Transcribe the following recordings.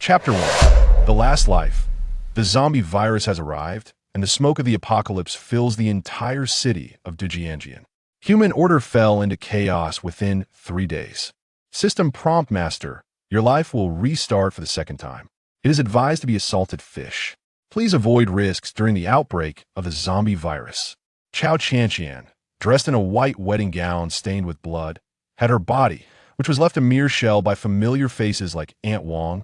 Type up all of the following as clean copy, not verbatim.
Chapter 1. The Last Life. The zombie virus has arrived, and the smoke of the apocalypse fills the entire city of Cao Qianqian. Human order fell into chaos within 3 days. System prompt master, your life will restart for the second time. It is advised to be a salted fish. Please avoid risks during the outbreak of the zombie virus. Cao Qianqian, dressed in a white wedding gown stained with blood, had her body, which was left a mere shell by familiar faces like Aunt Wong,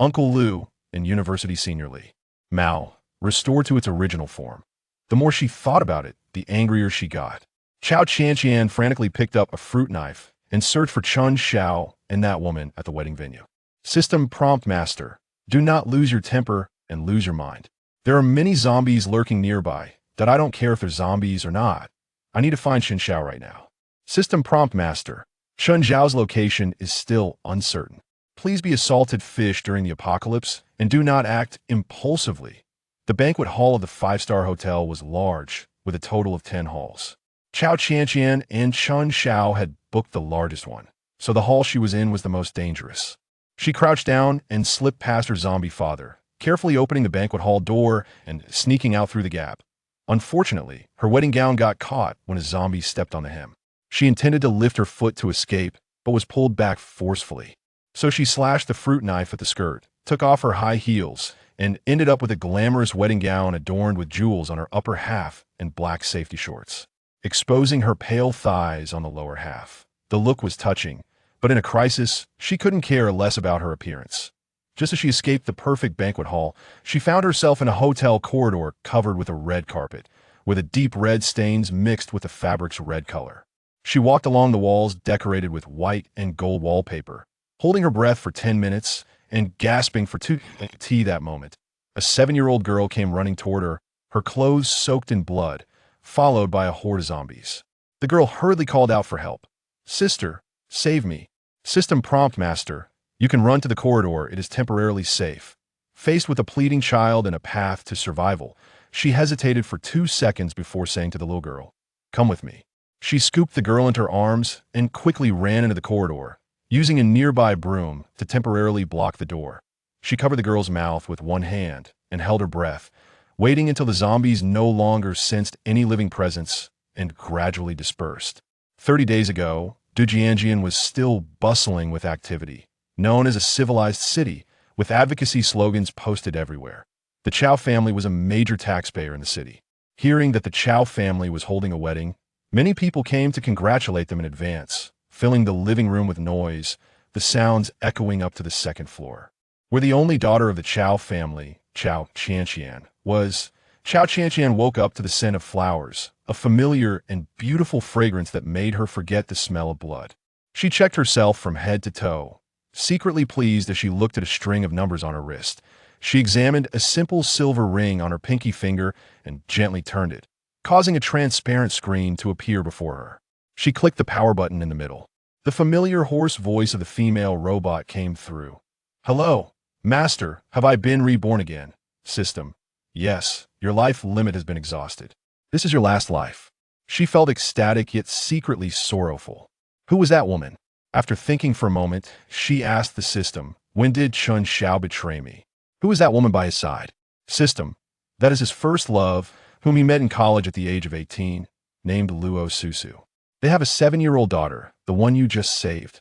Uncle Lu, and University Senior Lee. Mao, restored to its original form. The more she thought about it, the angrier she got. Cao Qianqian frantically picked up a fruit knife and searched for Chen Xiao and that woman at the wedding venue. System prompt master, do not lose your temper and lose your mind. There are many zombies lurking nearby that I don't care if they're zombies or not. I need to find Chen Xiao right now. System prompt master, Chen Xiao's location is still uncertain. Please be a salted fish during the apocalypse and do not act impulsively. The banquet hall of the 5-star hotel was large, with a total of 10 halls. Cao Qianqian and Chen Xiao had booked the largest one, so the hall she was in was the most dangerous. She crouched down and slipped past her zombie father, carefully opening the banquet hall door and sneaking out through the gap. Unfortunately, her wedding gown got caught when a zombie stepped on the hem. She intended to lift her foot to escape, but was pulled back forcefully. So she slashed the fruit knife at the skirt, took off her high heels, and ended up with a glamorous wedding gown adorned with jewels on her upper half and black safety shorts, exposing her pale thighs on the lower half. The look was touching, but in a crisis, she couldn't care less about her appearance. Just as she escaped the perfect banquet hall, she found herself in a hotel corridor covered with a red carpet, with a deep red stains mixed with the fabric's red color. She walked along the walls decorated with white and gold wallpaper, holding her breath for 10 minutes and gasping for tea that moment. A 7-year-old girl came running toward her, her clothes soaked in blood, followed by a horde of zombies. The girl hurriedly called out for help. Sister, save me. System prompt master, you can run to the corridor, it is temporarily safe. Faced with a pleading child and a path to survival, she hesitated for 2 seconds before saying to the little girl, come with me. She scooped the girl into her arms and quickly ran into the corridor, using a nearby broom to temporarily block the door. She covered the girl's mouth with one hand and held her breath, waiting until the zombies no longer sensed any living presence and gradually dispersed. 30 days ago, Cao Qianqian was still bustling with activity, known as a civilized city, with advocacy slogans posted everywhere. The Cao family was a major taxpayer in the city. Hearing that the Cao family was holding a wedding, many people came to congratulate them in advance, filling the living room with noise, the sounds echoing up to the second floor. Where the only daughter of the Cao family, Cao Qianqian, was, Cao Qianqian woke up to the scent of flowers, a familiar and beautiful fragrance that made her forget the smell of blood. She checked herself from head to toe, secretly pleased as she looked at a string of numbers on her wrist. She examined a simple silver ring on her pinky finger and gently turned it, causing a transparent screen to appear before her. She clicked the power button in the middle. The familiar hoarse voice of the female robot came through. Hello, Master, have I been reborn again? System. Yes, your life limit has been exhausted. This is your last life. She felt ecstatic yet secretly sorrowful. Who was that woman? After thinking for a moment, she asked the system, when did Chen Xiao betray me? Who is that woman by his side? System. That is his first love, whom he met in college at the age of 18, named Luo Susu. They have a 7-year-old daughter, the one you just saved.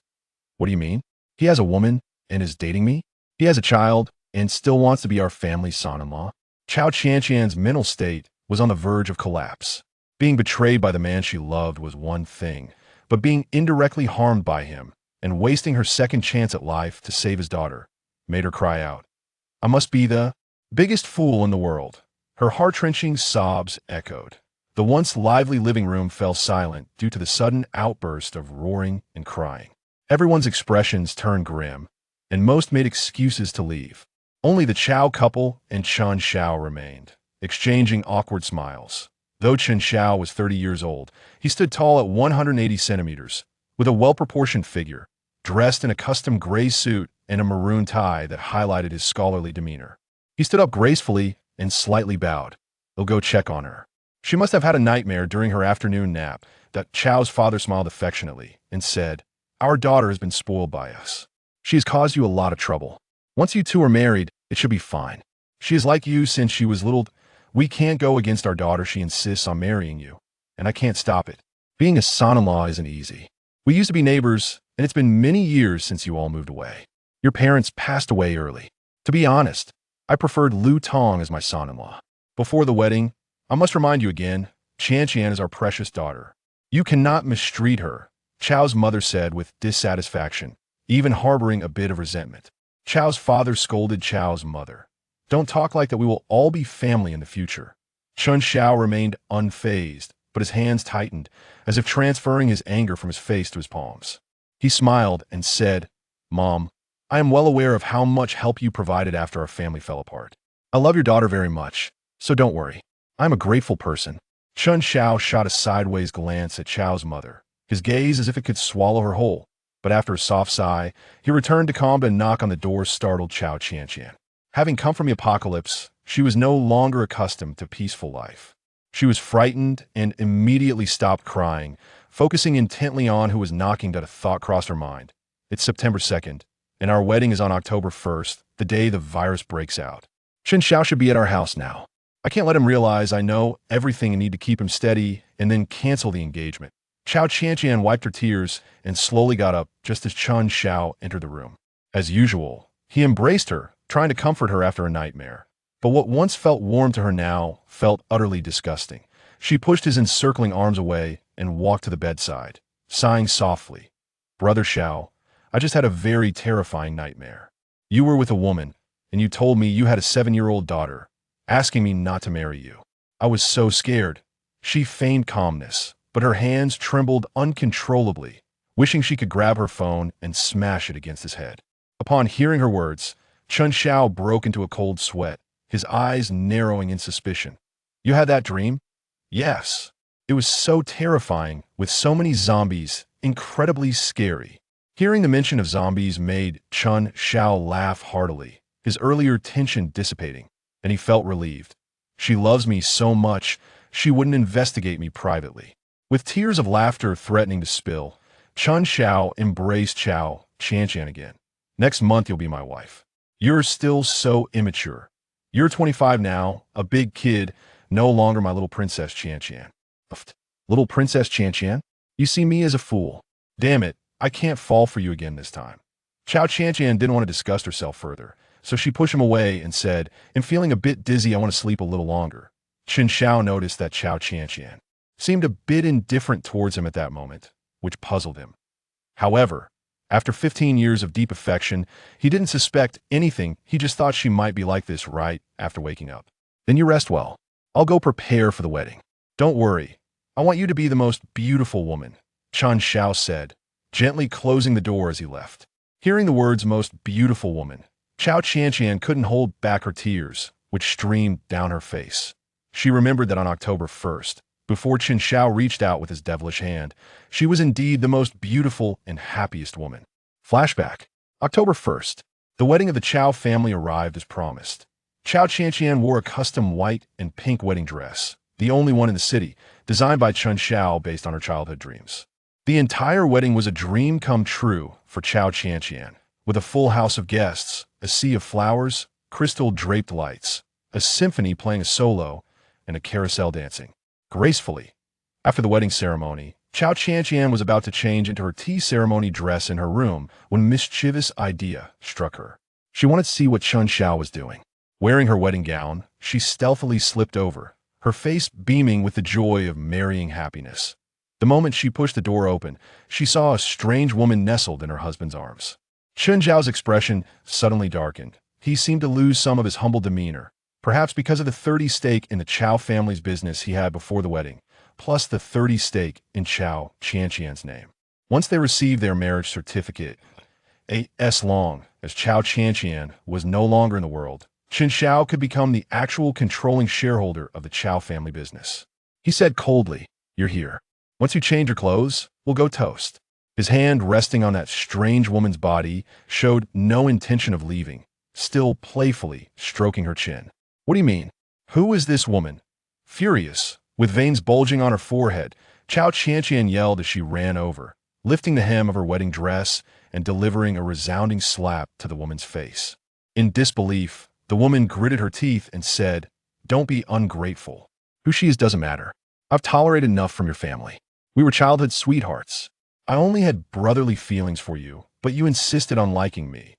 What do you mean? He has a woman and is dating me? He has a child and still wants to be our family's son-in-law? Cao Qianqian's mental state was on the verge of collapse. Being betrayed by the man she loved was one thing, but being indirectly harmed by him and wasting her second chance at life to save his daughter made her cry out. I must be the biggest fool in the world. Her heart-wrenching sobs echoed. The once lively living room fell silent due to the sudden outburst of roaring and crying. Everyone's expressions turned grim, and most made excuses to leave. Only the Cao couple and Chen Xiao remained, exchanging awkward smiles. Though Chen Xiao was 30 years old, he stood tall at 180 centimeters, with a well-proportioned figure, dressed in a custom gray suit and a maroon tie that highlighted his scholarly demeanor. He stood up gracefully and slightly bowed. He'll go check on her. She must have had a nightmare during her afternoon nap. That Chao's father smiled affectionately and said, our daughter has been spoiled by us. She has caused you a lot of trouble. Once you two are married, it should be fine. She is like you since she was little. We can't go against our daughter. She insists on marrying you, and I can't stop it. Being a son-in-law isn't easy. We used to be neighbors, and it's been many years since you all moved away. Your parents passed away early. To be honest, I preferred Lu Tong as my son-in-law. Before the wedding, I must remind you again, Qianqian is our precious daughter. You cannot mistreat her, Chao's mother said with dissatisfaction, even harboring a bit of resentment. Chao's father scolded Chao's mother. Don't talk like that. We will all be family in the future. Chen Xiao remained unfazed, but his hands tightened, as if transferring his anger from his face to his palms. He smiled and said, Mom, I am well aware of how much help you provided after our family fell apart. I love your daughter very much, so don't worry. I am a grateful person. Chen Xiao shot a sideways glance at Chao's mother, his gaze as if it could swallow her whole. But after a soft sigh, he returned to calm, and knock on the door startled Cao Qianqian. Having come from the apocalypse, she was no longer accustomed to peaceful life. She was frightened and immediately stopped crying, focusing intently on who was knocking. That a thought crossed her mind. It's September 2nd, and our wedding is on October 1st, the day the virus breaks out. Chen Xiao should be at our house now. I can't let him realize I know everything and need to keep him steady and then cancel the engagement. Cao Qianqian wiped her tears and slowly got up just as Chen Xiao entered the room. As usual, he embraced her, trying to comfort her after a nightmare. But what once felt warm to her now felt utterly disgusting. She pushed his encircling arms away and walked to the bedside, sighing softly. Brother Xiao, I just had a very terrifying nightmare. You were with a woman, and you told me you had a 7-year-old daughter, asking me not to marry you. I was so scared. She feigned calmness, but her hands trembled uncontrollably, wishing she could grab her phone and smash it against his head. Upon hearing her words, Chen Xiao broke into a cold sweat, his eyes narrowing in suspicion. You had that dream? Yes. It was so terrifying, with so many zombies, incredibly scary. Hearing the mention of zombies made Chen Xiao laugh heartily, his earlier tension dissipating, and he felt relieved. She loves me so much, she wouldn't investigate me privately. With tears of laughter threatening to spill, Chen Xiao embraced Cao Qianqian again. Next month you'll be my wife. You're still so immature. You're 25 now, a big kid, no longer my little princess Qianqian. Little princess Qianqian? You see me as a fool. Damn it, I can't fall for you again this time. Cao Qianqian didn't want to disgust herself further, so she pushed him away and said, I'm feeling a bit dizzy, I want to sleep a little longer. Chen Xiao noticed that Cao Qianqian seemed a bit indifferent towards him at that moment, which puzzled him. However, after 15 years of deep affection, he didn't suspect anything. He just thought she might be like this right after waking up. Then you rest well. I'll go prepare for the wedding. Don't worry. I want you to be the most beautiful woman, Chen Xiao said, gently closing the door as he left. Hearing the words most beautiful woman, Cao Qianqian couldn't hold back her tears, which streamed down her face. She remembered that on October 1st, before Chen Xiao reached out with his devilish hand, she was indeed the most beautiful and happiest woman. Flashback. October 1st. The wedding of the Cao family arrived as promised. Cao Qianqian wore a custom white and pink wedding dress, the only one in the city, designed by Chen Xiao based on her childhood dreams. The entire wedding was a dream come true for Cao Qianqian, with a full house of guests, a sea of flowers, crystal-draped lights, a symphony playing a solo, and a carousel dancing gracefully. After the wedding ceremony, Cao Qianqian was about to change into her tea ceremony dress in her room when a mischievous idea struck her. She wanted to see what Chen Xiao was doing. Wearing her wedding gown, she stealthily slipped over, her face beaming with the joy of marrying happiness. The moment she pushed the door open, she saw a strange woman nestled in her husband's arms. Chen Xiao's expression suddenly darkened. He seemed to lose some of his humble demeanor, perhaps because of the 30 stake in the Cao family's business he had before the wedding, plus the 30 stake in Cao Qianqian's name. Once they received their marriage certificate, as long as Cao Qianqian was no longer in the world, Chen Xiao could become the actual controlling shareholder of the Cao family business. He said coldly, "You're here. Once you change your clothes, we'll go toast." His hand resting on that strange woman's body showed no intention of leaving, still playfully stroking her chin. "What do you mean? Who is this woman?" Furious, with veins bulging on her forehead, Cao Qianqian yelled as she ran over, lifting the hem of her wedding dress and delivering a resounding slap to the woman's face. In disbelief, the woman gritted her teeth and said, "Don't be ungrateful. Who she is doesn't matter. I've tolerated enough from your family. We were childhood sweethearts. I only had brotherly feelings for you, but you insisted on liking me.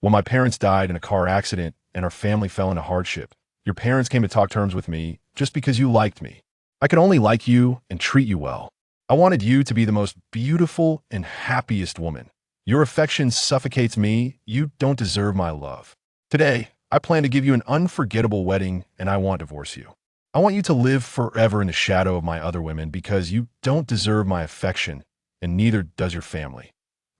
When my parents died in a car accident and our family fell into hardship, your parents came to talk terms with me just because you liked me. I could only like you and treat you well. I wanted you to be the most beautiful and happiest woman. Your affection suffocates me. You don't deserve my love. Today, I plan to give you an unforgettable wedding, and I won't divorce you. I want you to live forever in the shadow of my other women because you don't deserve my affection, and neither does your family."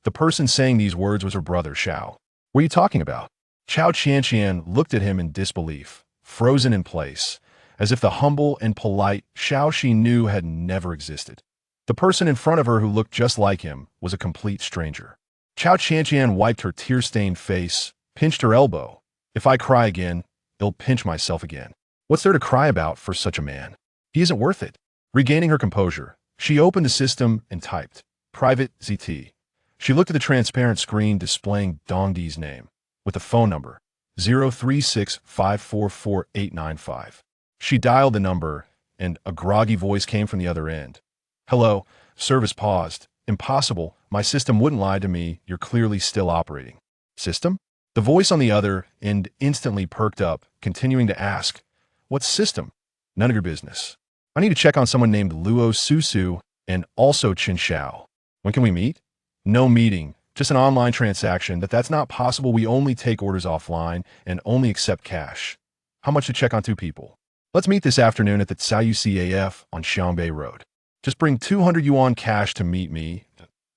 The person saying these words was her brother, Xiao. "What are you talking about?" Cao Qianqian looked at him in disbelief, frozen in place, as if the humble and polite Xiao she knew had never existed. The person in front of her who looked just like him was a complete stranger. Cao Qianqian wiped her tear-stained face, pinched her elbow. "If I cry again, I'll pinch myself again. What's there to cry about for such a man? He isn't worth it." Regaining her composure, she opened the system and typed, "Private ZT." She looked at the transparent screen displaying Dongdi's name, with the phone number, 036544895. She dialed the number, and a groggy voice came from the other end. "Hello, service paused. Impossible, my system wouldn't lie to me, you're clearly still operating." "System?" The voice on the other end instantly perked up, continuing to ask, "What system?" "None of your business. I need to check on someone named Luo Susu and also Chen Xiao. When can we meet?" "No meeting, just an online transaction. That's not possible. We only take orders offline and only accept cash." "How much to check on two people?" "Let's meet this afternoon at the Cao on Xiangbei Road. Just bring 200 yuan cash to meet me."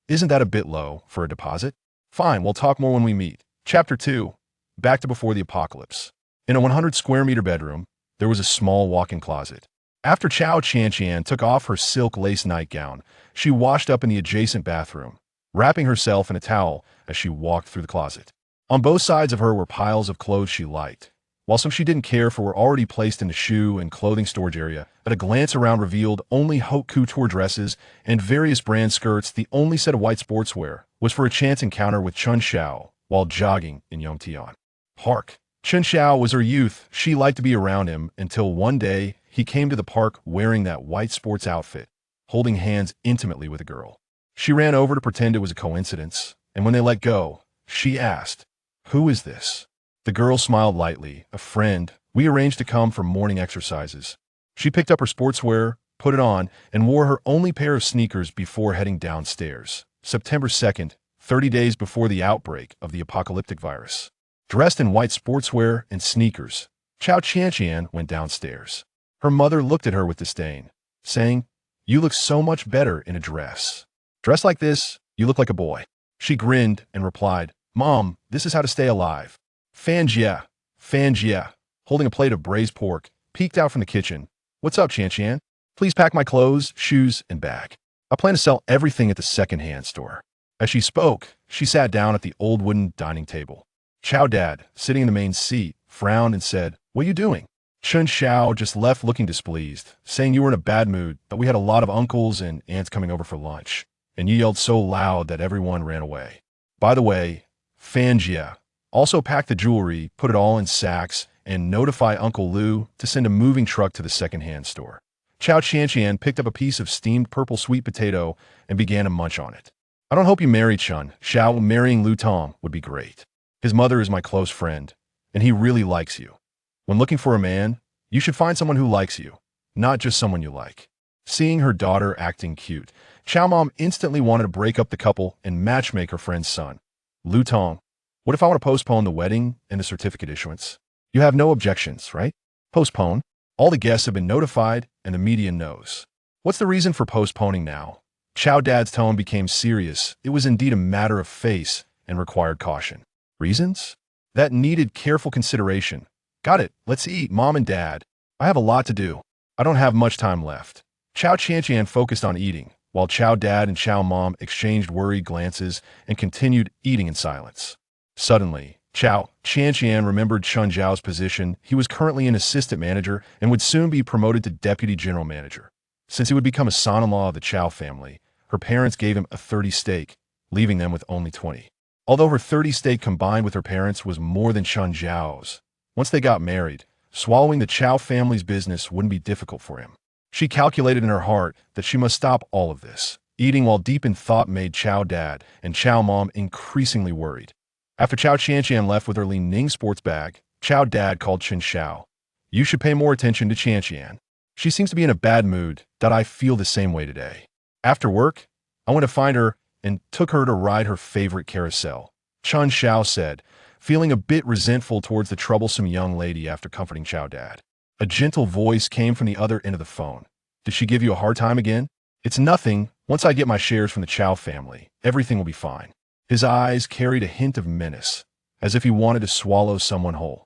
"Isn't that a bit low for a deposit?" "Fine, we'll talk more when we meet." Chapter 2. Back to before the apocalypse. In a 100 square meter bedroom, there was a small walk-in closet. After Cao Qianqian took off her silk lace nightgown, she washed up in the adjacent bathroom, wrapping herself in a towel as she walked through the closet. On both sides of her were piles of clothes she liked, while some she didn't care for were already placed in the shoe and clothing storage area. But a glance around revealed only haute couture dresses and various brand skirts. The only set of white sportswear was for a chance encounter with Chen Xiao while jogging in Yongtian Park. Chen Xiao was her youth. She liked to be around him until one day he came to the park wearing that white sports outfit, holding hands intimately with a girl. She ran over to pretend it was a coincidence, and when they let go, she asked, "Who is this?" The girl smiled lightly. "A friend. We arranged to come for morning exercises." She picked up her sportswear, put it on, and wore her only pair of sneakers before heading downstairs. September 2nd, 30 days before the outbreak of the apocalyptic virus. Dressed in white sportswear and sneakers, Cao Qianqian went downstairs. Her mother looked at her with disdain, saying, "You look so much better in a dress. Dressed like this, you look like a boy." She grinned and replied, "Mom, this is how to stay alive." Fan Jia, holding a plate of braised pork, peeked out from the kitchen. "What's up, Qianqian? Please pack my clothes, shoes, and bag. I plan to sell everything at the second-hand store." As she spoke, she sat down at the old wooden dining table. Xiao Dad, sitting in the main seat, frowned and said, "What are you doing?" Chen Xiao just left looking displeased, saying you were in a bad mood, but we had a lot of uncles and aunts coming over for lunch, and you yelled so loud that everyone ran away. By the way, Fan Jia, also pack the jewelry, put it all in sacks, and notify Uncle Lu to send a moving truck to the second-hand store. Cao Qianqian picked up a piece of steamed purple sweet potato and began to munch on it. "I don't hope you marry Chen Xiao. Marrying Lu Tong would be great. His mother is my close friend, and he really likes you. When looking for a man, you should find someone who likes you, not just someone you like." Seeing her daughter acting cute, Xiao Mom instantly wanted to break up the couple and matchmake her friend's son. "Lu Tong, what if I want to postpone the wedding and the certificate issuance? You have no objections, right?" "Postpone? All the guests have been notified, and the media knows." "What's the reason for postponing now?" Xiao Dad's tone became serious. It was indeed a matter of face and required caution. "Reasons? That needed careful consideration." "Got it. Let's eat, Mom and Dad. I have a lot to do. I don't have much time left." Cao Qianqian focused on eating, while Xiao Dad and Xiao Mom exchanged worried glances and continued eating in silence. Suddenly, Cao Qianqian remembered Chen Zhao's position. He was currently an assistant manager and would soon be promoted to deputy general manager. Since he would become a son-in-law of the Cao family, her parents gave him a 30 stake, leaving them with only 20. Although her 30 stake combined with her parents was more than Chen Xiao's, once they got married, swallowing the Cao family's business wouldn't be difficult for him. She calculated in her heart that she must stop all of this. Eating while deep in thought made Cao dad and Cao mom increasingly worried. After Cao Qianqian left with her Li Ning sports bag, Cao dad called Chen Xiao. You should pay more attention to Qianqian. She seems to be in a bad mood. I feel the same way today. After work, I went to find her and took her to ride her favorite carousel. Chen Xiao said, feeling a bit resentful towards the troublesome young lady after comforting Cao dad. A gentle voice came from the other end of the phone. Did she give you a hard time again? It's nothing. Once I get my shares from the Cao family, everything will be fine. His eyes carried a hint of menace, as if he wanted to swallow someone whole.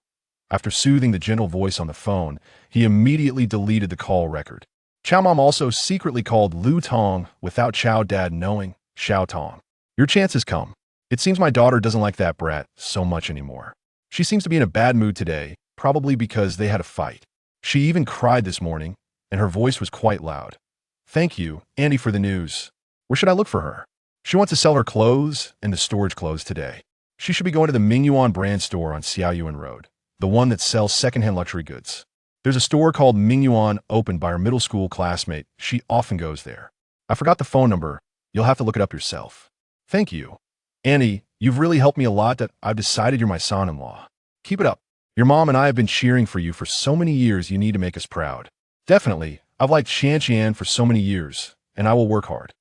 After soothing the gentle voice on the phone, he immediately deleted the call record. Cao mom also secretly called Lu Tong without Cao dad knowing. Xiao Tong. Your chance has come. It seems my daughter doesn't like that brat so much anymore. She seems to be in a bad mood today, probably because they had a fight. She even cried this morning, and her voice was quite loud. Thank you, Andy, for the news. Where should I look for her? She wants to sell her clothes and the storage clothes today. She should be going to the Mingyuan brand store on Xiaoyuan Road, the one that sells secondhand luxury goods. There's a store called Mingyuan opened by her middle school classmate. She often goes there. I forgot the phone number. You'll have to look it up yourself. Thank you. Annie, you've really helped me a lot that I've decided you're my son-in-law. Keep it up. Your mom and I have been cheering for you for so many years. You need to make us proud. Definitely. I've liked Qianqian for so many years, and I will work hard.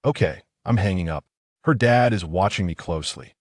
Okay, I'm hanging up. Her dad is watching me closely.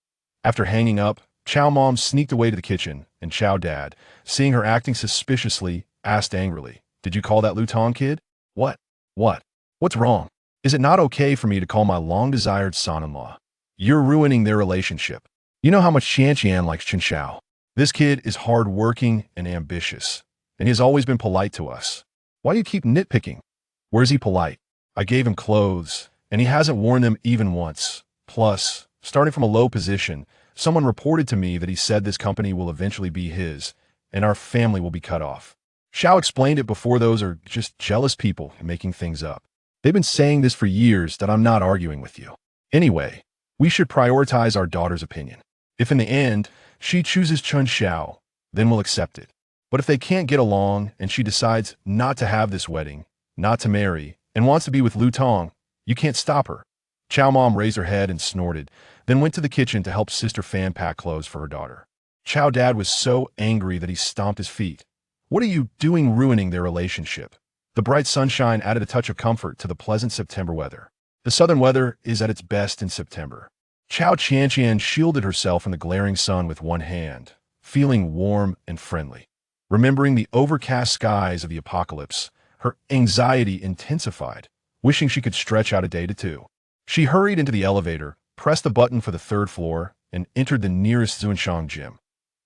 After hanging up, Cao mom sneaked away to the kitchen, and Cao dad, seeing her acting suspiciously, asked angrily, Did you call that Lu Tong kid? What? What's wrong? Is it not okay for me to call my long-desired son-in-law? You're ruining their relationship. You know how much Qianqian likes Chen Xiao. This kid is hard-working and ambitious, and he has always been polite to us. Why do you keep nitpicking? Where's he polite? I gave him clothes, and he hasn't worn them even once. Plus, starting from a low position, someone reported to me that he said this company will eventually be his, and our family will be cut off. Xiao explained it before. Those are just jealous people making things up. They've been saying this for years. That I'm not arguing with you. Anyway, we should prioritize our daughter's opinion. If in the end, she chooses Chen Xiao, then we'll accept it. But if they can't get along and she decides not to have this wedding, not to marry, and wants to be with Lu Tong, you can't stop her. Cao mom raised her head and snorted, then went to the kitchen to help Sister Fan pack clothes for her daughter. Cao dad was so angry that he stomped his feet. What are you doing ruining their relationship? The bright sunshine added a touch of comfort to the pleasant September weather. The southern weather is at its best in September. Cao Qianqian shielded herself from the glaring sun with one hand, feeling warm and friendly. Remembering the overcast skies of the apocalypse, her anxiety intensified, wishing she could stretch out a day to two. She hurried into the elevator, pressed the button for the third floor, and entered the nearest Zunshang gym.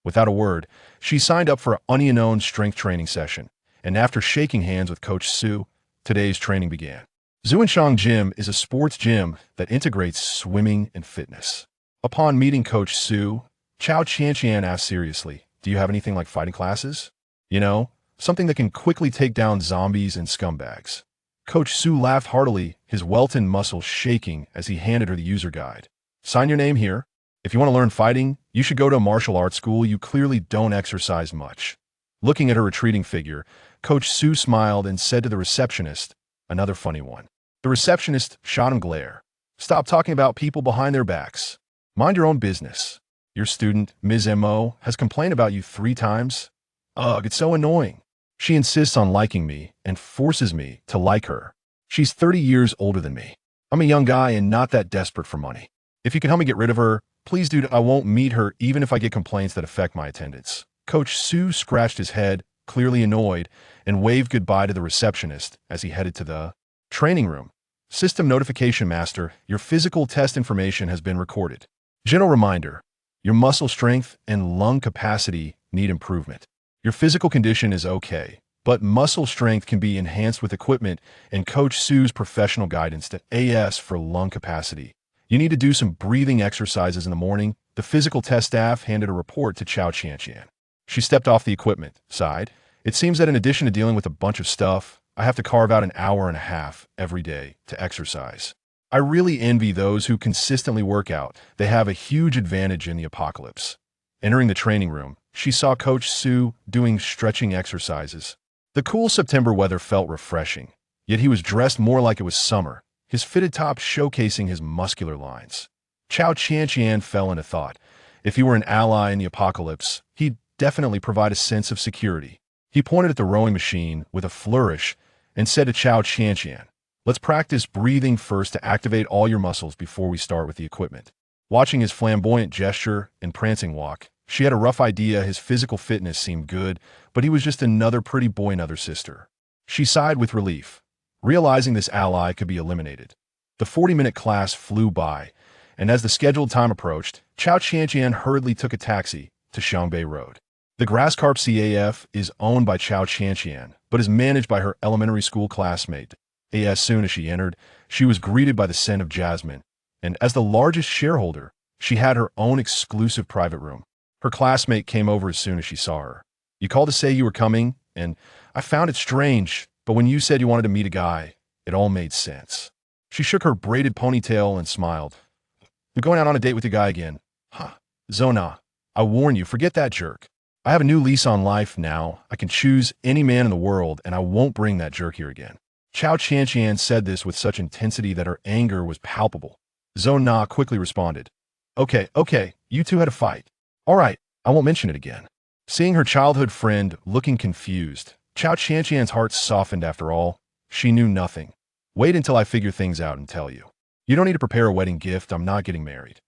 Without a word, she signed up for an unknown strength training session, and after shaking hands with Coach Su, today's training began. Zunshang Gym is a sports gym that integrates swimming and fitness. Upon meeting Coach Su, Cao Qianqian asked seriously, Do you have anything like fighting classes? You know, something that can quickly take down zombies and scumbags. Coach Su laughed heartily, his Welton muscles shaking as he handed her the user guide. Sign your name here. If you want to learn fighting, you should go to a martial arts school. You clearly don't exercise much. Looking at her retreating figure, Coach Su smiled and said to the receptionist, another funny one. The receptionist shot him glare. Stop talking about people behind their backs. Mind your own business. Your student, Ms. M.O., has complained about you 3 times. Ugh, it's so annoying. She insists on liking me and forces me to like her. She's 30 years older than me. I'm a young guy and not that desperate for money. If you can help me get rid of her, please do. I won't meet her even if I get complaints that affect my attendance. Coach Su scratched his head, clearly annoyed, and waved goodbye to the receptionist as he headed to the training room. System notification master, your physical test information has been recorded. Gentle reminder, your muscle strength and lung capacity need improvement. Your physical condition is okay, but muscle strength can be enhanced with equipment and Coach Su's professional guidance to AS for lung capacity. You need to do some breathing exercises in the morning. The physical test staff handed a report to Cao Qianqian. She stepped off the equipment, sighed. It seems that in addition to dealing with a bunch of stuff, I have to carve out an hour and a half every day to exercise. I really envy those who consistently work out. They have a huge advantage in the apocalypse. Entering the training room, she saw Coach Su doing stretching exercises. The cool September weather felt refreshing, yet he was dressed more like it was summer, his fitted top showcasing his muscular lines. Cao Qianqian fell into thought. If he were an ally in the apocalypse, he'd definitely provide a sense of security. He pointed at the rowing machine with a flourish and said to Cao Qianqian, "Let's practice breathing first to activate all your muscles before we start with the equipment." Watching his flamboyant gesture and prancing walk, she had a rough idea his physical fitness seemed good, but he was just another pretty boy and other sister. She sighed with relief, realizing this ally could be eliminated. The 40-minute class flew by, and as the scheduled time approached, Cao Qianqian hurriedly took a taxi to Shangbei Road. The Grasscarp CAF is owned by Cao Qianqian, but is managed by her elementary school classmate. As soon as she entered, she was greeted by the scent of jasmine, and as the largest shareholder, she had her own exclusive private room. Her classmate came over as soon as she saw her. "You called to say you were coming, and I found it strange, but when you said you wanted to meet a guy, it all made sense." She shook her braided ponytail and smiled. "You're going out on a date with the guy again? Huh. Zona, I warn you, forget that jerk. I have a new lease on life now. I can choose any man in the world, and I won't bring that jerk here again." Cao Qianqian said this with such intensity that her anger was palpable. Zona quickly responded, Okay, you two had a fight. All right, I won't mention it again." Seeing her childhood friend looking confused, Cao Qianqian's heart softened. After all, she knew nothing. "Wait until I figure things out and tell you. You don't need to prepare a wedding gift. I'm not getting married."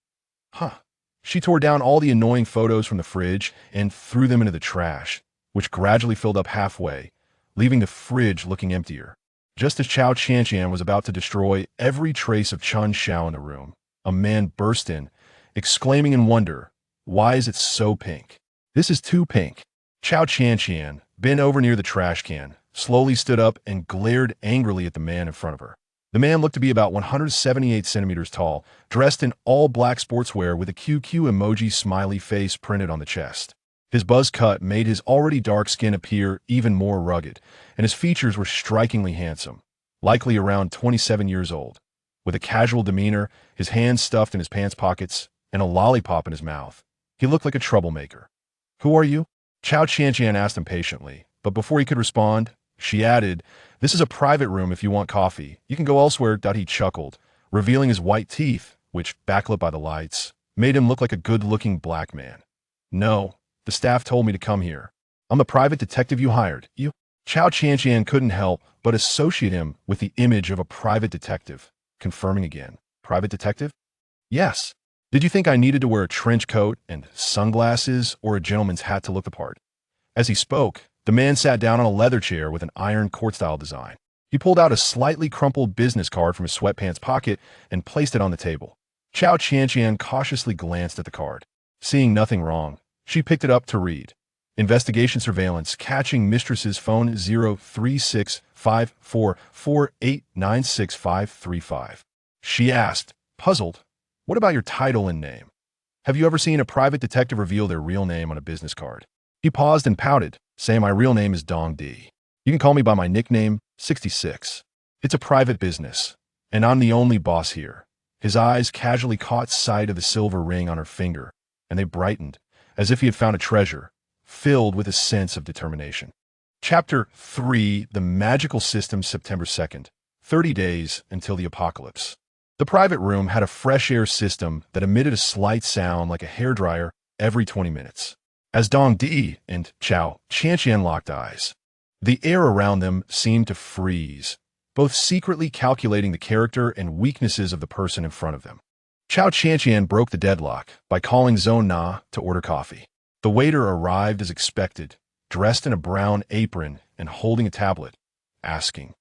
Huh. She tore down all the annoying photos from the fridge and threw them into the trash, which gradually filled up halfway, leaving the fridge looking emptier. Just as Cao Qianqian was about to destroy every trace of Chen Xiao in the room, a man burst in, exclaiming in wonder, "Why is it so pink? This is too pink." Cao Qianqian, bent over near the trash can, slowly stood up and glared angrily at the man in front of her. The man looked to be about 178 centimeters tall, dressed in all black sportswear with a QQ emoji smiley face printed on the chest. His buzz cut made his already dark skin appear even more rugged, and his features were strikingly handsome, likely around 27 years old. With a casual demeanor, his hands stuffed in his pants pockets, and a lollipop in his mouth, he looked like a troublemaker. "Who are you?" Cao Qianqian asked impatiently, but before he could respond, she added, "This is a private room if you want coffee. You can go elsewhere." He chuckled, revealing his white teeth, which, backlit by the lights, made him look like a good-looking black man. "No, the staff told me to come here. I'm the private detective you hired. You?" Cao Qianqian couldn't help but associate him with the image of a private detective, confirming again. "Private detective?" "Yes. Did you think I needed to wear a trench coat and sunglasses or a gentleman's hat to look the part?" As he spoke, the man sat down on a leather chair with an iron court-style design. He pulled out a slightly crumpled business card from his sweatpants pocket and placed it on the table. Cao Qianqian cautiously glanced at the card. Seeing nothing wrong, she picked it up to read. "Investigation surveillance catching mistress's phone 0365448965535. She asked, puzzled, "What about your title and name? Have you ever seen a private detective reveal their real name on a business card?" He paused and pouted, saying, "My real name is Dong Di. You can call me by my nickname, 66. It's a private business, and I'm the only boss here." His eyes casually caught sight of the silver ring on her finger, and they brightened, as if he had found a treasure, filled with a sense of determination. Chapter 3, The Magical System, September 2nd, 30 days until the apocalypse. The private room had a fresh air system that emitted a slight sound like a hairdryer every 20 minutes. As Dong Di and Cao Qianqian locked eyes, the air around them seemed to freeze, both secretly calculating the character and weaknesses of the person in front of them. Cao Qianqian broke the deadlock by calling Zhou Na to order coffee. The waiter arrived as expected, dressed in a brown apron and holding a tablet, asking,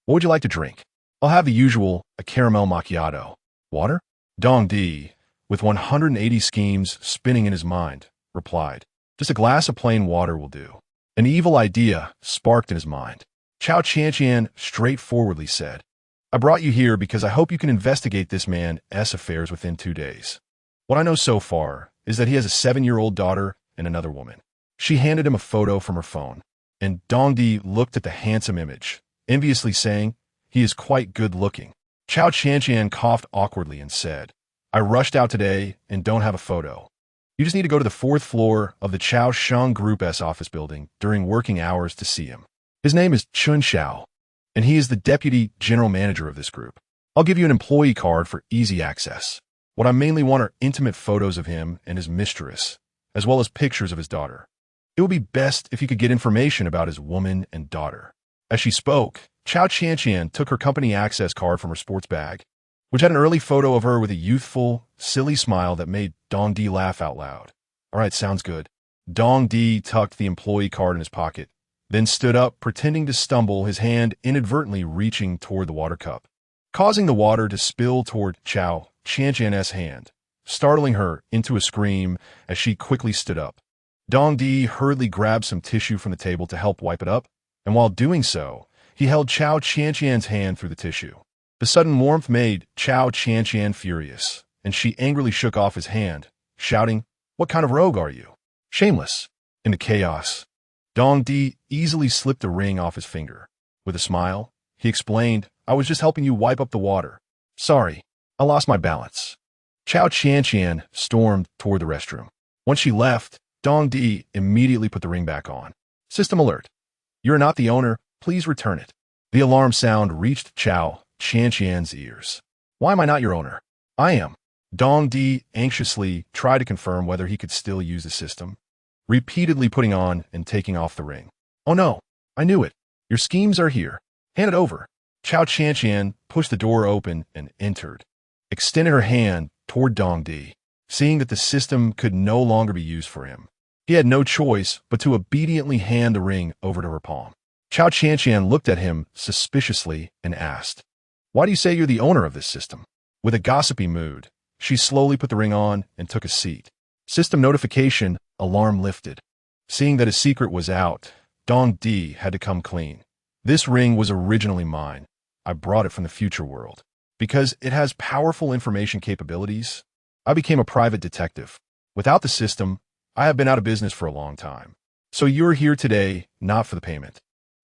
"What would you like to drink?" "I'll have the usual, a caramel macchiato." "Water?" Dong Di, with 180 schemes spinning in his mind, replied, "Just a glass of plain water will do." An evil idea sparked in his mind. Cao Qianqian straightforwardly said, "I brought you here because I hope you can investigate this man's affairs within 2 days. What I know so far is that he has a 7-year-old daughter and another woman." She handed him a photo from her phone, and Dong Di looked at the handsome image, enviously saying, "He is quite good looking." Cao Qianqian coughed awkwardly and said, I rushed out today and don't have a photo. You just need to go to the 4th floor of the Cao Shang Group's office building during working hours to see him. His name is Chen Xiao, and he is the deputy general manager of this group. I'll give you an employee card for easy access. What I mainly want are intimate photos of him and his mistress, as well as pictures of his daughter. It would be best if you could get information about his woman and daughter. As she spoke, Cao Qianqian took her company access card from her sports bag, which had an early photo of her with a youthful, silly smile that made Dong Di laugh out loud. All right, sounds good. Dong Di tucked the employee card in his pocket, then stood up, pretending to stumble, his hand inadvertently reaching toward the water cup, causing the water to spill toward Cao Qianqian's hand, startling her into a scream as she quickly stood up. Dong Di hurriedly grabbed some tissue from the table to help wipe it up, and while doing so, he held Cao Qianqian's hand through the tissue. The sudden warmth made Cao Qianqian furious, and she angrily shook off his hand, shouting, What kind of rogue are you? Shameless. In the chaos, Dong Di easily slipped a ring off his finger. With a smile, he explained, I was just helping you wipe up the water. Sorry, I lost my balance. Cao Qianqian stormed toward the restroom. Once she left, Dong Di immediately put the ring back on. System alert. You're not the owner. Please return it. The alarm sound reached Cao Qianqian's ears. Why am I not your owner? I am. Dong Di anxiously tried to confirm whether he could still use the system, repeatedly putting on and taking off the ring. Oh no, I knew it. Your schemes are here. Hand it over. Cao Qianqian pushed the door open and entered, extended her hand toward Dong Di, seeing that the system could no longer be used for him. He had no choice but to obediently hand the ring over to her palm. Cao Qianqian looked at him suspiciously and asked, Why do you say you're the owner of this system? With a gossipy mood, she slowly put the ring on and took a seat. System notification, alarm lifted. Seeing that his secret was out, Dong Di had to come clean. This ring was originally mine. I brought it from the future world. Because it has powerful information capabilities, I became a private detective. Without the system, I have been out of business for a long time. So you're here today, not for the payment,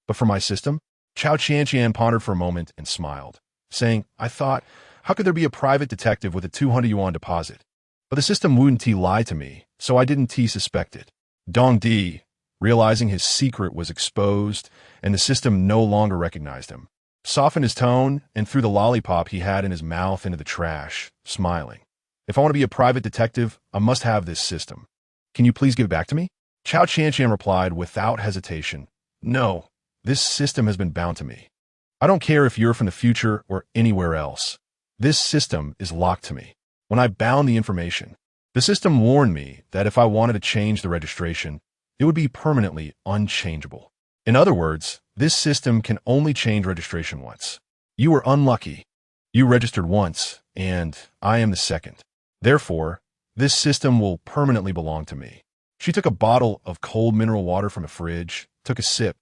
but for my system? Cao Qianqian pondered for a moment and smiled, saying, I thought, how could there be a private detective with a 200 yuan deposit? But the system wouldn't lie to me, so I didn't suspect it. Dong Di, realizing his secret was exposed and the system no longer recognized him, softened his tone and threw the lollipop he had in his mouth into the trash, smiling. If I want to be a private detective, I must have this system. Can you please give it back to me? Cao Qianqian replied without hesitation, No, this system has been bound to me. I don't care if you're from the future or anywhere else. This system is locked to me. When I bound the information, the system warned me that if I wanted to change the registration, it would be permanently unchangeable. In other words, this system can only change registration once. You were unlucky. You registered once, and I am the second. Therefore, this system will permanently belong to me. She took a bottle of cold mineral water from a fridge, took a sip,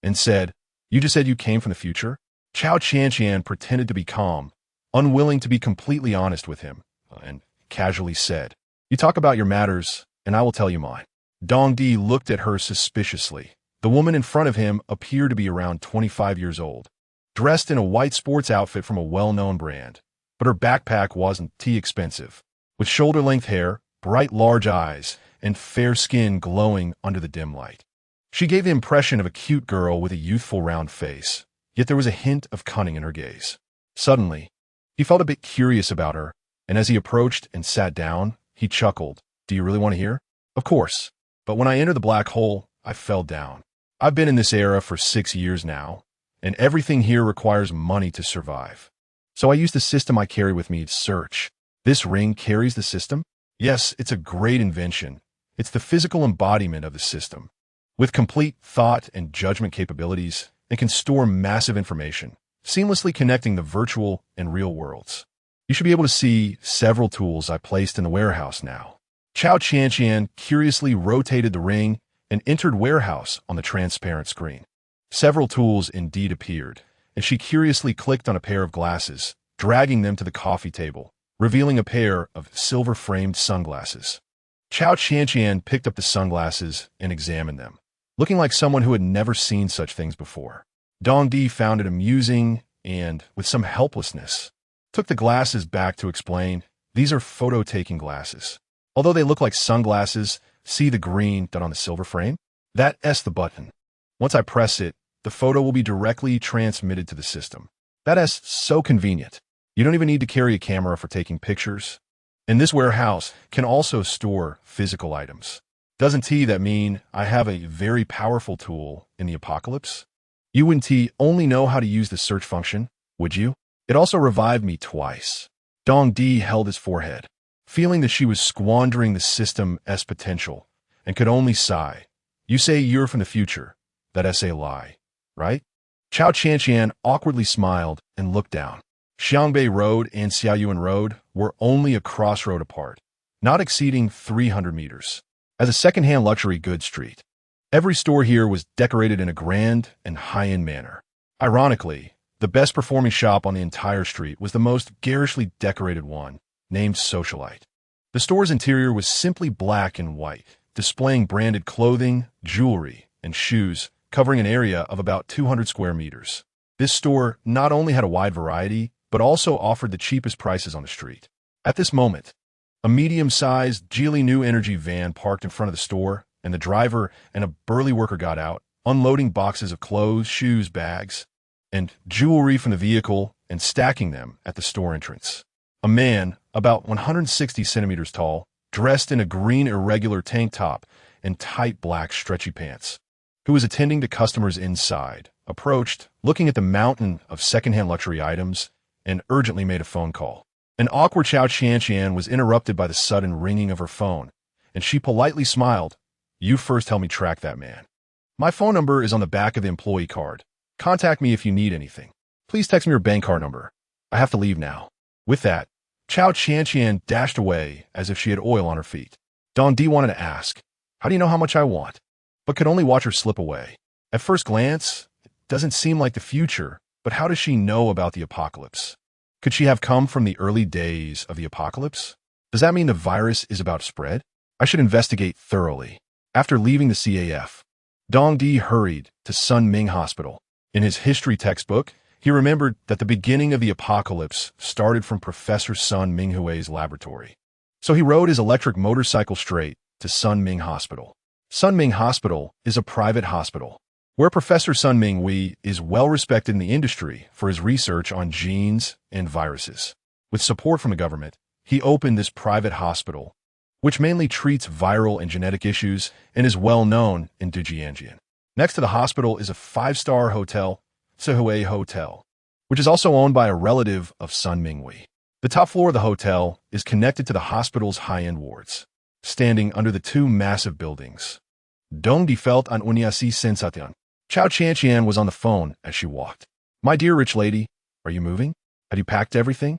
and said, You just said you came from the future? Cao Qianqian pretended to be calm, unwilling to be completely honest with him, and casually said, You talk about your matters, and I will tell you mine. Dong Di looked at her suspiciously. The woman in front of him appeared to be around 25 years old, dressed in a white sports outfit from a well-known brand, but her backpack wasn't too expensive. With shoulder-length hair, bright large eyes, and fair skin glowing under the dim light. She gave the impression of a cute girl with a youthful round face, yet there was a hint of cunning in her gaze. Suddenly, he felt a bit curious about her, and as he approached and sat down, he chuckled. Do you really want to hear? Of course. But when I entered the black hole, I fell down. I've been in this era for 6 years now, and everything here requires money to survive. So I used the system I carry with me to search. This ring carries the system? Yes, it's a great invention. It's the physical embodiment of the system. With complete thought and judgment capabilities, it can store massive information, seamlessly connecting the virtual and real worlds. You should be able to see several tools I placed in the warehouse now. Cao Qianqian curiously rotated the ring and entered warehouse on the transparent screen. Several tools indeed appeared, and she curiously clicked on a pair of glasses, dragging them to the coffee table, revealing a pair of silver-framed sunglasses. Cao Qianqian picked up the sunglasses and examined them, looking like someone who had never seen such things before. Dong Di found it amusing and, with some helplessness, took the glasses back to explain, these are photo-taking glasses. Although they look like sunglasses, see the green done on the silver frame? That's the button. Once I press it, the photo will be directly transmitted to the system. That's so convenient. You don't even need to carry a camera for taking pictures. And this warehouse can also store physical items. Doesn't that mean I have a very powerful tool in the apocalypse? You wouldn't only know how to use the search function, would you? It also revived me twice. Dong Di held his forehead, feeling that she was squandering the system's potential, and could only sigh. You say you're from the future. That's a lie, right? Cao Qianqian awkwardly smiled and looked down. Xiangbei Road and Xiaoyuan Road were only a crossroad apart, not exceeding 300 meters. As a second-hand luxury goods street, every store here was decorated in a grand and high-end manner. Ironically, the best-performing shop on the entire street was the most garishly decorated one, named Socialite. The store's interior was simply black and white, displaying branded clothing, jewelry, and shoes, covering an area of about 200 square meters. This store not only had a wide variety, but also offered the cheapest prices on the street. At this moment, a medium-sized Geely New Energy van parked in front of the store, and the driver and a burly worker got out, unloading boxes of clothes, shoes, bags, and jewelry from the vehicle and stacking them at the store entrance. A man, about 160 centimeters tall, dressed in a green irregular tank top and tight black stretchy pants, who was attending to customers inside, approached, looking at the mountain of second-hand luxury items, and urgently made a phone call. An awkward Cao Qianqian was interrupted by the sudden ringing of her phone, and she politely smiled. You first help me track that man. My phone number is on the back of the employee card. Contact me if you need anything. Please text me your bank card number. I have to leave now. With that, Cao Qianqian dashed away as if she had oil on her feet. Dong Di wanted to ask, how do you know how much I want? But could only watch her slip away. At first glance, it doesn't seem like the future, but how does she know about the apocalypse? Could she have come from the early days of the apocalypse? Does that mean the virus is about to spread? I should investigate thoroughly. After leaving the CAF, Dong Di hurried to Sun Ming Hospital. In his history textbook, he remembered that the beginning of the apocalypse started from Professor Sun Minghui's laboratory. So he rode his electric motorcycle straight to Sun Ming Hospital. Sun Ming Hospital is a private hospital, where Professor Sun Minghui is well respected in the industry for his research on genes and viruses. With support from the government, he opened this private hospital, which mainly treats viral and genetic issues and is well known in Dujianjian. Next to the hospital is a 5-star hotel, Sihui Hotel, which is also owned by a relative of Sun Minghui. The top floor of the hotel is connected to the hospital's high-end wards, standing under the two massive buildings. Dong Di felt an uniasi sensation. Cao Qianqian was on the phone as she walked. My dear rich lady, are you moving? Have you packed everything?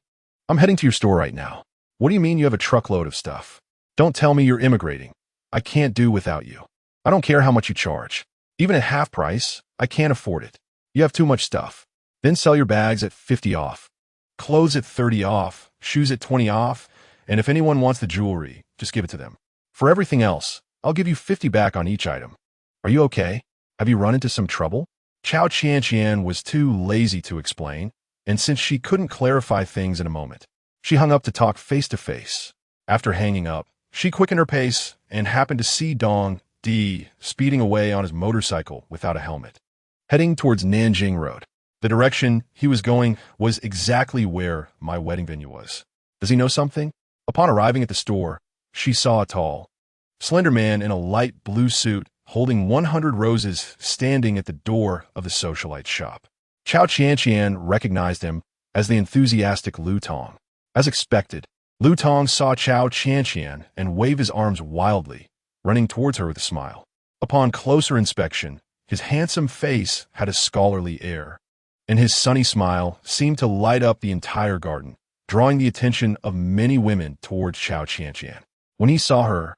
I'm heading to your store right now. What do you mean you have a truckload of stuff? Don't tell me you're immigrating. I can't do without you. I don't care how much you charge. Even at half price, I can't afford it. You have too much stuff. Then sell your bags at 50 off. Clothes at 30 off, shoes at 20 off, and if anyone wants the jewelry, just give it to them. For everything else, I'll give you 50 back on each item. Are you okay? Have you run into some trouble? Cao Qianqian was too lazy to explain, and since she couldn't clarify things in a moment, she hung up to talk face-to-face. After hanging up, she quickened her pace and happened to see Dong Di speeding away on his motorcycle without a helmet, heading towards Nanjing Road. The direction he was going was exactly where my wedding venue was. Does he know something? Upon arriving at the store, she saw a tall, slender man in a light blue suit holding 100 roses standing at the door of the socialite shop. Cao Qianqian recognized him as the enthusiastic Lu Tong. As expected, Lu Tong saw Cao Qianqian and waved his arms wildly, running towards her with a smile. Upon closer inspection, his handsome face had a scholarly air, and his sunny smile seemed to light up the entire garden, drawing the attention of many women towards Cao Qianqian. When he saw her,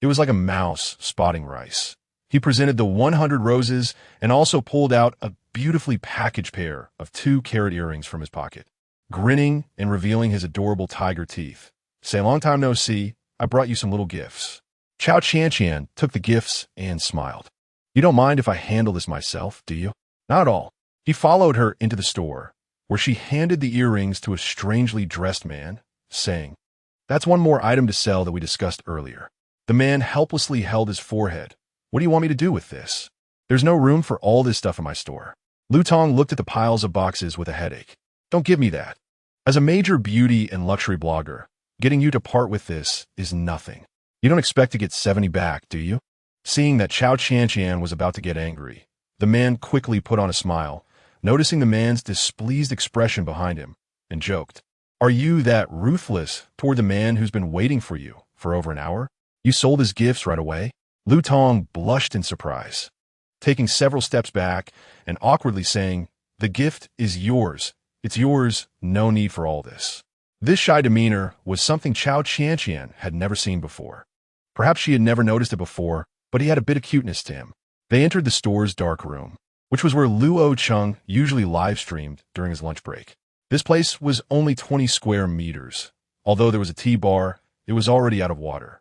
it was like a mouse spotting rice. He presented the 100 roses and also pulled out a beautifully packaged pair of 2-carat earrings from his pocket, grinning and revealing his adorable tiger teeth. Say, long time no see, I brought you some little gifts. Cao Qianqian took the gifts and smiled. You don't mind if I handle this myself, do you? Not at all. He followed her into the store, where she handed the earrings to a strangely dressed man, saying, "That's one more item to sell that we discussed earlier." The man helplessly held his forehead. "What do you want me to do with this? There's no room for all this stuff in my store." Lu Tong looked at the piles of boxes with a headache. "Don't give me that. As a major beauty and luxury blogger, getting you to part with this is nothing. You don't expect to get 70 back, do you?" Seeing that Cao Qianqian was about to get angry, the man quickly put on a smile, noticing the man's displeased expression behind him, and joked, "Are you that ruthless toward the man who's been waiting for you for over an hour? You sold his gifts right away?" Lu Tong blushed in surprise, taking several steps back and awkwardly saying, "The gift is yours. It's yours, no need for all this." This shy demeanor was something Cao Qianqian had never seen before. Perhaps she had never noticed it before, but he had a bit of cuteness to him. They entered the store's dark room, which was where Luo Cheng usually live-streamed during his lunch break. This place was only 20 square meters. Although there was a tea bar, it was already out of water.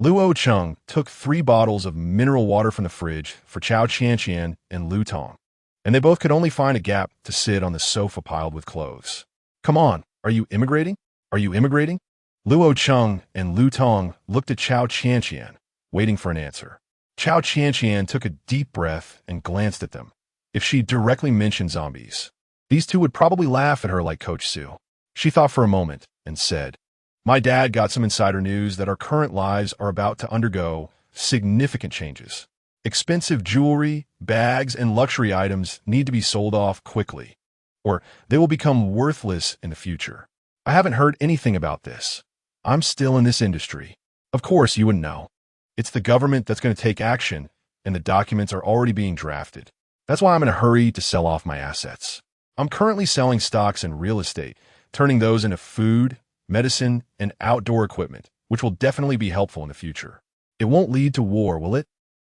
Luo Cheng took 3 bottles of mineral water from the fridge for Cao Qianqian and Lu Tong, and they both could only find a gap to sit on the sofa piled with clothes. "Come on, are you immigrating? Are you immigrating?" Luo Cheng and Lu Tong looked at Cao Qianqian, waiting for an answer. Cao Qianqian took a deep breath and glanced at them. If she directly mentioned zombies, these two would probably laugh at her like Coach Sue. She thought for a moment and said, "My dad got some insider news that our current lives are about to undergo significant changes. Expensive jewelry, bags, and luxury items need to be sold off quickly, or they will become worthless in the future. I haven't heard anything about this. I'm still in this industry. Of course, you wouldn't know. It's the government that's going to take action, and the documents are already being drafted. That's why I'm in a hurry to sell off my assets. I'm currently selling stocks in real estate, turning those into food, medicine, and outdoor equipment, which will definitely be helpful in the future. It won't lead to war, will it?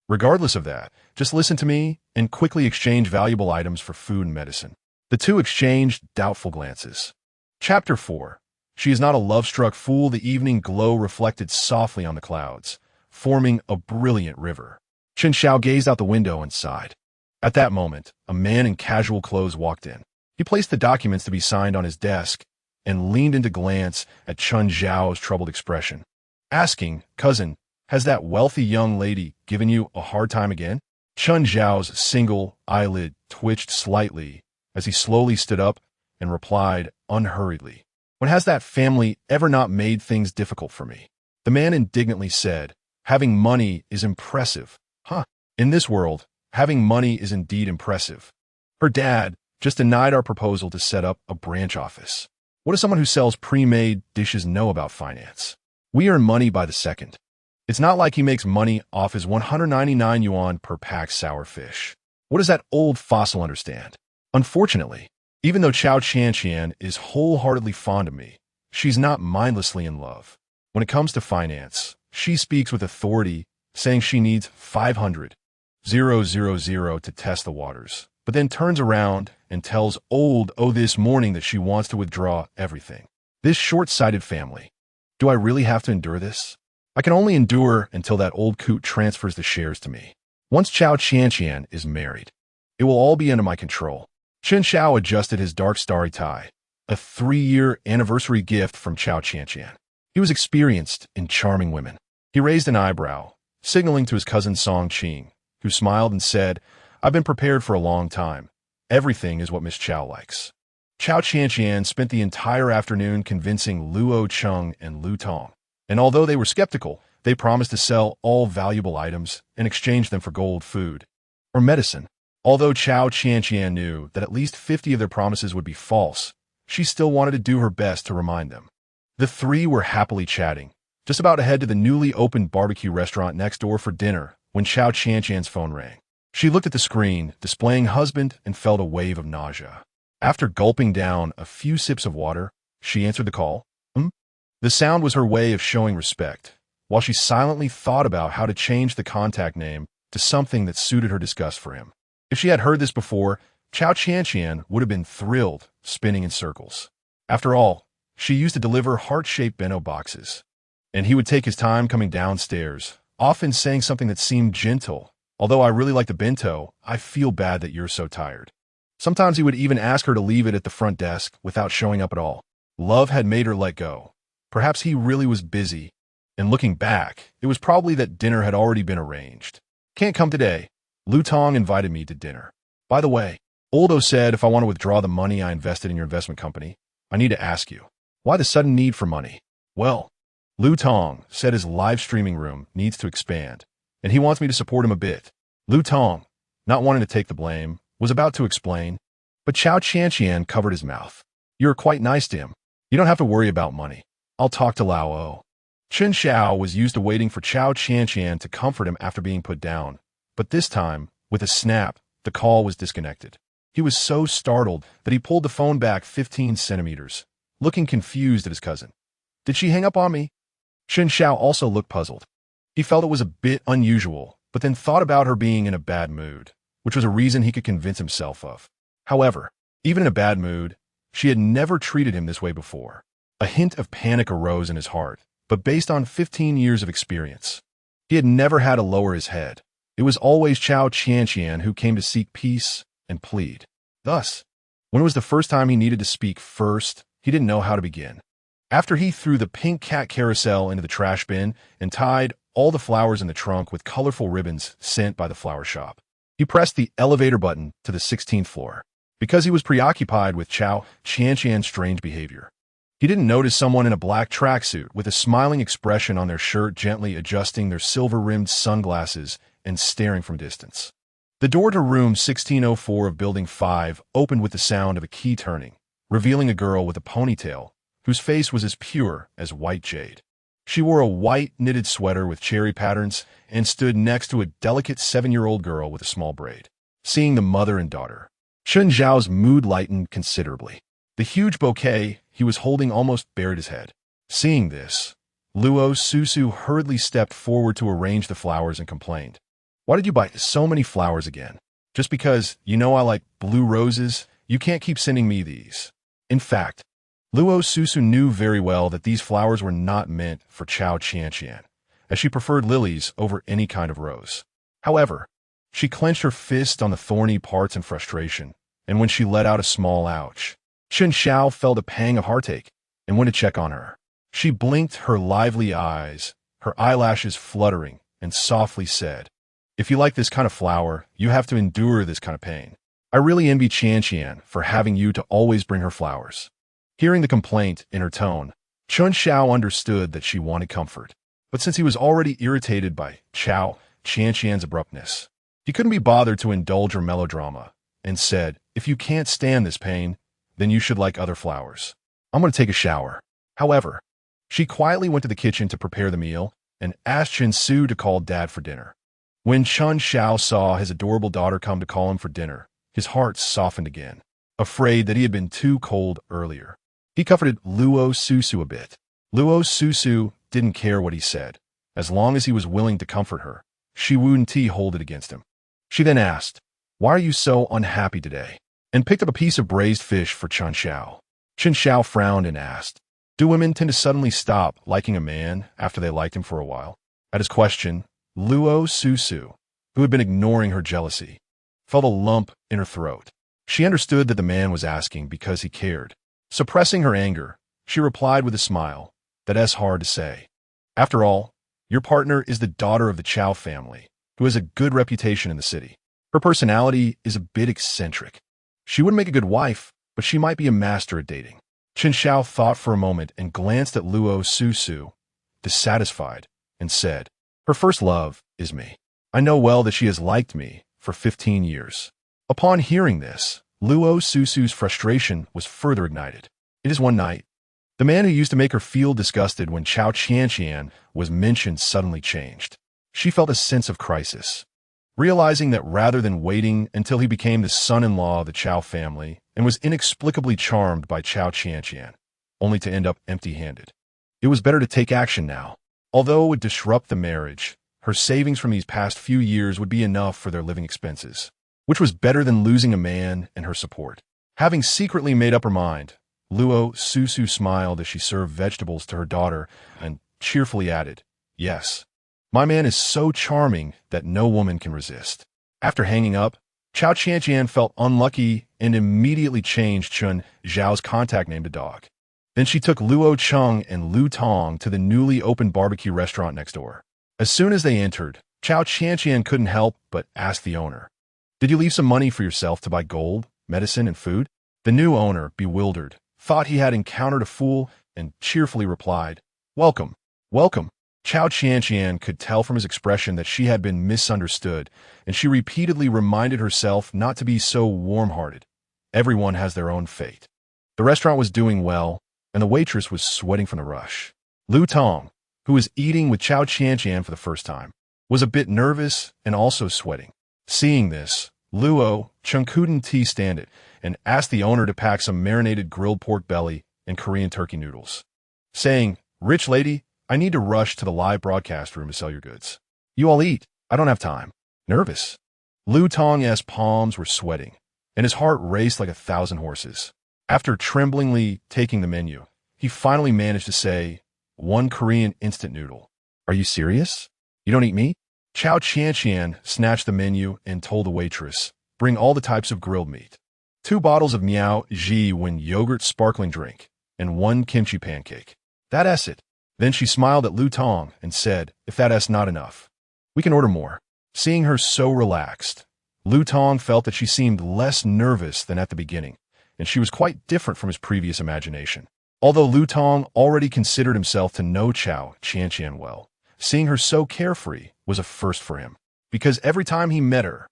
Regardless of that, just listen to me and quickly exchange valuable items for food and medicine." The two exchanged doubtful glances. Chapter 4. She is not a love-struck fool. The evening glow reflected softly on the clouds, forming a brilliant river. Chen Xiao gazed out the window and sighed. At that moment, a man in casual clothes walked in. He placed the documents to be signed on his desk and leaned in to glance at Chen Xiao's troubled expression, asking, "Cousin, has that wealthy young lady given you a hard time again?" Chen Xiao's single eyelid twitched slightly as he slowly stood up and replied unhurriedly, "When has that family ever not made things difficult for me?" The man indignantly said, "Having money is impressive. Huh. In this world, having money is indeed impressive. Her dad just denied our proposal to set up a branch office. What does someone who sells pre-made dishes know about finance? We earn money by the second. It's not like he makes money off his 199 yuan per pack sour fish. What does that old fossil understand?" Unfortunately, even though Cao Qianqian is wholeheartedly fond of me, she's not mindlessly in love. When it comes to finance, she speaks with authority, saying she needs 500,000 to test the waters, but then turns around and tells old O this morning that she wants to withdraw everything. This short-sighted family. Do I really have to endure this? I can only endure until that old coot transfers the shares to me. Once Cao Qianqian is married, it will all be under my control. Chen Xiao adjusted his dark starry tie, a 3-year anniversary gift from Cao Qianqian. He was experienced in charming women. He raised an eyebrow, signaling to his cousin Song Qing, who smiled and said, "I've been prepared for a long time. Everything is what Miss Qiao likes." Cao Qianqian spent the entire afternoon convincing Luo Cheng and Lu Tong, and although they were skeptical, they promised to sell all valuable items and exchange them for gold, food, or medicine. Although Cao Qianqian knew that at least 50 of their promises would be false, she still wanted to do her best to remind them. The three were happily chatting, just about to head to the newly opened barbecue restaurant next door for dinner when Cao Qianqian's phone rang. She looked at the screen, displaying husband, and felt a wave of nausea. After gulping down a few sips of water, she answered the call. The sound was her way of showing respect, while she silently thought about how to change the contact name to something that suited her disgust for him. If she had heard this before, Cao Qianqian would have been thrilled, spinning in circles. After all, she used to deliver heart-shaped bento boxes, and he would take his time coming downstairs, often saying something that seemed gentle. "Although I really like the bento, I feel bad that you're so tired." Sometimes he would even ask her to leave it at the front desk without showing up at all. Love had made her let go. Perhaps he really was busy. And looking back, it was probably that dinner had already been arranged. Can't come today. Lu Tong invited me to dinner. By the way, Oldo said if I want to withdraw the money I invested in your investment company, I need to ask you, why the sudden need for money? Well, Lu Tong said his live streaming room needs to expand, and he wants me to support him a bit. Lu Tong, not wanting to take the blame, was about to explain, but Cao Qianqian covered his mouth. You're quite nice to him. You don't have to worry about money. I'll talk to Lao O. Chen Xiao was used to waiting for Cao Qianqian to comfort him after being put down, but this time, with a snap, the call was disconnected. He was so startled that he pulled the phone back 15 centimeters, looking confused at his cousin. Did she hang up on me? Chen Xiao also looked puzzled. He felt it was a bit unusual, but then thought about her being in a bad mood, which was a reason he could convince himself of. However, even in a bad mood, she had never treated him this way before. A hint of panic arose in his heart, but based on 15 years of experience, he had never had to lower his head. It was always Cao Qianqian who came to seek peace and plead. Thus, when it was the first time he needed to speak first, he didn't know how to begin. After he threw the pink cat carousel into the trash bin and tied all the flowers in the trunk with colorful ribbons sent by the flower shop, he pressed the elevator button to the 16th floor. Because he was preoccupied with Cao Qianqian's strange behavior, he didn't notice someone in a black tracksuit with a smiling expression on their shirt gently adjusting their silver-rimmed sunglasses and staring from distance. The door to room 1604 of Building 5 opened with the sound of a key turning, revealing a girl with a ponytail whose face was as pure as white jade. She wore a white knitted sweater with cherry patterns and stood next to a delicate 7-year-old girl with a small braid. Seeing the mother and daughter, Chen Xiao's mood lightened considerably. The huge bouquet he was holding almost buried his head. Seeing this, Luo Susu hurriedly stepped forward to arrange the flowers and complained. Why did you buy so many flowers again? Just because you know I like blue roses, you can't keep sending me these. In fact, Luo Susu knew very well that these flowers were not meant for Cao Qianqian, as she preferred lilies over any kind of rose. However, she clenched her fist on the thorny parts in frustration, and when she let out a small ouch, Chen Xiao felt a pang of heartache and went to check on her. She blinked her lively eyes, her eyelashes fluttering, and softly said, "If you like this kind of flower, you have to endure this kind of pain. I really envy Qianqian for having you to always bring her flowers." Hearing the complaint in her tone, Chen Xiao understood that she wanted comfort. But since he was already irritated by Cao Qianqian's abruptness, he couldn't be bothered to indulge her melodrama and said, "If you can't stand this pain, then you should like other flowers. I'm going to take a shower." However, she quietly went to the kitchen to prepare the meal and asked Chen Su to call Dad for dinner. When Chen Xiao saw his adorable daughter come to call him for dinner, his heart softened again, afraid that he had been too cold earlier. He comforted Luo Susu a bit. Luo Susu didn't care what he said. As long as he was willing to comfort her, she wouldn't hold it against him. She then asked, "Why are you so unhappy today?" and picked up a piece of braised fish for Chen Xiao. Chen Xiao frowned and asked, "Do women tend to suddenly stop liking a man after they liked him for a while?" At his question, Luo Susu, who had been ignoring her jealousy, felt a lump in her throat. She understood that the man was asking because he cared. Suppressing her anger, she replied with a smile, "That's hard to say. After all, your partner is the daughter of the Cao family, who has a good reputation in the city. Her personality is a bit eccentric. She wouldn't make a good wife, but she might be a master at dating." Chen Xiao thought for a moment and glanced at Luo Susu, dissatisfied, and said, "Her first love is me. I know well that she has liked me for 15 years. Upon hearing this, Luo Susu's frustration was further ignited. It is one night. The man who used to make her feel disgusted when Cao Qianqian was mentioned suddenly changed. She felt a sense of crisis, realizing that rather than waiting until he became the son-in-law of the Cao family and was inexplicably charmed by Cao Qianqian, only to end up empty-handed, it was better to take action now. Although it would disrupt the marriage, her savings from these past few years would be enough for their living expenses, which was better than losing a man and her support. Having secretly made up her mind, Luo Susu smiled as she served vegetables to her daughter and cheerfully added, "Yes, my man is so charming that no woman can resist." After hanging up, Cao Qianqian felt unlucky and immediately changed Chen Xiao's contact name to Dog. Then she took Luo Cheng and Lu Tong to the newly opened barbecue restaurant next door. As soon as they entered, Cao Qianqian couldn't help but ask the owner, "Did you leave some money for yourself to buy gold, medicine, and food?" The new owner, bewildered, thought he had encountered a fool and cheerfully replied, "Welcome, welcome." Cao Qianqian could tell from his expression that she had been misunderstood, and she repeatedly reminded herself not to be so warm-hearted. Everyone has their own fate. The restaurant was doing well, and the waitress was sweating from the rush. Lu Tong, who was eating with Cao Qianqian for the first time, was a bit nervous and also sweating. Seeing this, Luo Cheng couldn't stand it and asked the owner to pack some marinated grilled pork belly and Korean turkey noodles, saying, "Rich lady, I need to rush to the live broadcast room to sell your goods. You all eat. I don't have time." Nervous. Lu Tong's palms were sweating, and his heart raced like 1,000 horses. After tremblingly taking the menu, he finally managed to say, "1 Korean instant noodle." "Are you serious? You don't eat meat?" Cao Qianqian snatched the menu and told the waitress, "Bring all the types of grilled meat. 2 bottles of Miao Ji Wen yogurt sparkling drink, and 1 kimchi pancake. That's it." Then she smiled at Lu Tong and said, "If that's not enough, we can order more." Seeing her so relaxed, Lu Tong felt that she seemed less nervous than at the beginning, and she was quite different from his previous imagination. Although Lu Tong already considered himself to know Cao Qianqian well, seeing her so carefree was a first for him, because every time he met her,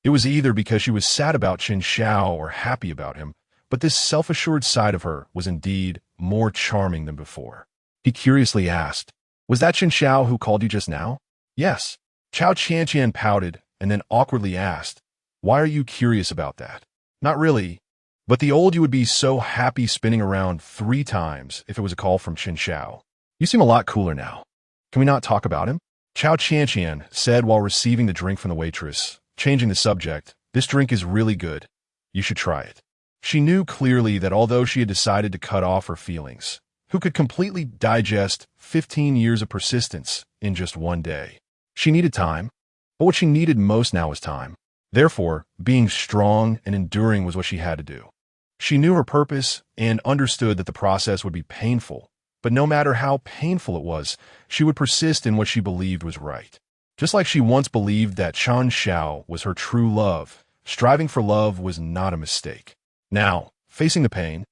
it was either because she was sad about Chen Xiao or happy about him, but this self-assured side of her was indeed more charming than before. He curiously asked, "Was that Chen Xiao who called you just now?" "Yes." Cao Qianqian pouted and then awkwardly asked, "Why are you curious about that?" "Not really, but the old you would be so happy spinning around 3 times if it was a call from Chen Xiao. You seem a lot cooler now. Can we not talk about him?" Cao Qianqian said while receiving the drink from the waitress, changing the subject, "This drink is really good. You should try it." She knew clearly that although she had decided to cut off her feelings, who could completely digest 15 years of persistence in just 1 day? She needed time, but what she needed most now was time. Therefore, being strong and enduring was what she had to do. She knew her purpose and understood that the process would be painful, but no matter how painful it was, she would persist in what she believed was right. Just like she once believed that Chen Xiao was her true love, striving for love was not a mistake. Now, facing the pain,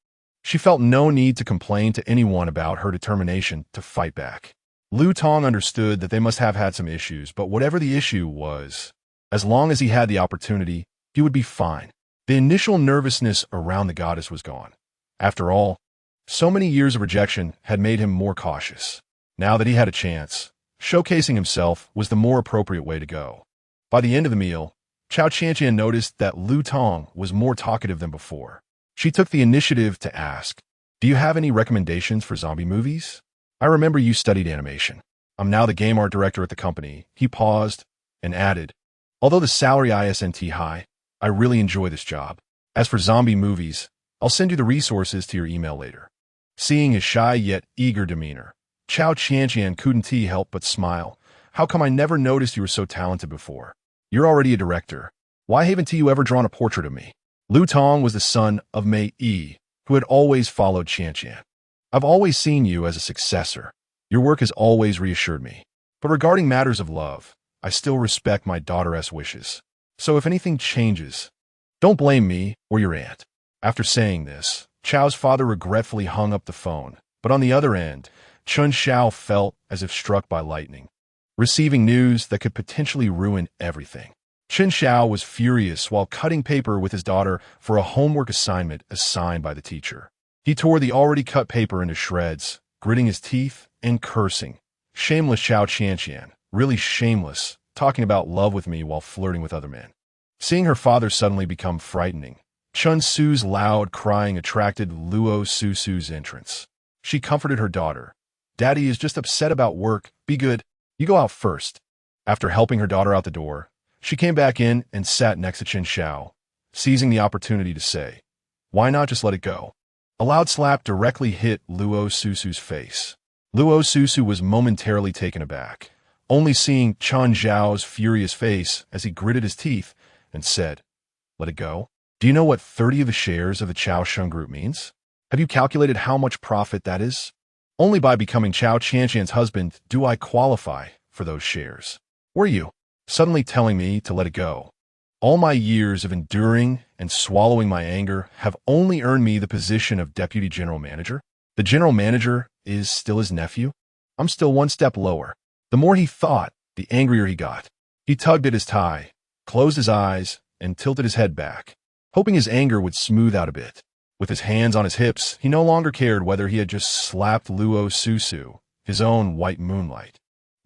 she felt no need to complain to anyone about her determination to fight back. Lu Tong understood that they must have had some issues, but whatever the issue was, as long as he had the opportunity, he would be fine. The initial nervousness around the goddess was gone. After all, so many years of rejection had made him more cautious. Now that he had a chance, showcasing himself was the more appropriate way to go. By the end of the meal, Cao Qianqian noticed that Lu Tong was more talkative than before. She took the initiative to ask, "Do you have any recommendations for zombie movies? I remember you studied animation. I'm now the game art director at the company." He paused and added, "Although the salary isn't high, I really enjoy this job. As for zombie movies, I'll send you the resources to your email later." Seeing his shy yet eager demeanor, Cao Qianqian couldn't help but smile. "How come I never noticed you were so talented before? You're already a director. Why haven't you ever drawn a portrait of me?" Lu Tong was the son of Mei Yi, who had always followed Qianqian. "I've always seen you as a successor. Your work has always reassured me. But regarding matters of love, I still respect my daughter's wishes. So if anything changes, don't blame me or your aunt." After saying this, Chao's father regretfully hung up the phone, but on the other end, Chen Xiao felt as if struck by lightning, receiving news that could potentially ruin everything. Chen Xiao was furious while cutting paper with his daughter for a homework assignment assigned by the teacher. He tore the already cut paper into shreds, gritting his teeth and cursing. "Shameless Cao Qianqian, really shameless, talking about love with me while flirting with other men." Seeing her father suddenly become frightening, Chun Su's loud crying attracted Luo Susu's entrance. She comforted her daughter. "Daddy is just upset about work. Be good. You go out first." After helping her daughter out the door, she came back in and sat next to Chen Xiao, seizing the opportunity to say, "Why not just let it go?" A loud slap directly hit Luo Susu's face. Luo Susu was momentarily taken aback, only seeing Chen Xiao's furious face as he gritted his teeth and said, Let it go. Do you know what 30 of the shares of the Cao Sheng Group means? Have you calculated how much profit that is? Only by becoming Cao Qianqian's husband do I qualify for those shares. Were you suddenly telling me to let it go? All my years of enduring and swallowing my anger have only earned me the position of deputy general manager. The general manager is still his nephew. I'm still one step lower. The more he thought, the angrier he got. He tugged at his tie, closed his eyes, and tilted his head back, hoping his anger would smooth out a bit. With his hands on his hips, he no longer cared whether he had just slapped Luo Susu, his own white moonlight.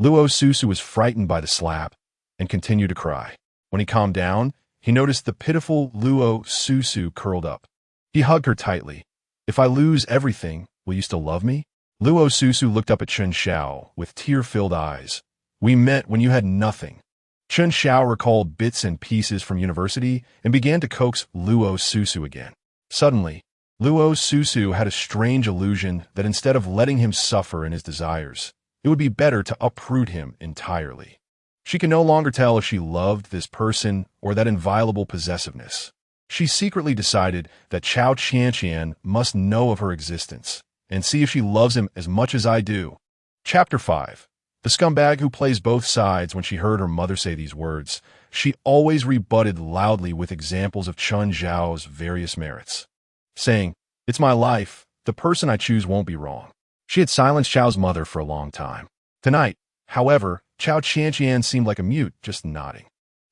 Luo Susu was frightened by the slap and continued to cry. When he calmed down, he noticed the pitiful Luo Susu curled up. He hugged her tightly. If I lose everything, will you still love me? Luo Susu looked up at Chen Xiao with tear-filled eyes. We met when you had nothing. Chen Xiao recalled bits and pieces from university and began to coax Luo Susu again. Suddenly, Luo Susu had a strange illusion that instead of letting him suffer in his desires, it would be better to uproot him entirely. She could no longer tell if she loved this person or that inviolable possessiveness. She secretly decided that Cao Qianqian must know of her existence and see if she loves him as much as I do. Chapter 5. The scumbag who plays both sides. When she heard her mother say these words, she always rebutted loudly with examples of Chen Xiao's various merits, saying, "It's my life. The person I choose won't be wrong." She had silenced Xiao's mother for a long time. Tonight, however, Cao Qianqian seemed like a mute, just nodding.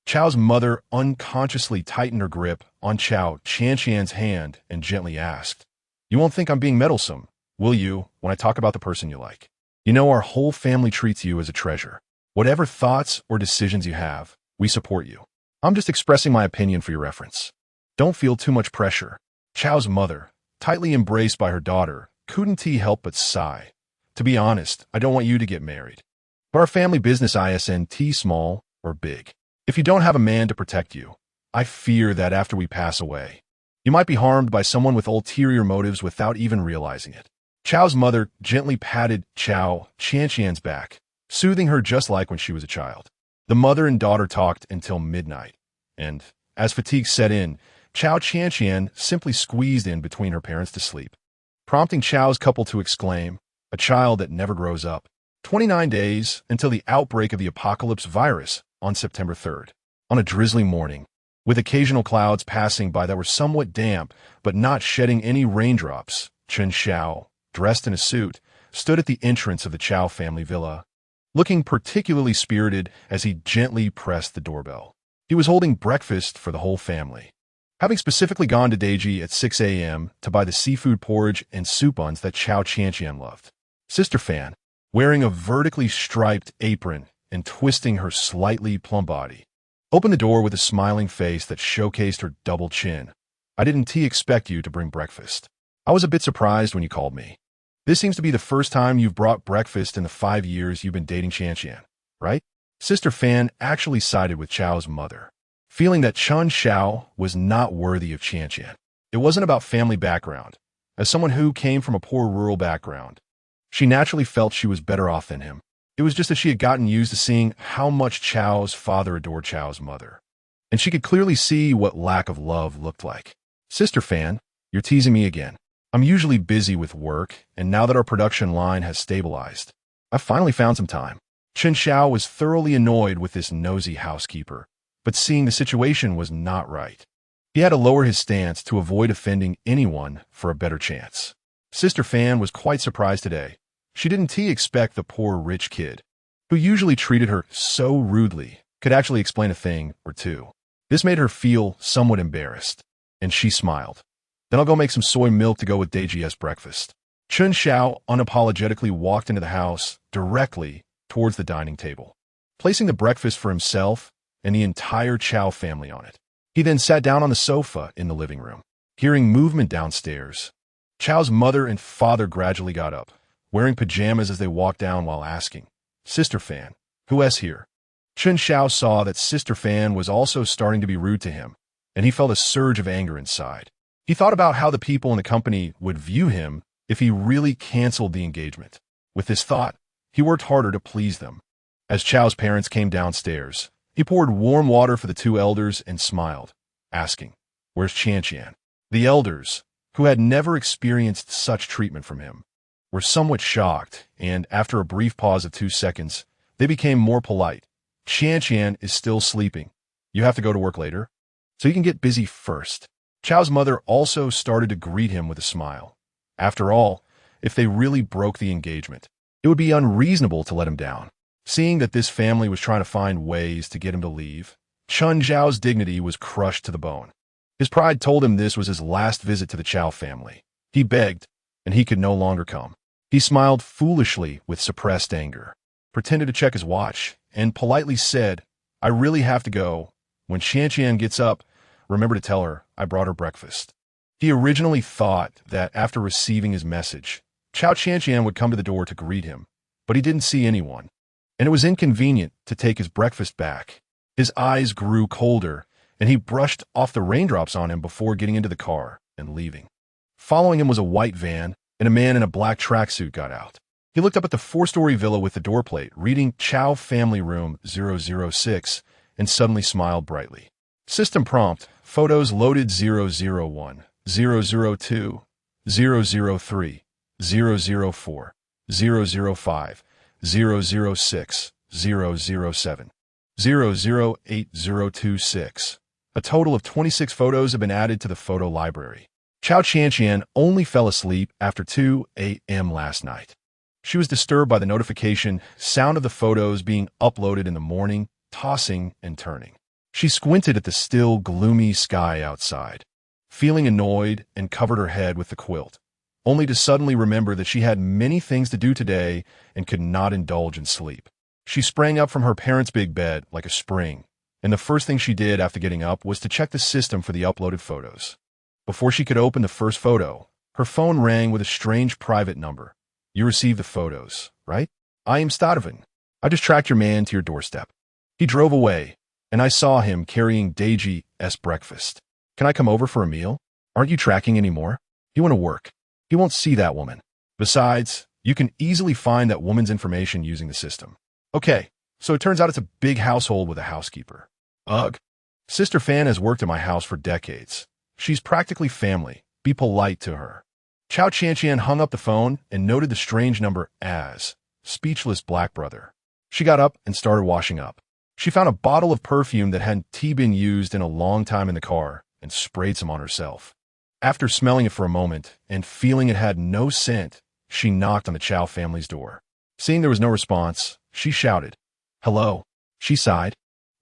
Chao's mother unconsciously tightened her grip on Cao Qianqian's hand and gently asked, "You won't think I'm being meddlesome, will you, when I talk about the person you like? You know our whole family treats you as a treasure. Whatever thoughts or decisions you have, we support you. I'm just expressing my opinion for your reference. Don't feel too much pressure." Chao's mother, tightly embraced by her daughter, couldn't help but sigh. "To be honest, I don't want you to get married. But our family business isn't small or big. If you don't have a man to protect you, I fear that after we pass away, you might be harmed by someone with ulterior motives without even realizing it." Chao's mother gently patted Cao Qianqian's back, soothing her just like when she was a child. The mother and daughter talked until midnight, and, as fatigue set in, Cao Qianqian simply squeezed in between her parents to sleep, prompting Chao's couple to exclaim, "A child that never grows up." 29 days until the outbreak of the apocalypse virus on September 3rd. On a drizzly morning, with occasional clouds passing by that were somewhat damp but not shedding any raindrops, Chen Xiao, dressed in a suit, stood at the entrance of the Cao family villa, looking particularly spirited as he gently pressed the doorbell. He was holding breakfast for the whole family, having specifically gone to Deji at 6 a.m. to buy the seafood porridge and soup buns that Cao Qianqian loved. Sister Fan, wearing a vertically striped apron and twisting her slightly plump body, opened the door with a smiling face that showcased her double chin. "I didn't expect you to bring breakfast. I was a bit surprised when you called me. This seems to be the first time you've brought breakfast in the 5 years you've been dating Qianqian, right?" Sister Fan actually sided with Chao's mother, feeling that Chen Xiao was not worthy of Qianqian. It wasn't about family background. As someone who came from a poor rural background, she naturally felt she was better off than him. It was just that she had gotten used to seeing how much Chao's father adored Chao's mother, and she could clearly see what lack of love looked like. "Sister Fan, you're teasing me again. I'm usually busy with work, and now that our production line has stabilized, I've finally found some time." Chen Xiao was thoroughly annoyed with this nosy housekeeper, but seeing the situation was not right. He had to lower his stance to avoid offending anyone for a better chance. Sister Fan was quite surprised today. She didn't expect the poor rich kid, who usually treated her so rudely, could actually explain a thing or two. This made her feel somewhat embarrassed, and she smiled. "Then I'll go make some soy milk to go with Deji's breakfast." Chen Xiao unapologetically walked into the house directly towards the dining table, placing the breakfast for himself and the entire Cao family on it. He then sat down on the sofa in the living room. Hearing movement downstairs, Chao's mother and father gradually got up, wearing pajamas as they walked down while asking, "Sister Fan, who is here?" Chen Xiao saw that Sister Fan was also starting to be rude to him, and he felt a surge of anger inside. He thought about how the people in the company would view him if he really canceled the engagement. With this thought, he worked harder to please them. As Chao's parents came downstairs, he poured warm water for the two elders and smiled. asking, "Where's Qianqian?" The elders, who had never experienced such treatment from him, were somewhat shocked, and after a brief pause of 2 seconds, they became more polite. "Qianqian is still sleeping. You have to go to work later, so you can get busy first." Chao's mother also started to greet him with a smile. After all, if they really broke the engagement, it would be unreasonable to let him down. Seeing that this family was trying to find ways to get him to leave, Chen Xiao's dignity was crushed to the bone. His pride told him this was his last visit to the Cao family. He begged, and he could no longer come. He smiled foolishly with suppressed anger, pretended to check his watch, and politely said, "I really have to go. When Qianqian gets up, remember to tell her I brought her breakfast." He originally thought that after receiving his message, Cao Qianqian would come to the door to greet him, but he didn't see anyone, and it was inconvenient to take his breakfast back. His eyes grew colder, and he brushed off the raindrops on him before getting into the car and leaving. Following him was a white van, and a man in a black tracksuit got out. He looked up at the 4-story villa with the door plate, reading Cao Family Room 006, and suddenly smiled brightly. System prompt: photos loaded 001, 002, 003, 004, 005, 006, 007, 008026. A total of 26 photos have been added to the photo library. Cao Qianqian only fell asleep after 2 a.m. last night. She was disturbed by the notification sound of the photos being uploaded in the morning, tossing and turning. She squinted at the still, gloomy sky outside, feeling annoyed, and covered her head with the quilt, only to suddenly remember that she had many things to do today and could not indulge in sleep. She sprang up from her parents' big bed like a spring, and the first thing she did after getting up was to check the system for the uploaded photos. Before she could open the first photo, her phone rang with a strange private number. "You received the photos, right? I am Stadovin. I just tracked your man to your doorstep. He drove away, and I saw him carrying Daiji's breakfast. Can I come over for a meal? Aren't you tracking anymore? You want to work. He won't see that woman. Besides, you can easily find that woman's information using the system." Okay, so it turns out it's a big household with a housekeeper. Ugh. Sister Fan has worked at my house for decades. She's practically family. Be polite to her. Cao Qianqian hung up the phone and noted the strange number as speechless black brother. She got up and started washing up. She found a bottle of perfume that hadn't been used in a long time in the car and sprayed some on herself. After smelling it for a moment and feeling it had no scent, she knocked on the Cao family's door. Seeing there was no response, she shouted, "Hello." She sighed,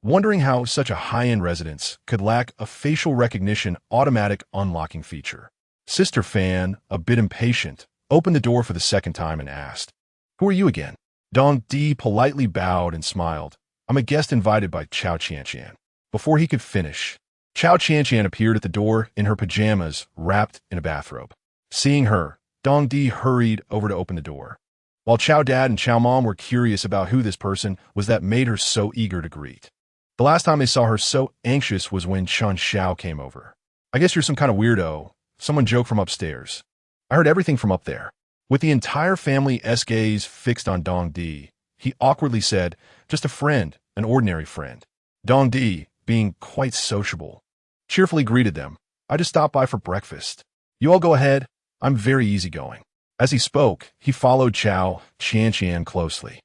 wondering how such a high-end residence could lack a facial recognition automatic unlocking feature. Sister Fan, a bit impatient, opened the door for the second time and asked, "Who are you again?" Dong Di politely bowed and smiled. "I'm a guest invited by Cao Qianqian." Before he could finish, Cao Qianqian appeared at the door in her pajamas, wrapped in a bathrobe. Seeing her, Dong Di hurried over to open the door. While Cao Dad and Cao Mom were curious about who this person was that made her so eager to greet. The last time they saw her so anxious was when Chen Xiao came over. "I guess you're some kind of weirdo," someone joked from upstairs. "I heard everything from up there." With the entire family's gaze fixed on Dong Di, he awkwardly said, "Just a friend, an ordinary friend." Dong Di, being quite sociable, cheerfully greeted them. "I just stopped by for breakfast. You all go ahead. I'm very easygoing." As he spoke, he followed Cao Qianqian closely.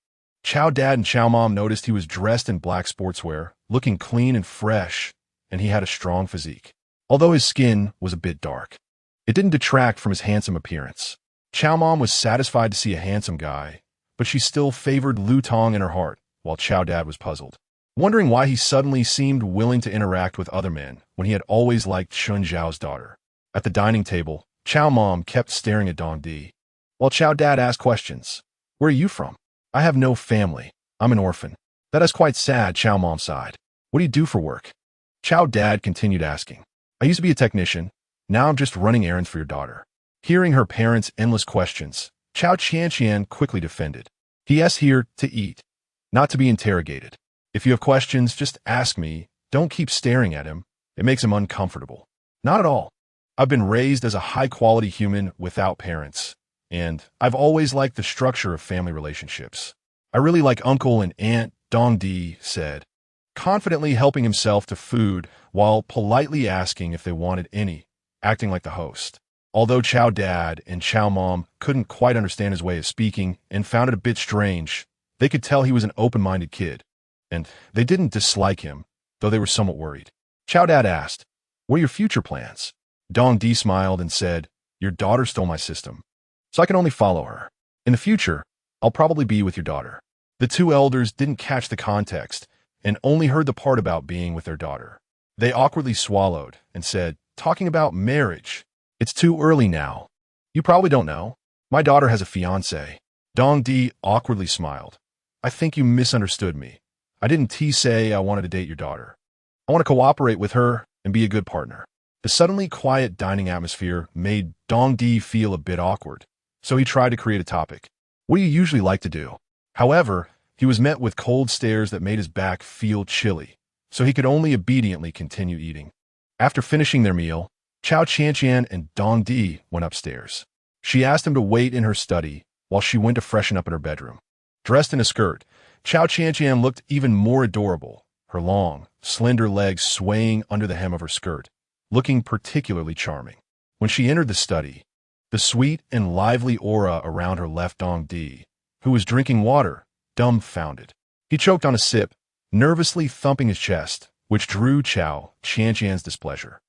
Cao Dad and Cao Mom noticed he was dressed in black sportswear, looking clean and fresh, and he had a strong physique, although his skin was a bit dark. It didn't detract from his handsome appearance. Cao Mom was satisfied to see a handsome guy, but she still favored Lu Tong in her heart, while Cao Dad was puzzled, wondering why he suddenly seemed willing to interact with other men when he had always liked Chen Xiao's daughter. At the dining table, Cao Mom kept staring at Dong Di, while Cao Dad asked questions. "Where are you from?" "I have no family. I'm an orphan." "That is quite sad," Cao Mom sighed. "What do you do for work?" Cao Dad continued asking. "I used to be a technician. Now I'm just running errands for your daughter." Hearing her parents' endless questions, Cao Qianqian quickly defended. "He is here to eat, not to be interrogated. If you have questions, just ask me. Don't keep staring at him. It makes him uncomfortable." "Not at all. I've been raised as a high-quality human without parents, and I've always liked the structure of family relationships. I really like uncle and aunt," Dong Di said, confidently helping himself to food while politely asking if they wanted any, acting like the host. Although Cao Dad and Cao Mom couldn't quite understand his way of speaking and found it a bit strange, they could tell he was an open-minded kid, and they didn't dislike him, though they were somewhat worried. Cao Dad asked, "What are your future plans?" Dong Di smiled and said, "Your daughter stole my system, so I can only follow her. In the future, I'll probably be with your daughter." The two elders didn't catch the context and only heard the part about being with their daughter. They awkwardly swallowed and said, "Talking about marriage. It's too early now. You probably don't know. My daughter has a fiancé." Dong Di awkwardly smiled. "I think you misunderstood me. I didn't say I wanted to date your daughter. I want to cooperate with her and be a good partner." The suddenly quiet dining atmosphere made Dong Di feel a bit awkward, so he tried to create a topic. "What do you usually like to do?" However, he was met with cold stares that made his back feel chilly, so he could only obediently continue eating. After finishing their meal, Cao Qianqian and Dong Di went upstairs. She asked him to wait in her study while she went to freshen up in her bedroom. Dressed in a skirt, Cao Qianqian looked even more adorable, her long, slender legs swaying under the hem of her skirt, looking particularly charming. When she entered the study, the sweet and lively aura around her left Dong Di, who was drinking water, dumbfounded. He choked on a sip, nervously thumping his chest, which drew Cao Qianqian's displeasure.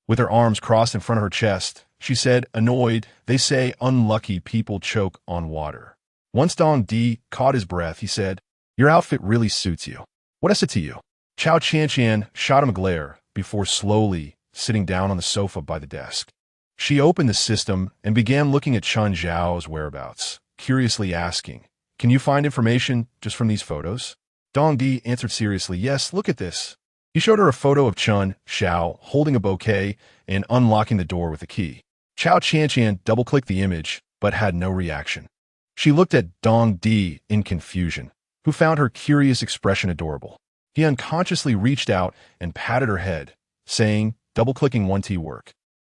With her arms crossed in front of her chest, she said, annoyed, "They say unlucky people choke on water." Once Dong Di caught his breath, he said, "Your outfit really suits you. What is it to you?" Cao Qianqian shot him a glare before slowly sitting down on the sofa by the desk. She opened the system and began looking at Chen Xiao's whereabouts, curiously asking, "Can you find information just from these photos?" Dong Di answered seriously, "Yes, look at this." He showed her a photo of Chen Xiao holding a bouquet and unlocking the door with a key. Cao Qianqian double-clicked the image, but had no reaction. She looked at Dong Di in confusion, who found her curious expression adorable. He unconsciously reached out and patted her head, saying, double-clicking 1T work.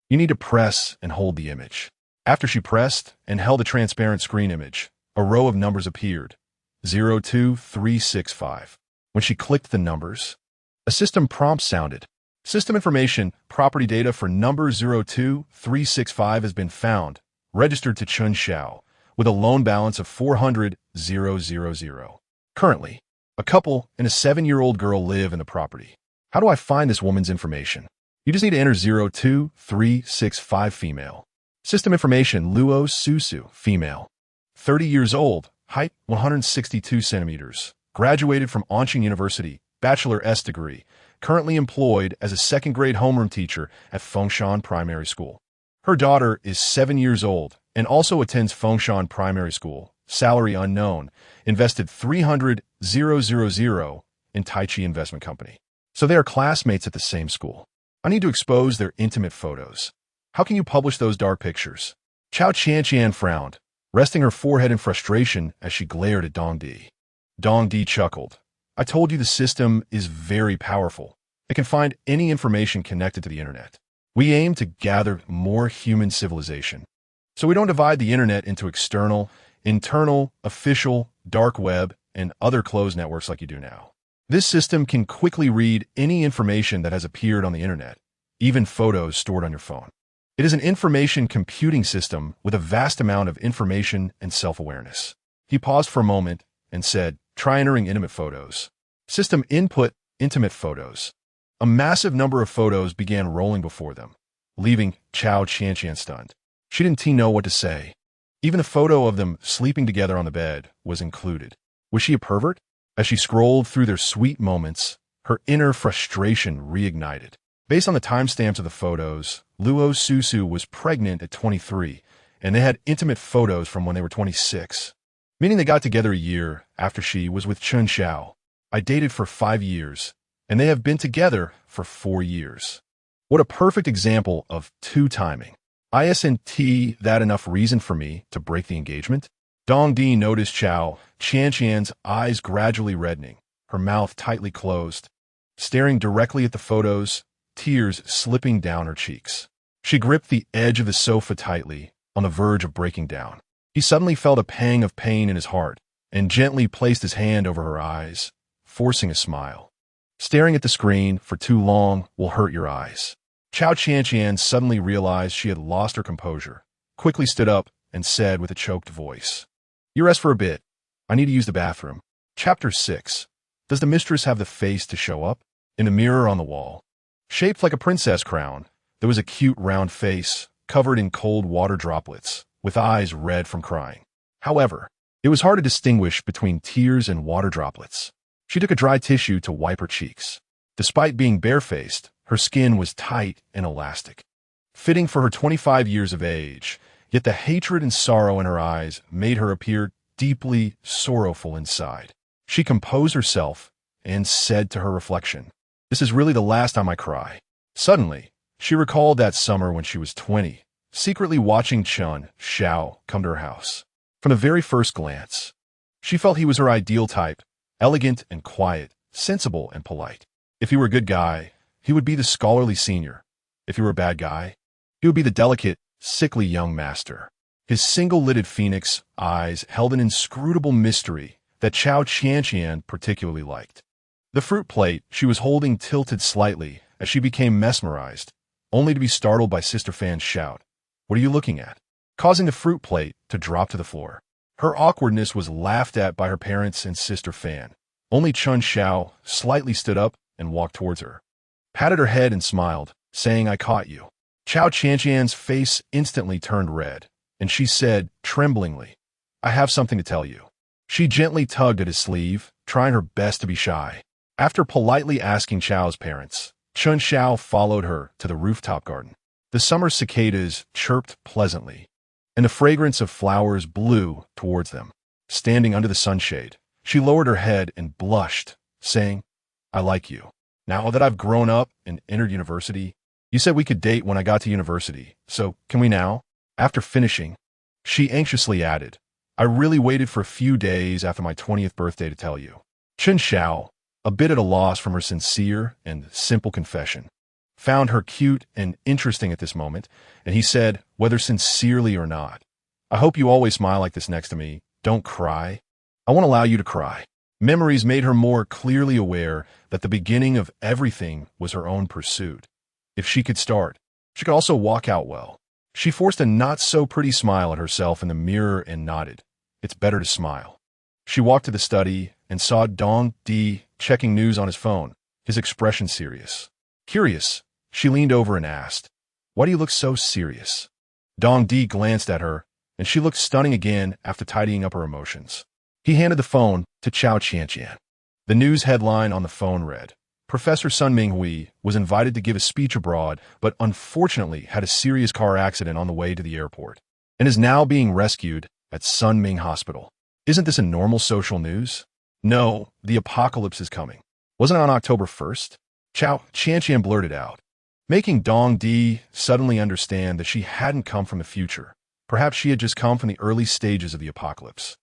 "You need to press and hold the image." After she pressed and held the transparent screen image, a row of numbers appeared, 02365. When she clicked the numbers, a system prompt sounded. "System information, property data for number 02365 has been found, registered to Chen Xiao, with a loan balance of 400,000. Currently, a couple and a 7-year-old girl live in the property. How do I find this woman's information? You just need to enter 02365 female. System information, Luo Susu, female. 30 years old, height 162 centimeters, graduated from Anqing University, Bachelor S degree, currently employed as a second-grade homeroom teacher at Fengshan Primary School. Her daughter is 7 years old and also attends Fengshan Primary School, salary unknown, invested 300,000 in Tai Chi Investment Company. So they are classmates at the same school. I need to expose their intimate photos. How can you publish those dark pictures?" Cao Qianqian frowned, resting her forehead in frustration as she glared at Dong Di. Dong Di chuckled. "I told you the system is very powerful. It can find any information connected to the internet. We aim to gather more human civilization. So we don't divide the internet into external, internal, official, dark web, and other closed networks like you do now. This system can quickly read any information that has appeared on the internet, even photos stored on your phone. It is an information computing system with a vast amount of information and self-awareness." He paused for a moment and said, "Try entering intimate photos." System input intimate photos. A massive number of photos began rolling before them, leaving Cao Qianqian stunned. She didn't know what to say. Even a photo of them sleeping together on the bed was included. Was she a pervert? As she scrolled through their sweet moments, her inner frustration reignited. Based on the timestamps of the photos, Luo Susu was pregnant at 23, and they had intimate photos from when they were 26, meaning they got together a year after she was with Chen Xiao. "I dated for 5 years, and they have been together for 4 years. What a perfect example of two-timing. Isn't that enough reason for me to break the engagement?" Dong Di noticed Cao Qianqian's eyes gradually reddening, her mouth tightly closed, staring directly at the photos, tears slipping down her cheeks. She gripped the edge of the sofa tightly, on the verge of breaking down. He suddenly felt a pang of pain in his heart and gently placed his hand over her eyes, forcing a smile. Staring at the screen for too long will hurt your eyes. Cao Qianqian suddenly realized she had lost her composure, quickly stood up, and said with a choked voice, "You rest for a bit. I need to use the bathroom." Chapter 6. Does the mistress have the face to show up? In a mirror on the wall, shaped like a princess crown, there was a cute round face, covered in cold water droplets, with eyes red from crying. However, it was hard to distinguish between tears and water droplets. She took a dry tissue to wipe her cheeks. Despite being barefaced, her skin was tight and elastic, fitting for her 25 years of age, yet the hatred and sorrow in her eyes made her appear deeply sorrowful inside. She composed herself and said to her reflection, "This is really the last time I cry." Suddenly, she recalled that summer when she was 20, secretly watching Chen Xiao come to her house. From the very first glance, she felt he was her ideal type, elegant and quiet, sensible and polite. If he were a good guy, he would be the scholarly senior. If he were a bad guy, he would be the delicate, sickly young master. His single-lidded phoenix eyes held an inscrutable mystery that Cao Qianqian particularly liked. The fruit plate she was holding tilted slightly as she became mesmerized, only to be startled by Sister Fan's shout, "What are you looking at?" causing the fruit plate to drop to the floor. Her awkwardness was laughed at by her parents and Sister Fan. Only Chen Xiao slightly stood up and walked towards her, patted her head and smiled, saying, "I caught you." Cao Qianqian's face instantly turned red, and she said, tremblingly, "I have something to tell you." She gently tugged at his sleeve, trying her best to be shy. After politely asking Chao's parents, Chen Xiao followed her to the rooftop garden. The summer cicadas chirped pleasantly, and the fragrance of flowers blew towards them. Standing under the sunshade, she lowered her head and blushed, saying, "I like you. Now that I've grown up and entered university, you said we could date when I got to university, so can we now?" After finishing, she anxiously added, "I really waited for a few days after my 20th birthday to tell you." Chen Xiao, a bit at a loss from her sincere and simple confession, found her cute and interesting at this moment, and he said, whether sincerely or not, "I hope you always smile like this next to me. Don't cry. I won't allow you to cry." Memories made her more clearly aware that the beginning of everything was her own pursuit. If she could start, she could also walk out well. She forced a not-so-pretty smile at herself in the mirror and nodded. It's better to smile. She walked to the study and saw Dong Di checking news on his phone, his expression serious. Curious, she leaned over and asked, "Why do you look so serious?" Dong Di glanced at her, and she looked stunning again after tidying up her emotions. He handed the phone to Cao Qianqian. The news headline on the phone read, "Professor Sun Minghui was invited to give a speech abroad, but unfortunately had a serious car accident on the way to the airport, and is now being rescued at Sun Ming Hospital." Isn't this a normal social news? No, the apocalypse is coming. Wasn't it on October 1st? Cao Qianqian blurted out, making Dong Di suddenly understand that she hadn't come from the future. Perhaps she had just come from the early stages of the apocalypse.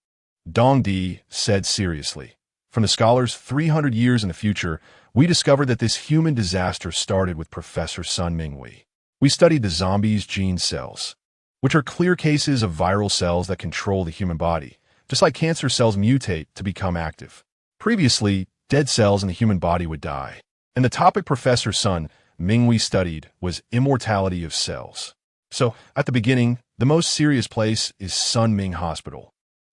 Dong Di said seriously, "From the scholars 300 years in the future, we discovered that this human disaster started with Professor Sun Minghui. We studied the zombies' gene cells, which are clear cases of viral cells that control the human body, just like cancer cells mutate to become active. Previously, dead cells in the human body would die, and the topic Professor Sun Minghui studied was immortality of cells. So, at the beginning, the most serious place is Sun Ming Hospital,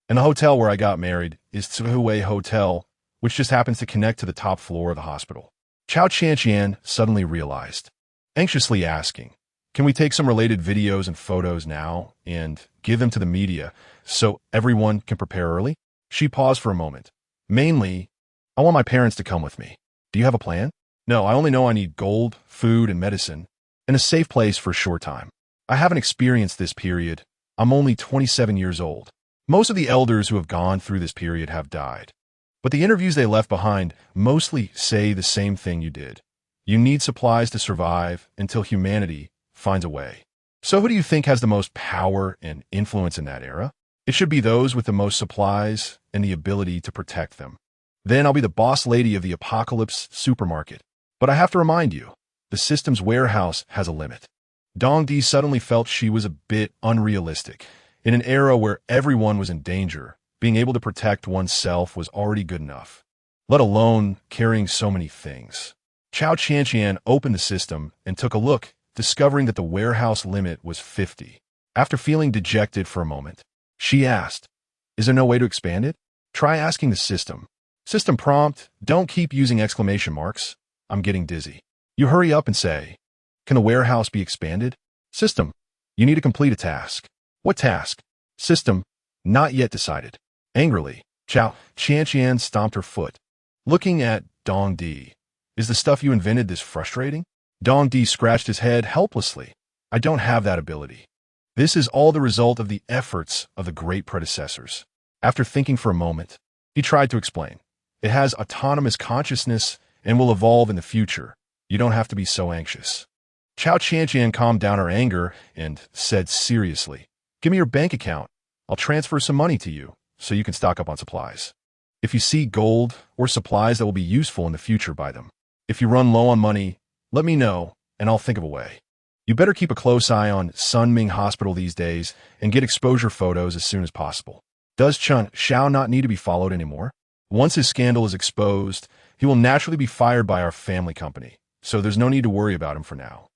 and the hotel where I got married is Tsuhui Hotel, which just happens to connect to the top floor of the hospital." Cao Qianqian suddenly realized, anxiously asking, "Can we take some related videos and photos now and give them to the media so everyone can prepare early?" She paused for a moment. "Mainly, I want my parents to come with me. Do you have a plan?" "No, I only know I need gold, food, and medicine, and a safe place for a short time. I haven't experienced this period. I'm only 27 years old. Most of the elders who have gone through this period have died, but the interviews they left behind mostly say the same thing you did. You need supplies to survive until humanity finds a way. So who do you think has the most power and influence in that era? It should be those with the most supplies and the ability to protect them. Then I'll be the boss lady of the apocalypse supermarket. But I have to remind you, the system's warehouse has a limit." Dong Di suddenly felt she was a bit unrealistic. In an era where everyone was in danger, being able to protect oneself was already good enough. let alone carrying so many things. Cao Qianqian opened the system and took a look, discovering that the warehouse limit was 50. After feeling dejected for a moment, she asked, "Is there no way to expand it?" Try asking the system. System prompt, don't keep using exclamation marks. I'm getting dizzy. You hurry up and say, "Can the warehouse be expanded?" System, you need to complete a task. What task? System, not yet decided. Angrily, Cao Qianqian stomped her foot. Looking at Dong Di, is the stuff you invented this frustrating? Dong Di scratched his head helplessly. I don't have that ability. This is all the result of the efforts of the great predecessors. After thinking for a moment, he tried to explain. It has autonomous consciousness and will evolve in the future. You don't have to be so anxious. Cao Qianqian calmed down her anger and said seriously, "Give me your bank account. I'll transfer some money to you so you can stock up on supplies. If you see gold or supplies that will be useful in the future, buy them. If you run low on money, let me know and I'll think of a way. You better keep a close eye on Sunming Hospital these days and get exposure photos as soon as possible. Does Chen Xiao not need to be followed anymore? Once his scandal is exposed, he will naturally be fired by our family company, so there's no need to worry about him for now.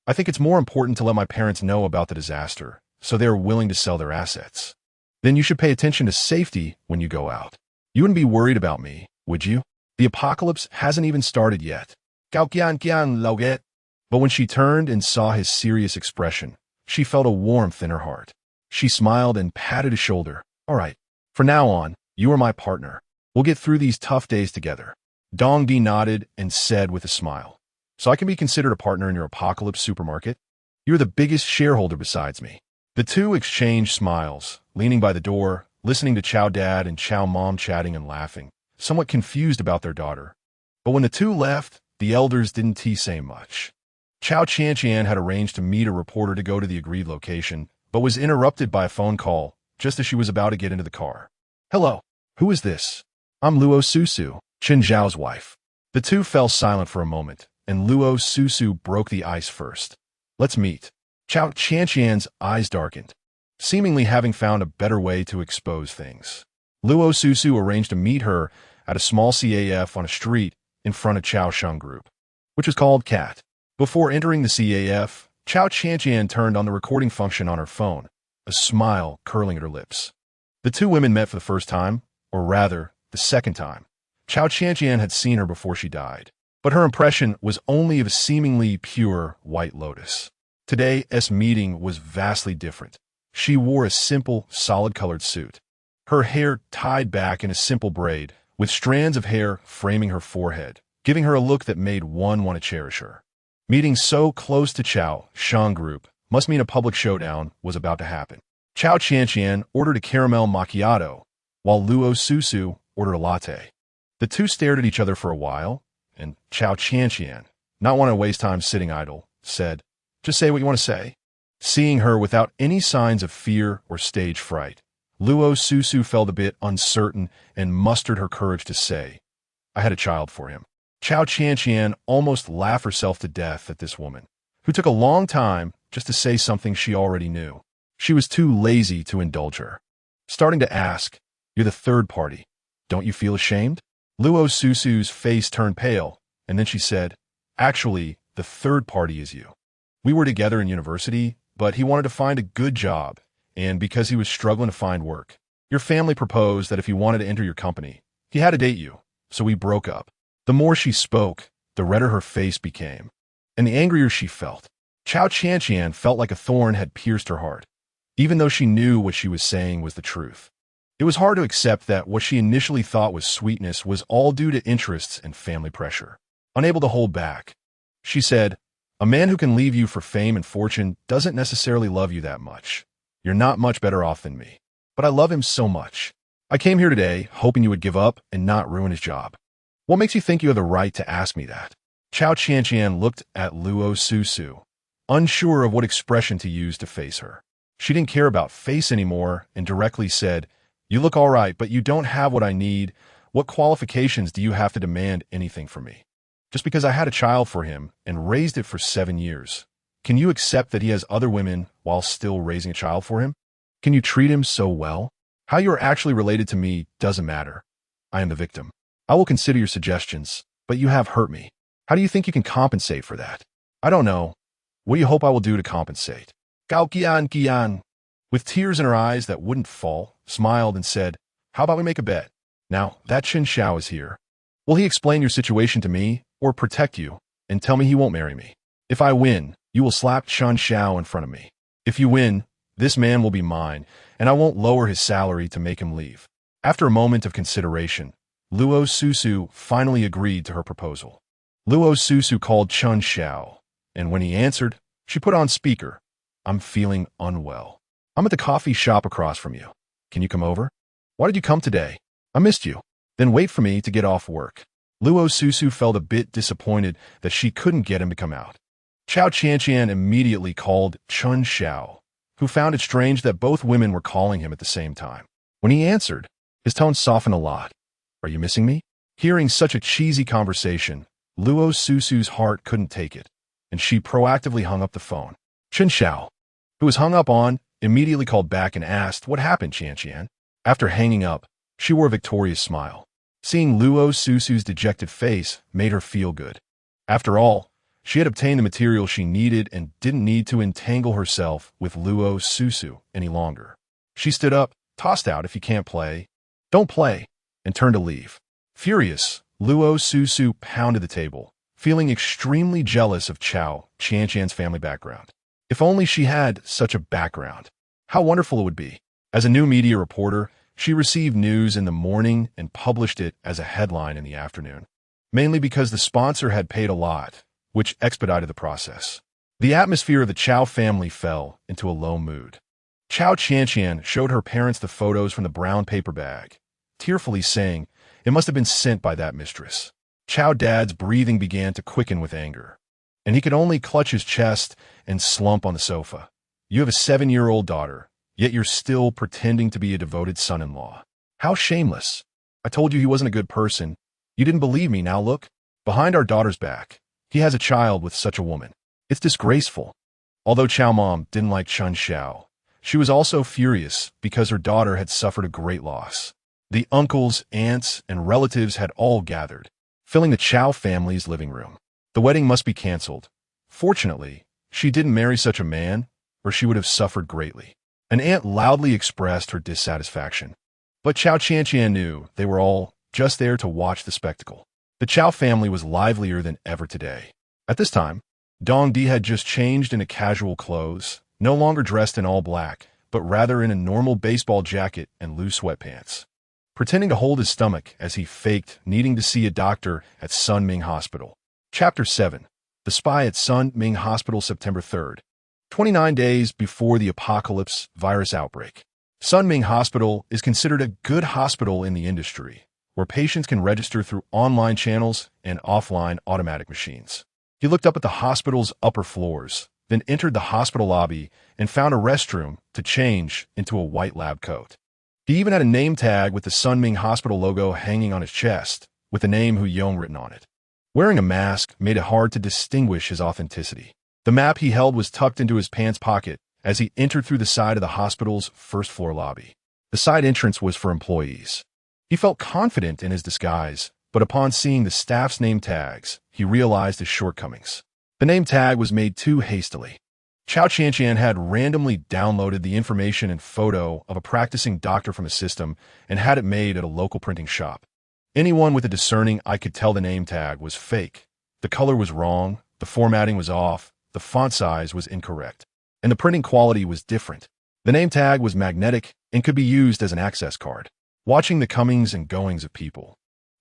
I think it's more important to let my parents know about the disaster, so they are willing to sell their assets. Then you should pay attention to safety when you go out. You wouldn't be worried about me, would you? The apocalypse hasn't even started yet." Cao Qianqian loget. But when she turned and saw his serious expression, she felt a warmth in her heart. She smiled and patted his shoulder. "All right, from now on, you are my partner. We'll get through these tough days together." Dong Di nodded and said with a smile, "So I can be considered a partner in your apocalypse supermarket? You're the biggest shareholder besides me." The two exchanged smiles, leaning by the door, listening to Cao Dad and Cao Mom chatting and laughing, somewhat confused about their daughter. But when the two left, the elders didn't say much. Cao Qianqian had arranged to meet a reporter to go to the agreed location, but was interrupted by a phone call just as she was about to get into the car. "Hello, who is this?" "I'm Luo Susu, Chen Xiao's wife." The two fell silent for a moment, and Luo Susu broke the ice first. "Let's meet." Cao Qianqian's eyes darkened, seemingly having found a better way to expose things. Luo Susu arranged to meet her at a small CAF on a street in front of Cao Sheng Group, which was called CAT. Before entering the CAF, Cao Qianqian turned on the recording function on her phone, a smile curling at her lips. The two women met for the first time, or rather, the second time. Cao Qianqian had seen her before she died, but her impression was only of a seemingly pure white lotus. Today's meeting was vastly different. She wore a simple, solid-colored suit. Her hair tied back in a simple braid, with strands of hair framing her forehead, giving her a look that made one want to cherish her. Meeting so close to Cao Sheng Group must mean a public showdown was about to happen. Cao Qianqian ordered a caramel macchiato, while Luo Susu ordered a latte. The two stared at each other for a while, and Cao Qianqian, not wanting to waste time sitting idle, said, "Just say what you want to say." Seeing her without any signs of fear or stage fright, Luo Susu felt a bit uncertain and mustered her courage to say, "I had a child for him." Cao Qianqian almost laughed herself to death at this woman, who took a long time just to say something she already knew. She was too lazy to indulge her. Starting to ask, "You're the third party. Don't you feel ashamed?" Luo Susu's face turned pale, and then she said, "Actually, the third party is you. We were together in university, but he wanted to find a good job, and because he was struggling to find work, your family proposed that if he wanted to enter your company, he had to date you, so we broke up." The more she spoke, the redder her face became, and the angrier she felt. Cao Qianqian felt like a thorn had pierced her heart, even though she knew what she was saying was the truth. It was hard to accept that what she initially thought was sweetness was all due to interests and family pressure. Unable to hold back, she said, "A man who can leave you for fame and fortune doesn't necessarily love you that much. You're not much better off than me, but I love him so much. I came here today hoping you would give up and not ruin his job. What makes you think you have the right to ask me that?" Cao Qianqian looked at Luo Susu, unsure of what expression to use to face her. She didn't care about face anymore and directly said, "You look all right, but you don't have what I need. What qualifications do you have to demand anything from me? Just because I had a child for him and raised it for 7 years, can you accept that he has other women while still raising a child for him? Can you treat him so well? How you are actually related to me doesn't matter. I am the victim. I will consider your suggestions, but you have hurt me. How do you think you can compensate for that? I don't know. What do you hope I will do to compensate? Cao Qianqian, with tears in her eyes that wouldn't fall, smiled and said, how about we make a bet? Now that Chen Xiao is here, will he explain your situation to me or protect you and tell me he won't marry me? If I win, you will slap Chen Xiao in front of me. If you win, this man will be mine, and I won't lower his salary to make him leave. After a moment of consideration, Luo Susu finally agreed to her proposal. Luo Susu called Chen Xiao, and when he answered, she put on speaker. I'm feeling unwell. I'm at the coffee shop across from you. Can you come over? Why did you come today? I missed you. Then wait for me to get off work. Luo Susu felt a bit disappointed that she couldn't get him to come out. Cao Qianqian immediately called Chen Xiao, who found it strange that both women were calling him at the same time. When he answered, his tone softened a lot. Are you missing me? Hearing such a cheesy conversation, Luo Susu's heart couldn't take it, and she proactively hung up the phone. Chen Xiao, who was hung up on, immediately called back and asked, what happened, Qianqian? After hanging up, she wore a victorious smile. Seeing Luo Susu's dejected face made her feel good. After all, she had obtained the material she needed and didn't need to entangle herself with Luo Susu any longer. She stood up, tossed out if you can't play, don't play, and turned to leave. Furious, Luo Susu pounded the table, feeling extremely jealous of Cao Qianqian's family background. If only she had such a background. How wonderful it would be. As a new media reporter, she received news in the morning and published it as a headline in the afternoon, mainly because the sponsor had paid a lot, which expedited the process. The atmosphere of the Cao family fell into a low mood. Cao Qianqian showed her parents the photos from the brown paper bag, tearfully saying, it must have been sent by that mistress. Cao Dad's breathing began to quicken with anger, and he could only clutch his chest and slump on the sofa. You have a 7-year-old daughter, yet you're still pretending to be a devoted son-in-law. How shameless. I told you he wasn't a good person. You didn't believe me, now look. Behind our daughter's back, he has a child with such a woman. It's disgraceful. Although Cao Mom didn't like Chen Xiao, she was also furious because her daughter had suffered a great loss. The uncles, aunts, and relatives had all gathered, filling the Cao family's living room. The wedding must be canceled. Fortunately, she didn't marry such a man, or she would have suffered greatly. An aunt loudly expressed her dissatisfaction. But Cao Qianqian knew they were all just there to watch the spectacle. The Cao family was livelier than ever today. At this time, Dong Di had just changed into casual clothes, no longer dressed in all black, but rather in a normal baseball jacket and loose sweatpants, pretending to hold his stomach as he faked needing to see a doctor at Sun Ming Hospital. Chapter 7. The Spy at Sun Ming Hospital, September 3rd. 29 days before the apocalypse virus outbreak. Sun Ming Hospital is considered a good hospital in the industry, where patients can register through online channels and offline automatic machines. He looked up at the hospital's upper floors, then entered the hospital lobby and found a restroom to change into a white lab coat. He even had a name tag with the Sun Ming Hospital logo hanging on his chest, with the name Hu Yong written on it. Wearing a mask made it hard to distinguish his authenticity. The map he held was tucked into his pants pocket as he entered through the side of the hospital's first-floor lobby. The side entrance was for employees. He felt confident in his disguise, but upon seeing the staff's name tags, he realized his shortcomings. The name tag was made too hastily. Cao Qianqian had randomly downloaded the information and photo of a practicing doctor from a system and had it made at a local printing shop. Anyone with a discerning eye could tell the name tag was fake. The color was wrong, the formatting was off, the font size was incorrect, and the printing quality was different. The name tag was magnetic and could be used as an access card. Watching the comings and goings of people.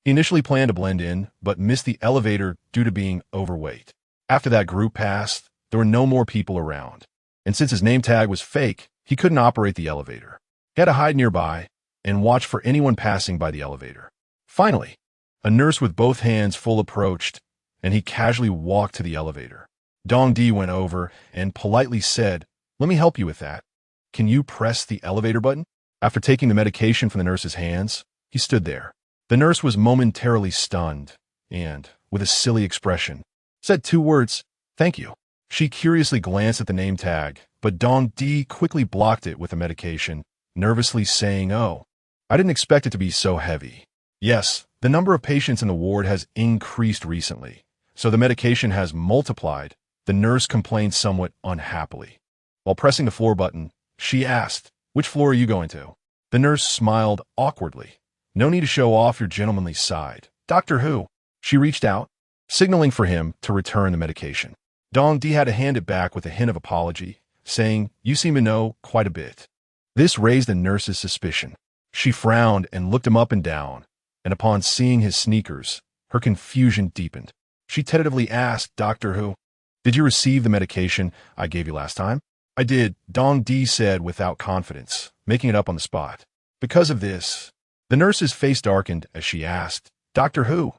He initially planned to blend in, but missed the elevator due to being overweight. After that group passed, there were no more people around, and since his name tag was fake, he couldn't operate the elevator. He had to hide nearby and watch for anyone passing by the elevator. Finally, a nurse with both hands full approached, and he casually walked to the elevator. Dong Di went over and politely said, "Let me help you with that. Can you press the elevator button?" After taking the medication from the nurse's hands, he stood there. The nurse was momentarily stunned and, with a silly expression, said 2 words, "Thank you." She curiously glanced at the name tag, but Dong Di quickly blocked it with the medication, nervously saying, "Oh, I didn't expect it to be so heavy." "Yes, The number of patients in the ward has increased recently, so the medication has multiplied. The nurse complained somewhat unhappily. While pressing the floor button, she asked, "Which floor are you going to?" The nurse smiled awkwardly. "No need to show off your gentlemanly side. Doctor Who?" She reached out, signaling for him to return the medication. Dong Di had to hand it back with a hint of apology, saying, "You seem to know quite a bit." This raised the nurse's suspicion. She frowned and looked him up and down, and upon seeing his sneakers, her confusion deepened. She tentatively asked, "Doctor Who, did you receive the medication I gave you last time?" "I did," Dong Di said without confidence, making it up on the spot. Because of this, the nurse's face darkened as she asked, "Doctor Who,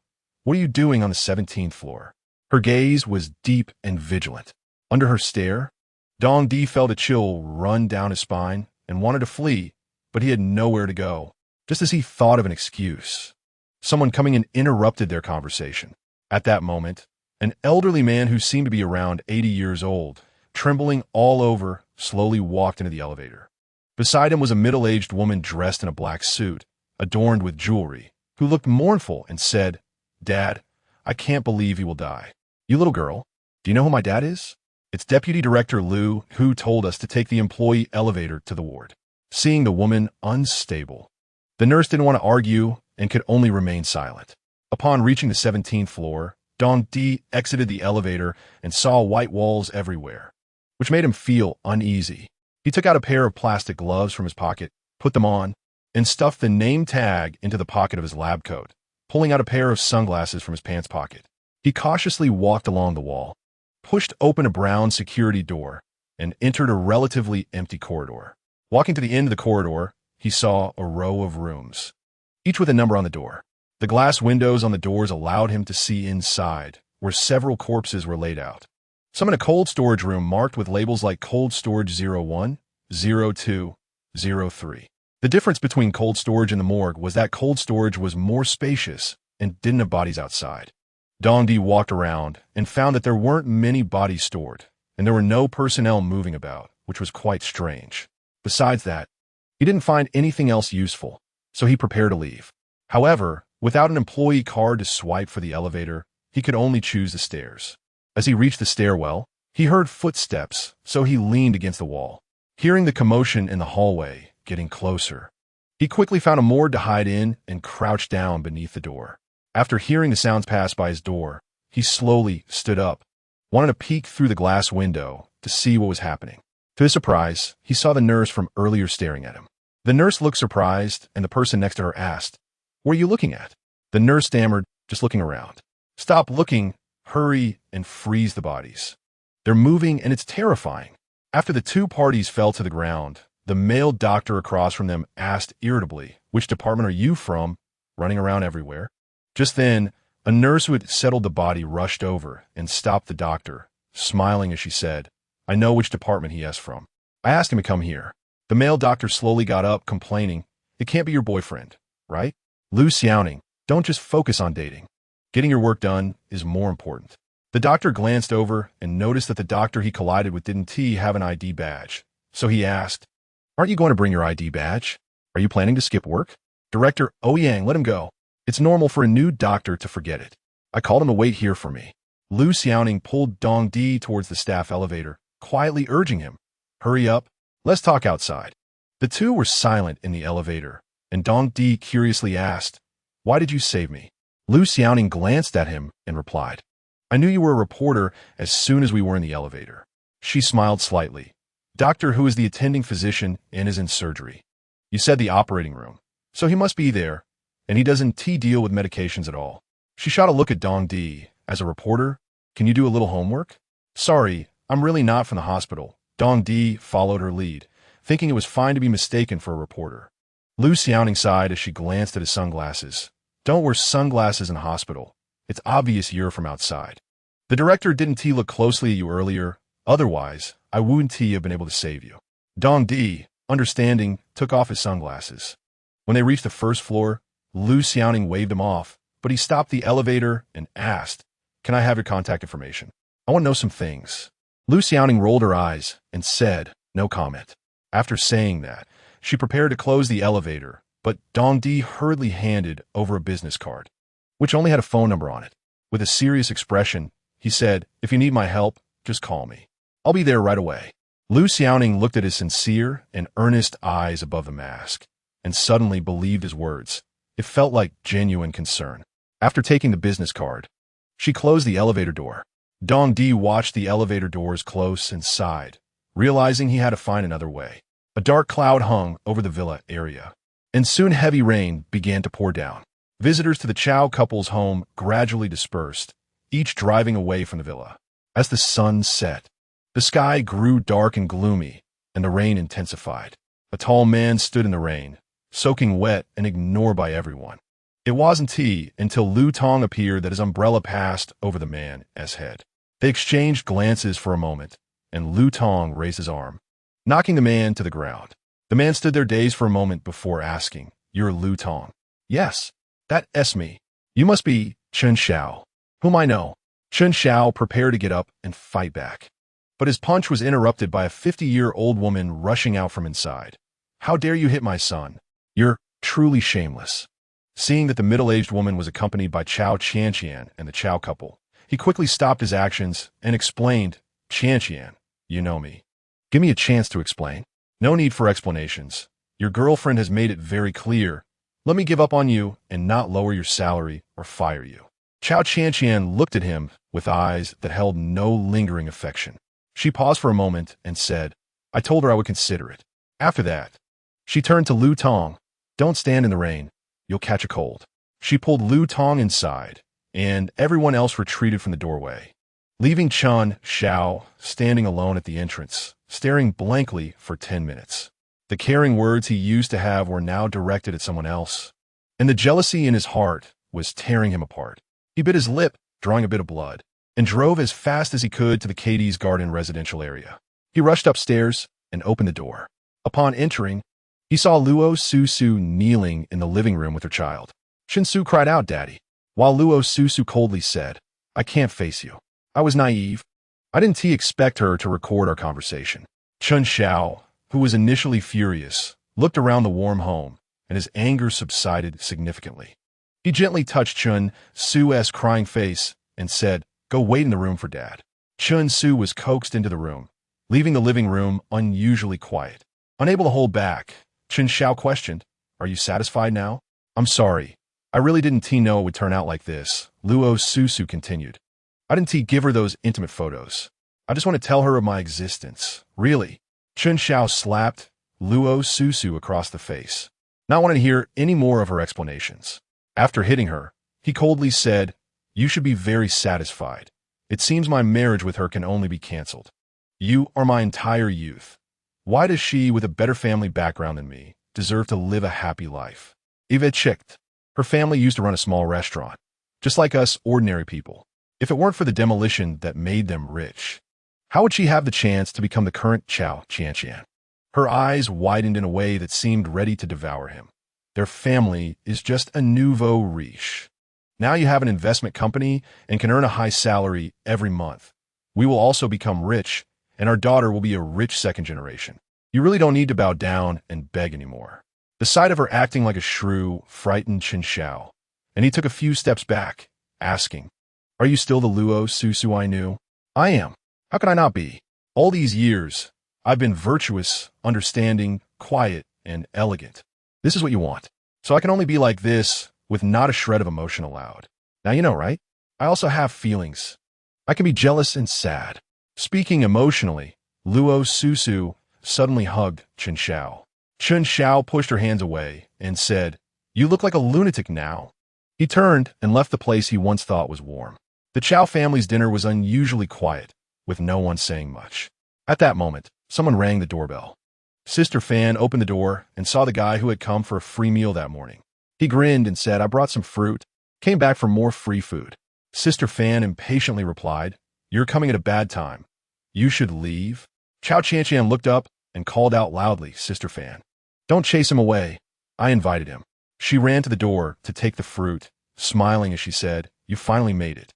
what are you doing on the 17th floor?" Her gaze was deep and vigilant. Under her stare, Dong Di felt a chill run down his spine and wanted to flee, but he had nowhere to go. Just as he thought of an excuse, someone coming in interrupted their conversation. At that moment, an elderly man who seemed to be around 80 years old, trembling all over, slowly walked into the elevator. Beside him was a middle-aged woman dressed in a black suit, adorned with jewelry, who looked mournful and said, "Dad, I can't believe he will die." "You little girl, do you know who my dad is?" "It's Deputy Director Liu, who told us to take the employee elevator to the ward." Seeing the woman unstable, the nurse didn't want to argue and could only remain silent. Upon reaching the 17th floor, Dong Di exited the elevator and saw white walls everywhere, which made him feel uneasy. He took out a pair of plastic gloves from his pocket, put them on, and stuffed the name tag into the pocket of his lab coat, pulling out a pair of sunglasses from his pants pocket. He cautiously walked along the wall, pushed open a brown security door, and entered a relatively empty corridor. Walking to the end of the corridor, he saw a row of rooms, each with a number on the door. The glass windows on the doors allowed him to see inside, where several corpses were laid out. Some in a cold storage room marked with labels like Cold Storage 01, 02, 03. The difference between cold storage and the morgue was that cold storage was more spacious and didn't have bodies outside. Dong Di walked around and found that there weren't many bodies stored, and there were no personnel moving about, which was quite strange. Besides that, he didn't find anything else useful, so he prepared to leave. However, without an employee card to swipe for the elevator, he could only choose the stairs. As he reached the stairwell, he heard footsteps, so he leaned against the wall. Hearing the commotion in the hallway getting closer, he quickly found a morgue to hide in and crouched down beneath the door. After hearing the sounds pass by his door, he slowly stood up, wanting to peek through the glass window to see what was happening. To his surprise, he saw the nurse from earlier staring at him. The nurse looked surprised, and the person next to her asked, "What are you looking at?" The nurse stammered, "Just looking around." "Stop looking, hurry, and freeze the bodies. They're moving, and it's terrifying." After the two parties fell to the ground, the male doctor across from them asked irritably, "Which department are you from, running around everywhere?" Just then, a nurse who had settled the body rushed over and stopped the doctor, smiling as she said, "I know which department he is from. I asked him to come here." The male doctor slowly got up, complaining, "It can't be your boyfriend, right? Liu Xiaoning, don't just focus on dating. Getting your work done is more important." The doctor glanced over and noticed that the doctor he collided with didn't have an ID badge. So he asked, "Aren't you going to bring your ID badge? Are you planning to skip work?" "Director Ouyang, let him go. It's normal for a new doctor to forget it. I called him to wait here for me." Liu Xiaoning pulled Dong Di towards the staff elevator, quietly urging him, "Hurry up, let's talk outside." The two were silent in the elevator, and Dong Di curiously asked, "Why did you save me?" Liu Xiaoning glanced at him and replied, "I knew you were a reporter as soon as we were in the elevator." She smiled slightly. "Doctor Who is the attending physician and is in surgery. You said the operating room, so he must be there, and he doesn't deal with medications at all." She shot a look at Dong Di. "As a reporter, can you do a little homework?" "Sorry, I'm really not from the hospital." Dong Di followed her lead, thinking it was fine to be mistaken for a reporter. Liu Xiaoning sighed as she glanced at his sunglasses. "Don't wear sunglasses in a hospital. It's obvious you're from outside. The director didn't look closely at you earlier. Otherwise, I wouldn't have been able to save you." Dong Di, understanding, took off his sunglasses. When they reached the first floor, Liu Xiaoning waved him off, but he stopped the elevator and asked, "Can I have your contact information? I want to know some things." Liu Xiaoning rolled her eyes and said, "No comment." After saying that, she prepared to close the elevator, but Dong Di hurriedly handed over a business card, which only had a phone number on it. With a serious expression, he said, "If you need my help, just call me. I'll be there right away." Lu Xiaoning looked at his sincere and earnest eyes above the mask, and suddenly believed his words. It felt like genuine concern. After taking the business card, she closed the elevator door. Dong Di watched the elevator doors close and sighed, realizing he had to find another way. A dark cloud hung over the villa area, and soon heavy rain began to pour down. Visitors to the Cao couple's home gradually dispersed, each driving away from the villa. As the sun set, the sky grew dark and gloomy, and the rain intensified. A tall man stood in the rain, soaking wet and ignored by everyone. It wasn't he until Lu Tong appeared that his umbrella passed over the man's head. They exchanged glances for a moment, and Lu Tong raised his arm, knocking the man to the ground. The man stood there dazed for a moment before asking, "You're Lu Tong?" "Yes, that's me. You must be Chen Xiao, whom I know." Chen Xiao prepared to get up and fight back, but his punch was interrupted by a 50-year-old woman rushing out from inside. "How dare you hit my son? You're truly shameless." Seeing that the middle-aged woman was accompanied by Cao Qianqian and the Cao couple, he quickly stopped his actions and explained, "Qianqian, you know me. Give me a chance to explain." "No need for explanations. Your girlfriend has made it very clear. Let me give up on you and not lower your salary or fire you." Cao Qianqian looked at him with eyes that held no lingering affection. She paused for a moment and said, "I told her I would consider it." After that, she turned to Lu Tong. "Don't stand in the rain. You'll catch a cold." She pulled Lu Tong inside, and everyone else retreated from the doorway, leaving Chen Xiao standing alone at the entrance, staring blankly for 10 minutes. The caring words he used to have were now directed at someone else, and the jealousy in his heart was tearing him apart. He bit his lip, drawing a bit of blood, and drove as fast as he could to the Katie's Garden residential area. He rushed upstairs and opened the door. Upon entering, he saw Luo Susu kneeling in the living room with her child. Shin Su cried out, "Daddy," while Luo Susu coldly said, "I can't face you. I was naive. I didn't expect her to record our conversation." Chen Xiao, who was initially furious, looked around the warm home, and his anger subsided significantly. He gently touched Chen Su's crying face and said, "Go wait in the room for Dad." Chen Su was coaxed into the room, leaving the living room unusually quiet. Unable to hold back, Chen Xiao questioned, "Are you satisfied now?" "I'm sorry. I really didn't know it would turn out like this," Luo Susu continued. "I didn't give her those intimate photos. I just want to tell her of my existence. Really." Chen Xiao slapped Luo Susu across the face, not wanting to hear any more of her explanations. After hitting her, he coldly said, "You should be very satisfied. It seems my marriage with her can only be cancelled. You are my entire youth. Why does she, with a better family background than me, deserve to live a happy life?" Eva checked. Her family used to run a small restaurant, just like us ordinary people. If it weren't for the demolition that made them rich, how would she have the chance to become the current Cao Qianqian? Her eyes widened in a way that seemed ready to devour him. Their family is just a nouveau riche. Now you have an investment company and can earn a high salary every month. We will also become rich, and our daughter will be a rich second generation. You really don't need to bow down and beg anymore. The sight of her acting like a shrew frightened Chen Xiao, and he took a few steps back, asking, "Are you still the Luo Susu I knew?" "I am. How could I not be? All these years, I've been virtuous, understanding, quiet, and elegant. This is what you want. So I can only be like this, with not a shred of emotion allowed. Now you know, right? I also have feelings. I can be jealous and sad." Speaking emotionally, Luo Susu suddenly hugged Chen Xiao. Chen Xiao pushed her hands away and said, "You look like a lunatic now." He turned and left the place he once thought was warm. The Cao family's dinner was unusually quiet, with no one saying much. At that moment, someone rang the doorbell. Sister Fan opened the door and saw the guy who had come for a free meal that morning. He grinned and said, "I brought some fruit. Came back for more free food." Sister Fan impatiently replied, "You're coming at a bad time. You should leave." Cao Qianqian looked up and called out loudly, "Sister Fan, don't chase him away. I invited him." She ran to the door to take the fruit, smiling as she said, "You finally made it."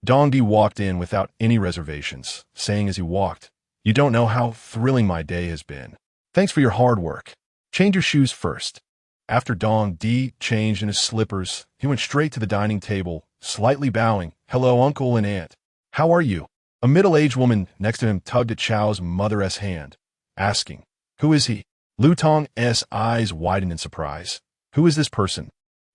Dong Di walked in without any reservations, saying as he walked, "You don't know how thrilling my day has been. Thanks for your hard work. Change your shoes first." After Dong Di changed in his slippers, he went straight to the dining table, slightly bowing. "Hello, uncle and aunt. How are you?" A middle-aged woman next to him tugged at Chao's mother's hand, asking, "Who is he?" Lu Tong's eyes widened in surprise. "Who is this person?"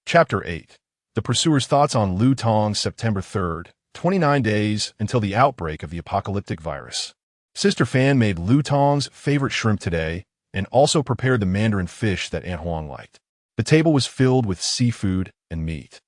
Chapter 8. The Pursuer's Thoughts on Lu Tong's September 3rd, 29 days until the outbreak of the apocalyptic virus. Sister Fan made Lu Tong's favorite shrimp today and also prepared the mandarin fish that Aunt Huang liked. The table was filled with seafood and meat,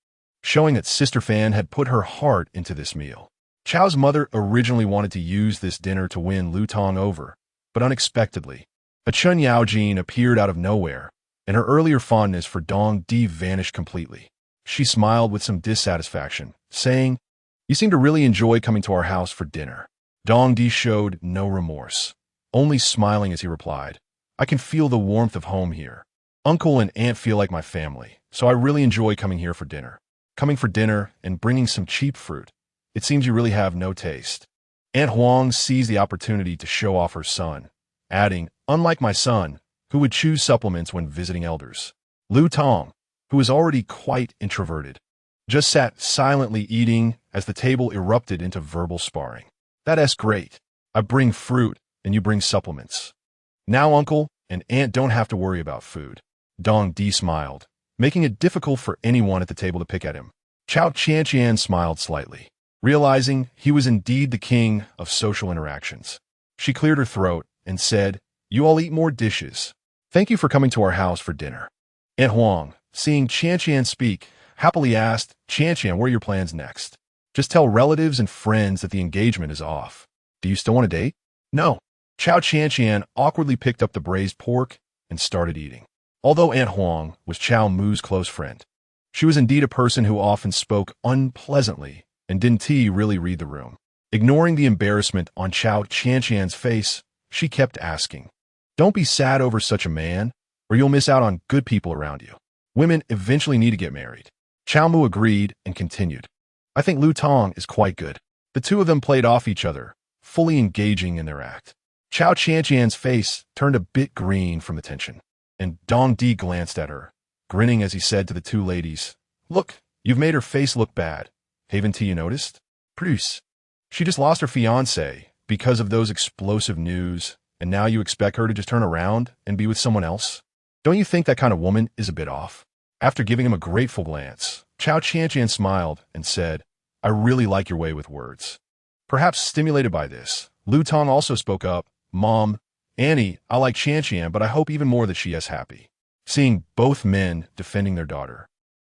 showing that Sister Fan had put her heart into this meal. Chao's mother originally wanted to use this dinner to win Lu Tong over, but unexpectedly, a Chen Xiao appeared out of nowhere, and her earlier fondness for Dong Di vanished completely. She smiled with some dissatisfaction, saying, "You seem to really enjoy coming to our house for dinner." Dong Di showed no remorse, only smiling as he replied, "I can feel the warmth of home here. Uncle and aunt feel like my family, so I really enjoy coming here for dinner. Coming for dinner and bringing some cheap fruit. It seems you really have no taste." Aunt Huang seized the opportunity to show off her son, adding, "Unlike my son, who would choose supplements when visiting elders, Lu Tong, who was already quite introverted, just sat silently eating as the table erupted into verbal sparring. That's great. I bring fruit and you bring supplements. Now uncle and aunt don't have to worry about food." Dong Di smiled, making it difficult for anyone at the table to pick at him. Cao Qianqian smiled slightly, realizing he was indeed the king of social interactions. She cleared her throat and said, "You all eat more dishes. Thank you for coming to our house for dinner." Aunt Huang, seeing Qianqian speak, happily asked, "Qianqian, what are your plans next?" "Just tell relatives and friends that the engagement is off. Do you still want to date?" "No." Cao Qianqian awkwardly picked up the braised pork and started eating. Although Aunt Huang was Cao Mu's close friend, she was indeed a person who often spoke unpleasantly and didn't really read the room. Ignoring the embarrassment on Cao Qianqian's face, she kept asking, "Don't be sad over such a man, or you'll miss out on good people around you. Women eventually need to get married." Cao Mu agreed and continued, "I think Lu Tong is quite good." The two of them played off each other, fully engaging in their act. Cao Qianqian's face turned a bit green from the tension, and Dong Di glanced at her, grinning as he said to the two ladies, "Look, you've made her face look bad. Haven't you noticed? Please. She just lost her fiancé because of those explosive news, and now you expect her to just turn around and be with someone else? Don't you think that kind of woman is a bit off?" After giving him a grateful glance, Cao Qianqian smiled and said, "I really like your way with words." Perhaps stimulated by this, Lu Tong also spoke up, "Mom, Annie, I like Qianqian, but I hope even more that she is happy." Seeing both men defending their daughter,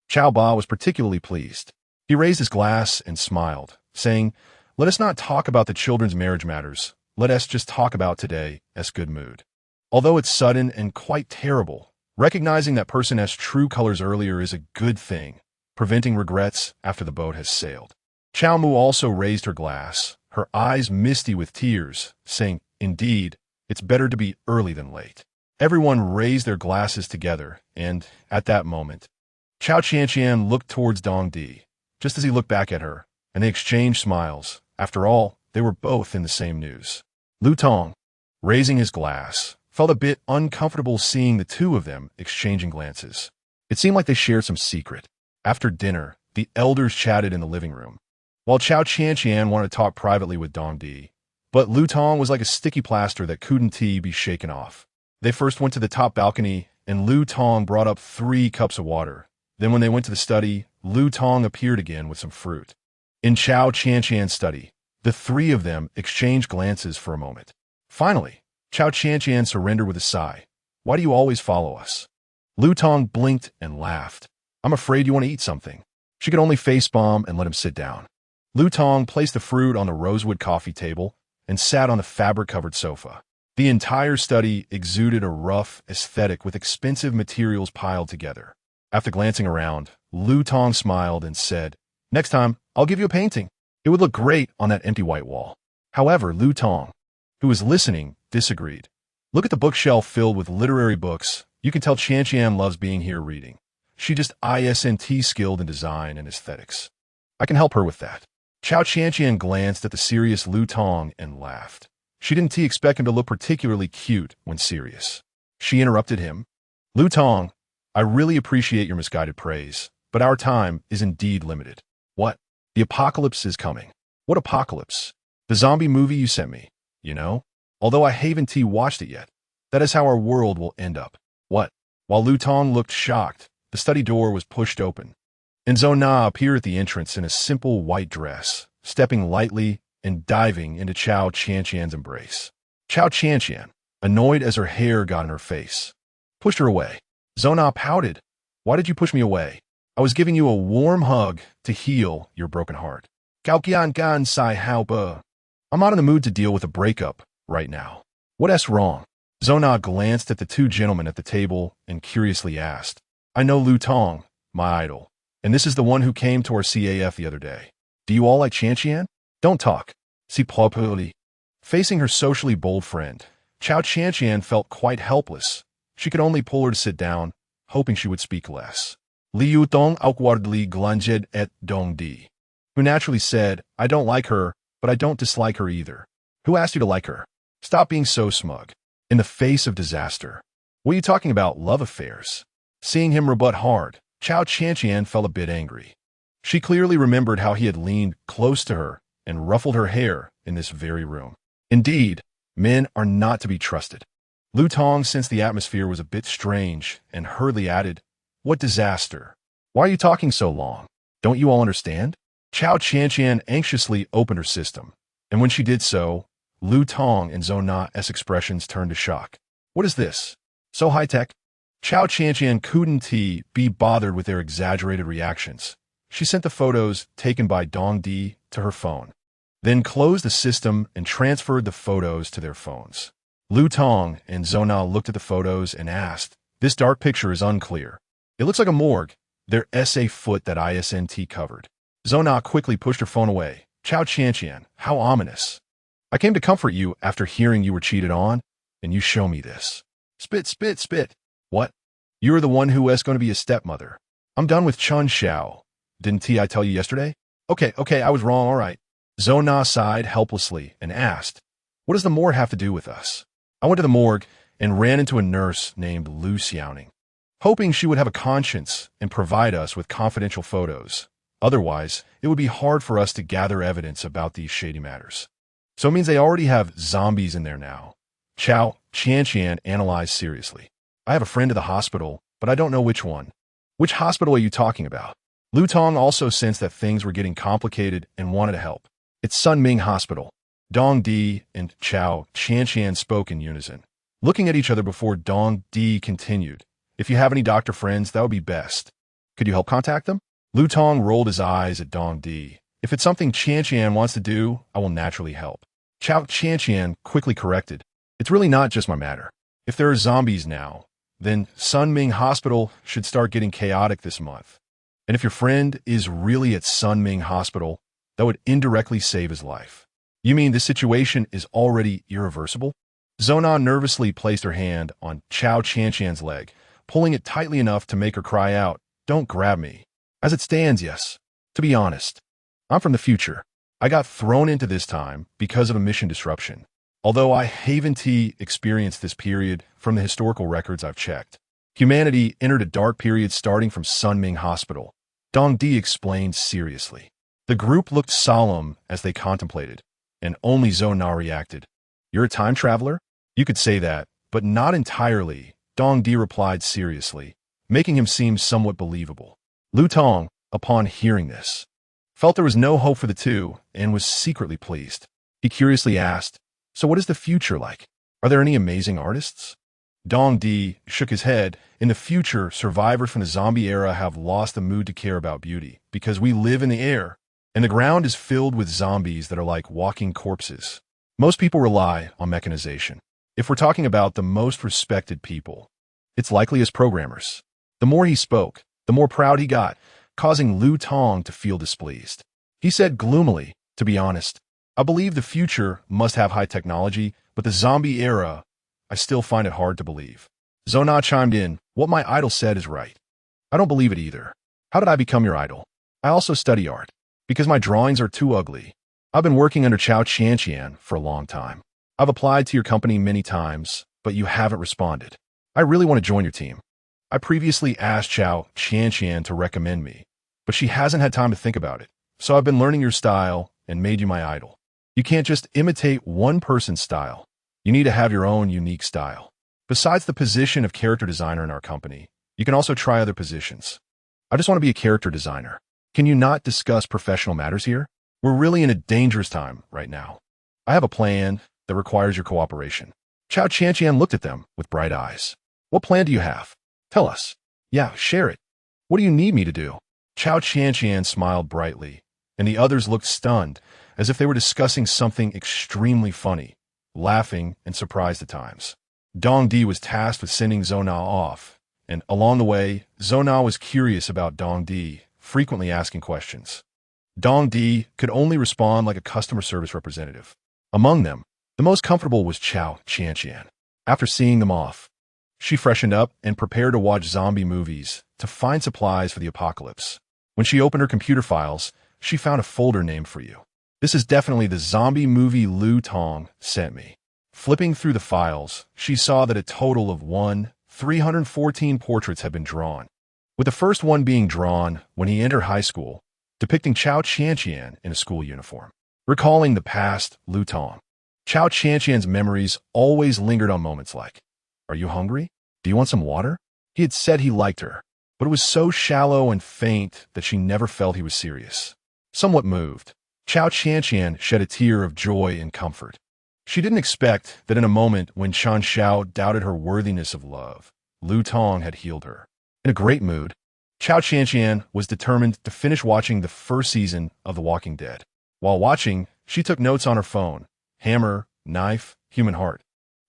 Cao Ba was particularly pleased. He raised his glass and smiled, saying, "Let us not talk about the children's marriage matters. Let us just talk about today's good mood. Although it's sudden and quite terrible, recognizing that person's true colors earlier is a good thing, preventing regrets after the boat has sailed." Cao Mu also raised her glass, her eyes misty with tears, saying, "Indeed, it's better to be early than late." Everyone raised their glasses together, and, at that moment, Cao Qianqian looked towards Dong Di, just as he looked back at her, and they exchanged smiles. After all, they were both in the same news. Lu Tong, raising his glass, felt a bit uncomfortable seeing the two of them exchanging glances. It seemed like they shared some secret. After dinner, the elders chatted in the living room, while Cao Qianqian wanted to talk privately with Dong Di, but Lu Tong was like a sticky plaster that couldn't be shaken off. They first went to the top balcony, and Lu Tong brought up 3 cups of water. Then when they went to the study, Lu Tong appeared again with some fruit. In Cao Qianqian's study, the 3 of them exchanged glances for a moment. Finally, Cao Qianqian surrendered with a sigh. "Why do you always follow us?" Lu Tong blinked and laughed. "I'm afraid you want to eat something." She could only facepalm and let him sit down. Lu Tong placed the fruit on the rosewood coffee table and sat on the fabric-covered sofa. The entire study exuded a rough aesthetic with expensive materials piled together. After glancing around, Lu Tong smiled and said, "Next time, I'll give you a painting. It would look great on that empty white wall." However, Lu Tong, who was listening, disagreed. "Look at the bookshelf filled with literary books. You can tell Qianqian loves being here reading. She just isn't skilled in design and aesthetics. I can help her with that." Cao Qianqian glanced at the serious Lu Tong and laughed. She didn't expect him to look particularly cute when serious. She interrupted him. "Lu Tong, I really appreciate your misguided praise, but our time is indeed limited. What? The apocalypse is coming. What apocalypse? The zombie movie you sent me, you know? Although I haven't watched it yet. That is how our world will end up. What? While Lu Tong looked shocked, the study door was pushed open. And Zhou Na appeared at the entrance in a simple white dress, stepping lightly and diving into Cao Qianqian's embrace. Cao Qianqian, annoyed as her hair got in her face, pushed her away. Zhou Na pouted. Why did you push me away? I was giving you a warm hug to heal your broken heart. Cao Qianqian sai hao ba. I'm not in the mood to deal with a breakup right now. What's wrong? Zhou Na glanced at the two gentlemen at the table and curiously asked. I know Lu Tong, my idol, and this is the one who came to our CAF the other day. Do you all like Qianqian? Don't talk. Si properly. Facing her socially bold friend, Cao Qianqian felt quite helpless. She could only pull her to sit down, hoping she would speak less. Liu Dong awkwardly glunged at Dong Di, who naturally said, I don't like her, but I don't dislike her either. Who asked you to like her? Stop being so smug. In the face of disaster. What are you talking about, love affairs? Seeing him rebut hard, Cao Qianqian felt a bit angry. She clearly remembered how he had leaned close to her and ruffled her hair in this very room. Indeed, men are not to be trusted. Lu Tong sensed the atmosphere was a bit strange and hurriedly added, What disaster? Why are you talking so long? Don't you all understand? Cao Qianqian anxiously opened her system, and when she did so, Lu Tong and Zhou Na's expressions turned to shock. What is this? So high-tech? Cao Qianqian couldn't be bothered with their exaggerated reactions. She sent the photos taken by Dong Di to her phone, then closed the system and transferred the photos to their phones. Lu Tong and Zhou Na looked at the photos and asked, This dark picture is unclear. It looks like a morgue. Their SA foot that ISNT covered. Zhou Na quickly pushed her phone away. Cao Qianqian, how ominous. I came to comfort you after hearing you were cheated on, and you show me this. Spit, spit, spit. What? You're the one who is going to be a stepmother. I'm done with Chen Xiao. Didn't I tell you yesterday? Okay, I was wrong, all right. Zhou Na sighed helplessly and asked, What does the morgue have to do with us? I went to the morgue and ran into a nurse named Lu Xiaoning, hoping she would have a conscience and provide us with confidential photos. Otherwise, it would be hard for us to gather evidence about these shady matters. So it means they already have zombies in there now. Cao Qianqian analyzed seriously. I have a friend at the hospital, but I don't know which one. Which hospital are you talking about? Lu Tong also sensed that things were getting complicated and wanted to help. It's Sunming Hospital. Dong Di and Cao Qianqian spoke in unison, looking at each other before Dong Di continued. If you have any doctor friends, that would be best. Could you help contact them? Lu Tong rolled his eyes at Dong Di. If it's something Qianqian wants to do, I will naturally help. Cao Qianqian quickly corrected. It's really not just my matter. If there are zombies now, then Sunming Hospital should start getting chaotic this month. And if your friend is really at Sunming Hospital, that would indirectly save his life. You mean this situation is already irreversible? Zhou Na nervously placed her hand on Cao Qianqian's leg, pulling it tightly enough to make her cry out, Don't grab me. As it stands, yes. To be honest, I'm from the future. I got thrown into this time because of a mission disruption. Although I haven't experienced this period from the historical records I've checked. Humanity entered a dark period starting from Sunming Hospital. Dong Di explained seriously. The group looked solemn as they contemplated, and only Zhou Na reacted. You're a time traveler? You could say that, but not entirely, Dong Di replied seriously, making him seem somewhat believable. Lu Tong, upon hearing this, felt there was no hope for the two and was secretly pleased. He curiously asked, So what is the future like? Are there any amazing artists? Dong Di shook his head. In the future, survivors from the zombie era have lost the mood to care about beauty because we live in the air, and the ground is filled with zombies that are like walking corpses. Most people rely on mechanization. If we're talking about the most respected people, it's likely as programmers. The more he spoke, the more proud he got, causing Lu Tong to feel displeased. He said gloomily, To be honest, I believe the future must have high technology, but the zombie era, I still find it hard to believe. Zhou Na chimed in, What my idol said is right. I don't believe it either. How did I become your idol? I also study art. Because my drawings are too ugly. I've been working under Cao Qianqian for a long time. I've applied to your company many times, but you haven't responded. I really want to join your team. I previously asked Cao Qianqian to recommend me, but she hasn't had time to think about it. So I've been learning your style and made you my idol. You can't just imitate one person's style. You need to have your own unique style. Besides the position of character designer in our company, you can also try other positions. I just want to be a character designer. Can you not discuss professional matters here? We're really in a dangerous time right now. I have a plan that requires your cooperation. Cao Qianqian looked at them with bright eyes. What plan do you have? Tell us. Yeah, share it. What do you need me to do? Cao Qianqian smiled brightly, and the others looked stunned, as if they were discussing something extremely funny, laughing and surprised at times. Dongdi was tasked with sending Zona off, and along the way, Zona was curious about Dongdi, frequently asking questions. Dongdi could only respond like a customer service representative. Among them, the most comfortable was Cao Qianqian. After seeing them off, she freshened up and prepared to watch zombie movies to find supplies for the apocalypse. When she opened her computer files, she found a folder named for you. This is definitely the zombie movie Lu Tong sent me. Flipping through the files, she saw that a total of 314 portraits had been drawn, with the first one being drawn when he entered high school, depicting Cao Qianqian in a school uniform. Recalling the past Lu Tong, Cao Qianqian's memories always lingered on moments like, "Are you hungry? Do you want some water?" He had said he liked her, but it was so shallow and faint that she never felt he was serious. Somewhat moved, Cao Qianqian shed a tear of joy and comfort. She didn't expect that in a moment when Chen Xiao doubted her worthiness of love, Lu Tong had healed her. In a great mood, Cao Qianqian was determined to finish watching the first season of The Walking Dead. While watching, she took notes on her phone: hammer, knife, human heart,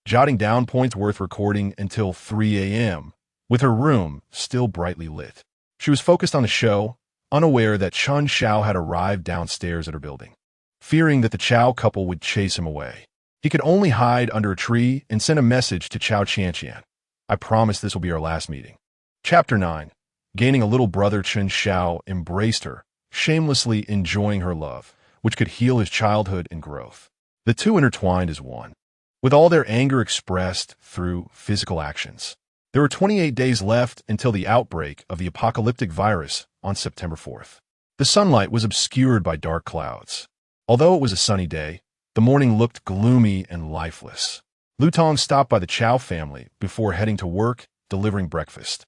jotting down points worth recording until 3 a.m., with her room still brightly lit. She was focused on the show, unaware that Chen Xiao had arrived downstairs at her building. Fearing that the Cao couple would chase him away, he could only hide under a tree and send a message to Cao Qianqian. "I promise this will be our last meeting." Chapter 9. Gaining a little brother, Chen Xiao embraced her, shamelessly enjoying her love, which could heal his childhood and growth. The two intertwined as one, with all their anger expressed through physical actions. There were 28 days left until the outbreak of the apocalyptic virus on September 4th. The sunlight was obscured by dark clouds. Although it was a sunny day, the morning looked gloomy and lifeless. Lu Tong stopped by the Cao family before heading to work, delivering breakfast.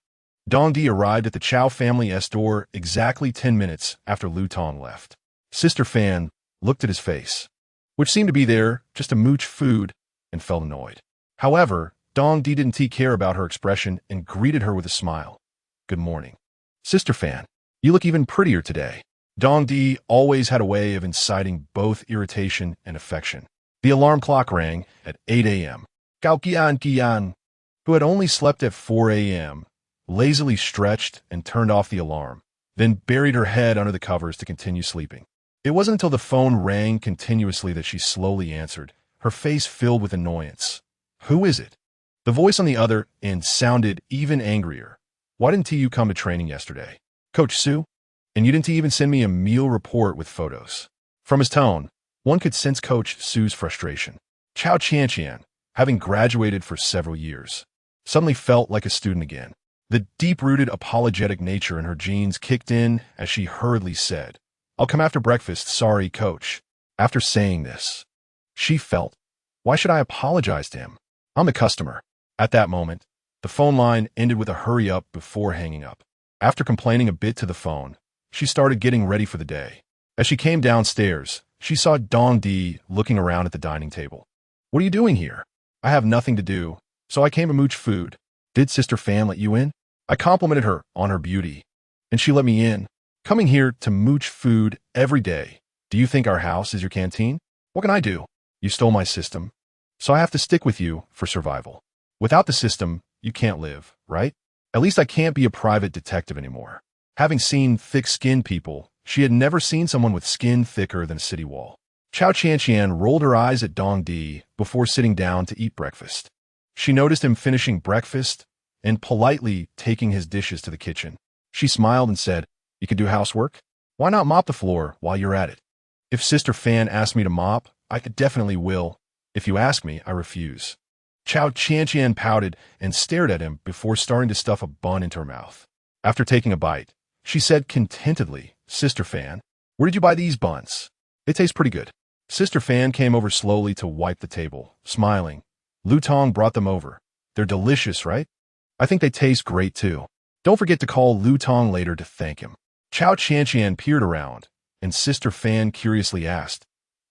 Dongdi arrived at the Cao family's door exactly 10 minutes after Lu Tong left. Sister Fan looked at his face, which seemed to be there just to mooch food, and felt annoyed. However, Dongdi didn't care about her expression and greeted her with a smile. "Good morning. Sister Fan, you look even prettier today." Dongdi always had a way of inciting both irritation and affection. The alarm clock rang at 8 a.m. Cao Qianqian, who had only slept at 4 a.m., lazily stretched and turned off the alarm, then buried her head under the covers to continue sleeping. It wasn't until the phone rang continuously that she slowly answered, her face filled with annoyance. "Who is it?" The voice on the other end sounded even angrier. "Why didn't you come to training yesterday? Coach Su? And you didn't even send me a meal report with photos." From his tone, one could sense Coach Su's frustration. Cao Qianqian, having graduated for several years, suddenly felt like a student again. The deep-rooted apologetic nature in her genes kicked in as she hurriedly said, "I'll come after breakfast, sorry, coach." After saying this, she felt, why should I apologize to him? I'm the customer. At that moment, the phone line ended with a hurry up before hanging up. After complaining a bit to the phone, she started getting ready for the day. As she came downstairs, she saw Dongdi looking around at the dining table. "What are you doing here?" "I have nothing to do, so I came to mooch food." "Did Sister Fan let you in?" I complimented her on her beauty, and she let me in. "Coming here to mooch food every day. Do you think our house is your canteen?" "What can I do? You stole my system, so I have to stick with you for survival. Without the system, you can't live, right? At least I can't be a private detective anymore." Having seen thick-skinned people, she had never seen someone with skin thicker than a city wall. Cao Qianqian rolled her eyes at Dongdi before sitting down to eat breakfast. She noticed him finishing breakfast and politely taking his dishes to the kitchen. She smiled and said, "You can do housework? Why not mop the floor while you're at it?" "If Sister Fan asks me to mop, I definitely will. If you ask me, I refuse." Cao Qianqian pouted and stared at him before starting to stuff a bun into her mouth. After taking a bite, she said contentedly, "Sister Fan, where did you buy these buns? They taste pretty good." Sister Fan came over slowly to wipe the table, smiling. Lu Tong brought them over. "They're delicious, right? I think they taste great too. Don't forget to call Lu Tong later to thank him." Cao Qianqian peered around, and Sister Fan curiously asked,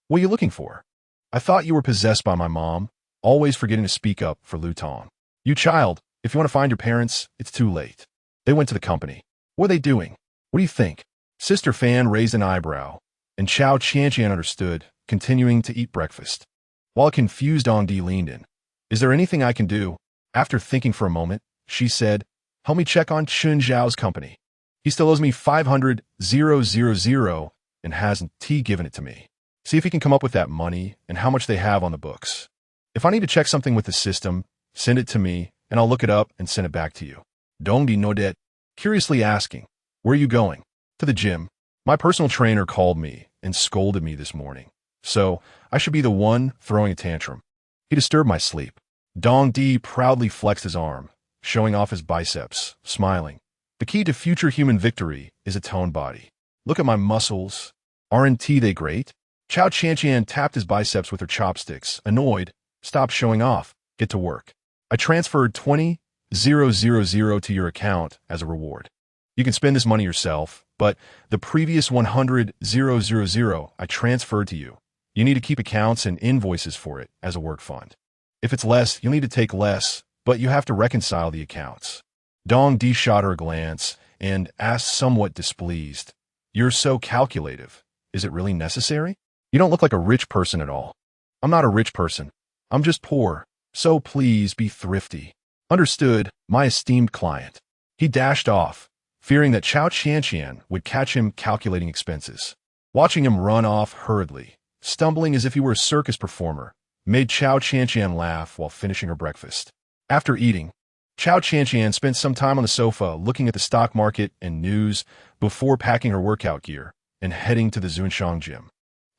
"What are you looking for?" "I thought you were possessed by my mom, always forgetting to speak up for Lu Tong." "You child, if you want to find your parents, it's too late. They went to the company. What are they doing? What do you think?" Sister Fan raised an eyebrow, and Cao Qianqian understood, continuing to eat breakfast. While a confused Dongdi leaned in. "Is there anything I can do?" After thinking for a moment, she said, "Help me check on Chen Xiao's company. He still owes me 500,000 and hasn't given it to me. See if he can come up with that money and how much they have on the books. If I need to check something with the system, send it to me, and I'll look it up and send it back to you." Dongdi nodded, curiously asking, "Where are you going?" "To the gym. My personal trainer called me and scolded me this morning, so I should be the one throwing a tantrum. He disturbed my sleep." Dongdi proudly flexed his arm, showing off his biceps, smiling. "The key to future human victory is a toned body. Look at my muscles. Aren't they great?" Cao Qianqian tapped his biceps with her chopsticks, annoyed. "Stop showing off. Get to work. I transferred 20,000 to your account as a reward. You can spend this money yourself, but the previous 100,000 I transferred to you. You need to keep accounts and invoices for it as a work fund. If it's less, you'll need to take less, but you have to reconcile the accounts." Dongdi shot her a glance and asked somewhat displeased, "You're so calculative. Is it really necessary? You don't look like a rich person at all." "I'm not a rich person. I'm just poor, so please be thrifty." "Understood, my esteemed client." He dashed off, fearing that Cao Qianqian would catch him calculating expenses. Watching him run off hurriedly, stumbling as if he were a circus performer, made Cao Qianqian laugh while finishing her breakfast. After eating, Cao Qianqian spent some time on the sofa looking at the stock market and news before packing her workout gear and heading to the Zunshang gym.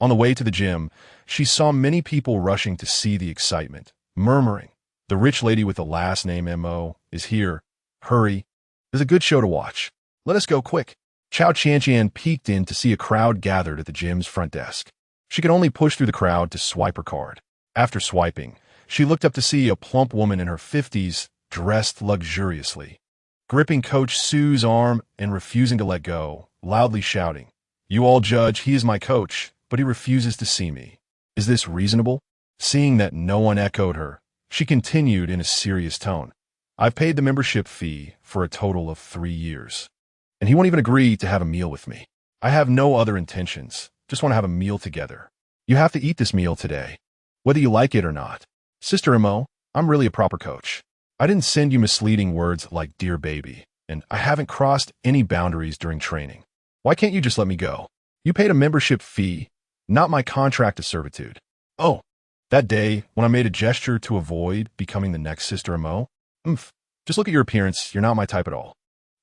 On the way to the gym, she saw many people rushing to see the excitement, murmuring, "The rich lady with the last name M.O. is here. Hurry. There's a good show to watch. Let us go quick." Cao Qianqian peeked in to see a crowd gathered at the gym's front desk. She could only push through the crowd to swipe her card. After swiping, she looked up to see a plump woman in her 50s, dressed luxuriously, gripping Coach Su's arm and refusing to let go, loudly shouting, "You all judge, he is my coach, but he refuses to see me. Is this reasonable?" Seeing that no one echoed her, she continued in a serious tone, "I've paid the membership fee for a total of 3 years, and he won't even agree to have a meal with me. I have no other intentions, just want to have a meal together. You have to eat this meal today, whether you like it or not. Sister M.O., I'm really a proper coach. I didn't send you misleading words like 'dear baby,' and I haven't crossed any boundaries during training. Why can't you just let me go? You paid a membership fee, not my contract of servitude." "Oh, that day when I made a gesture to avoid becoming the next Sister M.O.? Just look at your appearance, you're not my type at all."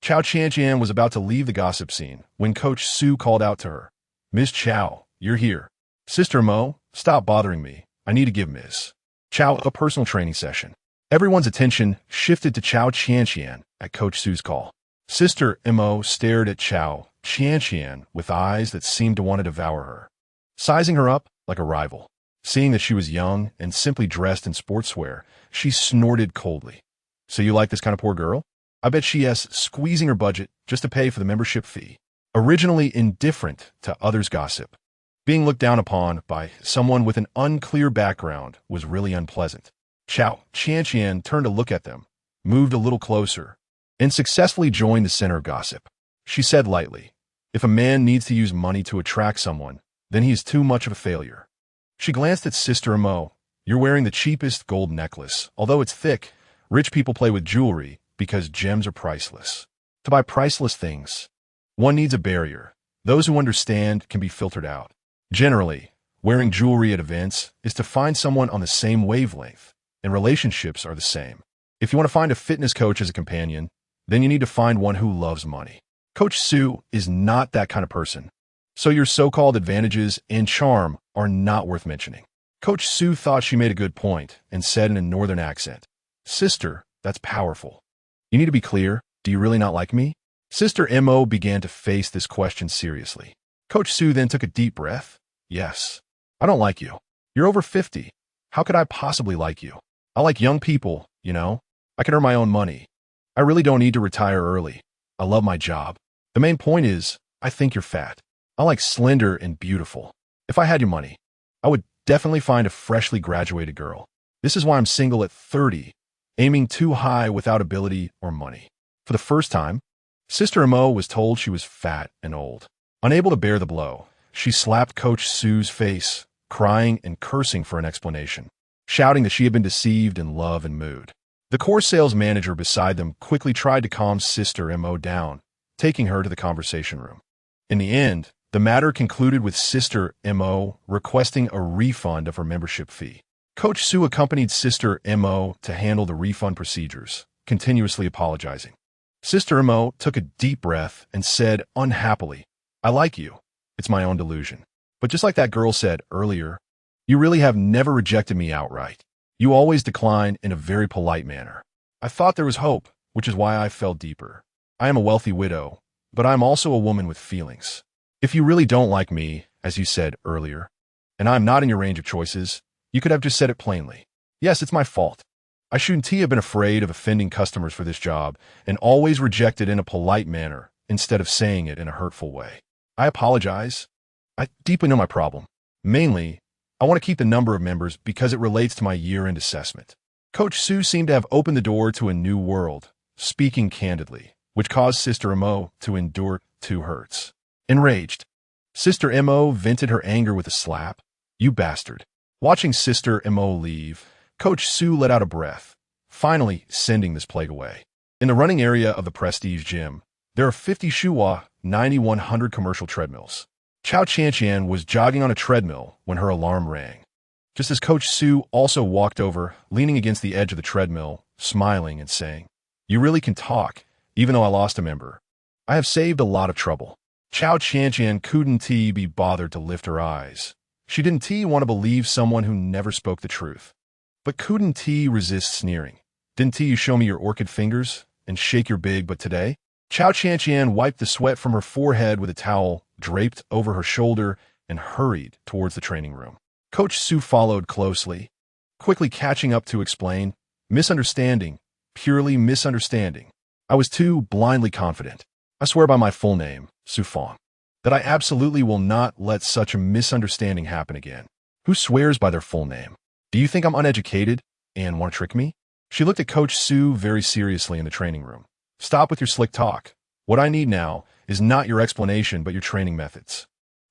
Cao Qianqian was about to leave the gossip scene when Coach Su called out to her, "Ms. Cao, you're here. Sister M.O., stop bothering me. I need to give Ms. Cao a personal training session." Everyone's attention shifted to Cao Qianqian at Coach Su's call. Sister M.O. stared at Cao Qianqian with eyes that seemed to want to devour her, sizing her up like a rival. Seeing that she was young and simply dressed in sportswear, she snorted coldly. "So you like this kind of poor girl? I bet she is squeezing her budget just to pay for the membership fee." Originally indifferent to others' gossip, being looked down upon by someone with an unclear background was really unpleasant. Cao Qianqian turned to look at them, moved a little closer, and successfully joined the center of gossip. She said lightly, "If a man needs to use money to attract someone, then he is too much of a failure." She glanced at Sister M.O. "You're wearing the cheapest gold necklace. Although it's thick, rich people play with jewelry because gems are priceless. To buy priceless things, one needs a barrier. Those who understand can be filtered out. Generally, wearing jewelry at events is to find someone on the same wavelength, and relationships are the same. If you want to find a fitness coach as a companion, then you need to find one who loves money. Coach Su is not that kind of person. So your so-called advantages and charm are not worth mentioning." Coach Su thought she made a good point and said in a northern accent, "Sister, that's powerful. You need to be clear. Do you really not like me?" Sister Mo began to face this question seriously. Coach Su then took a deep breath. "Yes, I don't like you. You're over 50. How could I possibly like you? I like young people, you know. I can earn my own money. I really don't need to retire early. I love my job. The main point is, I think you're fat. I like slender and beautiful. If I had your money, I would definitely find a freshly graduated girl. This is why I'm single at 30, aiming too high without ability or money." For the first time, Sister Mo was told she was fat and old. Unable to bear the blow, she slapped Coach Su's face, crying and cursing for an explanation, shouting that she had been deceived in love and mood. The core sales manager beside them quickly tried to calm Sister Mo down, taking her to the conversation room. In the end, the matter concluded with Sister Mo requesting a refund of her membership fee. Coach Su accompanied Sister Mo to handle the refund procedures, continuously apologizing. Sister Mo took a deep breath and said unhappily, "I like you. It's my own delusion. But just like that girl said earlier, you really have never rejected me outright. You always decline in a very polite manner. I thought there was hope, which is why I fell deeper. I am a wealthy widow, but I am also a woman with feelings. If you really don't like me, as you said earlier, and I am not in your range of choices, you could have just said it plainly. Yes, it's my fault. I shouldn't have been afraid of offending customers for this job and always reject it in a polite manner instead of saying it in a hurtful way. I apologize. I deeply know my problem. Mainly, I want to keep the number of members because it relates to my year-end assessment." Coach Su seemed to have opened the door to a new world, speaking candidly, which caused Sister Mo to endure 2 hurts. Enraged, Sister Mo vented her anger with a slap. "You bastard." Watching Sister Mo leave, Coach Su let out a breath, finally sending this plague away. In the running area of the Prestige Gym, there are 50 Shuhua 9100 commercial treadmills. Cao Qianqian was jogging on a treadmill when her alarm rang. Just as Coach Su also walked over, leaning against the edge of the treadmill, smiling and saying, "You really can talk, even though I lost a member. I have saved a lot of trouble." Cao Qianqian couldn't be bothered to lift her eyes. She didn't want to believe someone who never spoke the truth. But couldn't resist sneering. "Didn't you show me your orchid fingers and shake your big butt today?" Cao Qianqian wiped the sweat from her forehead with a towel draped over her shoulder and hurried towards the training room. Coach Su followed closely, quickly catching up to explain, "Misunderstanding, purely misunderstanding. I was too blindly confident. I swear by my full name, Su Fong, that I absolutely will not let such a misunderstanding happen again." Who swears by their full name? Do you think I'm uneducated and want to trick me? She looked at Coach Su very seriously in the training room. "Stop with your slick talk. What I need now is not your explanation but your training methods.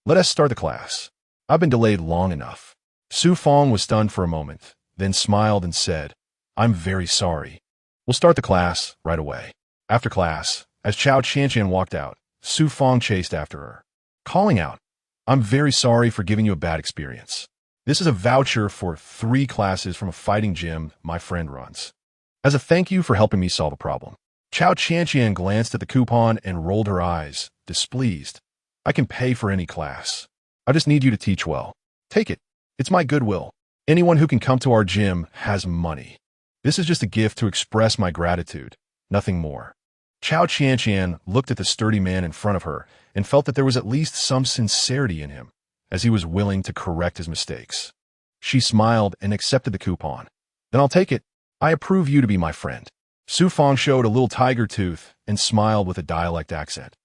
Let us start the class. I've been delayed long enough." Su Fong was stunned for a moment, then smiled and said, "I'm very sorry. We'll start the class right away." After class, as Cao Qianqian walked out, Su Fong chased after her, calling out, "I'm very sorry for giving you a bad experience. This is a voucher for 3 classes from a fighting gym my friend runs, as a thank you for helping me solve a problem." Cao Qianqian glanced at the coupon and rolled her eyes, displeased. "I can pay for any class. I just need you to teach well. Take it. It's my goodwill. Anyone who can come to our gym has money. This is just a gift to express my gratitude, nothing more." Cao Qianqian looked at the sturdy man in front of her and felt that there was at least some sincerity in him, as he was willing to correct his mistakes. She smiled and accepted the coupon. "Then I'll take it. I approve you to be my friend." Su Fong showed a little tiger tooth and smiled with a dialect accent.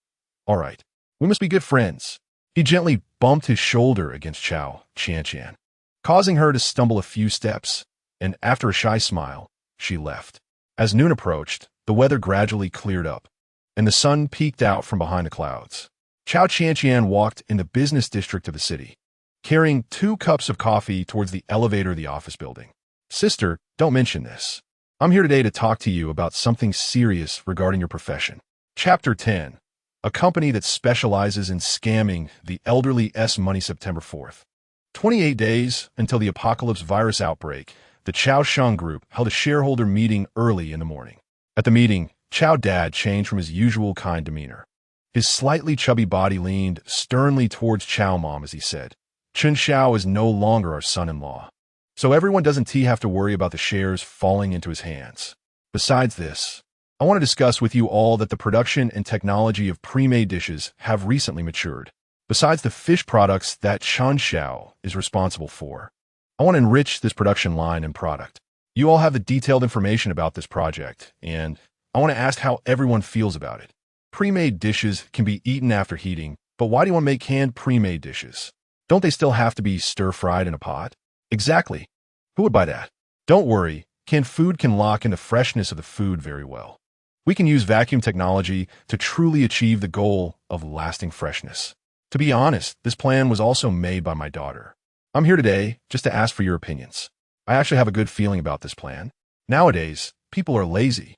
"All right, we must be good friends." He gently bumped his shoulder against Cao Qianqian, causing her to stumble a few steps, and after a shy smile, she left. As noon approached, the weather gradually cleared up, and the sun peeked out from behind the clouds. Cao Qianqian walked in the business district of the city, carrying 2 cups of coffee towards the elevator of the office building. "Sister, don't mention this. I'm here today to talk to you about something serious regarding your profession." Chapter 10. A company that specializes in scamming the elderly money. September 4th. 28 days until the apocalypse virus outbreak, the Cao Sheng Group held a shareholder meeting early in the morning. At the meeting, Cao Dad changed from his usual kind demeanor. His slightly chubby body leaned sternly towards Cao Mom as he said, "Chen Xiao is no longer our son-in-law. so everyone doesn't have to worry about the shares falling into his hands. Besides this, I want to discuss with you all that the production and technology of pre-made dishes have recently matured. Besides the fish products that Chen Xiao is responsible for, I want to enrich this production line and product. You all have the detailed information about this project, and I want to ask how everyone feels about it. Pre-made dishes can be eaten after heating, but why do you want to make canned pre-made dishes? Don't they still have to be stir-fried in a pot? Exactly. Who would buy that? Don't worry, canned food can lock in the freshness of the food very well. We can use vacuum technology to truly achieve the goal of lasting freshness. To be honest, this plan was also made by my daughter. I'm here today just to ask for your opinions. I actually have a good feeling about this plan. Nowadays, people are lazy.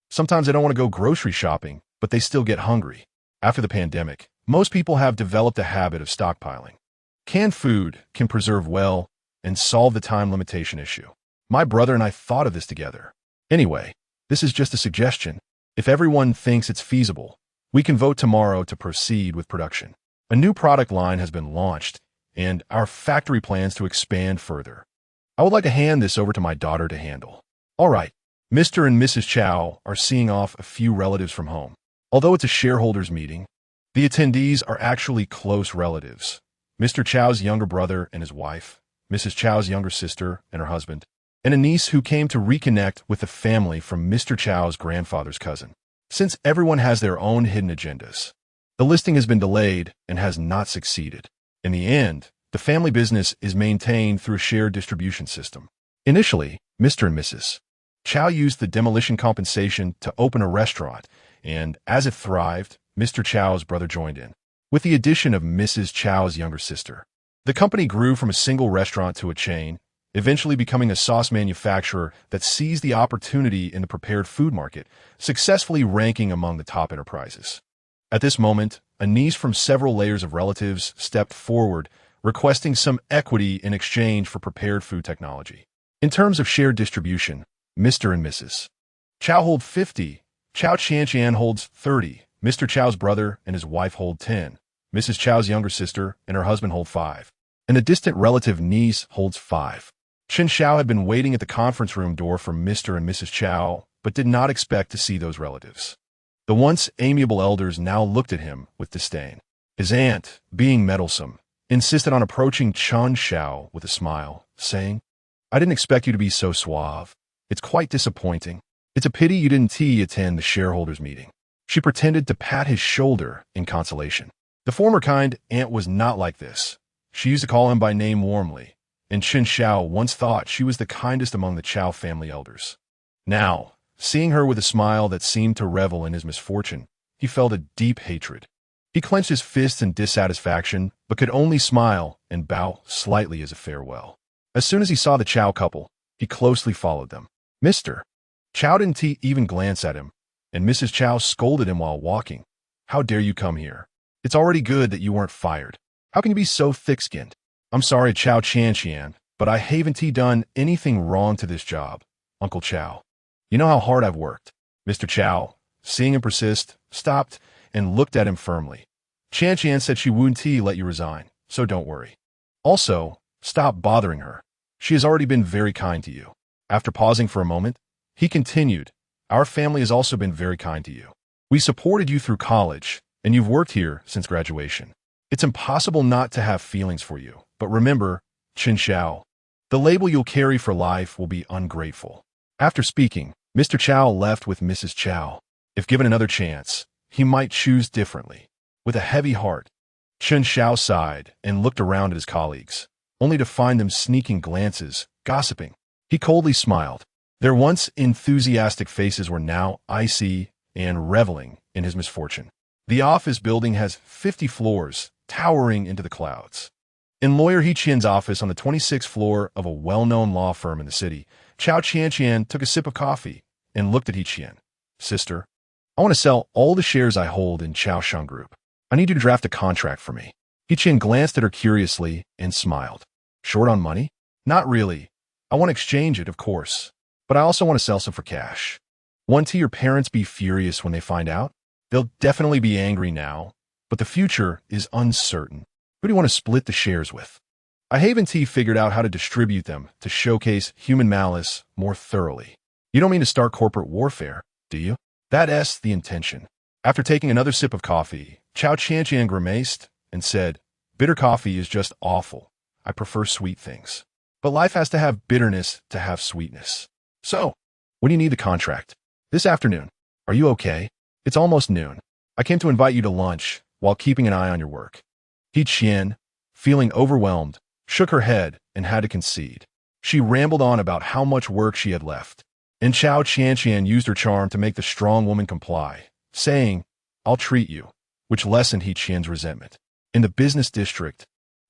Sometimes they don't want to go grocery shopping, but they still get hungry. After the pandemic, most people have developed a habit of stockpiling. Canned food can preserve well and solve the time limitation issue. My brother and I thought of this together. Anyway, this is just a suggestion. If everyone thinks it's feasible, we can vote tomorrow to proceed with production. A new product line has been launched, and our factory plans to expand further. I would like to hand this over to my daughter to handle. All right, Mr. and Mrs. Cao are seeing off a few relatives from home. Although it's a shareholders meeting, the attendees are actually close relatives. Mr. Chao's younger brother and his wife, Mrs. Chao's younger sister and her husband, and a niece who came to reconnect with the family from Mr. Chao's grandfather's cousin. Since everyone has their own hidden agendas, the listing has been delayed and has not succeeded. In the end, the family business is maintained through a shared distribution system. Initially, Mr. and Mrs. Cao used the demolition compensation to open a restaurant, and as it thrived, Mr. Chao's brother joined in. With the addition of Mrs. Chao's younger sister, the company grew from a single restaurant to a chain, eventually becoming a sauce manufacturer that seized the opportunity in the prepared food market, successfully ranking among the top enterprises. At this moment, a niece from several layers of relatives stepped forward, requesting some equity in exchange for prepared food technology. In terms of shared distribution, Mr. and Mrs. Cao hold 50, Cao Qianqian holds 30, Mr. Chao's brother and his wife hold 10, Mrs. Chao's younger sister and her husband hold 5, and a distant relative niece holds 5. Chen Xiao had been waiting at the conference room door for Mr. and Mrs. Cao, but did not expect to see those relatives. The once amiable elders now looked at him with disdain. His aunt, being meddlesome, insisted on approaching Chen Xiao with a smile, saying, "I didn't expect you to be so suave. It's quite disappointing. It's a pity you didn't attend the shareholders meeting." She pretended to pat his shoulder in consolation. The former kind aunt was not like this. She used to call him by name warmly, and Chen Xiao once thought she was the kindest among the Cao family elders. Now, seeing her with a smile that seemed to revel in his misfortune, he felt a deep hatred. He clenched his fists in dissatisfaction, but could only smile and bow slightly as a farewell. As soon as he saw the Cao couple, he closely followed them. Mr. Cao didn't even glance at him, and Mrs. Cao scolded him while walking. "How dare you come here? It's already good that you weren't fired. How can you be so thick-skinned? I'm sorry, Cao Qianqian, but I haven't done anything wrong to this job, Uncle Cao. You know how hard I've worked." Mr. Cao, seeing him persist, stopped and looked at him firmly. Qianqian said she wouldn't let you resign, so don't worry. Also, stop bothering her. She has already been very kind to you. After pausing for a moment, he continued, "Our family has also been very kind to you. We supported you through college, and you've worked here since graduation. It's impossible not to have feelings for you, but remember, Chen Xiao, the label you'll carry for life will be ungrateful." After speaking, Mr. Cao left with Mrs. Cao. If given another chance, he might choose differently. With a heavy heart, Chen Xiao sighed and looked around at his colleagues, only to find them sneaking glances, gossiping. He coldly smiled. Their once enthusiastic faces were now icy and reveling in his misfortune. The office building has 50 floors, towering into the clouds. In Lawyer He Qian's office on the 26th floor of a well-known law firm in the city, Cao Qianqian took a sip of coffee and looked at He Qian. "Sister, I want to sell all the shares I hold in Chaosheng Group. I need you to draft a contract for me." He Qian glanced at her curiously and smiled. "Short on money?" "Not really. I want to exchange it, of course. But I also want to sell some for cash." "Won't your parents be furious when they find out?" "They'll definitely be angry now, but the future is uncertain. Who do you want to split the shares with?" I figured out how to distribute them to showcase human malice more thoroughly. You don't mean to start corporate warfare, do you? That's the intention. After taking another sip of coffee, Cao Qianqian grimaced and said, "Bitter coffee is just awful. I prefer sweet things. But life has to have bitterness to have sweetness. So, when do you need the contract? This afternoon. Are you okay? It's almost noon. I came to invite you to lunch while keeping an eye on your work." Qian, feeling overwhelmed, shook her head and had to concede. She rambled on about how much work she had left, and Cao Qianqian used her charm to make the strong woman comply, saying, "I'll treat you," which lessened Qian's resentment. In the business district,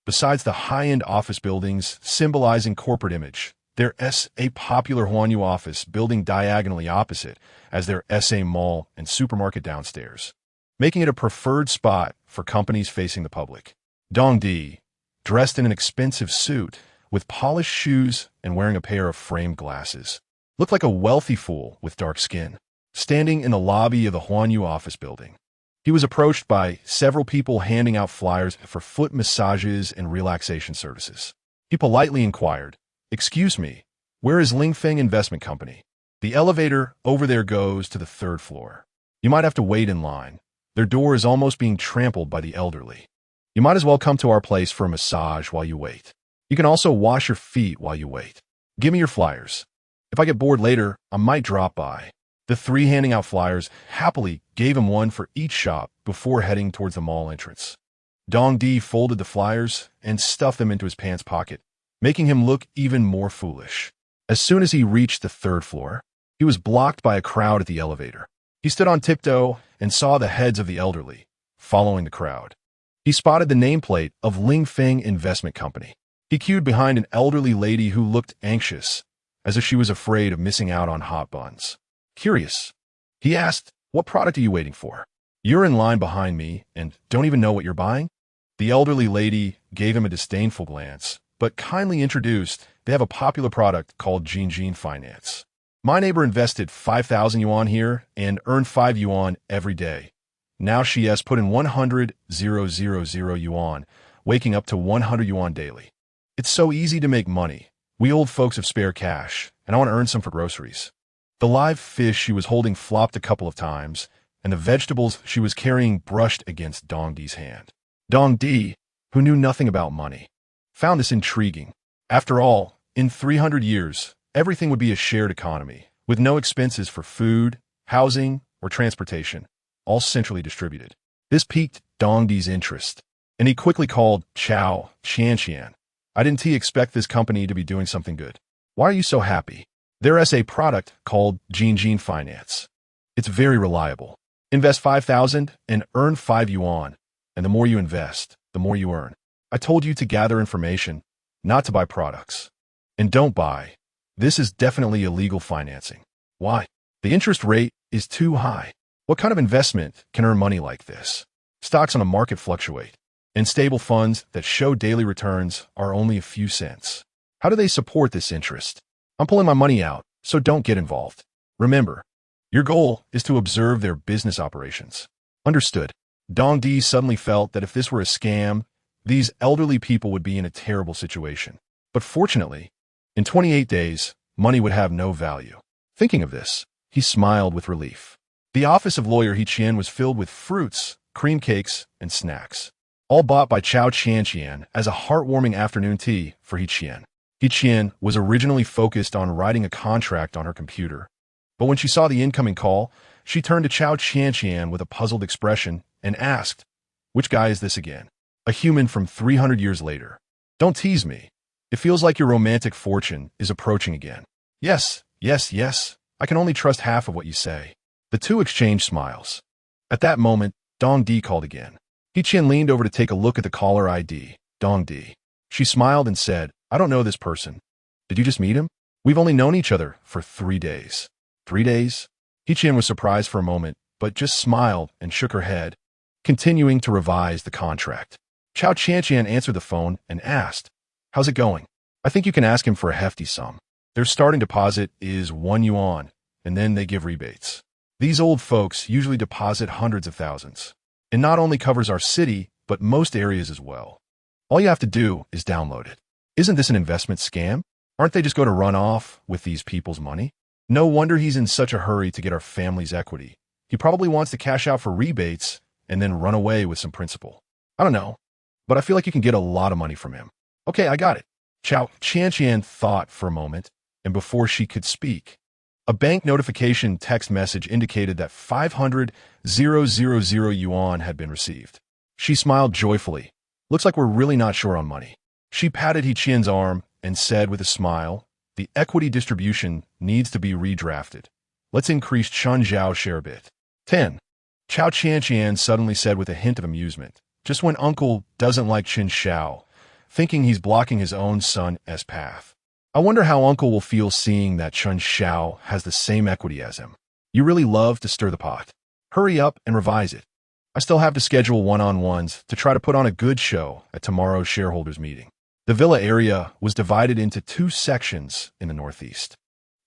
besides the high-end office buildings symbolizing corporate image, there's a popular Huanyu office building diagonally opposite as their SA mall and supermarket downstairs, making it a preferred spot for companies facing the public. Dongdi, dressed in an expensive suit, with polished shoes and wearing a pair of framed glasses, looked like a wealthy fool with dark skin, standing in the lobby of the Huanyu office building. He was approached by several people handing out flyers for foot massages and relaxation services. He politely inquired, "Excuse me, where is Lingfeng Investment Company?" "The elevator over there goes to the 3rd floor. You might have to wait in line. Their door is almost being trampled by the elderly. You might as well come to our place for a massage while you wait. You can also wash your feet while you wait. Give me your flyers. If I get bored later, I might drop by." The three handing out flyers happily gave him one for each shop before heading towards the mall entrance. Dongdi folded the flyers and stuffed them into his pants pocket, making him look even more foolish. As soon as he reached the 3rd floor, he was blocked by a crowd at the elevator. He stood on tiptoe and saw the heads of the elderly, following the crowd. He spotted the nameplate of Lingfeng Investment Company. He queued behind an elderly lady who looked anxious, as if she was afraid of missing out on hot buns. Curious, he asked, "What product are you waiting for? You're in line behind me and don't even know what you're buying?" The elderly lady gave him a disdainful glance, but kindly introduced they have a popular product called Jinjin Finance. "My neighbor invested 5,000 yuan here and earned 5 yuan every day. Now she has put in 100,000 yuan, waking up to 100 yuan daily. It's so easy to make money. We old folks have spare cash, and I want to earn some for groceries." The live fish she was holding flopped a couple of times, and the vegetables she was carrying brushed against Dongdi's hand. Dongdi, who knew nothing about money, found this intriguing. After all, in 300 years, everything would be a shared economy, with no expenses for food, housing, or transportation, all centrally distributed. This piqued Dongdi's interest, and he quickly called Cao Qianqian. "I didn't expect this company to be doing something good. Why are you so happy?" "There's a product called Jinjin Finance. It's very reliable. Invest 5,000 and earn 5 yuan, and the more you invest, the more you earn. I told you to gather information, not to buy products. And don't buy. This is definitely illegal financing." "Why?" "The interest rate is too high. What kind of investment can earn money like this? Stocks on a market fluctuate, and stable funds that show daily returns are only a few cents. How do they support this interest? I'm pulling my money out, so don't get involved. Remember, your goal is to observe their business operations." "Understood." Dongdi suddenly felt that if this were a scam, these elderly people would be in a terrible situation. But fortunately, in 28 days, money would have no value. Thinking of this, he smiled with relief. The office of lawyer Qian was filled with fruits, cream cakes, and snacks, all bought by Cao Qianqian as a heartwarming afternoon tea for Qian. Qian was originally focused on writing a contract on her computer, but when she saw the incoming call, she turned to Cao Qianqian with a puzzled expression and asked, "Which guy is this again?" "A human from 300 years later." "Don't tease me. It feels like your romantic fortune is approaching again." Yes. I can only trust half of what you say." The two exchanged smiles. At that moment, Dongdi called again. Qian leaned over to take a look at the caller ID, Dongdi. She smiled and said, "I don't know this person. Did you just meet him? We've only known each other for 3 days." 3 days? Qian was surprised for a moment, but just smiled and shook her head, continuing to revise the contract. Cao Qianqian answered the phone and asked, "How's it going?" "I think you can ask him for a hefty sum. Their starting deposit is 1 yuan, and then they give rebates. These old folks usually deposit hundreds of thousands. It not only covers our city, but most areas as well. All you have to do is download it." Isn't this an investment scam? Aren't they just going to run off with these people's money? No wonder he's in such a hurry to get our family's equity. He probably wants to cash out for rebates and then run away with some principal. I don't know, but I feel like you can get a lot of money from him. Okay, I got it. Cao Qianqian thought for a moment, and before she could speak, a bank notification text message indicated that 500,000 yuan had been received. She smiled joyfully. Looks like we're really not short on money. She patted He Qian's arm and said with a smile, the equity distribution needs to be redrafted. Let's increase Chen Xiao's share a bit. 10. Cao Qianqian suddenly said with a hint of amusement, just when Uncle doesn't like Chen Xiao, thinking he's blocking his own son's path. I wonder how Uncle will feel seeing that Chen Xiao has the same equity as him. You really love to stir the pot. Hurry up and revise it. I still have to schedule one-on-ones to try to put on a good show at tomorrow's shareholders meeting. The villa area was divided into 2 sections in the northeast.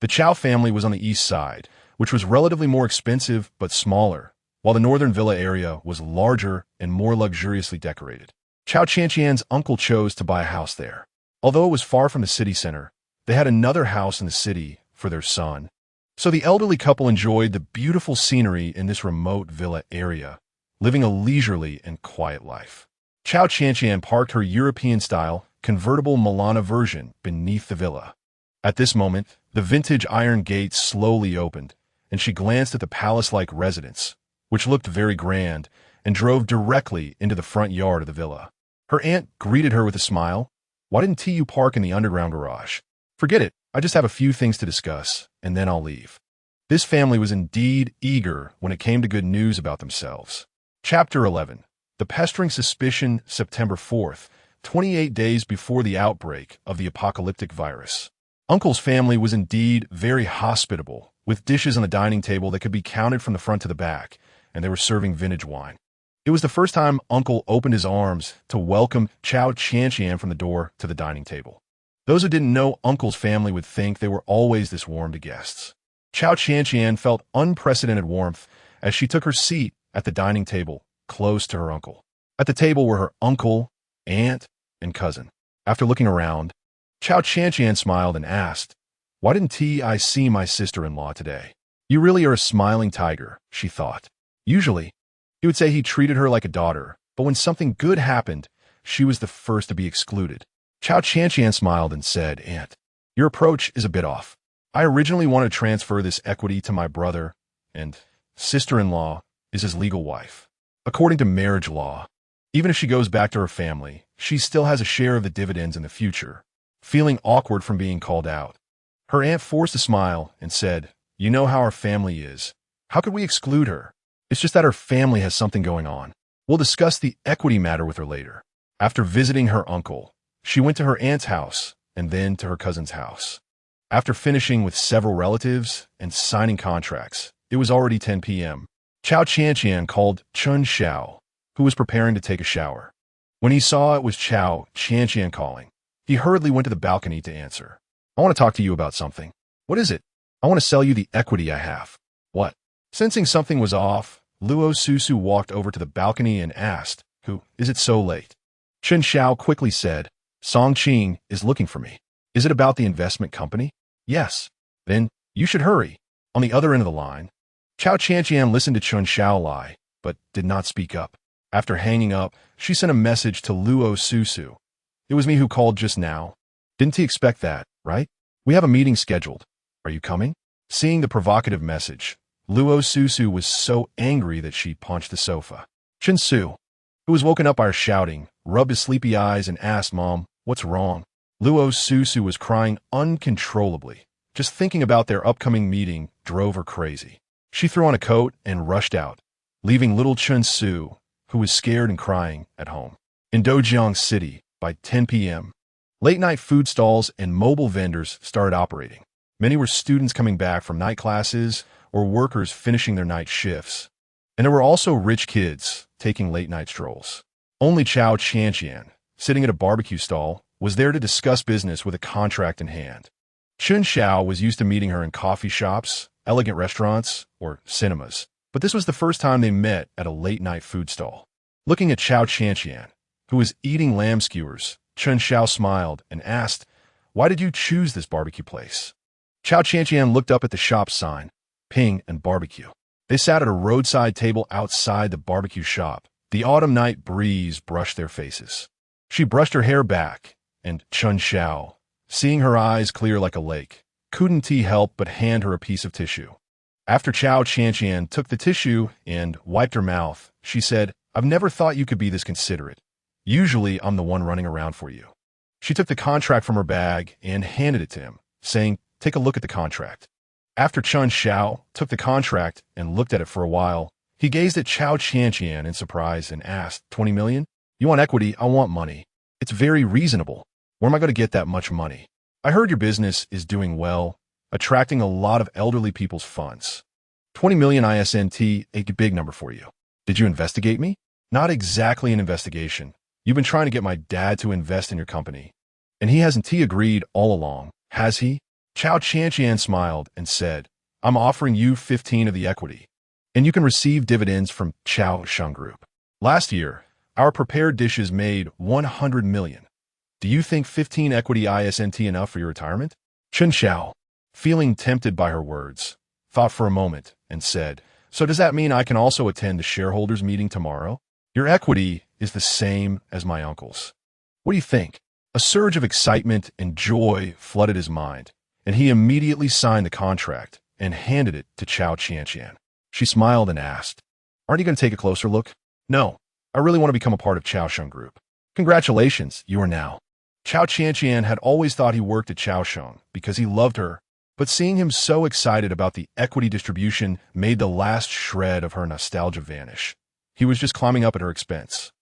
The Cao family was on the east side, which was relatively more expensive but smaller, while the northern villa area was larger and more luxuriously decorated. Cao Qianqian's uncle chose to buy a house there. Although it was far from the city center, they had another house in the city for their son. So the elderly couple enjoyed the beautiful scenery in this remote villa area, living a leisurely and quiet life. Cao Qianqian parked her European-style convertible Milana version beneath the villa. At this moment, the vintage iron gate slowly opened, and she glanced at the palace-like residence, which looked very grand, and drove directly into the front yard of the villa. Her aunt greeted her with a smile. Why didn't you park in the underground garage? Forget it, I just have a few things to discuss, and then I'll leave. This family was indeed eager when it came to good news about themselves. Chapter 11. The Pestering Suspicion, September 4th, 28 days before the outbreak of the apocalyptic virus. Uncle's family was indeed very hospitable, with dishes on the dining table that could be counted from the front to the back, and they were serving vintage wine. It was the first time Uncle opened his arms to welcome Cao Qianqian from the door to the dining table. Those who didn't know Uncle's family would think they were always this warm to guests. Cao Qianqian felt unprecedented warmth as she took her seat at the dining table, close to her uncle. At the table were her uncle, aunt, and cousin. After looking around, Cao Qianqian smiled and asked, "Why didn't I see my sister-in-law today?" You really are a smiling tiger, she thought. Usually, he would say he treated her like a daughter, but when something good happened, she was the first to be excluded. Cao Qianqian smiled and said, "Aunt, your approach is a bit off. I originally wanted to transfer this equity to my brother, and sister-in-law is his legal wife. According to marriage law, even if she goes back to her family, she still has a share of the dividends in the future." Feeling awkward from being called out, her aunt forced a smile and said, "You know how our family is. How could we exclude her? It's just that her family has something going on. We'll discuss the equity matter with her later." After visiting her uncle, she went to her aunt's house and then to her cousin's house. After finishing with several relatives and signing contracts, it was already 10 p.m. Cao Qianqian called Chen Xiao, who was preparing to take a shower. When he saw it was Cao Qianqian calling, he hurriedly went to the balcony to answer. "I want to talk to you about something." "What is it?" "I want to sell you the equity I have." "What?" Sensing something was off, Luo Susu walked over to the balcony and asked, "Who is it so late?" Chen Xiao quickly said, "Song Qing is looking for me." "Is it about the investment company?" "Yes." "Then you should hurry." On the other end of the line, Cao Qianqian listened to Chen Xiao lie, but did not speak up. After hanging up, she sent a message to Luo Susu. "It was me who called just now. Didn't he expect that, right? We have a meeting scheduled. Are you coming?" Seeing the provocative message, Luo Susu was so angry that she punched the sofa. Chen Su, who was woken up by her shouting, rubbed his sleepy eyes and asked Mom, "What's wrong?" Luo Susu was crying uncontrollably. Just thinking about their upcoming meeting drove her crazy. She threw on a coat and rushed out, leaving little Chen Su, who was scared and crying, at home. In Dojiang City, by 10 p.m., late-night food stalls and mobile vendors started operating. Many were students coming back from night classes or workers finishing their night shifts. And there were also rich kids taking late-night strolls. Only Cao Qianqian, sitting at a barbecue stall, was there to discuss business with a contract in hand. Chen Xiao was used to meeting her in coffee shops, elegant restaurants, or cinemas, but this was the first time they met at a late-night food stall. Looking at Cao Qianqian, who was eating lamb skewers, Chen Xiao smiled and asked, "Why did you choose this barbecue place?" Cao Qianqian looked up at the shop sign, Ping and Barbecue. They sat at a roadside table outside the barbecue shop. The autumn night breeze brushed their faces. She brushed her hair back, and Chen Xiao, seeing her eyes clear like a lake, couldn't he help but hand her a piece of tissue. After Cao Qianqian took the tissue and wiped her mouth, she said, "I've never thought you could be this considerate. Usually I'm the one running around for you." She took the contract from her bag and handed it to him, saying, "Take a look at the contract." After Chen Xiao took the contract and looked at it for a while, he gazed at Cao Qianqian in surprise and asked, 20 million? You want equity, I want money. It's very reasonable. Where am I going to get that much money? I heard your business is doing well, attracting a lot of elderly people's funds. 20 million ISNT, a big number for you. Did you investigate me? Not exactly an investigation. You've been trying to get my dad to invest in your company. And he hasn't agreed all along, has he? Cao Qianqian smiled and said, "I'm offering you 15 of the equity, and you can receive dividends from Cao Sheng Group. Last year, our prepared dishes made 100 million. Do you think 15 equity ISNT enough for your retirement?" Chen Xiao, feeling tempted by her words, thought for a moment and said, "So does that mean I can also attend the shareholders meeting tomorrow? Your equity is the same as my uncle's. What do you think?" A surge of excitement and joy flooded his mind, and he immediately signed the contract and handed it to Cao Qianqian. She smiled and asked, "Aren't you going to take a closer look?" "No, I really want to become a part of Cao Sheng Group." "Congratulations, you are now." Cao Qianqian had always thought he worked at Cao Sheng because he loved her, but seeing him so excited about the equity distribution made the last shred of her nostalgia vanish. He was just climbing up at her expense.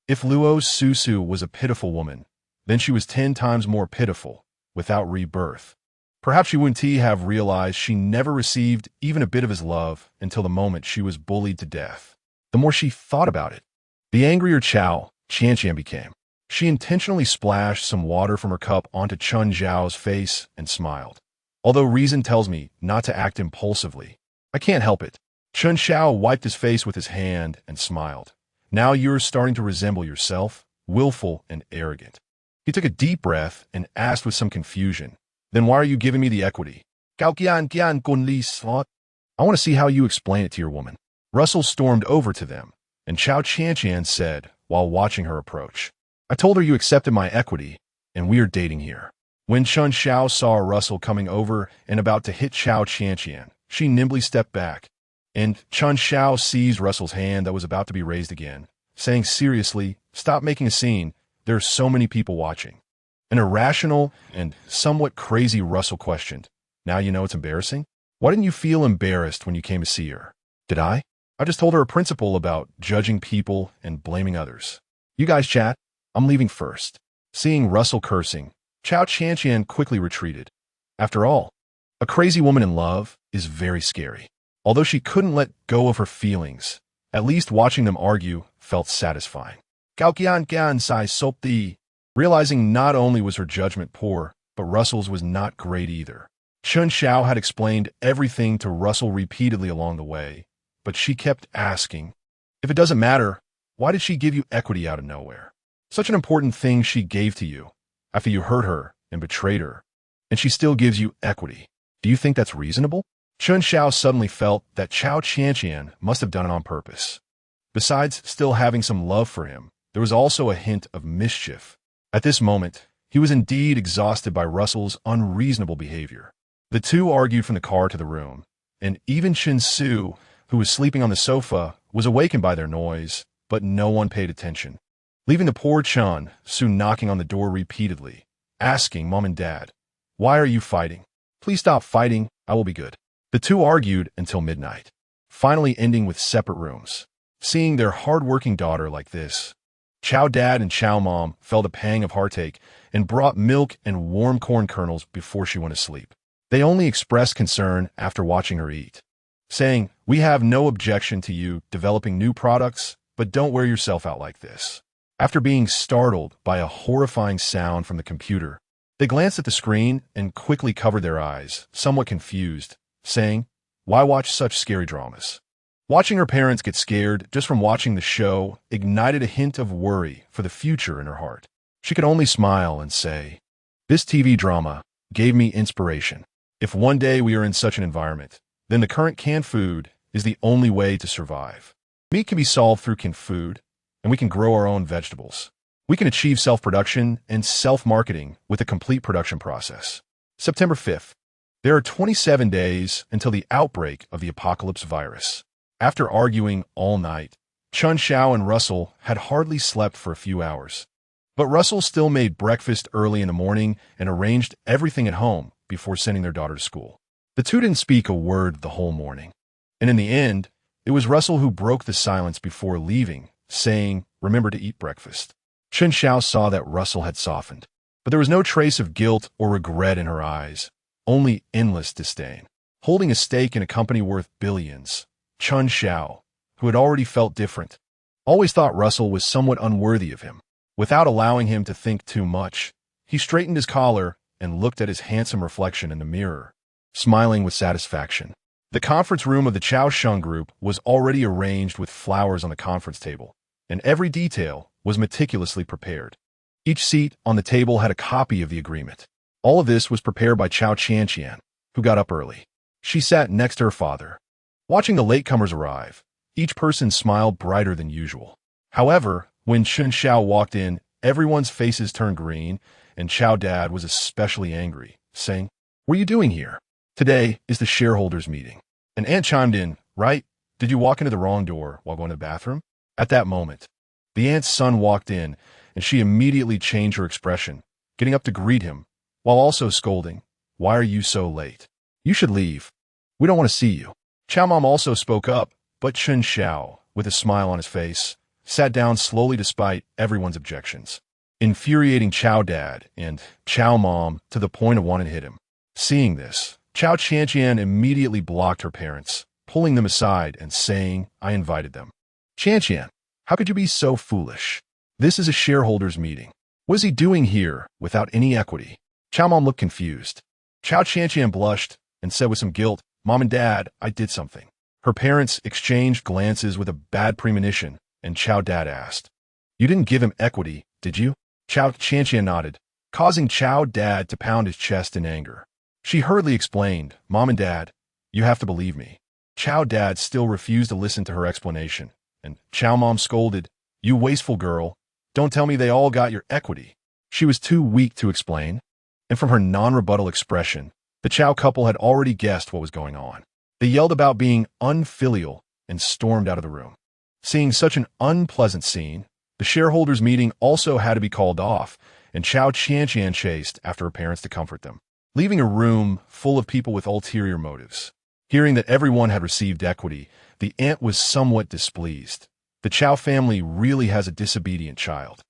If Luo Susu was a pitiful woman, then she was 10 times more pitiful without rebirth. Perhaps she wouldn't have realized she never received even a bit of his love until the moment she was bullied to death. The more she thought about it, the angrier Cao Qianqian became. She intentionally splashed some water from her cup onto Chen Xiao's face and smiled. Although reason tells me not to act impulsively, I can't help it. Chen Xiao wiped his face with his hand and smiled. Now you're starting to resemble yourself, willful and arrogant. He took a deep breath and asked with some confusion, "Then why are you giving me the equity?" "Cao Qianqian gun li slot." "I want to see how you explain it to your woman." Russell stormed over to them, and Cao Qianqian said, while watching her approach, "I told her you accepted my equity, and we are dating here." When Chen Xiao saw Russell coming over and about to hit Cao Qianqian, she nimbly stepped back, and Chen Xiao seized Russell's hand that was about to be raised again, saying seriously, "Stop making a scene. There are so many people watching." An irrational and somewhat crazy Russell questioned, "Now you know it's embarrassing? Why didn't you feel embarrassed when you came to see her?" "Did I? I just told her a principle about judging people and blaming others." "You guys chat. I'm leaving first." Seeing Russell cursing, Cao Qianqian quickly retreated. After all, a crazy woman in love is very scary. Although she couldn't let go of her feelings, at least watching them argue felt satisfying. Cao Qianqian sai sop di. Realizing not only was her judgment poor, but Russell's was not great either. Chen Xiao had explained everything to Russell repeatedly along the way, but she kept asking, "If it doesn't matter, why did she give you equity out of nowhere? Such an important thing she gave to you, after you hurt her and betrayed her, and she still gives you equity. Do you think that's reasonable?" Chen Xiao suddenly felt that Cao Qianqian must have done it on purpose. Besides still having some love for him, there was also a hint of mischief. At this moment, he was indeed exhausted by Russell's unreasonable behavior. The two argued from the car to the room, and even Chen Su, who was sleeping on the sofa, was awakened by their noise, but no one paid attention, leaving the poor Chen Su knocking on the door repeatedly, asking Mom and Dad, "Why are you fighting? Please stop fighting, I will be good." The two argued until midnight, finally ending with separate rooms. Seeing their hard-working daughter like this, Cao Dad and Cao Mom felt a pang of heartache and brought milk and warm corn kernels before she went to sleep. They only expressed concern after watching her eat, saying, "We have no objection to you developing new products, but don't wear yourself out like this." After being startled by a horrifying sound from the computer, they glanced at the screen and quickly covered their eyes, somewhat confused, saying, "Why watch such scary dramas?" Watching her parents get scared just from watching the show ignited a hint of worry for the future in her heart. She could only smile and say, "This TV drama gave me inspiration. If one day we are in such an environment, then the current canned food is the only way to survive. Meat can be solved through canned food, and we can grow our own vegetables. We can achieve self-production and self-marketing with a complete production process." September 5th. There are 27 days until the outbreak of the apocalypse virus. After arguing all night, Chen Xiao and Russell had hardly slept for a few hours. But Russell still made breakfast early in the morning and arranged everything at home before sending their daughter to school. The two didn't speak a word the whole morning. And in the end, it was Russell who broke the silence before leaving, saying, "Remember to eat breakfast." Chen Xiao saw that Russell had softened, but there was no trace of guilt or regret in her eyes, only endless disdain. Holding a stake in a company worth billions, Chen Xiao, who had already felt different, always thought Russell was somewhat unworthy of him. Without allowing him to think too much, he straightened his collar and looked at his handsome reflection in the mirror, smiling with satisfaction. The conference room of the Cao Qianqian group was already arranged with flowers on the conference table, and every detail was meticulously prepared. Each seat on the table had a copy of the agreement. All of this was prepared by Cao Qianqian, who got up early. She sat next to her father. Watching the latecomers arrive, each person smiled brighter than usual. However, when Chen Xiao walked in, everyone's faces turned green, and Cao Dad was especially angry, saying, "What are you doing here? Today is the shareholders' meeting." An aunt chimed in, "Right? Did you walk into the wrong door while going to the bathroom?" At that moment, the aunt's son walked in, and she immediately changed her expression, getting up to greet him, while also scolding, "Why are you so late? You should leave. We don't want to see you." Cao Mom also spoke up, but Chen Xiao, with a smile on his face, sat down slowly despite everyone's objections, infuriating Cao Dad and Cao Mom to the point of wanting to hit him. Seeing this, Cao Qianqian immediately blocked her parents, pulling them aside and saying, "I invited them." "Qianqian, how could you be so foolish? This is a shareholders' meeting. What is he doing here without any equity?" Cao Mom looked confused. Cao Qianqian blushed and said with some guilt, "Mom and Dad, I did something." Her parents exchanged glances with a bad premonition, and Cao Dad asked, "You didn't give him equity, did you?" Cao Qianqian nodded, causing Cao Dad to pound his chest in anger. She hurriedly explained, "Mom and Dad, you have to believe me." Cao Dad still refused to listen to her explanation, and Cao Mom scolded, "You wasteful girl, don't tell me they all got your equity." She was too weak to explain, and from her non-rebuttal expression, the Cao couple had already guessed what was going on. They yelled about being unfilial and stormed out of the room. Seeing such an unpleasant scene, the shareholders' meeting also had to be called off, and Cao Qianqian chased after her parents to comfort them, leaving a room full of people with ulterior motives. Hearing that everyone had received equity, the aunt was somewhat displeased. The Cao family really has a disobedient child.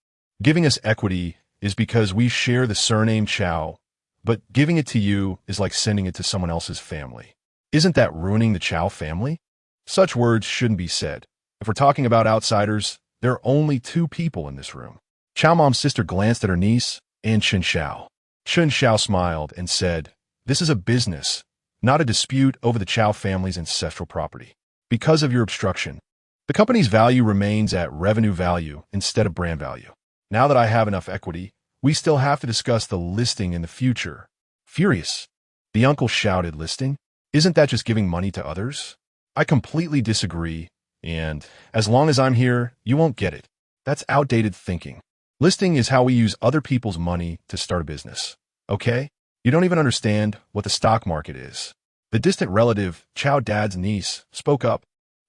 Giving us equity is because we share the surname Cao, but giving it to you is like sending it to someone else's family. Isn't that ruining the Cao family? Such words shouldn't be said. If we're talking about outsiders, there are only two people in this room. Cao Mom's sister glanced at her niece and Chen Xiao. Chen Xiao smiled and said, "This is a business, not a dispute over the Cao family's ancestral property. Because of your obstruction, the company's value remains at revenue value instead of brand value. Now that I have enough equity, we still have to discuss the listing in the future." Furious, the uncle shouted, "Listing? Isn't that just giving money to others?" "I completely disagree, and as long as I'm here, you won't get it. That's outdated thinking. Listing is how we use other people's money to start a business. Okay? You don't even understand what the stock market is." The distant relative, Cao Dad's niece, spoke up,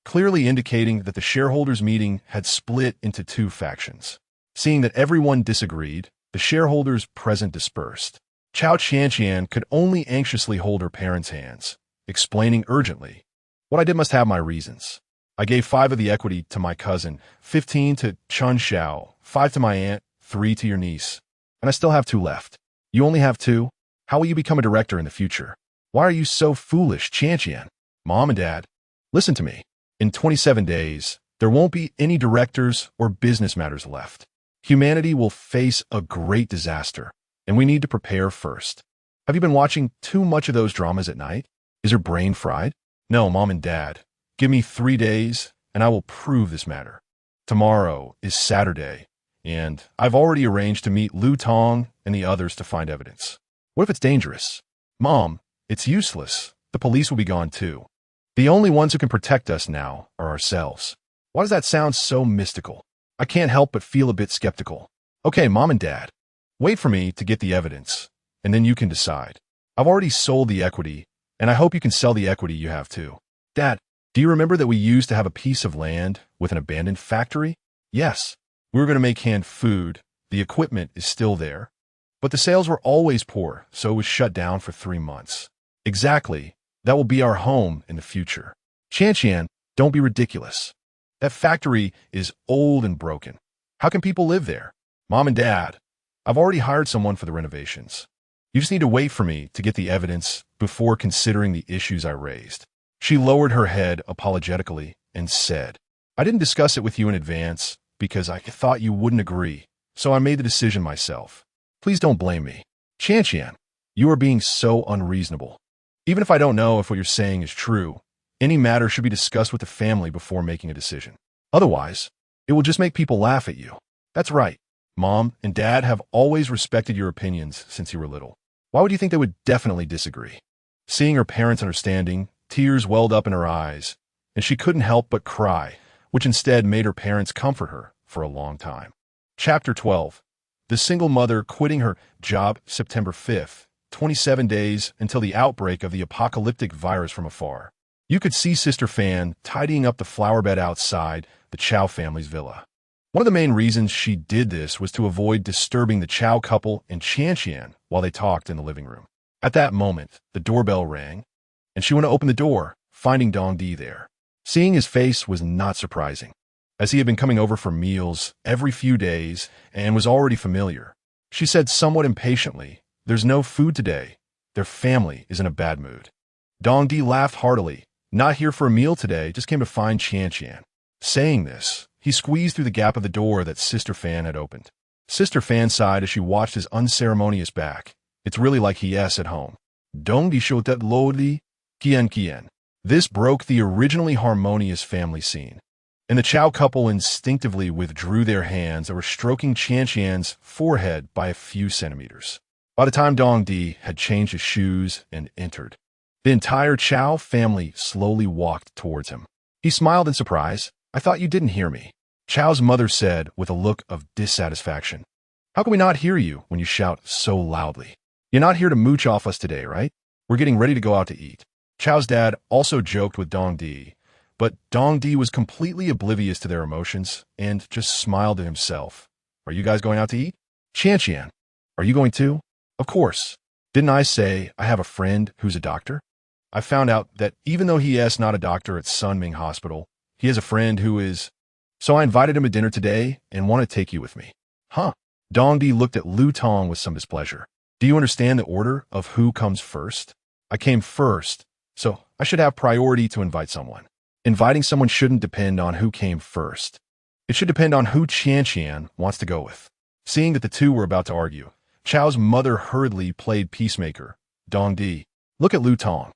clearly indicating that the shareholders' meeting had split into two factions. Seeing that everyone disagreed, the shareholders present dispersed. Cao Qianqian could only anxiously hold her parents' hands, explaining urgently, "What I did must have my reasons. I gave 5 of the equity to my cousin, 15 to Chen Xiao, 5 to my aunt, 3 to your niece, and I still have 2 left. You only have 2? How will you become a director in the future? Why are you so foolish, Qianqian? Mom and Dad, listen to me. In 27 days, there won't be any directors or business matters left. Humanity will face a great disaster, and we need to prepare first. Have you been watching too much of those dramas at night? Is your brain fried? No, Mom and Dad, give me 3 days, and I will prove this matter. Tomorrow is Saturday, and I've already arranged to meet Lu Tong and the others to find evidence. What if it's dangerous? Mom, it's useless. The police will be gone too. The only ones who can protect us now are ourselves. Why does that sound so mystical? I can't help but feel a bit skeptical. Okay, Mom and Dad, wait for me to get the evidence, and then you can decide. I've already sold the equity, and I hope you can sell the equity you have too. Dad, do you remember that we used to have a piece of land with an abandoned factory? Yes. We were going to make canned food. The equipment is still there. But the sales were always poor, so it was shut down for 3 months. Exactly. That will be our home in the future. Qianqian, don't be ridiculous. That factory is old and broken. How can people live there? Mom and Dad, I've already hired someone for the renovations. You just need to wait for me to get the evidence before considering the issues I raised. She lowered her head apologetically and said, I didn't discuss it with you in advance because I thought you wouldn't agree, so I made the decision myself. Please don't blame me. Qianqian, you are being so unreasonable. Even if I don't know if what you're saying is true, any matter should be discussed with the family before making a decision. Otherwise, it will just make people laugh at you. That's right. Mom and Dad have always respected your opinions since you were little. Why would you think they would definitely disagree? Seeing her parents' understanding, tears welled up in her eyes, and she couldn't help but cry, which instead made her parents comfort her for a long time. Chapter 12. The single mother quitting her job September 5th, 27 days until the outbreak of the apocalyptic virus from afar. You could see Sister Fan tidying up the flower bed outside the Cao family's villa. One of the main reasons she did this was to avoid disturbing the Cao couple and Qianqian while they talked in the living room. At that moment, the doorbell rang, and she went to open the door, finding Dong Di there. Seeing his face was not surprising, as he had been coming over for meals every few days and was already familiar. She said somewhat impatiently, There's no food today. Their family is in a bad mood. Dong Di laughed heartily. Not here for a meal today, just came to find Qianqian. Saying this, he squeezed through the gap of the door that Sister Fan had opened. Sister Fan sighed as she watched his unceremonious back. It's really like he-s at home. Dong Di Xiao.After Qianqian. This broke the originally harmonious family scene, and the Cao couple instinctively withdrew their hands that were stroking Qianqian's forehead by a few centimeters. By the time Dong Di had changed his shoes and entered, the entire Cao family slowly walked towards him. He smiled in surprise. I thought you didn't hear me. Chao's mother said with a look of dissatisfaction. How can we not hear you when you shout so loudly? You're not here to mooch off us today, right? We're getting ready to go out to eat. Chao's dad also joked with Dong Di, but Dong Di was completely oblivious to their emotions and just smiled at himself. Are you guys going out to eat? Qianqian, are you going too? Of course. Didn't I say I have a friend who's a doctor? I found out that even though he is not a doctor at Sunming Hospital, he has a friend who is. So I invited him to dinner today and want to take you with me. Huh? Dong Di looked at Lu Tong with some displeasure. Do you understand the order of who comes first? I came first, so I should have priority to invite someone. Inviting someone shouldn't depend on who came first. It should depend on who Qianqian wants to go with. Seeing that the two were about to argue, Chao's mother hurriedly played peacemaker. Dong Di, look at Lu Tong.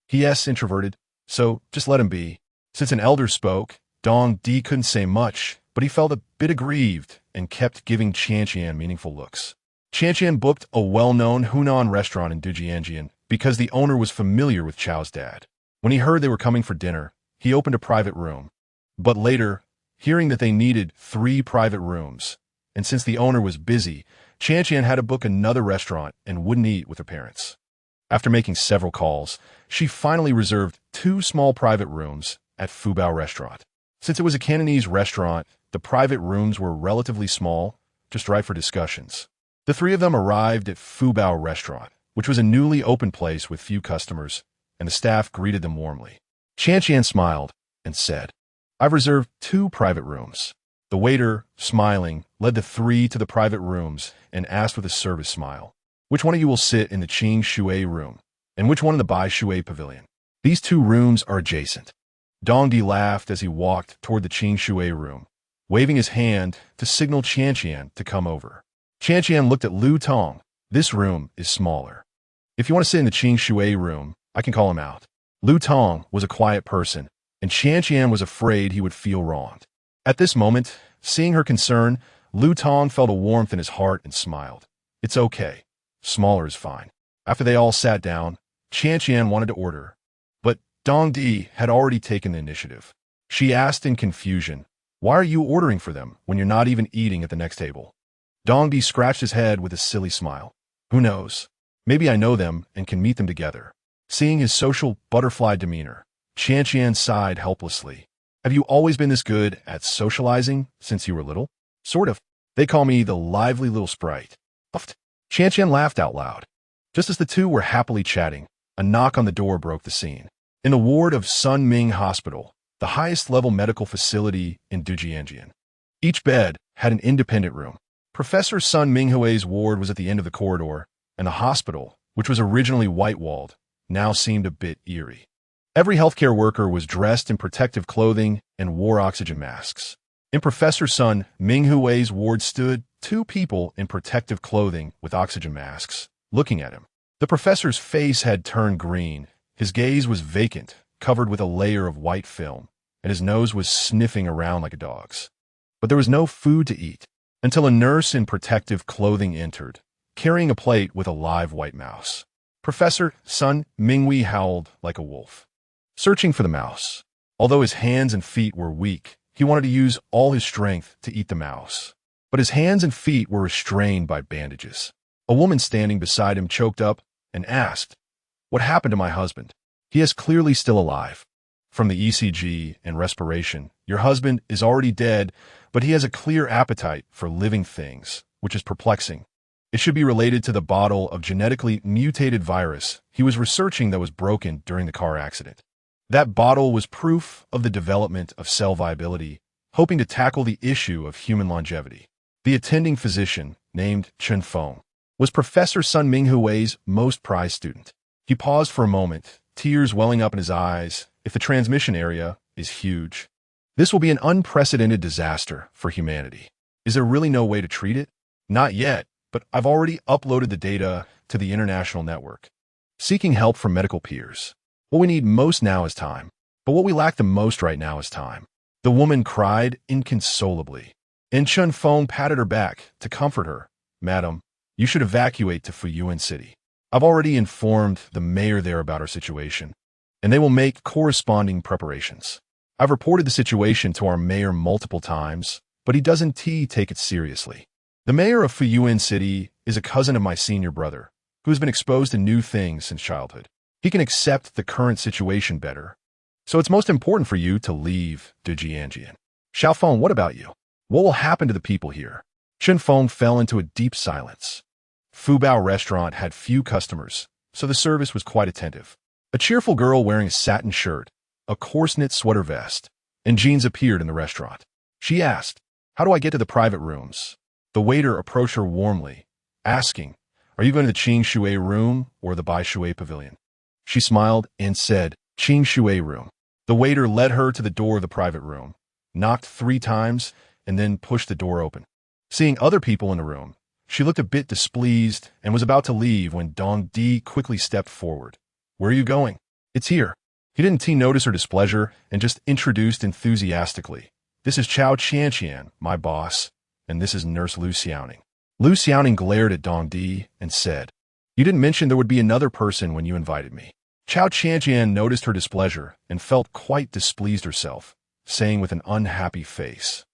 He-s introverted, so just let him be. Since an elder spoke, Dong Di couldn't say much, but he felt a bit aggrieved and kept giving Qianqian meaningful looks. Qianqian booked a well-known Hunan restaurant in Dujianjian because the owner was familiar with Chao's dad. When he heard they were coming for dinner, he opened a private room. But later, hearing that they needed 3 private rooms, and since the owner was busy, Qianqian had to book another restaurant and wouldn't eat with her parents. After making several calls, she finally reserved 2 small private rooms at Fubao Restaurant. Since it was a Cantonese restaurant, the private rooms were relatively small, just right for discussions. The 3 of them arrived at Fubao Restaurant, which was a newly opened place with few customers, and the staff greeted them warmly. Qianqian smiled and said, I've reserved 2 private rooms. The waiter, smiling, led the 3 to the private rooms and asked with a service smile, which one of you will sit in the Qing Shui room, and which one in the Bai Shui pavilion? These 2 rooms are adjacent. Dong Di laughed as he walked toward the Qing Shui room, waving his hand to signal Qianqian to come over. Qianqian looked at Lu Tong. This room is smaller. If you want to sit in the Qing Shui room, I can call him out. Lu Tong was a quiet person, and Qianqian was afraid he would feel wronged. At this moment, seeing her concern, Lu Tong felt a warmth in his heart and smiled. It's okay. Smaller is fine. After they all sat down, Qianqian wanted to order, but Dong Di had already taken the initiative. She asked in confusion, "Why are you ordering for them when you're not even eating at the next table?" Dong Di scratched his head with a silly smile. Who knows? Maybe I know them and can meet them together. Seeing his social butterfly demeanor, Qianqian sighed helplessly. Have you always been this good at socializing since you were little? Sort of. They call me the lively little sprite. Uft. Qianqian laughed out loud. Just as the two were happily chatting, a knock on the door broke the scene. In the ward of Sun Ming Hospital, the highest-level medical facility in Dujianjian. Each bed had an independent room. Professor Sun Minghui's ward was at the end of the corridor, and the hospital, which was originally white-walled, now seemed a bit eerie. Every healthcare worker was dressed in protective clothing and wore oxygen masks. In Professor Sun Minghui's ward stood two people in protective clothing with oxygen masks, looking at him. The professor's face had turned green, his gaze was vacant, covered with a layer of white film, and his nose was sniffing around like a dog's. But there was no food to eat, until a nurse in protective clothing entered, carrying a plate with a live white mouse. Professor Sun Minghui howled like a wolf, searching for the mouse. Although his hands and feet were weak, he wanted to use all his strength to eat the mouse. But his hands and feet were restrained by bandages. A woman standing beside him choked up and asked, "What happened to my husband? He is clearly still alive. From the ECG and respiration, your husband is already dead, but he has a clear appetite for living things, which is perplexing. It should be related to the bottle of genetically mutated virus he was researching that was broken during the car accident. That bottle was proof of the development of cell viability, hoping to tackle the issue of human longevity." The attending physician, named Chen Feng, was Professor Sun Minghui's most prized student. He paused for a moment, tears welling up in his eyes. If the transmission area is huge, this will be an unprecedented disaster for humanity. Is there really no way to treat it? Not yet, but I've already uploaded the data to the international network. Seeking help from medical peers. What we need most now is time. But what we lack the most right now is time. The woman cried inconsolably, and Chen Feng patted her back to comfort her. "Madam, you should evacuate to Fuyuan City. I've already informed the mayor there about our situation, and they will make corresponding preparations. I've reported the situation to our mayor multiple times, but he doesn't take it seriously. The mayor of Fuyuan City is a cousin of my senior brother, who has been exposed to new things since childhood. He can accept the current situation better. So it's most important for you to leave Dujianjian. Xiaofeng, what about you? What will happen to the people here?" Chen Feng fell into a deep silence. Fubao restaurant had few customers, so the service was quite attentive. A cheerful girl wearing a satin shirt, a coarse-knit sweater vest, and jeans appeared in the restaurant. She asked, "How do I get to the private rooms?" The waiter approached her warmly, asking, "Are you going to the Qing Shui room or the Bai Shui pavilion?" She smiled and said, "Qing Shui room." The waiter led her to the door of the private room, knocked 3 times, and then pushed the door open. Seeing other people in the room, she looked a bit displeased and was about to leave when Dong Di quickly stepped forward. "Where are you going?" "It's here." He didn't notice her displeasure and just introduced enthusiastically, "This is Cao Qianqian, my boss, and this is Nurse Lu Xiaoning." Lu Xiaoning glared at Dong Di and said, "You didn't mention there would be another person when you invited me." Cao Qianqian noticed her displeasure and felt quite displeased herself, saying with an unhappy face,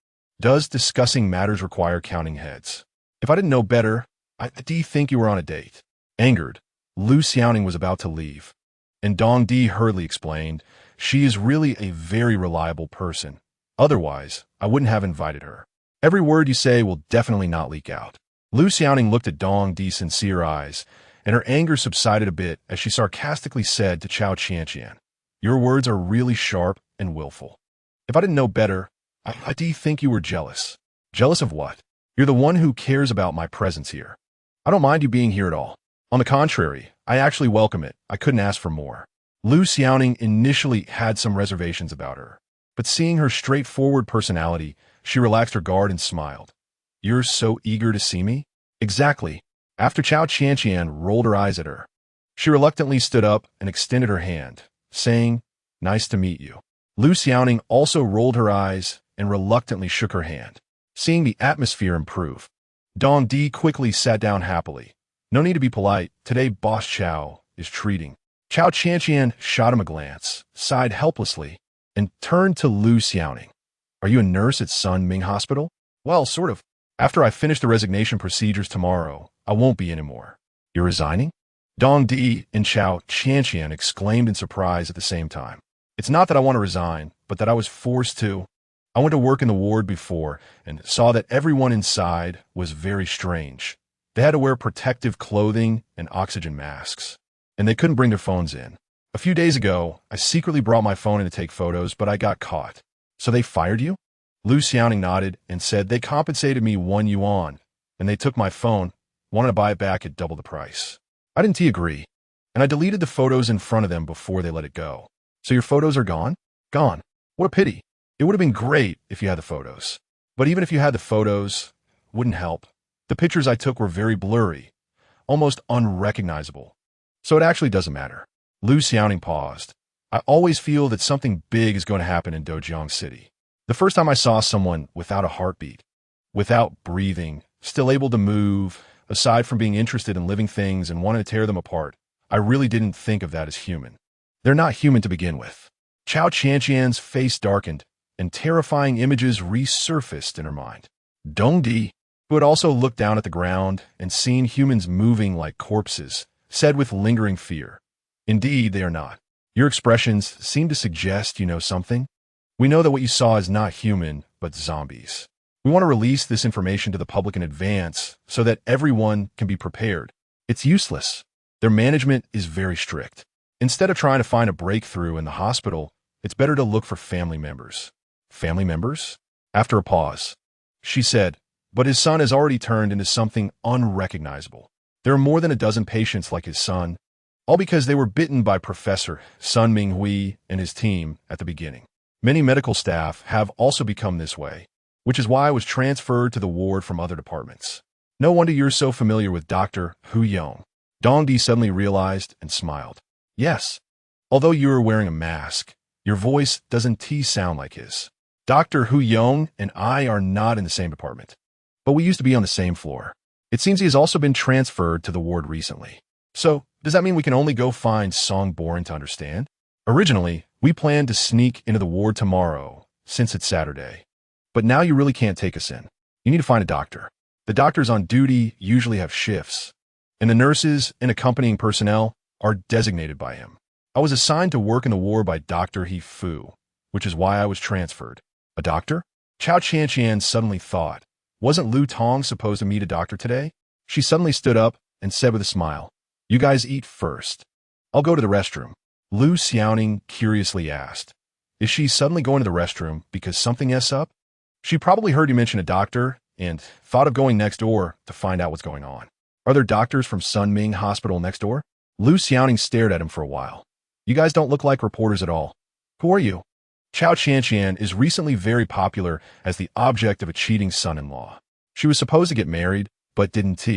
"Does discussing matters require counting heads? If I didn't know better, I'd think you were on a date." Angered, Lu Xiaoning was about to leave, and Dong Di hurriedly explained, "She is really a very reliable person. Otherwise, I wouldn't have invited her. Every word you say will definitely not leak out." Lu Xiaoning looked at Dong Di's sincere eyes, and her anger subsided a bit as she sarcastically said to Cao Qianqian, "Your words are really sharp and willful. If I didn't know better, I'd think you were jealous." "Jealous of what? You're the one who cares about my presence here. I don't mind you being here at all. On the contrary, I actually welcome it. I couldn't ask for more." Lu Xiaoning initially had some reservations about her, but seeing her straightforward personality, she relaxed her guard and smiled. "You're so eager to see me?" "Exactly." After Cao Qianqian rolled her eyes at her, she reluctantly stood up and extended her hand, saying, "Nice to meet you." Lu Xiaoning also rolled her eyes and reluctantly shook her hand, seeing the atmosphere improve. Dong Di quickly sat down happily. No need to be polite. Today, Boss Cao is treating. Cao Qianqian shot him a glance, sighed helplessly, and turned to Lu Xiaoning. Are you a nurse at Sun Ming Hospital? Well, sort of. After I finish the resignation procedures tomorrow, I won't be anymore. You're resigning? Dong Di and Cao Qianqian exclaimed in surprise at the same time. It's not that I want to resign, but that I was forced to. I went to work in the ward before and saw that everyone inside was very strange. They had to wear protective clothing and oxygen masks, and they couldn't bring their phones in. A few days ago, I secretly brought my phone in to take photos, but I got caught. So they fired you? Lu Xiaoning nodded and said they compensated me 1 yuan, and they took my phone, wanted to buy it back at double the price. I didn't agree, and I deleted the photos in front of them before they let it go. So your photos are gone? Gone. What a pity. It would have been great if you had the photos. But even if you had the photos, it wouldn't help. The pictures I took were very blurry, almost unrecognizable. So it actually doesn't matter. Lu Xiaoning paused. I always feel that something big is going to happen in Dojiang City. The first time I saw someone without a heartbeat, without breathing, still able to move, aside from being interested in living things and wanting to tear them apart, I really didn't think of that as human. They're not human to begin with. Cao Qianqian's face darkened, and terrifying images resurfaced in her mind. Dong Di, who had also looked down at the ground and seen humans moving like corpses, said with lingering fear, Indeed, they are not. Your expressions seem to suggest you know something. We know that what you saw is not human, but zombies. We want to release this information to the public in advance so that everyone can be prepared. It's useless. Their management is very strict. Instead of trying to find a breakthrough in the hospital, it's better to look for family members. Family members? After a pause, she said, but his son has already turned into something unrecognizable. There are more than a dozen patients like his son, all because they were bitten by Professor Sun Minghui and his team at the beginning. Many medical staff have also become this way, which is why I was transferred to the ward from other departments. No wonder you're so familiar with Dr. Hu Yong. Dong Di suddenly realized and smiled. Yes, although you are wearing a mask, your voice doesn't sound like his. Dr. Hu Yong and I are not in the same department, but we used to be on the same floor. It seems he has also been transferred to the ward recently. So, does that mean we can only go find Song Boren to understand? Originally, we planned to sneak into the ward tomorrow, since it's Saturday. But now you really can't take us in. You need to find a doctor. The doctors on duty usually have shifts, and the nurses and accompanying personnel are designated by him. I was assigned to work in the ward by Dr. He Fu, which is why I was transferred. A doctor? Cao Qianqian suddenly thought, wasn't Lu Tong supposed to meet a doctor today? She suddenly stood up and said with a smile, You guys eat first. I'll go to the restroom. Lu Xiaoning curiously asked, Is she suddenly going to the restroom because something is up? She probably heard you mention a doctor and thought of going next door to find out what's going on. Are there doctors from Sun Ming Hospital next door? Lu Xiaoning stared at him for a while. You guys don't look like reporters at all. Who are you? Cao Qianqian is recently very popular as the object of a cheating son-in-law. She was supposed to get married, but didn't.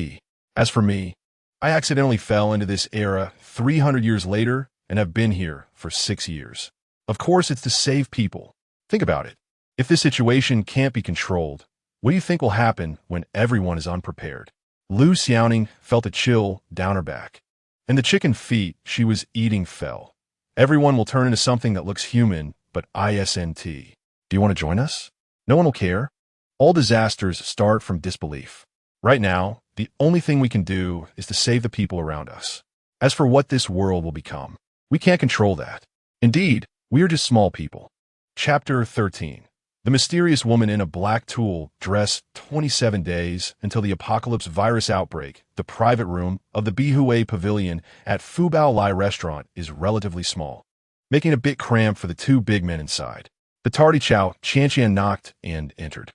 As for me, I accidentally fell into this era 300 years later and have been here for 6 years. Of course, it's to save people. Think about it. If this situation can't be controlled, what do you think will happen when everyone is unprepared? Lu Xiaoning felt a chill down her back, and the chicken feet she was eating fell. Everyone will turn into something that looks human, but isn't. Do you want to join us? No one will care. All disasters start from disbelief. Right now, the only thing we can do is to save the people around us. As for what this world will become, we can't control that. Indeed, we are just small people. Chapter 13. The mysterious woman in a black tulle dress 27 days until the apocalypse virus outbreak. The private room of the Bihue Pavilion at Fubao Lai restaurant is relatively small, making a bit cramped for the two big men inside. The tardy Cao Qianqian knocked and entered.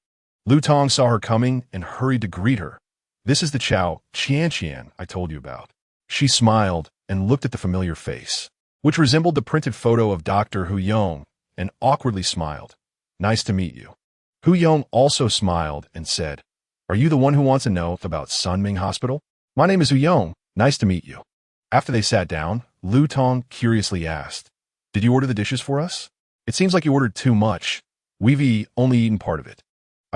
Lu Tong saw her coming and hurried to greet her. This is the Cao Qianqian I told you about. She smiled and looked at the familiar face, which resembled the printed photo of Dr. Hu Yong, and awkwardly smiled. Nice to meet you. Hu Yong also smiled and said, Are you the one who wants to know about Sun Ming Hospital? My name is Hu Yong. Nice to meet you. After they sat down, Lu Tong curiously asked, Did you order the dishes for us? It seems like you ordered too much. We've only eaten part of it.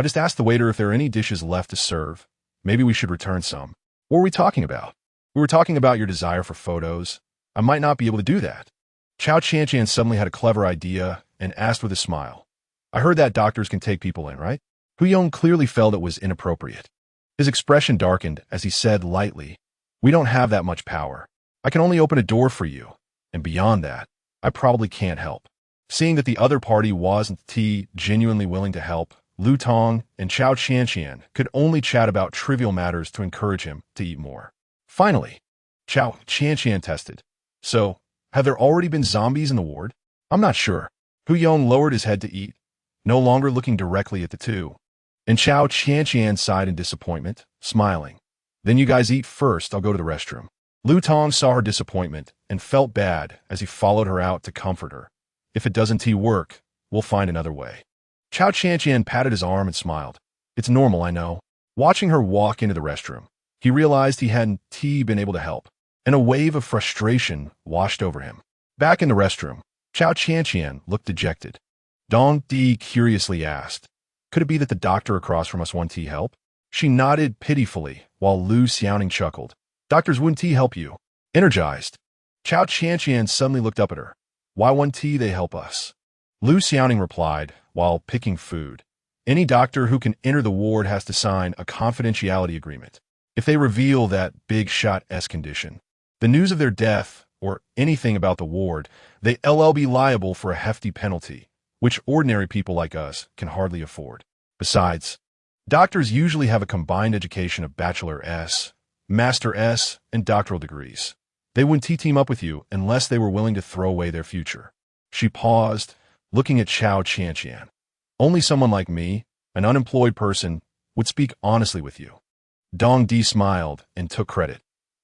I just asked the waiter if there are any dishes left to serve. Maybe we should return some. What were we talking about? We were talking about your desire for photos. I might not be able to do that. Cao Qianqian suddenly had a clever idea and asked with a smile. I heard that doctors can take people in, right? Hu Yong clearly felt it was inappropriate. His expression darkened as he said lightly, "We don't have that much power. I can only open a door for you, and beyond that, I probably can't help." Seeing that the other party wasn't genuinely willing to help, Lu Tong and Cao Qianqian could only chat about trivial matters to encourage him to eat more. Finally, Cao Qianqian tested. "So, have there already been zombies in the ward?" "I'm not sure." Hu Yong lowered his head to eat, no longer looking directly at the two. And Cao Qianqian sighed in disappointment, smiling. "Then you guys eat first, I'll go to the restroom." Lu Tong saw her disappointment and felt bad as he followed her out to comfort her. "If it doesn't work, we'll find another way." Cao Qianqian patted his arm and smiled. "It's normal, I know." Watching her walk into the restroom, he realized he hadn't been able to help, and a wave of frustration washed over him. Back in the restroom, Cao Qianqian looked dejected. Dong Di curiously asked, "Could it be that the doctor across from us won't help?" She nodded pitifully, while Lu Xiaoning chuckled. "Doctors wouldn't help you." Energized, Cao Qianqian suddenly looked up at her. "Why won't they help us?" Lu Xiaoning replied, while picking food. "Any doctor who can enter the ward has to sign a confidentiality agreement. If they reveal that big shot S condition, the news of their death, or anything about the ward, they'll be liable for a hefty penalty, which ordinary people like us can hardly afford. Besides, doctors usually have a combined education of Bachelor S, Master S, and doctoral degrees. They wouldn't team up with you unless they were willing to throw away their future." She paused, looking at Cao Qianqian. "Only someone like me, an unemployed person, would speak honestly with you." Dong Di smiled and took credit.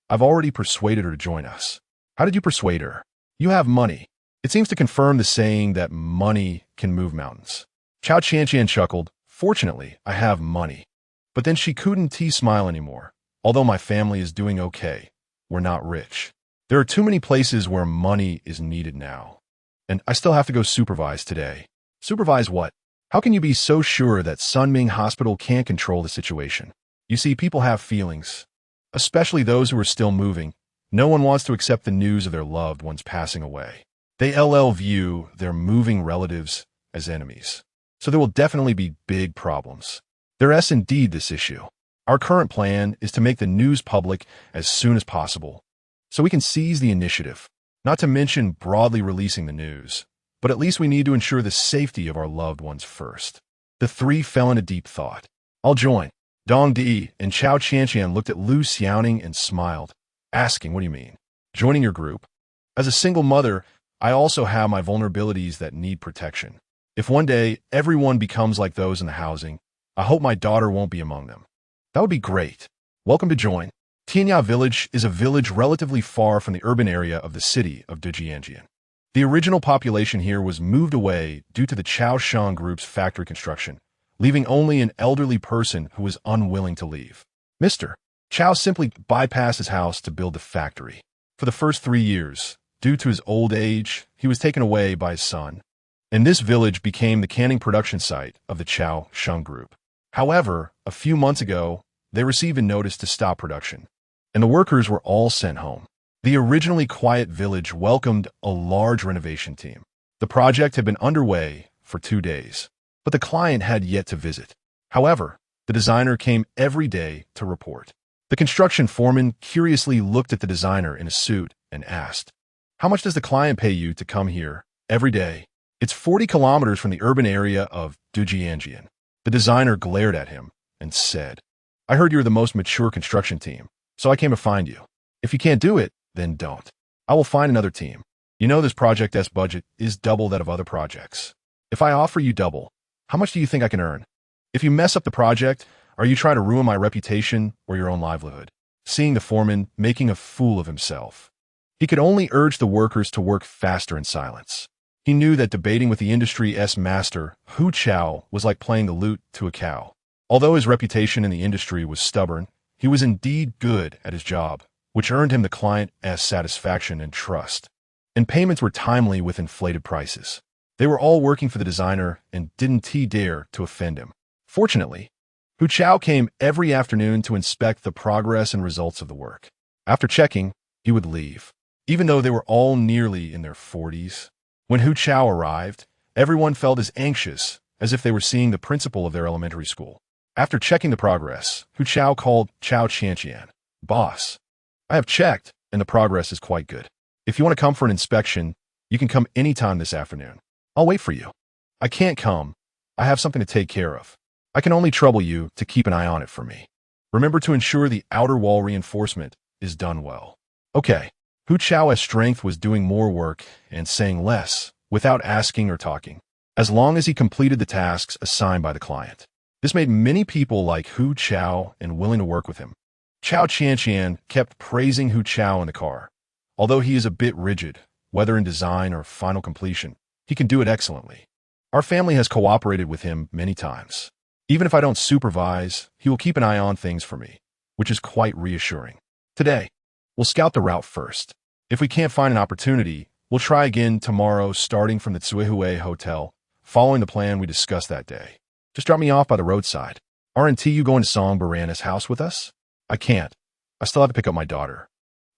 "I've already persuaded her to join us." "How did you persuade her?" "You have money. It seems to confirm the saying that money can move mountains." Cao Qianqian chuckled. "Fortunately, I have money." But then she couldn't smile anymore. "Although my family is doing okay, we're not rich. There are too many places where money is needed now. And I still have to go supervise today." "Supervise what?" "How can you be so sure that Sunming Hospital can't control the situation? You see, people have feelings, especially those who are still moving. No one wants to accept the news of their loved ones passing away. They view their moving relatives as enemies. So there will definitely be big problems. There is indeed this issue. Our current plan is to make the news public as soon as possible, so we can seize the initiative, not to mention broadly releasing the news. But at least we need to ensure the safety of our loved ones first." The three fell into deep thought. "I'll join." Dong Di and Cao Qianqian looked at Lu Xiaoning and smiled, asking, "What do you mean? Joining your group?" "As a single mother, I also have my vulnerabilities that need protection. If one day everyone becomes like those in the housing, I hope my daughter won't be among them." "That would be great. Welcome to join." Tianya Village is a village relatively far from the urban area of the city of Dujianjian. The original population here was moved away due to the Chao Shang Group's factory construction, leaving only an elderly person who was unwilling to leave. Mr. Chao simply bypassed his house to build the factory. For the first 3 years, due to his old age, he was taken away by his son, and this village became the canning production site of the Chao Shang Group. However, a few months ago, they received a notice to stop production, and the workers were all sent home. The originally quiet village welcomed a large renovation team. The project had been underway for 2 days, but the client had yet to visit. However, the designer came every day to report. The construction foreman curiously looked at the designer in a suit and asked, "How much does the client pay you to come here every day?" "It's 40 kilometers from the urban area of Dujianjian." The designer glared at him and said, "I heard you're the most mature construction team, so I came to find you. If you can't do it, then don't. I will find another team. You know this project's budget is double that of other projects. If I offer you double, how much do you think I can earn? If you mess up the project, are you trying to ruin my reputation or your own livelihood?" Seeing the foreman making a fool of himself, he could only urge the workers to work faster in silence. He knew that debating with the industry's master, Hu Chao, was like playing the lute to a cow. Although his reputation in the industry was stubborn, he was indeed good at his job, which earned him the client's satisfaction and trust. And payments were timely with inflated prices. They were all working for the designer and didn't dare to offend him. Fortunately, Hu Chao came every afternoon to inspect the progress and results of the work. After checking, he would leave, even though they were all nearly in their 40s. When Hu Chao arrived, everyone felt as anxious as if they were seeing the principal of their elementary school. After checking the progress, Hu Chao called Cao Qianqian. Boss, I have checked, and the progress is quite good. If you want to come for an inspection, you can come anytime this afternoon. I'll wait for you. I can't come. I have something to take care of. I can only trouble you to keep an eye on it for me. Remember to ensure the outer wall reinforcement is done well. Okay. Hu Chao's strength was doing more work and saying less without asking or talking, as long as he completed the tasks assigned by the client. This made many people like Hu Chao and willing to work with him. Cao Qianqian kept praising Hu Chao in the car. Although he is a bit rigid, whether in design or final completion, he can do it excellently. Our family has cooperated with him many times. Even if I don't supervise, he will keep an eye on things for me, which is quite reassuring. Today, we'll scout the route first. If we can't find an opportunity, we'll try again tomorrow starting from the Tsuihui Hotel, following the plan we discussed that day. Just drop me off by the roadside. Aren't you going to Song Barana's house with us? I can't. I still have to pick up my daughter.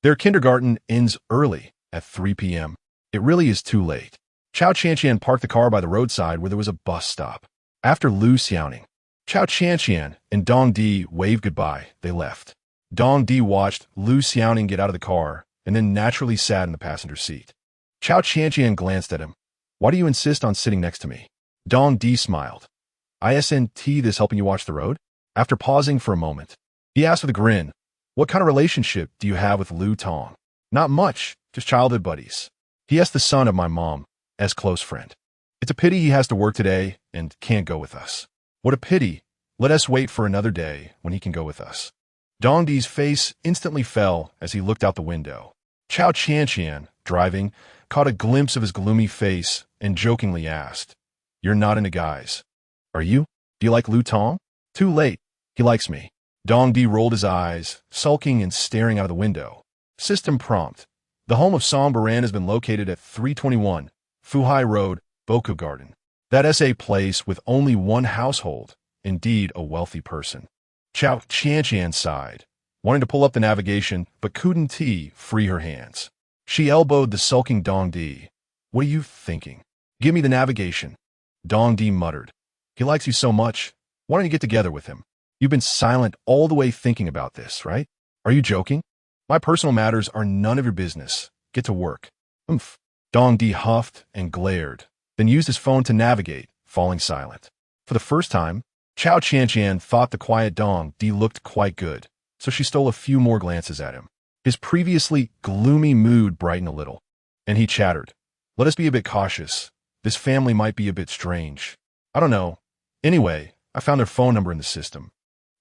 Their kindergarten ends early at 3 p.m. It really is too late. Cao Qianqian parked the car by the roadside where there was a bus stop. After Lu Xiaoning, Cao Qianqian and Dong Di waved goodbye. They left. Dong Di watched Lu Xiaoning get out of the car and then naturally sat in the passenger seat. Cao Qianqian glanced at him. Why do you insist on sitting next to me? Dong Di smiled. Isn't this helping you watch the road? After pausing for a moment, he asked with a grin, what kind of relationship do you have with Lu Tong? Not much, just childhood buddies. He asked the son of my mom, as close friend. It's a pity he has to work today and can't go with us. What a pity. Let us wait for another day when he can go with us. Dong Di's face instantly fell as he looked out the window. Cao Qianqian, driving, caught a glimpse of his gloomy face and jokingly asked, You're not into guys. Are you? Do you like Lu Tong? Too late. He likes me. Dong Di rolled his eyes, sulking and staring out of the window. System prompt. The home of Song Baran has been located at 321 Fuhai Road, Boku Garden. That is a place with only one household, indeed a wealthy person. Cao Qianqian sighed, wanting to pull up the navigation, but couldn't free her hands. She elbowed the sulking Dong Di. What are you thinking? Give me the navigation. Dong Di muttered. He likes you so much. Why don't you get together with him? You've been silent all the way thinking about this, right? Are you joking? My personal matters are none of your business. Get to work. Oomph. Dong Di huffed and glared, then used his phone to navigate, falling silent. For the first time, Cao Qianqian thought the quiet Dong Di looked quite good, so she stole a few more glances at him. His previously gloomy mood brightened a little, and he chattered. Let us be a bit cautious. This family might be a bit strange. I don't know. Anyway, I found their phone number in the system,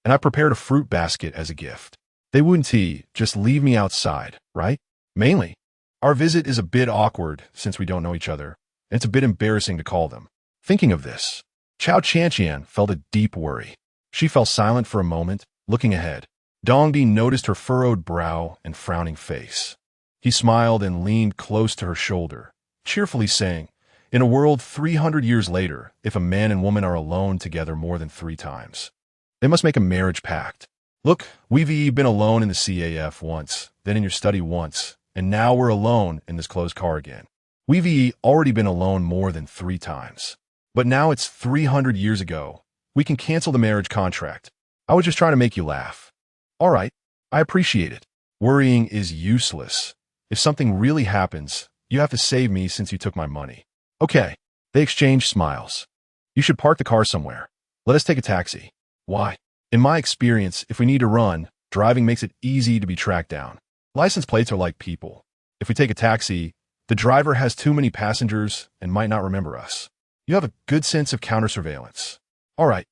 and I prepared a fruit basket as a gift. They wouldn't just leave me outside, right? Mainly, our visit is a bit awkward since we don't know each other, and it's a bit embarrassing to call them. Thinking of this, Cao Qianqian felt a deep worry. She fell silent for a moment, looking ahead. Dong Di noticed her furrowed brow and frowning face. He smiled and leaned close to her shoulder, cheerfully saying, in a world 300 years later, if a man and woman are alone together more than 3 times, they must make a marriage pact. Look, we've been alone in the CAF once, then in your study once, and now we're alone in this closed car again. We've already been alone more than 3 times. But now it's 300 years ago. We can cancel the marriage contract. I was just trying to make you laugh. All right, I appreciate it. Worrying is useless. If something really happens, you have to save me since you took my money. Okay. They exchanged smiles. You should park the car somewhere. Let us take a taxi. Why? In my experience, if we need to run, driving makes it easy to be tracked down. License plates are like people. If we take a taxi, the driver has too many passengers and might not remember us. You have a good sense of counter-surveillance. All right,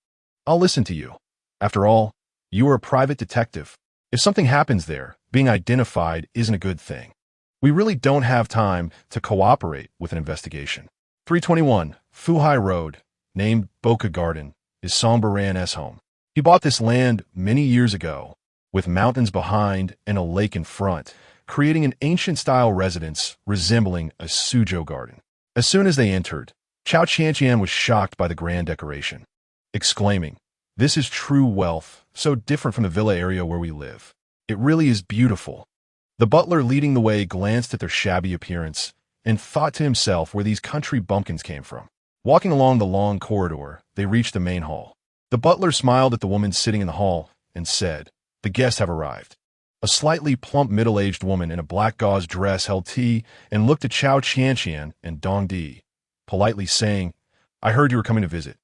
I'll listen to you. After all, you are a private detective. If something happens there, being identified isn't a good thing. We really don't have time to cooperate with an investigation. 321 Fuhai Road, named Boka Garden, is Song Baran's home. He bought this land many years ago, with mountains behind and a lake in front, creating an ancient-style residence resembling a Suzhou garden. As soon as they entered, Cao Qianqian was shocked by the grand decoration, exclaiming, This is true wealth, so different from the villa area where we live. It really is beautiful. The butler leading the way glanced at their shabby appearance and thought to himself where these country bumpkins came from. Walking along the long corridor, they reached the main hall. The butler smiled at the woman sitting in the hall and said, "The guests have arrived." A slightly plump middle-aged woman in a black gauze dress held tea and looked at Cao Qianqian and Dong Di, politely saying, "I heard you were coming to visit,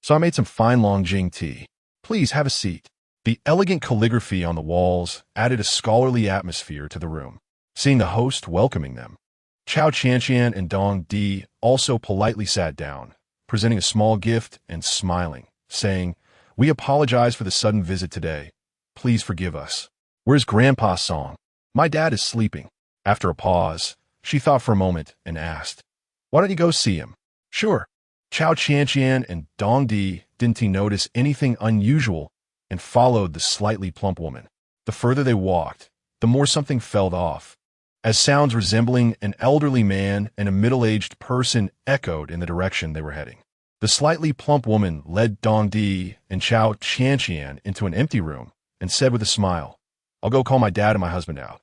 so I made some fine Longjing tea. Please have a seat." The elegant calligraphy on the walls added a scholarly atmosphere to the room. Seeing the host welcoming them, Cao Qianqian and Dong Di also politely sat down, presenting a small gift and smiling, saying, "We apologize for the sudden visit today. Please forgive us. Where's Grandpa Song? My dad is sleeping." After a pause, she thought for a moment and asked, "Why don't you go see him?" "Sure." Cao Qianqian and Dong Di didn't notice anything unusual and followed the slightly plump woman. The further they walked, the more something felt off, as sounds resembling an elderly man and a middle-aged person echoed in the direction they were heading. The slightly plump woman led Dong Di and Cao Qianqian into an empty room and said with a smile, "I'll go call my dad and my husband out."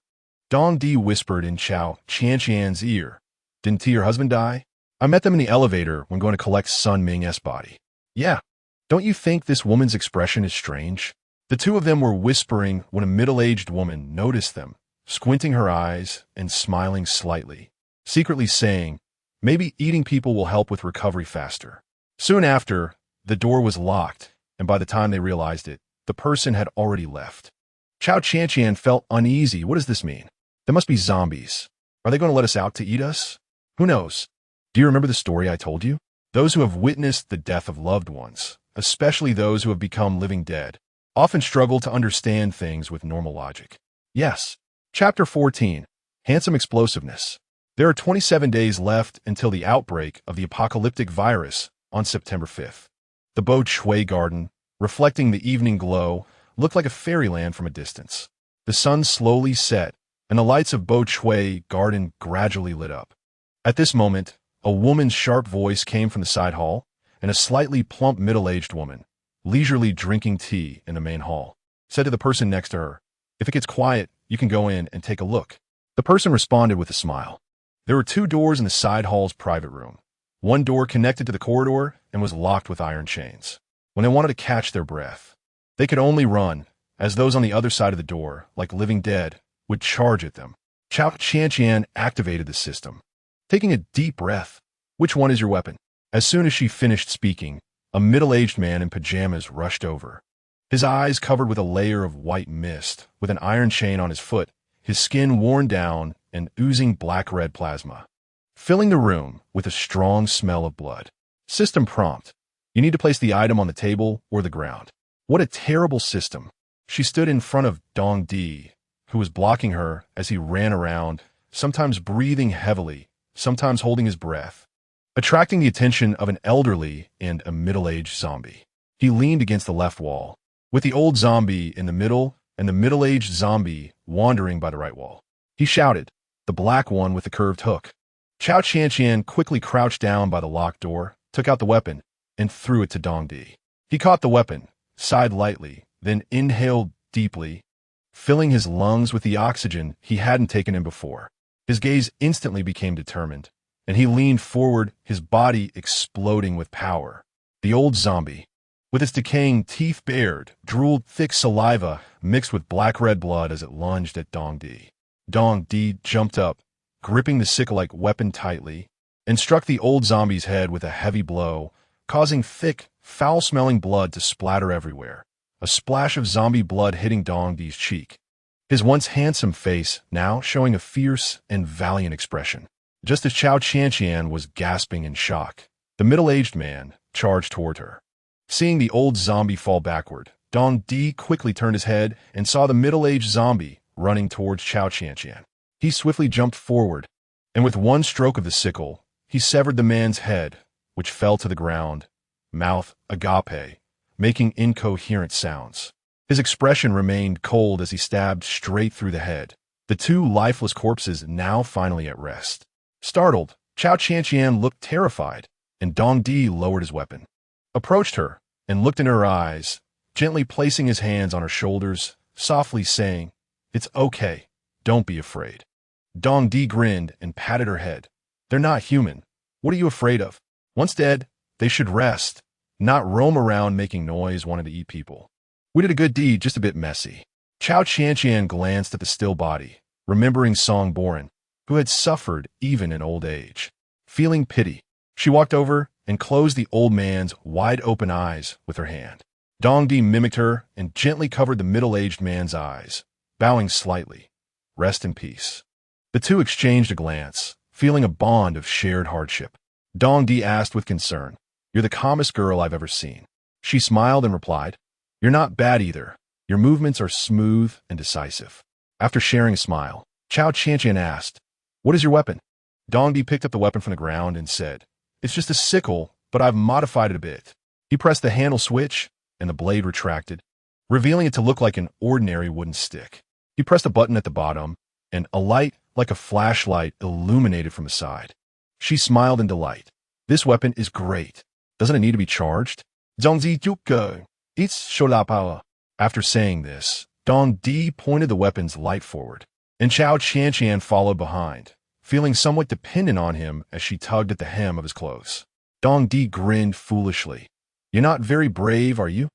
Dong Di whispered in Cao Qianqian's ear, "Didn't your husband die? I met them in the elevator when going to collect Sun Ming's body." "Yeah. Don't you think this woman's expression is strange?" The two of them were whispering when a middle-aged woman noticed them, squinting her eyes and smiling slightly, secretly saying, "Maybe eating people will help with recovery faster." Soon after, the door was locked, and by the time they realized it, the person had already left. Cao Qianqian felt uneasy. What does this mean? There must be zombies. Are they going to let us out to eat us? Who knows? Do you remember the story I told you? Those who have witnessed the death of loved ones, especially those who have become living dead, often struggle to understand things with normal logic. Yes. Chapter 14. Handsome Explosiveness. There are 27 days left until the outbreak of the apocalyptic virus on September 5th. The Bo Chui garden, reflecting the evening glow, looked like a fairyland from a distance. The sun slowly set, and the lights of Bo Chui garden gradually lit up. At this moment, a woman's sharp voice came from the side hall, and a slightly plump middle-aged woman, leisurely drinking tea in the main hall, said to the person next to her, "If it gets quiet, you can go in and take a look." The person responded with a smile. There were two doors in the side hall's private room. One door connected to the corridor and was locked with iron chains. When they wanted to catch their breath, they could only run, as those on the other side of the door, like living dead, would charge at them. Cao Qianqian activated the system. Taking a deep breath, "Which one is your weapon?" As soon as she finished speaking, a middle-aged man in pajamas rushed over. His eyes covered with a layer of white mist, with an iron chain on his foot, his skin worn down and oozing black-red plasma, filling the room with a strong smell of blood. System prompt. You need to place the item on the table or the ground. What a terrible system. She stood in front of Dong Di, who was blocking her as he ran around, sometimes breathing heavily, sometimes holding his breath, attracting the attention of an elderly and a middle-aged zombie. He leaned against the left wall, with the old zombie in the middle and the middle-aged zombie wandering by the right wall. He shouted, "The black one with the curved hook." Cao Qianqian quickly crouched down by the locked door, took out the weapon, and threw it to Dong Di. He caught the weapon, sighed lightly, then inhaled deeply, filling his lungs with the oxygen he hadn't taken in before. His gaze instantly became determined, and he leaned forward, his body exploding with power. The old zombie, with its decaying teeth bared, drooled thick saliva mixed with black-red blood as it lunged at Dong Di. Dong Di jumped up, gripping the sickle-like weapon tightly, and struck the old zombie's head with a heavy blow, causing thick, foul-smelling blood to splatter everywhere, a splash of zombie blood hitting Dong Di's cheek. His once handsome face now showing a fierce and valiant expression. Just as Cao Qianqian was gasping in shock, the middle-aged man charged toward her. Seeing the old zombie fall backward, Dong Di quickly turned his head and saw the middle-aged zombie running towards Cao Qianqian. He swiftly jumped forward, and with one stroke of the sickle, he severed the man's head, which fell to the ground, mouth agape, making incoherent sounds. His expression remained cold as he stabbed straight through the head, the two lifeless corpses now finally at rest. Startled, Cao Qianqian looked terrified, and Dong Di lowered his weapon, approached her, and looked in her eyes, gently placing his hands on her shoulders, softly saying, "It's okay. Don't be afraid." Dong Di grinned and patted her head. "They're not human. What are you afraid of? Once dead, they should rest, not roam around making noise wanting to eat people. We did a good deed, just a bit messy." Cao Qianqian glanced at the still body, remembering Song Boren, who had suffered even in old age. Feeling pity, she walked over and closed the old man's wide-open eyes with her hand. Dong Di mimicked her and gently covered the middle-aged man's eyes, bowing slightly. "Rest in peace." The two exchanged a glance, feeling a bond of shared hardship. Dong Di asked with concern, "You're the calmest girl I've ever seen." She smiled and replied, "You're not bad either. Your movements are smooth and decisive." After sharing a smile, Cao Qianqian asked, "What is your weapon?" Dong Di picked up the weapon from the ground and said, "It's just a sickle, but I've modified it a bit." He pressed the handle switch, and the blade retracted, revealing it to look like an ordinary wooden stick. He pressed a button at the bottom, and a light like a flashlight illuminated from the side. She smiled in delight. "This weapon is great. Doesn't it need to be charged?" "Zhongzi Zhuge, it's Shola. After saying this, Dong Di pointed the weapon's light forward, and Cao Qianqian followed behind, feeling somewhat dependent on him as she tugged at the hem of his clothes. Dong Di grinned foolishly. "You're not very brave, are you?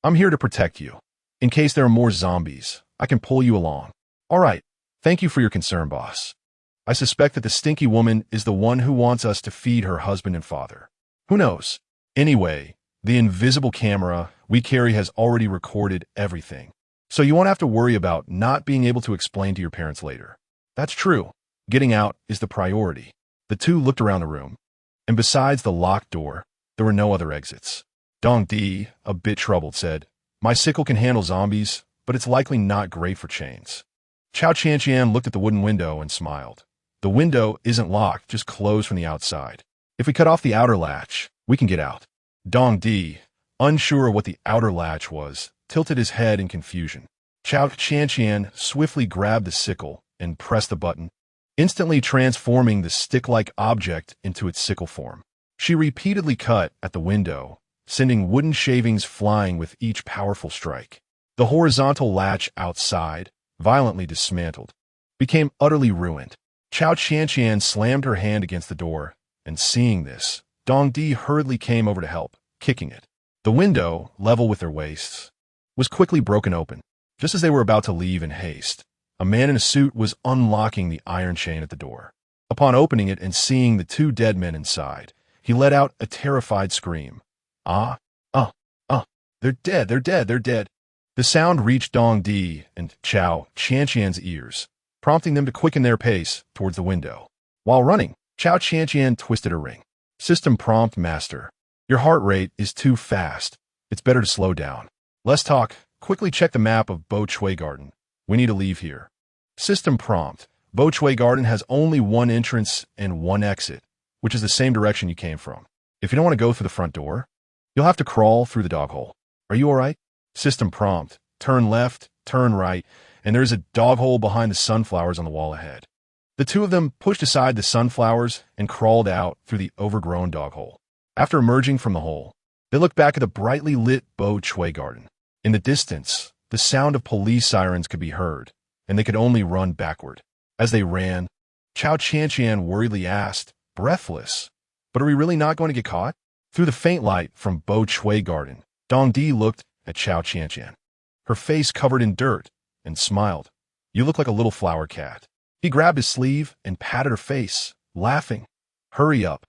I'm here to protect you. In case there are more zombies, I can pull you along." "All right. Thank you for your concern, boss. I suspect that the stinky woman is the one who wants us to feed her husband and father. Who knows? Anyway, the invisible camera we carry has already recorded everything. So you won't have to worry about not being able to explain to your parents later." "That's true. Getting out is the priority." The two looked around the room, and besides the locked door, there were no other exits. Dong Di, a bit troubled, said, "My sickle can handle zombies, but it's likely not great for chains." Cao Qianqian looked at the wooden window and smiled. "The window isn't locked, just closed from the outside. If we cut off the outer latch, we can get out." Dong Di, unsure what the outer latch was, tilted his head in confusion. Cao Qianqian swiftly grabbed the sickle and pressed the button, instantly transforming the stick-like object into its sickle form. She repeatedly cut at the window, sending wooden shavings flying with each powerful strike. The horizontal latch outside, violently dismantled, became utterly ruined. Cao Qianqian slammed her hand against the door, and seeing this, Dong Di hurriedly came over to help, kicking it. The window, level with their waists, was quickly broken open. Just as they were about to leave in haste, a man in a suit was unlocking the iron chain at the door. Upon opening it and seeing the two dead men inside, he let out a terrified scream. They're dead, they're dead, they're dead." The sound reached Dong Di and Cao Qianqian's ears, prompting them to quicken their pace towards the window. While running, Cao Qianqian twisted her ring. "System prompt, master. Your heart rate is too fast. It's better to slow down. Less talk. Quickly check the map of Bo Chui Garden. We need to leave here." System prompt. Bo Chui Garden has only one entrance and one exit, which is the same direction you came from. If you don't want to go through the front door, you'll have to crawl through the dog hole. Are you all right? System prompt. Turn left, turn right, and there's a dog hole behind the sunflowers on the wall ahead. The two of them pushed aside the sunflowers and crawled out through the overgrown dog hole. After emerging from the hole, they looked back at the brightly lit Bo Chui Garden. In the distance, the sound of police sirens could be heard, and they could only run backward. As they ran, Cao Qianqian worriedly asked, breathless, "But are we really not going to get caught?" Through the faint light from Bo Chui Garden, Dong Di looked at Cao Qianqian, her face covered in dirt, and smiled. "You look like a little flower cat." He grabbed his sleeve and patted her face, laughing. "Hurry up."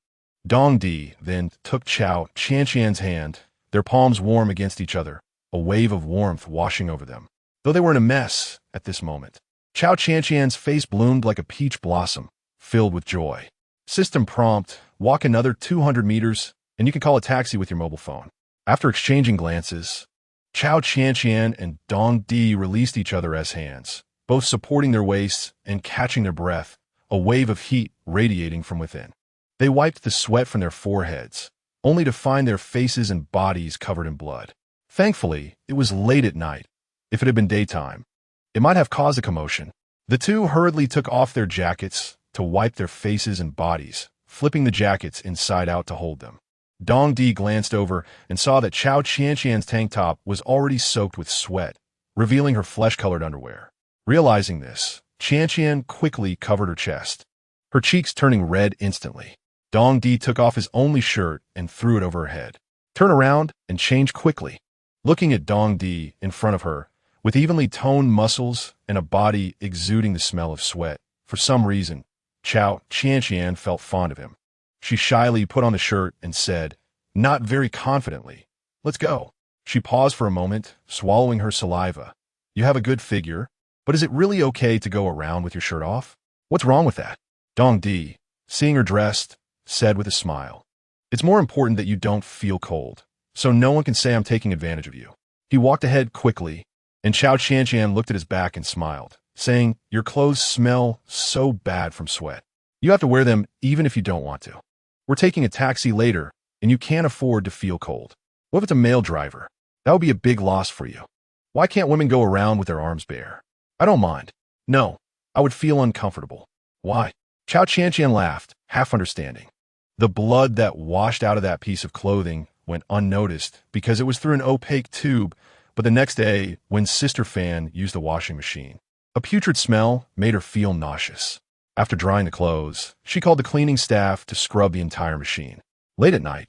Dong Di then took Cao Qianqian's hand, their palms warm against each other, a wave of warmth washing over them. Though they were in a mess at this moment, Cao Qianqian's face bloomed like a peach blossom, filled with joy. System prompt, walk another 200 meters, and you can call a taxi with your mobile phone. After exchanging glances, Cao Qianqian and Dong Di released each other as hands, both supporting their waists and catching their breath, a wave of heat radiating from within. They wiped the sweat from their foreheads, only to find their faces and bodies covered in blood. Thankfully, it was late at night. If it had been daytime, it might have caused a commotion. The two hurriedly took off their jackets to wipe their faces and bodies, flipping the jackets inside out to hold them. Dong Di glanced over and saw that Cao Qianqian's tank top was already soaked with sweat, revealing her flesh-colored underwear. Realizing this, Qianqian quickly covered her chest, her cheeks turning red instantly. Dong Di took off his only shirt and threw it over her head. Turn around and change quickly. Looking at Dong Di in front of her, with evenly toned muscles and a body exuding the smell of sweat, for some reason, Cao Qianqian felt fond of him. She shyly put on the shirt and said, not very confidently, "Let's go." She paused for a moment, swallowing her saliva. "You have a good figure, but is it really okay to go around with your shirt off? What's wrong with that?" Dong Di, seeing her dressed, said with a smile, "It's more important that you don't feel cold, so no one can say I'm taking advantage of you." He walked ahead quickly, and Cao Qianqian looked at his back and smiled, saying, "Your clothes smell so bad from sweat. You have to wear them even if you don't want to. We're taking a taxi later, and you can't afford to feel cold. What if it's a male driver? That would be a big loss for you. Why can't women go around with their arms bare? I don't mind. No, I would feel uncomfortable." "Why?" Cao Qianqian laughed, half understanding. The blood that washed out of that piece of clothing went unnoticed because it was through an opaque tube, but the next day, when Sister Fan used the washing machine, a putrid smell made her feel nauseous. After drying the clothes, she called the cleaning staff to scrub the entire machine. Late at night,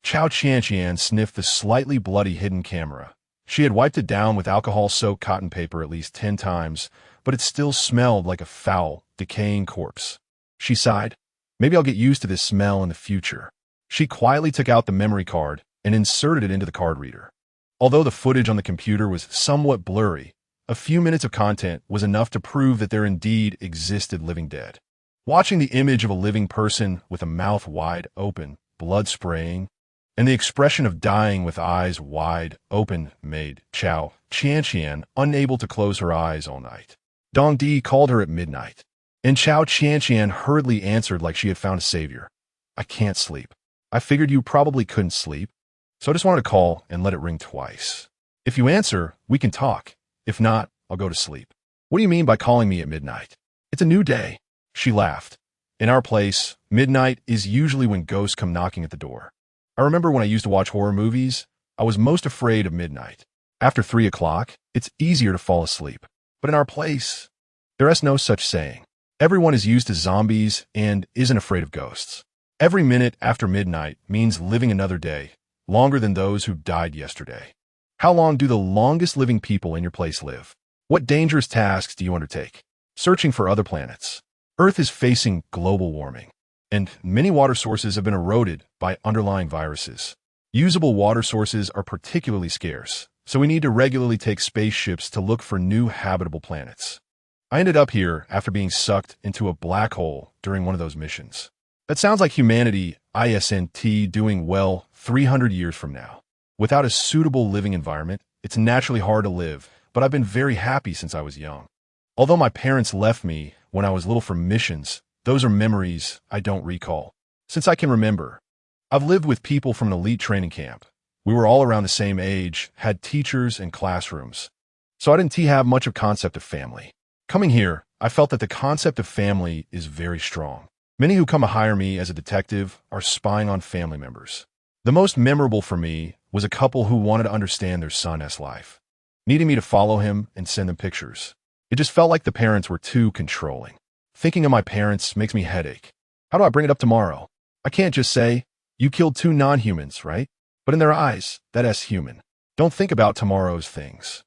Cao Qianqian sniffed the slightly bloody hidden camera. She had wiped it down with alcohol-soaked cotton paper at least 10 times, but it still smelled like a foul, decaying corpse. She sighed. "Maybe I'll get used to this smell in the future." She quietly took out the memory card and inserted it into the card reader. Although the footage on the computer was somewhat blurry, a few minutes of content was enough to prove that there indeed existed living dead. Watching the image of a living person with a mouth wide open, blood spraying, and the expression of dying with eyes wide open made Cao Qianqian unable to close her eyes all night. Dong Di called her at midnight, and Cao Qianqian hurriedly answered like she had found a savior. "I can't sleep. I figured you probably couldn't sleep, so I just wanted to call and let it ring twice. If you answer, we can talk. If not, I'll go to sleep." "What do you mean by calling me at midnight? It's a new day." She laughed. "In our place, midnight is usually when ghosts come knocking at the door. I remember when I used to watch horror movies, I was most afraid of midnight. After 3 o'clock, it's easier to fall asleep. But in our place, there is no such saying. Everyone is used to zombies and isn't afraid of ghosts. Every minute after midnight means living another day, longer than those who died yesterday. How long do the longest living people in your place live? What dangerous tasks do you undertake? Searching for other planets. Earth is facing global warming, and many water sources have been eroded by underlying viruses. Usable water sources are particularly scarce, so we need to regularly take spaceships to look for new habitable planets. I ended up here after being sucked into a black hole during one of those missions. That sounds like humanity isn't doing well 300 years from now. Without a suitable living environment, it's naturally hard to live, but I've been very happy since I was young. Although my parents left me when I was little for missions, those are memories I don't recall. Since I can remember, I've lived with people from an elite training camp. We were all around the same age, had teachers and classrooms. So I didn't have much of a concept of family. Coming here, I felt that the concept of family is very strong. Many who come to hire me as a detective are spying on family members. The most memorable for me was a couple who wanted to understand their son's life, needing me to follow him and send them pictures. It just felt like the parents were too controlling. Thinking of my parents makes me headache. How do I bring it up tomorrow? I can't just say, "You killed 2 non-humans, right?" But in their eyes, that is human. Don't think about tomorrow's things.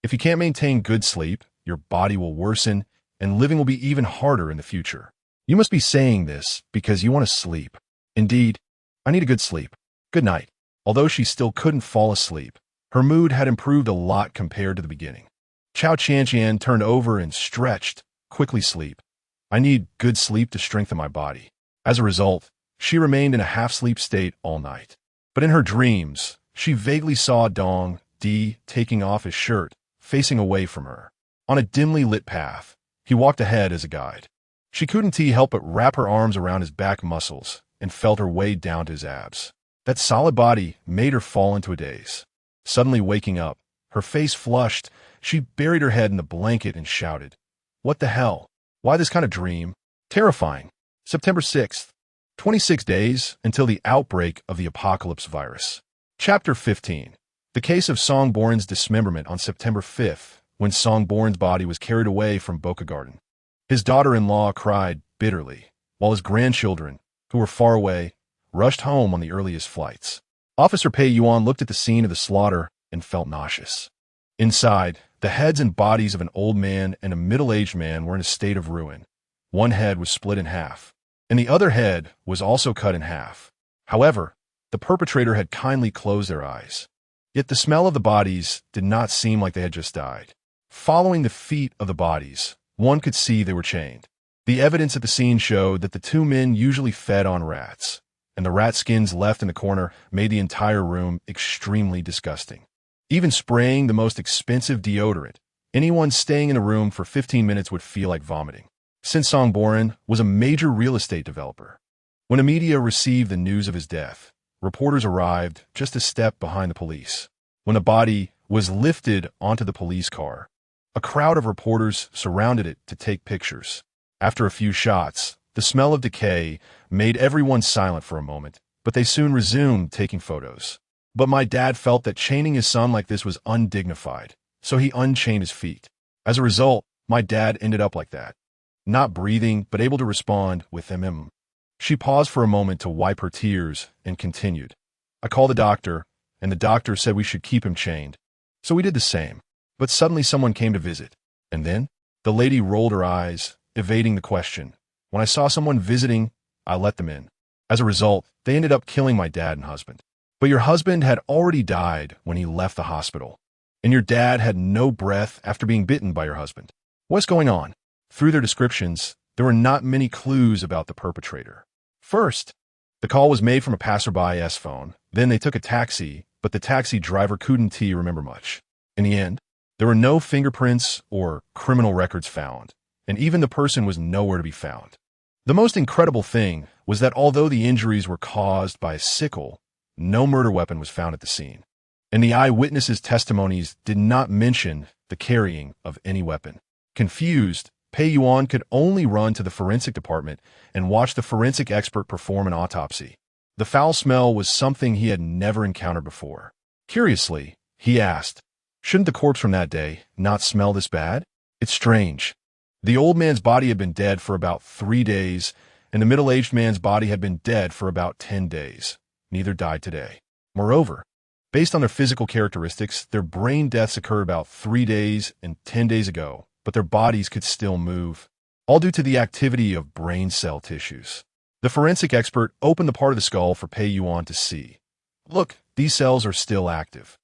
If you can't maintain good sleep, your body will worsen, and living will be even harder in the future. You must be saying this because you want to sleep. Indeed, I need a good sleep. Good night. Although she still couldn't fall asleep, her mood had improved a lot compared to the beginning. Cao Qianqian turned over and stretched. "Quickly sleep. I need good sleep to strengthen my body." As a result, she remained in a half-sleep state all night. But in her dreams, she vaguely saw Dong Di taking off his shirt, facing away from her. On a dimly lit path, he walked ahead as a guide. She couldn't help but wrap her arms around his back muscles and felt her way down to his abs. That solid body made her fall into a daze. Suddenly waking up, her face flushed, she buried her head in the blanket and shouted, "What the hell? Why this kind of dream? Terrifying." September 6th. 26 days until the outbreak of the apocalypse virus. Chapter 15. The case of Songborn's dismemberment on September 5th, when Songborn's body was carried away from Boca Garden. His daughter-in-law cried bitterly, while his grandchildren, who were far away, rushed home on the earliest flights. Officer Pei Yuan looked at the scene of the slaughter and felt nauseous. Inside, the heads and bodies of an old man and a middle-aged man were in a state of ruin. One head was split in half, and the other head was also cut in half. However, the perpetrator had kindly closed their eyes. Yet the smell of the bodies did not seem like they had just died. Following the feet of the bodies, one could see they were chained. The evidence at the scene showed that the two men usually fed on rats, and the rat skins left in the corner made the entire room extremely disgusting. Even spraying the most expensive deodorant, anyone staying in the room for 15 minutes would feel like vomiting. Since Songborn was a major real estate developer, when the media received the news of his death, reporters arrived just a step behind the police. When the body was lifted onto the police car, a crowd of reporters surrounded it to take pictures. After a few shots, the smell of decay made everyone silent for a moment, but they soon resumed taking photos. But my dad felt that chaining his son like this was undignified, so he unchained his feet. As a result, my dad ended up like that, not breathing but able to respond with mm. She paused for a moment to wipe her tears and continued. I called the doctor, and the doctor said we should keep him chained. So we did the same. But suddenly someone came to visit. And then? The lady rolled her eyes, evading the question. When I saw someone visiting, I let them in. As a result, they ended up killing my dad and husband. But your husband had already died when he left the hospital. And your dad had no breath after being bitten by your husband. What's going on? Through their descriptions, there were not many clues about the perpetrator. First, the call was made from a passerby's phone. Then they took a taxi, but the taxi driver couldn't remember much. In the end, there were no fingerprints or criminal records found, and even the person was nowhere to be found. The most incredible thing was that although the injuries were caused by a sickle, no murder weapon was found at the scene, and the eyewitnesses' testimonies did not mention the carrying of any weapon. Confused, Pei Yuan could only run to the forensic department and watch the forensic expert perform an autopsy. The foul smell was something he had never encountered before. Curiously, he asked, shouldn't the corpse from that day not smell this bad? It's strange. The old man's body had been dead for about 3 days, and the middle-aged man's body had been dead for about 10 days. Neither died today. Moreover, based on their physical characteristics, their brain deaths occurred about 3 days and 10 days ago, but their bodies could still move, all due to the activity of brain cell tissues. The forensic expert opened the part of the skull for Pei Yuan to see. Look, these cells are still active.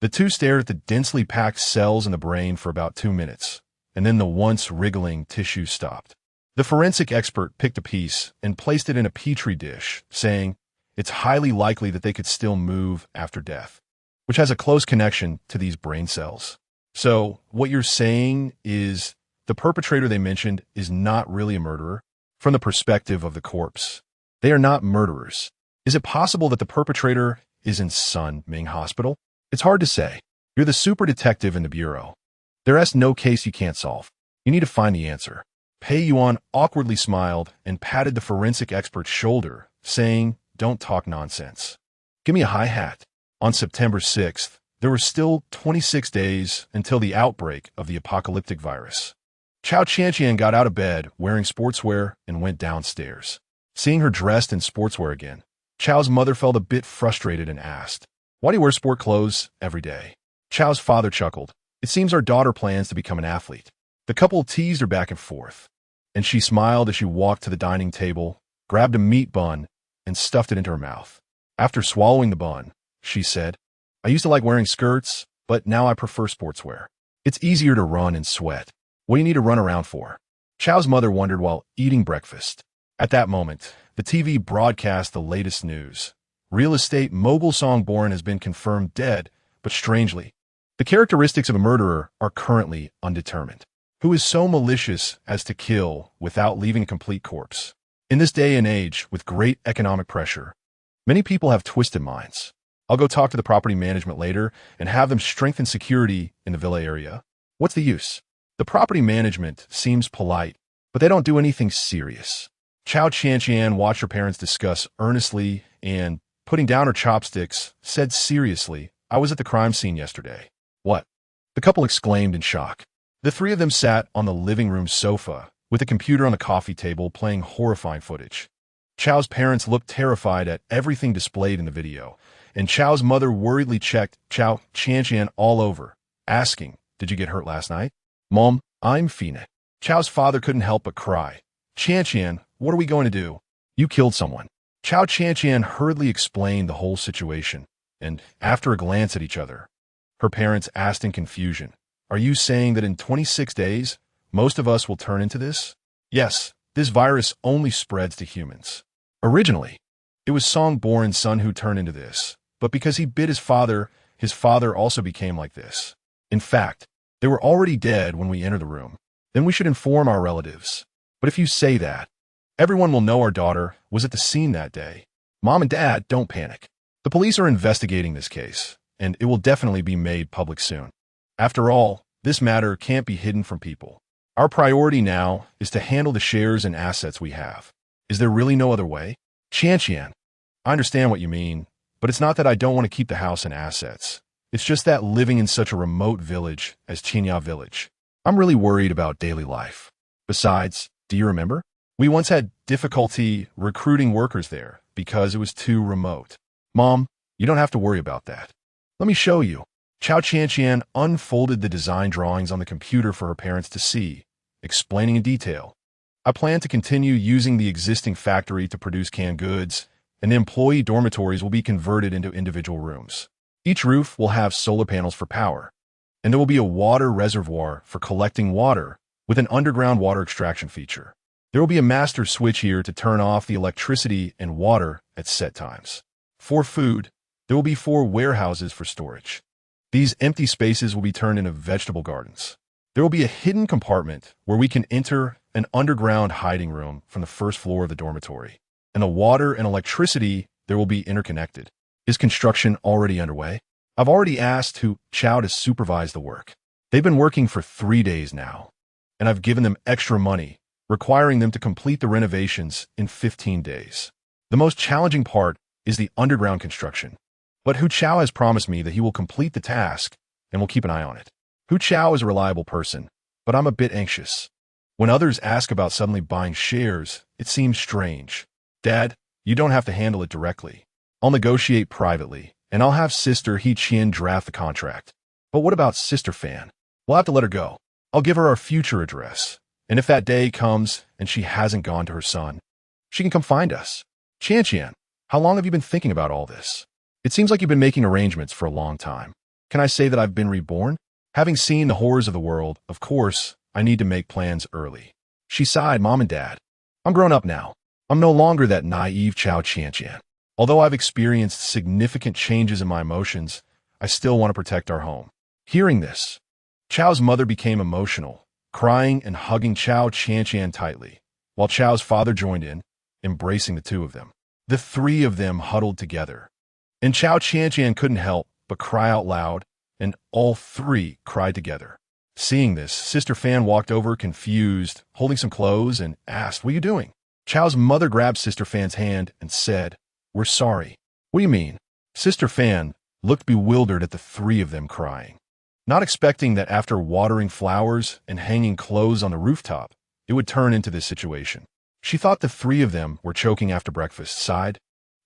The two stared at the densely packed cells in the brain for about 2 minutes, and then the once wriggling tissue stopped. The forensic expert picked a piece and placed it in a petri dish, saying, it's highly likely that they could still move after death, which has a close connection to these brain cells. So, what you're saying is the perpetrator they mentioned is not really a murderer from the perspective of the corpse. They are not murderers. Is it possible that the perpetrator is in Sun Ming Hospital? It's hard to say. You're the super detective in the bureau. There's no case you can't solve. You need to find the answer. Pei Yuan awkwardly smiled and patted the forensic expert's shoulder, saying, don't talk nonsense. Give me a hi-hat. On September 6th, there were still 26 days until the outbreak of the apocalyptic virus. Cao Qianqian got out of bed wearing sportswear and went downstairs. Seeing her dressed in sportswear again, Chao's mother felt a bit frustrated and asked, why do you wear sport clothes every day? Chao's father chuckled. It seems our daughter plans to become an athlete. The couple teased her back and forth, and she smiled as she walked to the dining table, grabbed a meat bun, and stuffed it into her mouth. After swallowing the bun, she said, I used to like wearing skirts, but now I prefer sportswear. It's easier to run and sweat. What do you need to run around for? Chao's mother wondered while eating breakfast. At that moment, the TV broadcast the latest news. Real estate mogul Songborn has been confirmed dead, but strangely, the characteristics of a murderer are currently undetermined. Who is so malicious as to kill without leaving a complete corpse? In this day and age, with great economic pressure, many people have twisted minds. I'll go talk to the property management later and have them strengthen security in the villa area. What's the use? The property management seems polite, but they don't do anything serious. Cao Qianqian watched her parents discuss earnestly and, putting down her chopsticks, said seriously, "I was at the crime scene yesterday." "What?" the couple exclaimed in shock. The three of them sat on the living room sofa, with a computer on the coffee table playing horrifying footage. Chao's parents looked terrified at everything displayed in the video, and Chao's mother worriedly checked Cao Qianqian all over, asking, "Did you get hurt last night?" "Mom, I'm fine." Chao's father couldn't help but cry. "Qianqian, what are we going to do? You killed someone." Cao Qianqian hurriedly explained the whole situation, and after a glance at each other, her parents asked in confusion, "Are you saying that in 26 days, most of us will turn into this?" "Yes, this virus only spreads to humans. Originally, it was Song-born's son who turned into this, but because he bit his father also became like this. In fact, they were already dead when we entered the room. Then we should inform our relatives. But if you say that, everyone will know our daughter was at the scene that day. Mom and Dad, don't panic. The police are investigating this case, and it will definitely be made public soon. After all, this matter can't be hidden from people. Our priority now is to handle the shares and assets we have. Is there really no other way?" "Qianqian, I understand what you mean, but it's not that I don't want to keep the house and assets. It's just that living in such a remote village as Qinya Village, I'm really worried about daily life. Besides, do you remember? We once had difficulty recruiting workers there because it was too remote." "Mom, you don't have to worry about that. Let me show you." Cao Qianqian unfolded the design drawings on the computer for her parents to see, explaining in detail. "I plan to continue using the existing factory to produce canned goods, and the employee dormitories will be converted into individual rooms. Each roof will have solar panels for power, and there will be a water reservoir for collecting water with an underground water extraction feature. There will be a master switch here to turn off the electricity and water at set times. For food, there will be 4 warehouses for storage. These empty spaces will be turned into vegetable gardens. There will be a hidden compartment where we can enter an underground hiding room from the first floor of the dormitory. And the water and electricity there will be interconnected." "Is construction already underway?" "I've already asked Cao to supervise the work. They've been working for 3 days now, and I've given them extra money, requiring them to complete the renovations in 15 days. The most challenging part is the underground construction. But Cao has promised me that he will complete the task and will keep an eye on it. Cao is a reliable person, but I'm a bit anxious. When others ask about suddenly buying shares, it seems strange. Dad, you don't have to handle it directly. I'll negotiate privately, and I'll have Sister He Qian draft the contract. But what about Sister Fan? We'll have to let her go. I'll give her our future address, and if that day comes and she hasn't gone to her son, she can come find us." "Qianqian, how long have you been thinking about all this? It seems like you've been making arrangements for a long time. Can I say that I've been reborn? Having seen the horrors of the world, of course, I need to make plans early." She sighed. "Mom and Dad, I'm grown up now. I'm no longer that naive Cao Qianqian. Although I've experienced significant changes in my emotions, I still want to protect our home." Hearing this, Chao's mother became emotional, crying and hugging Cao Qianqian tightly, while Chao's father joined in, embracing the two of them. The 3 of them huddled together, and Cao Qianqian couldn't help but cry out loud, and all 3 cried together. Seeing this, Sister Fan walked over confused, holding some clothes, and asked, "What are you doing?" Chao's mother grabbed Sister Fan's hand and said, "We're sorry." "What do you mean?" Sister Fan looked bewildered at the 3 of them crying, not expecting that after watering flowers and hanging clothes on the rooftop, it would turn into this situation. She thought the 3 of them were choking after breakfast, sighed,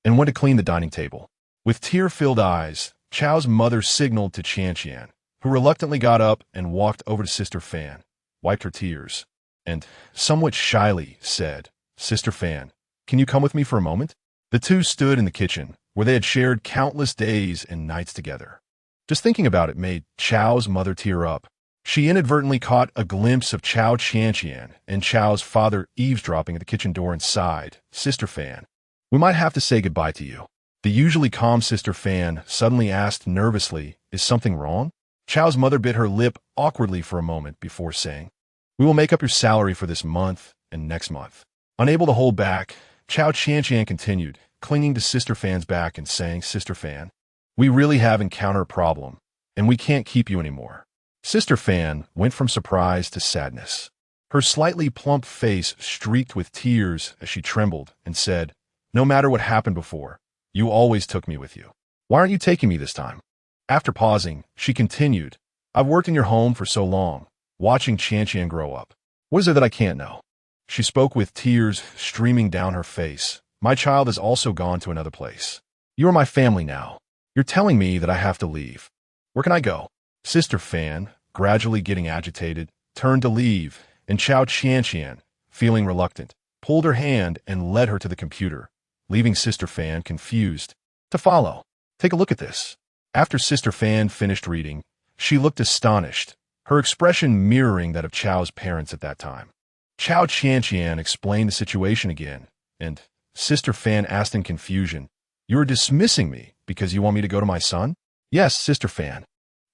and went to clean the dining table. With tear-filled eyes, Chao's mother signaled to Qianqian, who reluctantly got up and walked over to Sister Fan, wiped her tears, and, somewhat shyly, said, "Sister Fan, can you come with me for a moment?" The 2 stood in the kitchen, where they had shared countless days and nights together. Just thinking about it made Chao's mother tear up. She inadvertently caught a glimpse of Cao Qianqian and Chao's father eavesdropping at the kitchen door and sighed, "Sister Fan, we might have to say goodbye to you." The usually calm Sister Fan suddenly asked nervously, "Is something wrong?" Chao's mother bit her lip awkwardly for a moment before saying, "We will make up your salary for this month and next month." Unable to hold back, Cao Qianqian continued, clinging to Sister Fan's back and saying, "Sister Fan, we really have encountered a problem, and we can't keep you anymore." Sister Fan went from surprise to sadness. Her slightly plump face streaked with tears as she trembled and said, "No matter what happened before, you always took me with you. Why aren't you taking me this time?" After pausing, she continued, "I've worked in your home for so long, watching Qianqian grow up. What is there that I can't know?" She spoke with tears streaming down her face. "My child has also gone to another place. You are my family now. You're telling me that I have to leave. Where can I go?" Sister Fan, gradually getting agitated, turned to leave, and Cao Qianqian, feeling reluctant, pulled her hand and led her to the computer, leaving Sister Fan confused. To follow. Take a look at this. After Sister Fan finished reading, she looked astonished, her expression mirroring that of Chao's parents at that time. Cao Qianqian explained the situation again, and Sister Fan asked in confusion, "You are dismissing me because you want me to go to my son?" "Yes, Sister Fan.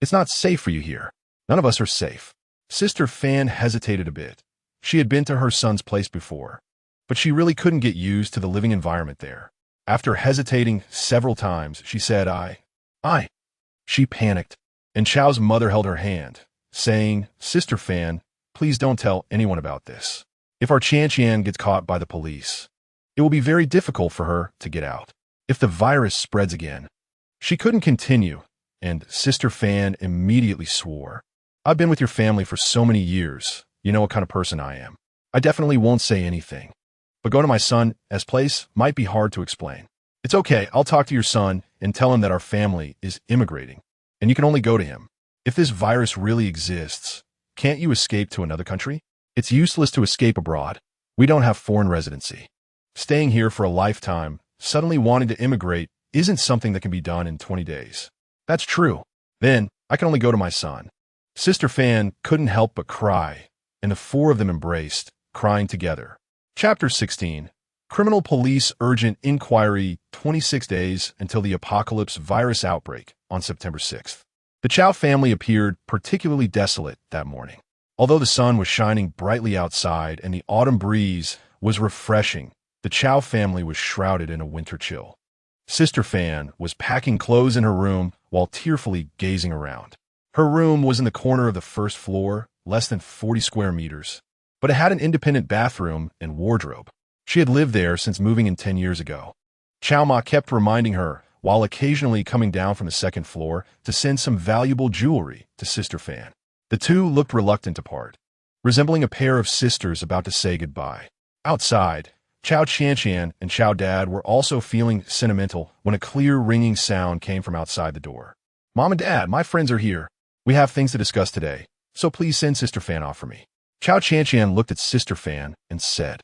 It's not safe for you here. None of us are safe." Sister Fan hesitated a bit. She had been to her son's place before, but she really couldn't get used to the living environment there. After hesitating several times, she said, I. She panicked, and Chao's mother held her hand, saying, "Sister Fan, please don't tell anyone about this. If our Qianqian gets caught by the police, it will be very difficult for her to get out. If the virus spreads again." She couldn't continue, and Sister Fan immediately swore, "I've been with your family for so many years. You know what kind of person I am. I definitely won't say anything. But going to my son's place might be hard to explain. It's okay, I'll talk to your son and tell him that our family is immigrating, and you can only go to him. If this virus really exists, can't you escape to another country? It's useless to escape abroad. We don't have foreign residency. Staying here for a lifetime, suddenly wanting to immigrate, isn't something that can be done in 20 days. That's true. Then, I can only go to my son." Sister Fan couldn't help but cry, and the four of them embraced, crying together. Chapter 16. Criminal Police Urgent Inquiry, 26 days until the apocalypse virus outbreak on September 6th. The Cao family appeared particularly desolate that morning. Although the sun was shining brightly outside and the autumn breeze was refreshing, the Cao family was shrouded in a winter chill. Sister Fan was packing clothes in her room while tearfully gazing around. Her room was in the corner of the first floor, less than 40 square meters, but it had an independent bathroom and wardrobe. She had lived there since moving in 10 years ago. Cao Ma kept reminding her, while occasionally coming down from the second floor, to send some valuable jewelry to Sister Fan. The two looked reluctant to part, resembling a pair of sisters about to say goodbye. Outside, Cao Qianqian and Cao Dad were also feeling sentimental when a clear ringing sound came from outside the door. "Mom and Dad, my friends are here. We have things to discuss today, so please send Sister Fan off for me." Cao Qianqian looked at Sister Fan and said,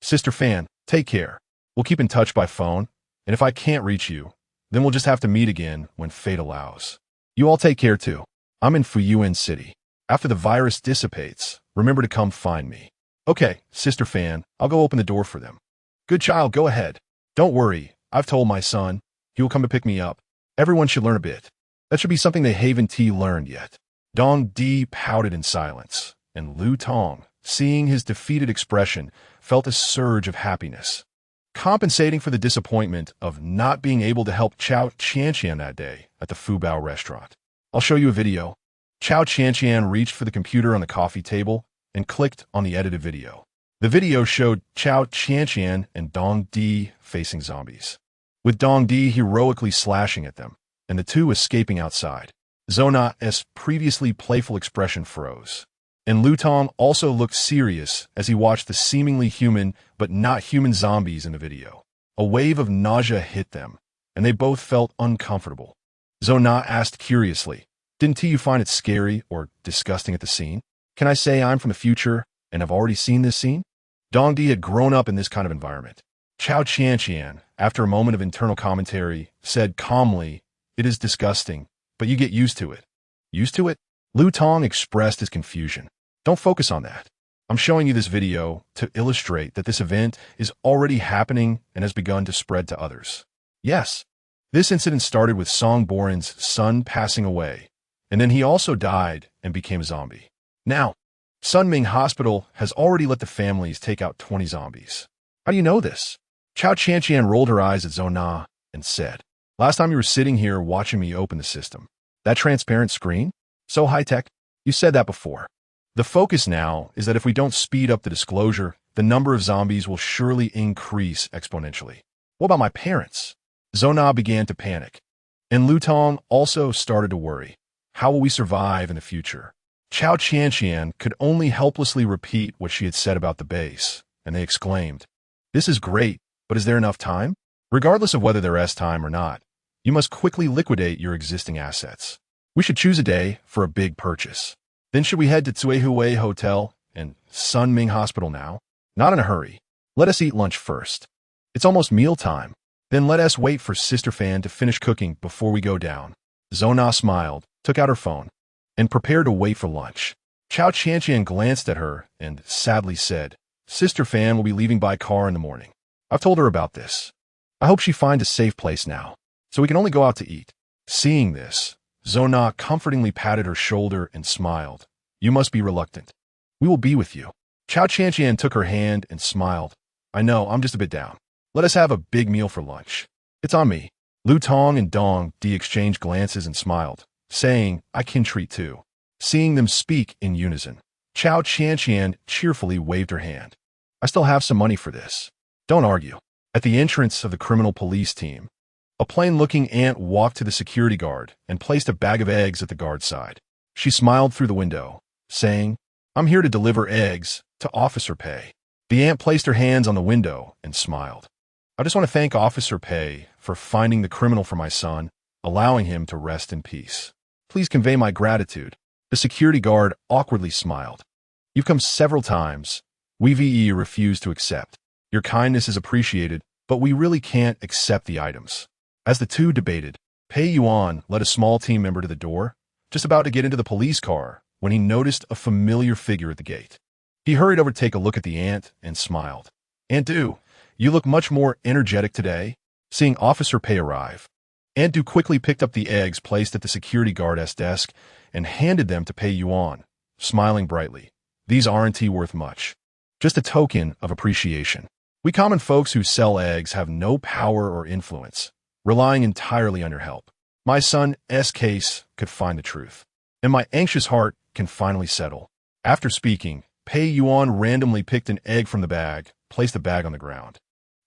"Sister Fan, take care. We'll keep in touch by phone, and if I can't reach you, then we'll just have to meet again when fate allows. You all take care too. I'm in Fuyuan City. After the virus dissipates, remember to come find me." "Okay, Sister Fan, I'll go open the door for them." "Good child, go ahead. Don't worry, I've told my son. He will come to pick me up. Everyone should learn a bit. That should be something they haven't learned yet." Dong Di pouted in silence, and Lu Tong, seeing his defeated expression, felt a surge of happiness. Compensating for the disappointment of not being able to help Cao Qianqian that day at the Fubao restaurant. "I'll show you a video." Cao Qianqian reached for the computer on the coffee table and clicked on the edited video. The video showed Cao Qianqian and Dong Di facing zombies, with Dong Di heroically slashing at them, and the two escaping outside. Zona's previously playful expression froze, and Lu Tong also looked serious as he watched the seemingly human but not human zombies in the video. A wave of nausea hit them, and they both felt uncomfortable. Zona asked curiously, "Didn't you find it scary or disgusting at the scene?" "Can I say I'm from the future and have already seen this scene?" Dong Di had grown up in this kind of environment. Cao Qianqian, after a moment of internal commentary, said calmly, "It is disgusting, but you get used to it." "Used to it?" Lu Tong expressed his confusion. "Don't focus on that. I'm showing you this video to illustrate that this event is already happening and has begun to spread to others." "Yes. This incident started with Song Boren's son passing away, and then he also died and became a zombie. Now, Sunming Hospital has already let the families take out 20 zombies." "How do you know this?" Cao Qianqian rolled her eyes at Zona and said, "Last time you were sitting here watching me open the system. That transparent screen? So high-tech? You said that before." The focus now is that if we don't speed up the disclosure, the number of zombies will surely increase exponentially. What about my parents? Zona began to panic. And Lutong also started to worry. How will we survive in the future? Cao Qianqian could only helplessly repeat what she had said about the base, and they exclaimed, "This is great, but is there enough time? Regardless of whether there is time or not, you must quickly liquidate your existing assets. We should choose a day for a big purchase. Then should we head to Cuihui Hotel and Sunming Hospital now? Not in a hurry. Let us eat lunch first. It's almost mealtime. Then let us wait for Sister Fan to finish cooking before we go down." Zona smiled, took out her phone, and prepared to wait for lunch. Cao Qianqian glanced at her and sadly said, "Sister Fan will be leaving by car in the morning. I've told her about this. I hope she finds a safe place now, so we can only go out to eat." Seeing this, Zona comfortingly patted her shoulder and smiled. "You must be reluctant. We will be with you." Cao Qianqian took her hand and smiled. "I know, I'm just a bit down. Let us have a big meal for lunch. It's on me." Lu Tong and Dong Di exchanged glances and smiled, saying, "I can treat too." Seeing them speak in unison, Cao Qianqian cheerfully waved her hand. "I still have some money for this. Don't argue." At the entrance of the criminal police team, a plain-looking aunt walked to the security guard and placed a bag of eggs at the guard's side. She smiled through the window, saying, "I'm here to deliver eggs to Officer Pei." The aunt placed her hands on the window and smiled. "I just want to thank Officer Pei for finding the criminal for my son, allowing him to rest in peace. Please convey my gratitude." The security guard awkwardly smiled. "You've come several times. We refuse to accept. Your kindness is appreciated, but we really can't accept the items." As the two debated, Pei Yuan led a small team member to the door, just about to get into the police car, when he noticed a familiar figure at the gate. He hurried over to take a look at the aunt and smiled. "Aunt Du, you look much more energetic today." Seeing Officer Pei arrive, Aunt Du quickly picked up the eggs placed at the security guard's desk and handed them to Pei Yuan, smiling brightly. "These aren't worth much. Just a token of appreciation. We common folks who sell eggs have no power or influence, relying entirely on your help. My son's case could find the truth, and my anxious heart can finally settle." After speaking, Pei Yuan randomly picked an egg from the bag, placed the bag on the ground,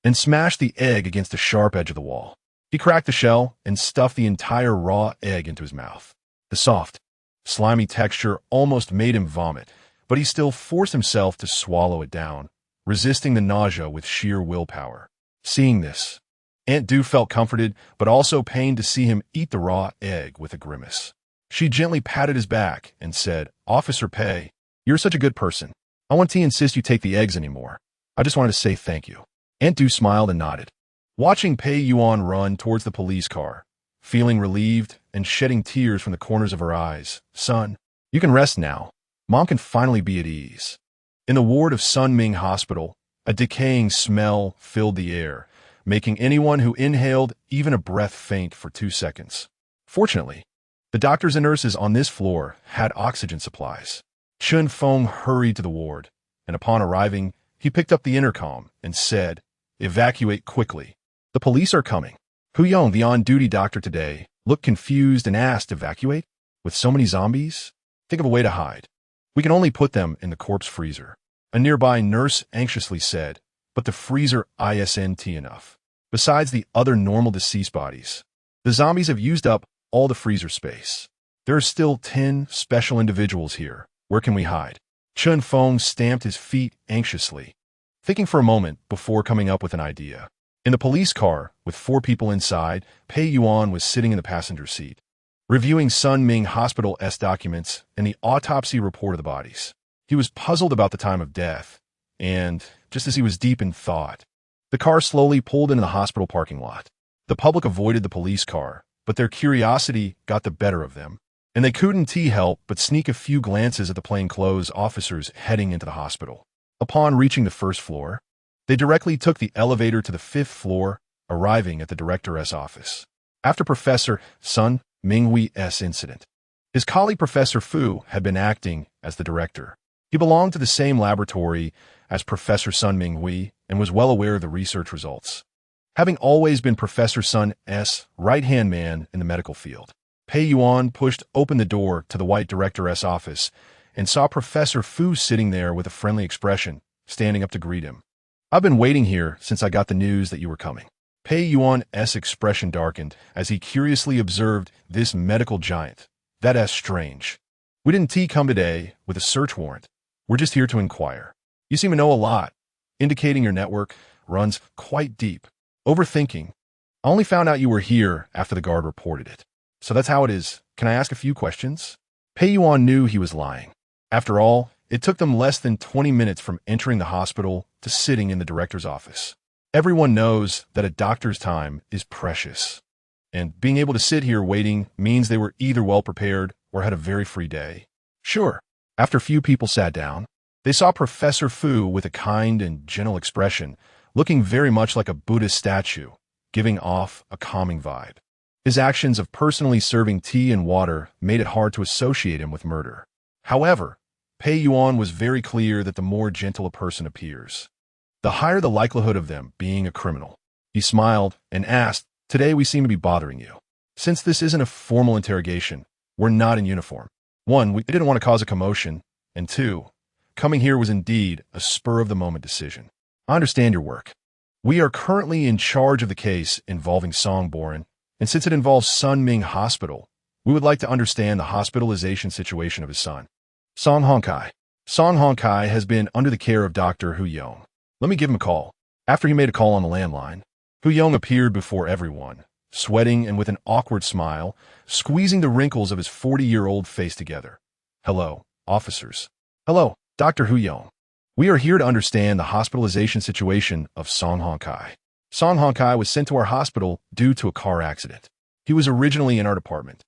and smashed the egg against the sharp edge of the wall. He cracked the shell and stuffed the entire raw egg into his mouth. The soft, slimy texture almost made him vomit, but he still forced himself to swallow it down, resisting the nausea with sheer willpower. Seeing this, Aunt Du felt comforted, but also pained to see him eat the raw egg with a grimace. She gently patted his back and said, "Officer Pei, you're such a good person. I won't insist you take the eggs anymore. I just wanted to say thank you." Aunt Du smiled and nodded. Watching Pei Yuan run towards the police car, feeling relieved and shedding tears from the corners of her eyes, "Son, you can rest now. Mom can finally be at ease." In the ward of Sunming Hospital, a decaying smell filled the air, making anyone who inhaled even a breath faint for 2 seconds. Fortunately, the doctors and nurses on this floor had oxygen supplies. Chun Feng hurried to the ward, and upon arriving, he picked up the intercom and said, "Evacuate quickly. The police are coming." Hu Yong, the on-duty doctor today, looked confused and asked, "Evacuate? With so many zombies? Think of a way to hide. We can only put them in the corpse freezer." A nearby nurse anxiously said, "But the freezer isn't enough. Besides the other normal deceased bodies, the zombies have used up all the freezer space. There are still 10 special individuals here. Where can we hide?" Chun Feng stamped his feet anxiously, thinking for a moment before coming up with an idea. In the police car, with 4 people inside, Pei Yuan was sitting in the passenger seat, reviewing Sunming Hospital's documents and the autopsy report of the bodies. He was puzzled about the time of death, and, just as he was deep in thought, the car slowly pulled into the hospital parking lot. The public avoided the police car, but their curiosity got the better of them, and they couldn't help but sneak a few glances at the plainclothes officers heading into the hospital. Upon reaching the first floor, they directly took the elevator to the 5th floor, arriving at the director's office. After Professor Sun Minghui's incident, his colleague Professor Fu had been acting as the director. He belonged to the same laboratory as Professor Sun Minghui and was well aware of the research results, having always been Professor Sun's right-hand man in the medical field. Pei Yuan pushed open the door to the white director's office and saw Professor Fu sitting there with a friendly expression, standing up to greet him. "I've been waiting here since I got the news that you were coming." Pei Yuan's expression darkened as he curiously observed this medical giant. "That's strange. We didn't come today with a search warrant. We're just here to inquire. You seem to know a lot, indicating your network runs quite deep." "Overthinking. I only found out you were here after the guard reported it. So that's how it is. Can I ask a few questions?" Pei Yuan knew he was lying. After all, it took them less than 20 minutes from entering the hospital to sitting in the director's office. Everyone knows that a doctor's time is precious, and being able to sit here waiting means they were either well prepared or had a very free day. Sure. After few people sat down, they saw Professor Fu with a kind and gentle expression, looking very much like a Buddhist statue, giving off a calming vibe. His actions of personally serving tea and water made it hard to associate him with murder. However, Pei Yuan was very clear that the more gentle a person appears, the higher the likelihood of them being a criminal. He smiled and asked, "Today we seem to be bothering you. Since this isn't a formal interrogation, we're not in uniform. 1, we didn't want to cause a commotion, and 2, coming here was indeed a spur-of-the-moment decision. I understand your work. We are currently in charge of the case involving Song Boren, and since it involves Sun Ming Hospital, we would like to understand the hospitalization situation of his son, Song Hongkai. Song Hongkai has been under the care of Dr. Hu Yong. Let me give him a call." After he made a call on the landline, Hu Yong appeared before everyone, sweating and with an awkward smile, squeezing the wrinkles of his 40-year-old face together. "Hello, officers." "Hello, Dr. Hu Yong. We are here to understand the hospitalization situation of Song Hongkai. Song Hongkai was sent to our hospital due to a car accident. He was originally in our department,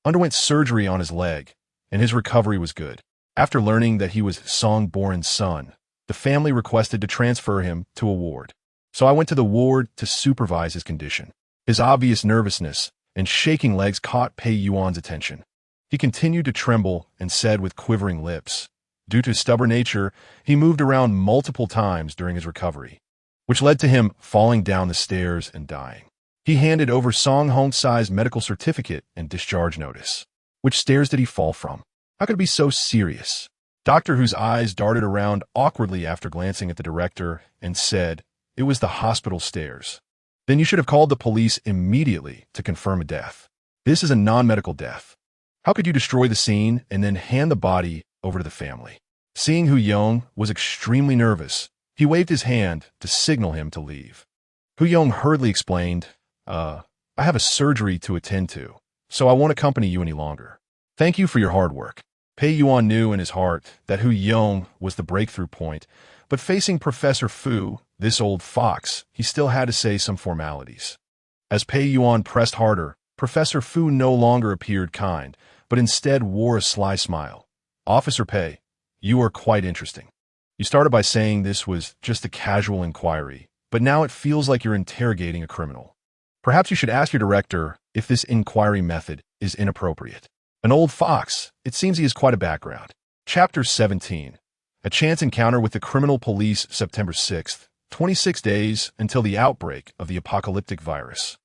underwent surgery on his leg, and his recovery was good. After learning that he was Song Boren's son, the family requested to transfer him to a ward. So I went to the ward to supervise his condition." His obvious nervousness and shaking legs caught Pei Yuan's attention. He continued to tremble and said with quivering lips, due to his stubborn nature, he moved around multiple times during his recovery, which led to him falling down the stairs and dying. He handed over Song Hongkai's medical certificate and discharge notice. "Which stairs did he fall from? How could it be so serious?" Doctor Hu's eyes darted around awkwardly after glancing at the director and said, "It was the hospital stairs." "Then you should have called the police immediately to confirm a death. This is a non-medical death. How could you destroy the scene and then hand the body over to the family?" Seeing Hu Yong was extremely nervous, he waved his hand to signal him to leave. Hu Yong hurriedly explained, I have a surgery to attend to, so I won't accompany you any longer. Thank you for your hard work." Pei Yuan knew in his heart that Hu Yong was the breakthrough point, but facing Professor Fu, this old fox, he still had to say some formalities. As Pei Yuan pressed harder, Professor Fu no longer appeared kind, but instead wore a sly smile. "Officer Pei, you are quite interesting. You started by saying this was just a casual inquiry, but now it feels like you're interrogating a criminal. Perhaps you should ask your director if this inquiry method is inappropriate." An old fox, it seems he has quite a background. Chapter 17. A chance encounter with the criminal police, September 6th, 26 days until the outbreak of the apocalyptic virus.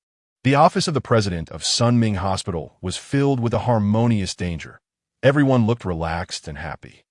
The office of the president of Sun Ming Hospital was filled with a harmonious danger. Everyone looked relaxed and happy.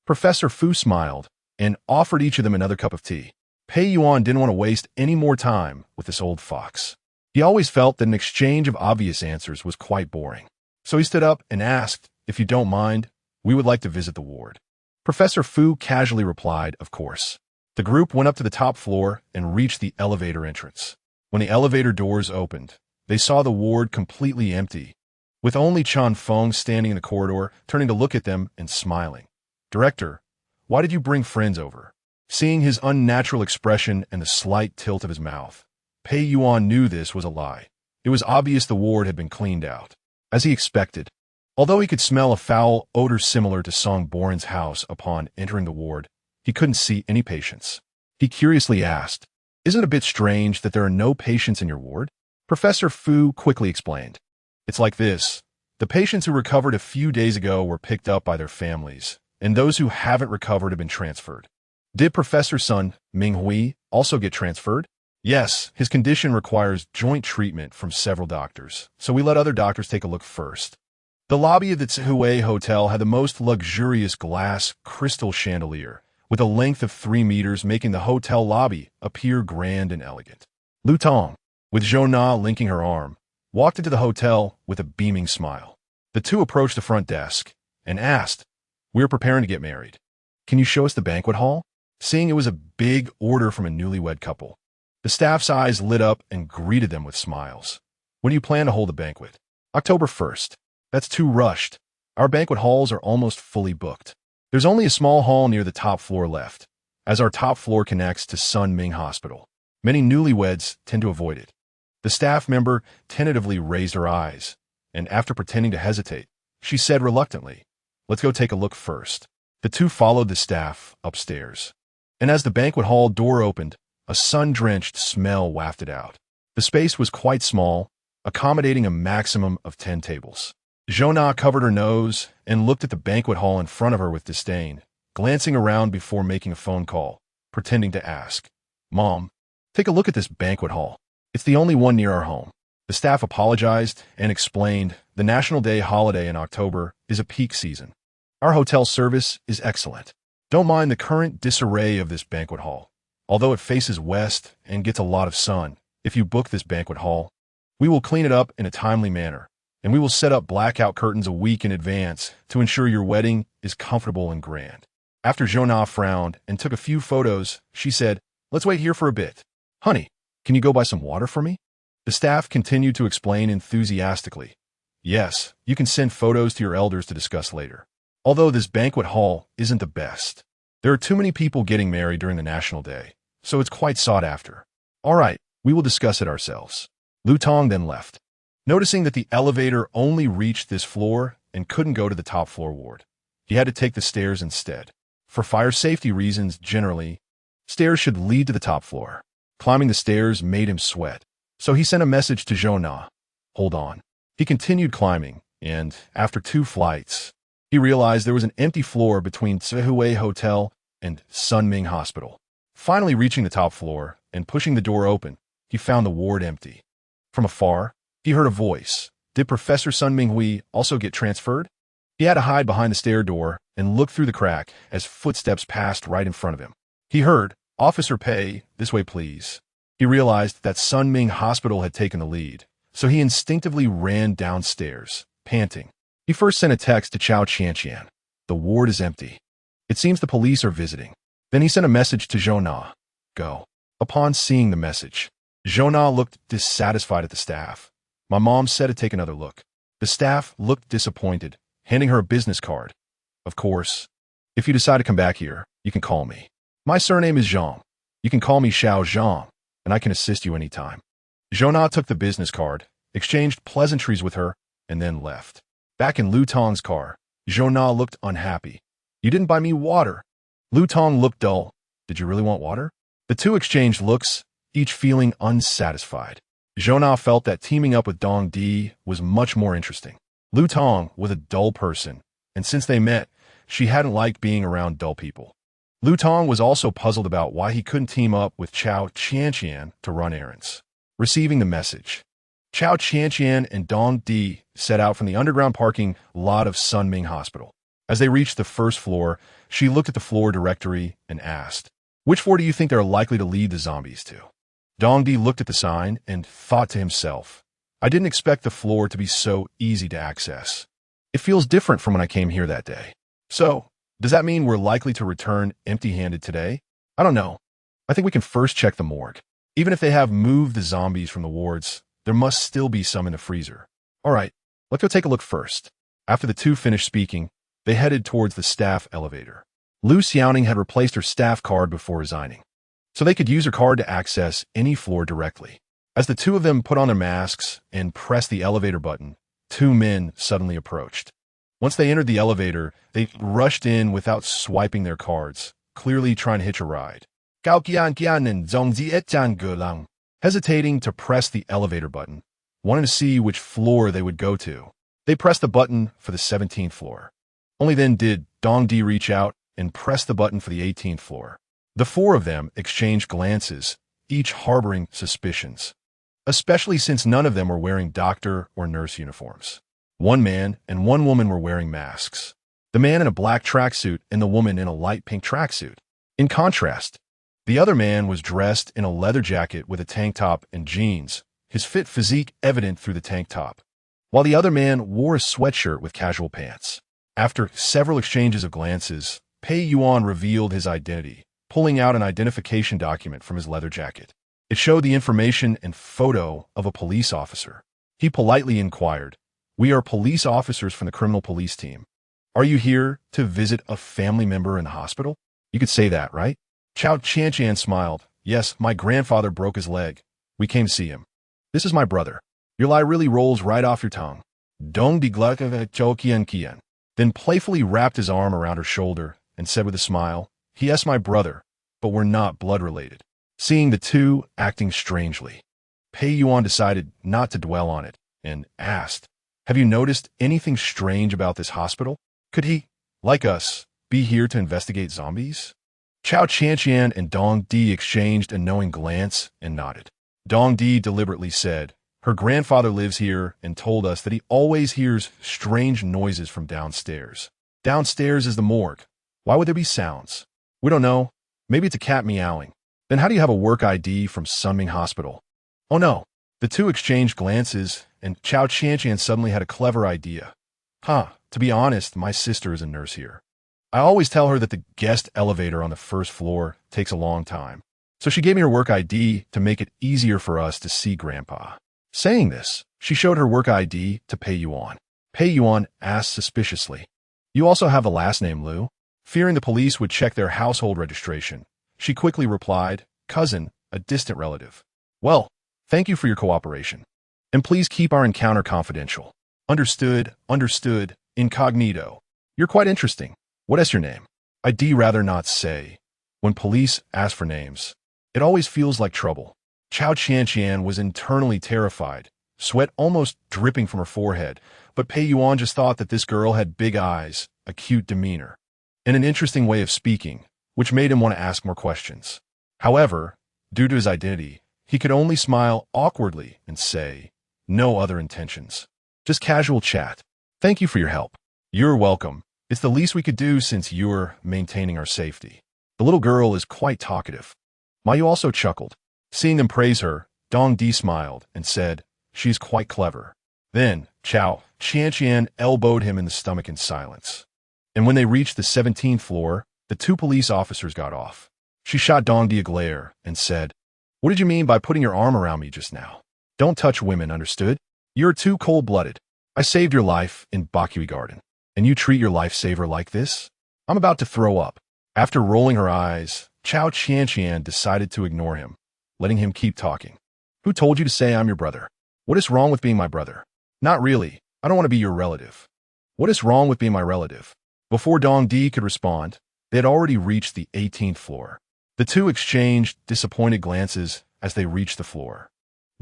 Professor Fu smiled and offered each of them another cup of tea. Pei Yuan didn't want to waste any more time with this old fox. He always felt that an exchange of obvious answers was quite boring. So he stood up and asked, "If you don't mind, we would like to visit the ward." Professor Fu casually replied, "Of course." The group went up to the top floor and reached the elevator entrance. When the elevator doors opened, they saw the ward completely empty, with only Chan Feng standing in the corridor, turning to look at them and smiling. "Director, why did you bring friends over?" Seeing his unnatural expression and the slight tilt of his mouth, Pei Yuan knew this was a lie. It was obvious the ward had been cleaned out. As he expected, although he could smell a foul odor similar to Song Boren's house upon entering the ward, he couldn't see any patients. He curiously asked, "Isn't it a bit strange that there are no patients in your ward?" Professor Fu quickly explained, "It's like this. The patients who recovered a few days ago were picked up by their families, and those who haven't recovered have been transferred." "Did Professor Sun Minghui also get transferred?" "Yes, his condition requires joint treatment from several doctors, so we let other doctors take a look first." The lobby of the Hui Hotel had the most luxurious glass crystal chandelier, with a length of 3 meters, making the hotel lobby appear grand and elegant. Lu Tong, with Zhou Na linking her arm, walked into the hotel with a beaming smile. The two approached the front desk and asked, "We're preparing to get married. Can you show us the banquet hall?" Seeing it was a big order from a newlywed couple, the staff's eyes lit up and greeted them with smiles. "When do you plan to hold the banquet?" "October 1st. That's too rushed. Our banquet halls are almost fully booked. There's only a small hall near the top floor left, as our top floor connects to Sun Ming Hospital. Many newlyweds tend to avoid it." The staff member tentatively raised her eyes, and after pretending to hesitate, she said reluctantly, "Let's go take a look first." The two followed the staff upstairs, and as the banquet hall door opened, a sun-drenched smell wafted out. The space was quite small, accommodating a maximum of 10 tables. Zhou Na covered her nose and looked at the banquet hall in front of her with disdain, glancing around before making a phone call, pretending to ask, "Mom, take a look at this banquet hall. It's the only one near our home." The staff apologized and explained the National Day holiday in October is a peak season. "Our hotel service is excellent. Don't mind the current disarray of this banquet hall. Although it faces west and gets a lot of sun, if you book this banquet hall, we will clean it up in a timely manner, and we will set up blackout curtains a week in advance to ensure your wedding is comfortable and grand." After Zhou Na frowned and took a few photos, she said, "Let's wait here for a bit. Honey, can you go buy some water for me?" The staff continued to explain enthusiastically, "Yes, you can send photos to your elders to discuss later. Although this banquet hall isn't the best, there are too many people getting married during the National Day, so it's quite sought after. All right, we will discuss it ourselves." Lu Tong then left. Noticing that the elevator only reached this floor and couldn't go to the top floor ward, he had to take the stairs instead. For fire safety reasons, generally, stairs should lead to the top floor. Climbing the stairs made him sweat, so he sent a message to Zhou Na. "Hold on." He continued climbing, and after 2 flights, he realized there was an empty floor between Hui Hotel and Sun Ming Hospital. Finally reaching the top floor and pushing the door open, he found the ward empty. From afar, he heard a voice. Did Professor Sun Minghui also get transferred? He had to hide behind the stair door and look through the crack as footsteps passed right in front of him. He heard, "Officer Pei, this way please." He realized that Sun Ming Hospital had taken the lead, so he instinctively ran downstairs, panting. He first sent a text to Cao Qianqian. "The ward is empty. It seems the police are visiting." Then he sent a message to Zhou Na. "Go." Upon seeing the message, Zhou Na looked dissatisfied at the staff. "My mom said to take another look." The staff looked disappointed, handing her a business card. "Of course. If you decide to come back here, you can call me. My surname is Zhang. You can call me Xiao Zhang, and I can assist you anytime." Zhou Na took the business card, exchanged pleasantries with her, and then left. Back in Lu Tong's car, Zhou Na looked unhappy. "You didn't buy me water." Lu Tong looked dull. "Did you really want water?" The two exchanged looks, each feeling unsatisfied. Zhou Na felt that teaming up with Dong Di was much more interesting. Lu Tong was a dull person, and since they met, she hadn't liked being around dull people. Lu Tong was also puzzled about why he couldn't team up with Cao Qianqian to run errands. Receiving the message, Cao Qianqian and Dong Di set out from the underground parking lot of Sun Ming Hospital. As they reached the first floor, she looked at the floor directory and asked, "Which floor do you think they're likely to lead the zombies to?" Dong Di looked at the sign and thought to himself, "I didn't expect the floor to be so easy to access. It feels different from when I came here that day. So, does that mean we're likely to return empty-handed today? I don't know. I think we can first check the morgue. Even if they have moved the zombies from the wards, there must still be some in the freezer. All right, let's go take a look first." After the two finished speaking, they headed towards the staff elevator. Lu Xiaoning had replaced her staff card before resigning, so they could use her card to access any floor directly. As the two of them put on their masks and pressed the elevator button, 2 men suddenly approached. Once they entered the elevator, they rushed in without swiping their cards, clearly trying to hitch a ride. Cao Qianqian and Zhongzi Etjan Gelang, hesitating to press the elevator button, wanting to see which floor they would go to. They pressed the button for the 17th floor. Only then did Dong Di reach out and press the button for the 18th floor. The 4 of them exchanged glances, each harboring suspicions, especially since none of them were wearing doctor or nurse uniforms. One man and one woman were wearing masks. The man in a black tracksuit and the woman in a light pink tracksuit. In contrast, the other man was dressed in a leather jacket with a tank top and jeans, his fit physique evident through the tank top, while the other man wore a sweatshirt with casual pants. After several exchanges of glances, Pei Yuan revealed his identity, pulling out an identification document from his leather jacket. It showed the information and photo of a police officer. He politely inquired, "We are police officers from the criminal police team. Are you here to visit a family member in the hospital?" You could say that, right? Cao Qianqian smiled. "Yes, my grandfather broke his leg. We came to see him. This is my brother." Your lie really rolls right off your tongue. Dong di Cao Qianqian then playfully wrapped his arm around her shoulder and said with a smile, "Yes, my brother, but we're not blood-related." Seeing the two acting strangely, Pei Yuan decided not to dwell on it and asked, "Have you noticed anything strange about this hospital? Could he, like us, be here to investigate zombies?" Cao Qianqian and Dong Di exchanged a knowing glance and nodded. Dong Di deliberately said, "Her grandfather lives here and told us that he always hears strange noises from downstairs. Downstairs is the morgue. Why would there be sounds? We don't know. Maybe it's a cat meowing. Then how do you have a work ID from Sunming Hospital?" Oh no. The two exchanged glances, and Cao Qianqian suddenly had a clever idea. To be honest, my sister is a nurse here. I always tell her that the guest elevator on the first floor takes a long time. So she gave me her work ID to make it easier for us to see Grandpa. Saying this, she showed her work ID to Pei Yuan. Pei Yuan asked suspiciously, "You also have a last name, Liu?" Fearing the police would check their household registration, she quickly replied, "Cousin, a distant relative." "Well, thank you for your cooperation. And please keep our encounter confidential." Understood, understood, incognito. You're quite interesting. What is your name? I'd rather not say. When police ask for names, it always feels like trouble. Cao Qianqian was internally terrified, sweat almost dripping from her forehead, but Pei Yuan just thought that this girl had big eyes, a cute demeanor, and an interesting way of speaking, which made him want to ask more questions. However, due to his identity, he could only smile awkwardly and say, "No other intentions. Just casual chat. Thank you for your help." "You're welcome. It's the least we could do since you're maintaining our safety." The little girl is quite talkative. Mayu also chuckled. Seeing them praise her, Dong Di smiled and said, "She's quite clever." Then, Cao Qianqian elbowed him in the stomach in silence. And when they reached the 17th floor, the two police officers got off. She shot Dong Di a glare and said, "What did you mean by putting your arm around me just now? Don't touch women, understood? You're too cold-blooded. I saved your life in Bakui Garden, and you treat your lifesaver like this? I'm about to throw up." After rolling her eyes, Cao Qianqian decided to ignore him, letting him keep talking. "Who told you to say I'm your brother? What is wrong with being my brother?" "Not really. I don't want to be your relative." "What is wrong with being my relative?" Before Dong Di could respond, they had already reached the 18th floor. The two exchanged disappointed glances as they reached the floor.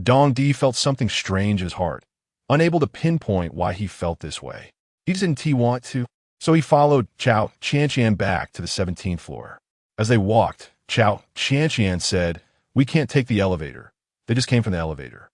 Dong Di felt something strange in his heart, unable to pinpoint why he felt this way. He didn't want to, so he followed Cao Qianqian back to the 17th floor. As they walked, Cao Qianqian said, "We can't take the elevator. They just came from the elevator.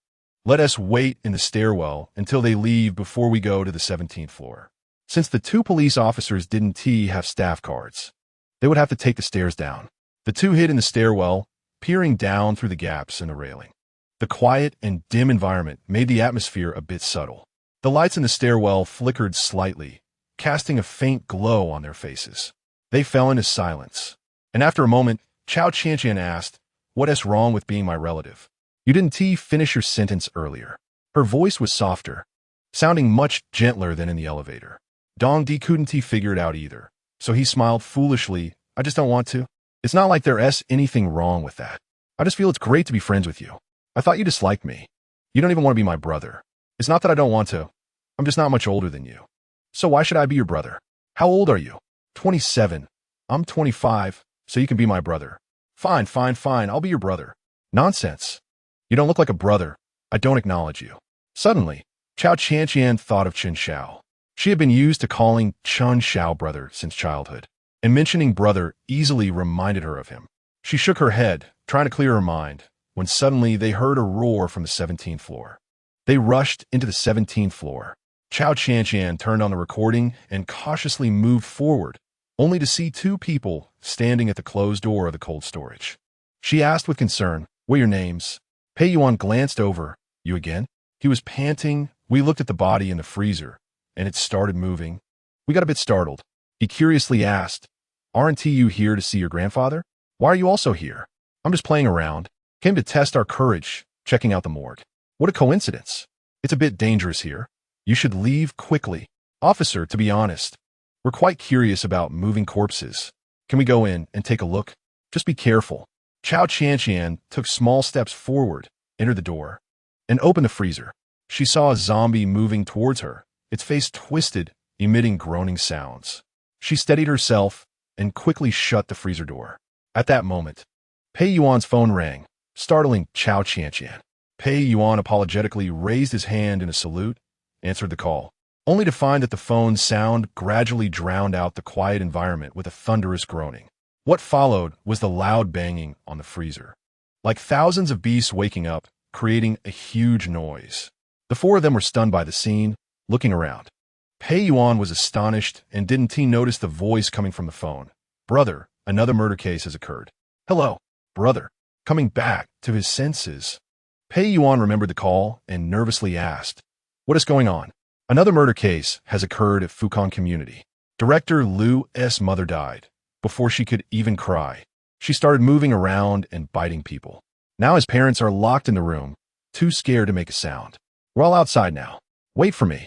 Let us wait in the stairwell until they leave before we go to the 17th floor." Since the two police officers didn't have staff cards, they would have to take the stairs down. The two hid in the stairwell, peering down through the gaps in the railing. The quiet and dim environment made the atmosphere a bit subtle. The lights in the stairwell flickered slightly, casting a faint glow on their faces. They fell into silence. And after a moment, Cao Qianqian asked, "What is wrong with being my relative?" "You didn't finish your sentence earlier." Her voice was softer, sounding much gentler than in the elevator. Dong Di couldn't figure it out either, so he smiled foolishly. "I just don't want to. It's not like there's anything wrong with that. I just feel it's great to be friends with you. I thought you disliked me. You don't even want to be my brother. It's not that I don't want to. I'm just not much older than you. So why should I be your brother? How old are you?" 27. "I'm 25, so you can be my brother." Fine, fine, fine. I'll be your brother." "Nonsense. You don't look like a brother. I don't acknowledge you." Suddenly, Cao Qianqian thought of Chen Xiao. She had been used to calling Chen Xiao brother since childhood, and mentioning brother easily reminded her of him. She shook her head, trying to clear her mind, when suddenly they heard a roar from the 17th floor. They rushed into the 17th floor. Cao Qianqian turned on the recording and cautiously moved forward, only to see two people standing at the closed door of the cold storage. She asked with concern, "What are your names?" Pei Yuan glanced over. "You again?" He was panting. "We looked at the body in the freezer, and it started moving." We got a bit startled. He curiously asked, "Aren't you here to see your grandfather? Why are you also here?" "I'm just playing around. Came to test our courage, checking out the morgue." "What a coincidence. It's a bit dangerous here. You should leave quickly." "Officer, to be honest, we're quite curious about moving corpses. Can we go in and take a look? Just be careful." Cao Qianqian took small steps forward, entered the door, and opened the freezer. She saw a zombie moving towards her, its face twisted, emitting groaning sounds. She steadied herself and quickly shut the freezer door. At that moment, Pei Yuan's phone rang, startling Cao Qianqian. Pei Yuan apologetically raised his hand in a salute, answered the call, only to find that the phone's sound gradually drowned out the quiet environment with a thunderous groaning. What followed was the loud banging on the freezer, like thousands of beasts waking up, creating a huge noise. The four of them were stunned by the scene, looking around. Pei Yuan was astonished, and didn't he notice the voice coming from the phone? "Brother, another murder case has occurred." "Hello, brother." Coming back to his senses, Pei Yuan remembered the call and nervously asked, "What is going on?" "Another murder case has occurred at Fukang Community. Director Lu's mother died before she could even cry. She started moving around and biting people. Now his parents are locked in the room, too scared to make a sound. We're all outside now. Wait for me.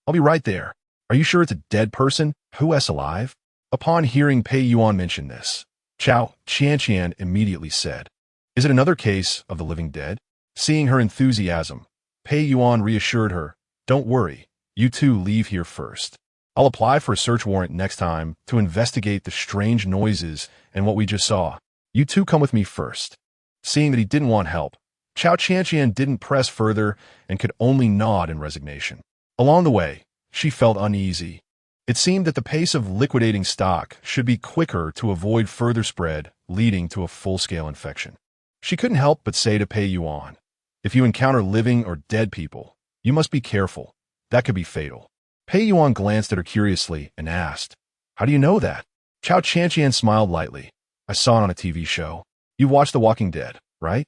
I'll be right there. Are you sure it's a dead person? Who's alive?" Upon hearing Pei Yuan mention this, Cao Qianqian immediately said, "Is it another case of the living dead?" Seeing her enthusiasm, Pei Yuan reassured her, "Don't worry, you two leave here first. I'll apply for a search warrant next time to investigate the strange noises and what we just saw. You two come with me first." Seeing that he didn't want help, Cao Qianqian didn't press further and could only nod in resignation. Along the way, she felt uneasy. It seemed that the pace of liquidating stock should be quicker to avoid further spread, leading to a full-scale infection. She couldn't help but say to Pei Yuan, "If you encounter living or dead people, you must be careful. That could be fatal." Pei Yuan glanced at her curiously and asked, "How do you know that?" Cao Qianqian smiled lightly. "I saw it on a TV show. You watched The Walking Dead, right?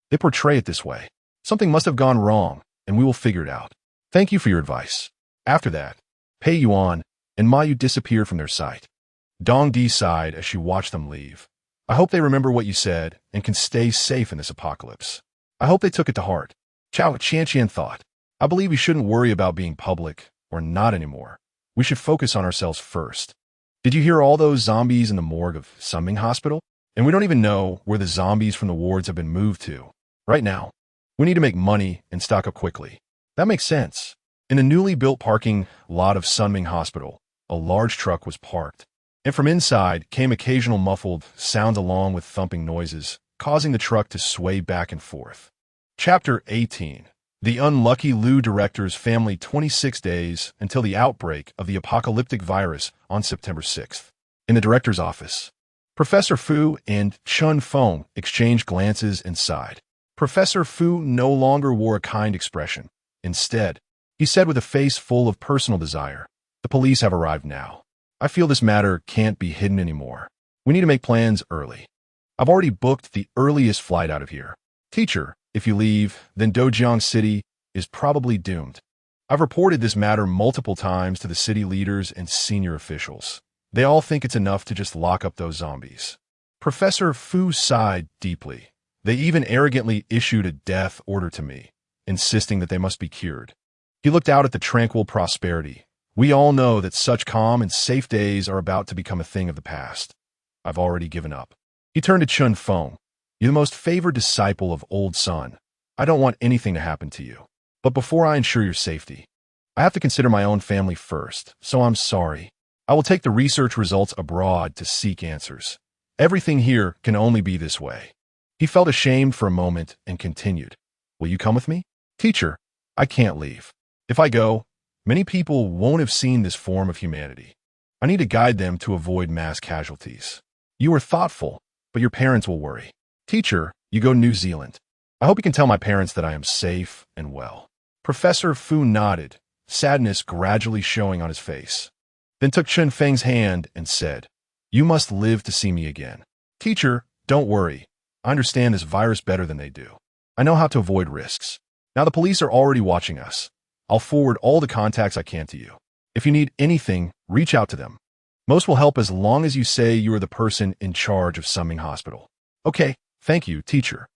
They portray it this way. Something must have gone wrong, and we will figure it out. Thank you for your advice." After that, Pei Yuan and Mayu disappeared from their sight. Dong Di sighed as she watched them leave. "I hope they remember what you said and can stay safe in this apocalypse." "I hope they took it to heart." Cao Qianqian thought, "I believe we shouldn't worry about being public or not anymore. We should focus on ourselves first. Did you hear all those zombies in the morgue of Sunming Hospital? And we don't even know where the zombies from the wards have been moved to. Right now, we need to make money and stock up quickly." "That makes sense." In the newly built parking lot of Sunming Hospital, a large truck was parked, and from inside came occasional muffled sounds along with thumping noises, causing the truck to sway back and forth. Chapter 18. The unlucky Lu director's family 26 days until the outbreak of the apocalyptic virus on September 6th. In the director's office, Professor Fu and Chun Feng exchanged glances and sighed. Professor Fu no longer wore a kind expression. Instead, he said with a face full of personal desire, "The police have arrived now. I feel this matter can't be hidden anymore. We need to make plans early. I've already booked the earliest flight out of here. Teacher, if you leave, then Dojiang City is probably doomed. I've reported this matter multiple times to the city leaders and senior officials. They all think it's enough to just lock up those zombies." Professor Fu sighed deeply. "They even arrogantly issued a death order to me, insisting that they must be cured." He looked out at the tranquil prosperity. "We all know that such calm and safe days are about to become a thing of the past. I've already given up." He turned to Chun Feng. "You're the most favored disciple of Old Sun. I don't want anything to happen to you. But before I ensure your safety, I have to consider my own family first, so I'm sorry. I will take the research results abroad to seek answers. Everything here can only be this way." He felt ashamed for a moment and continued, "Will you come with me?" "Teacher, I can't leave. If I go, many people won't have seen this form of humanity. I need to guide them to avoid mass casualties. You are thoughtful, but your parents will worry. Teacher, you go to New Zealand. I hope you can tell my parents that I am safe and well." Professor Fu nodded, sadness gradually showing on his face. Then took Chen Feng's hand and said, "You must live to see me again. Teacher, don't worry. I understand this virus better than they do. I know how to avoid risks. Now the police are already watching us. I'll forward all the contacts I can to you. If you need anything, reach out to them. Most will help as long as you say you are the person in charge of Summing Hospital." "Okay, thank you, teacher."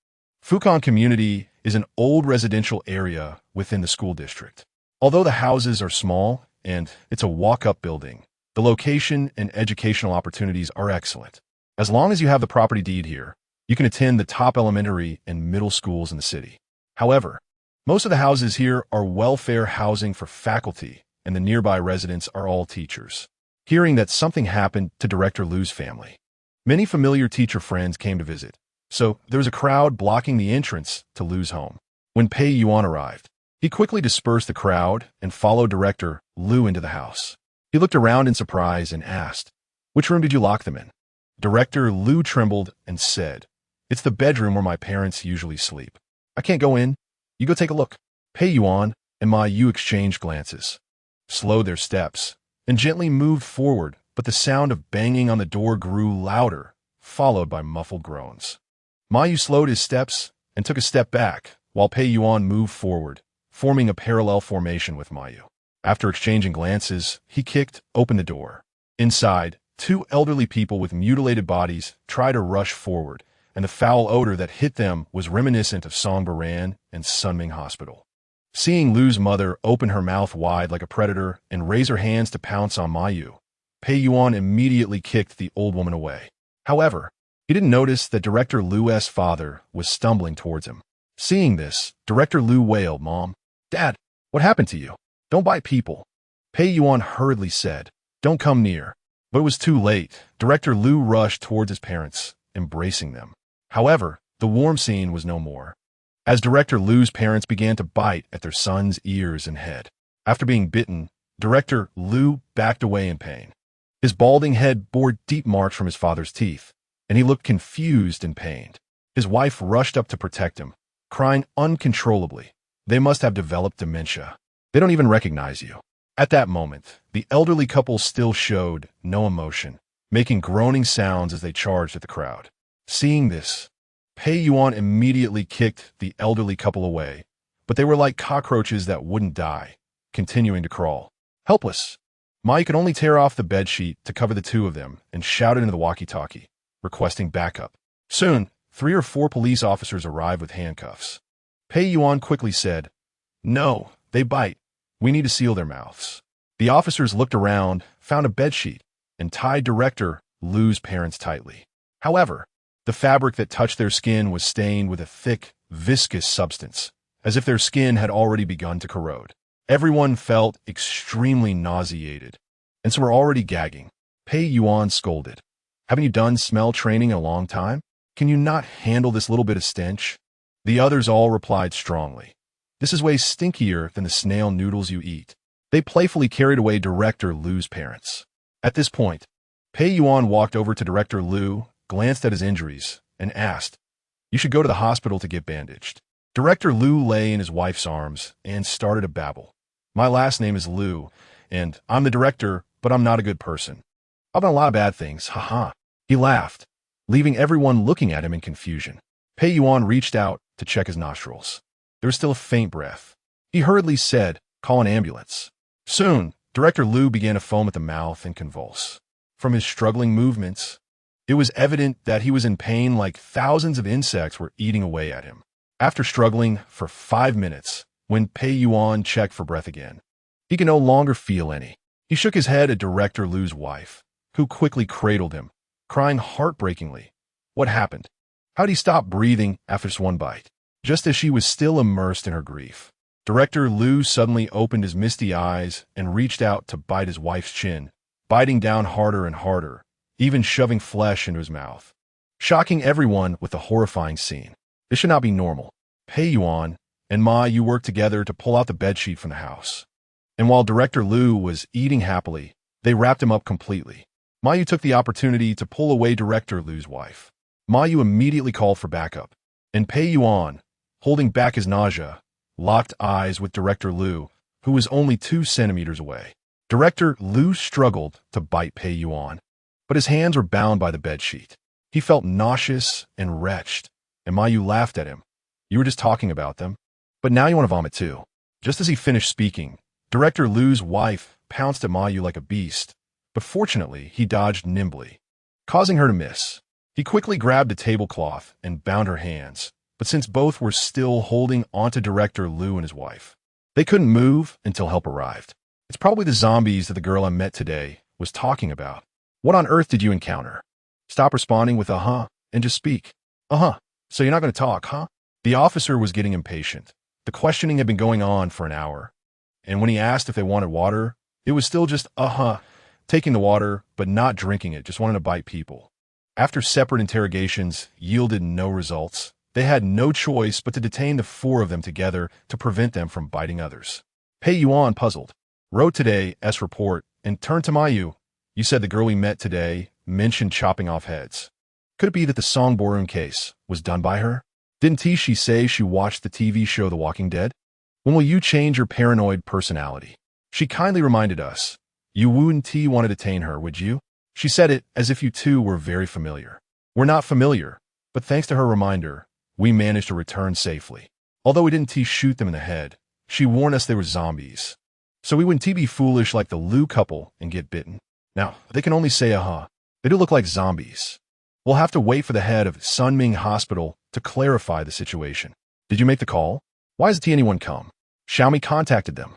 Fukang Community is an old residential area within the school district. Although the houses are small and it's a walk-up building, the location and educational opportunities are excellent. As long as you have the property deed here, you can attend the top elementary and middle schools in the city. However, most of the houses here are welfare housing for faculty, and the nearby residents are all teachers. Hearing that something happened to Director Lu's family, many familiar teacher friends came to visit, so there was a crowd blocking the entrance to Lu's home. When Pei Yuan arrived, he quickly dispersed the crowd and followed Director Lu into the house. He looked around in surprise and asked, "Which room did you lock them in?" Director Lu trembled and said, "It's the bedroom where my parents usually sleep. I can't go in. You go take a look." Pei Yuan and Ma Yu exchanged glances, slowed their steps, and gently moved forward, but the sound of banging on the door grew louder, followed by muffled groans. Ma Yu slowed his steps and took a step back, while Pei Yuan moved forward, forming a parallel formation with Ma Yu. After exchanging glances, he kicked open the door. Inside, two elderly people with mutilated bodies tried to rush forward, and the foul odor that hit them was reminiscent of Songbaran and Sunming Hospital. Seeing Lu's mother open her mouth wide like a predator and raise her hands to pounce on Ma Yu, Pei Yuan immediately kicked the old woman away. However, he didn't notice that Director Lu's father was stumbling towards him. Seeing this, Director Lu wailed, "Mom, Dad, what happened to you? Don't bite people." Pei Yuan hurriedly said, "Don't come near." But it was too late. Director Lu rushed towards his parents, embracing them. However, the warm scene was no more, as Director Lu's parents began to bite at their son's ears and head. After being bitten, Director Lu backed away in pain. His balding head bore deep marks from his father's teeth, and he looked confused and pained. His wife rushed up to protect him, crying uncontrollably. "They must have developed dementia. They don't even recognize you." At that moment, the elderly couple still showed no emotion, making groaning sounds as they charged at the crowd. Seeing this, Pei Yuan immediately kicked the elderly couple away, but they were like cockroaches that wouldn't die, continuing to crawl. Helpless, Ma could only tear off the bedsheet to cover the two of them and shouted into the walkie-talkie, requesting backup. Soon, 3 or 4 police officers arrived with handcuffs. Pei Yuan quickly said, "No, they bite. We need to seal their mouths." The officers looked around, found a bedsheet, and tied Director Lu's parents tightly. However, the fabric that touched their skin was stained with a thick, viscous substance, as if their skin had already begun to corrode. Everyone felt extremely nauseated, and some were already gagging. Pei Yuan scolded, "Haven't you done smell training in a long time? Can you not handle this little bit of stench?" The others all replied strongly, "This is way stinkier than the snail noodles you eat." They playfully carried away Director Lu's parents. At this point, Pei Yuan walked over to Director Lu, glanced at his injuries, and asked, "You should go to the hospital to get bandaged." Director Lu lay in his wife's arms and started to babble. "My last name is Lu, and I'm the director, but I'm not a good person. I've done a lot of bad things, haha." He laughed, leaving everyone looking at him in confusion. Pei Yuan reached out to check his nostrils. There was still a faint breath. He hurriedly said, "Call an ambulance." Soon, Director Lu began to foam at the mouth and convulse. From his struggling movements, it was evident that he was in pain, like thousands of insects were eating away at him. After struggling for 5 minutes, when Pei Yuan checked for breath again, he could no longer feel any. He shook his head at Director Lu's wife, who quickly cradled him, crying heartbreakingly. What happened? How'd he stop breathing after just one bite? Just as she was still immersed in her grief, Director Lu suddenly opened his misty eyes and reached out to bite his wife's chin, biting down harder and harder, even shoving flesh into his mouth, shocking everyone with the horrifying scene. This should not be normal. Pei Yuan and Ma Yu worked together to pull out the bedsheet from the house. And while Director Lu was eating happily, they wrapped him up completely. Ma Yu took the opportunity to pull away Director Lu's wife. Ma Yu immediately called for backup, and Pei Yuan, holding back his nausea, locked eyes with Director Lu, who was only 2 centimeters away. Director Lu struggled to bite Pei Yuan, but his hands were bound by the bedsheet. He felt nauseous and wretched, and Mayu laughed at him. You were just talking about them, but now you want to vomit too. Just as he finished speaking, Director Lu's wife pounced at Mayu like a beast, but fortunately he dodged nimbly, causing her to miss. He quickly grabbed a tablecloth and bound her hands, but since both were still holding onto Director Lu and his wife, they couldn't move until help arrived. It's probably the zombies that the girl I met today was talking about. What on earth did you encounter? Stop responding with uh-huh and just speak. Uh-huh. So you're not going to talk, huh? The officer was getting impatient. The questioning had been going on for an hour, and when he asked if they wanted water, it was still just uh-huh, taking the water but not drinking it, just wanting to bite people. After separate interrogations yielded no results, they had no choice but to detain the 4 of them together to prevent them from biting others. Pei Yuan, puzzled, wrote today's report and turned to Mayu. You said the girl we met today mentioned chopping off heads. Could it be that the Song Borun case was done by her? Didn't she say she watched the TV show The Walking Dead? When will you change your paranoid personality? She kindly reminded us. You wouldn't want to detain her, would you? She said it as if you two were very familiar. We're not familiar, but thanks to her reminder, we managed to return safely. Although we didn't shoot them in the head, she warned us they were zombies. So we wouldn't be foolish like the Lu couple and get bitten. Now, they can only say uh-huh. They do look like zombies. We'll have to wait for the head of Sunming Hospital to clarify the situation. Did you make the call? Why hasn't anyone come? Xiaomi contacted them.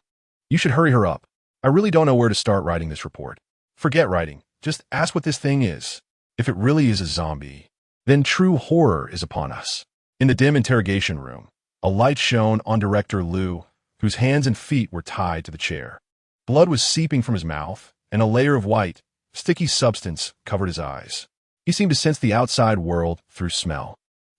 You should hurry her up. I really don't know where to start writing this report. Forget writing. Just ask what this thing is. If it really is a zombie, then true horror is upon us. In the dim interrogation room, a light shone on Director Lu, whose hands and feet were tied to the chair. Blood was seeping from his mouth, and a layer of white, sticky substance covered his eyes. He seemed to sense the outside world through smell.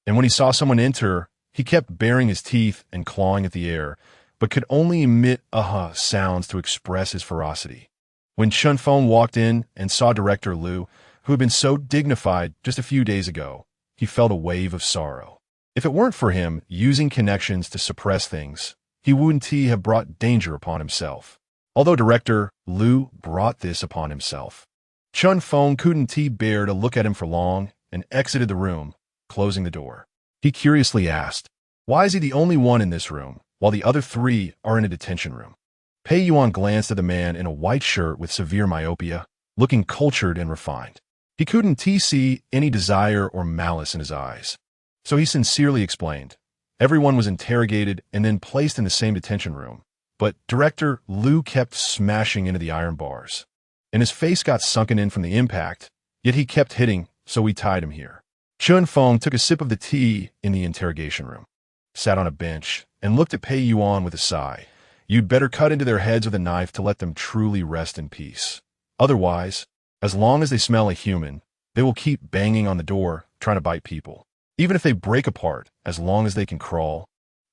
And when he saw someone enter, he kept baring his teeth and clawing at the air, but could only emit uh-huh sounds to express his ferocity. When Chen Feng walked in and saw Director Lu, who had been so dignified just a few days ago, he felt a wave of sorrow. If it weren't for him using connections to suppress things, he wouldn't have brought danger upon himself. Although Director Lu brought this upon himself, Chen Feng couldn't bear to look at him for long and exited the room, closing the door. He curiously asked, why is he the only one in this room, while the other 3 are in a detention room? Pei Yuan glanced at the man in a white shirt with severe myopia, looking cultured and refined. He couldn't see any desire or malice in his eyes. So he sincerely explained. Everyone was interrogated and then placed in the same detention room, but Director Lu kept smashing into the iron bars, and his face got sunken in from the impact, yet he kept hitting, so we tied him here. Chen Feng took a sip of the tea in the interrogation room, sat on a bench, and looked at Pei Yuan with a sigh. You'd better cut into their heads with a knife to let them truly rest in peace. Otherwise, as long as they smell a human, they will keep banging on the door, trying to bite people. Even if they break apart, as long as they can crawl,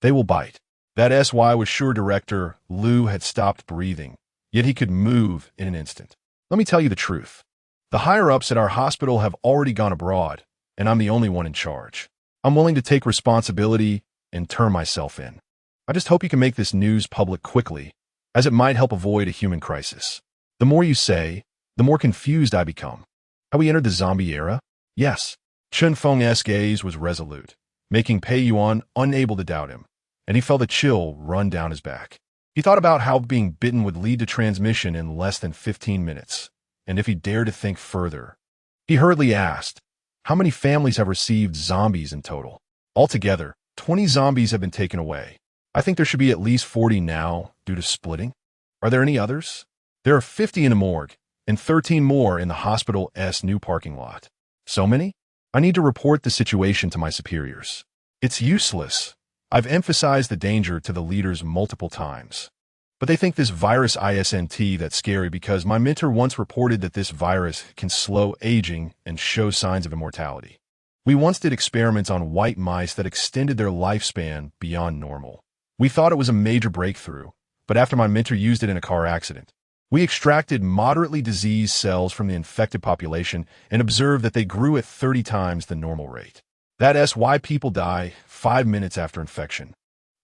they will bite. That SY was sure Director Lu had stopped breathing, yet he could move in an instant. Let me tell you the truth. The higher-ups at our hospital have already gone abroad, and I'm the only one in charge. I'm willing to take responsibility and turn myself in. I just hope you can make this news public quickly, as it might help avoid a human crisis. The more you say, the more confused I become. Have we entered the zombie era? Yes. Chen Feng's gaze was resolute, making Pei Yuan unable to doubt him, and he felt a chill run down his back. He thought about how being bitten would lead to transmission in less than 15 minutes, and if he dared to think further. He hurriedly asked, how many families have received zombies in total? Altogether, 20 zombies have been taken away. I think there should be at least 40 now due to splitting. Are there any others? There are 50 in the morgue, and 13 more in the hospital's new parking lot. So many? I need to report the situation to my superiors. It's useless. I've emphasized the danger to the leaders multiple times. But they think this virus isn't that scary because my mentor once reported that this virus can slow aging and show signs of immortality. We once did experiments on white mice that extended their lifespan beyond normal. We thought it was a major breakthrough, but after my mentor used it in a car accident, we extracted moderately diseased cells from the infected population and observed that they grew at 30 times the normal rate. That's why people die 5 minutes after infection.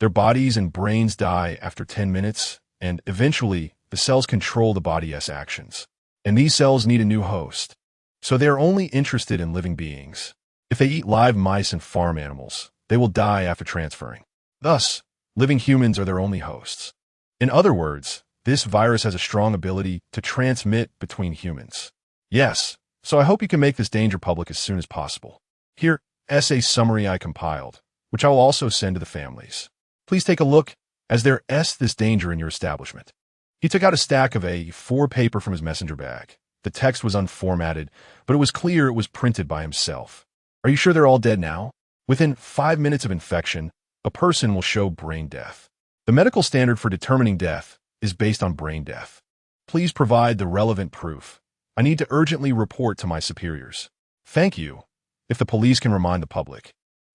Their bodies and brains die after 10 minutes, and eventually, the cells control the body's actions. And these cells need a new host. So they are only interested in living beings. If they eat live mice and farm animals, they will die after transferring. Thus, living humans are their only hosts. In other words, this virus has a strong ability to transmit between humans. Yes, so I hope you can make this danger public as soon as possible. Here, essay summary I compiled, which I will also send to the families. Please take a look, as there is this danger in your establishment. He took out a stack of A4 paper from his messenger bag. The text was unformatted, but it was clear it was printed by himself. Are you sure they're all dead now? Within 5 minutes of infection, a person will show brain death. The medical standard for determining death is based on brain death. Please provide the relevant proof. I need to urgently report to my superiors. Thank you. If the police can remind the public,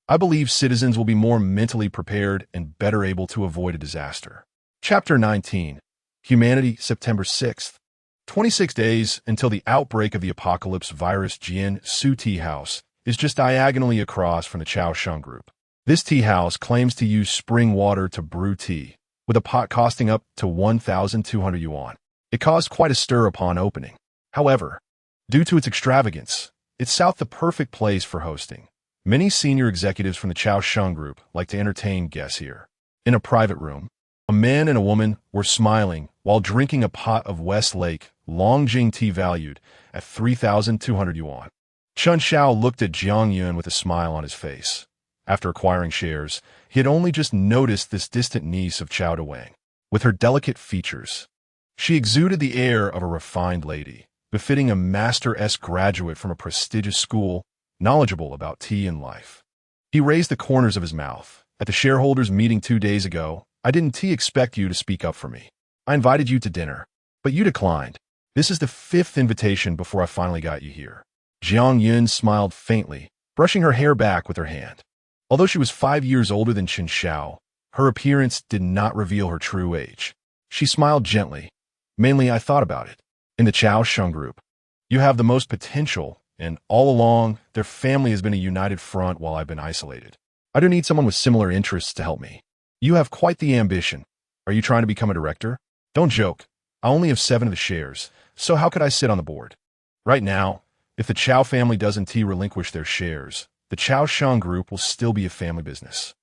I believe citizens will be more mentally prepared and better able to avoid a disaster. Chapter 19. Humanity, September 6th. 26 days until the outbreak of the apocalypse virus. Jian-Su Tea House is just diagonally across from the Cao Qianqian group. This tea house claims to use spring water to brew tea, with a pot costing up to 1,200 yuan. It caused quite a stir upon opening. However, due to its extravagance, it's South the perfect place for hosting. Many senior executives from the Cao Qianqian group like to entertain guests here. In a private room, a man and a woman were smiling while drinking a pot of Westlake Longjing tea valued at 3,200 yuan. Chen Xiao looked at Jiang Yun with a smile on his face. After acquiring shares, he had only just noticed this distant niece of Cao Wang. With her delicate features, she exuded the air of a refined lady, befitting a Master graduate from a prestigious school, knowledgeable about tea and life. He raised the corners of his mouth. At the shareholders' meeting 2 days ago, I didn't expect you to speak up for me. I invited you to dinner, but you declined. This is the 5th invitation before I finally got you here. Jiang Yun smiled faintly, brushing her hair back with her hand. Although she was 5 years older than Chen Xiao, her appearance did not reveal her true age. She smiled gently. Mainly, I thought about it. In the Cao Qianqian group, you have the most potential, and all along, their family has been a united front while I've been isolated. I do need someone with similar interests to help me. You have quite the ambition. Are you trying to become a director? Don't joke. I only have 7 of the shares, so how could I sit on the board? Right now, if the Cao family doesn't relinquish their shares, the Cao Qianqian group will still be a family business.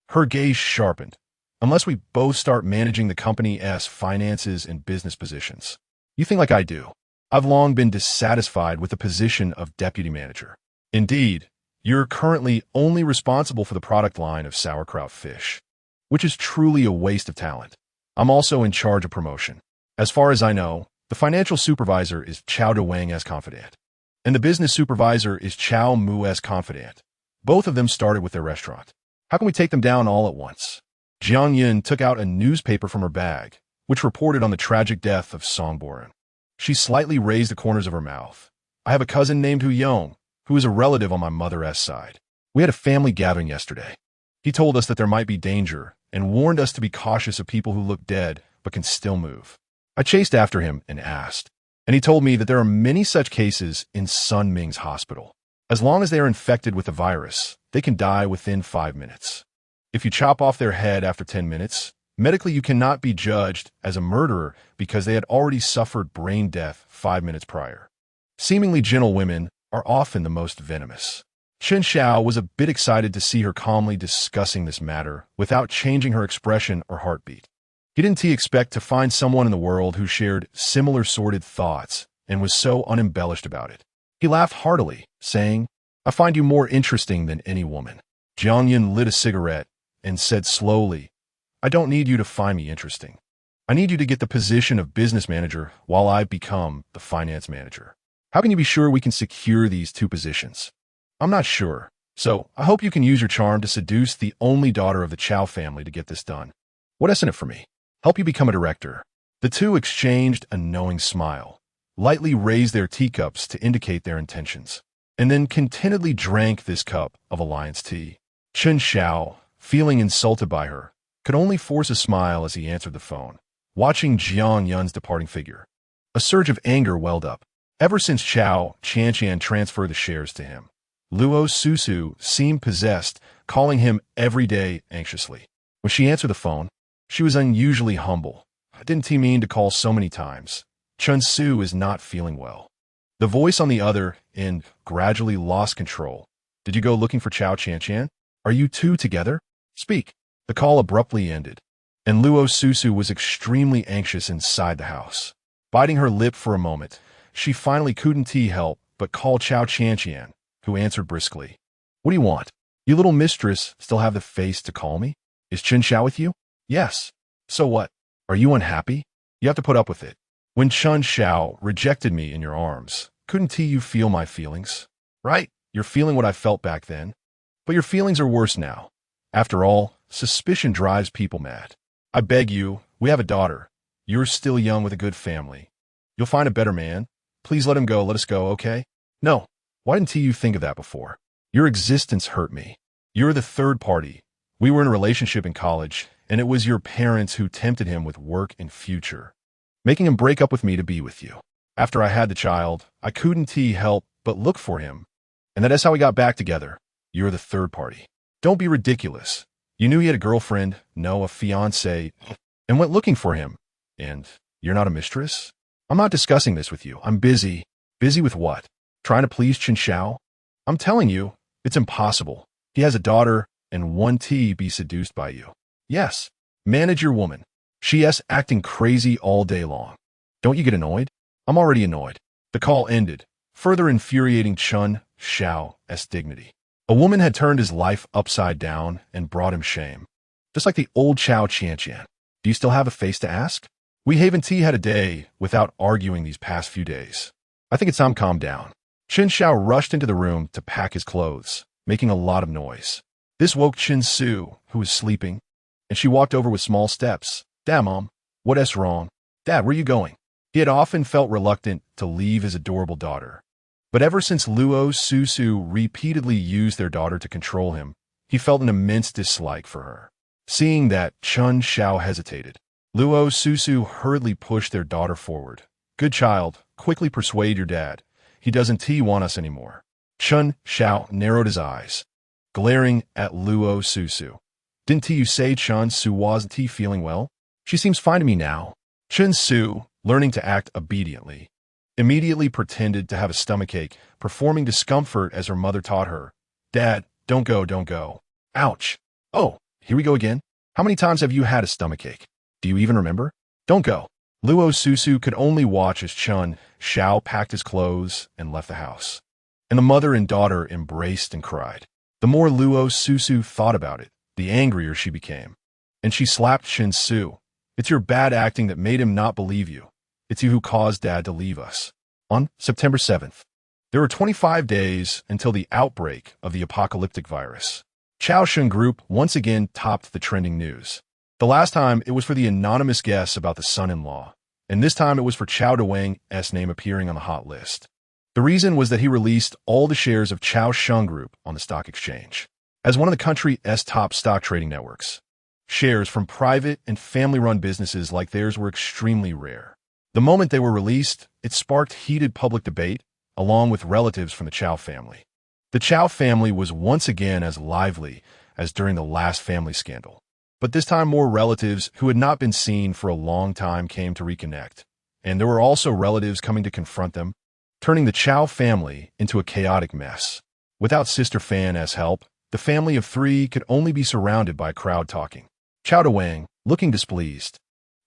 Her gaze sharpened. Unless we both start managing the company's finances and business positions. You think like I do. I've long been dissatisfied with the position of deputy manager. Indeed, you're currently only responsible for the product line of sauerkraut fish, which is truly a waste of talent. I'm also in charge of promotion. As far as I know, the financial supervisor is Cao Wang as confidant, and the business supervisor is Cao Mu as confidant. Both of them started with their restaurant. How can we take them down all at once? Jiang Yun took out a newspaper from her bag, which reported on the tragic death of Songboren. She slightly raised the corners of her mouth. I have a cousin named Hu Yong, who is a relative on my mother's side. We had a family gathering yesterday. He told us that there might be danger and warned us to be cautious of people who look dead but can still move. I chased after him and asked, and he told me that there are many such cases in Sun Ming's hospital. As long as they are infected with the virus, they can die within 5 minutes. If you chop off their head after 10 minutes, medically you cannot be judged as a murderer because they had already suffered brain death 5 minutes prior. Seemingly gentle women are often the most venomous. Chen Xiao was a bit excited to see her calmly discussing this matter without changing her expression or heartbeat. He didn't expect to find someone in the world who shared similar sordid thoughts and was so unembellished about it. He laughed heartily, saying, I find you more interesting than any woman. Jiang Yun lit a cigarette and said slowly, I don't need you to find me interesting. I need you to get the position of business manager while I become the finance manager. How can you be sure we can secure these 2 positions? I'm not sure, so I hope you can use your charm to seduce the only daughter of the Cao family to get this done. What isn't it for me? Help you become a director. The 2 exchanged a knowing smile, lightly raised their teacups to indicate their intentions, and then contentedly drank this cup of alliance tea. Chen Xiao, feeling insulted by her, could only force a smile as he answered the phone, watching Jiang Yun's departing figure. A surge of anger welled up. Ever since Cao Qianqian transferred the shares to him, Luo Susu seemed possessed, calling him every day anxiously. When she answered the phone, she was unusually humble, didn't he mean to call so many times? Chen Xiao is not feeling well. The voice on the other end gradually lost control. Did you go looking for Cao Qianqian? Are you two together? Speak. The call abruptly ended, and Luo Susu was extremely anxious inside the house. Biting her lip for a moment, she finally couldn't help but call Cao Qianqian, who answered briskly. What do you want? You little mistress still have the face to call me? Is Chen Xiao with you? Yes. So what? Are you unhappy? You have to put up with it. When Chen Xiao rejected me in your arms, couldn't you feel my feelings? Right? You're feeling what I felt back then. But your feelings are worse now. After all, suspicion drives people mad. I beg you, we have a daughter. You're still young with a good family. You'll find a better man. Please let him go, let us go, okay? No. Why didn't you think of that before? Your existence hurt me. You're the third party. We were in a relationship in college, and it was your parents who tempted him with work and future, making him break up with me to be with you. After I had the child, I couldn't help but look for him, and that is how we got back together. You're the third party. Don't be ridiculous. You knew he had a girlfriend, no, a fiancé, and went looking for him. And you're not a mistress? I'm not discussing this with you. I'm busy. Busy with what? Trying to please Chen Xiao? I'm telling you, it's impossible. He has a daughter, and won't be seduced by you. Yes, manage your woman. She's acting crazy all day long. Don't you get annoyed? I'm already annoyed. The call ended, further infuriating Chen Xiao.'s dignity. A woman had turned his life upside down and brought him shame. Just like the old Cao Qianqian. Do you still have a face to ask? We haven't had a day without arguing these past few days. I think it's time to calm down. Chen Xiao rushed into the room to pack his clothes, making a lot of noise. This woke Chen Xiao, who was sleeping, and she walked over with small steps. Dad, Mom, what's wrong? Dad, where are you going? He had often felt reluctant to leave his adorable daughter. But ever since Luo Susu repeatedly used their daughter to control him, he felt an immense dislike for her. Seeing that, Chen Xiao hesitated. Luo Susu hurriedly pushed their daughter forward. Good child, quickly persuade your dad. He doesn't want us anymore. Chen Xiao narrowed his eyes, glaring at Luo Susu. Didn't you say Chen Xiao wasn't feeling well? She seems fine to me now. Chen Xiao, learning to act obediently, immediately pretended to have a stomachache, performing discomfort as her mother taught her. Dad, don't go, don't go. Ouch. Oh, here we go again. How many times have you had a stomachache? Do you even remember? Don't go. Luo Susu could only watch as Chen Xiao packed his clothes and left the house. And the mother and daughter embraced and cried. The more Luo Susu thought about it, the angrier she became. And she slapped Chen Xiao. It's your bad acting that made him not believe you. It's you who caused Dad to leave us. On September 7th, there were 25 days until the outbreak of the apocalyptic virus. Caoqianqian Group once again topped the trending news. The last time, it was for the anonymous guess about the son-in-law, and this time it was for Cao Wang's name appearing on the hot list. The reason was that he released all the shares of Caoqianqian Group on the stock exchange. As one of the country's top stock trading networks, shares from private and family-run businesses like theirs were extremely rare. The moment they were released, it sparked heated public debate, along with relatives from the Cao family. The Cao family was once again as lively as during the last family scandal. But this time more relatives who had not been seen for a long time came to reconnect. And there were also relatives coming to confront them, turning the Cao family into a chaotic mess. Without Sister Fan's help, the family of three could only be surrounded by a crowd talking. Cao Wang, looking displeased,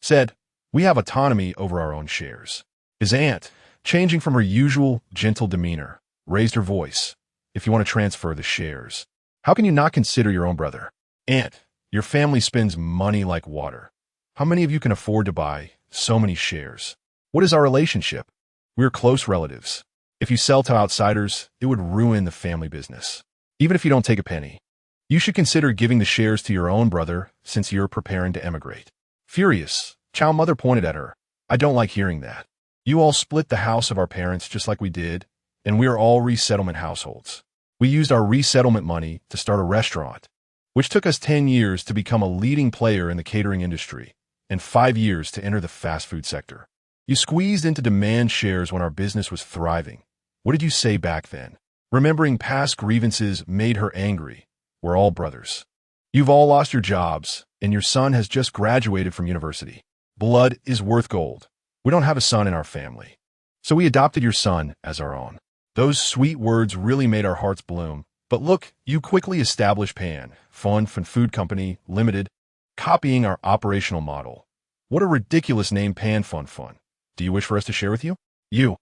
said, "We have autonomy over our own shares." His aunt, changing from her usual gentle demeanor, raised her voice. "If you want to transfer the shares, how can you not consider your own brother? Aunt, your family spends money like water. How many of you can afford to buy so many shares? What is our relationship? We're close relatives. If you sell to outsiders, it would ruin the family business. Even if you don't take a penny, you should consider giving the shares to your own brother since you're preparing to emigrate." Furious, Cao mother pointed at her. "I don't like hearing that. You all split the house of our parents just like we did, and we are all resettlement households. We used our resettlement money to start a restaurant, which took us 10 years to become a leading player in the catering industry, and 5 years to enter the fast food sector. You squeezed into demand shares when our business was thriving. What did you say back then?" Remembering past grievances made her angry. "We're all brothers. You've all lost your jobs, and your son has just graduated from university. Blood is worth gold. We don't have a son in our family, so we adopted your son as our own. Those sweet words really made our hearts bloom. But look, you quickly established Pan Fun Food Company Limited, copying our operational model. What a ridiculous name, Pan Fun. Do you wish for us to share with you? You.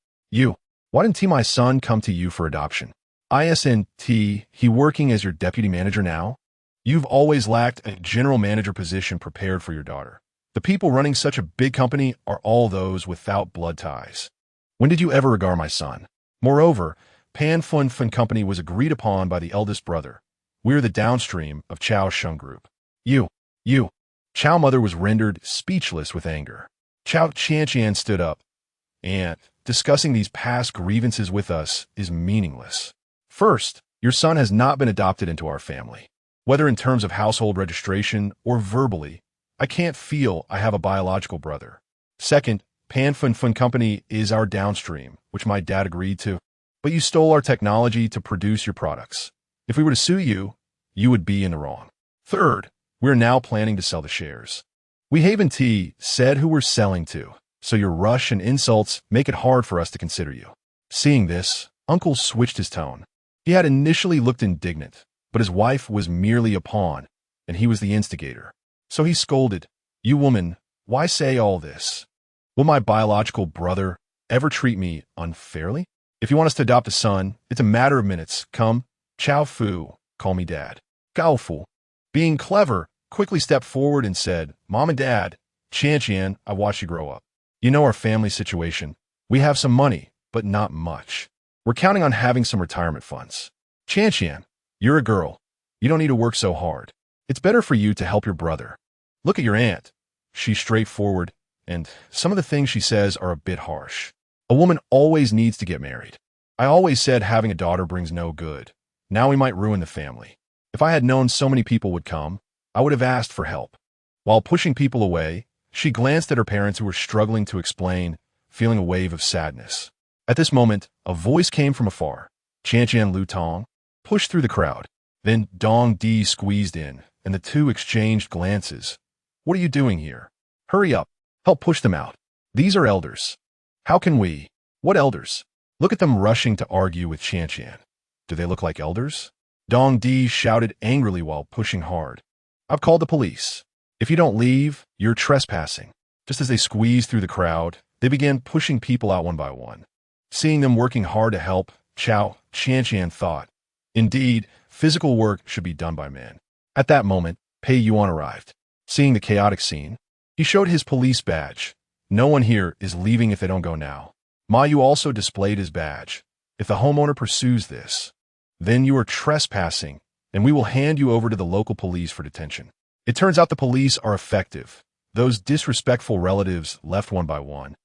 Why didn't my son come to you for adoption? Isn't he working as your deputy manager now? You've always lacked a general manager position prepared for your daughter. The people running such a big company are all those without blood ties. When did you ever regard my son? Moreover, Pan Fun Company was agreed upon by the eldest brother. We're the downstream of Cao Sheng Group. You. Cao mother was rendered speechless with anger. Cao Qianqian stood up. And discussing these past grievances with us is meaningless. First, your son has not been adopted into our family. Whether in terms of household registration or verbally, I can't feel I have a biological brother. Second, Pan Fun Company is our downstream, which my dad agreed to. But you stole our technology to produce your products. If we were to sue you, you would be in the wrong. Third, we're now planning to sell the shares. We haven't said who we're selling to, so your rush and insults make it hard for us to consider you. Seeing this, Uncle switched his tone. He had initially looked indignant, but his wife was merely a pawn, and he was the instigator. So he scolded, "You woman, why say all this? Will my biological brother ever treat me unfairly? If you want us to adopt a son, it's a matter of minutes. Come, Chao Fu, call me Dad." Gao Fu, being clever, quickly stepped forward and said, "Mom and Dad, Qianqian, I watched you grow up. You know our family situation. We have some money, but not much. We're counting on having some retirement funds. Qianqian, you're a girl. You don't need to work so hard. It's better for you to help your brother. Look at your aunt. She's straightforward, and some of the things she says are a bit harsh. A woman always needs to get married. I always said having a daughter brings no good. Now we might ruin the family. If I had known so many people would come, I would have asked for help." While pushing people away, she glanced at her parents who were struggling to explain, feeling a wave of sadness. At this moment, a voice came from afar. Qianqian Lu Tong pushed through the crowd. Then Dong Di squeezed in, and the two exchanged glances. "What are you doing here? Hurry up. Help push them out. These are elders." "How can we?" "What elders? Look at them rushing to argue with Qianqian. Do they look like elders?" Dong Di shouted angrily while pushing hard. "I've called the police. If you don't leave, you're trespassing." Just as they squeezed through the crowd, they began pushing people out one by one. Seeing them working hard to help, Cao Qianqian thought, indeed, physical work should be done by men. At that moment, Pei Yuan arrived. Seeing the chaotic scene, he showed his police badge. "No one here is leaving if they don't go now." Ma Yu also displayed his badge. "If the homeowner pursues this, then you are trespassing, and we will hand you over to the local police for detention." It turns out the police are effective. Those disrespectful relatives left one by one.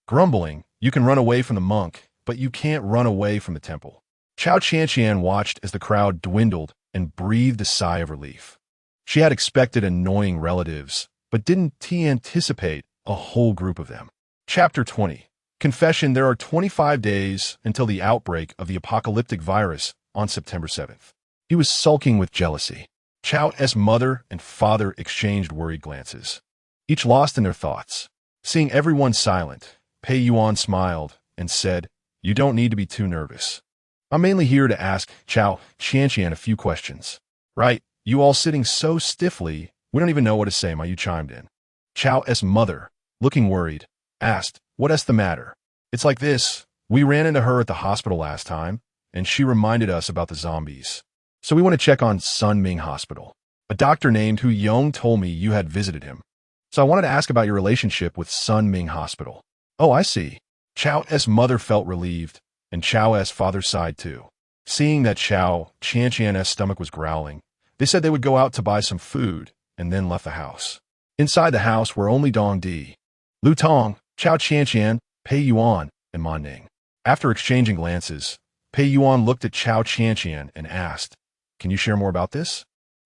Grumbling, "You can run away from the monk, but you can't run away from the temple." Cao Qianqian watched as the crowd dwindled and breathed a sigh of relief. She had expected annoying relatives, but didn't anticipate a whole group of them. Chapter 20. Confession. There are 25 days until the outbreak of the apocalyptic virus on September 7th. He was sulking with jealousy. Chao's mother and father exchanged worried glances, each lost in their thoughts. Seeing everyone silent, Pei Yuan smiled and said, "You don't need to be too nervous. I'm mainly here to ask Cao Qianqian a few questions." "Right, you all sitting so stiffly, we don't even know what to say," Ma Yu chimed in. Chao's mother, looking worried, asked, "What's the matter?" "It's like this. We ran into her at the hospital last time, and she reminded us about the zombies. So we want to check on Sun Ming Hospital. A doctor named Hu Yong told me you had visited him. So I wanted to ask about your relationship with Sun Ming Hospital." "Oh, I see." Chao's mother felt relieved, and Chao's father sighed too. Seeing that Cao Qianqian's stomach was growling, they said they would go out to buy some food and then left the house. Inside the house were only Dong Di, Lu Tong, Cao Qianqian, Pei Yuan, and Ma Ning. After exchanging glances, Pei Yuan looked at Cao Qianqian and asked, "Can you share more about this?"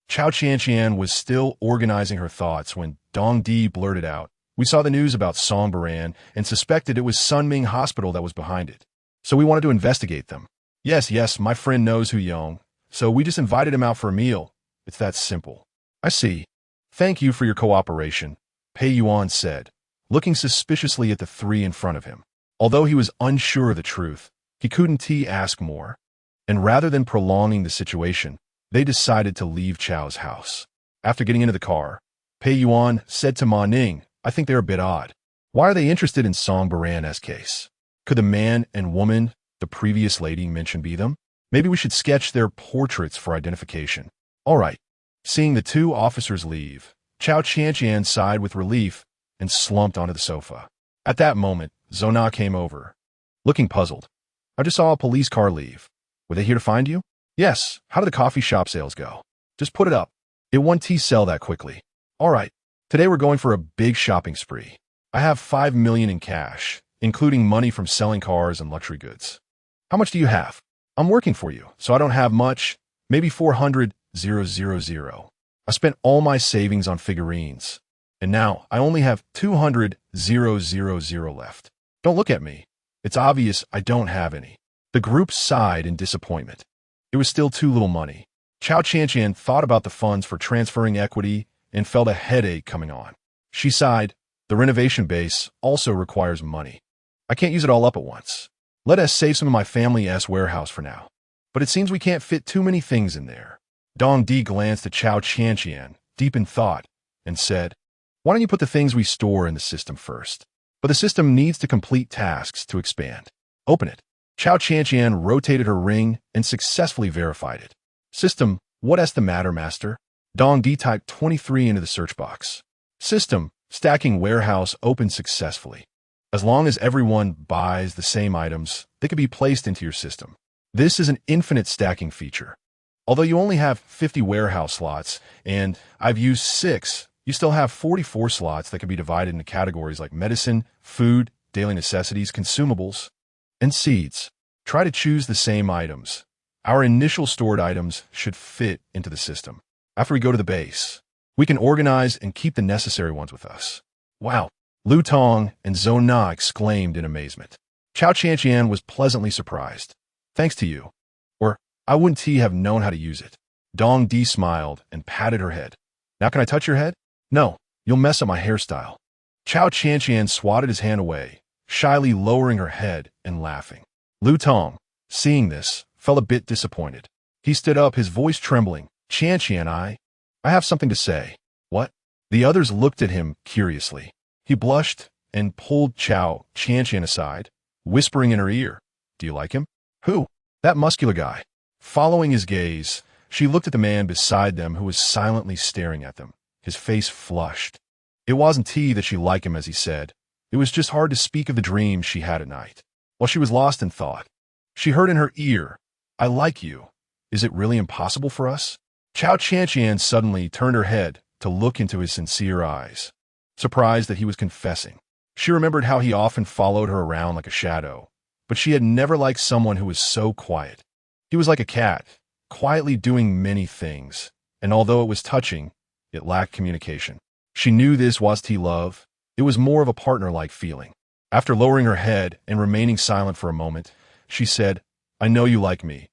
Cao Qianqian was still organizing her thoughts when Dong Di blurted out, "We saw the news about Song Baran and suspected it was Sun Ming Hospital that was behind it. So we wanted to investigate them." Yes, my friend knows Hu Yong, so we just invited him out for a meal. It's that simple." "I see. Thank you for your cooperation," Pei Yuan said, looking suspiciously at the three in front of him. Although he was unsure of the truth, he couldn't ask more. And rather than prolonging the situation, they decided to leave Chao's house. After getting into the car, Pei Yuan said to Ma Ning, I think they're a bit odd. Why are they interested in Song Baran's case? Could the man and woman the previous lady mentioned be them? Maybe we should sketch their portraits for identification. All right. Seeing the two officers leave, Cao Qianqian sighed with relief and slumped onto the sofa. At that moment, Zona came over, looking puzzled. I just saw a police car leave. Were they here to find you? Yes. How did the coffee shop sales go? Just put it up. It won't sell that quickly. All right. Today we're going for a big shopping spree. I have 5 million in cash, including money from selling cars and luxury goods. How much do you have? I'm working for you, so I don't have much. Maybe 400,000. I spent all my savings on figurines, and now I only have 200,000 left. Don't look at me. It's obvious I don't have any. The group sighed in disappointment. It was still too little money. Cao Qianqian thought about the funds for transferring equity and felt a headache coming on. She sighed. The renovation base also requires money. I can't use it all up at once. Let us save some of my family's warehouse for now. But it seems we can't fit too many things in there. Dong Di glanced at Cao Qianqian, deep in thought, and said, Why don't you put the things we store in the system first? But the system needs to complete tasks to expand. Open it. Cao Qianqian rotated her ring and successfully verified it. System, what's the matter, master? Dong Di typed 23 into the search box. System, stacking warehouse opened successfully. As long as everyone buys the same items, they can be placed into your system. This is an infinite stacking feature. Although you only have 50 warehouse slots, and I've used 6, you still have 44 slots that can be divided into categories like medicine, food, daily necessities, consumables, and seeds. Try to choose the same items. Our initial stored items should fit into the system. After we go to the base, we can organize and keep the necessary ones with us. Wow! Lu Tong and Zona exclaimed in amazement. Cao Qianqian was pleasantly surprised. Thanks to you. Or, I wouldn't have known how to use it. Dong Di smiled and patted her head. Now can I touch your head? No, you'll mess up my hairstyle. Cao Qianqian swatted his hand away, shyly lowering her head and laughing. Lu Tong, seeing this, felt a bit disappointed. He stood up, his voice trembling. Qianqian, I have something to say. What? The others looked at him curiously. He blushed and pulled Cao Qianqian aside, whispering in her ear, Do you like him? Who? That muscular guy. Following his gaze, she looked at the man beside them who was silently staring at them, his face flushed. It wasn't that she liked him, as he said. It was just hard to speak of the dreams she had at night. While she was lost in thought, she heard in her ear, I like you. Is it really impossible for us? Cao Qianqian suddenly turned her head to look into his sincere eyes, surprised that he was confessing. She remembered how he often followed her around like a shadow, but she had never liked someone who was so quiet. He was like a cat, quietly doing many things, and although it was touching, it lacked communication. She knew this was love. It was more of a partner-like feeling. After lowering her head and remaining silent for a moment, she said, I know you like me.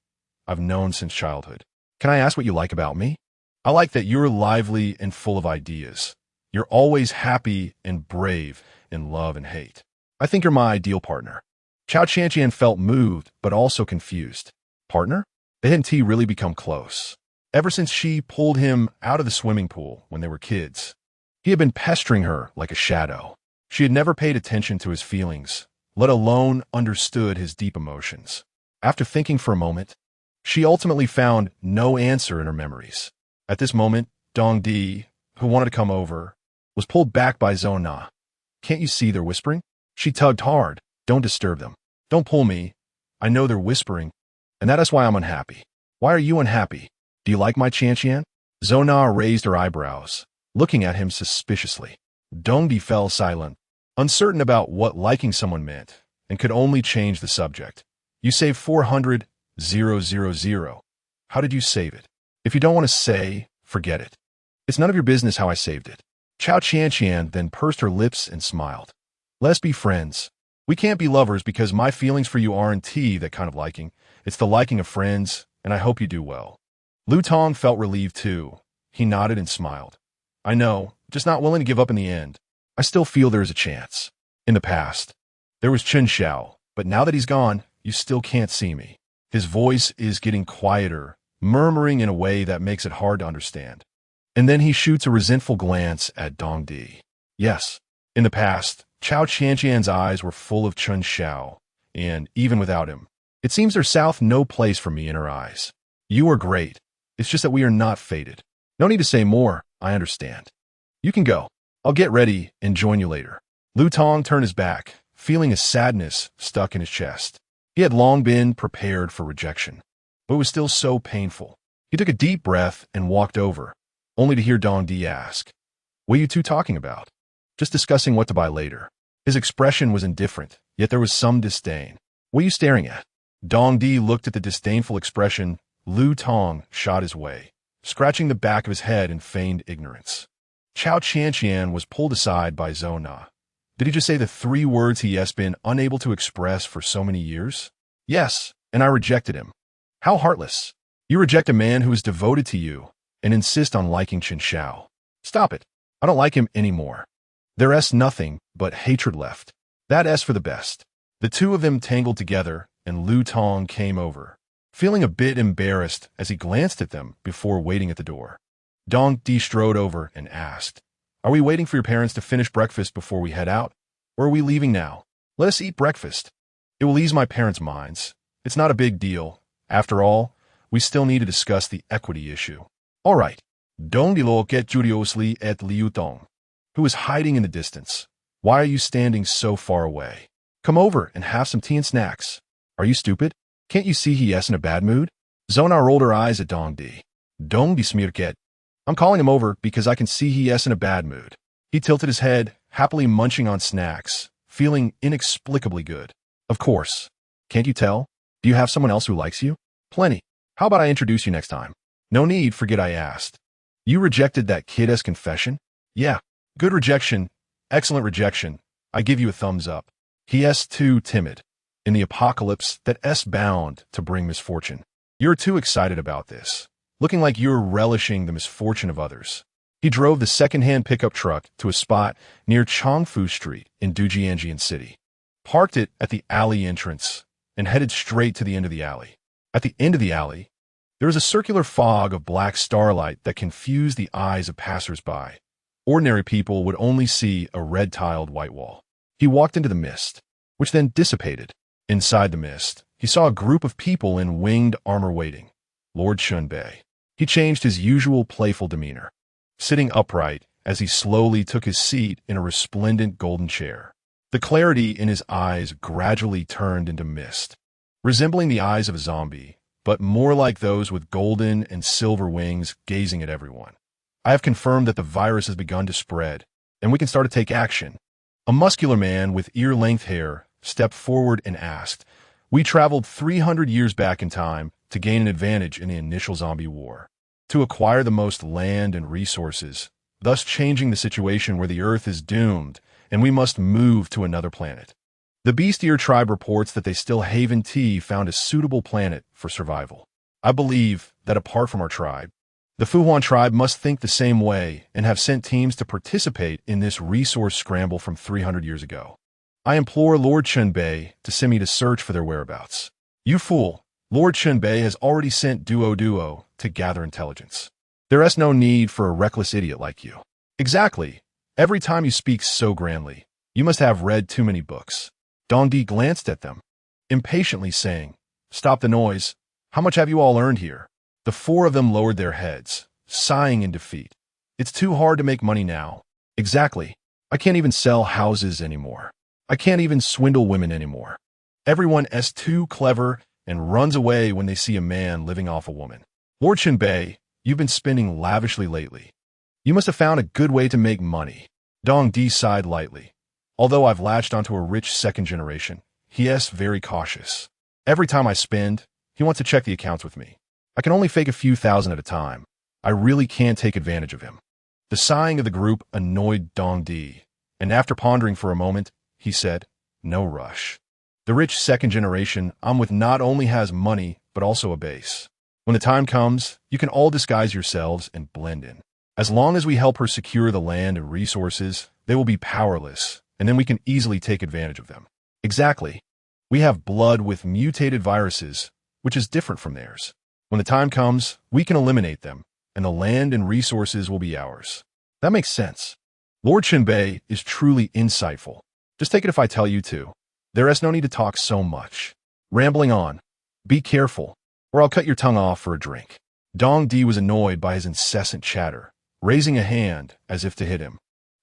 I've known since childhood. Can I ask what you like about me? I like that you're lively and full of ideas. You're always happy and brave in love and hate. I think you're my ideal partner. Cao Qianqian felt moved, but also confused. Partner? They hadn't really become close. Ever since she pulled him out of the swimming pool when they were kids, he had been pestering her like a shadow. She had never paid attention to his feelings, let alone understood his deep emotions. After thinking for a moment, she ultimately found no answer in her memories. At this moment, Dong Di, who wanted to come over, was pulled back by Zona. Can't you see they're whispering? She tugged hard. Don't disturb them. Don't pull me. I know they're whispering, and that is why I'm unhappy. Why are you unhappy? Do you like my Qianqian? Zona raised her eyebrows, looking at him suspiciously. Dong Di fell silent, uncertain about what liking someone meant, and could only change the subject. You saved 400,000. How did you save it? If you don't want to say, forget it. It's none of your business how I saved it. Cao Qianqian then pursed her lips and smiled. Let's be friends. We can't be lovers because my feelings for you aren't that kind of liking. It's the liking of friends, and I hope you do well. Lu Tong felt relieved too. He nodded and smiled. I know, just not willing to give up in the end. I still feel there is a chance. In the past, there was Chen Xiao, but now that he's gone, you still can't see me. His voice is getting quieter, murmuring in a way that makes it hard to understand. And then he shoots a resentful glance at Dongdi. Yes, in the past, Cao Qianqian's eyes were full of Chen Xiao, and even without him, it seems there's no place for me in her eyes. You are great. It's just that we are not fated. No need to say more, I understand. You can go. I'll get ready and join you later. Lu Tong turned his back, feeling a sadness stuck in his chest. He had long been prepared for rejection, but it was still so painful. He took a deep breath and walked over, only to hear Dongdi ask, "What are you two talking about?" "Just discussing what to buy later." His expression was indifferent, yet there was some disdain. "What are you staring at?" Dongdi looked at the disdainful expression. Lu Tong shot his way, scratching the back of his head in feigned ignorance. Cao Qianqian was pulled aside by Zhou Na. Did he just say the 3 words he has been unable to express for so many years? Yes, and I rejected him. How heartless. You reject a man who is devoted to you and insist on liking Chen Xiao. Stop it. I don't like him anymore. There's nothing but hatred left. That is for the best. The two of them tangled together, and Lu Tong came over, feeling a bit embarrassed as he glanced at them before waiting at the door. Dongdi strode over and asked, "Are we waiting for your parents to finish breakfast before we head out, or are we leaving now?" "Let us eat breakfast. It will ease my parents' minds. It's not a big deal. After all, we still need to discuss the equity issue." "All right." Dongdi looked curiously at Liu Tong, who was hiding in the distance. "Why are you standing so far away? Come over and have some tea and snacks. Are you stupid? Can't you see he is in a bad mood?" Zona rolled her eyes at Dongdi. Dongdi smirket. "I'm calling him over because I can see he is in a bad mood." He tilted his head, happily munching on snacks, feeling inexplicably good. "Of course. Can't you tell? Do you have someone else who likes you?" "Plenty. How about I introduce you next time?" "No need, forget I asked." "You rejected that kid's confession?" "Yeah. Good rejection. Excellent rejection. I give you a thumbs up. He is too timid. In the apocalypse that is bound to bring misfortune. You're too excited about this, looking like you're relishing the misfortune of others." He drove the second-hand pickup truck to a spot near Chongfu Street in Dujianjian City, parked it at the alley entrance, and headed straight to the end of the alley. At the end of the alley, there was a circular fog of black starlight that confused the eyes of passers-by. Ordinary people would only see a red-tiled white wall. He walked into the mist, which then dissipated. Inside the mist, he saw a group of people in winged armor waiting. Lord Shunbei. He changed his usual playful demeanor, sitting upright as he slowly took his seat in a resplendent golden chair. The clarity in his eyes gradually turned into mist, resembling the eyes of a zombie, but more like those with golden and silver wings gazing at everyone. "I have confirmed that the virus has begun to spread, and we can start to take action." A muscular man with ear-length hair stepped forward and asked, "We traveled 300 years back in time to gain an advantage in the initial zombie war, to acquire the most land and resources, thus changing the situation where the Earth is doomed and we must move to another planet. The Beast-Ear tribe reports that they still haven't found a suitable planet for survival. I believe that apart from our tribe, the Fuhuan tribe must think the same way and have sent teams to participate in this resource scramble from 300 years ago. I implore Lord Chunbei to send me to search for their whereabouts." "You fool! Lord Chunbei has already sent Duo to gather intelligence. There is no need for a reckless idiot like you." "Exactly. Every time you speak so grandly, you must have read too many books." Dongdi glanced at them, impatiently saying, "Stop the noise. How much have you all earned here?" The 4 of them lowered their heads, sighing in defeat. "It's too hard to make money now." "Exactly. I can't even sell houses anymore. I can't even swindle women anymore. Everyone is too clever and runs away when they see a man living off a woman." "Lord Chunbei, you've been spending lavishly lately. You must have found a good way to make money." Dongdi sighed lightly. "Although I've latched onto a rich second generation, he is very cautious. Every time I spend, he wants to check the accounts with me. I can only fake a few thousand at a time. I really can't take advantage of him." The sighing of the group annoyed Dongdi, and after pondering for a moment, he said, "No rush. The rich second generation I'm with not only has money, but also a base. When the time comes, you can all disguise yourselves and blend in. As long as we help her secure the land and resources, They will be powerless, and then we can easily take advantage of them. Exactly. We have blood with mutated viruses, which is different from theirs. When the time comes, we can eliminate them, and the land and resources will be ours. That makes sense. Lord Chenbei is truly insightful. Just take it if I tell you to. There is no need to talk so much. Rambling on. Be careful, or I'll cut your tongue off for a drink. Dong Di was annoyed by his incessant chatter, raising a hand as if to hit him.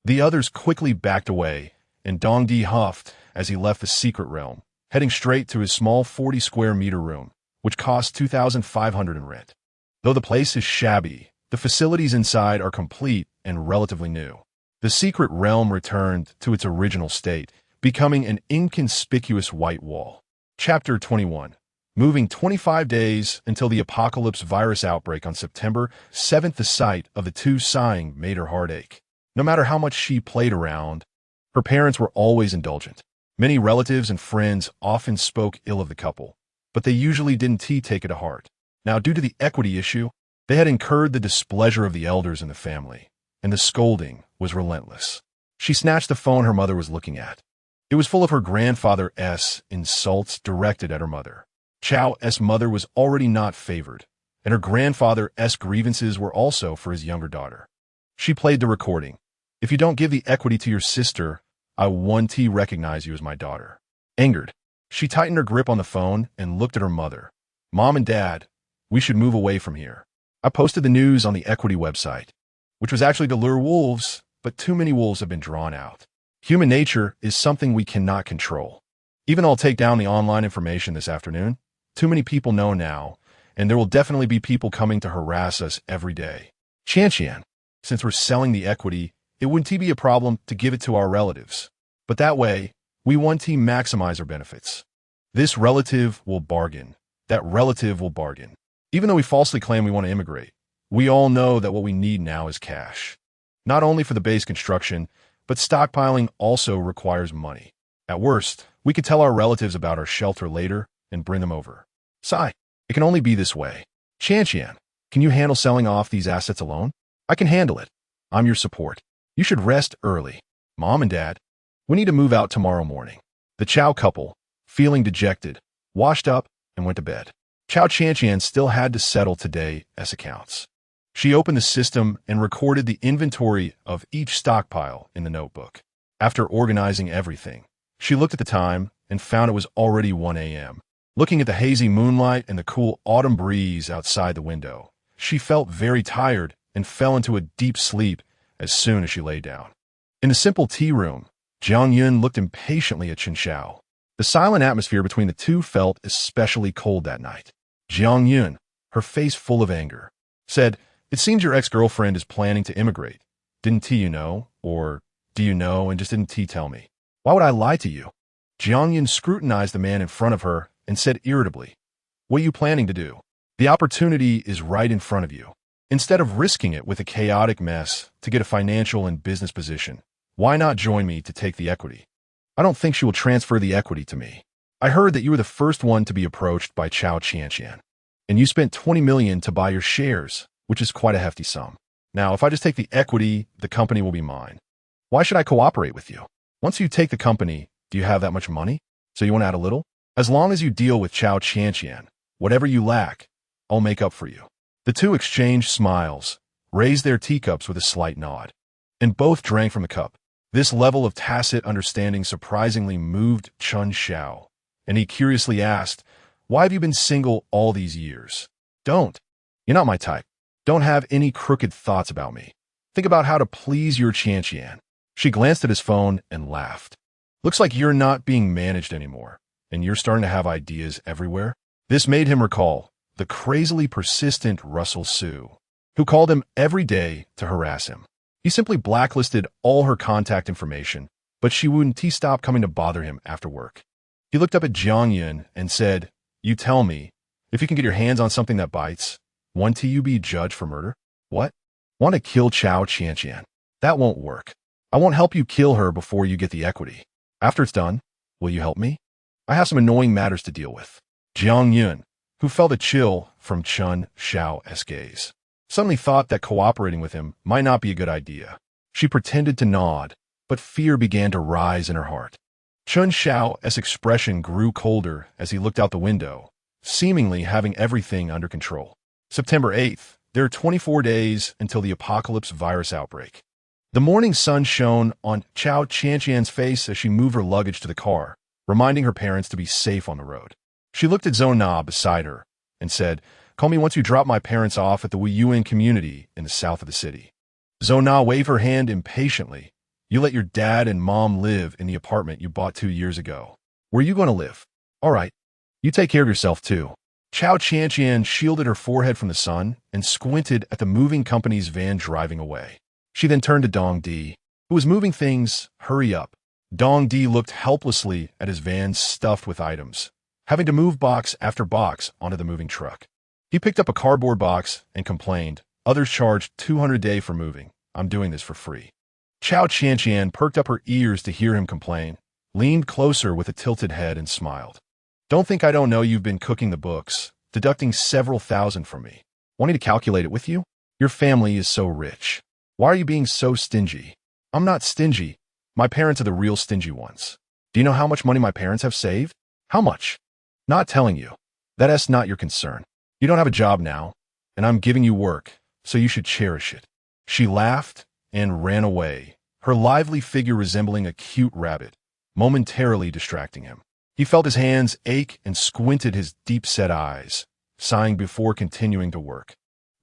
The others quickly backed away, and Dong Di huffed as he left the secret realm, heading straight to his small 40-square-meter room, which cost 2,500 in rent. Though the place is shabby, the facilities inside are complete and relatively new. The secret realm returned to its original state, becoming an inconspicuous white wall. Chapter 21. Moving 25 days until the apocalypse virus outbreak on September 7th, the sight of the two sighing made her heart ache. No matter how much she played around, her parents were always indulgent. Many relatives and friends often spoke ill of the couple, but they usually didn't take it to heart. Now, due to the equity issue, they had incurred the displeasure of the elders in the family, and the scolding was relentless. She snatched the phone her mother was looking at. It was full of her grandfather's insults directed at her mother. Chao's mother was already not favored, and her grandfather's grievances were also for his younger daughter. She played the recording. If you don't give the equity to your sister, I won't recognize you as my daughter. Angered, she tightened her grip on the phone and looked at her mother. Mom and Dad, we should move away from here. I posted the news on the equity website, which was actually to lure wolves, but too many wolves have been drawn out. Human nature is something we cannot control. Even I'll take down the online information this afternoon. Too many people know now, and there will definitely be people coming to harass us every day. Qianqian, since we're selling the equity, it wouldn't be a problem to give it to our relatives. But that way, we want to maximize our benefits. This relative will bargain. That relative will bargain. Even though we falsely claim we want to immigrate, we all know that what we need now is cash. Not only for the base construction, but stockpiling also requires money. At worst, we could tell our relatives about our shelter later and bring them over. Sigh, it can only be this way. Qianqian, can you handle selling off these assets alone? I can handle it. I'm your support. You should rest early. Mom and Dad, we need to move out tomorrow morning. The Cao couple, feeling dejected, washed up and went to bed. Cao Qianqian still had to settle today's accounts. She opened the system and recorded the inventory of each stockpile in the notebook. After organizing everything, she looked at the time and found it was already 1 a.m. Looking at the hazy moonlight and the cool autumn breeze outside the window, she felt very tired and fell into a deep sleep as soon as she lay down. In the simple tea room, Jiang Yun looked impatiently at Chen Xiao. The silent atmosphere between the two felt especially cold that night. Jiang Yun, her face full of anger, said, "It seems your ex-girlfriend is planning to immigrate. Didn't you know? Or do you know and just didn't tell me? Why would I lie to you?" Jiang Yun scrutinized the man in front of her and said irritably, "What are you planning to do? The opportunity is right in front of you. Instead of risking it with a chaotic mess to get a financial and business position, why not join me to take the equity? I don't think she will transfer the equity to me. I heard that you were the first one to be approached by Cao Qianqian, and you spent 20 million to buy your shares, which is quite a hefty sum. Now, if I just take the equity, the company will be mine. Why should I cooperate with you? Once you take the company, do you have that much money? So you want to add a little? As long as you deal with Cao Qianqian, whatever you lack, I'll make up for you." The two exchanged smiles, raised their teacups with a slight nod, and both drank from the cup. This level of tacit understanding surprisingly moved Chen Xiao, and he curiously asked, "Why have you been single all these years?" "Don't. You're not my type. Don't have any crooked thoughts about me. Think about how to please your Qianqian." She glanced at his phone and laughed. "Looks like you're not being managed anymore, and you're starting to have ideas everywhere." This made him recall the crazily persistent Russell Sue, who called him every day to harass him. He simply blacklisted all her contact information, but she wouldn't stop coming to bother him after work. He looked up at Jiang Yun and said, "You tell me, if you can get your hands on something that bites, won't you be judged for murder?" "What? Want to kill Cao Qianqian? That won't work. I won't help you kill her before you get the equity. After it's done, will you help me? I have some annoying matters to deal with." Jiang Yun, who felt a chill from Chen Xiao.'s gaze, suddenly thought that cooperating with him might not be a good idea. She pretended to nod, but fear began to rise in her heart. Chen Xiao.'s expression grew colder as he looked out the window, seemingly having everything under control. September 8th, there are 24 days until the apocalypse virus outbreak. The morning sun shone on Cao Qianqian's face as she moved her luggage to the car, reminding her parents to be safe on the road. She looked at Zhou Na beside her and said, "Call me once you drop my parents off at the Weiyuan community in the south of the city." Zhou Na waved her hand impatiently. "You let your dad and mom live in the apartment you bought 2 years ago. Where are you going to live? All right. You take care of yourself, too." Cao Qianqian shielded her forehead from the sun and squinted at the moving company's van driving away. She then turned to Dong Di, who was moving things. "Hurry up." Dong Di looked helplessly at his van stuffed with items, having to move box after box onto the moving truck. He picked up a cardboard box and complained, "Others charge 200 a day for moving. I'm doing this for free." Cao Qianqian perked up her ears to hear him complain, leaned closer with a tilted head and smiled. "Don't think I don't know you've been cooking the books, deducting several thousand from me. Wanting to calculate it with you? Your family is so rich. Why are you being so stingy?" "I'm not stingy. My parents are the real stingy ones. Do you know how much money my parents have saved?" "How much?" "Not telling you. That's not your concern. You don't have a job now, and I'm giving you work, so you should cherish it." She laughed and ran away, her lively figure resembling a cute rabbit, momentarily distracting him. He felt his hands ache and squinted his deep-set eyes, sighing before continuing to work.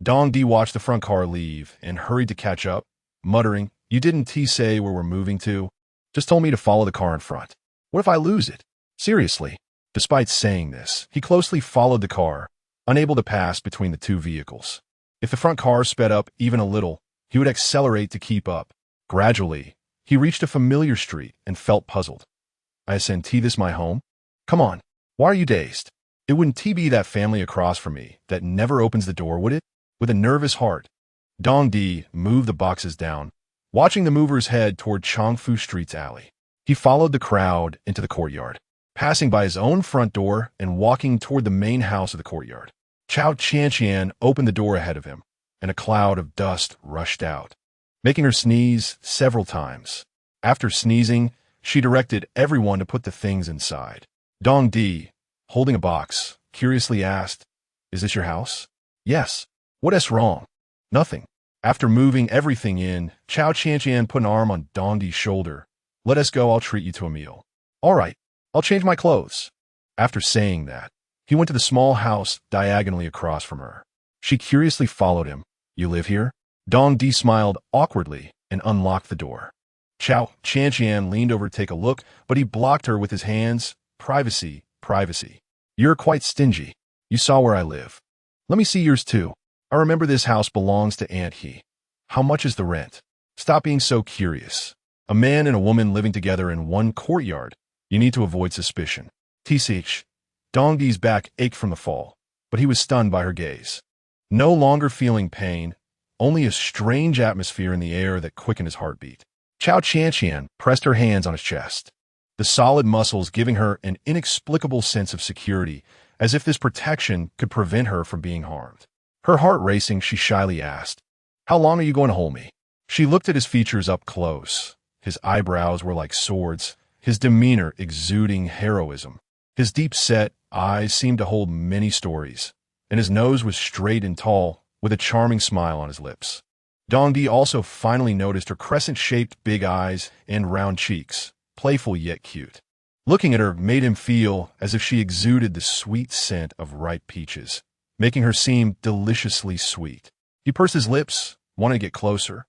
Dong Di watched the front car leave and hurried to catch up, muttering, "You didn't say where we're moving to? Just told me to follow the car in front. What if I lose it? Seriously?" Despite saying this, he closely followed the car, unable to pass between the two vehicles. If the front car sped up even a little, he would accelerate to keep up. Gradually, he reached a familiar street and felt puzzled. "Isn't this my home? Come on, why are you dazed? It wouldn't be that family across from me that never opens the door, would it?" With a nervous heart, Dong Di moved the boxes down, watching the movers head toward Chongfu Street's alley. He followed the crowd into the courtyard, passing by his own front door and walking toward the main house of the courtyard. Cao Qianqian opened the door ahead of him, and a cloud of dust rushed out, making her sneeze several times. After sneezing, she directed everyone to put the things inside. Dong Di, holding a box, curiously asked, "Is this your house?" "Yes." "What's wrong?" "Nothing." After moving everything in, Cao Qianqian put an arm on Dong Di's shoulder. "Let us go, I'll treat you to a meal." "All right, I'll change my clothes." After saying that, he went to the small house diagonally across from her. She curiously followed him. "You live here?" Dong Di smiled awkwardly and unlocked the door. Cao Qianqian leaned over to take a look, but he blocked her with his hands. "Privacy, privacy. You're quite stingy. You saw where I live. Let me see yours too. I remember this house belongs to Aunt He. How much is the rent?" "Stop being so curious. A man and a woman living together in one courtyard. You need to avoid suspicion." Tsh. Dong Di's back ached from the fall, but he was stunned by her gaze. No longer feeling pain, only a strange atmosphere in the air that quickened his heartbeat. Cao Qianqian pressed her hands on his chest, the solid muscles giving her an inexplicable sense of security, as if this protection could prevent her from being harmed. Her heart racing, she shyly asked, "How long are you going to hold me?" She looked at his features up close. His eyebrows were like swords, his demeanor exuding heroism. His deep-set eyes seemed to hold many stories, and his nose was straight and tall, with a charming smile on his lips. Dong Di also finally noticed her crescent-shaped big eyes and round cheeks, playful yet cute. Looking at her made him feel as if she exuded the sweet scent of ripe peaches, making her seem deliciously sweet. He pursed his lips, wanted to get closer,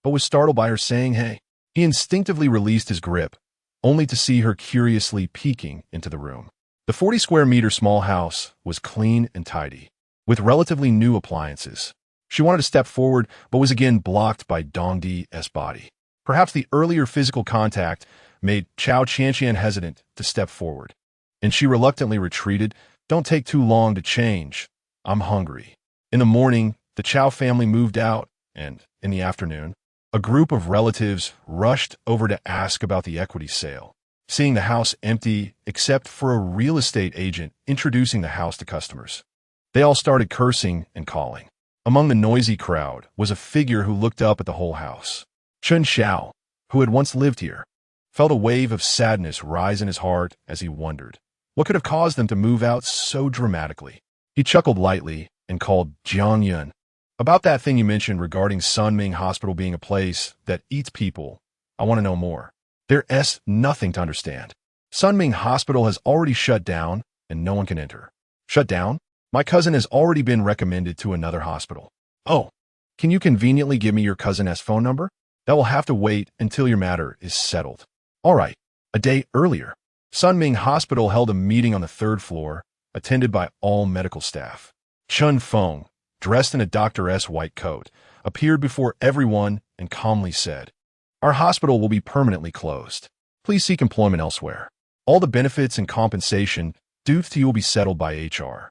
but was startled by her saying, "Hey." He instinctively released his grip, only to see her curiously peeking into the room. The 40-square-meter small house was clean and tidy, with relatively new appliances. She wanted to step forward, but was again blocked by Dong Di's body. Perhaps the earlier physical contact made Cao Qianqian hesitant to step forward, and she reluctantly retreated. "Don't take too long to change. I'm hungry." In the morning, the Cao family moved out, and in the afternoon, a group of relatives rushed over to ask about the equity sale, seeing the house empty except for a real estate agent introducing the house to customers. They all started cursing and calling. Among the noisy crowd was a figure who looked up at the whole house. Chen Xiao, who had once lived here, felt a wave of sadness rise in his heart as he wondered what could have caused them to move out so dramatically. He chuckled lightly and called Jiangyun. About that thing you mentioned regarding Sunming Hospital being a place that eats people, I want to know more. There's nothing to understand. Sunming Hospital has already shut down and no one can enter. Shut down? My cousin has already been recommended to another hospital. Oh, can you conveniently give me your cousin's phone number? That will have to wait until your matter is settled. All right. A day earlier, Sunming Hospital held a meeting on the 3rd floor, attended by all medical staff. Chen Feng, dressed in a doctor's white coat, appeared before everyone and calmly said, "Our hospital will be permanently closed. Please seek employment elsewhere. All the benefits and compensation due to you will be settled by HR.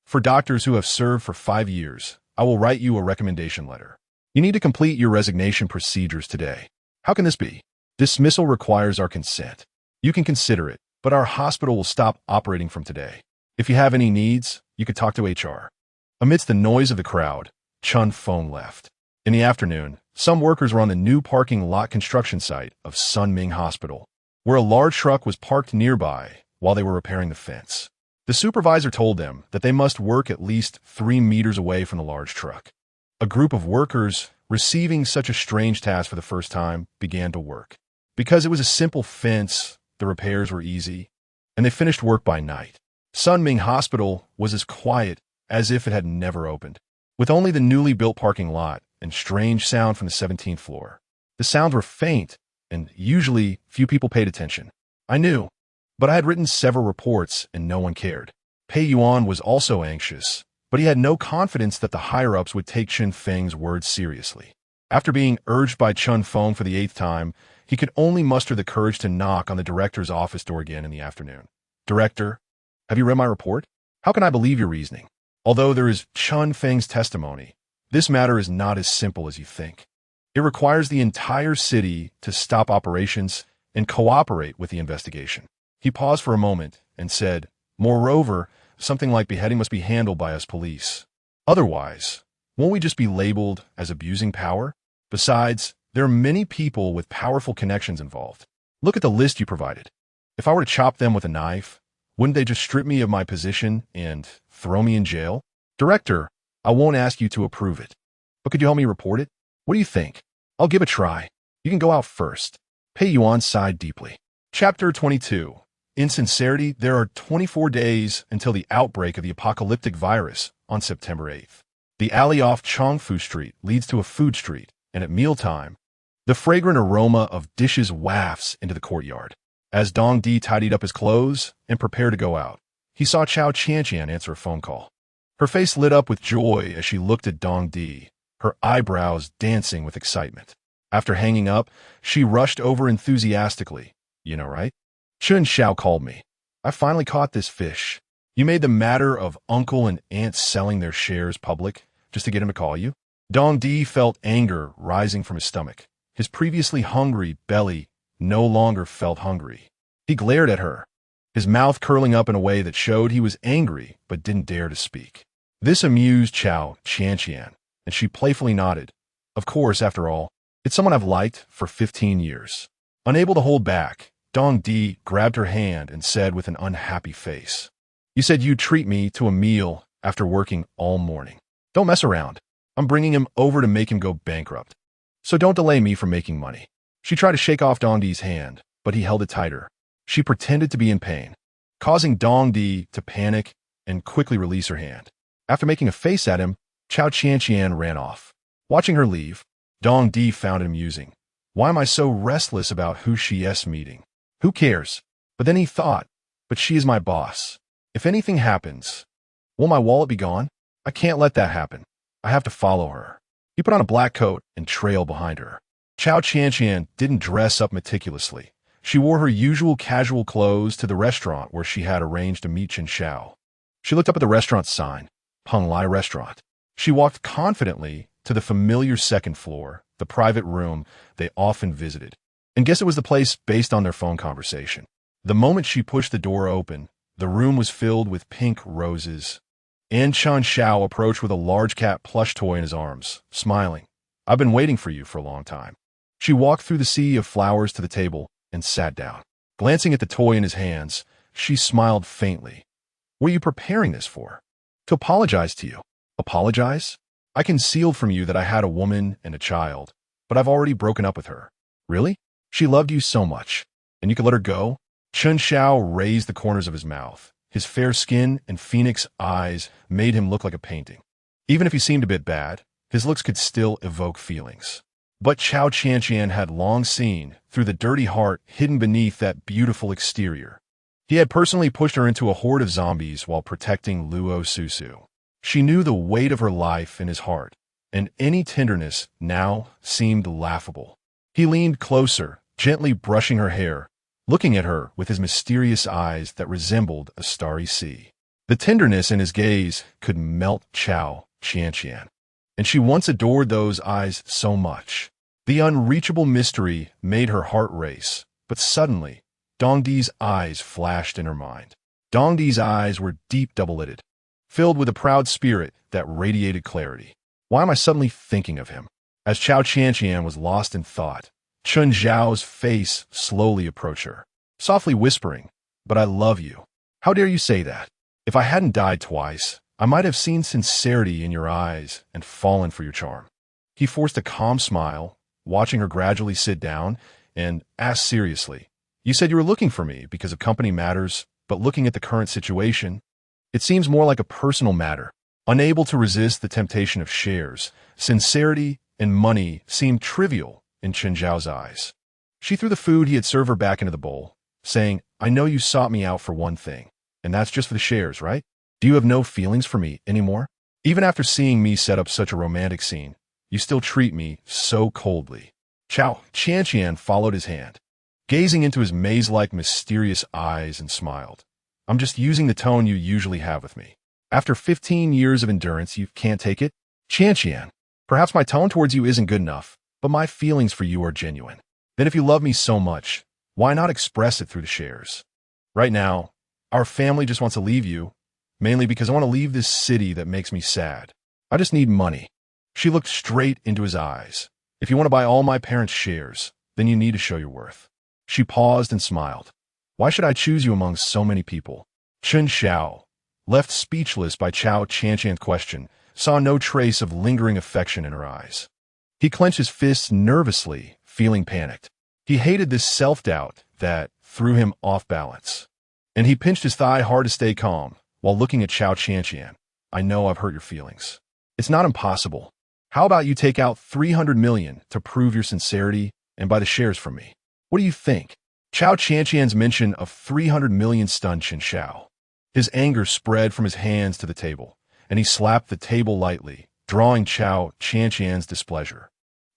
For doctors who have served for 5 years, I will write you a recommendation letter. You need to complete your resignation procedures today. How can this be? Dismissal requires our consent. You can consider it, but our hospital will stop operating from today. If you have any needs, you could talk to HR." Amidst the noise of the crowd, Chen Feng left. In the afternoon, some workers were on the new parking lot construction site of Sunming Hospital, where a large truck was parked nearby while they were repairing the fence. The supervisor told them that they must work at least 3 meters away from the large truck. A group of workers, receiving such a strange task for the first time, began to work. Because it was a simple fence, the repairs were easy, and they finished work by night. Sunming Hospital was as quiet as if it had never opened, with only the newly built parking lot and strange sound from the 17th floor. The sounds were faint, and usually few people paid attention. I knew, but I had written several reports and no one cared. Pei Yuan was also anxious, but he had no confidence that the higher-ups would take Chen Feng's words seriously. After being urged by Chen Feng for the 8th time, he could only muster the courage to knock on the director's office door again in the afternoon. "Director, have you read my report? How can I believe your reasoning? Although there is Chen Feng's testimony, this matter is not as simple as you think. It requires the entire city to stop operations and cooperate with the investigation." He paused for a moment and said, "Moreover, something like beheading must be handled by us police. Otherwise, won't we just be labeled as abusing power? Besides, there are many people with powerful connections involved. Look at the list you provided. If I were to chop them with a knife, wouldn't they just strip me of my position and throw me in jail? Director, I won't ask you to approve it, but could you help me report it? What do you think? I'll give it a try. You can go out first." Pei Yuan sighed deeply. Chapter 22. Insincerity. There are 24 days until the outbreak of the apocalyptic virus on September 8th. The alley off Chongfu Street leads to a food street, and at mealtime, the fragrant aroma of dishes wafts into the courtyard. As Dong Di tidied up his clothes and prepared to go out, he saw Cao Qianqian answer a phone call. Her face lit up with joy as she looked at Dong Di, her eyebrows dancing with excitement. After hanging up, she rushed over enthusiastically. "You know, right? Chen Xiao called me. I finally caught this fish. You made the matter of uncle and aunt selling their shares public just to get him to call you?" Dong Di felt anger rising from his stomach. His previously hungry belly no longer felt hungry. He glared at her, his mouth curling up in a way that showed he was angry but didn't dare to speak. This amused Cao Qianqian, and she playfully nodded. "Of course, after all, it's someone I've liked for 15 years. Unable to hold back, Dong Di grabbed her hand and said with an unhappy face, "You said you'd treat me to a meal after working all morning. Don't mess around. I'm bringing him over to make him go bankrupt. So don't delay me from making money." She tried to shake off Dong Di's hand, but he held it tighter. She pretended to be in pain, causing Dong Di to panic and quickly release her hand. After making a face at him, Cao Qianqian ran off. Watching her leave, Dong Di found it amusing. Why am I so restless about who she's meeting? Who cares? But then he thought, but she is my boss. If anything happens, will my wallet be gone? I can't let that happen. I have to follow her. He put on a black coat and trailed behind her. Cao Qianqian didn't dress up meticulously. She wore her usual casual clothes to the restaurant where she had arranged to meet Chen Xiao. She looked up at the restaurant sign, Peng Lai Restaurant. She walked confidently to the familiar 2nd floor, the private room they often visited, and guessed it was the place based on their phone conversation. The moment she pushed the door open, the room was filled with pink roses. And Chen Xiao approached with a large cat plush toy in his arms, smiling. "I've been waiting for you for a long time." She walked through the sea of flowers to the table and sat down. Glancing at the toy in his hands, she smiled faintly. What are you preparing this for? To apologize to you. Apologize? I concealed from you that I had a woman and a child, but I've already broken up with her. Really? She loved you so much, and you could let her go? Chen Xiao raised the corners of his mouth. His fair skin and phoenix eyes made him look like a painting. Even if he seemed a bit bad, his looks could still evoke feelings. But Cao Qianqian had long seen through the dirty heart hidden beneath that beautiful exterior. He had personally pushed her into a horde of zombies while protecting Luo Susu. She knew the weight of her life in his heart, and any tenderness now seemed laughable. He leaned closer, gently brushing her hair, looking at her with his mysterious eyes that resembled a starry sea. The tenderness in his gaze could melt Cao Qianqian, and she once adored those eyes so much. The unreachable mystery made her heart race, but suddenly, Dongdi's eyes flashed in her mind. Dongdi's eyes were deep double-lidded, filled with a proud spirit that radiated clarity. Why am I suddenly thinking of him? As Cao Qianqian was lost in thought, Chen Xiao's face slowly approached her, softly whispering, "But I love you. How dare you say that? If I hadn't died twice, I might have seen sincerity in your eyes and fallen for your charm." He forced a calm smile, watching her gradually sit down, and asked seriously, "You said you were looking for me because of company matters, but looking at the current situation, it seems more like a personal matter." Unable to resist the temptation of shares, sincerity and money seemed trivial in Chen Xiao's eyes. She threw the food he had served her back into the bowl, saying, "I know you sought me out for one thing, and that's just for the shares, right? Do you have no feelings for me anymore? Even after seeing me set up such a romantic scene, you still treat me so coldly." Cao Qianqian followed his hand, gazing into his maze-like mysterious eyes, and smiled. "I'm just using the tone you usually have with me. After 15 years of endurance, you can't take it? Qianqian, perhaps my tone towards you isn't good enough, but my feelings for you are genuine. Then if you love me so much, why not express it through the shares? Right now, our family just wants to leave you, mainly because I want to leave this city that makes me sad. I just need money." She looked straight into his eyes. "If you want to buy all my parents' shares, then you need to show your worth." She paused and smiled. "Why should I choose you among so many people?" Chen Xiao, left speechless by Cao Qianqian's question, saw no trace of lingering affection in her eyes. He clenched his fists nervously, feeling panicked. He hated this self-doubt that threw him off balance. And he pinched his thigh hard to stay calm, while looking at Cao Qianqian. "I know I've hurt your feelings. It's not impossible. How about you take out 300 million to prove your sincerity and buy the shares from me? What do you think?" Cao Qianqian's mention of 300 million stunned Chen Xiao. His anger spread from his hands to the table, and he slapped the table lightly, drawing Cao Qianqian's displeasure.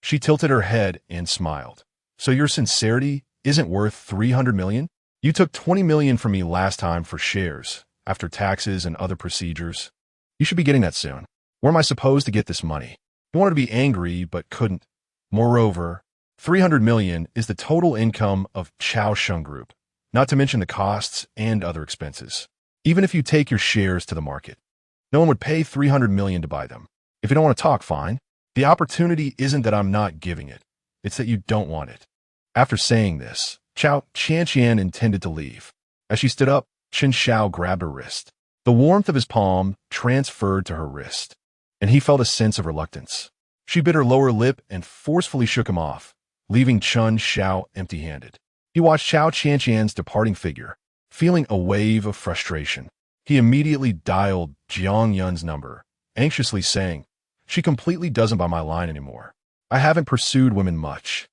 She tilted her head and smiled. "So your sincerity isn't worth 300 million? You took 20 million from me last time for shares, after taxes and other procedures. You should be getting that soon. Where am I supposed to get this money?" He wanted to be angry, but couldn't. Moreover, 300 million is the total income of Cao Sheng Group, not to mention the costs and other expenses. Even if you take your shares to the market, no one would pay 300 million to buy them. If you don't want to talk, fine. The opportunity isn't that I'm not giving it. It's that you don't want it. After saying this, Cao Qianqian intended to leave. As she stood up, Chen Xiao grabbed her wrist. The warmth of his palm transferred to her wrist, and he felt a sense of reluctance. She bit her lower lip and forcefully shook him off, leaving Chen Xiao empty-handed. He watched Cao Qianqian's departing figure, feeling a wave of frustration. He immediately dialed Jiang Yun's number, anxiously saying, "She completely doesn't buy my line anymore. I haven't pursued women much,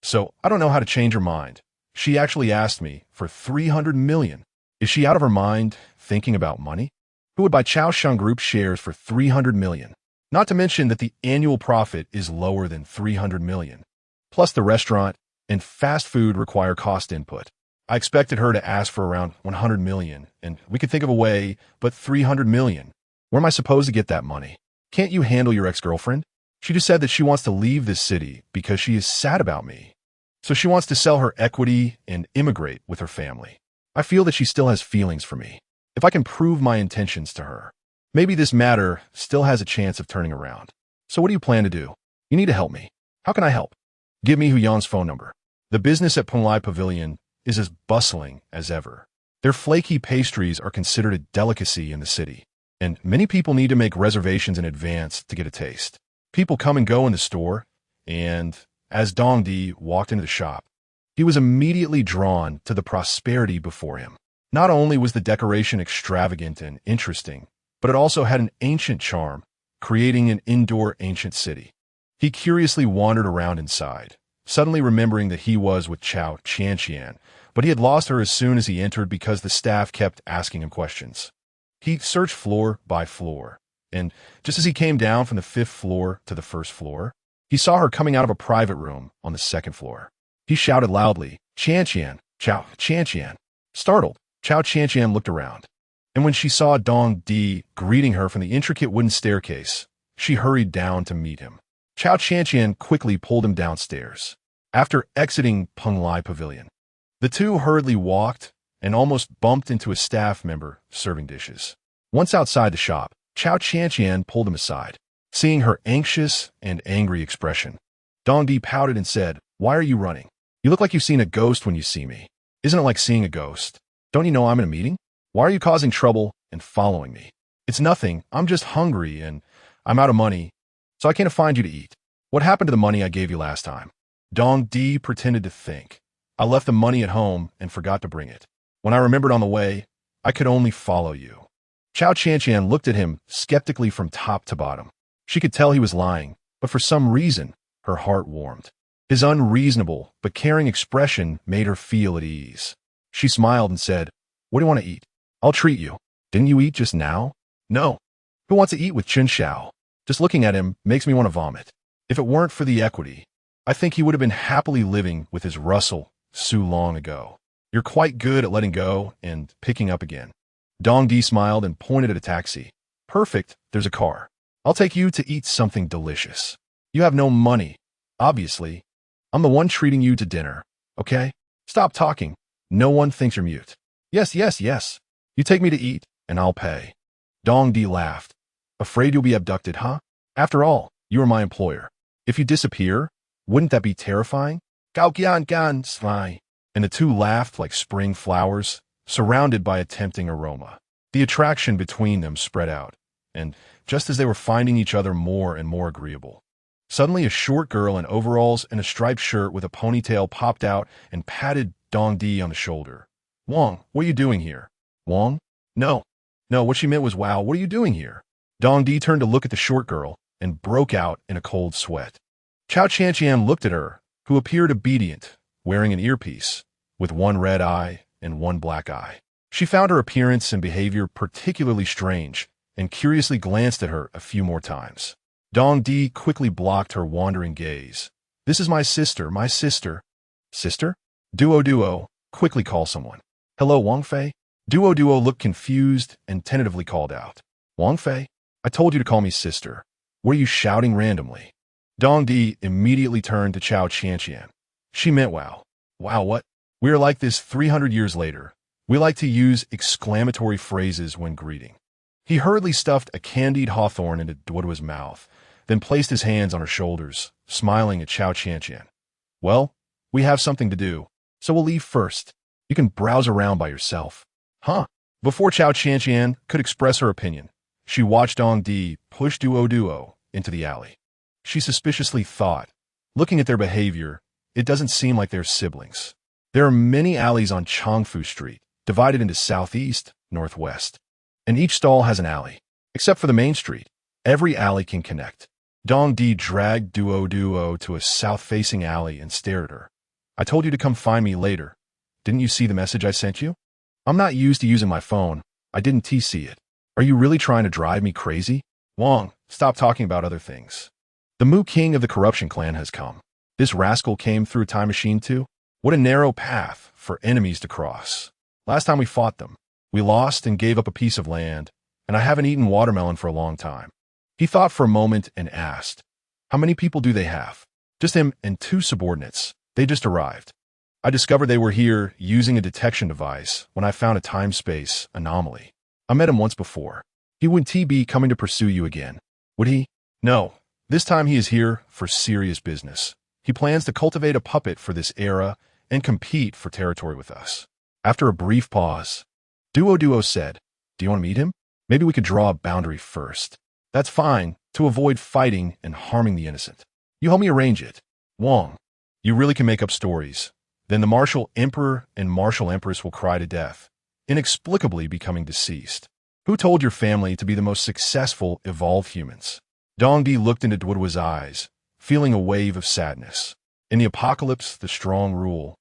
so I don't know how to change her mind. She actually asked me for 300 million. Is she out of her mind thinking about money? Who would buy Cao Sheng Group shares for 300 million? Not to mention that the annual profit is lower than 300 million. Plus the restaurant and fast food require cost input. I expected her to ask for around 100 million, and we could think of a way, but 300 million. Where am I supposed to get that money? Can't you handle your ex-girlfriend? She just said that she wants to leave this city because she is sad about me. So she wants to sell her equity and immigrate with her family. I feel that she still has feelings for me. If I can prove my intentions to her, maybe this matter still has a chance of turning around. So what do you plan to do? You need to help me. How can I help?" Give me Hu Yan's phone number. The business at Penglai Pavilion is as bustling as ever. Their flaky pastries are considered a delicacy in the city, and many people need to make reservations in advance to get a taste. People come and go in the store, and as Dong Di walked into the shop, he was immediately drawn to the prosperity before him. Not only was the decoration extravagant and interesting, but it also had an ancient charm, creating an indoor ancient city. He curiously wandered around inside, suddenly remembering that he was with Cao Qianqian, but he had lost her as soon as he entered because the staff kept asking him questions. He searched floor by floor, and just as he came down from the 5th floor to the 1st floor, he saw her coming out of a private room on the 2nd floor. He shouted loudly, "Qianqian, Cao Qianqian." Startled, Cao Qianqian looked around, and when she saw Dong Di greeting her from the intricate wooden staircase, she hurried down to meet him. Cao Qianqian quickly pulled him downstairs. After exiting Penglai Pavilion, the two hurriedly walked and almost bumped into a staff member serving dishes. Once outside the shop, Cao Qianqian pulled him aside. Seeing her anxious and angry expression, Dong Di pouted and said, "Why are you running? You look like you've seen a ghost when you see me. Isn't it like seeing a ghost? Don't you know I'm in a meeting? Why are you causing trouble and following me?" "It's nothing. I'm just hungry and I'm out of money, so I can't find you to eat." "What happened to the money I gave you last time?" Dong Di pretended to think. "I left the money at home and forgot to bring it. When I remembered on the way, I could only follow you." Cao Qianqian looked at him skeptically from top to bottom. She could tell he was lying, but for some reason, her heart warmed. His unreasonable but caring expression made her feel at ease. She smiled and said, "What do you want to eat? I'll treat you. Didn't you eat just now?" "No." "Who wants to eat with Chen Xiao? Just looking at him makes me want to vomit. If it weren't for the equity, I think he would have been happily living with his Russell so long ago. You're quite good at letting go and picking up again." Dong Di smiled and pointed at a taxi. "Perfect, there's a car. I'll take you to eat something delicious. You have no money, obviously. I'm the one treating you to dinner, okay? Stop talking. No one thinks you're mute." Yes. You take me to eat, and I'll pay." Dong Di laughed. "Afraid you'll be abducted, huh? After all, you are my employer. If you disappear, wouldn't that be terrifying?" "Cao Qianqian, Sly." And the two laughed like spring flowers, surrounded by a tempting aroma. The attraction between them spread out, and just as they were finding each other more and more agreeable, suddenly a short girl in overalls and a striped shirt with a ponytail popped out and patted Dong Di on the shoulder. "Wang, what are you doing here?" "Wang? No, what she meant was, wow, what are you doing here?" Dong Di turned to look at the short girl and broke out in a cold sweat. Cao Qianqian looked at her, who appeared obedient, wearing an earpiece, with one red eye and one black eye. She found her appearance and behavior particularly strange, and curiously glanced at her a few more times. Dong Di quickly blocked her wandering gaze. "This is my sister, my sister." "Sister?" Duo, quickly call someone." "Hello, Wang Fei?" Duo looked confused and tentatively called out. "Wang Fei? I told you to call me sister. What are you shouting randomly?" Dong Di immediately turned to Cao Qianqian. She meant wow. "Wow, what? We are like this 300 years later. We like to use exclamatory phrases when greeting." He hurriedly stuffed a candied hawthorn into Duoduo's mouth, then placed his hands on her shoulders, smiling at Cao Qianqian. "Well, we have something to do, so we'll leave first. You can browse around by yourself." "Huh?" Before Cao Qianqian could express her opinion, she watched Dong Di push Duo into the alley. She suspiciously thought, looking at their behavior, it doesn't seem like they're siblings. There are many alleys on Changfu Street, divided into southeast, northwest, and each stall has an alley. Except for the main street, every alley can connect. Dong Di dragged Duo to a south-facing alley and stared at her. "I told you to come find me later. Didn't you see the message I sent you? I'm not used to using my phone. I didn't see it. Are you really trying to drive me crazy?" "Wang, stop talking about other things. The Mu King of the corruption clan has come. This rascal came through a time machine too? What a narrow path for enemies to cross. Last time we fought them, we lost and gave up a piece of land, and I haven't eaten watermelon for a long time." He thought for a moment and asked, "How many people do they have?" "Just him and 2 subordinates. They just arrived. I discovered they were here using a detection device when I found a time-space anomaly. I met him once before. He wouldn't be coming to pursue you again, would he?" "No. This time he is here for serious business. He plans to cultivate a puppet for this era and compete for territory with us. After a brief pause, Duo said, "Do you want to meet him? Maybe we could draw a boundary first." "That's fine, to avoid fighting and harming the innocent." "You help me arrange it." "Wong, you really can make up stories. Then the martial emperor and martial empress will cry to death, inexplicably becoming deceased. Who told your family to be the most successful evolved humans?" Dongdi looked into Duo's eyes, feeling a wave of sadness. In the apocalypse, the strong rule,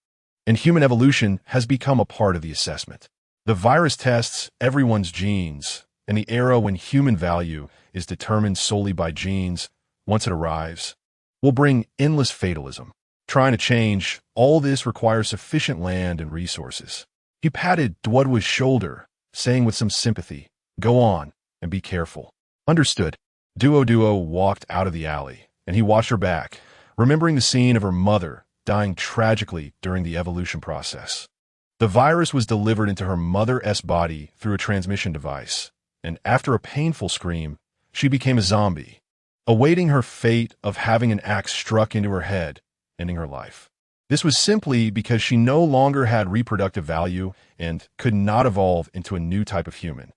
and human evolution has become a part of the assessment. The virus tests everyone's genes, and the era when human value is determined solely by genes, once it arrives, will bring endless fatalism. Trying to change all this requires sufficient land and resources. He patted Duo's shoulder, saying with some sympathy, "Go on, and be careful." "Understood." Duo walked out of the alley, and he watched her back, remembering the scene of her mother dying tragically during the evolution process. The virus was delivered into her mother's body through a transmission device, and after a painful scream, she became a zombie, awaiting her fate of having an axe struck into her head, ending her life. This was simply because she no longer had reproductive value and could not evolve into a new type of human.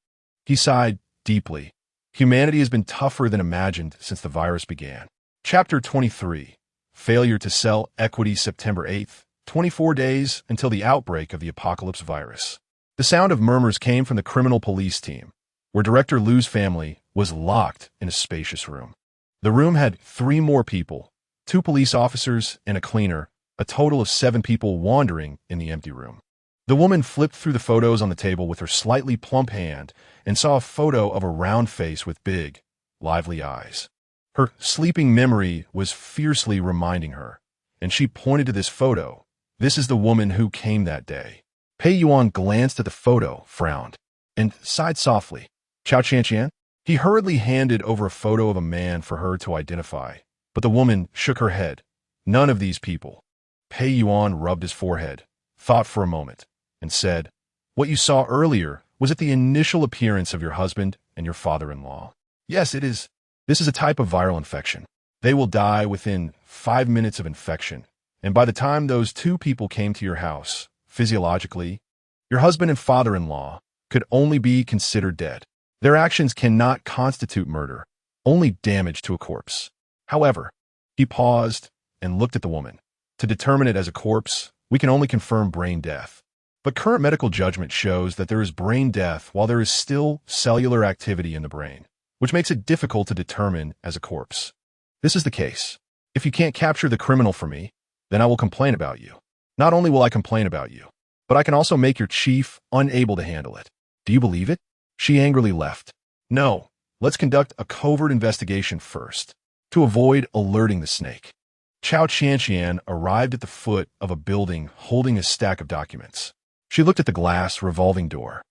He sighed deeply. Humanity has been tougher than imagined since the virus began. Chapter 23. Failure to sell equity September 8th, 24 days until the outbreak of the apocalypse virus. The sound of murmurs came from the criminal police team, where Director Liu's family was locked in a spacious room. The room had 3 more people, 2 police officers and a cleaner, a total of 7 people wandering in the empty room. The woman flipped through the photos on the table with her slightly plump hand and saw a photo of a round face with big, lively eyes. Her sleeping memory was fiercely reminding her, and she pointed to this photo. "This is the woman who came that day." Pei Yuan glanced at the photo, frowned, and sighed softly. "Cao Qianqian?" He hurriedly handed over a photo of a man for her to identify, but the woman shook her head. "None of these people." Pei Yuan rubbed his forehead, thought for a moment, and said, "What you saw earlier was at the initial appearance of your husband and your father-in-law." "Yes, it is. This is a type of viral infection. They will die within 5 minutes of infection, and by the time those 2 people came to your house, physiologically, your husband and father-in-law could only be considered dead. Their actions cannot constitute murder, only damage to a corpse. However," he paused and looked at the woman. "To determine it as a corpse, we can only confirm brain death. But current medical judgment shows that there is brain death while there is still cellular activity in the brain, which makes it difficult to determine as a corpse. This is the case. If you can't capture the criminal for me, then I will complain about you. Not only will I complain about you, but I can also make your chief unable to handle it. Do you believe it?" She angrily left. "No, let's conduct a covert investigation first, to avoid alerting the snake." Cao Qianqian arrived at the foot of a building holding a stack of documents. She looked at the glass revolving door.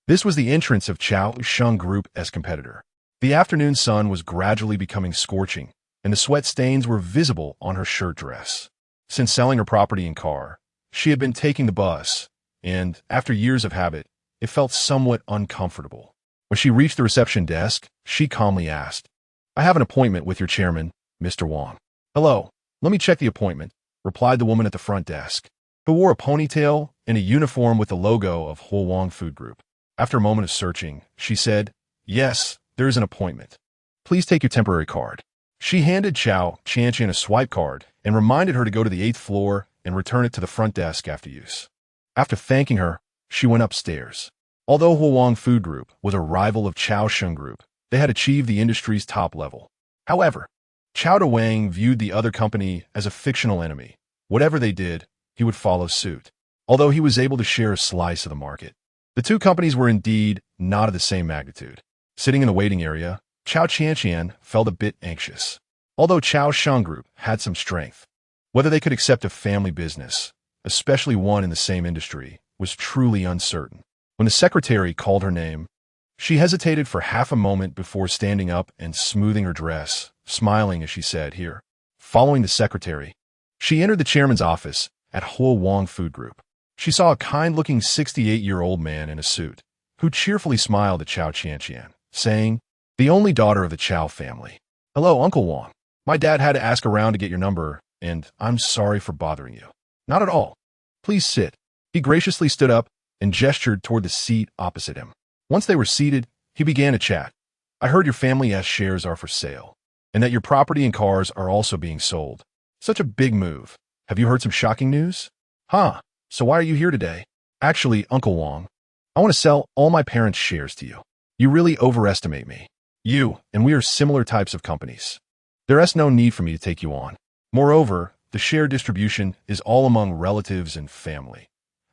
This was the entrance of Cao Sheng Group's competitor. The afternoon sun was gradually becoming scorching, and the sweat stains were visible on her shirt dress. Since selling her property and car, she had been taking the bus, and, after years of habit, it felt somewhat uncomfortable. When she reached the reception desk, she calmly asked, "I have an appointment with your chairman, Mr. Wong." "Hello, let me check the appointment," replied the woman at the front desk, who wore a ponytail and a uniform with the logo of Huowang Food Group. After a moment of searching, she said, "Yes, there is an appointment. Please take your temporary card." She handed Cao Qianqian a swipe card and reminded her to go to the 8th floor and return it to the front desk after use. After thanking her, she went upstairs. Although Huowang Food Group was a rival of Cao Sheng Group, they had achieved the industry's top level. However, Cao Wang viewed the other company as a fictional enemy. Whatever they did, he would follow suit, although he was able to share a slice of the market. The 2 companies were indeed not of the same magnitude. Sitting in the waiting area, Cao Qianqian felt a bit anxious. Although Cao Sheng Group had some strength, whether they could accept a family business, especially one in the same industry, was truly uncertain. When the secretary called her name, she hesitated for half a moment before standing up and smoothing her dress, smiling as she said, "Here." Following the secretary, she entered the chairman's office at Huowang Food Group. She saw a kind-looking 68-year-old man in a suit, who cheerfully smiled at Cao Qianqian, saying, "The only daughter of the Cao family. Hello, Uncle Wang. My dad had to ask around to get your number, and I'm sorry for bothering you. Not at all. Please sit. He graciously stood up and gestured toward the seat opposite him. Once they were seated, he began to chat. I heard your family shares are for sale, and that your property and cars are also being sold. Such a big move. Have you heard some shocking news? Huh, so why are you here today? Actually, Uncle Wong, I want to sell all my parents' shares to you. You really overestimate me. You and we are similar types of companies. There's no need for me to take you on. Moreover, the share distribution is all among relatives and family.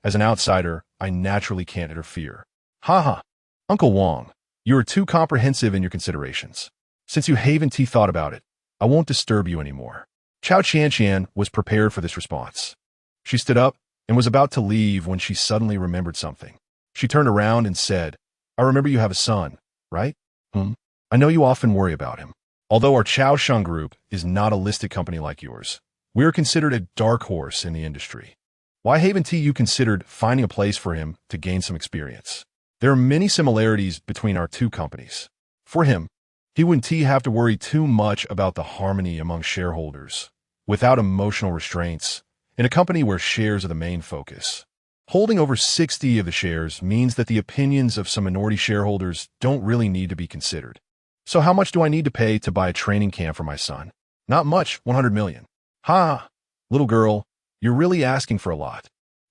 As an outsider, I naturally can't interfere. Haha. Uncle Wong, you are too comprehensive in your considerations. Since you haven't thought about it, I won't disturb you anymore. Cao Qianqian was prepared for this response. She stood up and was about to leave when she suddenly remembered something. She turned around and said, I remember you have a son, right? I know you often worry about him. Although our Cao Sheng Group is not a listed company like yours, we are considered a dark horse in the industry. Why haven't you considered finding a place for him to gain some experience? There are many similarities between our two companies. For him, he wouldn't have to worry too much about the harmony among shareholders, without emotional restraints, in a company where shares are the main focus. Holding over 60 of the shares means that the opinions of some minority shareholders don't really need to be considered. So how much do I need to pay to buy a training camp for my son? Not much, 100 million. Ha! Little girl, you're really asking for a lot.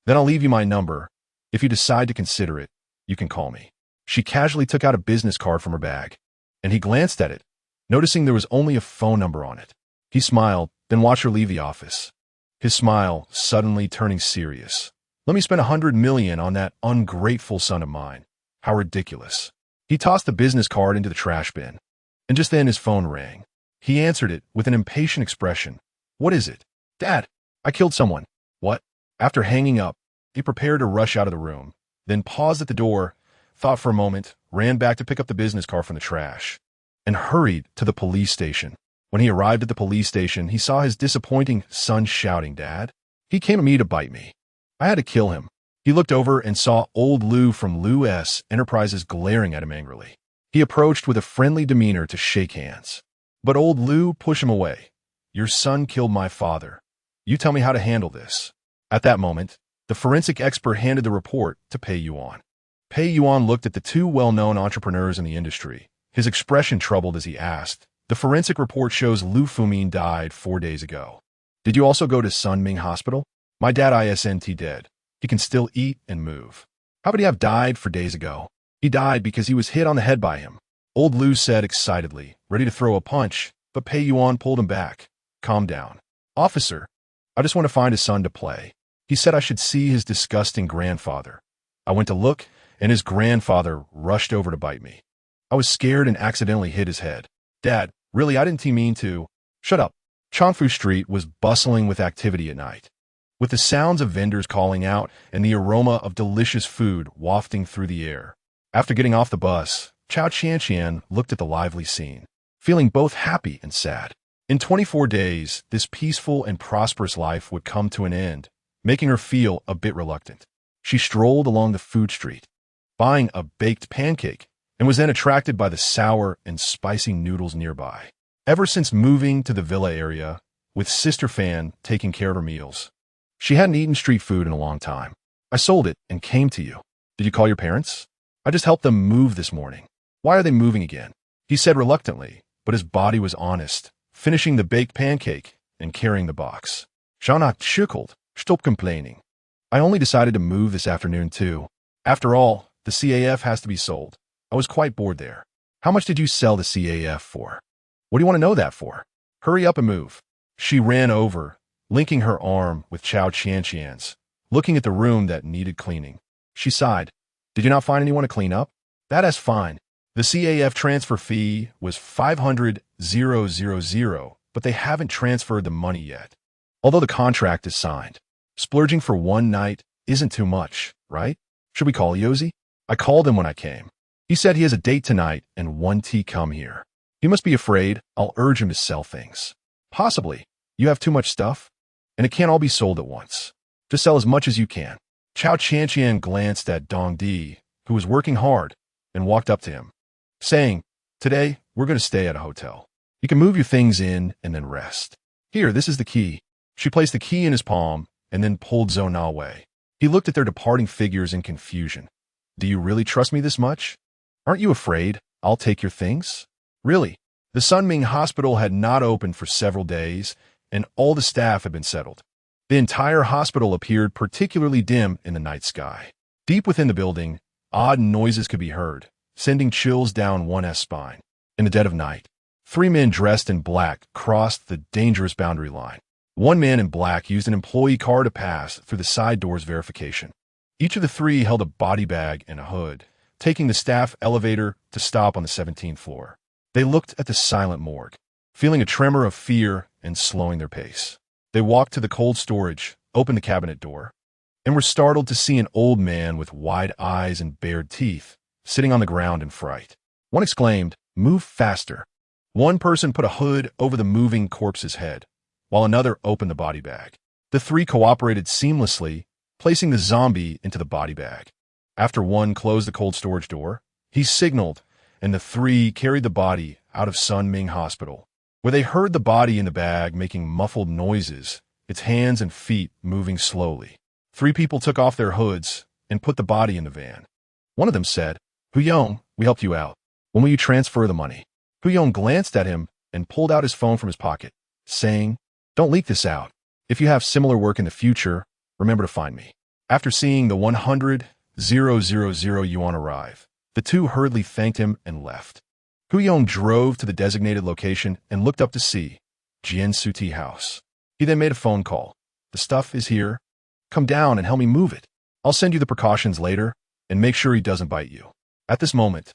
Then I'll leave you my number. If you decide to consider it, you can call me. She casually took out a business card from her bag, and he glanced at it, noticing there was only a phone number on it. He smiled, then watched her leave the office. His smile suddenly turning serious. Let me spend 100 million on that ungrateful son of mine. How ridiculous. He tossed the business card into the trash bin, and just then his phone rang. He answered it with an impatient expression. What is it? Dad, I killed someone. What? After hanging up, he prepared to rush out of the room, then paused at the door, thought for a moment, ran back to pick up the business card from the trash, and hurried to the police station. When he arrived at the police station, he saw his disappointing son shouting, Dad. He came at me to bite me. I had to kill him. He looked over and saw old Lou from Lou S. Enterprises glaring at him angrily. He approached with a friendly demeanor to shake hands. But old Lou pushed him away. Your son killed my father. You tell me how to handle this. At that moment, the forensic expert handed the report to Pei Yuan. Pei Yuan looked at the two well-known entrepreneurs in the industry. His expression troubled as he asked, the forensic report shows Lu Fumin died 4 days ago. Did you also go to Sunming Hospital? My dad isn't dead. He can still eat and move. How would he have died 4 days ago? He died because he was hit on the head by him. Old Lu said excitedly, ready to throw a punch, but Pei Yuan pulled him back. Calm down. Officer, I just want to find his son to play. He said I should see his disgusting grandfather. I went to look, and his grandfather rushed over to bite me. I was scared and accidentally hit his head. Dad, really, I didn't mean to. Shut up. Chongfu Street was bustling with activity at night, with the sounds of vendors calling out and the aroma of delicious food wafting through the air. After getting off the bus, Cao Qianqian looked at the lively scene, feeling both happy and sad. In 24 days, this peaceful and prosperous life would come to an end, making her feel a bit reluctant. She strolled along the food street, buying a baked pancake, and was then attracted by the sour and spicy noodles nearby. Ever since moving to the villa area, with Sister Fan taking care of her meals, she hadn't eaten street food in a long time. I sold it and came to you. Did you call your parents? I just helped them move this morning. Why are they moving again? He said reluctantly, but his body was honest, finishing the baked pancake and carrying the box. Shanak chuckled. Stop complaining. I only decided to move this afternoon too. After all, the CAF has to be sold. I was quite bored there. How much did you sell the CAF for? What do you want to know that for? Hurry up and move. She ran over, linking her arm with Cao Qianqian's, looking at the room that needed cleaning. She sighed. Did you not find anyone to clean up? That's fine. The CAF transfer fee was 500,000, but they haven't transferred the money yet. Although the contract is signed, splurging for one night isn't too much, right? Should we call Yosi? I called him when I came. He said he has a date tonight and 1T come here. He must be afraid I'll urge him to sell things. Possibly. You have too much stuff, and it can't all be sold at once. Just sell as much as you can. Cao Qianqian glanced at Dong Di, who was working hard, and walked up to him, saying, Today, we're going to stay at a hotel. You can move your things in and then rest. Here, this is the key. She placed the key in his palm and then pulled Zhou Na away. He looked at their departing figures in confusion. Do you really trust me this much? Aren't you afraid I'll take your things? Really? The Sunming Hospital had not opened for several days, and all the staff had been settled. The entire hospital appeared particularly dim in the night sky. Deep within the building, odd noises could be heard, sending chills down one's spine. In the dead of night, 3 men dressed in black crossed the dangerous boundary line. One man in black used an employee car to pass through the side doors verification. Each of the 3 held a body bag and a hood, taking the staff elevator to stop on the 17th floor. They looked at the silent morgue, feeling a tremor of fear and slowing their pace. They walked to the cold storage, opened the cabinet door, and were startled to see an old man with wide eyes and bared teeth sitting on the ground in fright. One exclaimed, "Move faster." One person put a hood over the moving corpse's head, while another opened the body bag. The 3 cooperated seamlessly, placing the zombie into the body bag. After one closed the cold storage door, he signaled, and the 3 carried the body out of Sunming Hospital, where they heard the body in the bag making muffled noises, its hands and feet moving slowly. 3 people took off their hoods and put the body in the van. One of them said, "Huyong, we helped you out. When will you transfer the money?" Huyong glanced at him and pulled out his phone from his pocket, saying, "Don't leak this out. If you have similar work in the future, remember to find me." After seeing the 100,000 yuan arrive, the 2 hurriedly thanked him and left. Huyong drove to the designated location and looked up to see Jian Suti House. He then made a phone call. "The stuff is here. Come down and help me move it. I'll send you the precautions later, and make sure he doesn't bite you." At this moment,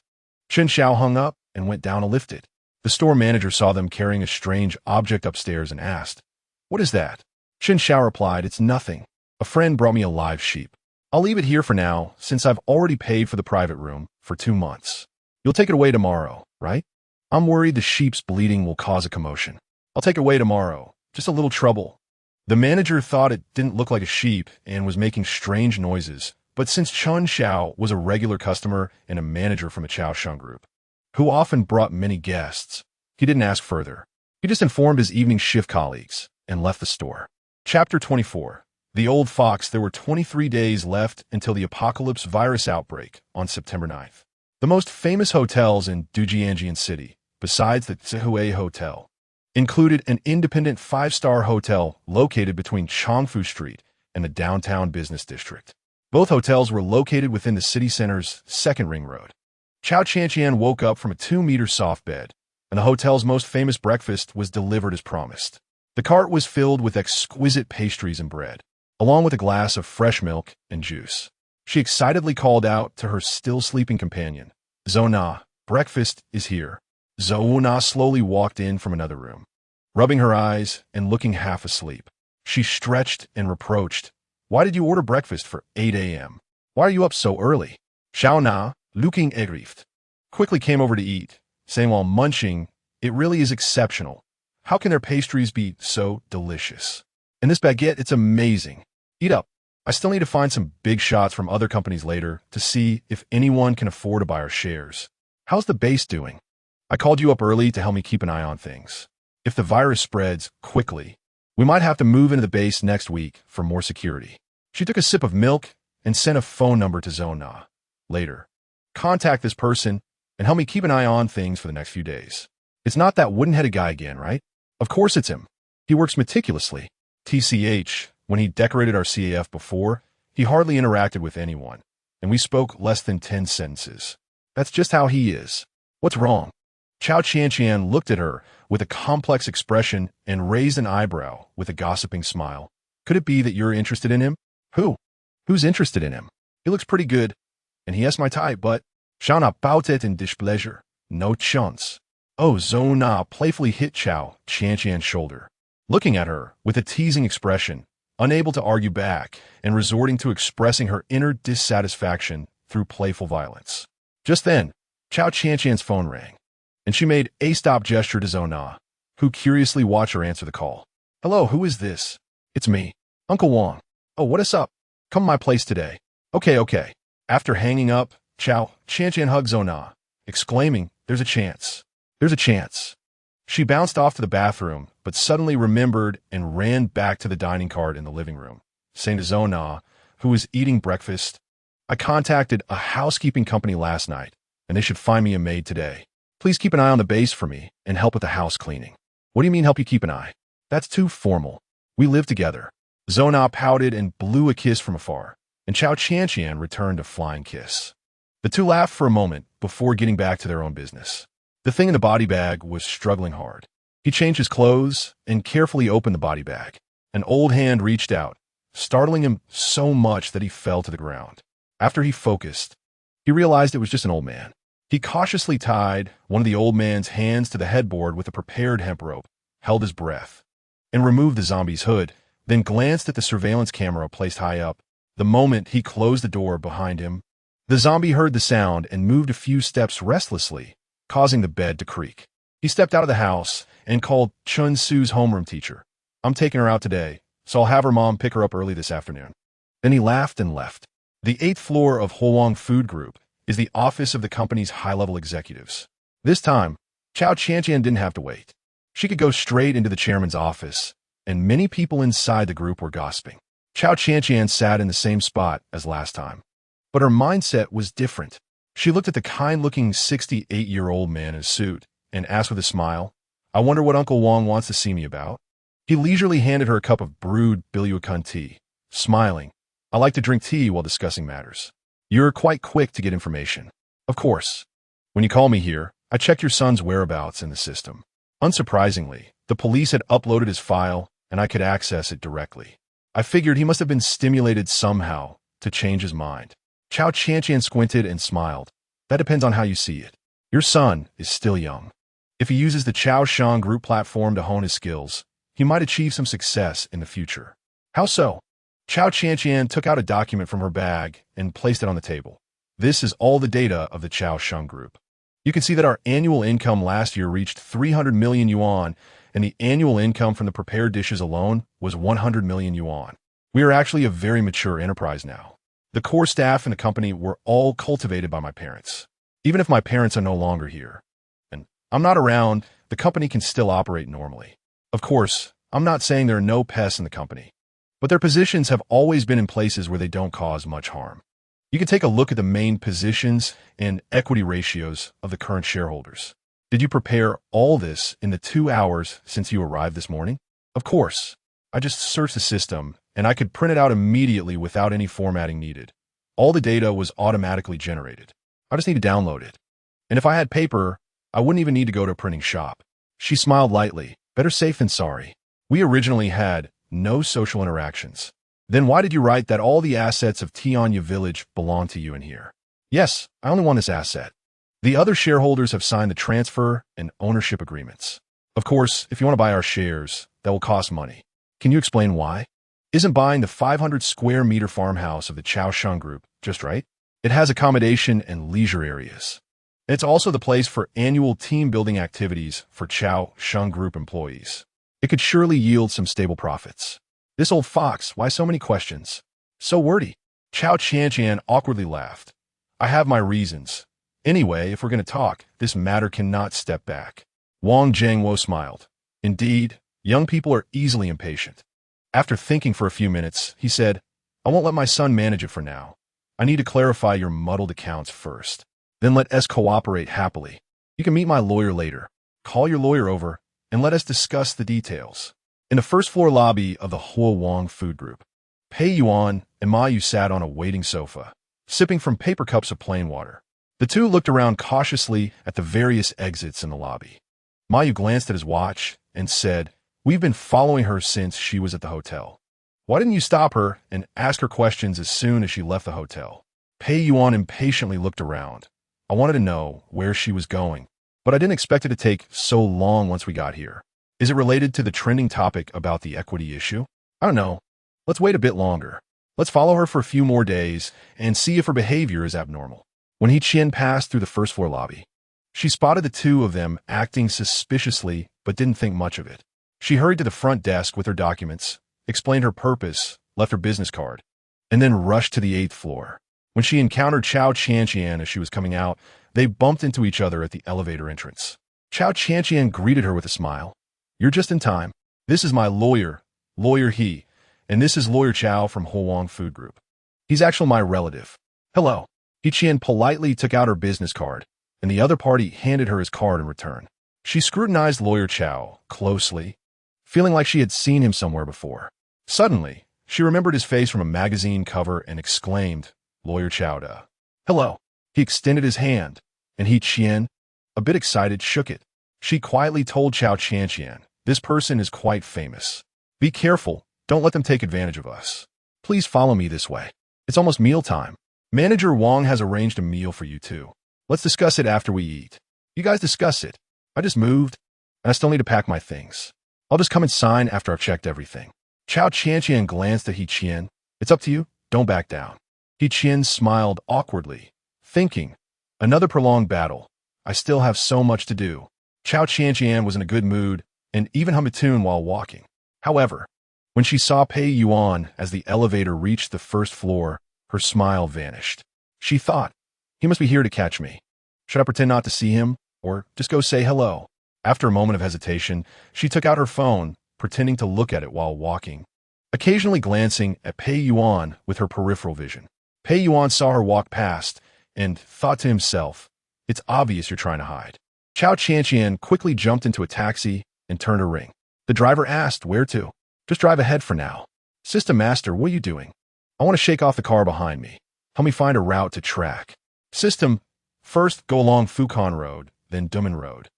Chen Xiao hung up and went down to lift it. The store manager saw them carrying a strange object upstairs and asked, "What is that?" Chen Xiao replied, "It's nothing. A friend brought me a live sheep. I'll leave it here for now, since I've already paid for the private room for 2 months. You'll take it away tomorrow, right? I'm worried the sheep's bleeding will cause a commotion. I'll take it away tomorrow. Just a little trouble." The manager thought it didn't look like a sheep and was making strange noises, but since Chen Xiao was a regular customer and a manager from a Chaoshan group, who often brought many guests, he didn't ask further. He just informed his evening shift colleagues and left the store. Chapter 24. The Old Fox. There were 23 days left until the apocalypse virus outbreak on September 9th. The most famous hotels in Dujianjian City, besides the Zihui Hotel, included an independent 5-star hotel located between Chongfu Street and the downtown business district. Both hotels were located within the city center's second ring road. Cao Qianqian woke up from a 2-meter soft bed, and the hotel's most famous breakfast was delivered as promised. The cart was filled with exquisite pastries and bread, along with a glass of fresh milk and juice. She excitedly called out to her still sleeping companion, "Zhou Na, breakfast is here." Zhou Na slowly walked in from another room, rubbing her eyes and looking half asleep. She stretched and reproached, "Why did you order breakfast for 8 a.m.? Why are you up so early?" Xiao Na, looking aggrieved, quickly came over to eat, saying while munching, "It really is exceptional. How can their pastries be so delicious? And this baguette, it's amazing. Eat up. I still need to find some big shots from other companies later to see if anyone can afford to buy our shares. How's the base doing? I called you up early to help me keep an eye on things. If the virus spreads quickly, we might have to move into the base next week for more security." She took a sip of milk and sent a phone number to Zhou Na. "Later, contact this person and help me keep an eye on things for the next few days. It's not that wooden-headed guy again, right? Of course it's him. He works meticulously. TCH, when he decorated our CAF before, he hardly interacted with anyone, and we spoke less than 10 sentences. That's just how he is. What's wrong?" Cao Qianqian looked at her with a complex expression and raised an eyebrow with a gossiping smile. "Could it be that you're interested in him?" "Who? Who's interested in him? He looks pretty good, and he has my type, but Shall not bout it in displeasure. No chance." Oh, Zhou Na playfully hit Cao Qianqian's shoulder, looking at her with a teasing expression, unable to argue back and resorting to expressing her inner dissatisfaction through playful violence. Just then, Cao Qianqian's phone rang, and she made a stop gesture to Zhou Na, who curiously watched her answer the call. "Hello, who is this?" "It's me, Uncle Wang." "Oh, what is up? Come to my place today." Okay. After hanging up, Cao Qianqian hugged Zhou Na, exclaiming, "There's a chance. There's a chance." She bounced off to the bathroom, but suddenly remembered and ran back to the dining cart in the living room, saying to Zona, who was eating breakfast, "I contacted a housekeeping company last night, and they should find me a maid today. Please keep an eye on the base for me and help with the house cleaning." "What do you mean help you keep an eye? That's too formal. We live together." Zona pouted and blew a kiss from afar, and Cao Qianqian returned a flying kiss. The two laughed for a moment before getting back to their own business. The thing in the body bag was struggling hard. He changed his clothes and carefully opened the body bag. An old hand reached out, startling him so much that he fell to the ground. After he focused, he realized it was just an old man. He cautiously tied one of the old man's hands to the headboard with a prepared hemp rope, held his breath, and removed the zombie's hood, then glanced at the surveillance camera placed high up. The moment he closed the door behind him, the zombie heard the sound and moved a few steps restlessly, causing the bed to creak. He stepped out of the house and called Chun Su's homeroom teacher. "I'm taking her out today, so I'll have her mom pick her up early this afternoon." Then he laughed and left. The 8th floor of Huang Food Group is the office of the company's high-level executives. This time, Cao Qianqian didn't have to wait. She could go straight into the chairman's office, and many people inside the group were gossiping. Cao Qianqian sat in the same spot as last time, but her mindset was different. She looked at the kind-looking 68-year-old man in a suit and asked with a smile, "I wonder what Uncle Wang wants to see me about?" He leisurely handed her a cup of brewed Biluakun tea, smiling. "I like to drink tea while discussing matters. You're quite quick to get information." "Of course. When you call me here, I check your son's whereabouts in the system." Unsurprisingly, the police had uploaded his file, and I could access it directly. I figured he must have been stimulated somehow to change his mind. Cao Qianqian squinted and smiled. "That depends on how you see it. Your son is still young. If he uses the Cao Shan Group platform to hone his skills, he might achieve some success in the future." "How so?" Cao Qianqian took out a document from her bag and placed it on the table. "This is all the data of the Cao Shan Group. You can see that our annual income last year reached 300 million yuan, and the annual income from the prepared dishes alone was 100 million yuan. We are actually a very mature enterprise now. The core staff in the company were all cultivated by my parents. Even if my parents are no longer here, and I'm not around, the company can still operate normally. Of course, I'm not saying there are no pests in the company, but their positions have always been in places where they don't cause much harm. You can take a look at the main positions and equity ratios of the current shareholders. Did you prepare all this in the 2 hours since you arrived this morning?" "Of course. I just searched the system, and I could print it out immediately without any formatting needed. All the data was automatically generated. I just need to download it. And if I had paper, I wouldn't even need to go to a printing shop." She smiled lightly. "Better safe than sorry. We originally had no social interactions." "Then why did you write that all the assets of Tianya Village belong to you in here?" "Yes, I only want this asset. The other shareholders have signed the transfer and ownership agreements. Of course, if you want to buy our shares, that will cost money." "Can you explain why? Isn't buying the 500 square meter farmhouse of the Cao Shan Group just right? It has accommodation and leisure areas. It's also the place for annual team-building activities for Cao Shan Group employees. It could surely yield some stable profits." "This old fox, why so many questions? So wordy." Cao Qianqian awkwardly laughed. "I have my reasons. Anyway, if we're going to talk, this matter cannot step back." Wang Zhengwo smiled. "Indeed, young people are easily impatient." After thinking for a few minutes, he said, "I won't let my son manage it for now. I need to clarify your muddled accounts first. Then let us cooperate happily. You can meet my lawyer later. Call your lawyer over, and let us discuss the details." In the first-floor lobby of the Huang Food Group, Pei Yuan and Ma Yu sat on a waiting sofa, sipping from paper cups of plain water. The two looked around cautiously at the various exits in the lobby. Ma Yu glanced at his watch and said, "We've been following her since she was at the hotel. Why didn't you stop her and ask her questions as soon as she left the hotel?" Pei Yuan impatiently looked around. "I wanted to know where she was going, but I didn't expect it to take so long once we got here. Is it related to the trending topic about the equity issue? I don't know. Let's wait a bit longer. Let's follow her for a few more days and see if her behavior is abnormal." When He Qian passed through the first-floor lobby, she spotted the two of them acting suspiciously but didn't think much of it. She hurried to the front desk with her documents, explained her purpose, left her business card, and then rushed to the 8th floor. When she encountered Cao Qianqian as she was coming out, they bumped into each other at the elevator entrance. Cao Qianqian greeted her with a smile. You're just in time. This is my lawyer, Lawyer He, and this is Lawyer Chao from Huang Food Group. He's actually my relative. Hello. He Qian politely took out her business card, and the other party handed her his card in return. She scrutinized Lawyer Chao closely, feeling like she had seen him somewhere before. Suddenly, she remembered his face from a magazine cover and exclaimed, Lawyer Chao.Da. Hello. He extended his hand, and He Qian, a bit excited, shook it. She quietly told Cao Qianqian, this person is quite famous. Be careful, don't let them take advantage of us. Please follow me this way. It's almost mealtime. Manager Wang has arranged a meal for you too. Let's discuss it after we eat. You guys discuss it. I just moved, and I still need to pack my things. I'll just come and sign after I've checked everything. Cao Qianqian glanced at He Qian. It's up to you, don't back down. He Qian smiled awkwardly, thinking, another prolonged battle. I still have so much to do. Cao Qianqian was in a good mood and even hummed a tune while walking. However, when she saw Pei Yuan as the elevator reached the first floor, her smile vanished. She thought, he must be here to catch me. Should I pretend not to see him, or just go say hello? After a moment of hesitation, she took out her phone, pretending to look at it while walking, occasionally glancing at Pei Yuan with her peripheral vision. Pei Yuan saw her walk past and thought to himself, it's obvious you're trying to hide. Cao Qianqian quickly jumped into a taxi and turned a ring. The driver asked, where to? Just drive ahead for now. System Master, what are you doing? I want to shake off the car behind me. Help me find a route to track. System, first go along Fukan Road, then Dumen Road,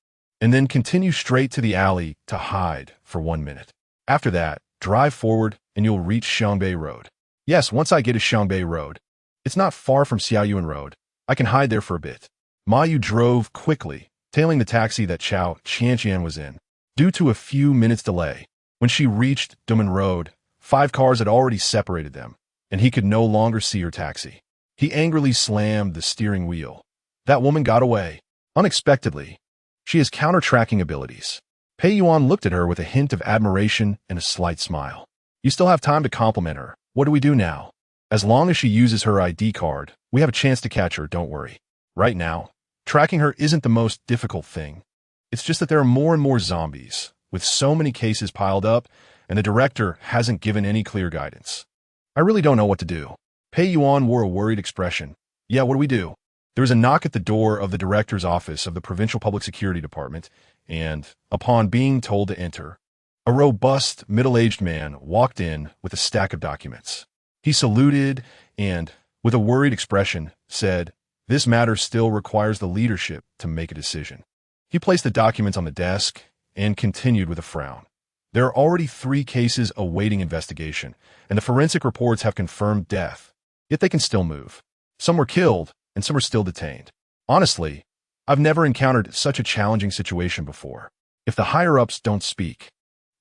and then continue straight to the alley to hide for 1 minute. After that, drive forward and you'll reach Xiangbei Road. Yes, once I get to Xiangbei Road, it's not far from Xiaoyuan Road. I can hide there for a bit. Ma Yu drove quickly, tailing the taxi that Cao Qianqian was in. Due to a few minutes' delay, when she reached Dumen Road, 5 cars had already separated them, and he could no longer see her taxi. He angrily slammed the steering wheel. That woman got away. Unexpectedly. She has counter-tracking abilities. Pei Yuan looked at her with a hint of admiration and a slight smile. You still have time to compliment her. What do we do now? As long as she uses her ID card, we have a chance to catch her, don't worry. Right now, tracking her isn't the most difficult thing. It's just that there are more and more zombies, with so many cases piled up, and the director hasn't given any clear guidance. I really don't know what to do. Pei Yuan wore a worried expression. Yeah, what do we do? There was a knock at the door of the director's office of the Provincial Public Security Department, and, upon being told to enter, a robust, middle-aged man walked in with a stack of documents. He saluted and, with a worried expression, said, this matter still requires the leadership to make a decision. He placed the documents on the desk and continued with a frown. There are already 3 cases awaiting investigation, and the forensic reports have confirmed death. Yet they can still move. Some were killed, and some are still detained. Honestly, I've never encountered such a challenging situation before. If the higher-ups don't speak,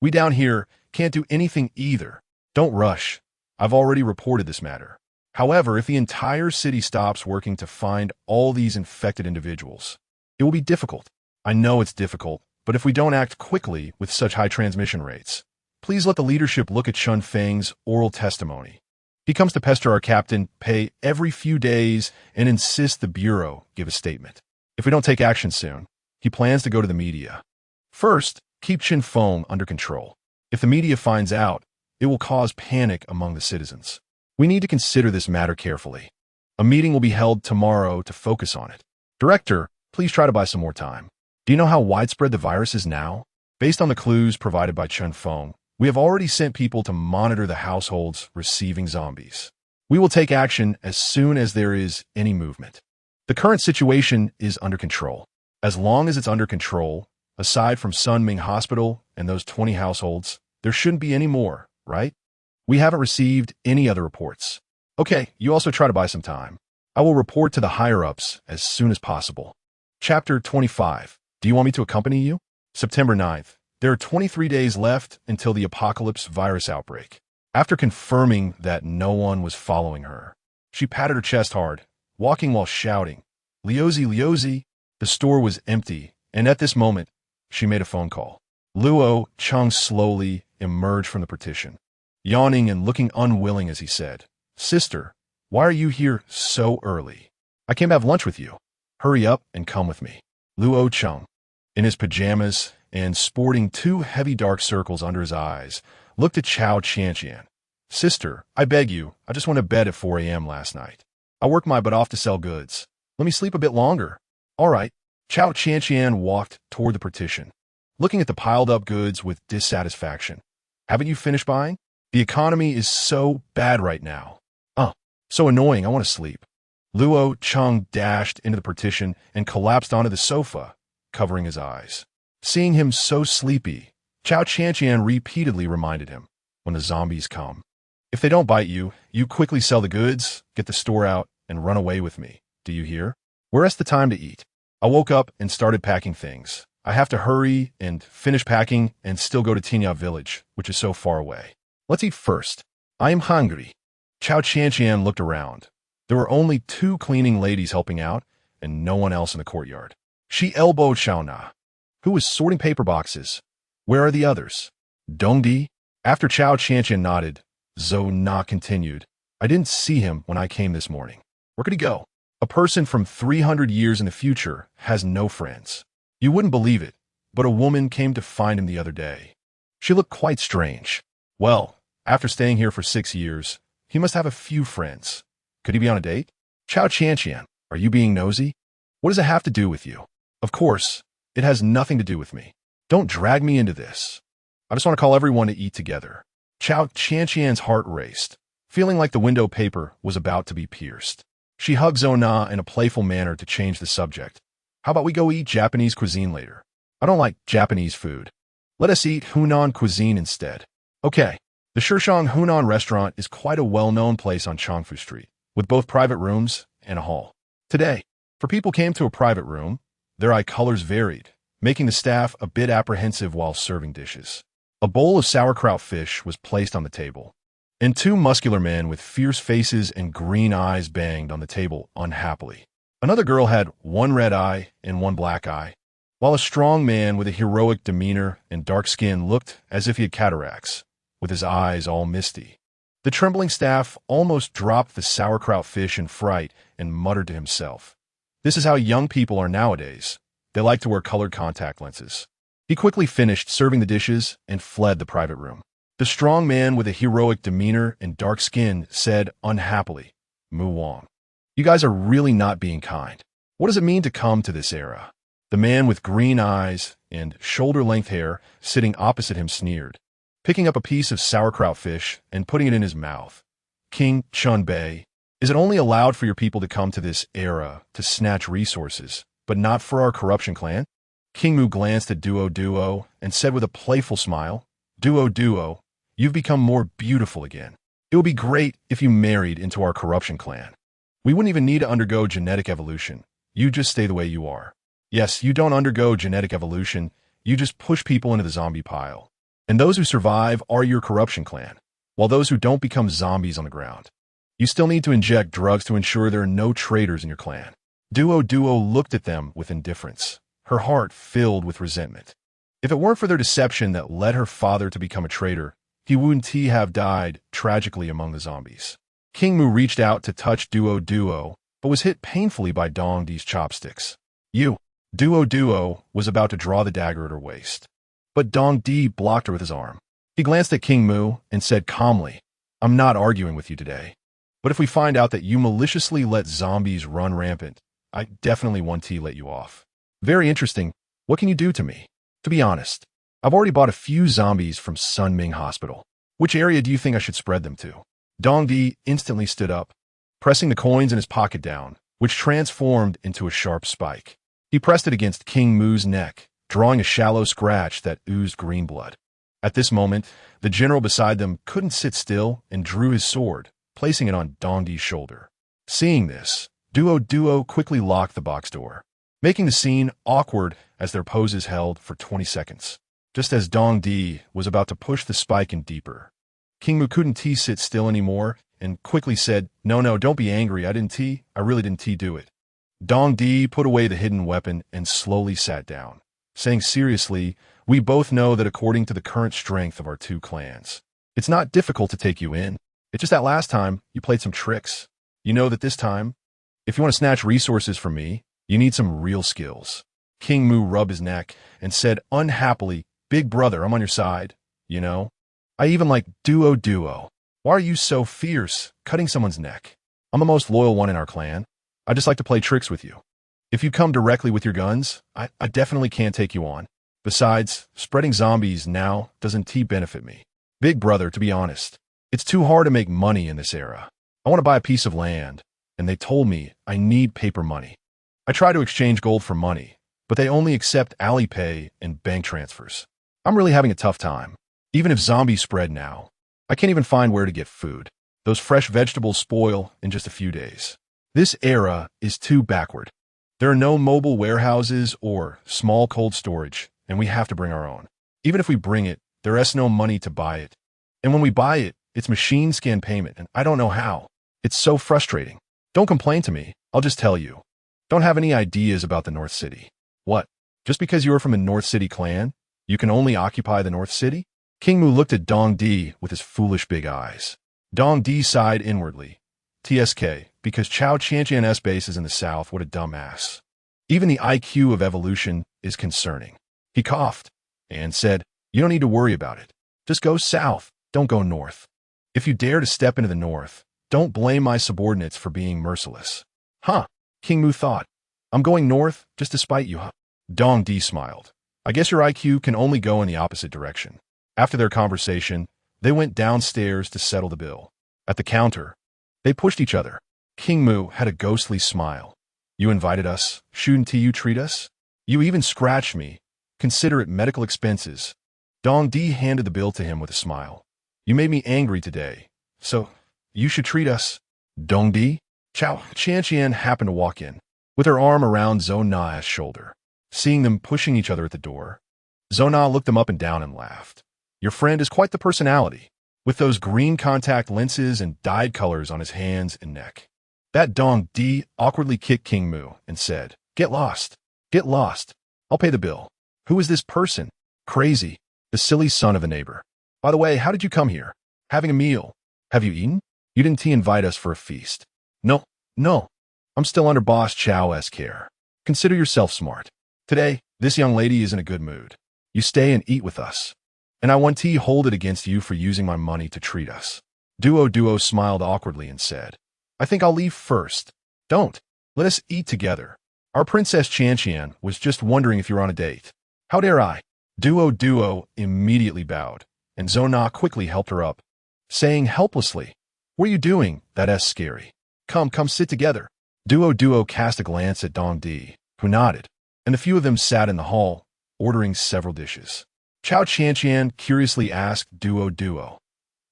we down here can't do anything either. Don't rush. I've already reported this matter. However, if the entire city stops working to find all these infected individuals, it will be difficult. I know it's difficult, but if we don't act quickly with such high transmission rates, please let the leadership look at Shun Feng's oral testimony. He comes to pester our captain Pei every few days and insists the Bureau give a statement. If we don't take action soon, he plans to go to the media. First, keep Chen Feng under control. If the media finds out, it will cause panic among the citizens. We need to consider this matter carefully. A meeting will be held tomorrow to focus on it. Director, please try to buy some more time. Do you know how widespread the virus is now? Based on the clues provided by Chen Feng, we have already sent people to monitor the households receiving zombies. We will take action as soon as there is any movement. The current situation is under control. As long as it's under control, aside from Sunming Hospital and those 20 households, there shouldn't be any more, right? We haven't received any other reports. Okay, you also try to buy some time. I will report to the higher-ups as soon as possible. Chapter 25. Do you want me to accompany you? September 9th. There are 23 days left until the apocalypse virus outbreak. After confirming that no one was following her, she patted her chest hard, walking while shouting, Liuzi, Liuzi. The store was empty, and at this moment, she made a phone call. Luo Cheng slowly emerged from the partition, yawning and looking unwilling as he said, Sister, why are you here so early? I came to have lunch with you. Hurry up and come with me. Luo Cheng. in his pajamas and sporting two heavy dark circles under his eyes, looked at Cao Qianqian. "Sister, I beg you, I just went to bed at 4 a.m. last night. I worked my butt off to sell goods. Let me sleep a bit longer." "All right." Cao Qianqian walked toward the partition, looking at the piled-up goods with dissatisfaction. "Haven't you finished buying? The economy is so bad right now. So annoying, I want to sleep." Luo Cheng dashed into the partition and collapsed onto the sofa, covering his eyes. Seeing him so sleepy, Cao Qianqian repeatedly reminded him, "When the zombies come, if they don't bite you, you quickly sell the goods, get the store out, and run away with me. Do you hear? Where's the time to eat?" I woke up and started packing things. I have to hurry and finish packing and still go to Tinya village, which is so far away. Let's eat first. I am hungry. Cao Qianqian looked around. There were only 2 cleaning ladies helping out and no one else in the courtyard. She elbowed Xiao, who was sorting paper boxes. "Where are the others?" "Dongdi?" After Cao Qianqian nodded, Zhou Na continued, "I didn't see him when I came this morning. Where could he go? A person from 300 years in the future has no friends. You wouldn't believe it, but a woman came to find him the other day. She looked quite strange. Well, after staying here for 6 years, he must have a few friends. Could he be on a date?" "Cao Qianqian, are you being nosy? What does it have to do with you?" "Of course, it has nothing to do with me. Don't drag me into this. I just want to call everyone to eat together." Cao Qianqian's heart raced, feeling like the window paper was about to be pierced. She hugged Zona in a playful manner to change the subject. "How about we go eat Japanese cuisine later? I don't like Japanese food. Let us eat Hunan cuisine instead." "Okay." The Shishang Hunan restaurant is quite a well-known place on Chongfu Street, with both private rooms and a hall. Today, for people came to a private room, their eye colors varied, making the staff a bit apprehensive while serving dishes. A bowl of sauerkraut fish was placed on the table, and 2 muscular men with fierce faces and green eyes banged on the table unhappily. Another girl had 1 red eye and 1 black eye, while a strong man with a heroic demeanor and dark skin looked as if he had cataracts, with his eyes all misty. The trembling staff almost dropped the sauerkraut fish in fright and muttered to himself, "This is how young people are nowadays. They like to wear colored contact lenses." He quickly finished serving the dishes and fled the private room. The strong man with a heroic demeanor and dark skin said unhappily, "Mu Wang, you guys are really not being kind. What does it mean to come to this era?" The man with green eyes and shoulder-length hair sitting opposite him sneered, picking up a piece of sauerkraut fish and putting it in his mouth. "King Chunbei, is it only allowed for your people to come to this era to snatch resources, but not for our corruption clan?" King Mu glanced at Duo and said with a playful smile, Duo, you've become more beautiful again. It would be great if you married into our corruption clan. We wouldn't even need to undergo genetic evolution. You just stay the way you are. Yes, you don't undergo genetic evolution. You just push people into the zombie pile. And those who survive are your corruption clan, while those who don't become zombies on the ground. You still need to inject drugs to ensure there are no traitors in your clan. Duo looked at them with indifference, her heart filled with resentment. If it weren't for their deception that led her father to become a traitor, he wouldn't have died tragically among the zombies. King Mu reached out to touch Duo, but was hit painfully by Dongdi's chopsticks. Duo was about to draw the dagger at her waist, but Dongdi blocked her with his arm. He glanced at King Mu and said calmly, "I'm not arguing with you today, but if we find out that you maliciously let zombies run rampant, I definitely want to let you off." "Very interesting. What can you do to me?" "To be honest, I've already bought a few zombies from Sunming Hospital. Which area do you think I should spread them to?" Dongdi instantly stood up, pressing the coins in his pocket down, which transformed into a sharp spike. He pressed it against King Mu's neck, drawing a shallow scratch that oozed green blood. At this moment, the general beside them couldn't sit still and drew his sword, placing it on Dongdi's shoulder. Seeing this, Duo quickly locked the box door, making the scene awkward as their poses held for 20 seconds. Just as Dongdi was about to push the spike in deeper, King Mu couldn't sit still anymore and quickly said, No, don't be angry. I really didn't do it." Dongdi put away the hidden weapon and slowly sat down, saying seriously, "We both know that according to the current strength of our 2 clans, it's not difficult to take you in. It's just that last time you played some tricks. You know that this time, if you want to snatch resources from me, you need some real skills." King Mu rubbed his neck and said unhappily, "Big brother, I'm on your side, you know? I even like duo. Why are you so fierce, cutting someone's neck? I'm the most loyal one in our clan. I just like to play tricks with you. If you come directly with your guns, I definitely can't take you on. Besides, spreading zombies now doesn't benefit me. Big brother, to be honest, it's too hard to make money in this era. I want to buy a piece of land, and they told me I need paper money. I try to exchange gold for money, but they only accept Alipay and bank transfers. I'm really having a tough time. Even if zombies spread now, I can't even find where to get food. Those fresh vegetables spoil in just a few days. This era is too backward. There are no mobile warehouses or small cold storage, and we have to bring our own. Even if we bring it, there is no money to buy it. And when we buy it, it's machine scan payment, and I don't know how. It's so frustrating. Don't complain to me. I'll just tell you. Don't have any ideas about the North City. What? Just because you are from the North City clan, you can only occupy the North City? King Mu looked at Dong Di with his foolish big eyes. Dong Di sighed inwardly. TSK, because Cao Qianqian's base is in the south, what a dumbass. Even the IQ of evolution is concerning. He coughed and said, "You don't need to worry about it. Just go south, don't go north. If you dare to step into the north, don't blame my subordinates for being merciless." Huh, King Mu thought. I'm going north just to spite you, huh? Dong Di smiled. I guess your IQ can only go in the opposite direction. After their conversation, they went downstairs to settle the bill. At the counter, they pushed each other. King Mu had a ghostly smile. You invited us, shouldn't you treat us? You even scratched me. Consider it medical expenses. Dong Di handed the bill to him with a smile. You made me angry today, so you should treat us. Dong Di? Cao Qianqian happened to walk in, with her arm around Zhou Na's shoulder. Seeing them pushing each other at the door, Zhou Na looked them up and down and laughed. Your friend is quite the personality, with those green contact lenses and dyed colors on his hands and neck. That Dong Di awkwardly kicked King Mu and said, Get lost. Get lost. I'll pay the bill. Who is this person? Crazy. The silly son of a neighbor. By the way, how did you come here? Having a meal. Have you eaten? You didn't invite us for a feast. No. I'm still under Boss Chao's care. Consider yourself smart. Today, this young lady is in a good mood. You stay and eat with us. And I want to hold it against you for using my money to treat us. Duo smiled awkwardly and said, I think I'll leave first. Don't. Let us eat together. Our Princess Qianqian was just wondering if you're on a date. How dare I? Duo immediately bowed, and Zhou Na quickly helped her up, saying helplessly, What are you doing? That's scary. Come sit together. Duo cast a glance at Dong Di, who nodded, and the few of them sat in the hall, ordering several dishes. Cao Qianqian curiously asked Duo,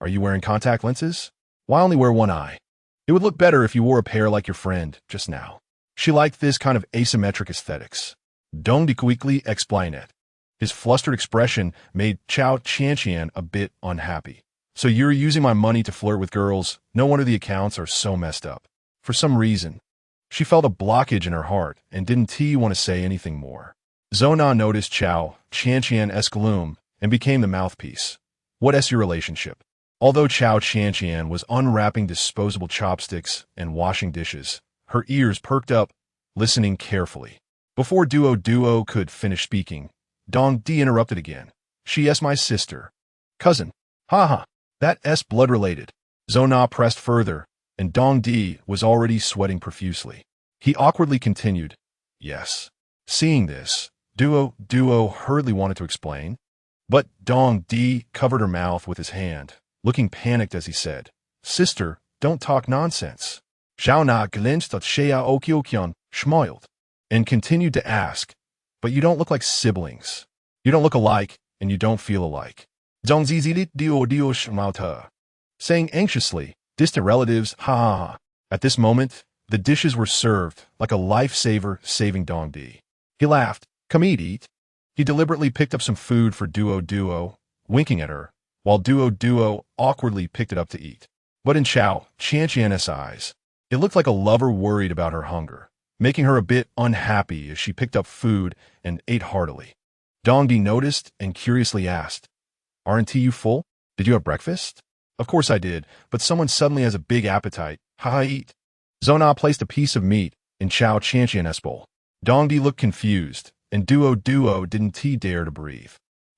Are you wearing contact lenses? Why only wear one eye? It would look better if you wore a pair like your friend just now. She liked this kind of asymmetric aesthetics. Dong Di quickly explained it. His flustered expression made Cao Qianqian a bit unhappy. So you're using my money to flirt with girls? No wonder the accounts are so messed up. For some reason, she felt a blockage in her heart and didn't want to say anything more. Zhou Na noticed Cao Qianqian's gloom and became the mouthpiece. What is your relationship? Although Cao Qianqian was unwrapping disposable chopsticks and washing dishes, her ears perked up, listening carefully. Before Duo could finish speaking, Dong Di interrupted again. She is my sister. Cousin. Haha. That is blood-related. Zhou Na pressed further, and Dong Di was already sweating profusely. He awkwardly continued, Yes. Seeing this, Duo hurriedly wanted to explain, but Dong Di covered her mouth with his hand, looking panicked as he said, Sister, don't talk nonsense. Zhou Na glanced at Xiao.Qian, smiled, and continued to ask, But you don't look like siblings. You don't look alike, and you don't feel alike. Dong Zizilit Duo smiled, saying anxiously, Distant relatives, ha. At this moment, the dishes were served like a lifesaver saving Dong Di. He laughed. Come eat. He deliberately picked up some food for Duo, winking at her, while Duo awkwardly picked it up to eat. But in Cao Qianqian's eyes, it looked like a lover worried about her hunger, making her a bit unhappy as she picked up food and ate heartily. Dong Di noticed and curiously asked, Aren't you full? Did you have breakfast? Of course I did, but someone suddenly has a big appetite. Eat. Zhou Na placed a piece of meat in Cao Qianqian's bowl. Dong Di looked confused, and Duo didn't dare to breathe.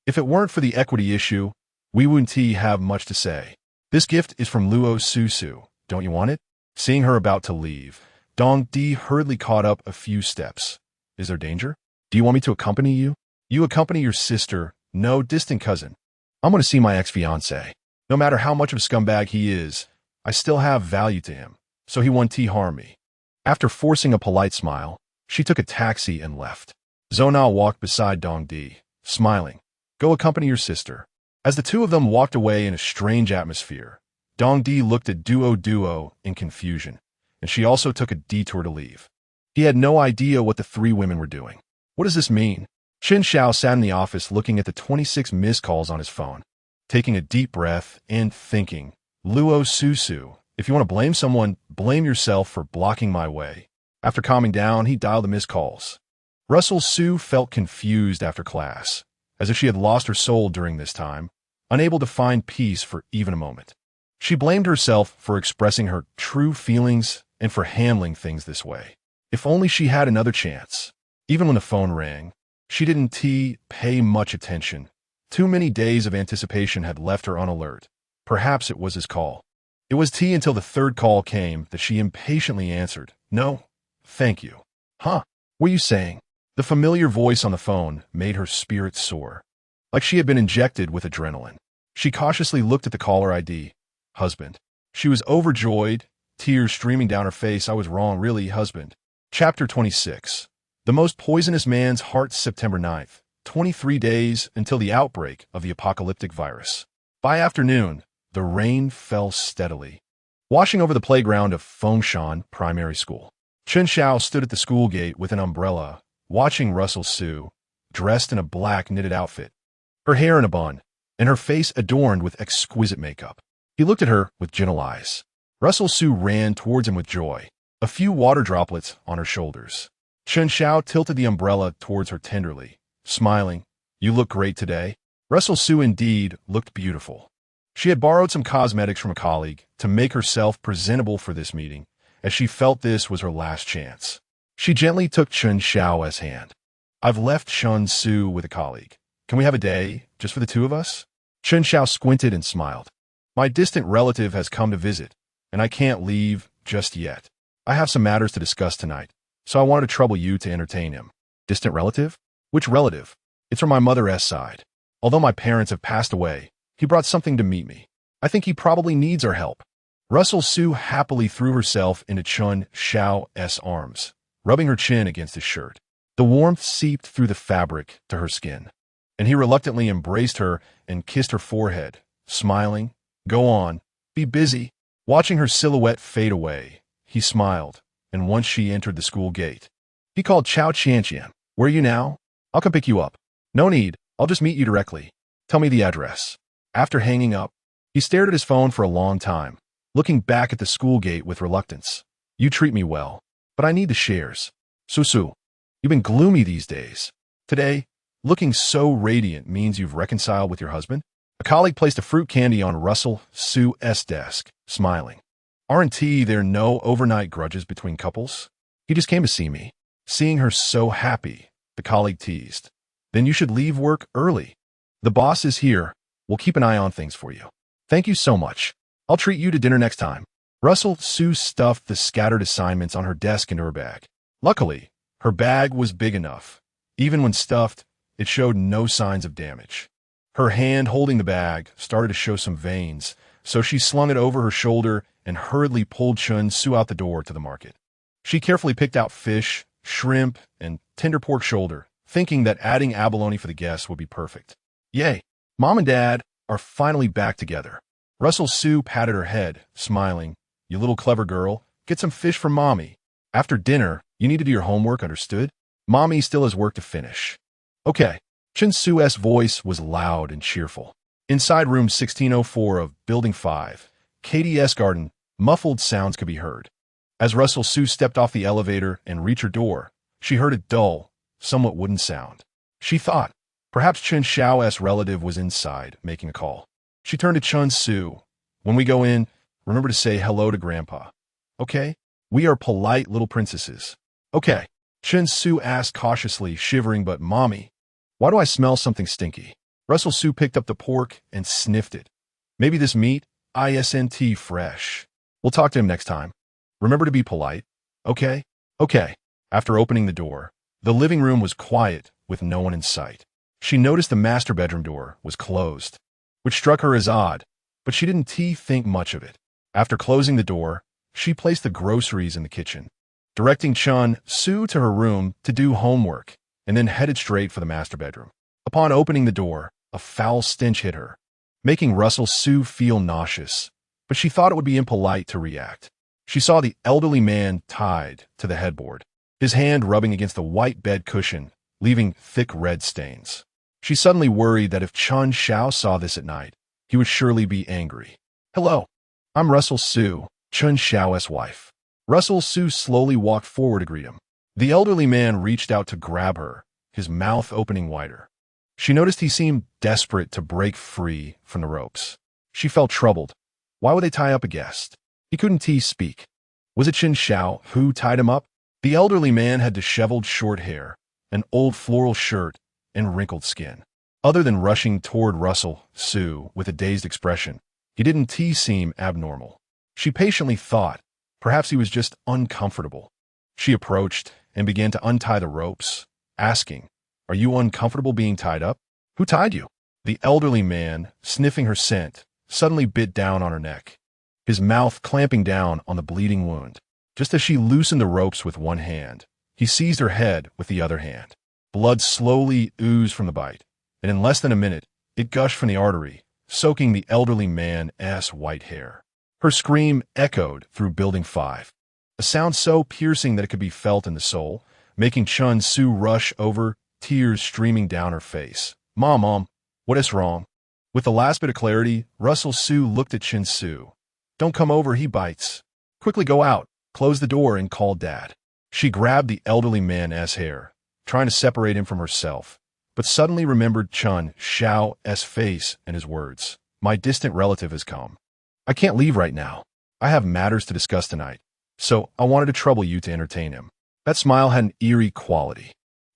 If it weren't for the equity issue, we wouldn't have much to say. This gift is from Luo Susu. Don't you want it? Seeing her about to leave, Dong Di hurriedly caught up a few steps. Is there danger? Do you want me to accompany you? You accompany your sister, no distant cousin. I'm going to see my ex-fiancé. No matter how much of a scumbag he is, I still have value to him, so he won't harm me. After forcing a polite smile, she took a taxi and left. Zona walked beside Dong Di, smiling. Go accompany your sister. As the two of them walked away in a strange atmosphere, Dong Di looked at Duo in confusion, and she also took a detour to leave. He had no idea what the three women were doing. What does this mean? Chen Xiao sat in the office looking at the 26 missed calls on his phone, taking a deep breath and thinking, Luo Susu, if you want to blame someone, blame yourself for blocking my way. After calming down, he dialed the missed calls. Russell Sue felt confused after class, as if she had lost her soul during this time, unable to find peace for even a moment. She blamed herself for expressing her true feelings and for handling things this way. If only she had another chance. Even when the phone rang, she didn't pay much attention. Too many days of anticipation had left her on alert. Perhaps it was his call. It was until the third call came that she impatiently answered, No, thank you. Huh? What are you saying? The familiar voice on the phone made her spirit soar, like she had been injected with adrenaline. She cautiously looked at the caller ID. Husband. She was overjoyed, tears streaming down her face. I was wrong, really, husband. Chapter 26. The Most Poisonous Man's Heart, September 9th. 23 days until the outbreak of the apocalyptic virus. By afternoon, the rain fell steadily, washing over the playground of Fengshan Primary School. Chen Xiao stood at the school gate with an umbrella, watching Russell Sue, dressed in a black knitted outfit, her hair in a bun, and her face adorned with exquisite makeup. He looked at her with gentle eyes. Russell Sue ran towards him with joy, a few water droplets on her shoulders. Chen Xiao tilted the umbrella towards her tenderly, smiling. You look great today. Russell Sue indeed looked beautiful. She had borrowed some cosmetics from a colleague to make herself presentable for this meeting, as she felt this was her last chance. She gently took Chen Xiao's hand. I've left Shun Su with a colleague. Can we have a day, just for the two of us? Chen Xiao squinted and smiled. My distant relative has come to visit, and I can't leave just yet. I have some matters to discuss tonight, so I wanted to trouble you to entertain him. Distant relative? Which relative? It's from my mother's side. Although my parents have passed away, he brought something to meet me. I think he probably needs our help. Russell Sue happily threw herself into Chen Xiao's arms, rubbing her chin against his shirt. The warmth seeped through the fabric to her skin, and he reluctantly embraced her and kissed her forehead, smiling. Go on, be busy. Watching her silhouette fade away, he smiled, and once she entered the school gate, he called Cao Qianqian. Where are you now? I'll come pick you up. No need, I'll just meet you directly. Tell me the address. After hanging up, he stared at his phone for a long time, looking back at the school gate with reluctance. You treat me well, but I need the shares. Susu, you've been gloomy these days. Today, looking so radiant means you've reconciled with your husband? A colleague placed a fruit candy on Russell Sue's desk, smiling. Aren't there no overnight grudges between couples? He just came to see me. Seeing her so happy, the colleague teased. Then you should leave work early. The boss is here. We'll keep an eye on things for you. Thank you so much. I'll treat you to dinner next time. Russell Sue stuffed the scattered assignments on her desk into her bag. Luckily, her bag was big enough. Even when stuffed, it showed no signs of damage. Her hand holding the bag started to show some veins, so she slung it over her shoulder and hurriedly pulled Chen Xiao out the door to the market. She carefully picked out fish, shrimp, and tender pork shoulder, thinking that adding abalone for the guests would be perfect. Yay! Mom and Dad are finally back together. Russell Sue patted her head, smiling. You little clever girl, get some fish for Mommy. After dinner, you need to do your homework, understood? Mommy still has work to finish. Okay. Chen Xiao's voice was loud and cheerful. Inside room 1604 of Building 5, KD's garden, muffled sounds could be heard. As Russell Sue stepped off the elevator and reached her door, she heard a dull, somewhat wooden sound. She thought, perhaps Chen Xiao's relative was inside, making a call. She turned to Chen Xiao. When we go in, remember to say hello to Grandpa. Okay? We are polite little princesses. Okay. Chen Xiao asked cautiously, shivering, but Mommy, why do I smell something stinky? Russell Xiao picked up the pork and sniffed it. Maybe this meat, isn't fresh. We'll talk to him next time. Remember to be polite. Okay? Okay. After opening the door, the living room was quiet with no one in sight. She noticed the master bedroom door was closed, which struck her as odd, but she didn't think much of it. After closing the door, she placed the groceries in the kitchen, directing Chen Xiao to her room to do homework, and then headed straight for the master bedroom. Upon opening the door, a foul stench hit her, making Russell Xiao feel nauseous, but she thought it would be impolite to react. She saw the elderly man tied to the headboard, his hand rubbing against the white bed cushion, leaving thick red stains. She suddenly worried that if Chen Xiao saw this at night, he would surely be angry. Hello, I'm Russell Xiao, Chen Xiao's wife. Russell Xiao slowly walked forward to greet him. The elderly man reached out to grab her, his mouth opening wider. She noticed he seemed desperate to break free from the ropes. She felt troubled. Why would they tie up a guest? He couldn't speak. Was it Chen Xiao who tied him up? The elderly man had disheveled short hair, an old floral shirt, and wrinkled skin. Other than rushing toward Russell Xiao with a dazed expression, he didn't seem abnormal. She patiently thought, perhaps he was just uncomfortable. She approached and began to untie the ropes, asking, "Are you uncomfortable being tied up? Who tied you?" The elderly man, sniffing her scent, suddenly bit down on her neck, his mouth clamping down on the bleeding wound. Just as she loosened the ropes with one hand, he seized her head with the other hand. Blood slowly oozed from the bite, and in less than a minute, it gushed from the artery, soaking the elderly man's white hair. Her scream echoed through Building 5, a sound so piercing that it could be felt in the soul, making Chen Xiao rush over, tears streaming down her face. Mom, what is wrong?" With the last bit of clarity, Russell Xiao looked at Chen Xiao. "Don't come over, he bites. Quickly go out, close the door, and call Dad." She grabbed the elderly man's hair, trying to separate him from herself, but suddenly remembered Chen Xiao's face and his words. "My distant relative has come. I can't leave right now. I have matters to discuss tonight, so I wanted to trouble you to entertain him." That smile had an eerie quality.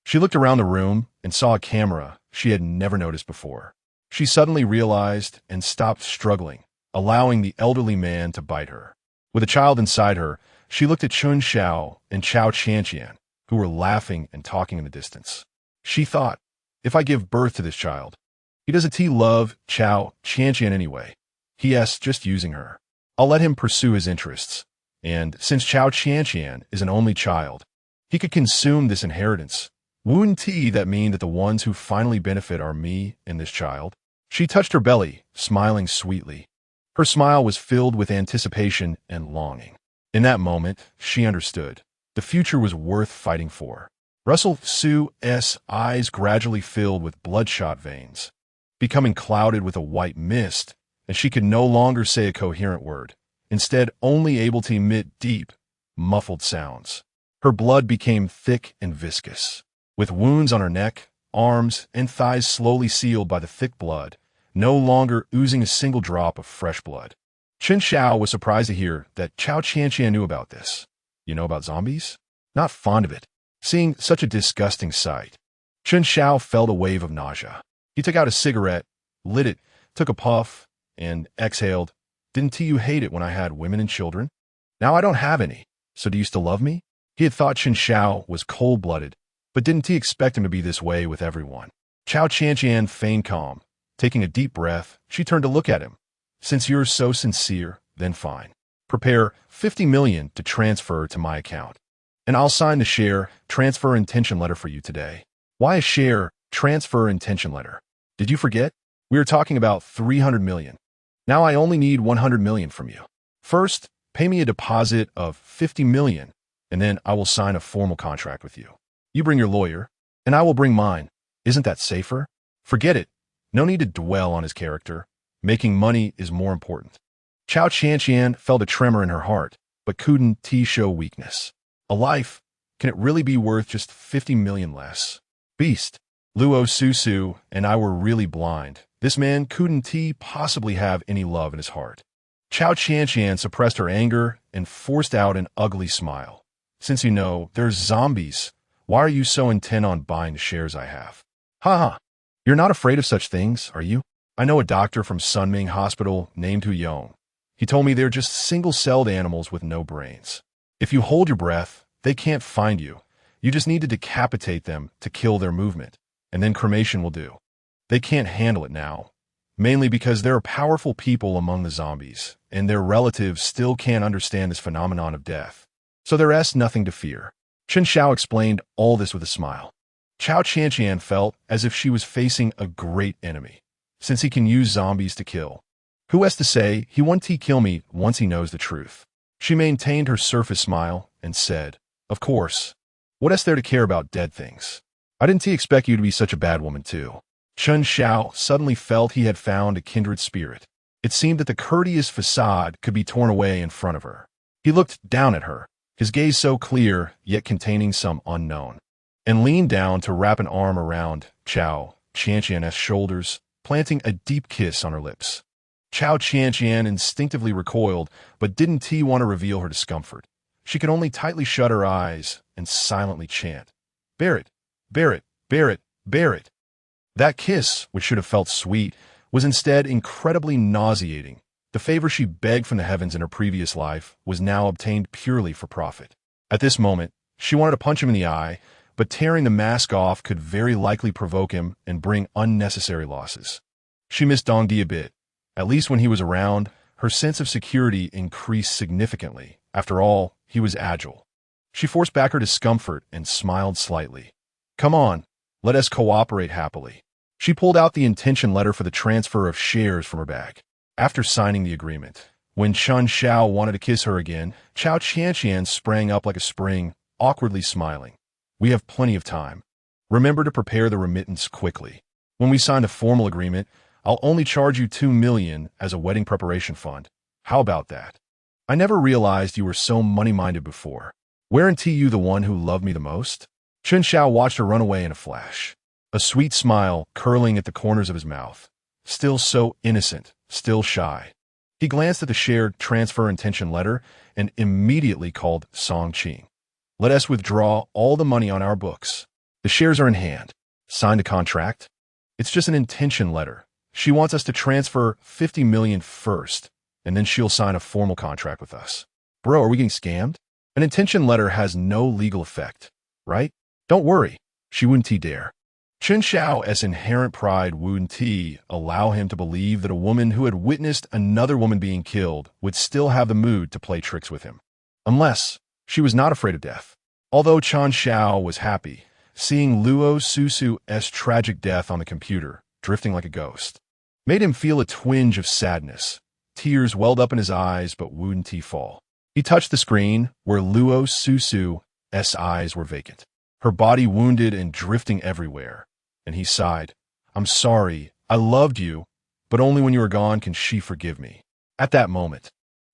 She looked around the room and saw a camera she had never noticed before. She suddenly realized and stopped struggling, allowing the elderly man to bite her. With a child inside her, she looked at Chen Xiao and Cao Qianqian, who were laughing and talking in the distance. She thought, if I give birth to this child, he doesn't love Cao Qianqian anyway. He's just using her. I'll let him pursue his interests. And since Cao Qianqian is an only child, he could consume this inheritance. Wouldn't that mean that the ones who finally benefit are me and this child? She touched her belly, smiling sweetly. Her smile was filled with anticipation and longing. In that moment, she understood. The future was worth fighting for. Russell Xiao's eyes gradually filled with bloodshot veins, becoming clouded with a white mist, and she could no longer say a coherent word, instead only able to emit deep, muffled sounds. Her blood became thick and viscous, with wounds on her neck, arms, and thighs slowly sealed by the thick blood, no longer oozing a single drop of fresh blood. Chen Xiao was surprised to hear that Cao Qianqian knew about this. You know about zombies? Not fond of it. Seeing such a disgusting sight, Chen Xiao felt a wave of nausea. He took out a cigarette, lit it, took a puff, and exhaled. Didn't you hate it when I had women and children? Now I don't have any, so do you still love me? He had thought Chen Xiao was cold-blooded, but didn't he expect him to be this way with everyone? Cao Qianqian feigned calm. Taking a deep breath, she turned to look at him. Since you're so sincere, then fine. Prepare 50 million to transfer to my account, and I'll sign the share transfer intention letter for you today. Why a share transfer intention letter? Did you forget? We were talking about 300 million. Now I only need 100 million from you. First, pay me a deposit of 50 million, and then I will sign a formal contract with you. You bring your lawyer, and I will bring mine. Isn't that safer? Forget it. No need to dwell on his character. Making money is more important. Cao Qianqian felt a tremor in her heart, but couldn't show weakness. A life, can it really be worth just 50 million less? Beast. Luo Susu and I were really blind. This man couldn't possibly have any love in his heart. Cao Qianqian suppressed her anger and forced out an ugly smile. Since you know there's zombies, Why are you so intent on buying the shares I have? Haha. You're not afraid of such things, are you? I know a doctor from Sunming Hospital named Hu Yong. He told me they're just single-celled animals with no brains. If you hold your breath, they can't find you. You just need to decapitate them to kill their movement, and then cremation will do. They can't handle it now, mainly because there are powerful people among the zombies, and their relatives still can't understand this phenomenon of death. So there's nothing to fear. Chen Xiao explained all this with a smile. Cao Qianqian felt as if she was facing a great enemy, since he can use zombies to kill. Who has to say he won't kill me once he knows the truth? She maintained her surface smile and said, "Of course. What is there to care about dead things? I didn't expect you to be such a bad woman too." Chen Xiao suddenly felt he had found a kindred spirit. It seemed that the courteous facade could be torn away in front of her. He looked down at her, his gaze so clear yet containing some unknown, and leaned down to wrap an arm around Cao Qianqian's shoulders, planting a deep kiss on her lips. Cao Qianqian instinctively recoiled, but didn't want to reveal her discomfort. She could only tightly shut her eyes and silently chant, "Bear it, bear it, bear it, bear it." That kiss, which should have felt sweet, was instead incredibly nauseating. The favor she begged from the heavens in her previous life was now obtained purely for profit. At this moment, she wanted to punch him in the eye, but tearing the mask off could very likely provoke him and bring unnecessary losses. She missed Dongdi a bit. At least when he was around, her sense of security increased significantly. After all, he was agile. She forced back her discomfort and smiled slightly. "Come on, let us cooperate happily." She pulled out the intention letter for the transfer of shares from her bag. After signing the agreement, when Chen Xiao wanted to kiss her again, Cao Qianqian sprang up like a spring, awkwardly smiling. "We have plenty of time. Remember to prepare the remittance quickly. When we sign the formal agreement, I'll only charge you 2 million as a wedding preparation fund. How about that? I never realized you were so money-minded before. Weren't you the one who loved me the most?" Chen Xiao watched her run away in a flash, a sweet smile curling at the corners of his mouth. Still so innocent, still shy. He glanced at the shared transfer intention letter and immediately called Song Qing. "Let us withdraw all the money on our books. The shares are in hand. Sign the contract." "It's just an intention letter. She wants us to transfer 50 million first, and then she'll sign a formal contract with us." "Bro, are we getting scammed? An intention letter has no legal effect, right? Don't worry, she wouldn't dare." Chen Xiao's inherent pride wouldn't allow him to believe that a woman who had witnessed another woman being killed would still have the mood to play tricks with him. Unless she was not afraid of death. Although Chen Xiao was happy, seeing Luo Susu's tragic death on the computer, drifting like a ghost, made him feel a twinge of sadness. Tears welled up in his eyes, but wouldn't fall. He touched the screen, where Luo Susu's eyes were vacant, her body wounded and drifting everywhere, and he sighed. "I'm sorry, I loved you, but only when you were gone can she forgive me." At that moment,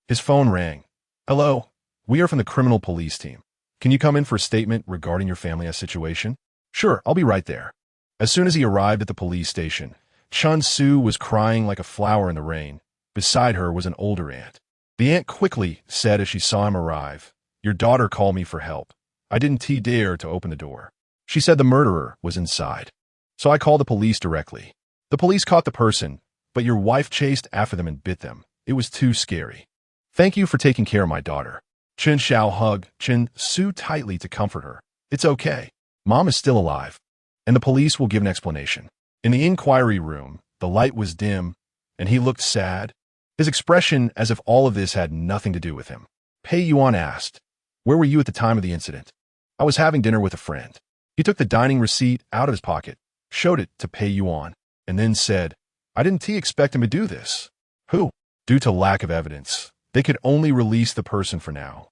his phone rang. "Hello, we are from the criminal police team. Can you come in for a statement regarding your family's situation?" "Sure, I'll be right there." As soon as he arrived at the police station, Chun Su was crying like a flower in the rain. Beside her was an older aunt. The aunt quickly said as she saw him arrive, "Your daughter called me for help. I didn't dare to open the door. She said the murderer was inside. So I called the police directly. The police caught the person, but your wife chased after them and bit them. It was too scary. Thank you for taking care of my daughter." Chen Xiao hugged Chen Su tightly to comfort her. "It's okay. Mom is still alive, and the police will give an explanation." In the inquiry room, the light was dim, and he looked sad, his expression as if all of this had nothing to do with him. Pei Yuan asked, "Where were you at the time of the incident?" "I was having dinner with a friend." He took the dining receipt out of his pocket, showed it to Pei Yuan, and then said, "I didn't expect him to do this." "Who?" Due to lack of evidence, they could only release the person for now.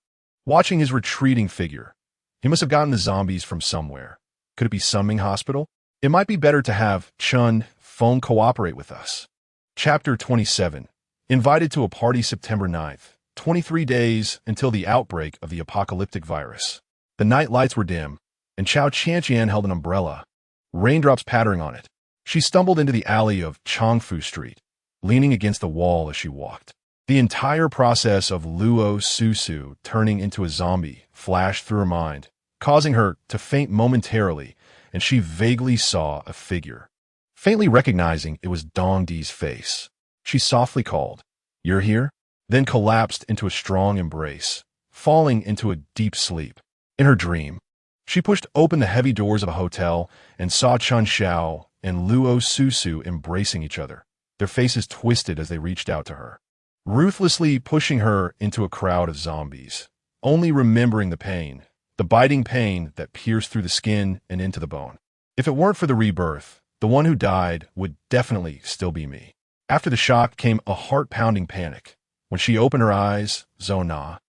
Watching his retreating figure, he must have gotten the zombies from somewhere. Could it be Sunming Hospital? It might be better to have Chun phone cooperate with us. Chapter 27. Invited to a party September 9th, 23 days until the outbreak of the apocalyptic virus. The night lights were dim, and Cao Qianqian held an umbrella, raindrops pattering on it. She stumbled into the alley of Chongfu Street, leaning against the wall as she walked. The entire process of Luo Susu turning into a zombie flashed through her mind, causing her to faint momentarily, and she vaguely saw a figure. Faintly recognizing it was Dongdi's face, she softly called, "You're here?" Then collapsed into a strong embrace, falling into a deep sleep. In her dream, she pushed open the heavy doors of a hotel and saw Chen Xiao and Luo Susu embracing each other, their faces twisted as they reached out to her, ruthlessly pushing her into a crowd of zombies, only remembering the biting pain that pierced through the skin and into the bone. If it weren't for the rebirth, the one who died would definitely still be me. After the shock came a heart-pounding panic. When she opened her eyes, Zona,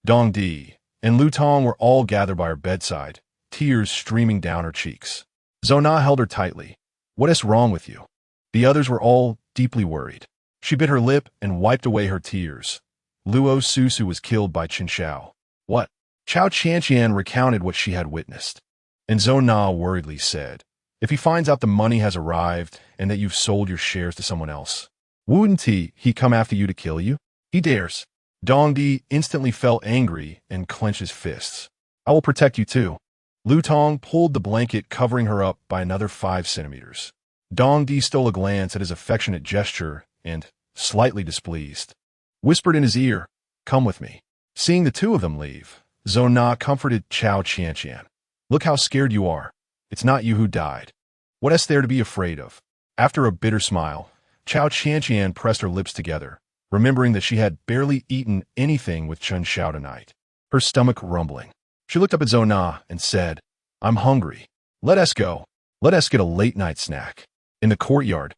Dongdi, and Lu Tong were all gathered by her bedside, tears streaming down her cheeks. Zona held her tightly. "What is wrong with you?" The others were all deeply worried. She bit her lip and wiped away her tears. Luo Susu was killed by Chen Xiao. What? Cao Qianqian recounted what she had witnessed. And Zona worriedly said, "If he finds out the money has arrived and that you've sold your shares to someone else, wouldn't he come after you to kill you? He dares." Dongdi instantly felt angry and clenched his fists. "I will protect you too." Lu Tong pulled the blanket covering her up by another 5 centimeters. Dongdi stole a glance at his affectionate gesture and, slightly displeased, whispered in his ear, "Come with me." Seeing the two of them leave, Zona comforted Cao Qianqian. "Look how scared you are. It's not you who died. What is there to be afraid of?" After a bitter smile, Cao Qianqian pressed her lips together, remembering that she had barely eaten anything with Chen Xiao tonight, her stomach rumbling. She looked up at Zona and said, "I'm hungry. Let us go. Let us get a late-night snack." In the courtyard,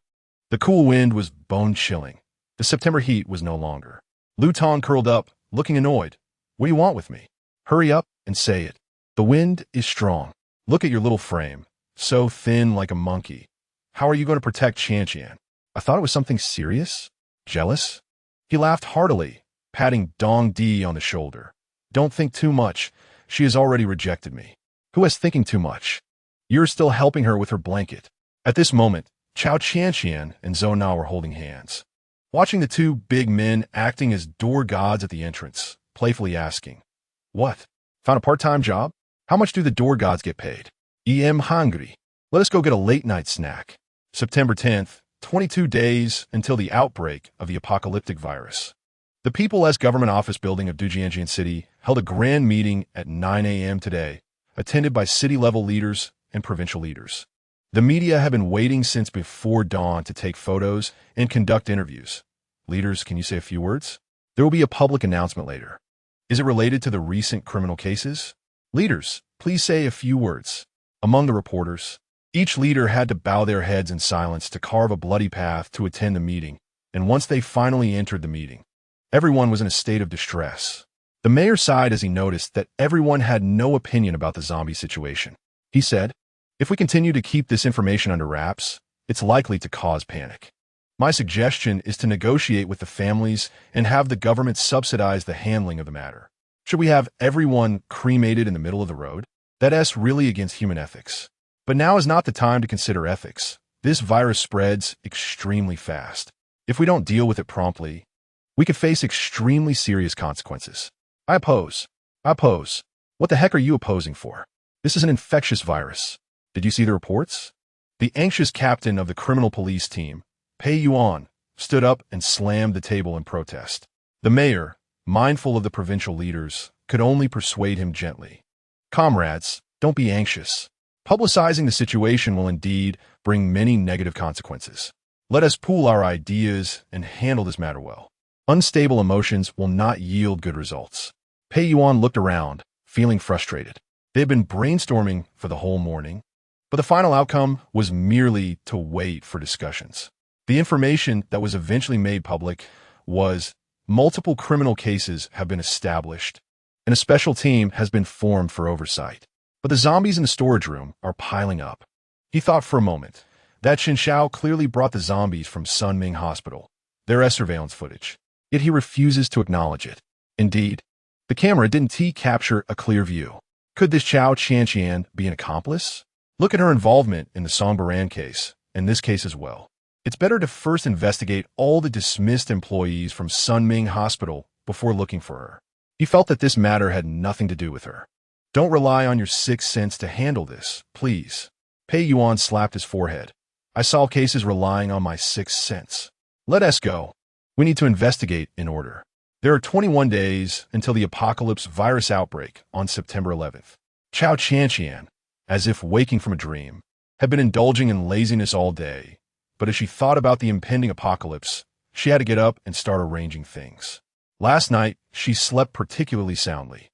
the cool wind was bone-chilling. The September heat was no longer. Lu Tong curled up, looking annoyed. "What do you want with me? Hurry up and say it. The wind is strong. Look at your little frame, so thin like a monkey. How are you going to protect Qianqian?" "I thought it was something serious. Jealous?" He laughed heartily, patting Dongdi on the shoulder. "Don't think too much. She has already rejected me." "Who is thinking too much? You're still helping her with her blanket." At this moment, Cao Qianqian and Zona were holding hands, watching the two big men acting as door gods at the entrance, playfully asking, "What? Found a part-time job? How much do the door gods get paid?" "I'm hungry. Let us go get a late-night snack." September 10th, 22 days until the outbreak of the apocalyptic virus. The People's Government Office building of Dujianjian City held a grand meeting at 9 a.m. today, attended by city-level leaders and provincial leaders. The media have been waiting since before dawn to take photos and conduct interviews. "Leaders, can you say a few words?" "There will be a public announcement later." "Is it related to the recent criminal cases?" "Leaders, please say a few words." Among the reporters, each leader had to bow their heads in silence to carve a bloody path to attend the meeting, and once they finally entered the meeting, everyone was in a state of distress. The mayor sighed as he noticed that everyone had no opinion about the zombie situation. He said, "If we continue to keep this information under wraps, it's likely to cause panic. My suggestion is to negotiate with the families and have the government subsidize the handling of the matter. Should we have everyone cremated in the middle of the road? That's really against human ethics. But now is not the time to consider ethics. This virus spreads extremely fast. If we don't deal with it promptly, we could face extremely serious consequences." I oppose. What the heck are you opposing for? This is an infectious virus. Did you see the reports? The anxious captain of the criminal police team, Pei Yuan, stood up and slammed the table in protest. The mayor, mindful of the provincial leaders, could only persuade him gently. "Comrades, don't be anxious. Publicizing the situation will indeed bring many negative consequences. Let us pool our ideas and handle this matter well. Unstable emotions will not yield good results." Pei Yuan looked around, feeling frustrated. They had been brainstorming for the whole morning, but the final outcome was merely to wait for discussions. The information that was eventually made public was multiple criminal cases have been established, and a special team has been formed for oversight. But the zombies in the storage room are piling up. He thought for a moment. That Chen Xiao clearly brought the zombies from Sunming Hospital. There is surveillance footage, yet he refuses to acknowledge it. Indeed, the camera didn't capture a clear view. Could this Cao Qianqian be an accomplice? Look at her involvement in the Songbaran case, and this case as well. It's better to first investigate all the dismissed employees from Sunming Hospital before looking for her. He felt that this matter had nothing to do with her. Don't rely on your 6 cents to handle this, please. Pei Yuan slapped his forehead. I saw cases relying on my 6 cents. Let us go. We need to investigate in order. There are 21 days until the apocalypse virus outbreak on September 11th. Cao Qianqian, as if waking from a dream, had been indulging in laziness all day, but as she thought about the impending apocalypse, she had to get up and start arranging things. Last night, she slept particularly soundly.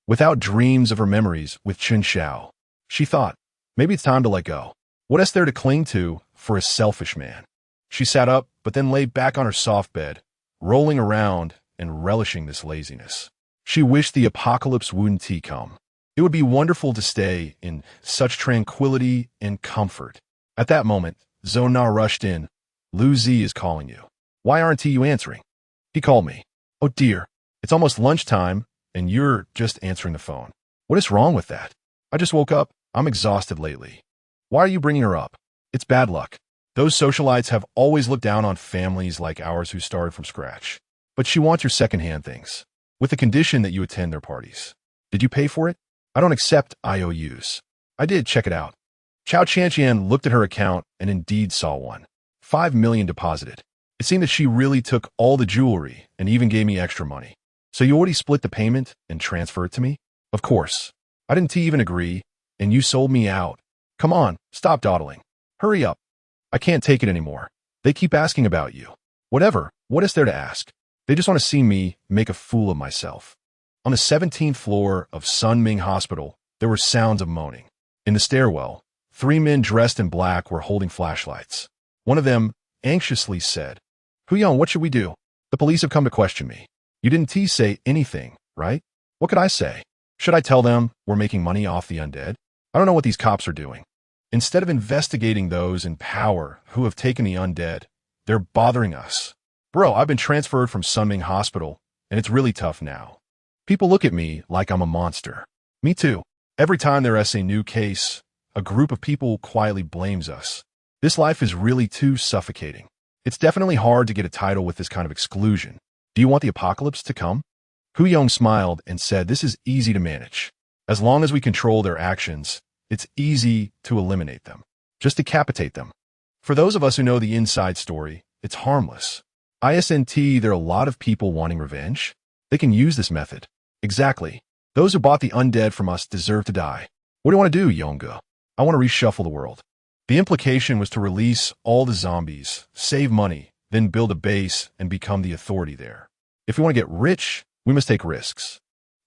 Without dreams of her memories with Chen Xiao, she thought, maybe it's time to let go. What is there to cling to for a selfish man? She sat up, but then lay back on her soft bed, rolling around and relishing this laziness. She wished the apocalypse wouldn't come. It would be wonderful to stay in such tranquility and comfort. At that moment, Zhou Na rushed in. Lu Zi is calling you. Why aren't you answering? He called me. Oh dear, it's almost lunchtime, and you're just answering the phone. What is wrong with that? I just woke up. I'm exhausted lately. Why are you bringing her up? It's bad luck. Those socialites have always looked down on families like ours who started from scratch. But she wants your secondhand things, with the condition that you attend their parties. Did you pay for it? I don't accept IOUs. I did, check it out. Cao Qianqian looked at her account and indeed saw one. 5 million deposited. It seemed that she really took all the jewelry and even gave me extra money. So you already split the payment and transferred it to me? Of course. I didn't even agree, and you sold me out. Come on, stop dawdling. Hurry up. I can't take it anymore. They keep asking about you. Whatever, what is there to ask? They just want to see me make a fool of myself. On the 17th floor of Sunming Hospital, there were sounds of moaning. In the stairwell, 3 men dressed in black were holding flashlights. One of them anxiously said, Huyong, what should we do? The police have come to question me. You didn't say anything, right? What could I say? Should I tell them we're making money off the undead? I don't know what these cops are doing. Instead of investigating those in power who have taken the undead, they're bothering us. Bro, I've been transferred from Sunming Hospital, and it's really tough now. People look at me like I'm a monster. Me too. Every time there is a new case, a group of people quietly blames us. This life is really too suffocating. It's definitely hard to get a title with this kind of exclusion. Do you want the apocalypse to come? Huyong smiled and said, this is easy to manage. As long as we control their actions, it's easy to eliminate them. Just decapitate them. For those of us who know the inside story, it's harmless. ISNT, there are a lot of people wanting revenge. They can use this method. Exactly. Those who bought the undead from us deserve to die. What do you want to do, Yonga? I want to reshuffle the world. The implication was to release all the zombies, save money, then build a base and become the authority there. If we want to get rich, we must take risks.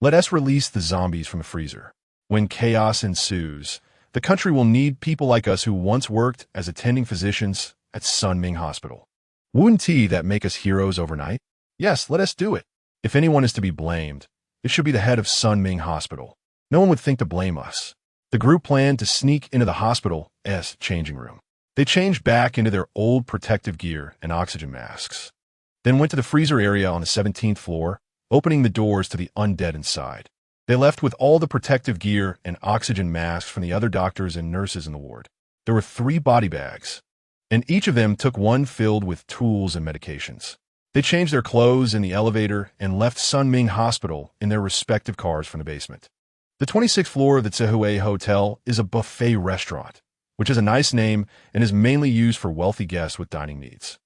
Let us release the zombies from the freezer. When chaos ensues, the country will need people like us who once worked as attending physicians at Sunming Hospital. Wouldn't that make us heroes overnight? Yes, let us do it. If anyone is to be blamed, it should be the head of Sunming Hospital. No one would think to blame us. The group planned to sneak into the hospital's changing room. They changed back into their old protective gear and oxygen masks, then went to the freezer area on the 17th floor, opening the doors to the undead inside. They left with all the protective gear and oxygen masks from the other doctors and nurses in the ward. There were 3 body bags, and each of them took one filled with tools and medications. They changed their clothes in the elevator and left Sunming Hospital in their respective cars from the basement. The 26th floor of the Tsehui Hotel is a buffet restaurant, which has a nice name and is mainly used for wealthy guests with dining needs.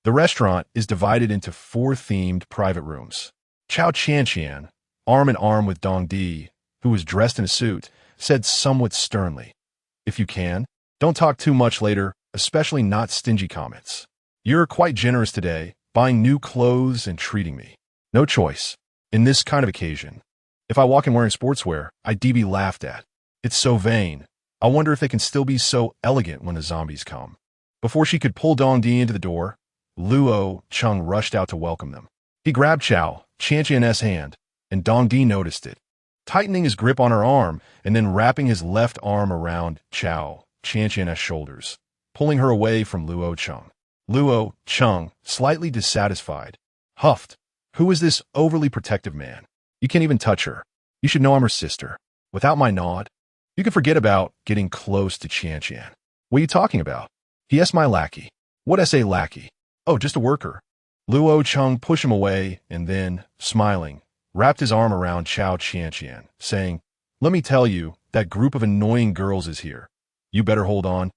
The restaurant is divided into 4 themed private rooms. Cao Qianqian, arm in arm with Dong Di, who was dressed in a suit, said somewhat sternly, If you can, don't talk too much later, especially not stingy comments. You're quite generous today, buying new clothes and treating me. No choice. In this kind of occasion, if I walk in wearing sportswear, I'd be laughed at. It's so vain. I wonder if they can still be so elegant when the zombies come. Before she could pull Dong Di into the door, Luo Chung rushed out to welcome them. He grabbed Cao Qianqian's hand, and Dong Di noticed it, tightening his grip on her arm and then wrapping his left arm around Cao Qianqian's shoulders, pulling her away from Luo Chung. Luo Chung, slightly dissatisfied, huffed, Who is this overly protective man? You can't even touch her. You should know I'm her sister. Without my nod, you can forget about getting close to Qianqian. What are you talking about? He asked my lackey. What is a lackey? Oh, just a worker. Luo Chung pushed him away and then, smiling, wrapped his arm around Cao Qianqian, saying, Let me tell you, that group of annoying girls is here. You better hold on.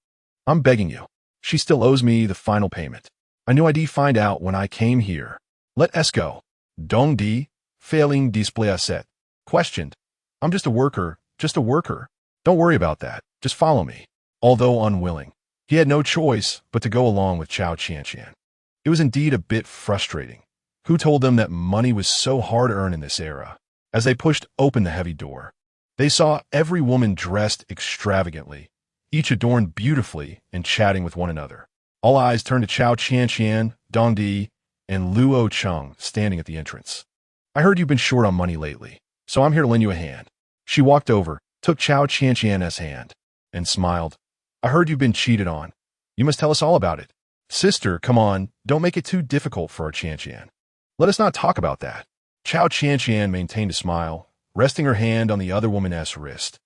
I'm begging you. She still owes me the final payment. I knew I'd find out when I came here. Let us go. Dong Di, failing display asset. Questioned. I'm just a worker, just a worker. Don't worry about that. Just follow me. Although unwilling, he had no choice but to go along with Cao Qianqian. It was indeed a bit frustrating. Who told them that money was so hard-earned in this era? As they pushed open the heavy door, they saw every woman dressed extravagantly, each adorned beautifully and chatting with one another. All eyes turned to Cao Qianqian, Dong Di, and Luo Cheng standing at the entrance. I heard you've been short on money lately, so I'm here to lend you a hand. She walked over, took Cao Qianqian's hand, and smiled. I heard you've been cheated on. You must tell us all about it. Sister, come on, don't make it too difficult for our Qianqian. Let us not talk about that. Cao Qianqian maintained a smile, resting her hand on the other woman's wrist.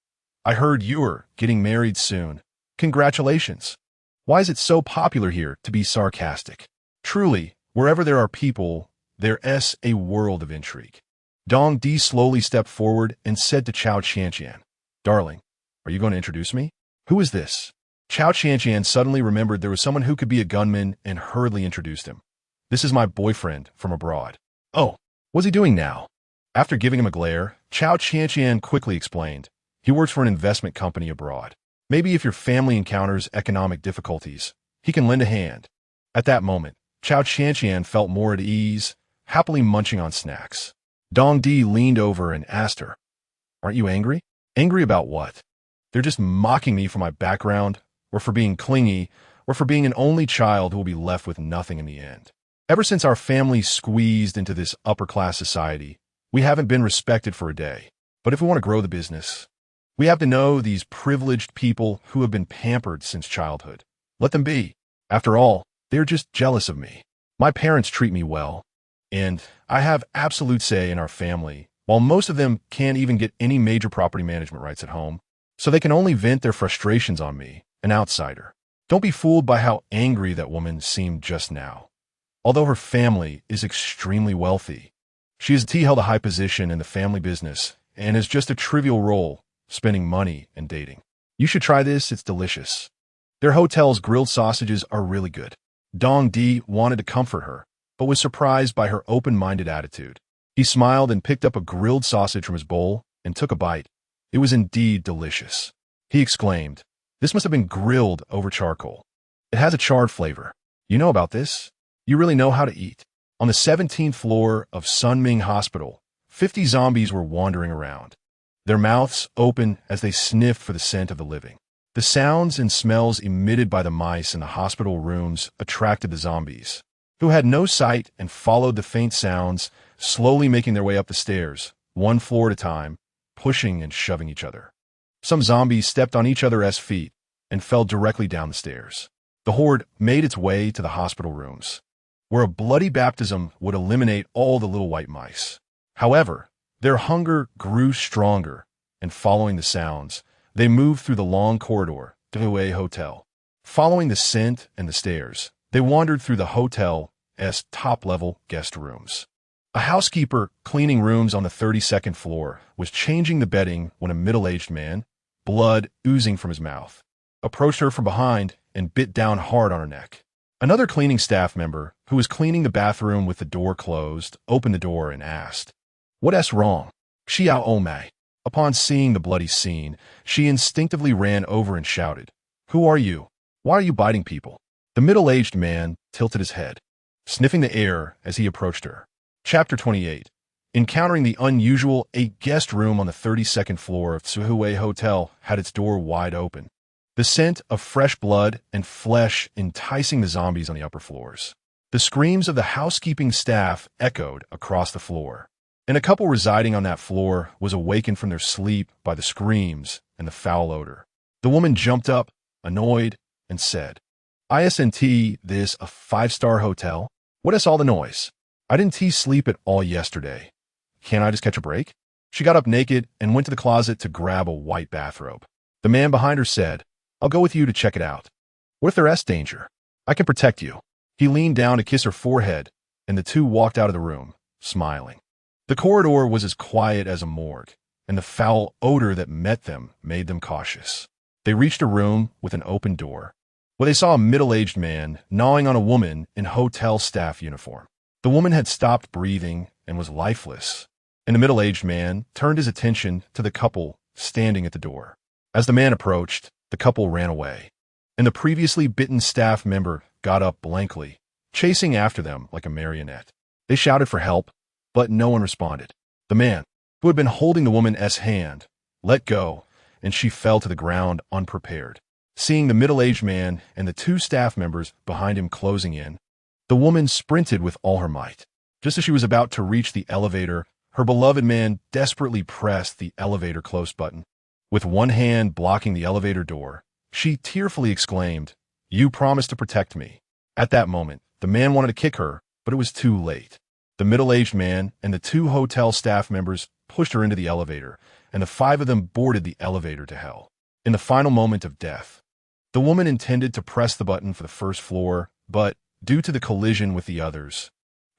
I heard you're getting married soon. Congratulations. Why is it so popular here to be sarcastic? Truly, wherever there are people, there's a world of intrigue. Dong Di slowly stepped forward and said to Cao Qianqian, Darling, are you going to introduce me? Who is this? Cao Qianqian suddenly remembered there was someone who could be a gunman and hurriedly introduced him. This is my boyfriend from abroad. Oh, what's he doing now? After giving him a glare, Cao Qianqian quickly explained. He works for an investment company abroad. Maybe if your family encounters economic difficulties, he can lend a hand. At that moment, Cao Qianqian felt more at ease, happily munching on snacks. Dong Di leaned over and asked her, Aren't you angry? Angry about what? They're just mocking me for my background, or for being clingy, or for being an only child who will be left with nothing in the end. Ever since our family squeezed into this upper-class society, we haven't been respected for a day. But if we want to grow the business, we have to know these privileged people who have been pampered since childhood. Let them be. After all, they're just jealous of me. My parents treat me well, and I have absolute say in our family, while most of them can't even get any major property management rights at home, so they can only vent their frustrations on me, an outsider. Don't be fooled by how angry that woman seemed just now. Although her family is extremely wealthy, she has held a high position in the family business and is just a trivial role, spending money and dating. You should try this, it's delicious. Their hotel's grilled sausages are really good. Dong Di wanted to comfort her, but was surprised by her open-minded attitude. He smiled and picked up a grilled sausage from his bowl and took a bite. It was indeed delicious. He exclaimed, This must have been grilled over charcoal. It has a charred flavor. You know about this? You really know how to eat. On the 17th floor of Sunming Hospital, 50 zombies were wandering around, their mouths open as they sniffed for the scent of the living. The sounds and smells emitted by the mice in the hospital rooms attracted the zombies, who had no sight and followed the faint sounds, slowly making their way up the stairs, one floor at a time, pushing and shoving each other. Some zombies stepped on each other's feet and fell directly down the stairs. The horde made its way to the hospital rooms, where a bloody baptism would eliminate all the little white mice. However, their hunger grew stronger, and following the sounds, they moved through the long corridor to a hotel. Following the scent and the stairs, they wandered through the hotel's top-level guest rooms. A housekeeper cleaning rooms on the 32nd floor was changing the bedding when a middle-aged man, blood oozing from his mouth, approached her from behind and bit down hard on her neck. Another cleaning staff member, who was cleaning the bathroom with the door closed, opened the door and asked, What's wrong? Xiao.Mai. Upon seeing the bloody scene, she instinctively ran over and shouted, Who are you? Why are you biting people? The middle-aged man tilted his head, sniffing the air as he approached her. Chapter 28. Encountering the unusual, a guest room on the 32nd floor of Tsuhui Hotel had its door wide open, the scent of fresh blood and flesh enticing the zombies on the upper floors. The screams of the housekeeping staff echoed across the floor, and a couple residing on that floor was awakened from their sleep by the screams and the foul odor. The woman jumped up, annoyed, and said, Isn't this a 5-star hotel? What is all the noise? I didn't sleep at all yesterday. Can't I just catch a break? She got up naked and went to the closet to grab a white bathrobe. The man behind her said, I'll go with you to check it out. What if there's danger? I can protect you. He leaned down to kiss her forehead, and the two walked out of the room, smiling. The corridor was as quiet as a morgue, and the foul odor that met them made them cautious. They reached a room with an open door, where they saw a middle-aged man gnawing on a woman in hotel staff uniform. The woman had stopped breathing and was lifeless, and the middle-aged man turned his attention to the couple standing at the door. As the man approached, the couple ran away, and the previously bitten staff member got up blankly, chasing after them like a marionette. They shouted for help, but no one responded. The man, who had been holding the woman's hand, let go, and she fell to the ground unprepared. Seeing the middle-aged man and the two staff members behind him closing in, the woman sprinted with all her might. Just as she was about to reach the elevator, her beloved man desperately pressed the elevator close button. With one hand blocking the elevator door, she tearfully exclaimed, "You promised to protect me." At that moment, the man wanted to kick her, but it was too late. The middle-aged man and the two hotel staff members pushed her into the elevator, and the five of them boarded the elevator to hell. In the final moment of death, the woman intended to press the button for the first floor, but due to the collision with the others,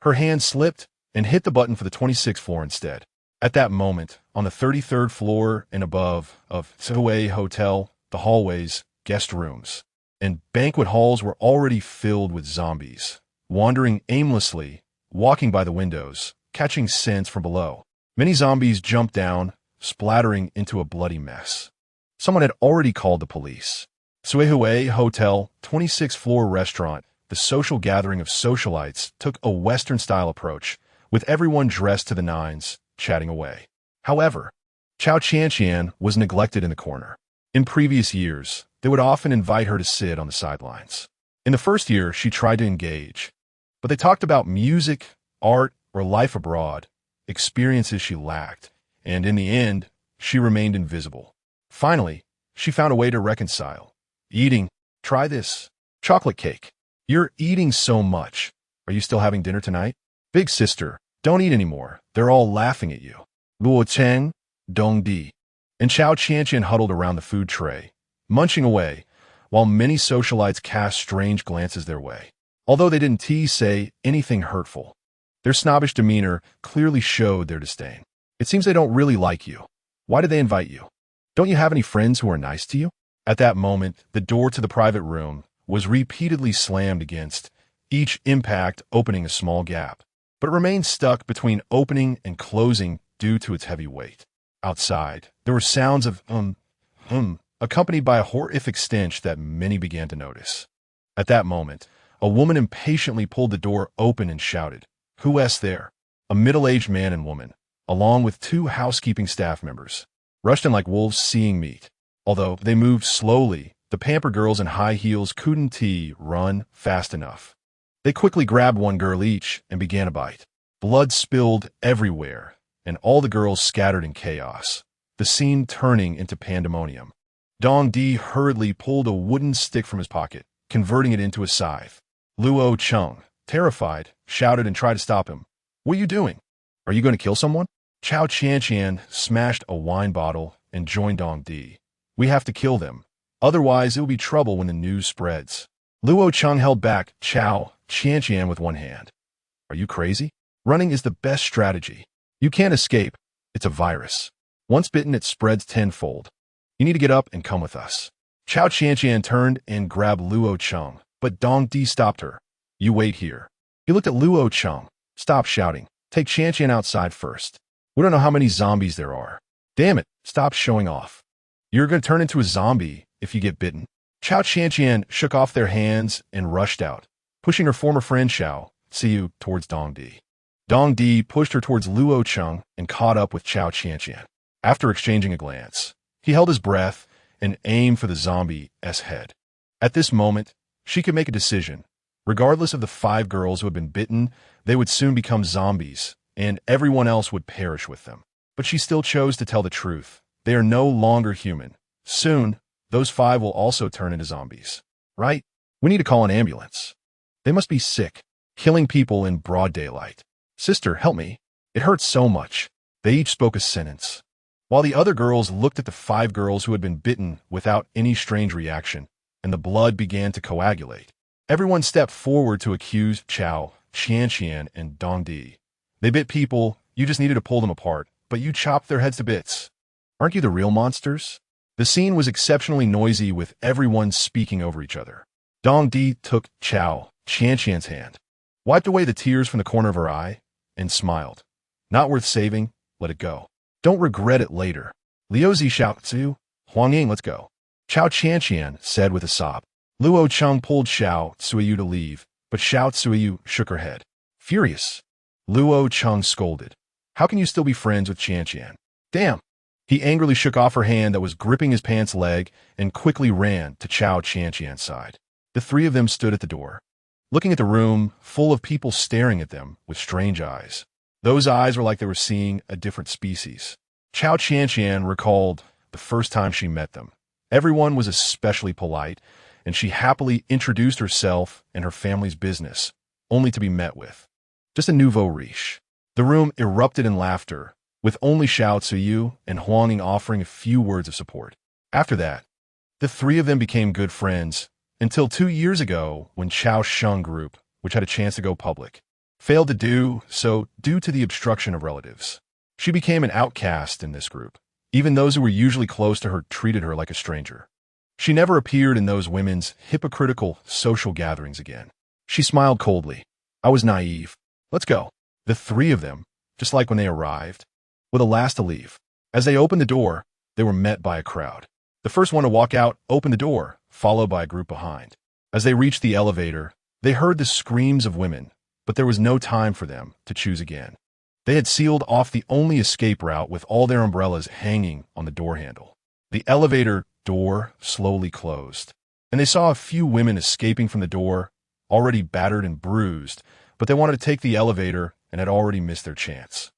her hand slipped and hit the button for the 26th floor instead. At that moment, on the 33rd floor and above of Shui Hotel, the hallways, guest rooms, and banquet halls were already filled with zombies, wandering aimlessly, walking by the windows, catching scents from below. Many zombies jumped down, splattering into a bloody mess. Someone had already called the police. Shui Hotel, 26th floor restaurant, the social gathering of socialites took a Western-style approach, with everyone dressed to the nines, chatting away. However, Cao Qianqian was neglected in the corner. In previous years, they would often invite her to sit on the sidelines. In the first year, she tried to engage, but they talked about music, art, or life abroad, experiences she lacked, and in the end, she remained invisible. Finally, she found a way to reconcile. Eating. Try this. Chocolate cake. You're eating so much. Are you still having dinner tonight? Big sister, don't eat anymore. They're all laughing at you. Luo Cheng, Dong Di, and Cao Qianqian huddled around the food tray, munching away, while many socialites cast strange glances their way. Although they didn't say anything hurtful, their snobbish demeanor clearly showed their disdain. It seems they don't really like you. Why did they invite you? Don't you have any friends who are nice to you? At that moment, the door to the private room was repeatedly slammed against, each impact opening a small gap, but remained stuck between opening and closing due to its heavy weight. Outside, there were sounds of accompanied by a horrific stench that many began to notice. At that moment, a woman impatiently pulled the door open and shouted, "Who's there?" A middle-aged man and woman, along with two housekeeping staff members, rushed in like wolves seeing meat. Although they moved slowly, the pampered girls in high heels couldn't run fast enough. They quickly grabbed one girl each and began a bite. Blood spilled everywhere, and all the girls scattered in chaos, the scene turning into pandemonium. Dong Di hurriedly pulled a wooden stick from his pocket, converting it into a scythe. Luo Cheng, terrified, shouted and tried to stop him. "What are you doing? Are you going to kill someone?" Cao Qianqian smashed a wine bottle and joined Dong Di. "We have to kill them. Otherwise, it will be trouble when the news spreads." Luo Cheng held back Cao Qianqian with one hand. "Are you crazy? Running is the best strategy. You can't escape. It's a virus. Once bitten, it spreads tenfold. You need to get up and come with us." Cao Qianqian turned and grabbed Luo Cheng, but Dong Di stopped her. "You wait here." He looked at Luo Cheng. "Stop shouting. Take Qianqian outside first. We don't know how many zombies there are. Damn it, stop showing off. You're going to turn into a zombie if you get bitten." Cao Qianqian shook off their hands and rushed out, pushing her former friend Xiao towards Dong Di. Dong Di pushed her towards Luo Cheng and caught up with Cao Qianqian. After exchanging a glance, he held his breath and aimed for the zombie's head. At this moment, she could make a decision. Regardless of the 5 girls who had been bitten, they would soon become zombies, and everyone else would perish with them. But she still chose to tell the truth. They are no longer human. Soon, those 5 will also turn into zombies. Right? We need to call an ambulance. They must be sick, killing people in broad daylight. "Sister, help me. It hurts so much." They each spoke a sentence, while the other girls looked at the 5 girls who had been bitten without any strange reaction, and the blood began to coagulate. Everyone stepped forward to accuse Cao Qianqian and Dong Di. "They bit people, you just needed to pull them apart, but you chopped their heads to bits. Aren't you the real monsters? The scene was exceptionally noisy with everyone speaking over each other. Dong Di took Cao Qianqian's hand, wiped away the tears from the corner of her eye, and smiled. Not worth saving, let it go. Don't regret it later. Liu Xiao, Huang Ying, let's go. Cao Qianqian said with a sob. Luo Cheng pulled Xiao Suiyu to leave, but Xiao Suiyu shook her head. Furious. Luo Cheng scolded. How can you still be friends with Qianqian? Damn. He angrily shook off her hand that was gripping his pants leg and quickly ran to Cao Qianqian's side. The three of them stood at the door, looking at the room full of people staring at them with strange eyes. Those eyes were like they were seeing a different species. Cao Qianqian recalled the first time she met them. Everyone was especially polite, and she happily introduced herself and her family's business, only to be met with just a nouveau riche. The room erupted in laughter, with only Xiao Suiyu and Huang Ying offering a few words of support. After that, the three of them became good friends, until 2 years ago when Chao Sheng Group, which had a chance to go public, failed to do so due to the obstruction of relatives. She became an outcast in this group. Even those who were usually close to her treated her like a stranger. She never appeared in those women's hypocritical social gatherings again. She smiled coldly. I was naive. Let's go. The three of them, just like when they arrived, were the last to leave. As they opened the door, they were met by a crowd. The first one to walk out opened the door, followed by a group behind. As they reached the elevator, they heard the screams of women, but there was no time for them to choose again. They had sealed off the only escape route with all their umbrellas hanging on the door handle. The elevator door slowly closed, and they saw a few women escaping from the door, already battered and bruised, but they wanted to take the elevator and had already missed their chance.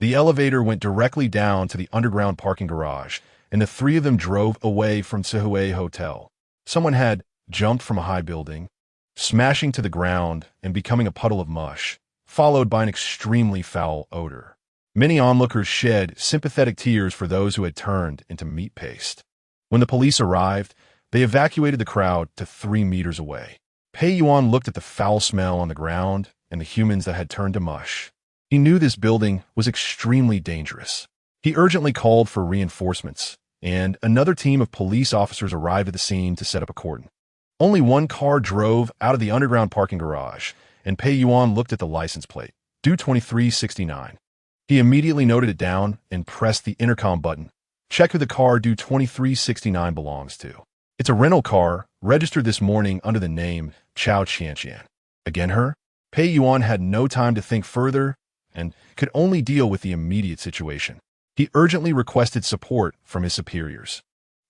The elevator went directly down to the underground parking garage, and the three of them drove away from Zhihui Hotel. Someone had jumped from a high building, smashing to the ground and becoming a puddle of mush, followed by an extremely foul odor. Many onlookers shed sympathetic tears for those who had turned into meat paste. When the police arrived, they evacuated the crowd to 3 meters away. Pei Yuan looked at the foul smell on the ground and the humans that had turned to mush. He knew this building was extremely dangerous. He urgently called for reinforcements, and another team of police officers arrived at the scene to set up a cordon. Only one car drove out of the underground parking garage, and Pei Yuan looked at the license plate, Do 2369. He immediately noted it down and pressed the intercom button. Check who the car Do 2369 belongs to. It's a rental car, registered this morning under the name Cao Qianqian. Again her? Pei Yuan had no time to think further and could only deal with the immediate situation. He urgently requested support from his superiors.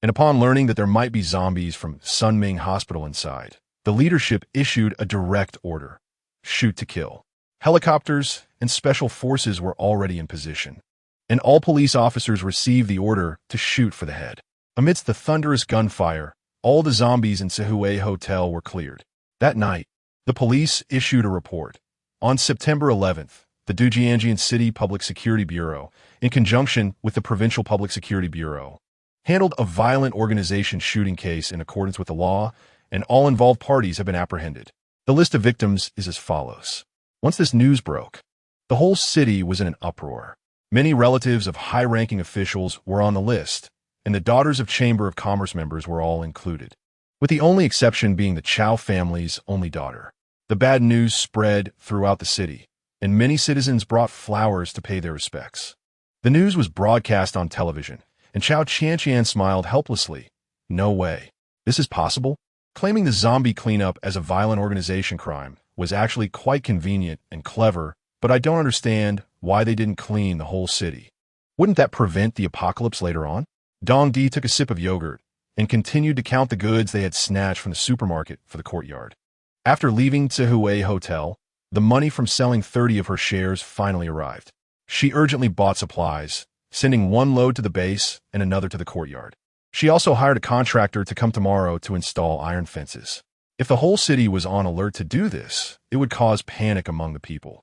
And upon learning that there might be zombies from Sunming Hospital inside, the leadership issued a direct order. Shoot to kill. Helicopters and special forces were already in position, and all police officers received the order to shoot for the head. Amidst the thunderous gunfire, all the zombies in Zhihui Hotel were cleared. That night, the police issued a report. On September 11th, the Dujianjian City Public Security Bureau, in conjunction with the Provincial Public Security Bureau, handled a violent organization shooting case in accordance with the law, and all involved parties have been apprehended. The list of victims is as follows. Once this news broke, the whole city was in an uproar. Many relatives of high-ranking officials were on the list, and the daughters of Chamber of Commerce members were all included, with the only exception being the Chao family's only daughter. The bad news spread throughout the city, and many citizens brought flowers to pay their respects. The news was broadcast on television, and Cao Qianqian smiled helplessly. No way. This is possible? Claiming the zombie cleanup as a violent organization crime was actually quite convenient and clever, but I don't understand why they didn't clean the whole city. Wouldn't that prevent the apocalypse later on? Dong Di took a sip of yogurt and continued to count the goods they had snatched from the supermarket for the courtyard. After leaving Zhihui Hotel, the money from selling 30 of her shares finally arrived. She urgently bought supplies, sending one load to the base and another to the courtyard. She also hired a contractor to come tomorrow to install iron fences. If the whole city was on alert to do this, it would cause panic among the people.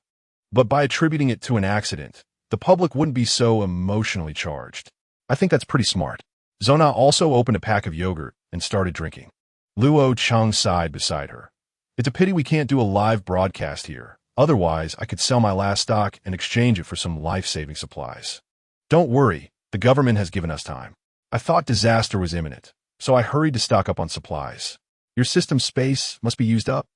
But by attributing it to an accident, the public wouldn't be so emotionally charged. I think that's pretty smart. Zona also opened a pack of yogurt and started drinking. Luo Cheng sighed beside her. It's a pity we can't do a live broadcast here. Otherwise, I could sell my last stock and exchange it for some life-saving supplies. Don't worry, The government has given us time. I thought disaster was imminent, so I hurried to stock up on supplies. Your system space must be used up,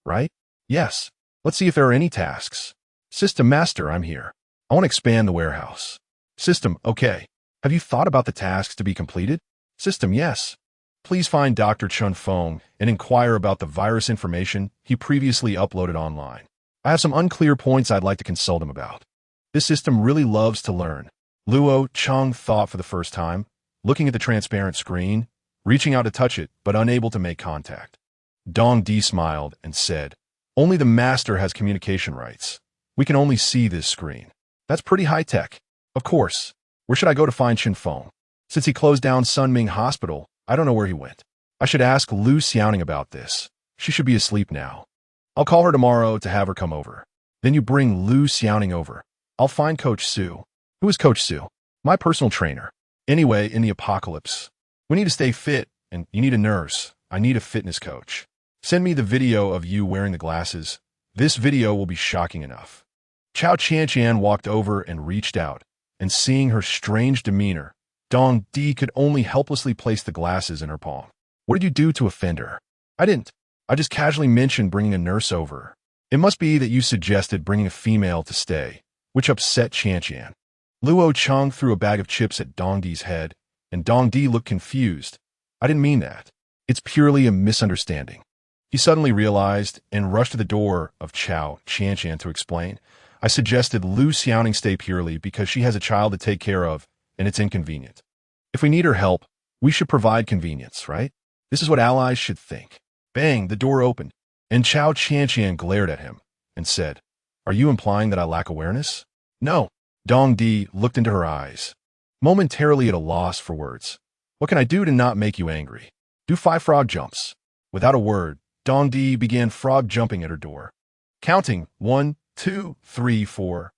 right? Yes. Let's see if there are any tasks. System master, I'm here. I want to expand the warehouse. System, okay. Have you thought about the tasks to be completed? System, yes. Please find Dr. Chen Feng and inquire about the virus information he previously uploaded online. I have some unclear points I'd like to consult him about. This system really loves to learn. Luo Cheng thought for the first time, looking at the transparent screen, reaching out to touch it, but unable to make contact. Dong Di smiled and said, only the master has communication rights. We can only see this screen. That's pretty high-tech. Of course. Where should I go to find Chen Feng? Since he closed down Sunming Hospital, I don't know where he went. I should ask Lu Xiaoning about this. She should be asleep now. I'll call her tomorrow to have her come over. Then you bring Lu Xiaoning over. I'll find Coach Su. Who is Coach Su? My personal trainer. Anyway, in the apocalypse, we need to stay fit, and you need a nurse. I need a fitness coach. Send me the video of you wearing the glasses. This video will be shocking enough. Cao Qianqian walked over and reached out, and seeing her strange demeanor, Dong Di could only helplessly place the glasses in her palm. What did you do to offend her? I didn't. I just casually mentioned bringing a nurse over. It must be that you suggested bringing a female to stay, which upset Qianqian. Luo Cheng threw a bag of chips at Dong Di's head, and Dong Di looked confused. I didn't mean that. It's purely a misunderstanding. He suddenly realized and rushed to the door of Cao Qianqian to explain. I suggested Lu Xiaoning stay purely because she has a child to take care of, and it's inconvenient. If we need her help, we should provide convenience, right? This is what allies should think. Bang, the door opened, and Cao Qianqian glared at him and said, are you implying that I lack awareness? No. Dong Di looked into her eyes, momentarily at a loss for words. What can I do to not make you angry? Do 5 frog jumps. Without a word, Dong Di began frog jumping at her door. Counting 1, 2, 3, 4.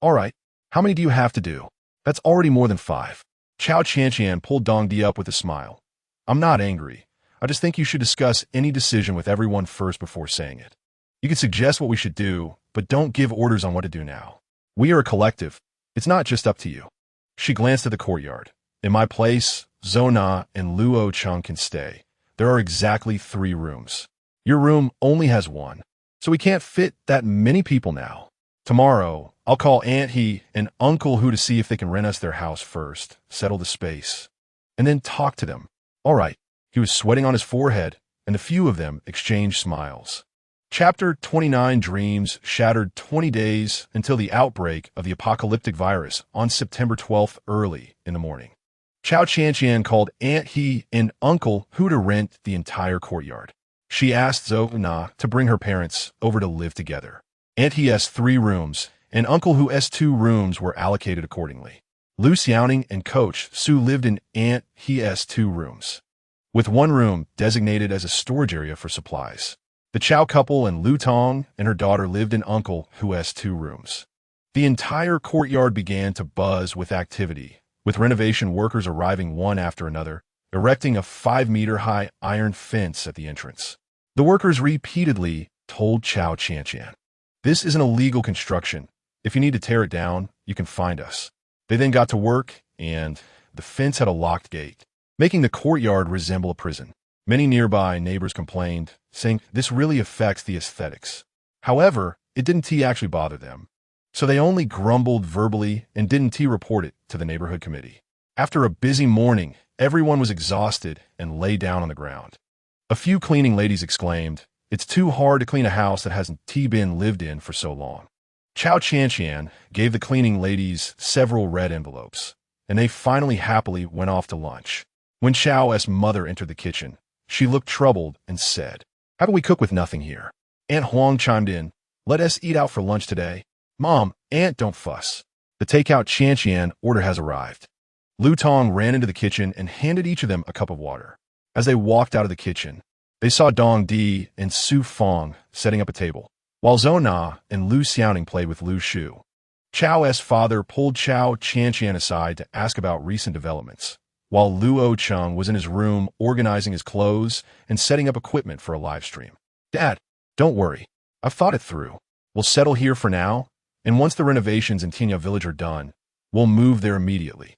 All right, how many do you have to do? That's already more than 5. Cao Qianqian pulled Dong Di up with a smile. I'm not angry. I just think you should discuss any decision with everyone first before saying it. You can suggest what we should do, but don't give orders on what to do now. We are a collective. It's not just up to you. She glanced at the courtyard. In my place, Zona and Luo Cheng can stay. There are exactly 3 rooms. Your room only has 1, so we can't fit that many people now. Tomorrow, I'll call Aunt He and Uncle Hu to see if they can rent us their house first, settle the space, and then talk to them. All right. He was sweating on his forehead, and a few of them exchanged smiles. Chapter 29 Dreams shattered 20 days until the outbreak of the apocalyptic virus on September 12th early in the morning. Cao Qianqian called Aunt He and Uncle Hu to rent the entire courtyard. She asked Zona to bring her parents over to live together. Aunt He's 3 rooms, and Uncle Hu's 2 rooms were allocated accordingly. Lu Xiaoning and Coach Su lived in Aunt He's 2 rooms, with 1 room designated as a storage area for supplies. The Chao couple and Lu Tong and her daughter lived in Uncle Hu's 2 rooms. The entire courtyard began to buzz with activity, with renovation workers arriving one after another, erecting a 5-meter-high iron fence at the entrance. The workers repeatedly told Cao Qianqian, this is an illegal construction. If you need to tear it down, you can find us. They then got to work, and the fence had a locked gate, making the courtyard resemble a prison. Many nearby neighbors complained, saying this really affects the aesthetics. However, it didn't actually bother them, so they only grumbled verbally and didn't report it to the neighborhood committee. After a busy morning, everyone was exhausted and lay down on the ground. A few cleaning ladies exclaimed, it's too hard to clean a house that hasn't been lived in for so long. Cao Qianqian gave the cleaning ladies several red envelopes, and they finally happily went off to lunch. When Xiao's mother entered the kitchen, she looked troubled and said, how do we cook with nothing here? Aunt Huang chimed in, let us eat out for lunch today. Mom, Aunt, don't fuss. The takeout Qianqian order has arrived. Lu Tong ran into the kitchen and handed each of them a cup of water. As they walked out of the kitchen, they saw Dong Di and Su Feng setting up a table, while Zona and Lu Xiaoning played with Lu Shu. Chao's father pulled Cao Qianqian aside to ask about recent developments, while Luo Cheng was in his room organizing his clothes and setting up equipment for a live stream. Dad, don't worry. I've thought it through. We'll settle here for now, and once the renovations in Tinya Village are done, we'll move there immediately.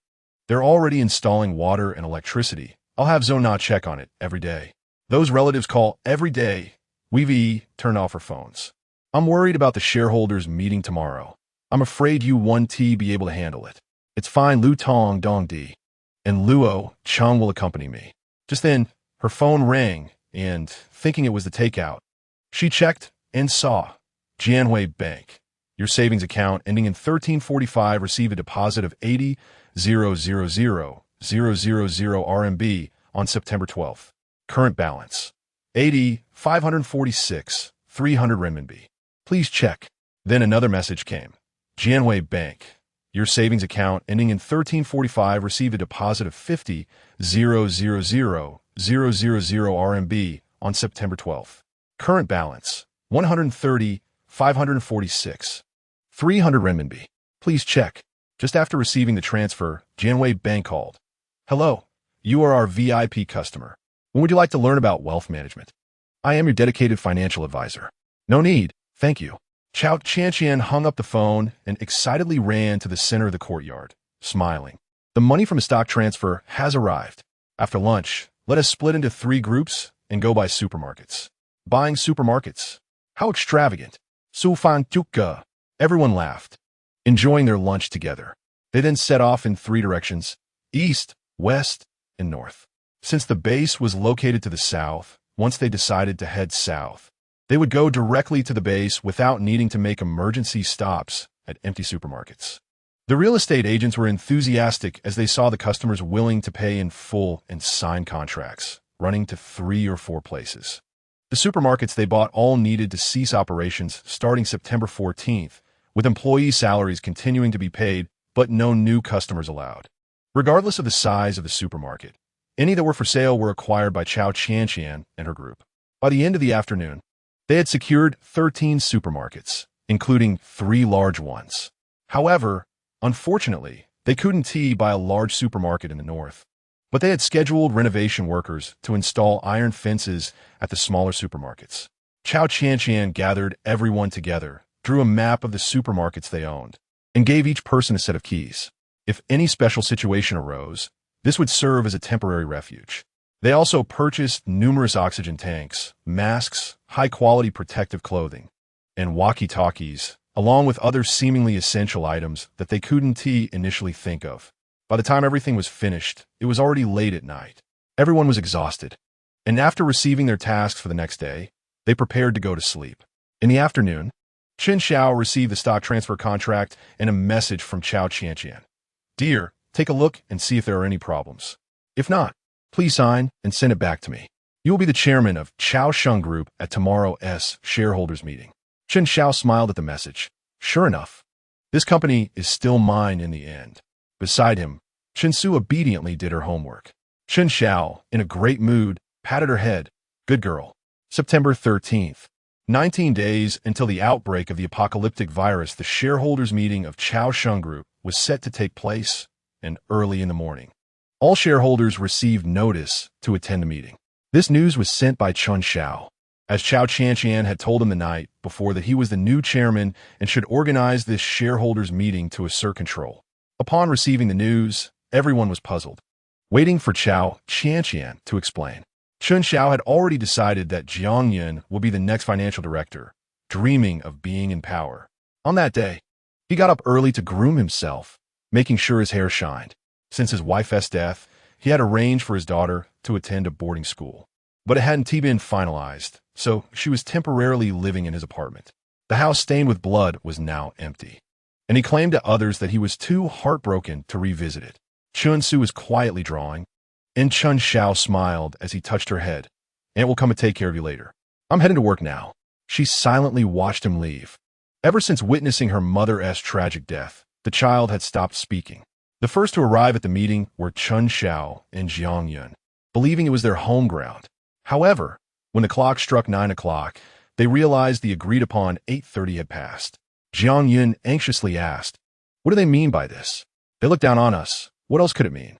They're already installing water and electricity. I'll have Zona check on it every day. Those relatives call every day. We've turned off our phones. I'm worried about the shareholders meeting tomorrow. I'm afraid you won't be able to handle it. It's fine, Lu Tong Dong Di. And Luo Chang will accompany me. Just then, her phone rang, and, thinking it was the takeout, she checked and saw Jianhui Bank. Your savings account ending in 1345 received a deposit of 80,000,000 RMB on September 12th. Current balance 80,546, 300 renminbi. Please check. Then another message came. Jianhui Bank. Your savings account ending in 1345 received a deposit of 50,000,000 RMB on September 12th. Current balance 130,546, 300 renminbi. Please check. Just after receiving the transfer, Jianhui Bank called. Hello, you are our VIP customer. When would you like to learn about wealth management? I am your dedicated financial advisor. No need, thank you. Cao Qianqian hung up the phone and excitedly ran to the center of the courtyard, smiling. The money from a stock transfer has arrived. After lunch, let us split into 3 groups and go by supermarkets. Buying supermarkets? How extravagant. Su fan tuka. Everyone laughed, enjoying their lunch together. They then set off in 3 directions, east, west, and north. Since the base was located to the south, once they decided to head south, they would go directly to the base without needing to make emergency stops at empty supermarkets. The real estate agents were enthusiastic as they saw the customers willing to pay in full and sign contracts, running to 3 or 4 places. The supermarkets they bought all needed to cease operations starting September 14th, with employee salaries continuing to be paid, but no new customers allowed. Regardless of the size of the supermarket, any that were for sale were acquired by Cao Qianqian and her group. By the end of the afternoon, they had secured 13 supermarkets, including 3 large ones. However, unfortunately, they couldn't buy a large supermarket in the north, but they had scheduled renovation workers to install iron fences at the smaller supermarkets. Cao Qianqian gathered everyone together, drew a map of the supermarkets they owned, and gave each person a set of keys. If any special situation arose, this would serve as a temporary refuge. They also purchased numerous oxygen tanks, masks, high-quality protective clothing, and walkie-talkies, along with other seemingly essential items that they couldn't initially think of. By the time everything was finished, it was already late at night. Everyone was exhausted, and after receiving their tasks for the next day, they prepared to go to sleep. In the afternoon, Chen Xiao received the stock transfer contract and a message from Cao Qianqian. Dear, take a look and see if there are any problems. If not, please sign and send it back to me. You will be the chairman of Chao Sheng Group at tomorrow's shareholders meeting. Chen Xiao smiled at the message. Sure enough, this company is still mine in the end. Beside him, Chen Su obediently did her homework. Chen Xiao, in a great mood, patted her head. Good girl. September 13th. 19 days until the outbreak of the apocalyptic virus, the shareholders meeting of Chao Sheng Group was set to take place, and early in the morning, all shareholders received notice to attend the meeting. This news was sent by Chen Xiao, as Cao Qianqian had told him the night before that he was the new chairman and should organize this shareholders meeting to assert control. Upon receiving the news, everyone was puzzled, waiting for Cao Qianqian to explain. Chen Xiao had already decided that Jiang Yun would be the next financial director, dreaming of being in power. On that day, he got up early to groom himself, making sure his hair shined. Since his wife's death, he had arranged for his daughter to attend a boarding school. But it hadn't been finalized, so she was temporarily living in his apartment. The house stained with blood was now empty, and he claimed to others that he was too heartbroken to revisit it. Chen Su was quietly drawing, and Chen Xiao smiled as he touched her head. Aunt will come and take care of you later. I'm heading to work now. She silently watched him leave. Ever since witnessing her mother's tragic death, the child had stopped speaking. The first to arrive at the meeting were Chen Xiao and Jiang Yun, believing it was their home ground. However, when the clock struck 9 o'clock, they realized the agreed-upon 8:30 had passed. Jiang Yun anxiously asked, "What do they mean by this? They look down on us. What else could it mean?"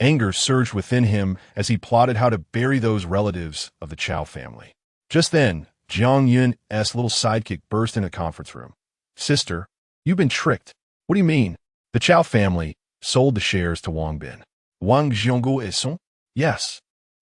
Anger surged within him as he plotted how to bury those relatives of the Chao family. Just then, Jiang Yun's little sidekick burst into the conference room. "Sister, you've been tricked. What do you mean? The Chao family, sold the shares to Wang Bin. Wang Zhonggu is son? Yes.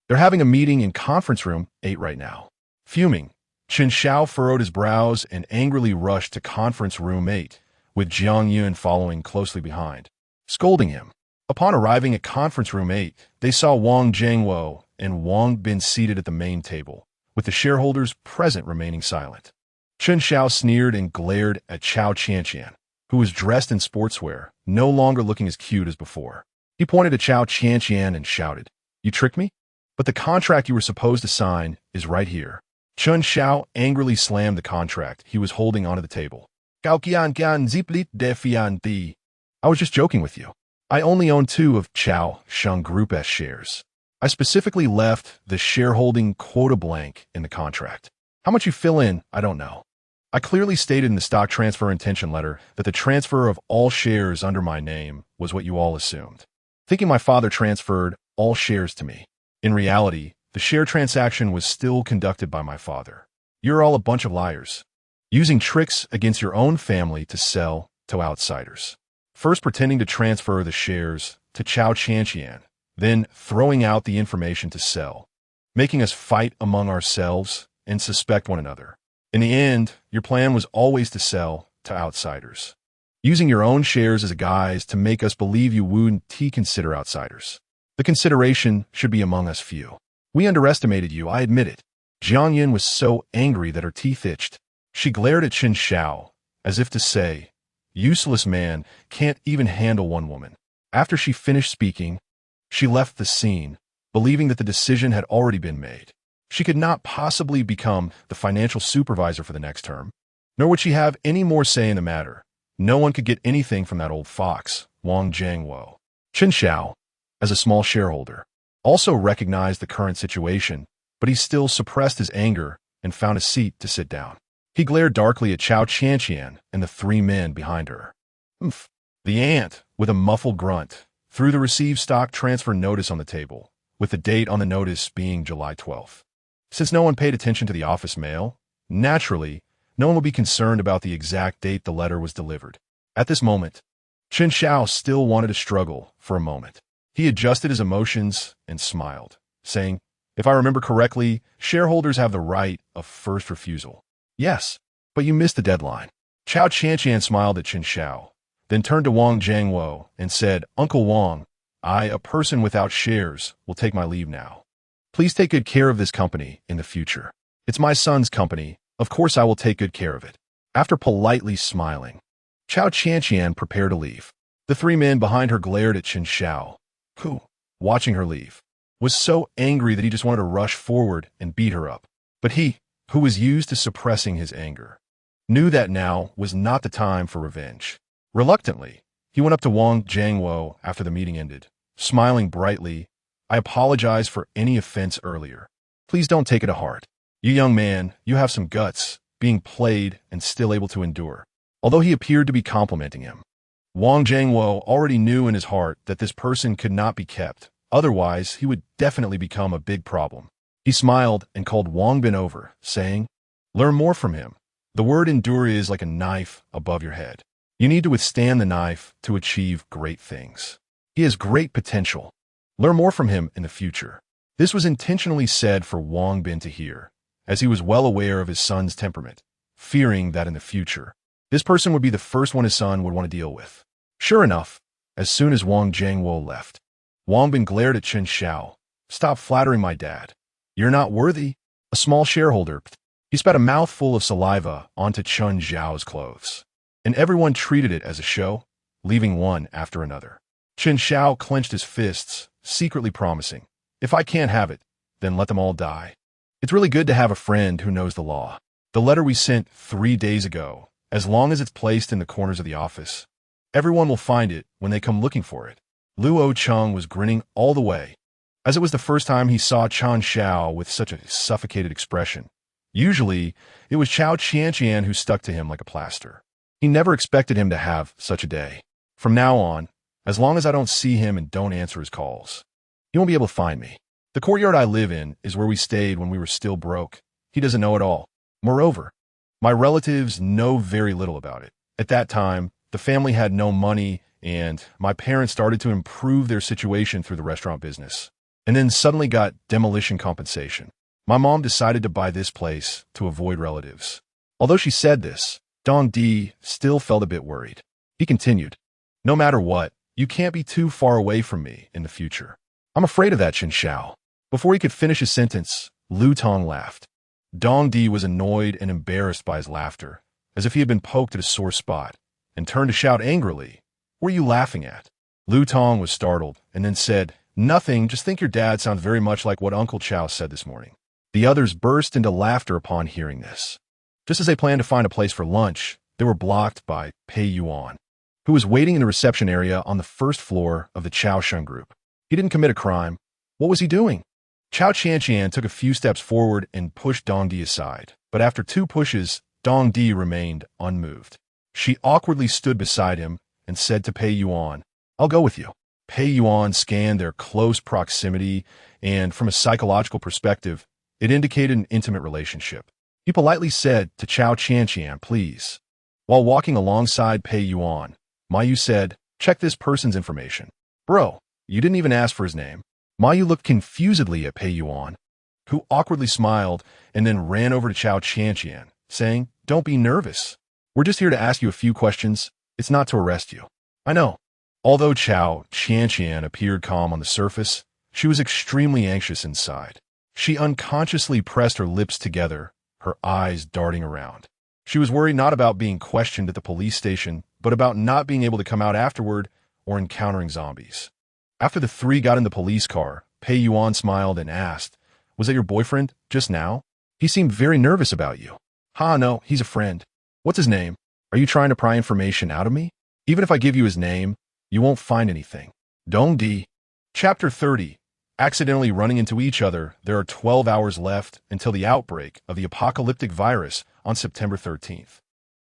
They're having a meeting in conference room 8 right now. Fuming, Chen Xiao furrowed his brows and angrily rushed to conference room 8, with Jiang Yun following closely behind, scolding him. Upon arriving at conference room 8, they saw Wang Zhongwu and Wang Bin seated at the main table, with the shareholders present remaining silent. Chen Xiao sneered and glared at Cao Qianqian, who was dressed in sportswear, no longer looking as cute as before. He pointed to Cao Qianqian and shouted, "You tricked me? But the contract you were supposed to sign is right here." Chen Xiao angrily slammed the contract he was holding onto the table. "Cao Qianqian ziplit defianti. I was just joking with you. I only own 2 of Cao Qianqian Group S shares. I specifically left the shareholding quota blank in the contract. How much you fill in, I don't know. I clearly stated in the stock transfer intention letter that the transfer of all shares under my name was what you all assumed, thinking my father transferred all shares to me. In reality, the share transaction was still conducted by my father. You're all a bunch of liars, using tricks against your own family to sell to outsiders. First pretending to transfer the shares to Cao Qianqian, then throwing out the information to sell, making us fight among ourselves and suspect one another. In the end, your plan was always to sell to outsiders, using your own shares as a guise to make us believe you wouldn't consider outsiders. The consideration should be among us few. We underestimated you, I admit it." Jiang Yun was so angry that her teeth itched. She glared at Chen Xiao, as if to say, "Useless man can't even handle one woman." After she finished speaking, she left the scene, believing that the decision had already been made. She could not possibly become the financial supervisor for the next term, nor would she have any more say in the matter. No one could get anything from that old fox, Wang Zhongwu. Chen Xiao, as a small shareholder, also recognized the current situation, but he still suppressed his anger and found a seat to sit down. He glared darkly at Cao Qianqian and the 3 men behind her. "Humph." The ant, with a muffled grunt, threw the received stock transfer notice on the table, with the date on the notice being July 12th. Since no one paid attention to the office mail, naturally, no one would be concerned about the exact date the letter was delivered. At this moment, Chen Xiao still wanted to struggle for a moment. He adjusted his emotions and smiled, saying, "If I remember correctly, shareholders have the right of first refusal." "Yes, but you missed the deadline." Cao Qianqian smiled at Chen Xiao, then turned to Wang Zhongwu and said, "Uncle Wang, I, a person without shares, will take my leave now. Please take good care of this company in the future. It's my son's company. Of course I will take good care of it." After politely smiling, Cao Qianqian prepared to leave. The 3 men behind her glared at Chen Xiao, who, watching her leave, was so angry that he just wanted to rush forward and beat her up. But he, who was used to suppressing his anger, knew that now was not the time for revenge. Reluctantly, he went up to Wang Zhongwu after the meeting ended, smiling brightly. "I apologize for any offense earlier. Please don't take it to heart. You young man, you have some guts, being played and still able to endure." Although he appeared to be complimenting him, Wang Zhongwu already knew in his heart that this person could not be kept. Otherwise, he would definitely become a big problem. He smiled and called Wang Bin over, saying, "Learn more from him. The word endure is like a knife above your head. You need to withstand the knife to achieve great things. He has great potential. Learn more from him in the future." This was intentionally said for Wang Bin to hear, as he was well aware of his son's temperament, fearing that in the future, this person would be the first one his son would want to deal with. Sure enough, as soon as Wang Zhongwu left, Wang Bin glared at Chen Xiao. "Stop flattering my dad. You're not worthy." A small shareholder, he spat a mouthful of saliva onto Chen Xiao's clothes, and everyone treated it as a show, leaving one after another. Chen Xiao clenched his fists, secretly promising, "If I can't have it, then let them all die." It's really good to have a friend who knows the law. The letter we sent 3 days ago, as long as it's placed in the corners of the office, everyone will find it when they come looking for it. Luo Cheng was grinning all the way, as it was the first time he saw Chen Xiao with such a suffocated expression. Usually, it was Cao Qianqian who stuck to him like a plaster. He never expected him to have such a day. From now on, as long as I don't see him and don't answer his calls, he won't be able to find me. The courtyard I live in is where we stayed when we were still broke. He doesn't know it all. Moreover, my relatives know very little about it. At that time, The family had no money, and my parents started to improve their situation through the restaurant business, and then suddenly got demolition compensation. My mom decided to buy this place to avoid relatives. Although she said this, Dong Di still felt a bit worried. He continued, "No matter what, you can't be too far away from me in the future. I'm afraid of that, Chen Xiao." Before he could finish his sentence, Lu Tong laughed. Dong Di was annoyed and embarrassed by his laughter, as if he had been poked at a sore spot, and turned to shout angrily, "What are you laughing at?" Lu Tong was startled and then said, "Nothing, just think your dad sounds very much like what Uncle Chao said this morning." The others burst into laughter upon hearing this. Just as they planned to find a place for lunch, they were blocked by Pei Yuan, who was waiting in the reception area on the first floor of the Cao Shun group. He didn't commit a crime. What was he doing? Cao Qianqian took a few steps forward and pushed Dong Di aside, but after 2 pushes, Dong Di remained unmoved. She awkwardly stood beside him and said to Pei Yuan, "I'll go with you." Pei Yuan scanned their close proximity, and from a psychological perspective, it indicated an intimate relationship. He politely said to Cao Qianqian, "Please." While walking alongside Pei Yuan, Mayu said, "Check this person's information." "Bro, you didn't even ask for his name." Mayu looked confusedly at Pei Yuan, who awkwardly smiled and then ran over to Cao Qianqian, saying, "Don't be nervous. We're just here to ask you a few questions. It's not to arrest you." "I know." Although Cao Qianqian appeared calm on the surface, she was extremely anxious inside. She unconsciously pressed her lips together, her eyes darting around. She was worried not about being questioned at the police station, but about not being able to come out afterward or encountering zombies. After the 3 got in the police car, Pei Yuan smiled and asked, "Was that your boyfriend just now? He seemed very nervous about you." "Ha, no, he's a friend." "What's his name? Are you trying to pry information out of me? Even if I give you his name, you won't find anything." Dong Di. Chapter 30. Accidentally running into each other, there are 12 hours left until the outbreak of the apocalyptic virus on September 13th.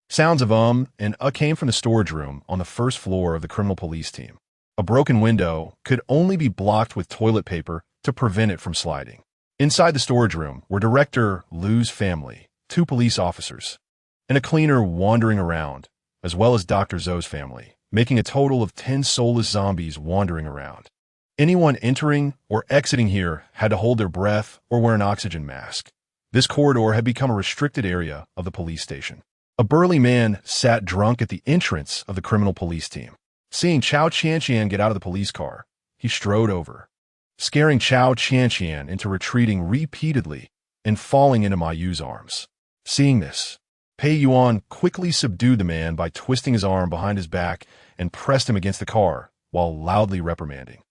Sounds of and came from the storage room on the first floor of the criminal police team. A broken window could only be blocked with toilet paper to prevent it from sliding. Inside the storage room were Director Lu's family, 2 police officers, and a cleaner wandering around, as well as Dr. Zhou's family, making a total of 10 soulless zombies wandering around. Anyone entering or exiting here had to hold their breath or wear an oxygen mask. This corridor had become a restricted area of the police station. A burly man sat drunk at the entrance of the criminal police team. Seeing Cao Qianqian get out of the police car, he strode over, scaring Cao Qianqian into retreating repeatedly and falling into Mayu's arms. Seeing this, Pei Yuan quickly subdued the man by twisting his arm behind his back and pressed him against the car while loudly reprimanding.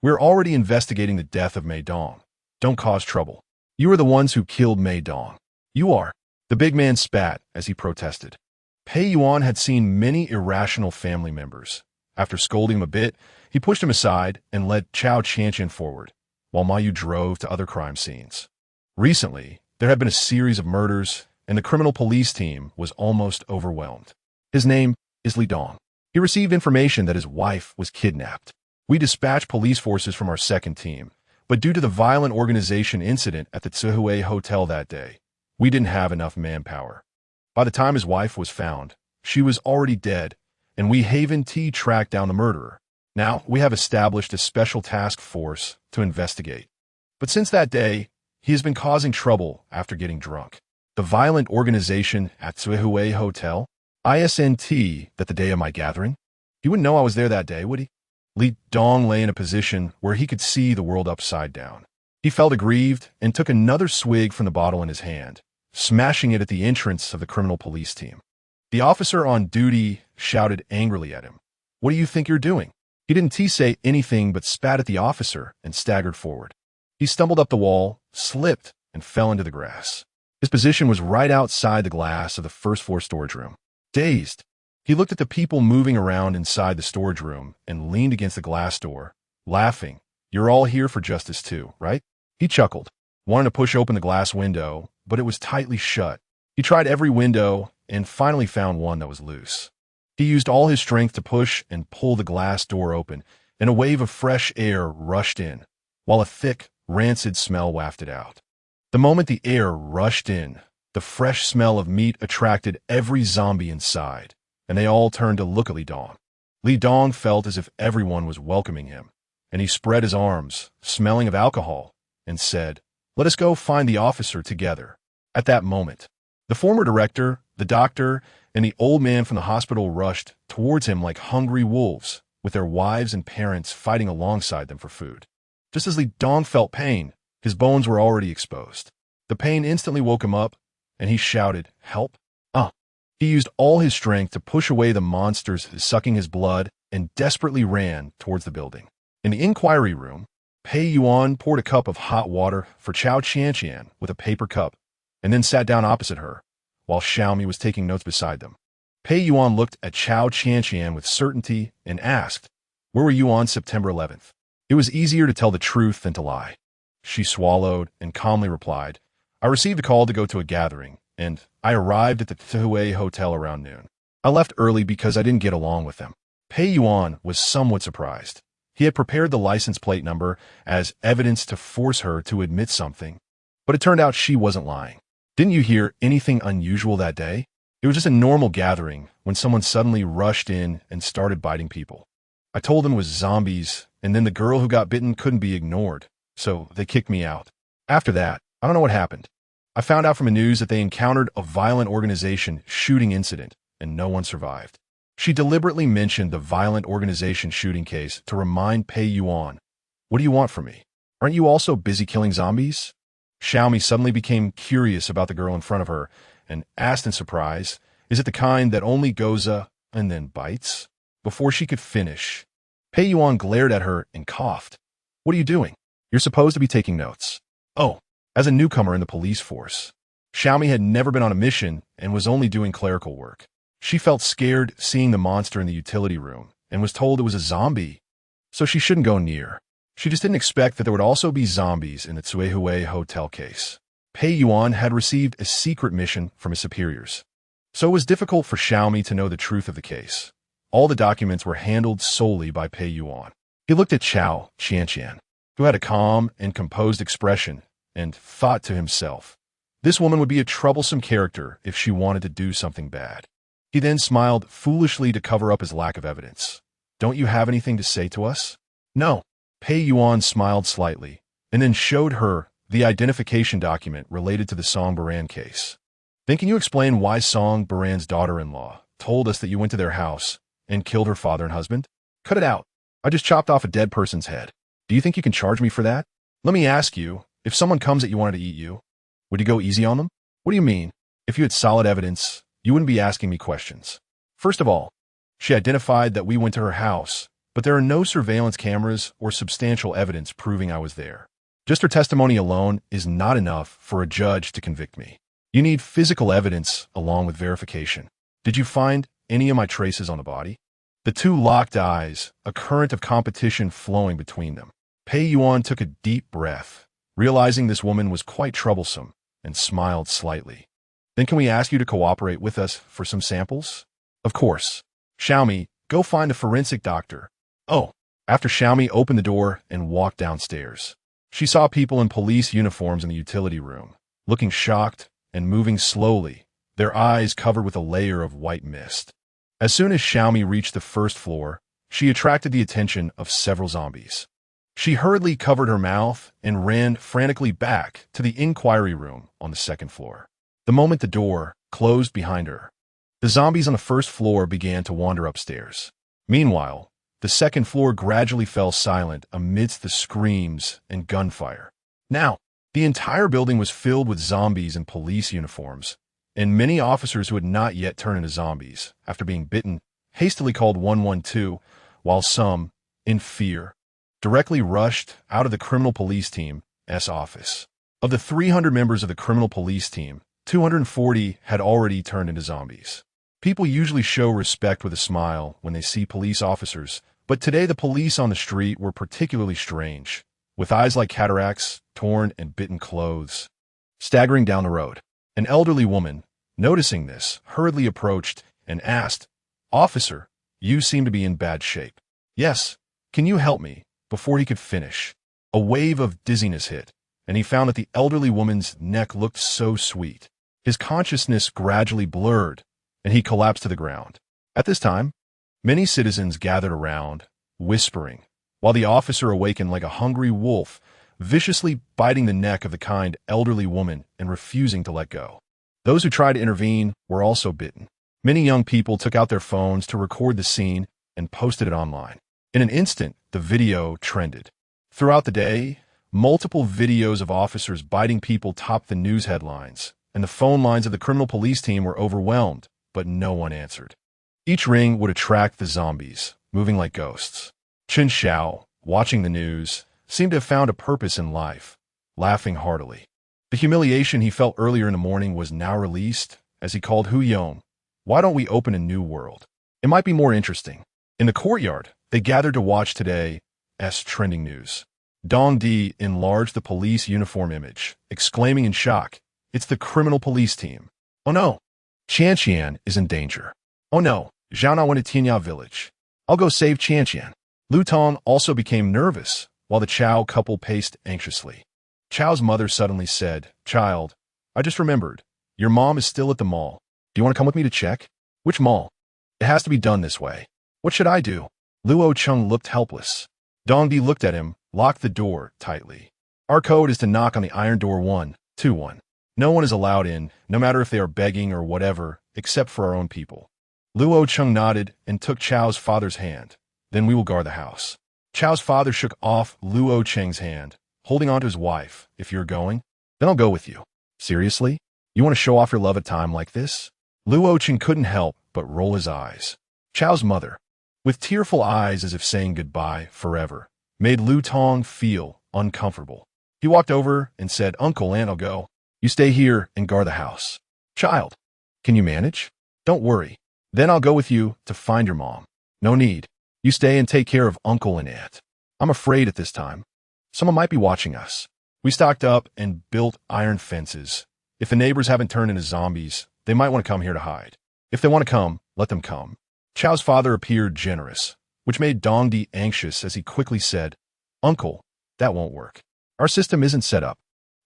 "We're already investigating the death of Mei Dong. Don't cause trouble. You are the ones who killed Mei Dong." "You are." The big man spat as he protested. Pei Yuan had seen many irrational family members. After scolding him a bit, he pushed him aside and led Cao Qianqian forward, while Mayu drove to other crime scenes. Recently, there had been a series of murders, and the criminal police team was almost overwhelmed. His name is Li Dong. He received information that his wife was kidnapped. We dispatched police forces from our second team, but due to the violent organization incident at the Zhihui Hotel that day, we didn't have enough manpower. By the time his wife was found, she was already dead, and we Haven T tracked down the murderer. Now, we have established a special task force to investigate. But since that day, he has been causing trouble after getting drunk. The violent organization at Zhihui Hotel, ISNT, that the day of my gathering? He wouldn't know I was there that day, would he? Li Dong lay in a position where he could see the world upside down. He felt aggrieved and took another swig from the bottle in his hand, smashing it at the entrance of the criminal police team. The officer on duty shouted angrily at him. "What do you think you're doing?" He didn't say anything but spat at the officer and staggered forward. He stumbled up the wall, slipped, and fell into the grass. His position was right outside the glass of the first-floor storage room. Dazed, he looked at the people moving around inside the storage room and leaned against the glass door, laughing. "You're all here for justice too, right?" He chuckled, wanted to push open the glass window, but it was tightly shut. He tried every window and finally found one that was loose. He used all his strength to push and pull the glass door open, and a wave of fresh air rushed in, while a thick, rancid smell wafted out. The moment the air rushed in, the fresh smell of meat attracted every zombie inside, and they all turned to look at Li Dong. Li Dong felt as if everyone was welcoming him, and he spread his arms, smelling of alcohol, and said, "Let us go find the officer together." At that moment, the former director, the doctor, and the old man from the hospital rushed towards him like hungry wolves, with their wives and parents fighting alongside them for food. Just as Li Dong felt pain, his bones were already exposed. The pain instantly woke him up, and he shouted, "Help!" He used all his strength to push away the monsters sucking his blood and desperately ran towards the building. In the inquiry room, Pei Yuan poured a cup of hot water for Cao Qianqian with a paper cup and then sat down opposite her, while Xiaomi was taking notes beside them. Pei Yuan looked at Cao Qianqian with certainty and asked, "Where were you on September 11th? It was easier to tell the truth than to lie." She swallowed and calmly replied, "I received a call to go to a gathering, and I arrived at the Tuhui Hotel around noon. I left early because I didn't get along with them." Pei Yuan was somewhat surprised. He had prepared the license plate number as evidence to force her to admit something, but it turned out she wasn't lying. "Didn't you hear anything unusual that day? It was just a normal gathering when someone suddenly rushed in and started biting people. I told them it was zombies, and then the girl who got bitten couldn't be ignored, so they kicked me out. After that, I don't know what happened. I found out from the news that they encountered a violent organization shooting incident, and no one survived." She deliberately mentioned the violent organization shooting case to remind Pei Yuan, "What do you want from me? Aren't you also busy killing zombies?" Xiaomi suddenly became curious about the girl in front of her and asked in surprise, "Is it the kind that only goes and then bites?" Before she could finish, Pei Yuan glared at her and coughed. "What are you doing? You're supposed to be taking notes." "Oh." As a newcomer in the police force, Xiaomi had never been on a mission and was only doing clerical work. She felt scared seeing the monster in the utility room and was told it was a zombie, so she shouldn't go near. She just didn't expect that there would also be zombies in the Tuhui Hotel case. Pei Yuan had received a secret mission from his superiors, so it was difficult for Xiaomi to know the truth of the case. All the documents were handled solely by Pei Yuan. He looked at Cao Qianqian, who had a calm and composed expression, and thought to himself, this woman would be a troublesome character if she wanted to do something bad. He then smiled foolishly to cover up his lack of evidence. "Don't you have anything to say to us?" "No." Pei Yuan smiled slightly, and then showed her the identification document related to the Song Baran case. "Then can you explain why Song Baran's daughter-in-law told us that you went to their house and killed her father and husband?" "Cut it out. I just chopped off a dead person's head. Do you think you can charge me for that? Let me ask you, if someone comes that you wanted to eat you, would you go easy on them?" "What do you mean? If you had solid evidence, you wouldn't be asking me questions." First of all, she identified that we went to her house, but there are no surveillance cameras or substantial evidence proving I was there. Just her testimony alone is not enough for a judge to convict me. You need physical evidence along with verification. Did you find any of my traces on the body? The two locked eyes, a current of competition flowing between them. Pei Yuan took a deep breath, realizing this woman was quite troublesome, and smiled slightly. "Then can we ask you to cooperate with us for some samples?" "Of course. Xiaomi, go find a forensic doctor." "Oh." After Xiaomi opened the door and walked downstairs, she saw people in police uniforms in the utility room, looking shocked and moving slowly, their eyes covered with a layer of white mist. As soon as Xiaomi reached the first floor, she attracted the attention of several zombies. She hurriedly covered her mouth and ran frantically back to the inquiry room on the second floor. The moment the door closed behind her, the zombies on the first floor began to wander upstairs. Meanwhile, the second floor gradually fell silent amidst the screams and gunfire. Now, the entire building was filled with zombies in police uniforms, and many officers who had not yet turned into zombies after being bitten hastily called 112, while some, in fear, directly rushed out of the criminal police team's office. Of the 300 members of the criminal police team, 240 had already turned into zombies. People usually show respect with a smile when they see police officers, but today the police on the street were particularly strange, with eyes like cataracts, torn and bitten clothes. Staggering down the road, an elderly woman, noticing this, hurriedly approached and asked, "Officer, you seem to be in bad shape." "Yes, can you help me?" Before he could finish, a wave of dizziness hit, and he found that the elderly woman's neck looked so sweet. His consciousness gradually blurred, and he collapsed to the ground. At this time, many citizens gathered around, whispering, while the officer awakened like a hungry wolf, viciously biting the neck of the kind elderly woman and refusing to let go. Those who tried to intervene were also bitten. Many young people took out their phones to record the scene and posted it online. In an instant, the video trended. Throughout the day, multiple videos of officers biting people topped the news headlines, and the phone lines of the criminal police team were overwhelmed, but no one answered. Each ring would attract the zombies, moving like ghosts. Chen Xiao, watching the news, seemed to have found a purpose in life, laughing heartily. The humiliation he felt earlier in the morning was now released as he called Hu Yong. Why don't we open a new world? It might be more interesting. In the courtyard, they gathered to watch today's trending news. Dong Di enlarged the police uniform image, exclaiming in shock, "It's the criminal police team. Oh no, Qianqian is in danger. Oh no, Zhao went to Tianya village. I'll go save Qianqian." Lu Tong also became nervous, while the Cao couple paced anxiously. Chao's mother suddenly said, "Child, I just remembered. Your mom is still at the mall. Do you want to come with me to check?" "Which mall?" "It has to be done this way." "What should I do?" Luo Cheng looked helpless. Dong Di looked at him, locked the door tightly. "Our code is to knock on the iron door 121. No one is allowed in, no matter if they are begging or whatever, except for our own people." Luo Cheng nodded and took Chao's father's hand. "Then we will guard the house." Chao's father shook off Luo Cheng's hand, holding on to his wife. "If you're going, then I'll go with you." "Seriously? You want to show off your love at a time like this?" Luo Cheng couldn't help but roll his eyes. Chao's mother, with tearful eyes as if saying goodbye forever, made Lu Tong feel uncomfortable. He walked over and said, "Uncle, Aunt, I'll go. You stay here and guard the house." "Child, can you manage?" "Don't worry. Then I'll go with you to find your mom." "No need. You stay and take care of Uncle and Aunt. I'm afraid at this time. Someone might be watching us." We stocked up and built iron fences. If the neighbors haven't turned into zombies, they might want to come here to hide. If they want to come, let them come. Chao's father appeared generous, which made Dong Di anxious as he quickly said, "Uncle, that won't work. Our system isn't set up.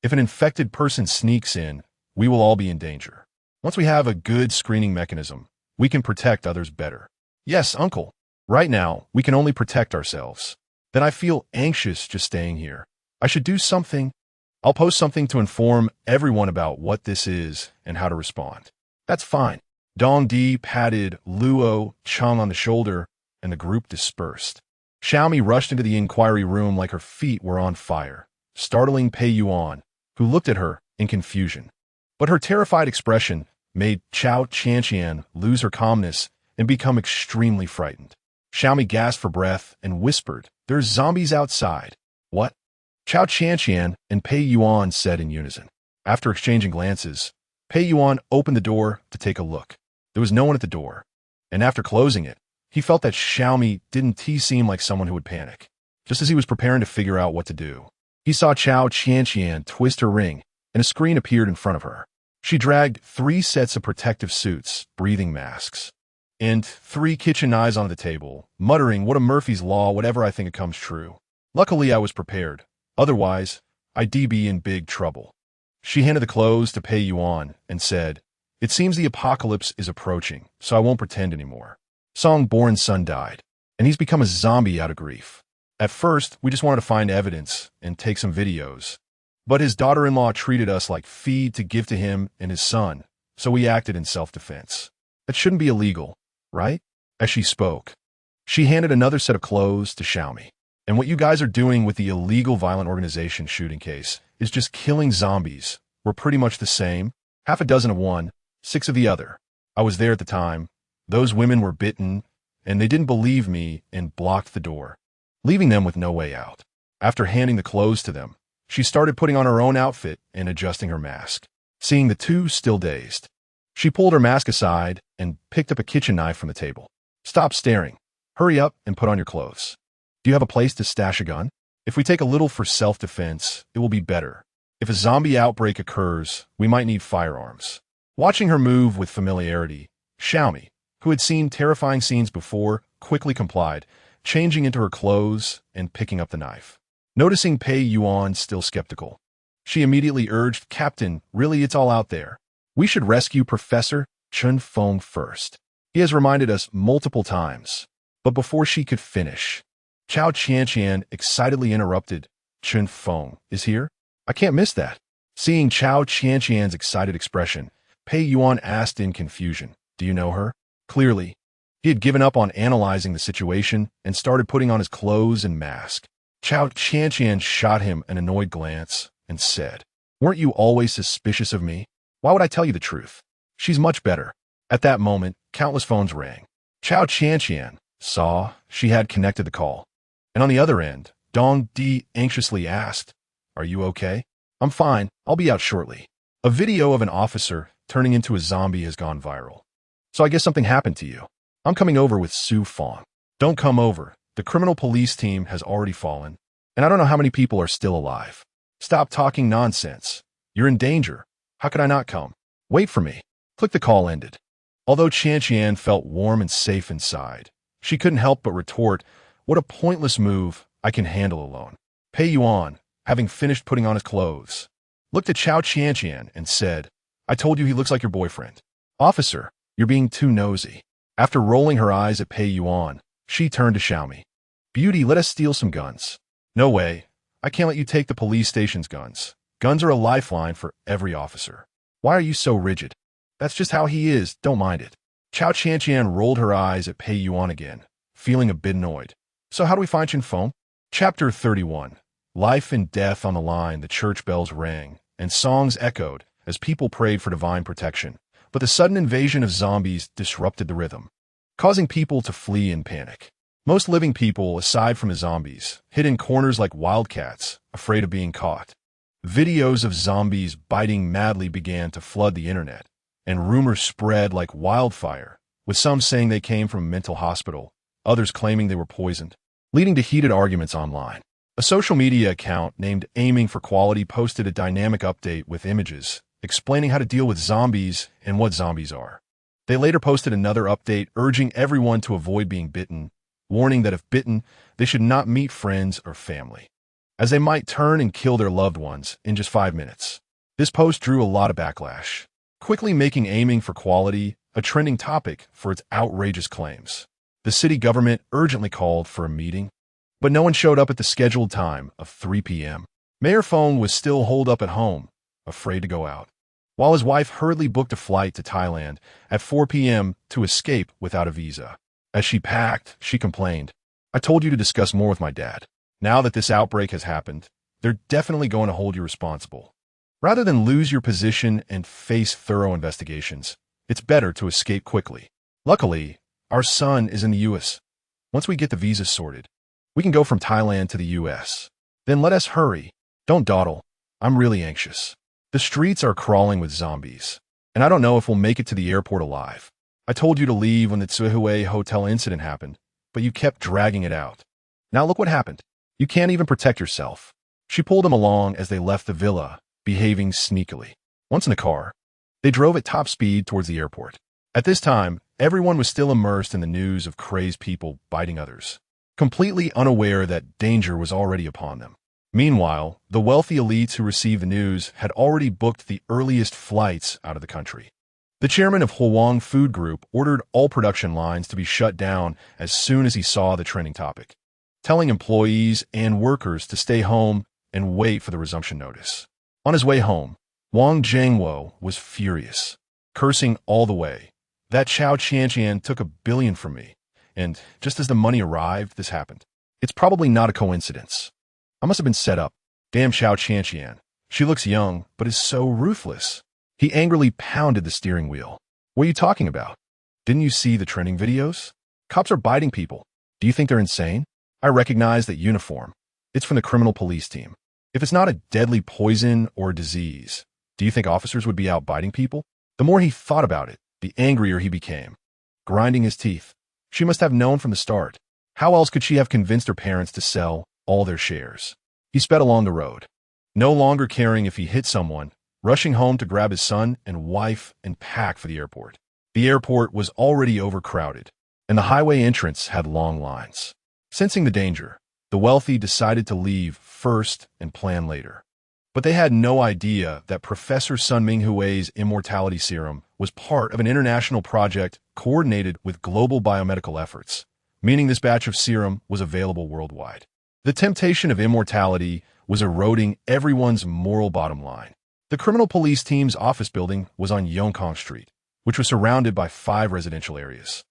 If an infected person sneaks in, we will all be in danger. Once we have a good screening mechanism, we can protect others better." "Yes, Uncle. Right now, we can only protect ourselves. Then I feel anxious just staying here. I should do something. I'll post something to inform everyone about what this is and how to respond." "That's fine." Dong Di patted Luo Cheng on the shoulder, and the group dispersed. Xiaomi rushed into the inquiry room like her feet were on fire, startling Pei Yuan, who looked at her in confusion. But her terrified expression made Cao Qianqian lose her calmness and become extremely frightened. Xiaomi gasped for breath and whispered, "There's zombies outside." "What?" Cao Qianqian and Pei Yuan said in unison. After exchanging glances, Pei Yuan opened the door to take a look. There was no one at the door, and after closing it, he felt that Xiaomi didn't seem like someone who would panic. Just as he was preparing to figure out what to do, he saw Cao Qianqian twist her ring, and a screen appeared in front of her. She dragged 3 sets of protective suits, breathing masks, and 3 kitchen knives onto the table, muttering, "What a Murphy's Law, whatever, I think it comes true." Luckily, I was prepared. Otherwise, I'd be in big trouble. She handed the clothes to Pei Yuan and said, "It seems the apocalypse is approaching, so I won't pretend anymore. Song-born's son died, and he's become a zombie out of grief. At first, we just wanted to find evidence and take some videos. But his daughter-in-law treated us like feed to give to him and his son, so we acted in self-defense. That shouldn't be illegal, right?" As she spoke, she handed another set of clothes to Xiaomi. "And what you guys are doing with the illegal violent organization shooting case is just killing zombies. We're pretty much the same. Half a dozen of one, 6 of the other. I was there at the time. Those women were bitten, and they didn't believe me and blocked the door, leaving them with no way out." After handing the clothes to them, she started putting on her own outfit and adjusting her mask. Seeing the two still dazed, she pulled her mask aside and picked up a kitchen knife from the table. "Stop staring. Hurry up and put on your clothes. Do you have a place to stash a gun? If we take a little for self-defense, it will be better. If a zombie outbreak occurs, we might need firearms." Watching her move with familiarity, Xiaomi, who had seen terrifying scenes before, quickly complied, changing into her clothes and picking up the knife. Noticing Pei Yuan still skeptical, she immediately urged, "Captain, really, it's all out there. We should rescue Professor Chen Feng first." He has reminded us multiple times. But before she could finish, Cao Qianqian excitedly interrupted. Chen Feng is here? I can't miss that. Seeing Cao Qianqian's excited expression, Pei Yuan asked in confusion, do you know her? Clearly, he had given up on analyzing the situation and started putting on his clothes and mask. Cao Qianqian shot him an annoyed glance and said, weren't you always suspicious of me? Why would I tell you the truth? She's much better. At that moment, countless phones rang. Cao Qianqian saw she had connected the call. And on the other end, Dong Di anxiously asked, are you okay? I'm fine. I'll be out shortly. A video of an officer turning into a zombie has gone viral. So I guess something happened to you. I'm coming over with Su Fong. Don't come over. The criminal police team has already fallen, and I don't know how many people are still alive. Stop talking nonsense. You're in danger. How could I not come? Wait for me. Click the call ended. Although Qianqian felt warm and safe inside, she couldn't help but retort, what a pointless move. I can handle alone. Pei Yuan, having finished putting on his clothes, looked at Cao Qianqian and said, I told you he looks like your boyfriend. Officer, you're being too nosy. After rolling her eyes at Pei Yuan, she turned to Xiaomi. Beauty, let us steal some guns. No way. I can't let you take the police station's guns. Guns are a lifeline for every officer. Why are you so rigid? That's just how he is. Don't mind it. Cao Qianqian rolled her eyes at Pei Yuan again, feeling a bit annoyed. So how do we find Chen Feng? Chapter 31. Life and death on the line. The church bells rang, and songs echoed as people prayed for divine protection. But the sudden invasion of zombies disrupted the rhythm, causing people to flee in panic. Most living people, aside from the zombies, hid in corners like wildcats, afraid of being caught. Videos of zombies biting madly began to flood the internet, and rumors spread like wildfire, with some saying they came from a mental hospital, others claiming they were poisoned, leading to heated arguments online. A social media account named Aiming for Quality posted a dynamic update with images explaining how to deal with zombies and what zombies are. They later posted another update urging everyone to avoid being bitten, warning that if bitten, they should not meet friends or family, as they might turn and kill their loved ones in just 5 minutes. This post drew a lot of backlash, quickly making Aiming for Quality a trending topic for its outrageous claims. The city government urgently called for a meeting, but no one showed up at the scheduled time of 3 p.m. Mayor Fong was still holed up at home, afraid to go out, while his wife hurriedly booked a flight to Thailand at 4 p.m. to escape without a visa. As she packed, she complained, I told you to discuss more with my dad. Now that this outbreak has happened, they're definitely going to hold you responsible. Rather than lose your position and face thorough investigations, it's better to escape quickly. Luckily, our son is in the U.S. Once we get the visa sorted, we can go from Thailand to the U.S. Then let us hurry. Don't dawdle. I'm really anxious. The streets are crawling with zombies, and I don't know if we'll make it to the airport alive. I told you to leave when the Tsuhui Hotel incident happened, but you kept dragging it out. Now look what happened. You can't even protect yourself. She pulled him along as they left the villa, behaving sneakily. Once in the car, they drove at top speed towards the airport. At this time, everyone was still immersed in the news of crazed people biting others, completely unaware that danger was already upon them. Meanwhile, the wealthy elites who received the news had already booked the earliest flights out of the country. The chairman of Huang Food Group ordered all production lines to be shut down as soon as he saw the trending topic, telling employees and workers to stay home and wait for the resumption notice. On his way home, Wang Zhengwo was furious, cursing all the way. That Cao Qianqian took $1 billion from me, and just as the money arrived, this happened. It's probably not a coincidence. I must have been set up. Damn Cao Qianqian. She looks young, but is so ruthless. He angrily pounded the steering wheel. What are you talking about? Didn't you see the trending videos? Cops are biting people. Do you think they're insane? I recognize that uniform. It's from the criminal police team. If it's not a deadly poison or disease, do you think officers would be out biting people? The more he thought about it, the angrier he became. Grinding his teeth. She must have known from the start. How else could she have convinced her parents to sell all their shares? He sped along the road, no longer caring if he hit someone, rushing home to grab his son and wife and pack for the airport. The airport was already overcrowded, and the highway entrance had long lines. Sensing the danger, the wealthy decided to leave first and plan later. But they had no idea that Professor Sun Minghui's immortality serum was part of an international project coordinated with global biomedical efforts, meaning this batch of serum was available worldwide. The temptation of immortality was eroding everyone's moral bottom line. The criminal police team's office building was on Yongkang Street, which was surrounded by 5 residential areas.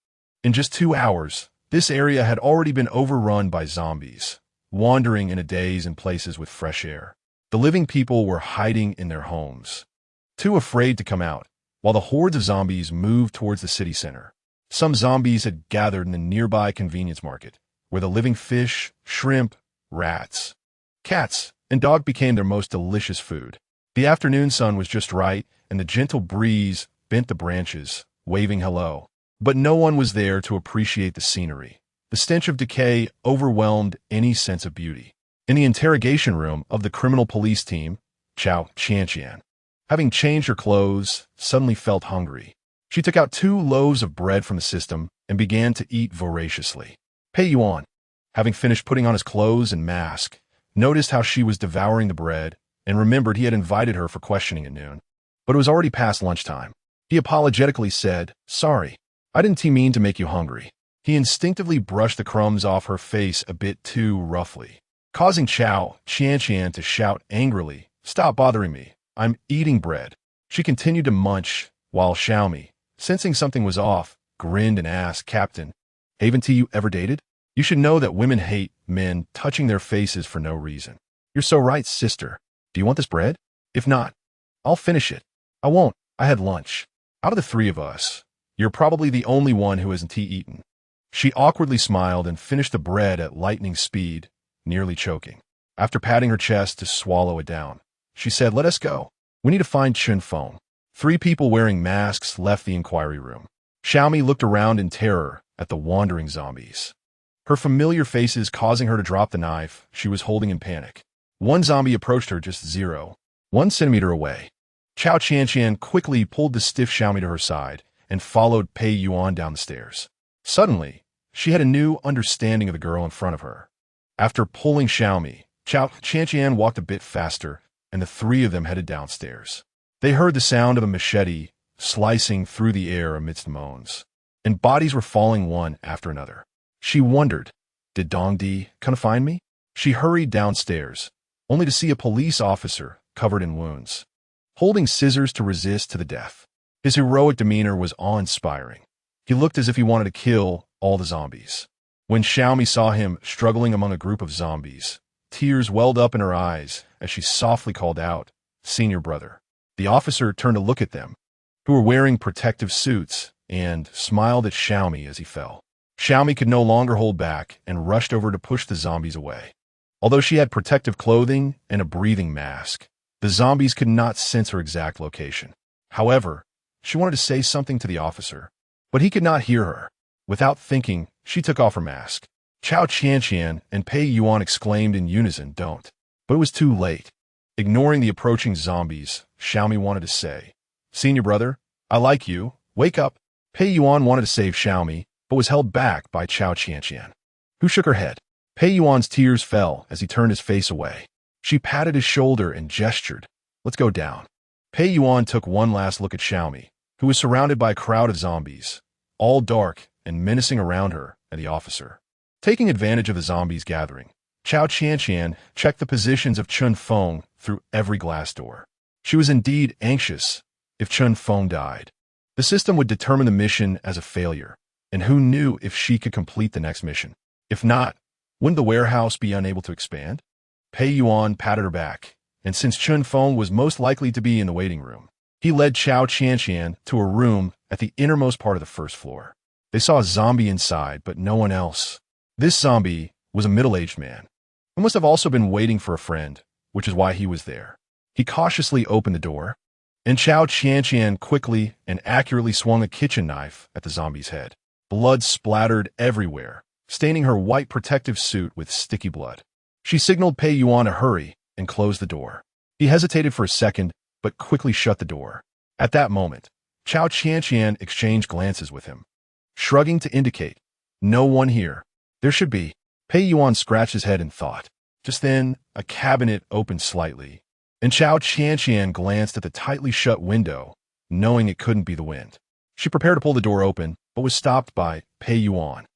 In just 2 hours, this area had already been overrun by zombies, wandering in a daze in places with fresh air. The living people were hiding in their homes, too afraid to come out, while the hordes of zombies moved towards the city center. Some zombies had gathered in the nearby convenience market, where the living fish, shrimp, rats, cats, and dog became their most delicious food. The afternoon sun was just right, and the gentle breeze bent the branches, waving hello. But no one was there to appreciate the scenery. The stench of decay overwhelmed any sense of beauty. In the interrogation room of the criminal police team, Cao Qianqian, having changed her clothes, suddenly felt hungry. She took out 2 loaves of bread from the system and began to eat voraciously. Pei Yuan, having finished putting on his clothes and mask, noticed how she was devouring the bread and remembered he had invited her for questioning at noon. But it was already past lunchtime. He apologetically said, "Sorry, I didn't mean to make you hungry." He instinctively brushed the crumbs off her face a bit too roughly, causing Cao Qianqian to shout angrily, "Stop bothering me. I'm eating bread." She continued to munch, while Xiaomi, sensing something was off, grinned and asked, "Captain, haven't you ever dated? You should know that women hate men touching their faces for no reason." "You're so right, sister. Do you want this bread? If not, I'll finish it." "I won't. I had lunch. Out of the 3 of us, you're probably the only one who hasn't eaten." She awkwardly smiled and finished the bread at lightning speed, nearly choking. After patting her chest to swallow it down, she said, "Let us go. We need to find Chen Feng." 3 people wearing masks left the inquiry room. Xiaomi looked around in terror at the wandering zombies, her familiar faces causing her to drop the knife she was holding in panic. One zombie approached her just 0.1 centimeter away. Cao Qianqian quickly pulled the stiff Xiaomi to her side and followed Pei Yuan down the stairs. Suddenly, she had a new understanding of the girl in front of her. After pulling Xiaomi, Cao Qianqian walked a bit faster, and the 3 of them headed downstairs. They heard the sound of a machete slicing through the air amidst moans, and bodies were falling one after another. She wondered, did Dong Di come to find me? She hurried downstairs, only to see a police officer covered in wounds, holding scissors to resist to the death. His heroic demeanor was awe-inspiring. He looked as if he wanted to kill all the zombies. When Xiaomi saw him struggling among a group of zombies, tears welled up in her eyes as she softly called out, "Senior brother." The officer turned to look at them, who were wearing protective suits, and smiled at Xiaomi as he fell. Xiaomi could no longer hold back and rushed over to push the zombies away. Although she had protective clothing and a breathing mask, the zombies could not sense her exact location. However, she wanted to say something to the officer, but he could not hear her. Without thinking, she took off her mask. Cao Qianqian and Pei Yuan exclaimed in unison, "Don't." But it was too late. Ignoring the approaching zombies, Xiaomi wanted to say, "Senior brother, I like you. Wake up." Pei Yuan wanted to save Xiaomi, but was held back by Cao Qianqian, who shook her head. Pei Yuan's tears fell as he turned his face away. She patted his shoulder and gestured, "Let's go down." Pei Yuan took one last look at Xiaomi, who was surrounded by a crowd of zombies, all dark and menacing around her and the officer. Taking advantage of the zombies gathering, Cao Qianqian checked the positions of Chen Feng through every glass door. She was indeed anxious. If Chen Feng died, the system would determine the mission as a failure, and who knew if she could complete the next mission. If not, wouldn't the warehouse be unable to expand? Pei Yuan patted her back, and since Chen Feng was most likely to be in the waiting room, he led Cao Qianqian to a room at the innermost part of the first floor. They saw a zombie inside, but no one else. This zombie was a middle-aged man, who must have also been waiting for a friend, which is why he was there. He cautiously opened the door, and Cao Qianqian quickly and accurately swung a kitchen knife at the zombie's head. Blood splattered everywhere, staining her white protective suit with sticky blood. She signaled Pei Yuan to hurry and close the door. He hesitated for a second, but quickly shut the door. At that moment, Cao Qianqian exchanged glances with him, shrugging to indicate, "No one here. There should be." Pei Yuan scratched his head in thought. Just then, a cabinet opened slightly, And Cao Qianqian glanced at the tightly shut window, knowing it couldn't be the wind. She prepared to pull the door open, but was stopped by Pei Yuan,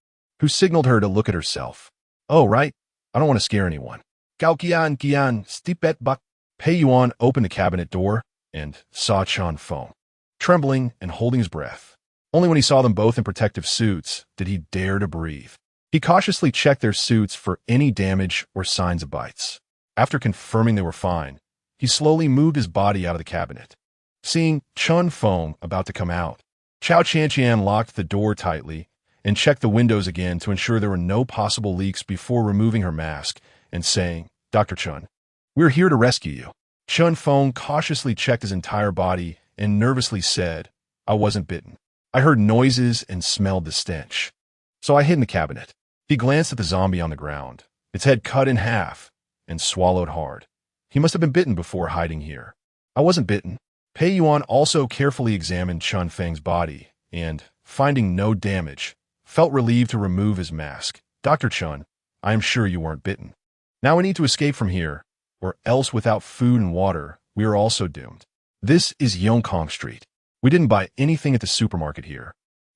who signaled her to look at herself. Oh, right. I don't want to scare anyone. Cao Qianqian, stipet bak. Pei Yuan opened the cabinet door and saw Chen Feng, trembling and holding his breath. Only when he saw them both in protective suits did he dare to breathe. He cautiously checked their suits for any damage or signs of bites. After confirming they were fine, he slowly moved his body out of the cabinet. Seeing Chen Feng about to come out, Cao Qianqian locked the door tightly and checked the windows again to ensure there were no possible leaks before removing her mask and saying, Dr. Chen, we're here to rescue you. Chen Feng cautiously checked his entire body and nervously said, I wasn't bitten. I heard noises and smelled the stench. So I hid in the cabinet. He glanced at the zombie on the ground, its head cut in half, and swallowed hard. He must have been bitten before hiding here. I wasn't bitten. Pei Yuan also carefully examined Chen Feng's body and, finding no damage, felt relieved to remove his mask. Dr. Chen, I am sure you weren't bitten. Now we need to escape from here, or else without food and water, we are also doomed. This is Yongkong Street. We didn't buy anything at the supermarket here,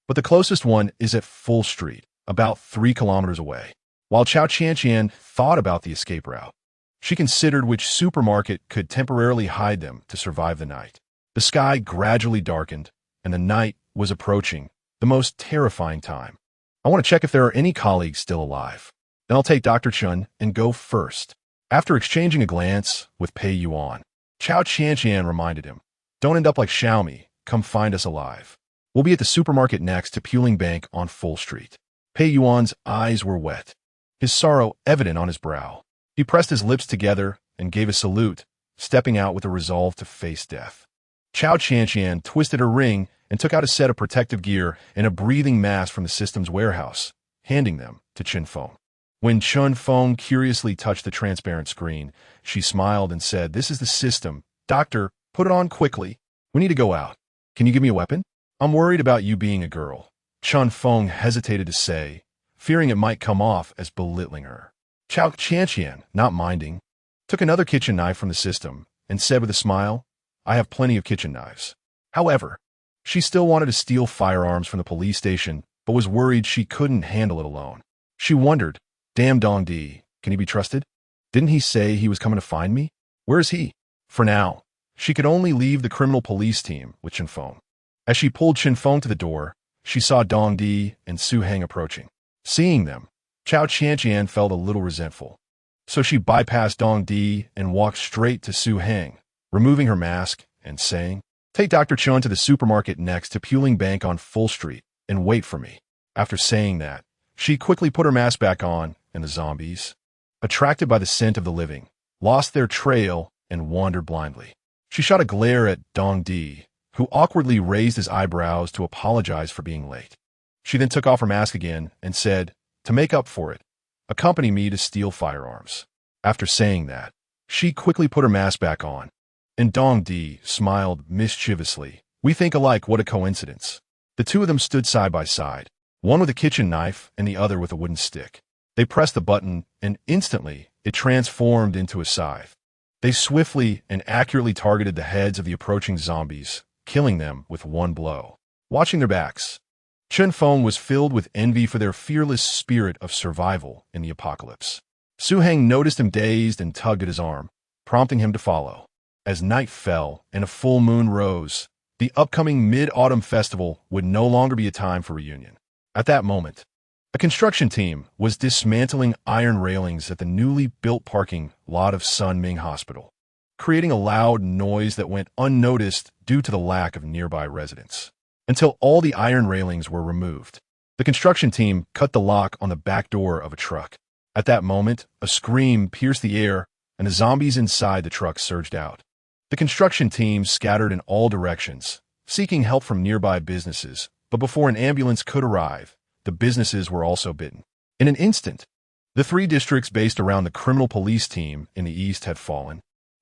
but the closest one is at Full Street, about 3 kilometers away. While Cao Qianqian thought about the escape route, she considered which supermarket could temporarily hide them to survive the night. The sky gradually darkened, and the night was approaching, the most terrifying time. I want to check if there are any colleagues still alive. Then I'll take Dr. Chen and go first. After exchanging a glance with Pei Yuan, Cao Qianqian reminded him, don't end up like Xiaomi, come find us alive. We'll be at the supermarket next to Puling Bank on Full Street. Pei Yuan's eyes were wet, his sorrow evident on his brow. He pressed his lips together and gave a salute, stepping out with a resolve to face death. Cao Qianqian twisted her ring and took out a set of protective gear and a breathing mask from the system's warehouse, handing them to Chen Feng. When Chen Feng curiously touched the transparent screen, she smiled and said, This is the system. Doctor, put it on quickly. We need to go out. Can you give me a weapon? I'm worried about you being a girl. Chen Feng hesitated to say, fearing it might come off as belittling her. Cao Qianqian, not minding, took another kitchen knife from the system and said with a smile, I have plenty of kitchen knives. However, she still wanted to steal firearms from the police station, but was worried she couldn't handle it alone. She wondered, damn Dong Di, can he be trusted? Didn't he say he was coming to find me? Where is he? For now, she could only leave the criminal police team with Chen Feng. As she pulled Chen Feng to the door, she saw Dong Di and Su Heng approaching. Seeing them, Cao Qianqian felt a little resentful. So she bypassed Dong Di and walked straight to Su Heng, removing her mask and saying, Take Dr. Chen to the supermarket next to Puling Bank on Full Street and wait for me. After saying that, she quickly put her mask back on, and the zombies, attracted by the scent of the living, lost their trail and wandered blindly. She shot a glare at Dong Di, who awkwardly raised his eyebrows to apologize for being late. She then took off her mask again and said, To make up for it, accompany me to steal firearms. After saying that, she quickly put her mask back on, and Dong Di smiled mischievously. We think alike, what a coincidence. The two of them stood side by side, one with a kitchen knife and the other with a wooden stick. They pressed the button, and instantly, it transformed into a scythe. They swiftly and accurately targeted the heads of the approaching zombies, killing them with one blow. Watching their backs, Chen Feng was filled with envy for their fearless spirit of survival in the apocalypse. Su Heng noticed him dazed and tugged at his arm, prompting him to follow. As night fell and a full moon rose, the upcoming Mid-Autumn Festival would no longer be a time for reunion. At that moment, a construction team was dismantling iron railings at the newly built parking lot of Sunming Hospital, creating a loud noise that went unnoticed due to the lack of nearby residents. Until all the iron railings were removed, the construction team cut the lock on the back door of a truck. At that moment, a scream pierced the air, and the zombies inside the truck surged out. The construction team scattered in all directions, seeking help from nearby businesses, but before an ambulance could arrive, the businesses were also bitten. In an instant, the 3 districts based around the criminal police team in the east had fallen,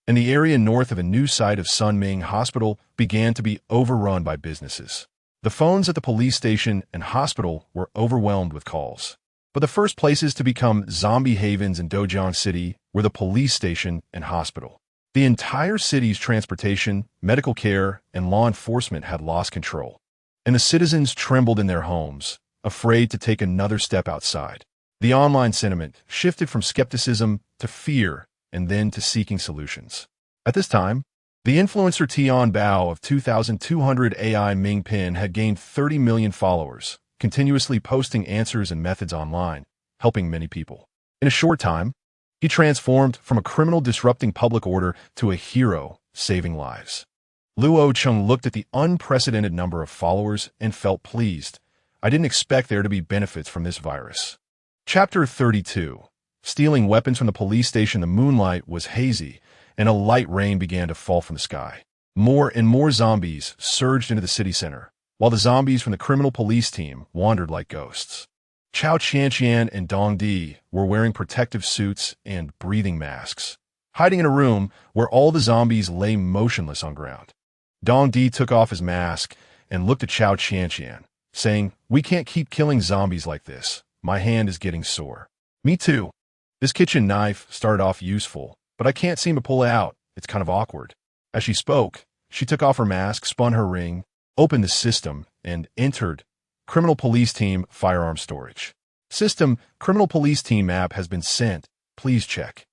and the area north of a new site of Sunming Hospital began to be overrun by businesses. The phones at the police station and hospital were overwhelmed with calls. But the first places to become zombie havens in Dojiang City were the police station and hospital. The entire city's transportation, medical care, and law enforcement had lost control, and the citizens trembled in their homes, afraid to take another step outside. The online sentiment shifted from skepticism to fear and then to seeking solutions. At this time, the influencer Tian Bao of 2,200 AI Mingpin had gained 30 million followers, continuously posting answers and methods online, helping many people. In a short time, he transformed from a criminal disrupting public order to a hero saving lives. Luo Cheng looked at the unprecedented number of followers and felt pleased. I didn't expect there to be benefits from this virus. Chapter 32. Stealing weapons from the police station. The moonlight was hazy, and a light rain began to fall from the sky. More and more zombies surged into the city center, while the zombies from the criminal police team wandered like ghosts. Cao Qianqian and Dong Di were wearing protective suits and breathing masks, hiding in a room where all the zombies lay motionless on ground. Dong Di took off his mask and looked at Cao Qianqian, saying, "We can't keep killing zombies like this. My hand is getting sore." "Me too. This kitchen knife started off useful, but I can't seem to pull it out. It's kind of awkward." As she spoke, she took off her mask, spun her ring, opened the system, and entered Criminal Police Team Firearm Storage. System, Criminal Police Team map has been sent. Please check.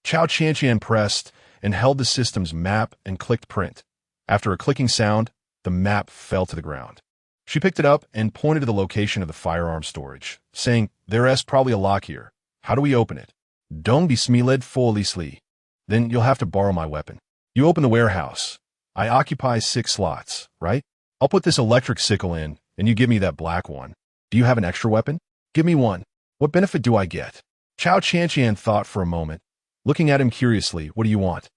Cao Qianqian pressed and held the system's map and clicked print. After a clicking sound, the map fell to the ground. She picked it up and pointed to the location of the firearm storage, saying, "There's probably a lock here. How do we open it?" "Don't be smiled foolishly. Then you'll have to borrow my weapon. You open the warehouse. I occupy 6 slots, right? I'll put this electric sickle in, and you give me that black one. Do you have an extra weapon? Give me one. What benefit do I get?" Cao Qianqian thought for a moment, looking at him curiously. "What do you want?"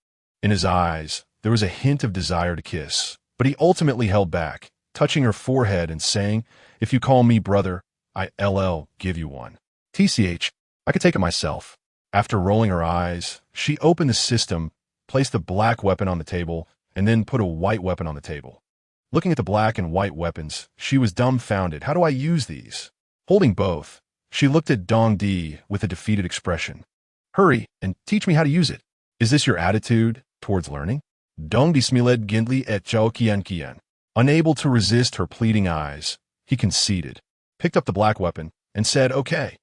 In his eyes, there was a hint of desire to kiss, but he ultimately held back, touching her forehead and saying, "If you call me brother, I'll give you one. TCH, I could take it myself." After rolling her eyes, she opened the system, placed the black weapon on the table, and then put a white weapon on the table. Looking at the black and white weapons, she was dumbfounded. "How do I use these?" Holding both, she looked at Dong Di with a defeated expression. "Hurry and teach me how to use it. Is this your attitude towards learning?" Dong Di smiled gently at Cao Qianqian. Unable to resist her pleading eyes, he conceded, picked up the black weapon, and said, Okay,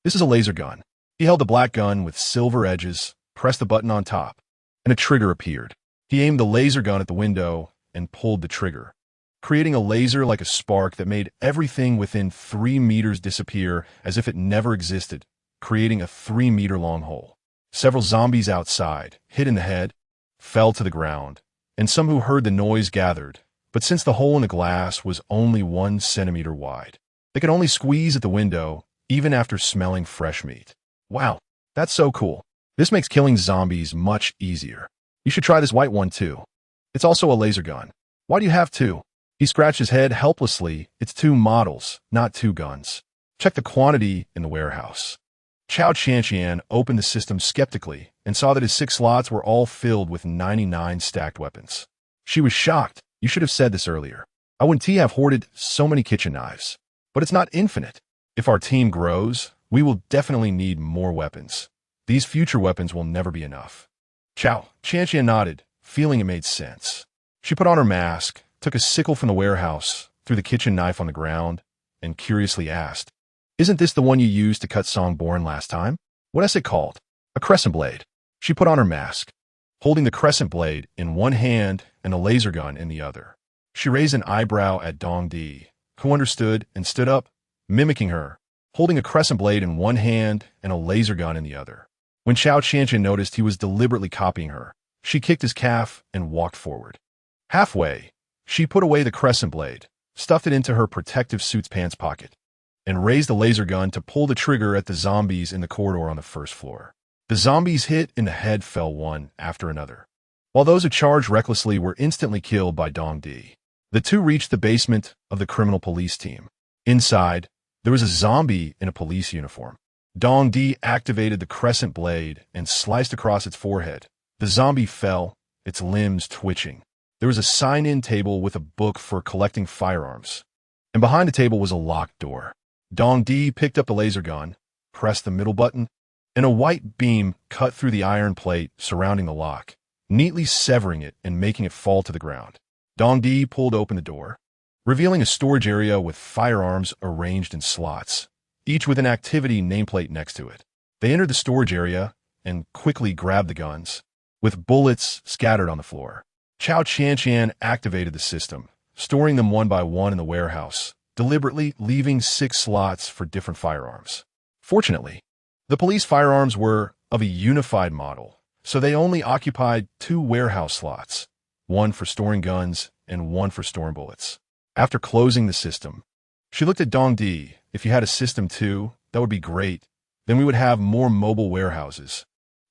this is a laser gun." He held the black gun with silver edges, pressed the button on top, and a trigger appeared. He aimed the laser gun at the window and pulled the trigger, creating a laser like a spark that made everything within 3 meters disappear as if it never existed, creating a 3-meter-long hole. Several zombies outside, hit in the head, fell to the ground, and some who heard the noise gathered, but since the hole in the glass was only 1 centimeter wide, they could only squeeze at the window, even after smelling fresh meat. "Wow, that's so cool. This makes killing zombies much easier. You should try this white one too. It's also a laser gun. Why do you have 2? He scratched his head helplessly. "It's 2 models, not 2 guns. Check the quantity in the warehouse." Cao Qianqian opened the system skeptically and saw that his 6 slots were all filled with 99 stacked weapons. She was shocked. "You should have said this earlier. I wouldn't have hoarded so many kitchen knives. But it's not infinite. If our team grows, we will definitely need more weapons. These future weapons will never be enough." Cao Qianqian nodded, feeling it made sense. She put on her mask, took a sickle from the warehouse, threw the kitchen knife on the ground, and curiously asked, "Isn't this the one you used to cut Songborn last time? What is it called?" "A crescent blade." She put on her mask, holding the crescent blade in one hand and a laser gun in the other. She raised an eyebrow at Dong Di, who understood and stood up, mimicking her, holding a crescent blade in one hand and a laser gun in the other. When Cao Qianqian noticed he was deliberately copying her, she kicked his calf and walked forward. Halfway, she put away the crescent blade, stuffed it into her protective suit's pants pocket, and raised the laser gun to pull the trigger at the zombies in the corridor on the first floor. The zombies hit in the head fell one after another, while those who charged recklessly were instantly killed by Dong Di. The 2 reached the basement of the criminal police team. Inside, there was a zombie in a police uniform. Dong Di activated the crescent blade and sliced across its forehead. The zombie fell, its limbs twitching. There was a sign-in table with a book for collecting firearms, and behind the table was a locked door. Dong Di picked up the laser gun, pressed the middle button, and a white beam cut through the iron plate surrounding the lock, neatly severing it and making it fall to the ground. Dongdi pulled open the door, revealing a storage area with firearms arranged in slots, each with an activity nameplate next to it. They entered the storage area and quickly grabbed the guns, with bullets scattered on the floor. Cao Qianqian activated the system, storing them one by one in the warehouse, deliberately leaving 6 slots for different firearms. Fortunately, the police firearms were of a unified model, so they only occupied 2 warehouse slots, one for storing guns and one for storing bullets. After closing the system, she looked at Dongdi. If you had a system too, that would be great. Then we would have more mobile warehouses.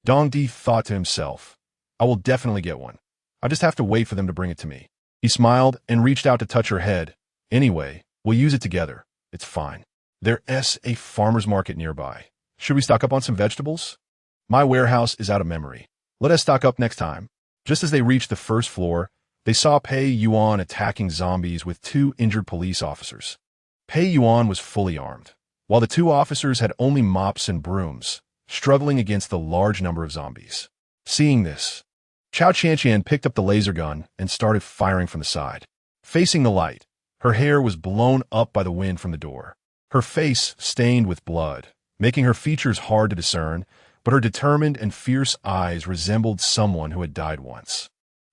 Dongdi thought to himself, I will definitely get one. I just have to wait for them to bring it to me. He smiled and reached out to touch her head. Anyway, we'll use it together. It's fine. There's a farmer's market nearby. Should we stock up on some vegetables? My warehouse is out of memory. Let us stock up next time. Just as they reached the first floor, they saw Pei Yuan attacking zombies with 2 injured police officers. Pei Yuan was fully armed, while the 2 officers had only mops and brooms, struggling against the large number of zombies. Seeing this, Cao Qianqian picked up the laser gun and started firing from the side. Facing the light, her hair was blown up by the wind from the door. Her face stained with blood, making her features hard to discern, but her determined and fierce eyes resembled someone who had died once.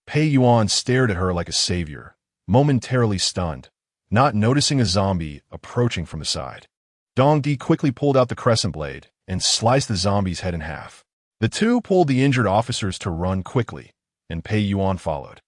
Pei Yuan stared at her like a savior, momentarily stunned, not noticing a zombie approaching from the side. Dongdi quickly pulled out the crescent blade and sliced the zombie's head in half. The 2 pulled the injured officers to run quickly, and Pei Yuan followed.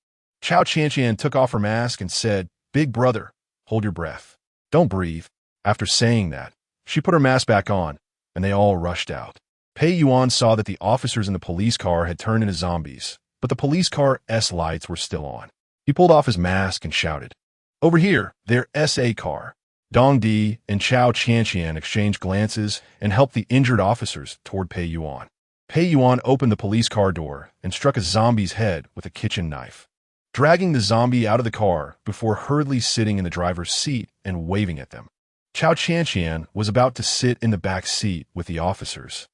Cao Qianqian took off her mask and said, Big brother, hold your breath. Don't breathe. After saying that, she put her mask back on, and they all rushed out. Pei Yuan saw that the officers in the police car had turned into zombies, but the police car's lights were still on. He pulled off his mask and shouted, Over here, there's a car. Dongdi and Cao Qianqian exchanged glances and helped the injured officers toward Pei Yuan. Pei Yuan opened the police car door and struck a zombie's head with a kitchen knife, dragging the zombie out of the car before hurriedly sitting in the driver's seat and waving at them. Cao Qianqian was about to sit in the back seat with the officers,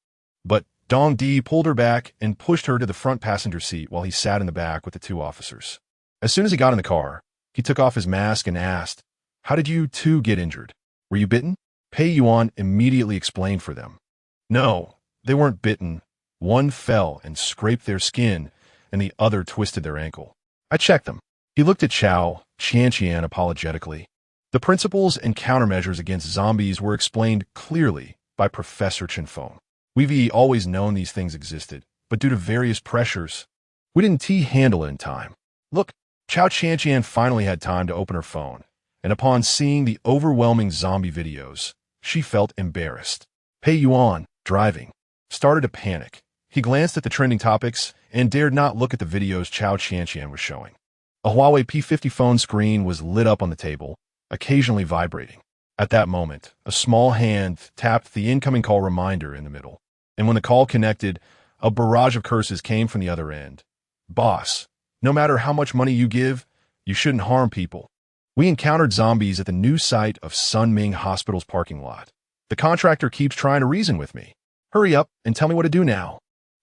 but Dongdi pulled her back and pushed her to the front passenger seat while he sat in the back with the 2 officers. As soon as he got in the car, he took off his mask and asked, How did you 2 get injured? Were you bitten? Pei Yuan immediately explained for them. No, they weren't bitten. One fell and scraped their skin, and the other twisted their ankle. I checked them. He looked at Cao Qianqian apologetically. The principles and countermeasures against zombies were explained clearly by Professor Chen Feng. We've always known these things existed, but due to various pressures, we didn't handle it in time. Look, Cao Qianqian finally had time to open her phone, and upon seeing the overwhelming zombie videos, she felt embarrassed. Pei Yuan, driving, started to panic. He glanced at the trending topics and dared not look at the videos Cao Qianqian was showing. A Huawei P50 phone screen was lit up on the table, occasionally vibrating. At that moment, a small hand tapped the incoming call reminder in the middle, and when the call connected, a barrage of curses came from the other end. Boss, no matter how much money you give, you shouldn't harm people. We encountered zombies at the new site of Sunming Hospital's parking lot. The contractor keeps trying to reason with me. Hurry up and tell me what to do now.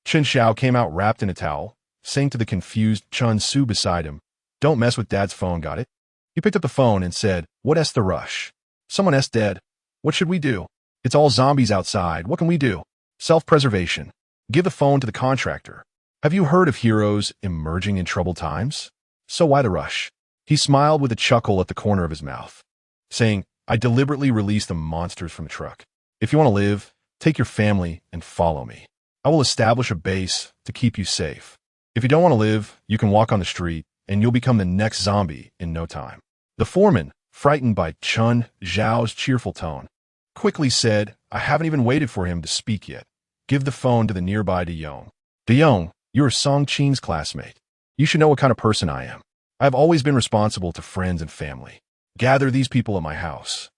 Chen Xiao came out wrapped in a towel, saying to the confused Chun Su beside him, Don't mess with Dad's phone, got it? He picked up the phone and said, What's the rush? Someone's dead. What should we do? It's all zombies outside. What can we do? Self-preservation. Give the phone to the contractor. Have you heard of heroes emerging in troubled times? So why the rush? He smiled with a chuckle at the corner of his mouth, saying, I deliberately released the monsters from the truck. If you want to live, take your family and follow me. I will establish a base to keep you safe. If you don't want to live, you can walk on the street, and you'll become the next zombie in no time. The foreman, frightened by Chen Xiao's cheerful tone, quickly said, I haven't even waited for him to speak yet. Give the phone to the nearby De Yong. De Yong, you're Song Qing's classmate. You should know what kind of person I am. I have always been responsible to friends and family. Gather these people at my house.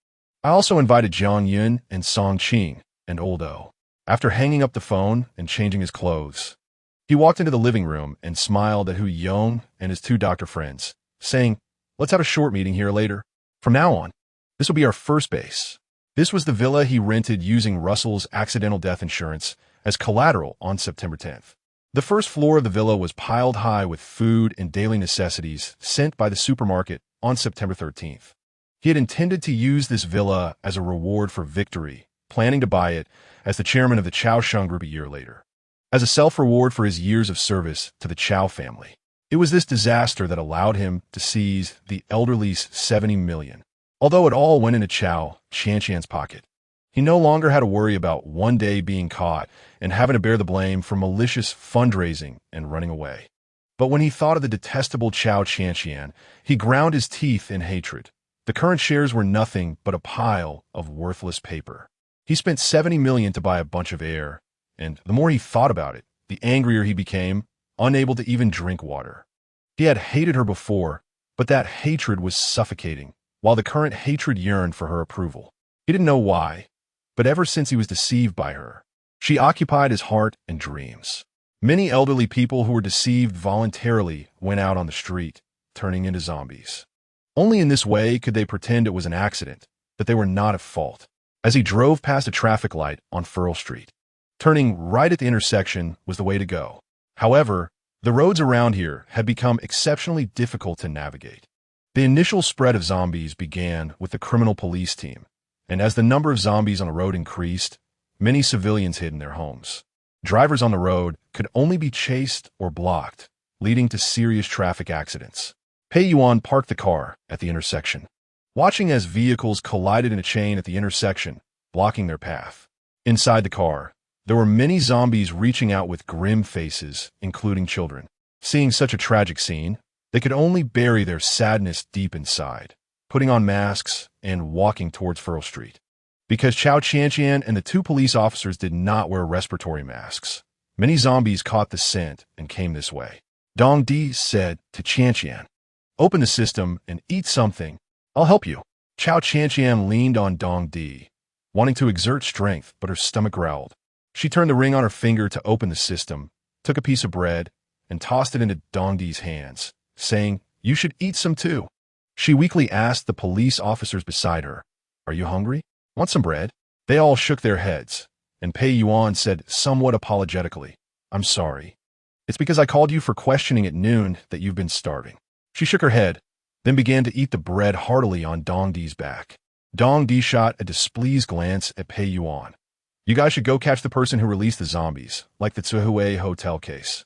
I also invited Jiang Yun and Song Qing and Old O. After hanging up the phone and changing his clothes, he walked into the living room and smiled at Hu Yong and his 2 doctor friends, saying, Let's have a short meeting here later. From now on, this will be our first base. This was the villa he rented using Russell's accidental death insurance as collateral on September 10th. The first floor of the villa was piled high with food and daily necessities sent by the supermarket on September 13th. He had intended to use this villa as a reward for victory, planning to buy it as the chairman of the Cao Qianqian group a year later, as a self-reward for his years of service to the Cao family. It was this disaster that allowed him to seize the elderly's 70 million. Although it all went into Cao Qianqian's pocket, he no longer had to worry about one day being caught and having to bear the blame for malicious fundraising and running away. But when he thought of the detestable Cao Qianqian, he ground his teeth in hatred. The current shares were nothing but a pile of worthless paper. He spent 70 million to buy a bunch of air, and the more he thought about it, the angrier he became, unable to even drink water. He had hated her before, but that hatred was suffocating, while the current hatred yearned for her approval. He didn't know why, but ever since he was deceived by her, she occupied his heart and dreams. Many elderly people who were deceived voluntarily went out on the street, turning into zombies. Only in this way could they pretend it was an accident, that they were not at fault. As he drove past a traffic light on Furl Street, turning right at the intersection was the way to go. However, the roads around here had become exceptionally difficult to navigate. The initial spread of zombies began with the criminal police team, and as the number of zombies on the road increased, many civilians hid in their homes. Drivers on the road could only be chased or blocked, leading to serious traffic accidents. Pei Yuan parked the car at the intersection, watching as vehicles collided in a chain at the intersection, blocking their path. Inside the car, there were many zombies reaching out with grim faces, including children. Seeing such a tragic scene, they could only bury their sadness deep inside, putting on masks and walking towards Furl Street. Because Cao Qianqian and the two police officers did not wear respiratory masks, many zombies caught the scent and came this way. Dong Di said to Qianqian, "Open the system and eat something. I'll help you." Cao Qianqian leaned on Dong Di, wanting to exert strength, but her stomach growled. She turned the ring on her finger to open the system, took a piece of bread, and tossed it into Dong Di's hands, saying, "You should eat some too." She weakly asked the police officers beside her, "Are you hungry? Want some bread?" They all shook their heads, and Pei Yuan said somewhat apologetically, "I'm sorry. It's because I called you for questioning at noon that you've been starving." She shook her head, then began to eat the bread heartily on Dong Di's back. Dong Di shot a displeased glance at Pei Yuan. "You guys should go catch the person who released the zombies, like the Zhihui Hotel case."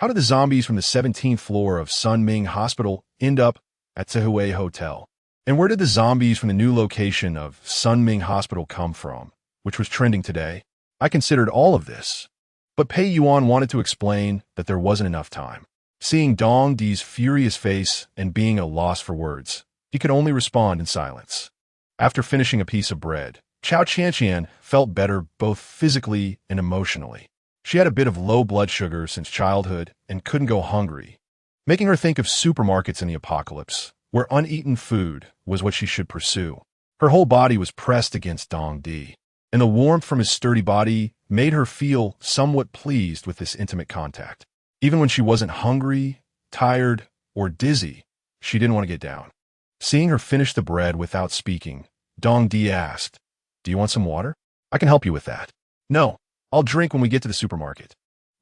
How did the zombies from the 17th floor of Sunming Hospital end up at Zhihui Hotel? And where did the zombies from the new location of Sunming Hospital come from, which was trending today? I considered all of this, but Pei Yuan wanted to explain that there wasn't enough time. Seeing Dong Di's furious face and being at a loss for words, he could only respond in silence. After finishing a piece of bread, Cao Qianqian felt better both physically and emotionally. She had a bit of low blood sugar since childhood and couldn't go hungry, making her think of supermarkets in the apocalypse, where uneaten food was what she should pursue. Her whole body was pressed against Dong Di, and the warmth from his sturdy body made her feel somewhat pleased with this intimate contact. Even when she wasn't hungry, tired, or dizzy, she didn't want to get down. Seeing her finish the bread without speaking, Dong Di asked, "Do you want some water? I can help you with that." "No, I'll drink when we get to the supermarket."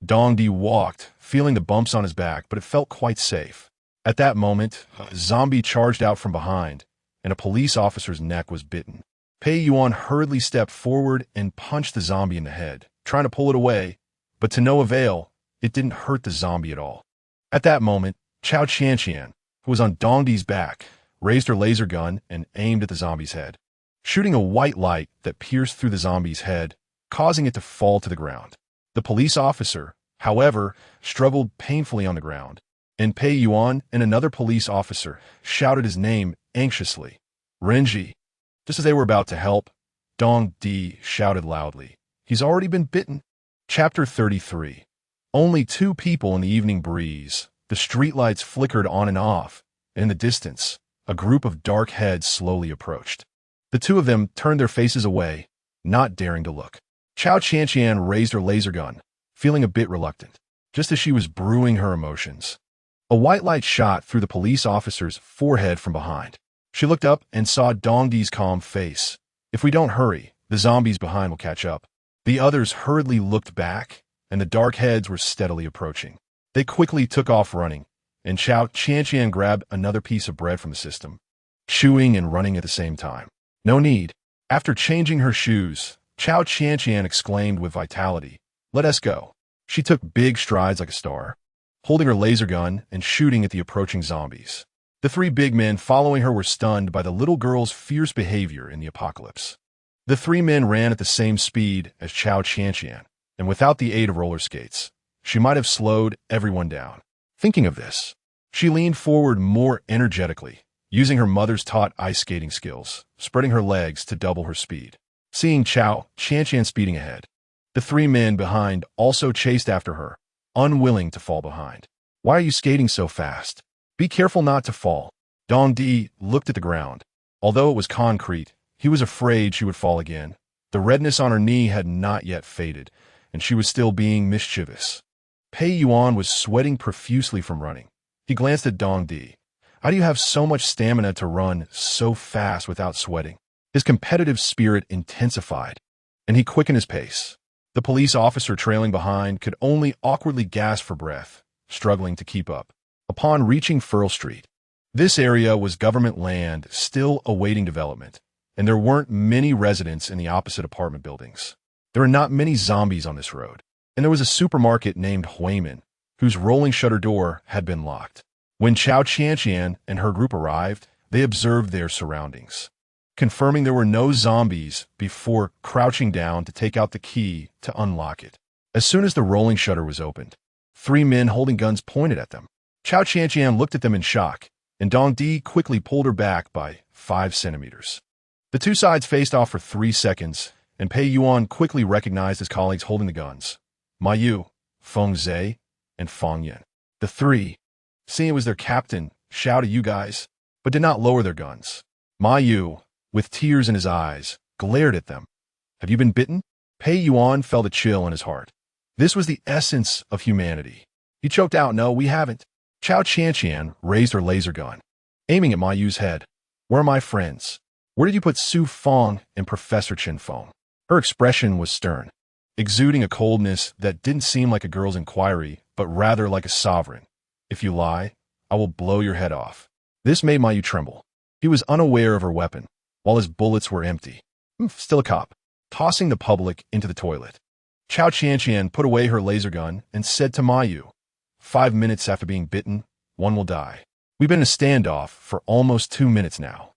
Dong Di walked, feeling the bumps on his back, but it felt quite safe. At that moment, a zombie charged out from behind, and a police officer's neck was bitten. Pei Yuan hurriedly stepped forward and punched the zombie in the head, trying to pull it away, but to no avail. It didn't hurt the zombie at all. At that moment, Cao Qianqian, who was on Dong Di's back, raised her laser gun and aimed at the zombie's head, shooting a white light that pierced through the zombie's head, causing it to fall to the ground. The police officer, however, struggled painfully on the ground, and Pei Yuan and another police officer shouted his name anxiously, "Renji." Just as they were about to help, Dong Di shouted loudly, "He's already been bitten." Chapter 33. Only two people in the evening breeze. The streetlights flickered on and off, and in the distance, a group of dark heads slowly approached. The two of them turned their faces away, not daring to look. Cao Qianqian raised her laser gun, feeling a bit reluctant, just as she was brewing her emotions. A white light shot through the police officer's forehead from behind. She looked up and saw Dong Di's calm face. "If we don't hurry, the zombies behind will catch up." The others hurriedly looked back, and the dark heads were steadily approaching. They quickly took off running, and Cao Qianqian grabbed another piece of bread from the system, chewing and running at the same time. No need. After changing her shoes, Cao Qianqian exclaimed with vitality, "Let us go." She took big strides like a star, holding her laser gun and shooting at the approaching zombies. The three big men following her were stunned by the little girl's fierce behavior in the apocalypse. The three men ran at the same speed as Cao Qianqian, and without the aid of roller skates, she might have slowed everyone down. Thinking of this, she leaned forward more energetically, using her mother's taught ice skating skills, spreading her legs to double her speed. Seeing Cao Qianqian speeding ahead, the three men behind also chased after her, unwilling to fall behind. "Why are you skating so fast? Be careful not to fall." Dong Di looked at the ground. Although it was concrete, he was afraid she would fall again. The redness on her knee had not yet faded, and she was still being mischievous. Pei Yuan was sweating profusely from running. He glanced at Dong Di. "How do you have so much stamina to run so fast without sweating?" His competitive spirit intensified, and he quickened his pace. The police officer trailing behind could only awkwardly gasp for breath, struggling to keep up. Upon reaching Furl Street, this area was government land still awaiting development, and there weren't many residents in the opposite apartment buildings. There were not many zombies on this road, and there was a supermarket named Huimin, whose rolling shutter door had been locked. When Cao Qianqian and her group arrived, they observed their surroundings, confirming there were no zombies before crouching down to take out the key to unlock it. As soon as the rolling shutter was opened, three men holding guns pointed at them. Cao Qianqian looked at them in shock, and Dong Di quickly pulled her back by 5 centimeters. The two sides faced off for 3 seconds, and Pei Yuan quickly recognized his colleagues holding the guns: Ma Yu, Feng Zhe, and Fang Yan. The three, seeing it was their captain, shouted, "You guys," but did not lower their guns. Ma Yu, with tears in his eyes, glared at them. "Have you been bitten?" Pei Yuan felt a chill in his heart. This was the essence of humanity. He choked out, "No, we haven't." Cao Qianqian raised her laser gun, aiming at Ma Yu's head. "Where are my friends? Where did you put Su Feng and Professor Chen Feng?" Her expression was stern, exuding a coldness that didn't seem like a girl's inquiry, but rather like a sovereign. "If you lie, I will blow your head off." This made Ma Yu tremble. He was unaware of her weapon, while his bullets were empty. Still a cop, tossing the public into the toilet. Cao Qianqian put away her laser gun and said to Ma Yu, 5 minutes after being bitten, one will die. We've been in a standoff for almost 2 minutes now.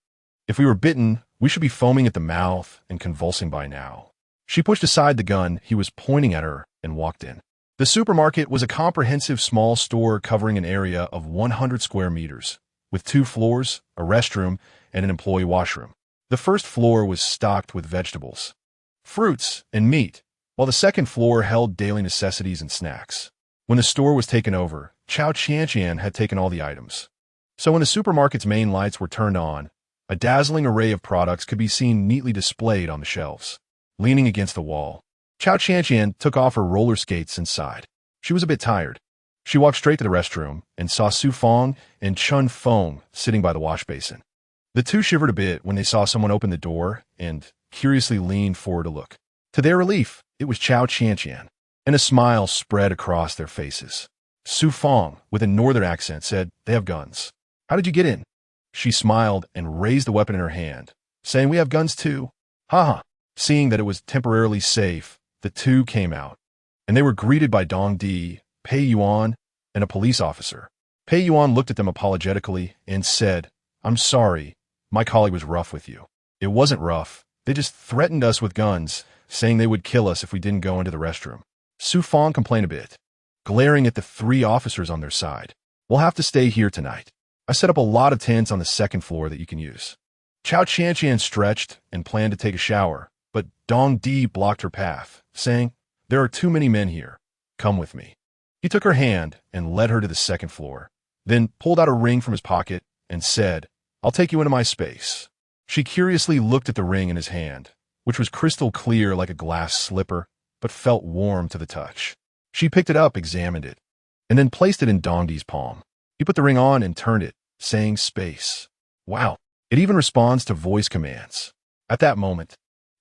If we were bitten, we should be foaming at the mouth and convulsing by now." She pushed aside the gun he was pointing at her and walked in. The supermarket was a comprehensive small store covering an area of 100 square meters, with 2 floors, a restroom, and an employee washroom. The first floor was stocked with vegetables, fruits, and meat, while the second floor held daily necessities and snacks. When the store was taken over, Cao Qianqian had taken all the items. So when the supermarket's main lights were turned on, a dazzling array of products could be seen neatly displayed on the shelves. Leaning against the wall, Cao Qianqian took off her roller skates and sighed. She was a bit tired. She walked straight to the restroom and saw Su Feng and Chen Feng sitting by the wash basin. The two shivered a bit when they saw someone open the door and curiously leaned forward to look. To their relief, it was Cao Qianqian, and a smile spread across their faces. Su Feng, with a northern accent, said, "They have guns. How did you get in?" She smiled and raised the weapon in her hand, saying, "We have guns too." Ha. Seeing that it was temporarily safe, the two came out, and they were greeted by Dong Di, Pei Yuan, and a police officer. Pei Yuan looked at them apologetically and said, "I'm sorry, my colleague was rough with you." "It wasn't rough. They just threatened us with guns, saying they would kill us if we didn't go into the restroom." Su Feng complained a bit, glaring at the 3 officers on their side. "We'll have to stay here tonight. I set up a lot of tents on the second floor that you can use." Cao Qianqian stretched and planned to take a shower, but Dong Di blocked her path, saying, "There are too many men here. Come with me." He took her hand and led her to the second floor, then pulled out a ring from his pocket and said, "I'll take you into my space." She curiously looked at the ring in his hand, which was crystal clear like a glass slipper, but felt warm to the touch. She picked it up, examined it, and then placed it in Dong Di's palm. He put the ring on and turned it, saying, "Space." Wow, it even responds to voice commands. At that moment,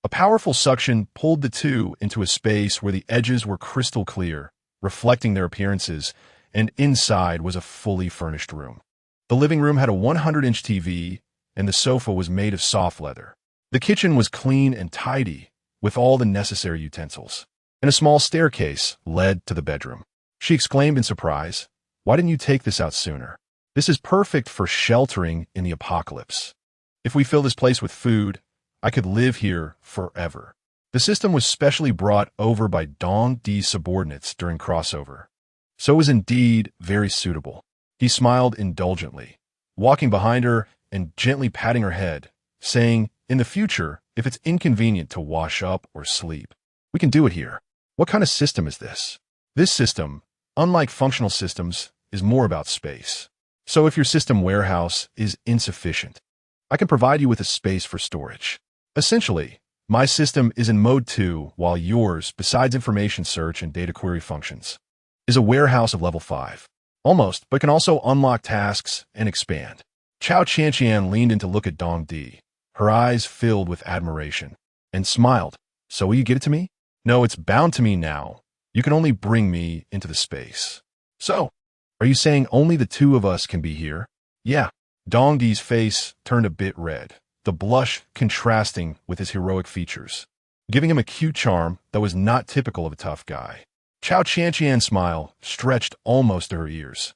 A powerful suction pulled the two into a space where the edges were crystal clear, reflecting their appearances, and inside was a fully furnished room. The living room had a 100-inch TV, and the sofa was made of soft leather. The kitchen was clean and tidy, with all the necessary utensils, and a small staircase led to the bedroom. She exclaimed in surprise, "Why didn't you take this out sooner? This is perfect for sheltering in the apocalypse. If we fill this place with food, I could live here forever." The system was specially brought over by Dongdi's subordinates during crossover, so it was indeed very suitable. He smiled indulgently, walking behind her and gently patting her head, saying, "In the future, if it's inconvenient to wash up or sleep, we can do it here." What kind of system is this? This system, unlike functional systems, is more about space. So if your system warehouse is insufficient, I can provide you with a space for storage. Essentially, my system is in mode 2, while yours, besides information search and data query functions, is a warehouse of level 5. Almost, but can also unlock tasks and expand. Cao Qianqian leaned in to look at Dongdi, her eyes filled with admiration, and smiled. "So will you get it to me?" "No, it's bound to me now. You can only bring me into the space." "So, are you saying only the two of us can be here?" "Yeah." Dongdi's face turned a bit red, the blush contrasting with his heroic features, giving him a cute charm that was not typical of a tough guy. Cao Qianqian's smile stretched almost to her ears.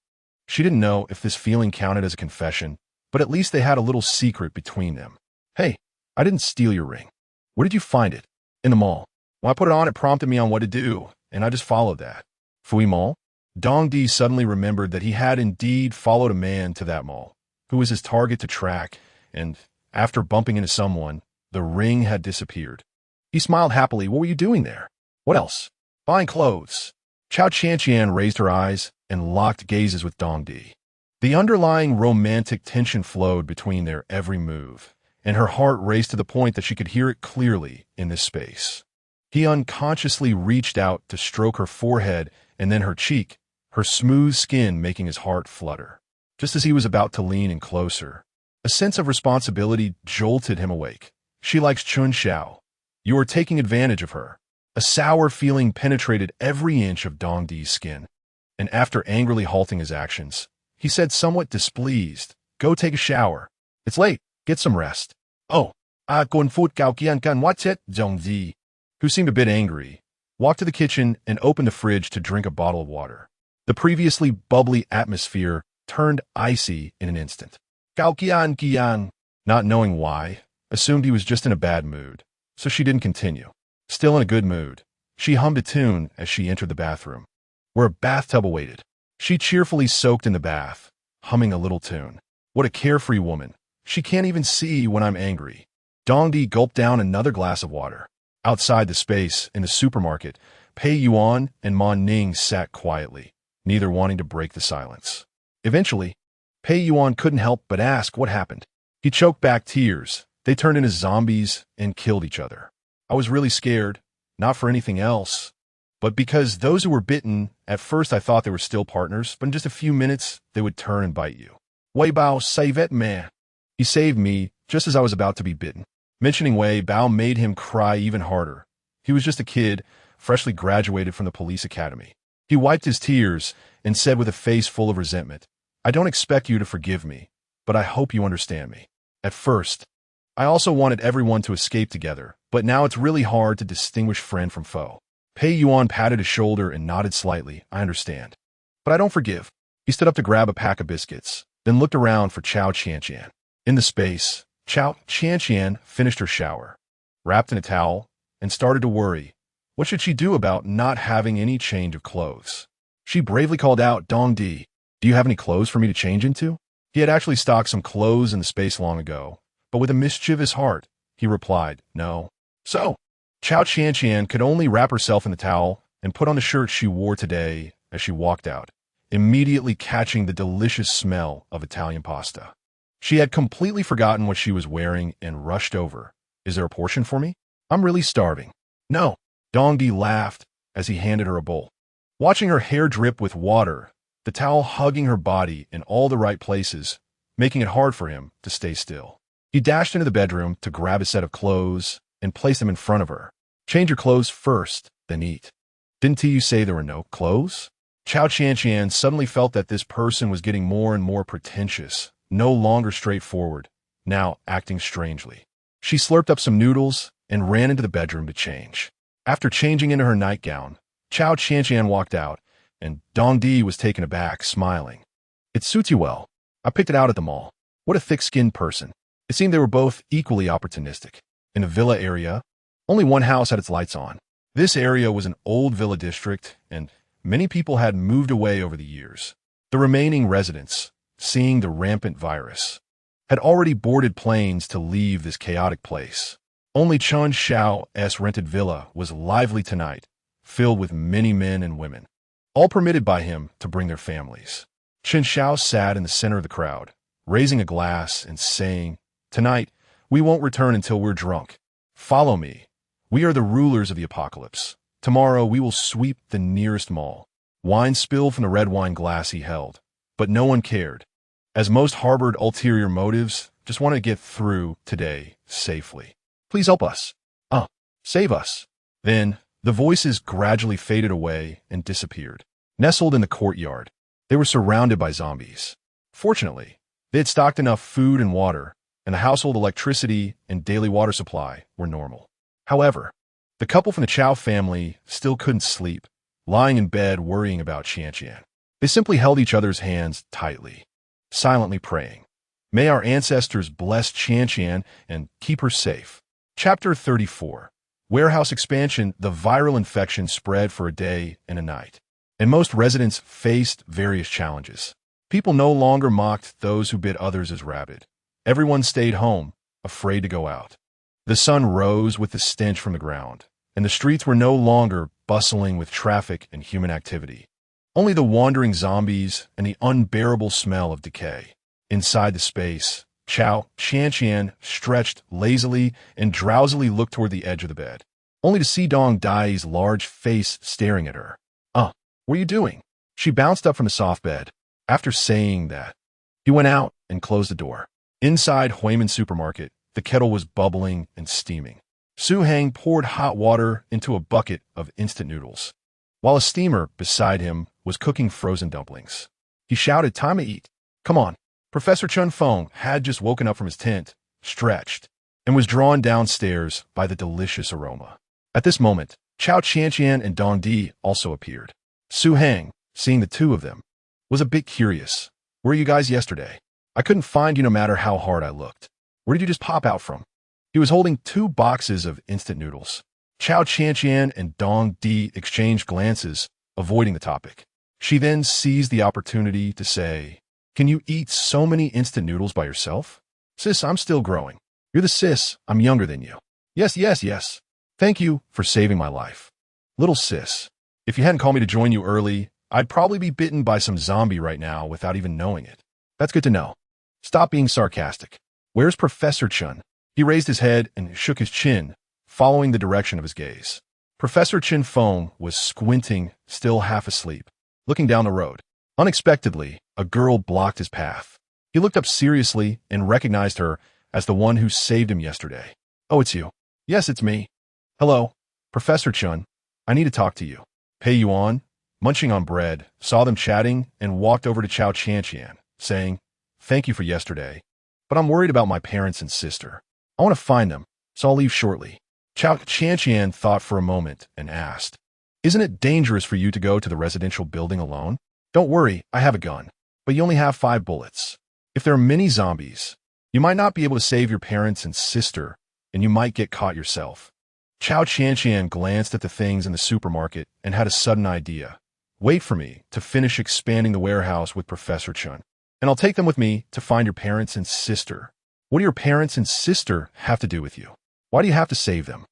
She didn't know if this feeling counted as a confession, but at least they had a little secret between them. "Hey, I didn't steal your ring. Where did you find it?" "In the mall. When I put it on, it prompted me on what to do, and I just followed that." "Fui Mall?" Dongdi suddenly remembered that he had indeed followed a man to that mall, who was his target to track, and after bumping into someone, the ring had disappeared. He smiled happily. "What were you doing there?" "What else?" "Buying clothes." Cao Qianqian raised her eyes and locked gazes with Dongdi. The underlying romantic tension flowed between their every move, and her heart raced to the point that she could hear it clearly in this space. He unconsciously reached out to stroke her forehead and then her cheek, her smooth skin making his heart flutter. Just as he was about to lean in closer, a sense of responsibility jolted him awake. "She likes Chen Xiao. You are taking advantage of her." A sour feeling penetrated every inch of Dongdi's skin, and after angrily halting his actions, he said somewhat displeased, "Go take a shower. It's late. Get some rest." "Oh, Confronting Cao Qianqian what's it?" Dongdi, who seemed a bit angry, walked to the kitchen and opened the fridge to drink a bottle of water. The previously bubbly atmosphere turned icy in an instant. Cao Qianqian, not knowing why, assumed he was just in a bad mood, so she didn't continue. Still in a good mood, she hummed a tune as she entered the bathroom, where a bathtub awaited. She cheerfully soaked in the bath, humming a little tune. What a carefree woman. She can't even see when I'm angry. Dongdi gulped down another glass of water. Outside the space, in the supermarket, Pei Yuan and Mon Ning sat quietly, neither wanting to break the silence. Eventually, Pei Yuan couldn't help but ask what happened. He choked back tears. They turned into zombies and killed each other. "I was really scared, not for anything else, but because those who were bitten, at first I thought they were still partners, but in just a few minutes, they would turn and bite you. Wei Bao saved me." He saved me just as I was about to be bitten. Mentioning Wei Bao made him cry even harder. He was just a kid, freshly graduated from the police academy. He wiped his tears and said with a face full of resentment, "I don't expect you to forgive me, but I hope you understand me. At first, I also wanted everyone to escape together, but now it's really hard to distinguish friend from foe." Pei Yuan patted his shoulder and nodded slightly. "I understand. But I don't forgive." He stood up to grab a pack of biscuits, then looked around for Cao Qianqian. In the space, Cao Qianqian finished her shower, wrapped in a towel, and started to worry. What should she do about not having any change of clothes? She bravely called out, "Dongdi, do you have any clothes for me to change into?" He had actually stocked some clothes in the space long ago, but with a mischievous heart, he replied, "No." So, Cao Qianqian could only wrap herself in the towel and put on the shirt she wore today as she walked out, immediately catching the delicious smell of Italian pasta. She had completely forgotten what she was wearing and rushed over. "Is there a portion for me? I'm really starving." "No." Dongdi laughed as he handed her a bowl. Watching her hair drip with water, the towel hugging her body in all the right places, making it hard for him to stay still. He dashed into the bedroom to grab a set of clothes and placed them in front of her. Change your clothes first, then eat. Didn't you say there were no clothes? Cao Qianqian suddenly felt that this person was getting more and more pretentious, no longer straightforward, now acting strangely. She slurped up some noodles and ran into the bedroom to change. After changing into her nightgown, Cao Qianqian walked out, and Dongdi was taken aback, smiling. It suits you well. I picked it out at the mall. What a thick-skinned person. It seemed they were both equally opportunistic. In the villa area, only one house had its lights on. This area was an old villa district, and many people had moved away over the years. The remaining residents, seeing the rampant virus, had already boarded planes to leave this chaotic place. Only Chen Xiao.'s rented villa was lively tonight, filled with many men and women, all permitted by him to bring their families. Chen Xiao sat in the center of the crowd, raising a glass and saying, "Tonight, we won't return until we're drunk. Follow me. We are the rulers of the apocalypse. Tomorrow we will sweep the nearest mall." Wine spilled from the red wine glass he held, but no one cared, as most harbored ulterior motives, just wanted to get through today safely. "Please help us. Save us." Then, the voices gradually faded away and disappeared. Nestled in the courtyard, they were surrounded by zombies. Fortunately, they had stocked enough food and water, and the household electricity and daily water supply were normal. However, the couple from the Cao family still couldn't sleep, lying in bed worrying about Qianqian. They simply held each other's hands tightly, silently praying, "May our ancestors bless Qianqian and keep her safe." Chapter 34. Warehouse expansion. The viral infection spread for a day and a night, and most residents faced various challenges. People no longer mocked those who bit others as rabid. Everyone stayed home, afraid to go out. The sun rose with the stench from the ground, and the streets were no longer bustling with traffic and human activity. Only the wandering zombies and the unbearable smell of decay. Inside the space, Cao Qianqian stretched lazily and drowsily looked toward the edge of the bed, only to see Dongdi's large face staring at her. What are you doing?" She bounced up from the soft bed. After saying that, he went out and closed the door. Inside Huiman's supermarket, the kettle was bubbling and steaming. Su Hang poured hot water into a bucket of instant noodles, while a steamer beside him was cooking frozen dumplings. He shouted, "Time to eat. Come on." Professor Chen Feng had just woken up from his tent, stretched, and was drawn downstairs by the delicious aroma. At this moment, Cao Qianqian and Dongdi also appeared. Su Hang, seeing the two of them, was a bit curious. "Where were you guys yesterday? I couldn't find you no matter how hard I looked. Where did you just pop out from?" He was holding 2 boxes of instant noodles. Cao Qianqian and Dongdi exchanged glances, avoiding the topic. She then seized the opportunity to say, "Can you eat so many instant noodles by yourself?" "Sis, I'm still growing." "You're the sis. I'm younger than you." Yes. "Thank you for saving my life." "Little sis, if you hadn't called me to join you early, I'd probably be bitten by some zombie right now without even knowing it." "That's good to know. Stop being sarcastic. Where's Professor Chen?" He raised his head and shook his chin, following the direction of his gaze. Professor Chen Feng was squinting, still half asleep, looking down the road. Unexpectedly, a girl blocked his path. He looked up seriously and recognized her as the one who saved him yesterday. "Oh, it's you." "Yes, it's me." "Hello, Professor Chen. I need to talk to you." Pei Yuan, munching on bread, saw them chatting and walked over to Cao Qianqian, saying, "Thank you for yesterday, but I'm worried about my parents and sister. I want to find them, so I'll leave shortly." Cao Qianqian thought for a moment and asked, "Isn't it dangerous for you to go to the residential building alone?" "Don't worry, I have a gun, but you only have 5 bullets. If there are many zombies, you might not be able to save your parents and sister, and you might get caught yourself." Cao Qianqian glanced at the things in the supermarket and had a sudden idea. "Wait for me to finish expanding the warehouse with Professor Chen, and I'll take them with me to find your parents and sister." "What do your parents and sister have to do with you? Why do you have to save them?"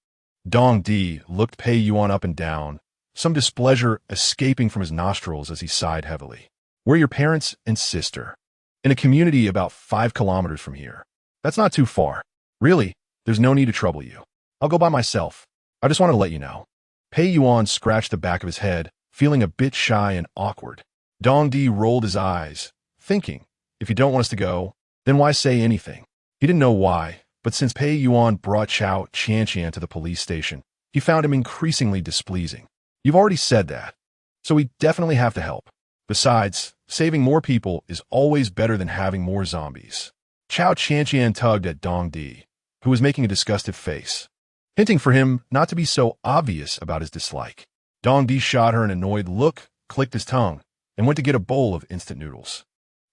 Dongdi looked Pei Yuan up and down, some displeasure escaping from his nostrils as he sighed heavily. "Where are your parents and sister?" "In a community about 5 kilometers from here." "That's not too far." "Really, there's no need to trouble you. I'll go by myself. I just wanted to let you know." Pei Yuan scratched the back of his head, feeling a bit shy and awkward. Dongdi rolled his eyes, thinking, if you don't want us to go, then why say anything? He didn't know why, but But since Pei Yuan brought Cao Qianqian to the police station, he found him increasingly displeasing. You've already said that, so we definitely have to help. Besides, saving more people is always better than having more zombies. Cao Qianqian tugged at Dong Di, who was making a disgusted face, hinting for him not to be so obvious about his dislike. Dong Di shot her an annoyed look, clicked his tongue, and went to get a bowl of instant noodles.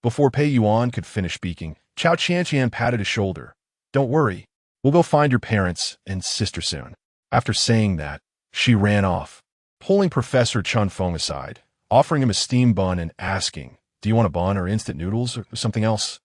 Before Pei Yuan could finish speaking, Cao Qianqian patted his shoulder. Don't worry, we'll go find your parents and sister soon. After saying that, she ran off, pulling Professor Chen Feng aside, offering him a steamed bun and asking, do you want a bun or instant noodles or something else?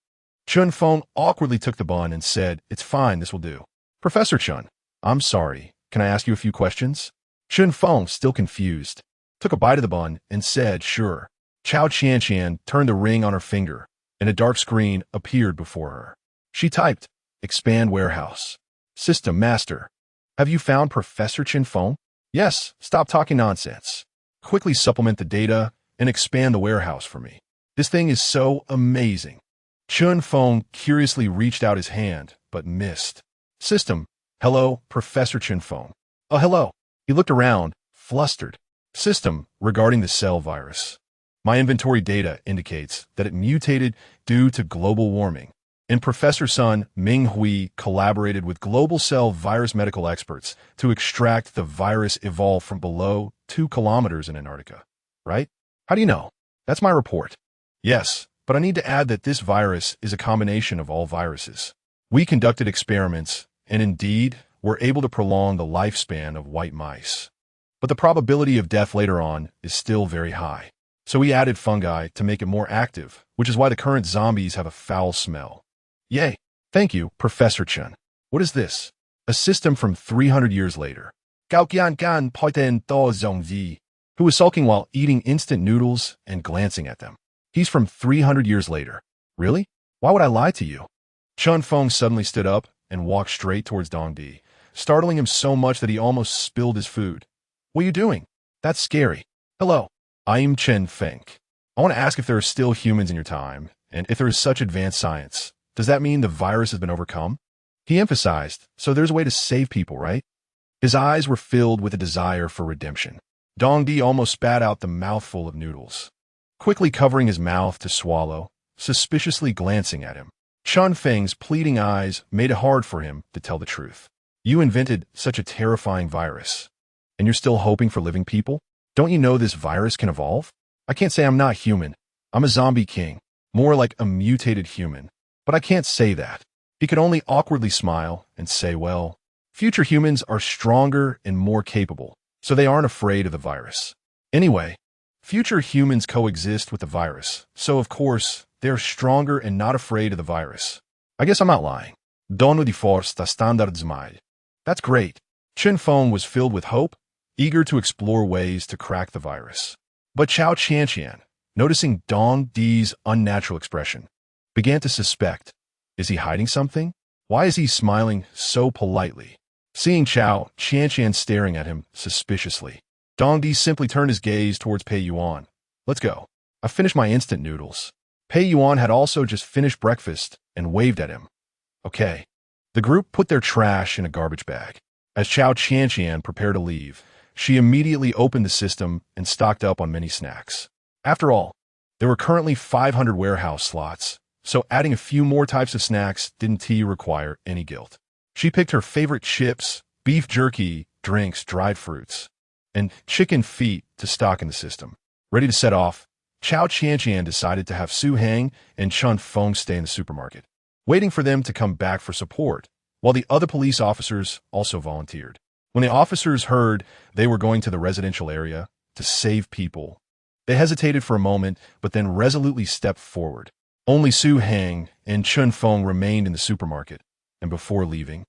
Chen Feng awkwardly took the bun and said, it's fine, this will do. Professor Chen, I'm sorry, can I ask you a few questions? Chen Feng, still confused, took a bite of the bun and said, sure. Cao Qianqian turned the ring on her finger, and a dark screen appeared before her. She typed, expand warehouse. System master. Have you found Professor Chen Feng? Yes, stop talking nonsense. Quickly supplement the data and expand the warehouse for me. This thing is so amazing. Chen Feng curiously reached out his hand, but missed. System. Hello, Professor Chen Feng. Oh, hello. He looked around, flustered. System, regarding the cell virus. My inventory data indicates that it mutated due to global warming, and Professor Sun Ming Hui collaborated with global cell virus medical experts to extract the virus evolved from below 2 kilometers in Antarctica. Right? How do you know? That's my report. Yes, but I need to add that this virus is a combination of all viruses. We conducted experiments, and indeed, were able to prolong the lifespan of white mice. But the probability of death later on is still very high. So we added fungi to make it more active, which is why the current zombies have a foul smell. Yay! Thank you, Professor Chen. What is this? A system from 300 years later. Cao Qianqian poiten do zongzi, who was sulking while eating instant noodles and glancing at them. He's from 300 years later. Really? Why would I lie to you? Chen Feng suddenly stood up and walked straight towards Dong Di, startling him so much that he almost spilled his food. What are you doing? That's scary. Hello. I'm Chen Feng. I want to ask if there are still humans in your time, and if there is such advanced science, does that mean the virus has been overcome? He emphasized, so there's a way to save people, right? His eyes were filled with a desire for redemption. Dong Di almost spat out the mouthful of noodles, quickly covering his mouth to swallow, suspiciously glancing at him. Chen Feng's pleading eyes made it hard for him to tell the truth. You invented such a terrifying virus, and you're still hoping for living people? Don't you know this virus can evolve? I can't say I'm not human. I'm a zombie king, more like a mutated human. But I can't say that. He could only awkwardly smile and say, well, future humans are stronger and more capable, so they aren't afraid of the virus. Anyway, future humans coexist with the virus, so of course, they're stronger and not afraid of the virus. I guess I'm not lying. Dono di forza standard zmai. That's great. Chen Feng was filled with hope, eager to explore ways to crack the virus. But Cao Qianqian, noticing Dong Di's unnatural expression, began to suspect, is he hiding something? Why is he smiling so politely? Seeing Cao Qianqian staring at him suspiciously, Dong Di simply turned his gaze towards Pei Yuan. Let's go. I finished my instant noodles. Pei Yuan had also just finished breakfast and waved at him. Okay. The group put their trash in a garbage bag. As Cao Qianqian prepared to leave, she immediately opened the system and stocked up on many snacks. After all, there were currently 500 warehouse slots, so adding a few more types of snacks didn't require any guilt. She picked her favorite chips, beef jerky, drinks, dried fruits, and chicken feet to stock in the system. Ready to set off, Cao Qianqian decided to have Su Hang and Chen Feng stay in the supermarket, waiting for them to come back for support, while the other police officers also volunteered. When the officers heard they were going to the residential area to save people, they hesitated for a moment, but then resolutely stepped forward. Only Su Hang and Chen Feng remained in the supermarket, and before leaving,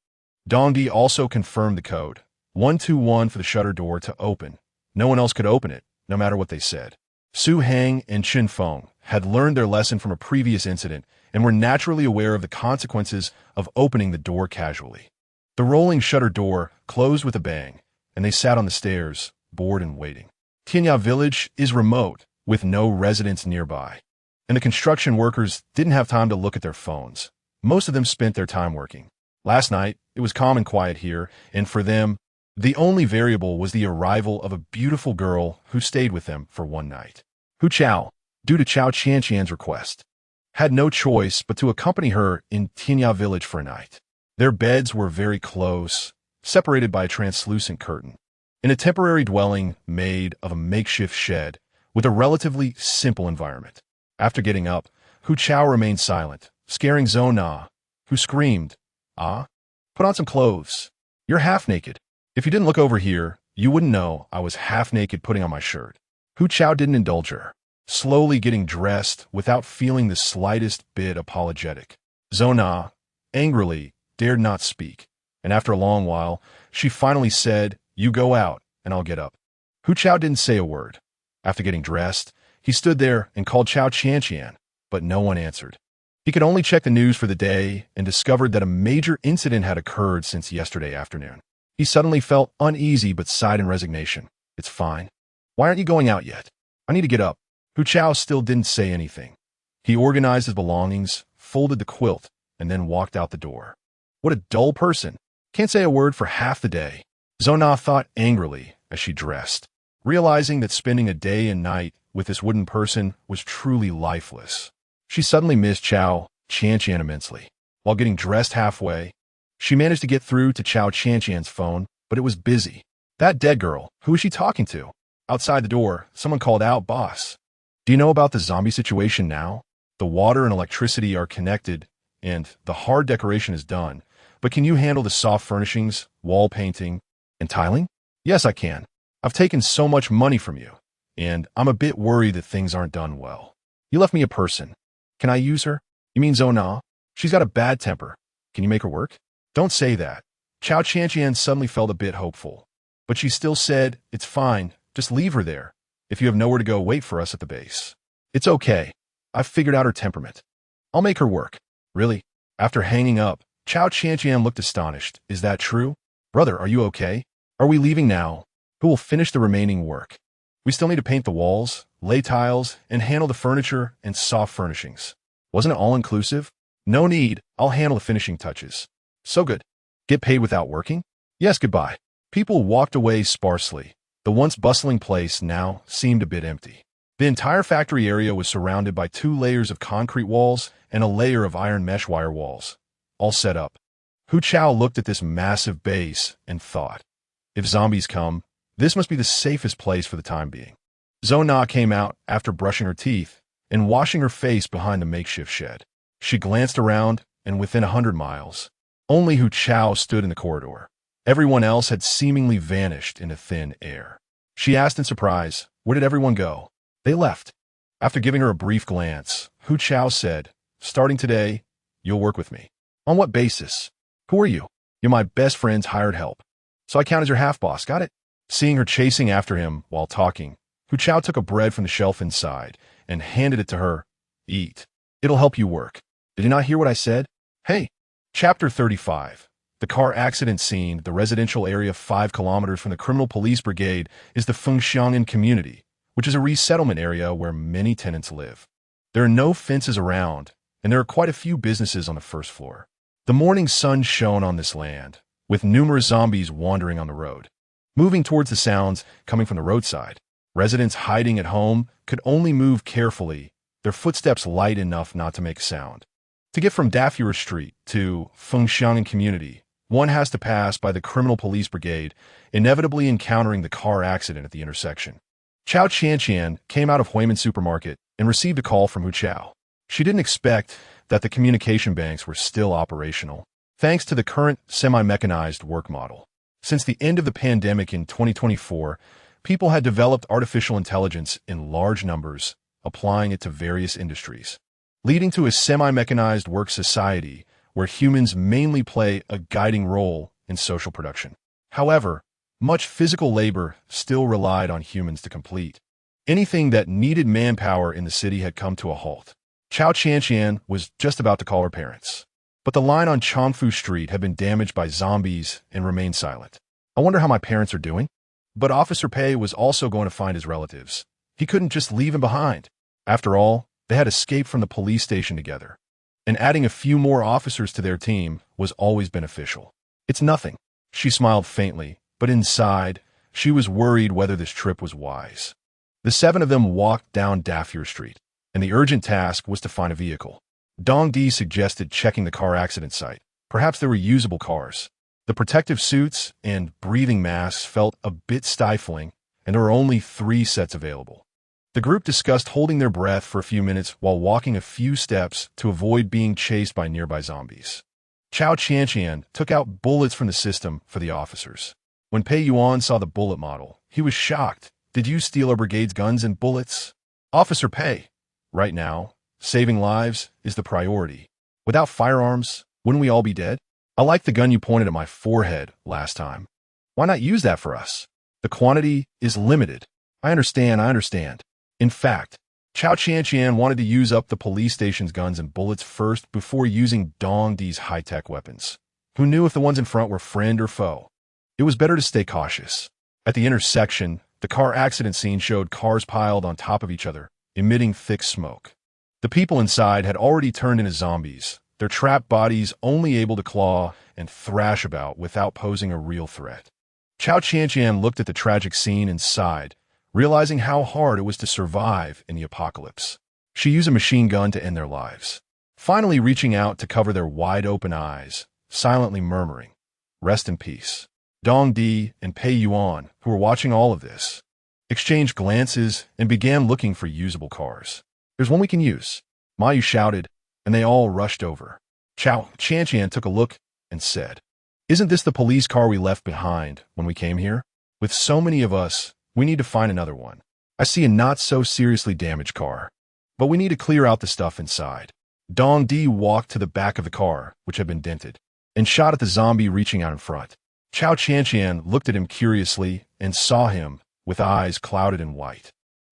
Dong Di also confirmed the code, 121 for the shutter door to open. No one else could open it, no matter what they said. Su Hang and Chen Feng had learned their lesson from a previous incident and were naturally aware of the consequences of opening the door casually. The rolling shutter door closed with a bang, and they sat on the stairs, bored and waiting. Tianya village is remote, with no residents nearby, and the construction workers didn't have time to look at their phones. Most of them spent their time working. Last night, it was calm and quiet here, and for them, the only variable was the arrival of a beautiful girl who stayed with them for one night. Hu Chao, due to Cao Qianqian's request, had no choice but to accompany her in Tinya village for a night. Their beds were very close, separated by a translucent curtain, in a temporary dwelling made of a makeshift shed with a relatively simple environment. After getting up, Hu Chao remained silent, scaring Zhou Na, who screamed, "Ah, put on some clothes. You're half naked. If you didn't look over here, you wouldn't know I was half naked putting on my shirt." Hu Chao didn't indulge her, slowly getting dressed without feeling the slightest bit apologetic. Zhou Na, angrily, dared not speak, and after a long while, she finally said, "You go out, and I'll get up." Hu Chao didn't say a word. After getting dressed, he stood there and called Cao Qianqian, but no one answered. He could only check the news for the day and discovered that a major incident had occurred since yesterday afternoon. He suddenly felt uneasy but sighed in resignation. "It's fine. Why aren't you going out yet? I need to get up." Hu Chao still didn't say anything. He organized his belongings, folded the quilt, and then walked out the door. What a dull person. Can't say a word for half the day. Zhou Na thought angrily as she dressed, realizing that spending a day and night with this wooden person was truly lifeless. She suddenly missed Cao Qianqian immensely. While getting dressed halfway, she managed to get through to Cao Qianqian's phone, but it was busy. That dead girl, who was she talking to? Outside the door, someone called out, "Boss, do you know about the zombie situation now? The water and electricity are connected, and the hard decoration is done. But can you handle the soft furnishings, wall painting, and tiling?" "Yes, I can. I've taken so much money from you, and I'm a bit worried that things aren't done well. You left me a person. Can I use her?" "You mean Zhou Na? She's got a bad temper. Can you make her work?" "Don't say that." Cao Qianqian suddenly felt a bit hopeful, but she still said, "It's fine. Just leave her there. If you have nowhere to go, wait for us at the base." "It's okay. I've figured out her temperament. I'll make her work." "Really?" After hanging up, Cao Qianqian looked astonished. "Is that true? Brother, are you okay? Are we leaving now? Who will finish the remaining work? We still need to paint the walls, lay tiles, and handle the furniture and soft furnishings. Wasn't it all-inclusive?" "No need. I'll handle the finishing touches." "So good. Get paid without working?" "Yes, goodbye." People walked away sparsely. The once bustling place now seemed a bit empty. The entire factory area was surrounded by 2 layers of concrete walls and a layer of iron mesh wire walls, all set up. Hu Chao looked at this massive base and thought, if zombies come, this must be the safest place for the time being. Zhou Na came out after brushing her teeth and washing her face behind the makeshift shed. She glanced around, and within 100 miles, only Hu Chao stood in the corridor. Everyone else had seemingly vanished into thin air. She asked in surprise, "Where did everyone go?" "They left." After giving her a brief glance, Hu Chao said, "Starting today, you'll work with me." "On what basis?" "Who are you?" "You're my best friend's hired help. So I count as your half-boss, got it?" Seeing her chasing after him while talking, Hu Chao took a bread from the shelf inside and handed it to her. "Eat. It'll help you work." "Did you not hear what I said?" "Hey." Chapter 35. The car accident scene, the residential area 5 kilometers from the criminal police brigade, is the Fengxiang'an community, which is a resettlement area where many tenants live. There are no fences around, and there are quite a few businesses on the first floor. The morning sun shone on this land, with numerous zombies wandering on the road. Moving towards the sounds coming from the roadside, residents hiding at home could only move carefully, their footsteps light enough not to make sound. To get from Dafura Street to Fengxiang'an community, one has to pass by the criminal police brigade, inevitably encountering the car accident at the intersection. Cao Qianqian came out of Huiman supermarket and received a call from Hu Chao. She didn't expect that the communication banks were still operational, thanks to the current semi-mechanized work model. Since the end of the pandemic in 2024, people had developed artificial intelligence in large numbers, applying it to various industries, leading to a semi-mechanized work society where humans mainly play a guiding role in social production. However, much physical labor still relied on humans to complete. Anything that needed manpower in the city had come to a halt. Cao Qianqian was just about to call her parents, but the line on Chongfu Street had been damaged by zombies and remained silent. "I wonder how my parents are doing?" But Officer Pei was also going to find his relatives. He couldn't just leave him behind. After all, they had escaped from the police station together. and adding a few more officers to their team was always beneficial. It's nothing. She smiled faintly, but inside, she was worried whether this trip was wise. The 7 of them walked down Dafir Street, and the urgent task was to find a vehicle. Dong Di suggested checking the car accident site. Perhaps there were usable cars. The protective suits and breathing masks felt a bit stifling, and there were only 3 sets available. The group discussed holding their breath for a few minutes while walking a few steps to avoid being chased by nearby zombies. Cao Qianqian took out bullets from the system for the officers. When Pei Yuan saw the bullet model, he was shocked. "Did you steal our brigade's guns and bullets?" "Officer Pei, right now, saving lives is the priority. Without firearms, wouldn't we all be dead? I like the gun you pointed at my forehead last time. Why not use that for us? The quantity is limited." I understand. In fact, Cao Qianqian wanted to use up the police station's guns and bullets first before using Dong Di's high-tech weapons. Who knew if the ones in front were friend or foe? It was better to stay cautious. At the intersection, the car accident scene showed cars piled on top of each other, emitting thick smoke. The people inside had already turned into zombies, their trapped bodies only able to claw and thrash about without posing a real threat. Cao Qianqian looked at the tragic scene and sighed, realizing how hard it was to survive in the apocalypse. She used a machine gun to end their lives, finally reaching out to cover their wide-open eyes, silently murmuring, "Rest in peace." Dong Di and Pei Yuan, who were watching all of this, exchanged glances and began looking for usable cars. "There's one we can use," Mayu shouted, and they all rushed over. Cao Qianqian took a look and said, "Isn't this the police car we left behind when we came here? With so many of us, we need to find another one. I see a not-so-seriously damaged car, but we need to clear out the stuff inside." Dong Di walked to the back of the car, which had been dented, and shot at the zombie reaching out in front. Cao Qianqian looked at him curiously and saw him with eyes clouded in white.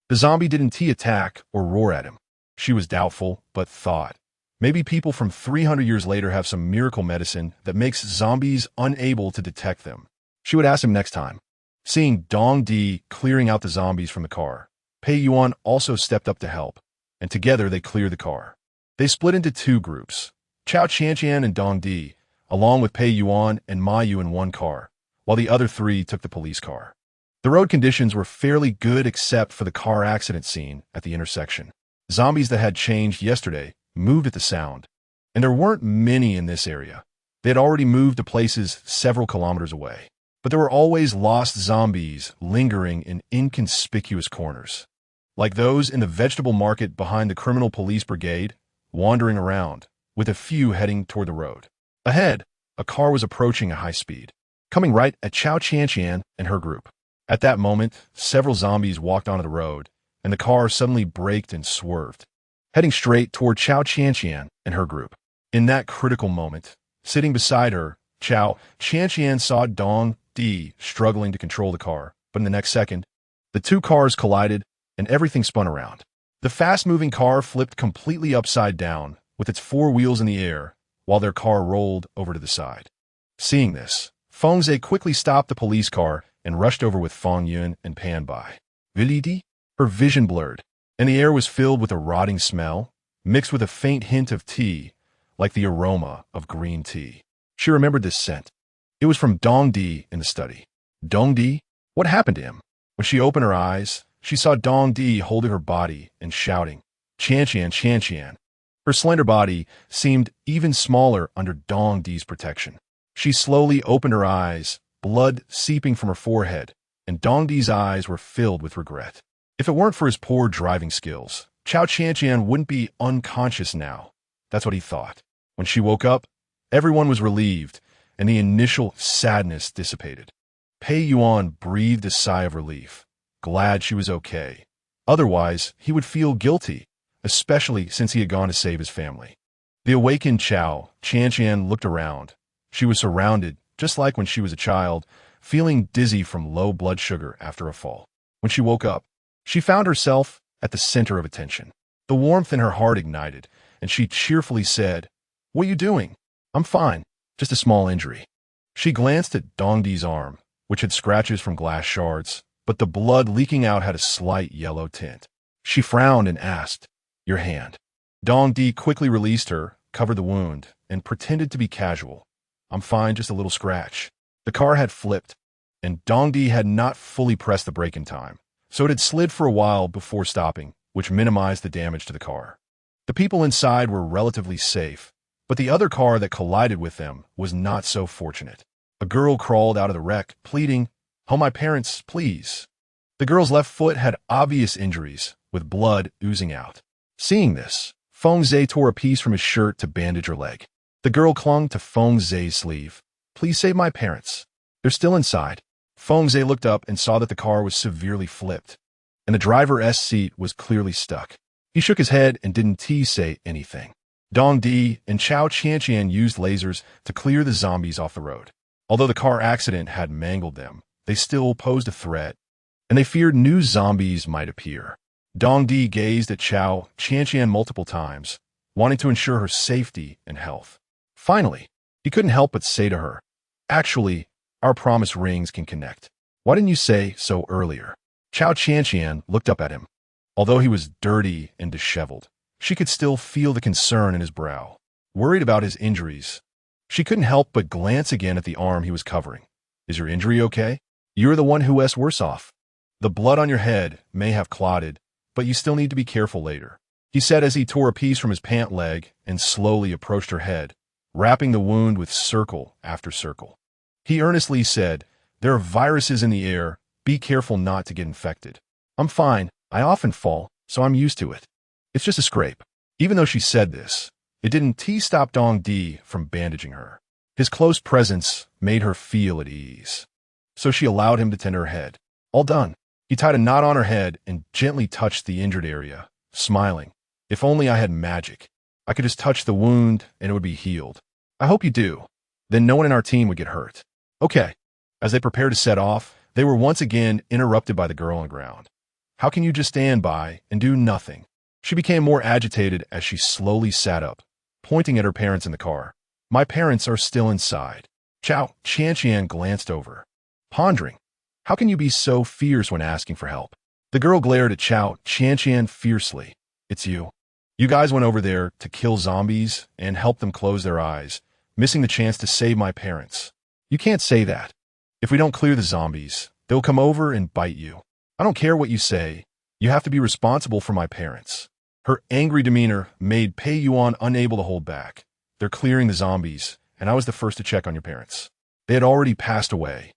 The zombie didn't attack or roar at him. She was doubtful, but thought, maybe people from 300 years later have some miracle medicine that makes zombies unable to detect them. She would ask him next time. Seeing Dong Di clearing out the zombies from the car, Pei Yuan also stepped up to help, and together they cleared the car. They split into 2 groups, Cao Qianqian and Dong Di, along with Pei Yuan and Mayu in one car, while the other 3 took the police car. The road conditions were fairly good except for the car accident scene at the intersection. Zombies that had changed yesterday moved at the sound, and there weren't many in this area. They had already moved to places several kilometers away. But there were always lost zombies lingering in inconspicuous corners, like those in the vegetable market behind the criminal police brigade, wandering around, with a few heading toward the road. Ahead, a car was approaching at high speed, coming right at Cao Qianqian and her group. At that moment, several zombies walked onto the road, and the car suddenly braked and swerved, heading straight toward Cao Qianqian and her group. In that critical moment, sitting beside her, Cao Qianqian saw Dong Di struggling to control the car, but in the next second, the 2 cars collided and everything spun around. The fast-moving car flipped completely upside down, with its 4 wheels in the air, while their car rolled over to the side. Seeing this, Feng Zhe quickly stopped the police car and rushed over with Feng Yun and Pan Bai. "Vilidi?" Her vision blurred, and the air was filled with a rotting smell, mixed with a faint hint of tea, like the aroma of green tea. She remembered this scent. It was from Dong Di in the study. Dong Di? What happened to him? When she opened her eyes, she saw Dong Di holding her body and shouting, Qianqian. Her slender body seemed even smaller under Dong Di's protection. She slowly opened her eyes, blood seeping from her forehead, and Dong Di's eyes were filled with regret. If it weren't for his poor driving skills, Cao Qianqian wouldn't be unconscious now. That's what he thought. When she woke up, everyone was relieved, and the initial sadness dissipated. Pei Yuan breathed a sigh of relief, glad she was okay. Otherwise, he would feel guilty, especially since he had gone to save his family. The awakened Cao Qianqian looked around. She was surrounded, just like when she was a child, feeling dizzy from low blood sugar after a fall. When she woke up, she found herself at the center of attention. The warmth in her heart ignited, and she cheerfully said, "What are you doing?" "I'm fine, just a small injury." She glanced at Dong Di's arm, which had scratches from glass shards, but the blood leaking out had a slight yellow tint. She frowned and asked, "Your hand?" Dong Di quickly released her, covered the wound, and pretended to be casual. I'm fine, just a little scratch. The car had flipped, and Dongdi had not fully pressed the brake in time, so it had slid for a while before stopping, which minimized the damage to the car. The people inside were relatively safe, but the other car that collided with them was not so fortunate. A girl crawled out of the wreck, pleading, "Oh, my parents, please." The girl's left foot had obvious injuries, with blood oozing out. Seeing this, Feng Zhe tore a piece from his shirt to bandage her leg. The girl clung to Feng Zhe's sleeve. "Please save my parents. They're still inside." Feng Zhe looked up and saw that the car was severely flipped, and the driver's seat was clearly stuck. He shook his head and didn't say anything. Dong Di and Cao Qianqian used lasers to clear the zombies off the road. Although the car accident had mangled them, they still posed a threat, and they feared new zombies might appear. Dong Di gazed at Cao Qianqian multiple times, wanting to ensure her safety and health. Finally, he couldn't help but say to her, "Actually, our promise rings can connect. Why didn't you say so earlier?" Cao Qianqian looked up at him. Although he was dirty and disheveled, she could still feel the concern in his brow. Worried about his injuries, she couldn't help but glance again at the arm he was covering. "Is your injury okay? You're the one who's worse off. The blood on your head may have clotted, but you still need to be careful later," he said as he tore a piece from his pant leg and slowly approached her head, wrapping the wound with circle after circle. He earnestly said, "There are viruses in the air. Be careful not to get infected." "I'm fine. I often fall, so I'm used to it. It's just a scrape." Even though she said this, it didn't stop Dong Di from bandaging her. His close presence made her feel at ease, so she allowed him to tend her head. "All done." He tied a knot on her head and gently touched the injured area, smiling. "If only I had magic. I could just touch the wound and it would be healed." "I hope you do. Then no one in our team would get hurt." "Okay." As they prepared to set off, they were once again interrupted by the girl on the ground. "How can you just stand by and do nothing?" She became more agitated as she slowly sat up, pointing at her parents in the car. "My parents are still inside." Cao Qianqian glanced over, pondering. How can you be so fierce when asking for help? The girl glared at Cao Qianqian fiercely. "It's you. You guys went over there to kill zombies and help them close their eyes, missing the chance to save my parents. You can't say that. If we don't clear the zombies, they'll come over and bite you. I don't care what you say. You have to be responsible for my parents." Her angry demeanor made Pei Yuan unable to hold back. "They're clearing the zombies, and I was the first to check on your parents. They had already passed away.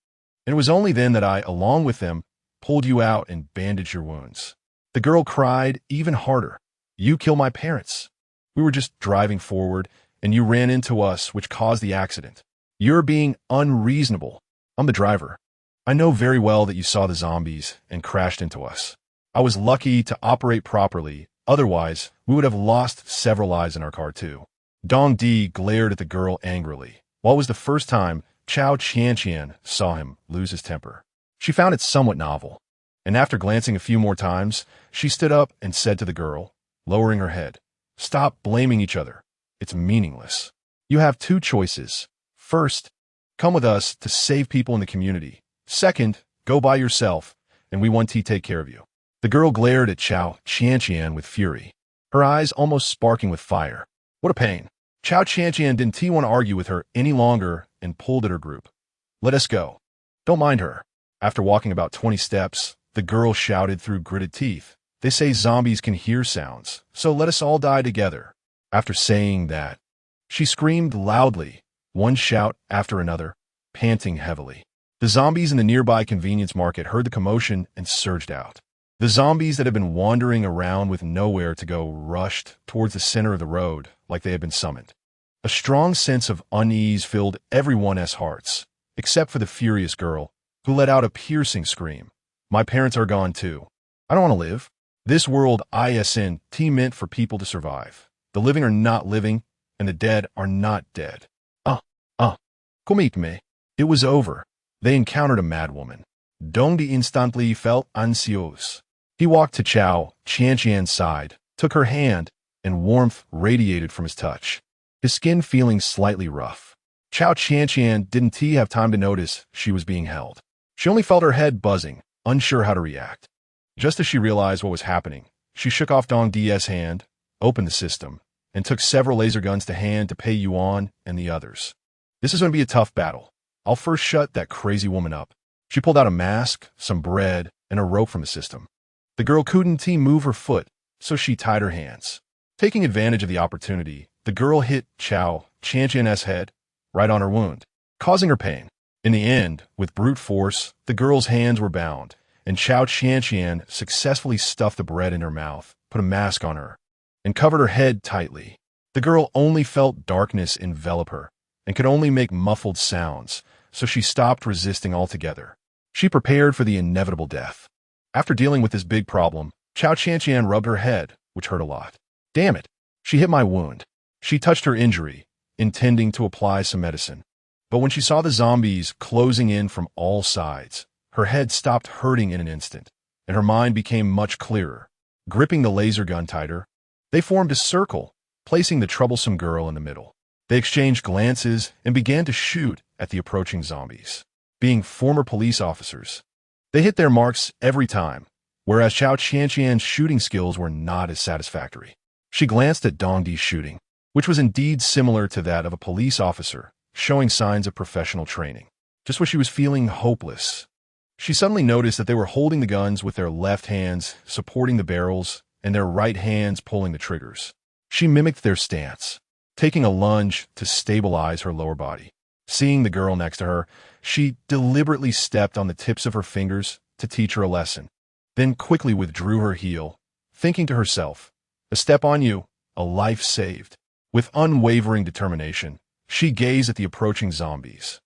And it was only then that I, along with them, pulled you out and bandaged your wounds." The girl cried even harder. "You killed my parents. We were just driving forward, and you ran into us, which caused the accident. You're being unreasonable. I'm the driver. I know very well that you saw the zombies and crashed into us. I was lucky to operate properly. Otherwise, we would have lost several lives in our car too." Dong Di glared at the girl angrily. While it was the first time Cao Qianqian saw him lose his temper, she found it somewhat novel, and after glancing a few more times, she stood up and said to the girl, lowering her head, "Stop blaming each other. It's meaningless. You have two choices. First, come with us to save people in the community. Second, go by yourself, and we want to take care of you." The girl glared at Cao Qianqian with fury, her eyes almost sparking with fire. What a pain. Cao Qianqian didn't want to argue with her any longer and pulled at her group. "Let us go. Don't mind her." After walking about 20 steps, the girl shouted through gritted teeth, "They say zombies can hear sounds, so let us all die together." After saying that, she screamed loudly, one shout after another, panting heavily. The zombies in the nearby convenience market heard the commotion and surged out. The zombies that had been wandering around with nowhere to go rushed towards the center of the road like they had been summoned. A strong sense of unease filled everyone's hearts, except for the furious girl, who let out a piercing scream. "My parents are gone too. I don't want to live. This world isn't meant for people to survive. The living are not living, and the dead are not dead. Commit me." It was over. They encountered a madwoman. Dongdi instantly felt anxious. He walked to Cao Qianqian's side, took her hand, and warmth radiated from his touch, his skin feeling slightly rough. Cao Qianqian didn't have time to notice she was being held. She only felt her head buzzing, unsure how to react. Just as she realized what was happening, she shook off Dong Di's hand, opened the system, and took several laser guns to hand to Pei Yuan and the others. This is going to be a tough battle. I'll first shut that crazy woman up. She pulled out a mask, some bread, and a rope from the system. The girl couldn't move her foot, so she tied her hands. Taking advantage of the opportunity, the girl hit Cao Qianqian's head right on her wound, causing her pain. In the end, with brute force, the girl's hands were bound, and Cao Qianqian successfully stuffed the bread in her mouth, put a mask on her, and covered her head tightly. The girl only felt darkness envelop her and could only make muffled sounds, so she stopped resisting altogether. She prepared for the inevitable death. After dealing with this big problem, Cao Qianqian rubbed her head, which hurt a lot. Damn it, she hit my wound. She touched her injury, intending to apply some medicine. But when she saw the zombies closing in from all sides, her head stopped hurting in an instant, and her mind became much clearer. Gripping the laser gun tighter, they formed a circle, placing the troublesome girl in the middle. They exchanged glances and began to shoot at the approaching zombies. Being former police officers, they hit their marks every time, whereas Cao Qianqian's shooting skills were not as satisfactory. She glanced at Dong Di's shooting, which was indeed similar to that of a police officer, showing signs of professional training. Just when she was feeling hopeless, she suddenly noticed that they were holding the guns with their left hands supporting the barrels and their right hands pulling the triggers. She mimicked their stance, taking a lunge to stabilize her lower body. Seeing the girl next to her, she deliberately stepped on the tips of her fingers to teach her a lesson, then quickly withdrew her heel, thinking to herself, "A step on you, a life saved." With unwavering determination, she gazed at the approaching zombies.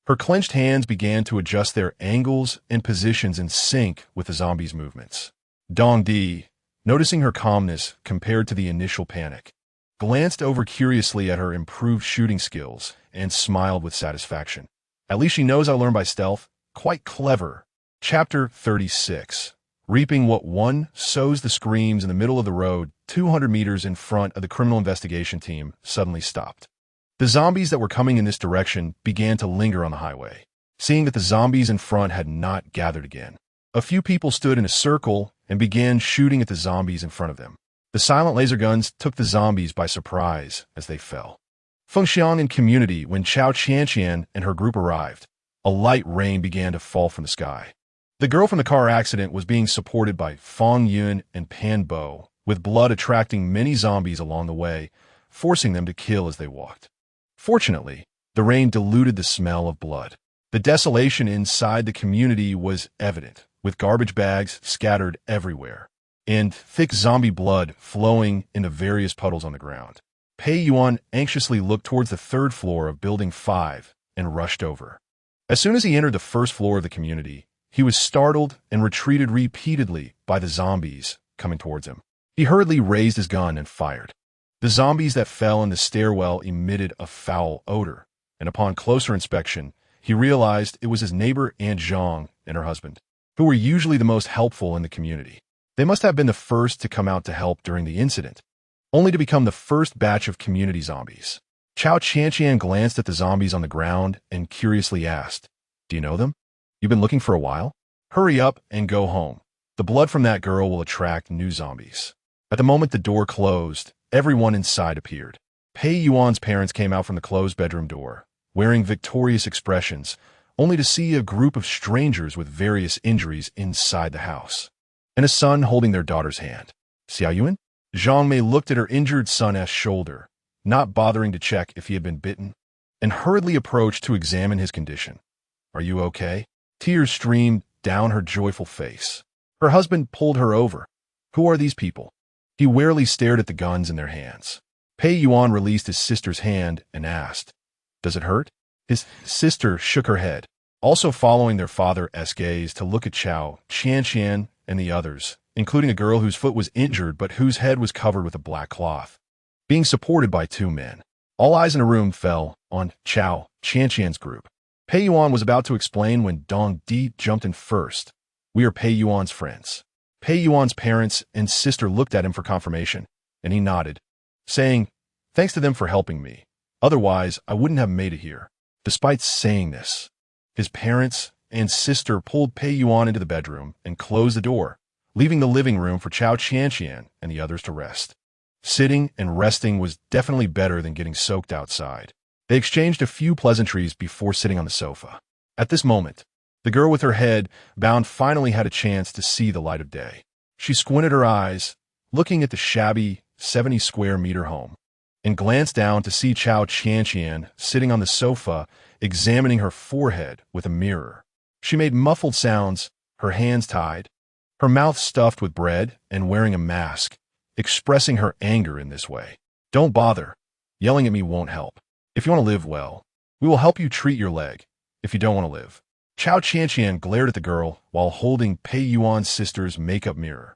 Her clenched hands began to adjust their angles and positions in sync with the zombies' movements. Dong Di, noticing her calmness compared to the initial panic, glanced over curiously at her improved shooting skills and smiled with satisfaction. At least she knows I learned by stealth. Quite clever. Chapter 36. Reaping what one sows. The screams in the middle of the road, 200 meters in front of the criminal investigation team, suddenly stopped. The zombies that were coming in this direction began to linger on the highway. Seeing that the zombies in front had not gathered again, a few people stood in a circle and began shooting at the zombies in front of them. The silent laser guns took the zombies by surprise as they fell. Fengxiang and community. When Cao Qianqian and her group arrived, a light rain began to fall from the sky. The girl from the car accident was being supported by Fong Yun and Pan Bo, with blood attracting many zombies along the way, forcing them to kill as they walked. Fortunately, the rain diluted the smell of blood. The desolation inside the community was evident, with garbage bags scattered everywhere, and thick zombie blood flowing into various puddles on the ground. Pei Yuan anxiously looked towards the third floor of Building 5 and rushed over. As soon as he entered the first floor of the community, he was startled and retreated repeatedly by the zombies coming towards him. He hurriedly raised his gun and fired. The zombies that fell in the stairwell emitted a foul odor, and upon closer inspection, he realized it was his neighbor Aunt Zhang and her husband, who were usually the most helpful in the community. They must have been the first to come out to help during the incident, only to become the first batch of community zombies. Cao Qianqian glanced at the zombies on the ground and curiously asked, "Do you know them? You've been looking for a while? Hurry up and go home. The blood from that girl will attract new zombies." At the moment the door closed, everyone inside appeared. Pei Yuan's parents came out from the closed bedroom door, wearing victorious expressions, only to see a group of strangers with various injuries inside the house, and a son holding their daughter's hand. "Xiaoyuan?" Zhang Mei looked at her injured son's shoulder, not bothering to check if he had been bitten, and hurriedly approached to examine his condition. "Are you okay?" Tears streamed down her joyful face. Her husband pulled her over. "Who are these people?" He warily stared at the guns in their hands. Pei Yuan released his sister's hand and asked, "Does it hurt?" His sister shook her head, also following their father's gaze to look at Cao Qianqian and the others, including a girl whose foot was injured but whose head was covered with a black cloth, being supported by two men. All eyes in the room fell on Cao Qianqian's group. Pei Yuan was about to explain when Dong Di jumped in first. "We are Pei Yuan's friends." Pei Yuan's parents and sister looked at him for confirmation, and he nodded, saying, "Thanks to them for helping me. Otherwise, I wouldn't have made it here." Despite saying this, his parents and sister pulled Pei Yuan into the bedroom and closed the door, leaving the living room for Cao Qianqian and the others to rest. Sitting and resting was definitely better than getting soaked outside. They exchanged a few pleasantries before sitting on the sofa. At this moment, the girl with her head bound finally had a chance to see the light of day. She squinted her eyes, looking at the shabby 70-square-meter home, and glanced down to see Cao Qianqian sitting on the sofa, examining her forehead with a mirror. She made muffled sounds, her hands tied, her mouth stuffed with bread and wearing a mask, expressing her anger in this way. "Don't bother. Yelling at me won't help. If you want to live well, we will help you treat your leg. If you don't want to live." Cao Qianqian glared at the girl while holding Pei Yuan's sister's makeup mirror.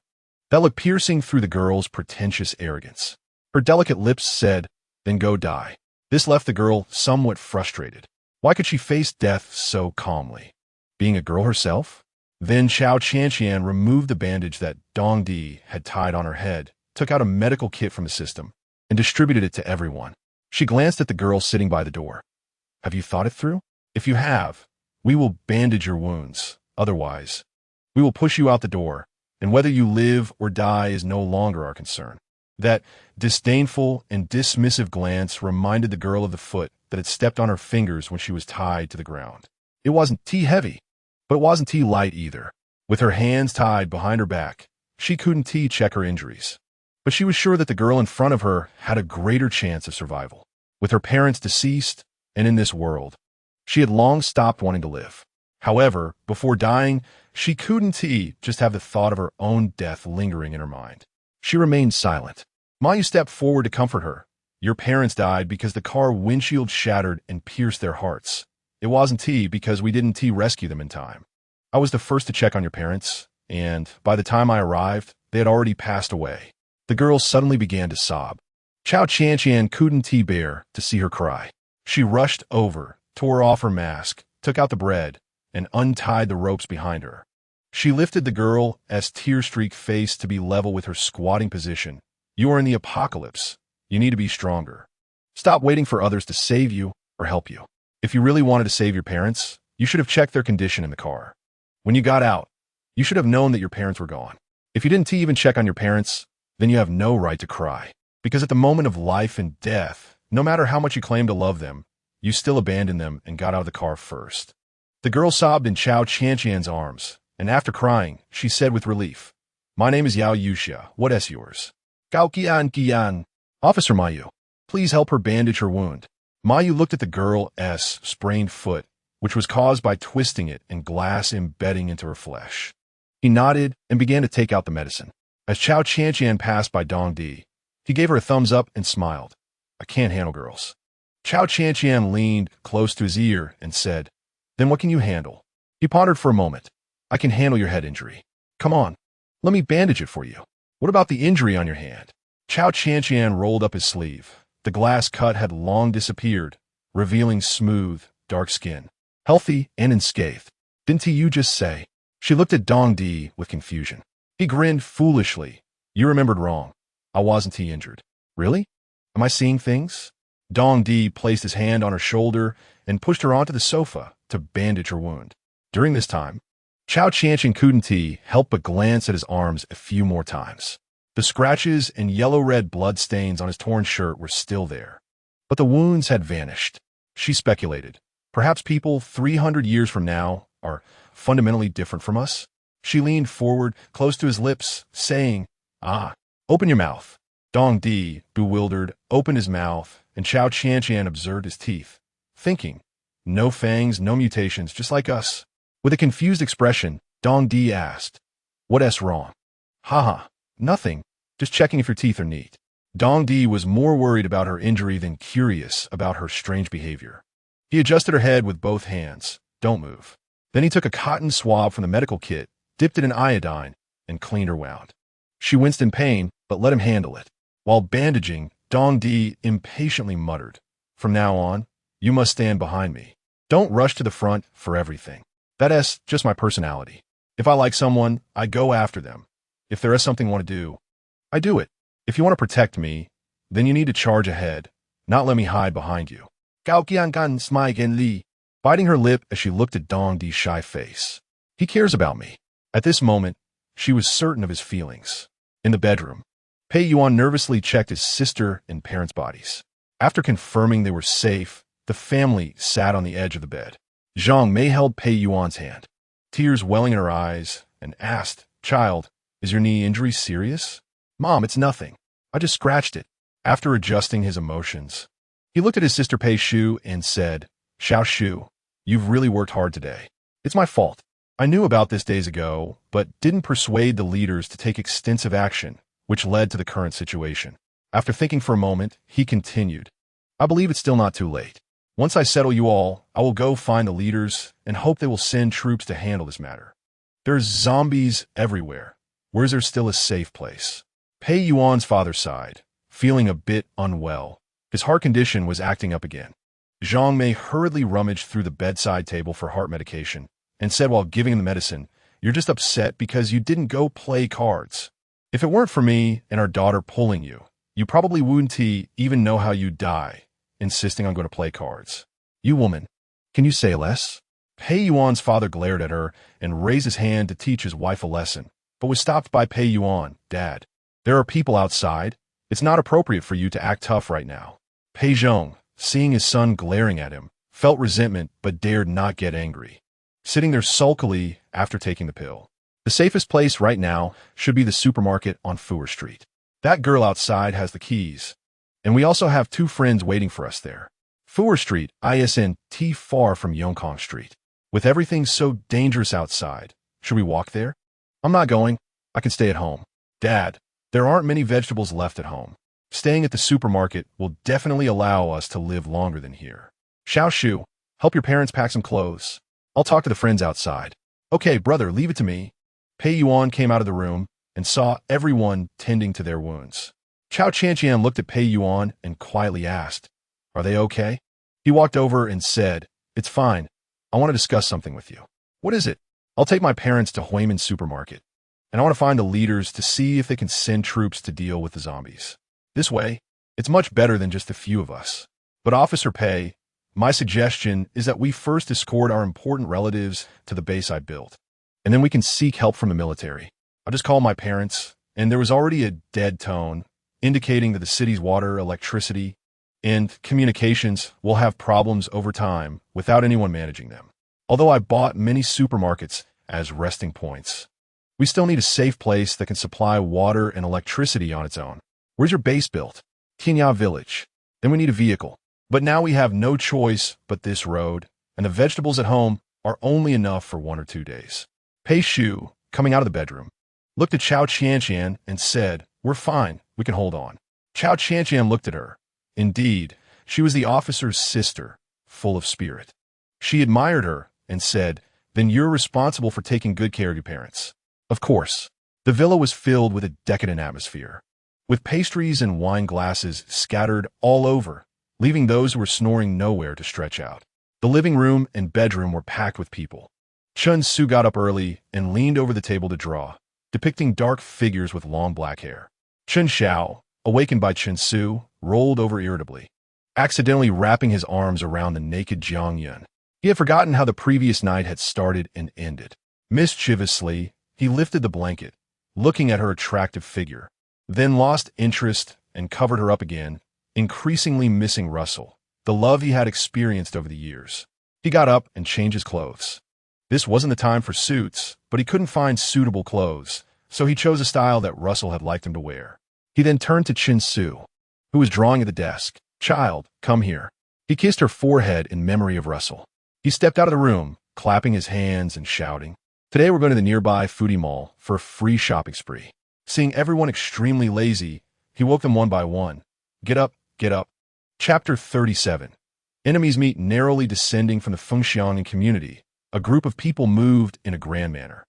That looked piercing through the girl's pretentious arrogance. Her delicate lips said, "Then go die." This left the girl somewhat frustrated. Why could she face death so calmly? Being a girl herself? Then Cao Qianqian removed the bandage that Dong Di had tied on her head, took out a medical kit from the system, and distributed it to everyone. She glanced at the girl sitting by the door. "Have you thought it through? If you have, we will bandage your wounds. Otherwise, we will push you out the door, and whether you live or die is no longer our concern." That disdainful and dismissive glance reminded the girl of the foot that had stepped on her fingers when she was tied to the ground. It wasn't too heavy, but it wasn't too light either. With her hands tied behind her back, she couldn't check her injuries. But she was sure that the girl in front of her had a greater chance of survival. With her parents deceased and in this world, she had long stopped wanting to live. However, before dying, she couldn't just have the thought of her own death lingering in her mind. She remained silent. Mayu stepped forward to comfort her. "Your parents died because the car windshield shattered and pierced their hearts. It wasn't because we didn't rescue them in time. I was the first to check on your parents, and by the time I arrived, they had already passed away." The girl suddenly began to sob. Cao Qianqian couldn't bear to see her cry. She rushed over, tore off her mask, took out the bread, and untied the ropes behind her. She lifted the girl's tear-streaked face to be level with her squatting position. "You are in the apocalypse. You need to be stronger. Stop waiting for others to save you or help you. If you really wanted to save your parents, you should have checked their condition in the car. When you got out, you should have known that your parents were gone. If you didn't even check on your parents, then you have no right to cry. Because at the moment of life and death, no matter how much you claim to love them, you still abandoned them and got out of the car first." The girl sobbed in Cao Qianqian's arms, and after crying, she said with relief, "My name is Yao Yuxia. What is yours?" "Cao Qianqian. Officer Mayu, please help her bandage her wound." Mayu looked at the girl's sprained foot, which was caused by twisting it and glass embedding into her flesh. He nodded and began to take out the medicine. As Cao Qianqian passed by Dong Di, he gave her a thumbs up and smiled. "I can't handle girls." Cao Qianqian leaned close to his ear and said, "Then what can you handle?" He pondered for a moment. "I can handle your head injury. Come on, let me bandage it for you." "What about the injury on your hand?" Cao Qianqian rolled up his sleeve. The glass cut had long disappeared, revealing smooth, dark skin, healthy and unscathed. "Didn't you just say?" She looked at Dong Di with confusion. He grinned foolishly. "You remembered wrong. I wasn't injured." "Really? Am I seeing things?" Dong Di placed his hand on her shoulder and pushed her onto the sofa to bandage her wound. During this time, Cao Qianqian couldn't help but glance at his arms a few more times. The scratches and yellow-red blood stains on his torn shirt were still there, but the wounds had vanished. She speculated, perhaps people 300 years from now are fundamentally different from us? She leaned forward, close to his lips, saying, "Ah, open your mouth." Dong Di, bewildered, opened his mouth, and Cao Qianqian observed his teeth, thinking, "No fangs, no mutations, just like us." With a confused expression, Dong Di asked, "What's wrong?" "Haha, nothing, just checking if your teeth are neat." Dong Di was more worried about her injury than curious about her strange behavior. He adjusted her head with both hands. "Don't move." Then he took a cotton swab from the medical kit, dipped it in iodine, and cleaned her wound. She winced in pain, but let him handle it. While bandaging, Dong Di impatiently muttered, "From now on, you must stand behind me. Don't rush to the front for everything. That's just my personality. If I like someone, I go after them. If there is something I want to do, I do it. If you want to protect me, then you need to charge ahead, not let me hide behind you." Cao Qianqian smiled Li, biting her lip as she looked at Dong Di's shy face. He cares about me. At this moment, she was certain of his feelings. In the bedroom, Pei Yuan nervously checked his sister and parents' bodies. After confirming they were safe, the family sat on the edge of the bed. Zhang Mei held Pei Yuan's hand, tears welling in her eyes, and asked, "Child, is your knee injury serious?" "Mom, it's nothing. I just scratched it." After adjusting his emotions, he looked at his sister Pei Shu and said, "Xiao Shu, you've really worked hard today. It's my fault. I knew about this days ago, but didn't persuade the leaders to take extensive action, which led to the current situation." After thinking for a moment, he continued, "I believe it's still not too late. Once I settle you all, I will go find the leaders and hope they will send troops to handle this matter. There's zombies everywhere. Where's there still a safe place?" Pei Yuan's father sighed, feeling a bit unwell. His heart condition was acting up again. Zhang Mei hurriedly rummaged through the bedside table for heart medication and said while giving him the medicine, "You're just upset because you didn't go play cards. If it weren't for me and our daughter pulling you, you probably wouldn't even know how you'd die, insisting on going to play cards. You woman, can you say less?" Pei Yuan's father glared at her and raised his hand to teach his wife a lesson, but was stopped by Pei Yuan. "Dad, there are people outside. It's not appropriate for you to act tough right now." Pei Zhong, seeing his son glaring at him, felt resentment but dared not get angry, sitting there sulkily after taking the pill. "The safest place right now should be the supermarket on Fuer Street. That girl outside has the keys, and we also have 2 friends waiting for us there. Fuer Street isn't far from Yongkong Street. With everything so dangerous outside, should we walk there?" "I'm not going. I can stay at home." "Dad, there aren't many vegetables left at home. Staying at the supermarket will definitely allow us to live longer than here. Xiao Shu, help your parents pack some clothes. I'll talk to the friends outside." "Okay, brother, leave it to me." Pei Yuan came out of the room and saw everyone tending to their wounds. Cao Qianqian looked at Pei Yuan and quietly asked, "Are they okay?" He walked over and said, "It's fine. I want to discuss something with you." "What is it?" "I'll take my parents to Huimin Supermarket, and I want to find the leaders to see if they can send troops to deal with the zombies. This way, it's much better than just a few of us. But Officer Pei, my suggestion is that we first escort our important relatives to the base I built, and then we can seek help from the military." I just called my parents, and there was already a dead tone, indicating that the city's water, electricity, and communications will have problems over time without anyone managing them. Although I bought many supermarkets as resting points, we still need a safe place that can supply water and electricity on its own. "Where's your base built?" "Tianya Village." "Then we need a vehicle. But now we have no choice but this road, and the vegetables at home are only enough for 1 or 2 days. Pei Shu, coming out of the bedroom, looked at Cao Qianqian and said, "We're fine. We can hold on." Cao Qianqian looked at her. Indeed, she was the officer's sister, full of spirit. She admired her and said, "Then you're responsible for taking good care of your parents." Of course. The villa was filled with a decadent atmosphere, with pastries and wine glasses scattered all over, leaving those who were snoring nowhere to stretch out. The living room and bedroom were packed with people. Chen Xiao got up early and leaned over the table to draw, depicting dark figures with long black hair. Chen Xiao, awakened by Chen Xiao, rolled over irritably, accidentally wrapping his arms around the naked Jiang Yun. He had forgotten how the previous night had started and ended. Mischievously, he lifted the blanket, looking at her attractive figure, then lost interest and covered her up again, increasingly missing Russell, the love he had experienced over the years. He got up and changed his clothes. This wasn't the time for suits, but he couldn't find suitable clothes, so he chose a style that Russell had liked him to wear. He then turned to Chen Xiao, who was drawing at the desk. "Child, come here." He kissed her forehead in memory of Russell. He stepped out of the room, clapping his hands and shouting, "Today we're going to the nearby foodie mall for a free shopping spree." Seeing everyone extremely lazy, he woke them one by one. "Get up, get up." Chapter 37. Enemies meet. Narrowly descending from the Fengxiang community, a group of people moved in a grand manner,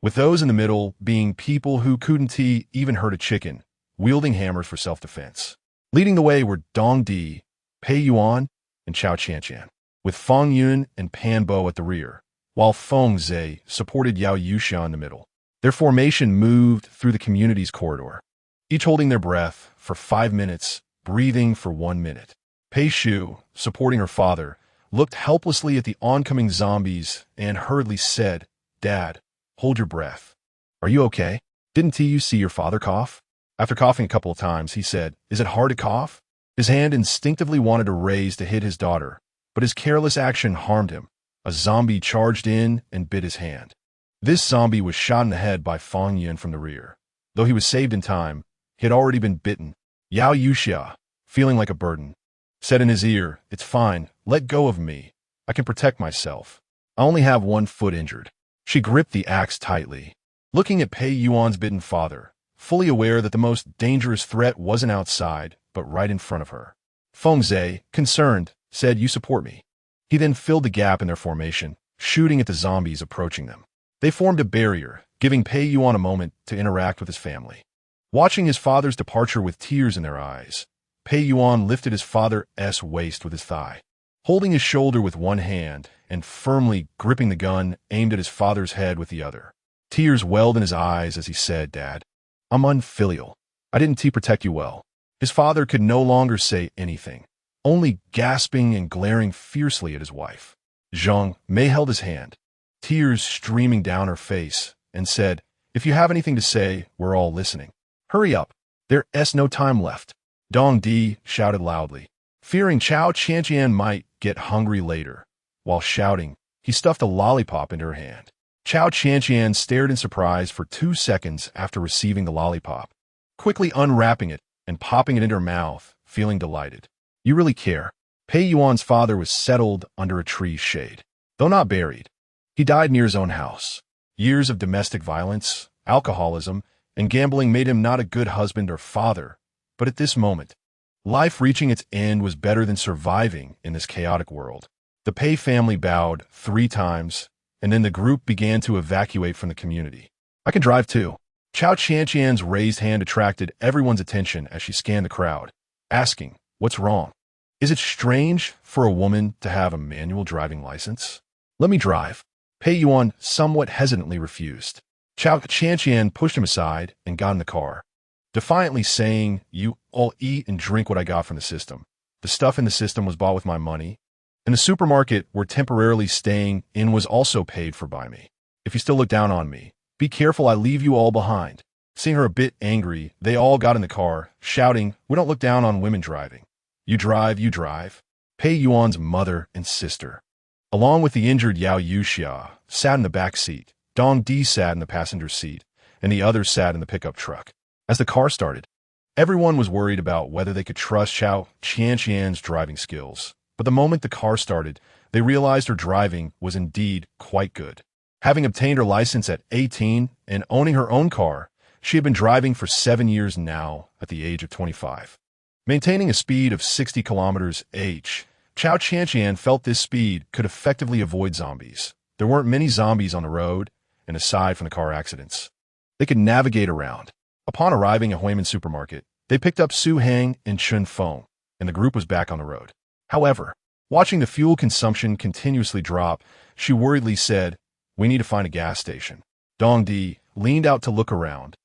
with those in the middle being people who couldn't even hurt a chicken, wielding hammers for self-defense. Leading the way were Dong Di, Pei Yuan, and Cao Qianqian, with Feng Yun and Pan Bo at the rear, while Feng Zhe supported Yao Yuxian in the middle. Their formation moved through the community's corridor, each holding their breath for 5 minutes, breathing for 1 minute. Pei Shu, supporting her father, looked helplessly at the oncoming zombies and hurriedly said, "Dad, hold your breath. Are you okay? Didn't you see your father cough?" After coughing a couple of times, he said, "Is it hard to cough?" His hand instinctively wanted to raise to hit his daughter, but his careless action harmed him. A zombie charged in and bit his hand. This zombie was shot in the head by Fang Yin from the rear. Though he was saved in time, he had already been bitten. Yao Yuxia, feeling like a burden, said in his ear, "It's fine, let go of me. I can protect myself. I only have one foot injured." She gripped the axe tightly, looking at Pei Yuan's bitten father, fully aware that the most dangerous threat wasn't outside, but right in front of her. Feng Zhe, concerned, said, "You support me." He then filled the gap in their formation, shooting at the zombies approaching them. They formed a barrier, giving Pei Yuan a moment to interact with his family. Watching his father's departure with tears in their eyes, Pei Yuan lifted his father's waist with his thigh, holding his shoulder with one hand and firmly gripping the gun aimed at his father's head with the other. Tears welled in his eyes as he said, "Dad, I'm unfilial. I didn't protect you well." His father could no longer say anything, only gasping and glaring fiercely at his wife. Zhang Mei held his hand, tears streaming down her face, and said, "If you have anything to say, we're all listening. Hurry up. There's no time left." Dong Di shouted loudly, fearing Cao Qianqian might get hungry later. While shouting, he stuffed a lollipop into her hand. Cao Qianqian stared in surprise for 2 seconds after receiving the lollipop, quickly unwrapping it and popping it into her mouth, feeling delighted. "You really care." Pei Yuan's father was settled under a tree's shade, though not buried. He died near his own house. Years of domestic violence, alcoholism, and gambling made him not a good husband or father, but at this moment, life reaching its end was better than surviving in this chaotic world. The Pei family bowed 3 times, and then the group began to evacuate from the community. "I can drive too." Cao Qianqian's raised hand attracted everyone's attention as she scanned the crowd, asking, "What's wrong? Is it strange for a woman to have a manual driving license?" "Let me drive." Pei Yuan somewhat hesitantly refused. Cao Qianqian pushed him aside and got in the car, defiantly saying, "You all eat and drink what I got from the system. The stuff in the system was bought with my money, and the supermarket we're temporarily staying in was also paid for by me. If you still look down on me, be careful I leave you all behind." Seeing her a bit angry, they all got in the car, shouting, "We don't look down on women driving. You drive, you drive." Pei Yuan's mother and sister, along with the injured Yao Yuxia, sat in the back seat. Dong Di sat in the passenger seat, and the others sat in the pickup truck. As the car started, everyone was worried about whether they could trust Cao Qianqian's driving skills. But the moment the car started, they realized her driving was indeed quite good. Having obtained her license at 18 and owning her own car, she had been driving for 7 years now at the age of 25. Maintaining a speed of 60 km/h, Cao Qianqian felt this speed could effectively avoid zombies. There weren't many zombies on the road, and aside from the car accidents, they could navigate around. Upon arriving at Huimin supermarket, they picked up Su Heng and Chun Feng, and the group was back on the road. However, watching the fuel consumption continuously drop, she worriedly said, "We need to find a gas station." Dong Di leaned out to look around,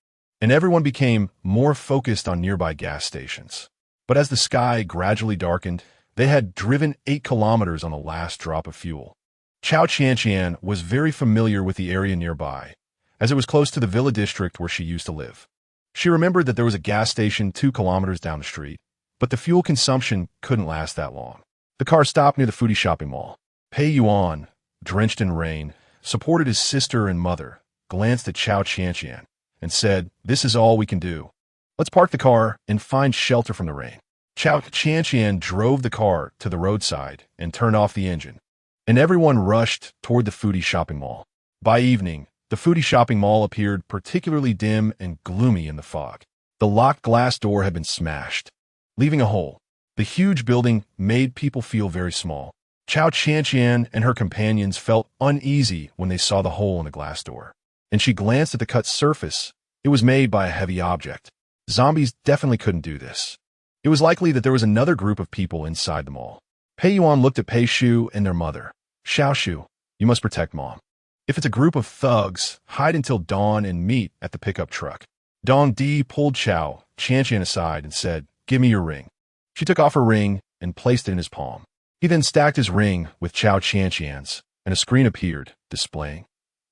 and everyone became more focused on nearby gas stations. But as the sky gradually darkened, they had driven 8 kilometers on the last drop of fuel. Cao Qianqian was very familiar with the area nearby, as it was close to the villa district where she used to live. She remembered that there was a gas station 2 kilometers down the street, but the fuel consumption couldn't last that long. The car stopped near the foodie shopping mall. Pei Yuan, drenched in rain, supported his sister and mother, glanced at Cao Qianqian, and said, "This is all we can do. Let's park the car and find shelter from the rain." Cao Qianqian drove the car to the roadside and turned off the engine, and everyone rushed toward the foodie shopping mall. By evening, the foodie shopping mall appeared particularly dim and gloomy in the fog. The locked glass door had been smashed, leaving a hole. The huge building made people feel very small. Cao Qianqian and her companions felt uneasy when they saw the hole in the glass door, and she glanced at the cut surface. It was made by a heavy object. Zombies definitely couldn't do this. It was likely that there was another group of people inside the mall. Pei Yuan looked at Pei Shu and their mother. "Xiao, you must protect Mom. If it's a group of thugs, hide until dawn and meet at the pickup truck." Dong Di pulled Cao Qianqian aside and said, "Give me your ring." She took off her ring and placed it in his palm. He then stacked his ring with Cao Qianqian's, and a screen appeared, displaying,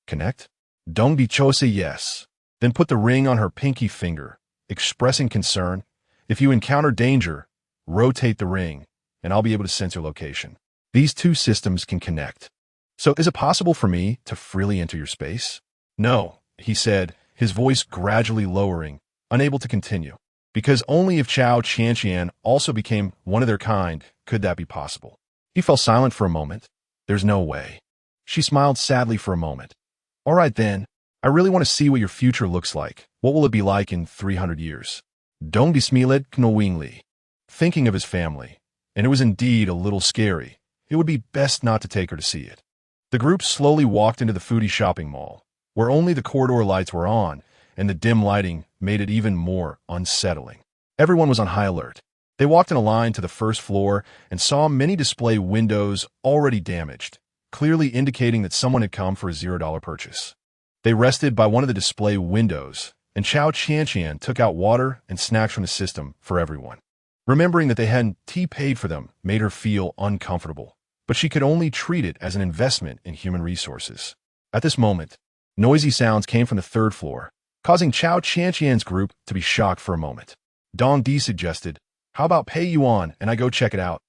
"Connect?" Dong Di chose yes, then put the ring on her pinky finger, expressing concern. If you encounter danger, rotate the ring, and I'll be able to sense your location. These two systems can connect. So is it possible for me to freely enter your space? No, he said, his voice gradually lowering, unable to continue. Because only if Cao Qianqian also became one of their kind could that be possible. He fell silent for a moment. There's no way. She smiled sadly for a moment. All right then, I really want to see what your future looks like. What will it be like in 300 years? Dong dismilet knowingly. Thinking of his family, and it was indeed a little scary. It would be best not to take her to see it. The group slowly walked into the foodie shopping mall, where only the corridor lights were on, and the dim lighting made it even more unsettling. Everyone was on high alert. They walked in a line to the first floor and saw many display windows already damaged, clearly indicating that someone had come for a $0 purchase. They rested by one of the display windows, and Cao Qianqian took out water and snacks from the system for everyone. Remembering that they hadn't paid for them made her feel uncomfortable, but she could only treat it as an investment in human resources. At this moment, noisy sounds came from the third floor, causing Cao Qianqian's group to be shocked for a moment. Dong Di suggested, how about pay yuan and I go check it out?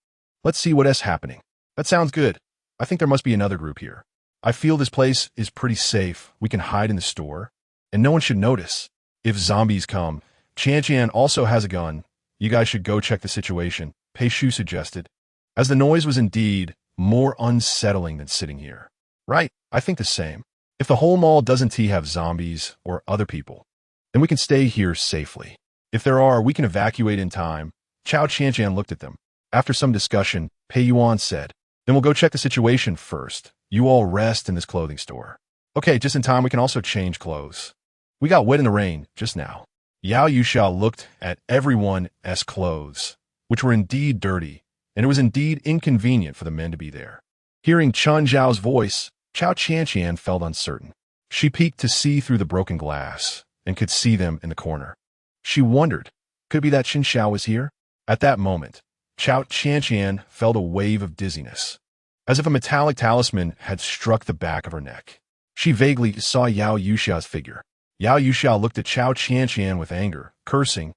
Let's see what's happening. That sounds good. I think there must be another group here. I feel this place is pretty safe. We can hide in the store, and no one should notice. If zombies come, Qianqian also has a gun. You guys should go check the situation, Pei Shu suggested, as the noise was indeed more unsettling than sitting here. Right, I think the same. If the whole mall doesn't have zombies or other people, then we can stay here safely. If there are, we can evacuate in time. Cao Qianqian looked at them. After some discussion, Pei Yuan said, then we'll go check the situation first. You all rest in this clothing store. Okay, just in time we can also change clothes. We got wet in the rain just now. Yao Yuxiao looked at everyone's clothes, which were indeed dirty, and it was indeed inconvenient for the men to be there. Hearing Chen Xiao's voice, Cao Qianqian felt uncertain. She peeked to see through the broken glass and could see them in the corner. She wondered, could it be that Chen Xiao was here? At that moment, Cao Qianqian felt a wave of dizziness, as if a metallic talisman had struck the back of her neck. She vaguely saw Yao Yuxiao's figure. Yao Yuxiao looked at Cao Qianqian with anger, cursing,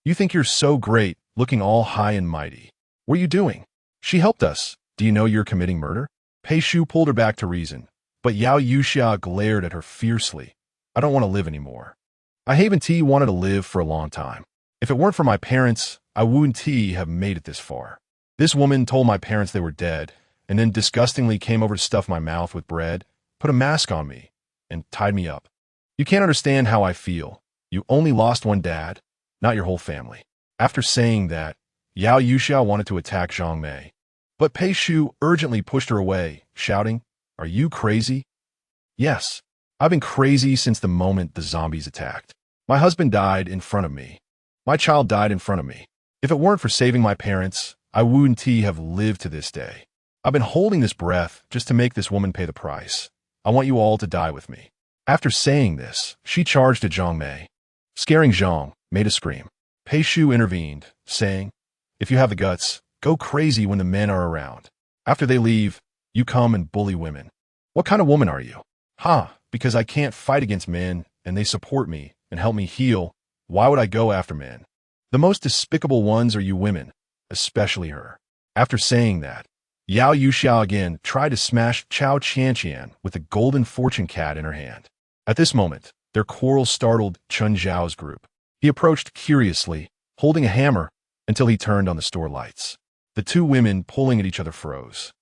"You think you're so great, looking all high and mighty. What are you doing? She helped us. Do you know you're committing murder?" Pei Shu pulled her back to reason, but Yao Yuxiao glared at her fiercely. "I don't want to live anymore. I haven't wanted to live for a long time. If it weren't for my parents, I wouldn't have made it this far. This woman told my parents they were dead, and then disgustingly came over to stuff my mouth with bread, put a mask on me, and tied me up. You can't understand how I feel. You only lost one dad, not your whole family." After saying that, Yao Yuxiao wanted to attack Zhang Mei, but Pei Shu urgently pushed her away, shouting, "Are you crazy?" "Yes, I've been crazy since the moment the zombies attacked. My husband died in front of me. My child died in front of me. If it weren't for saving my parents, I wouldn't have lived to this day. I've been holding this breath just to make this woman pay the price. I want you all to die with me." After saying this, she charged at Zhang Mei. Scaring Zhang made a scream. Pei Shu intervened, saying, "If you have the guts, go crazy when the men are around. After they leave, you come and bully women. What kind of woman are you?" "Ha, because I can't fight against men, and they support me and help me heal. Why would I go after men? The most despicable ones are you women, especially her." After saying that, Yao Yuxiao again tried to smash Cao Qianqian with the golden fortune cat in her hand. At this moment, their quarrel startled Chen Xiao's group. He approached curiously, holding a hammer, until he turned on the store lights. The two women pulling at each other froze.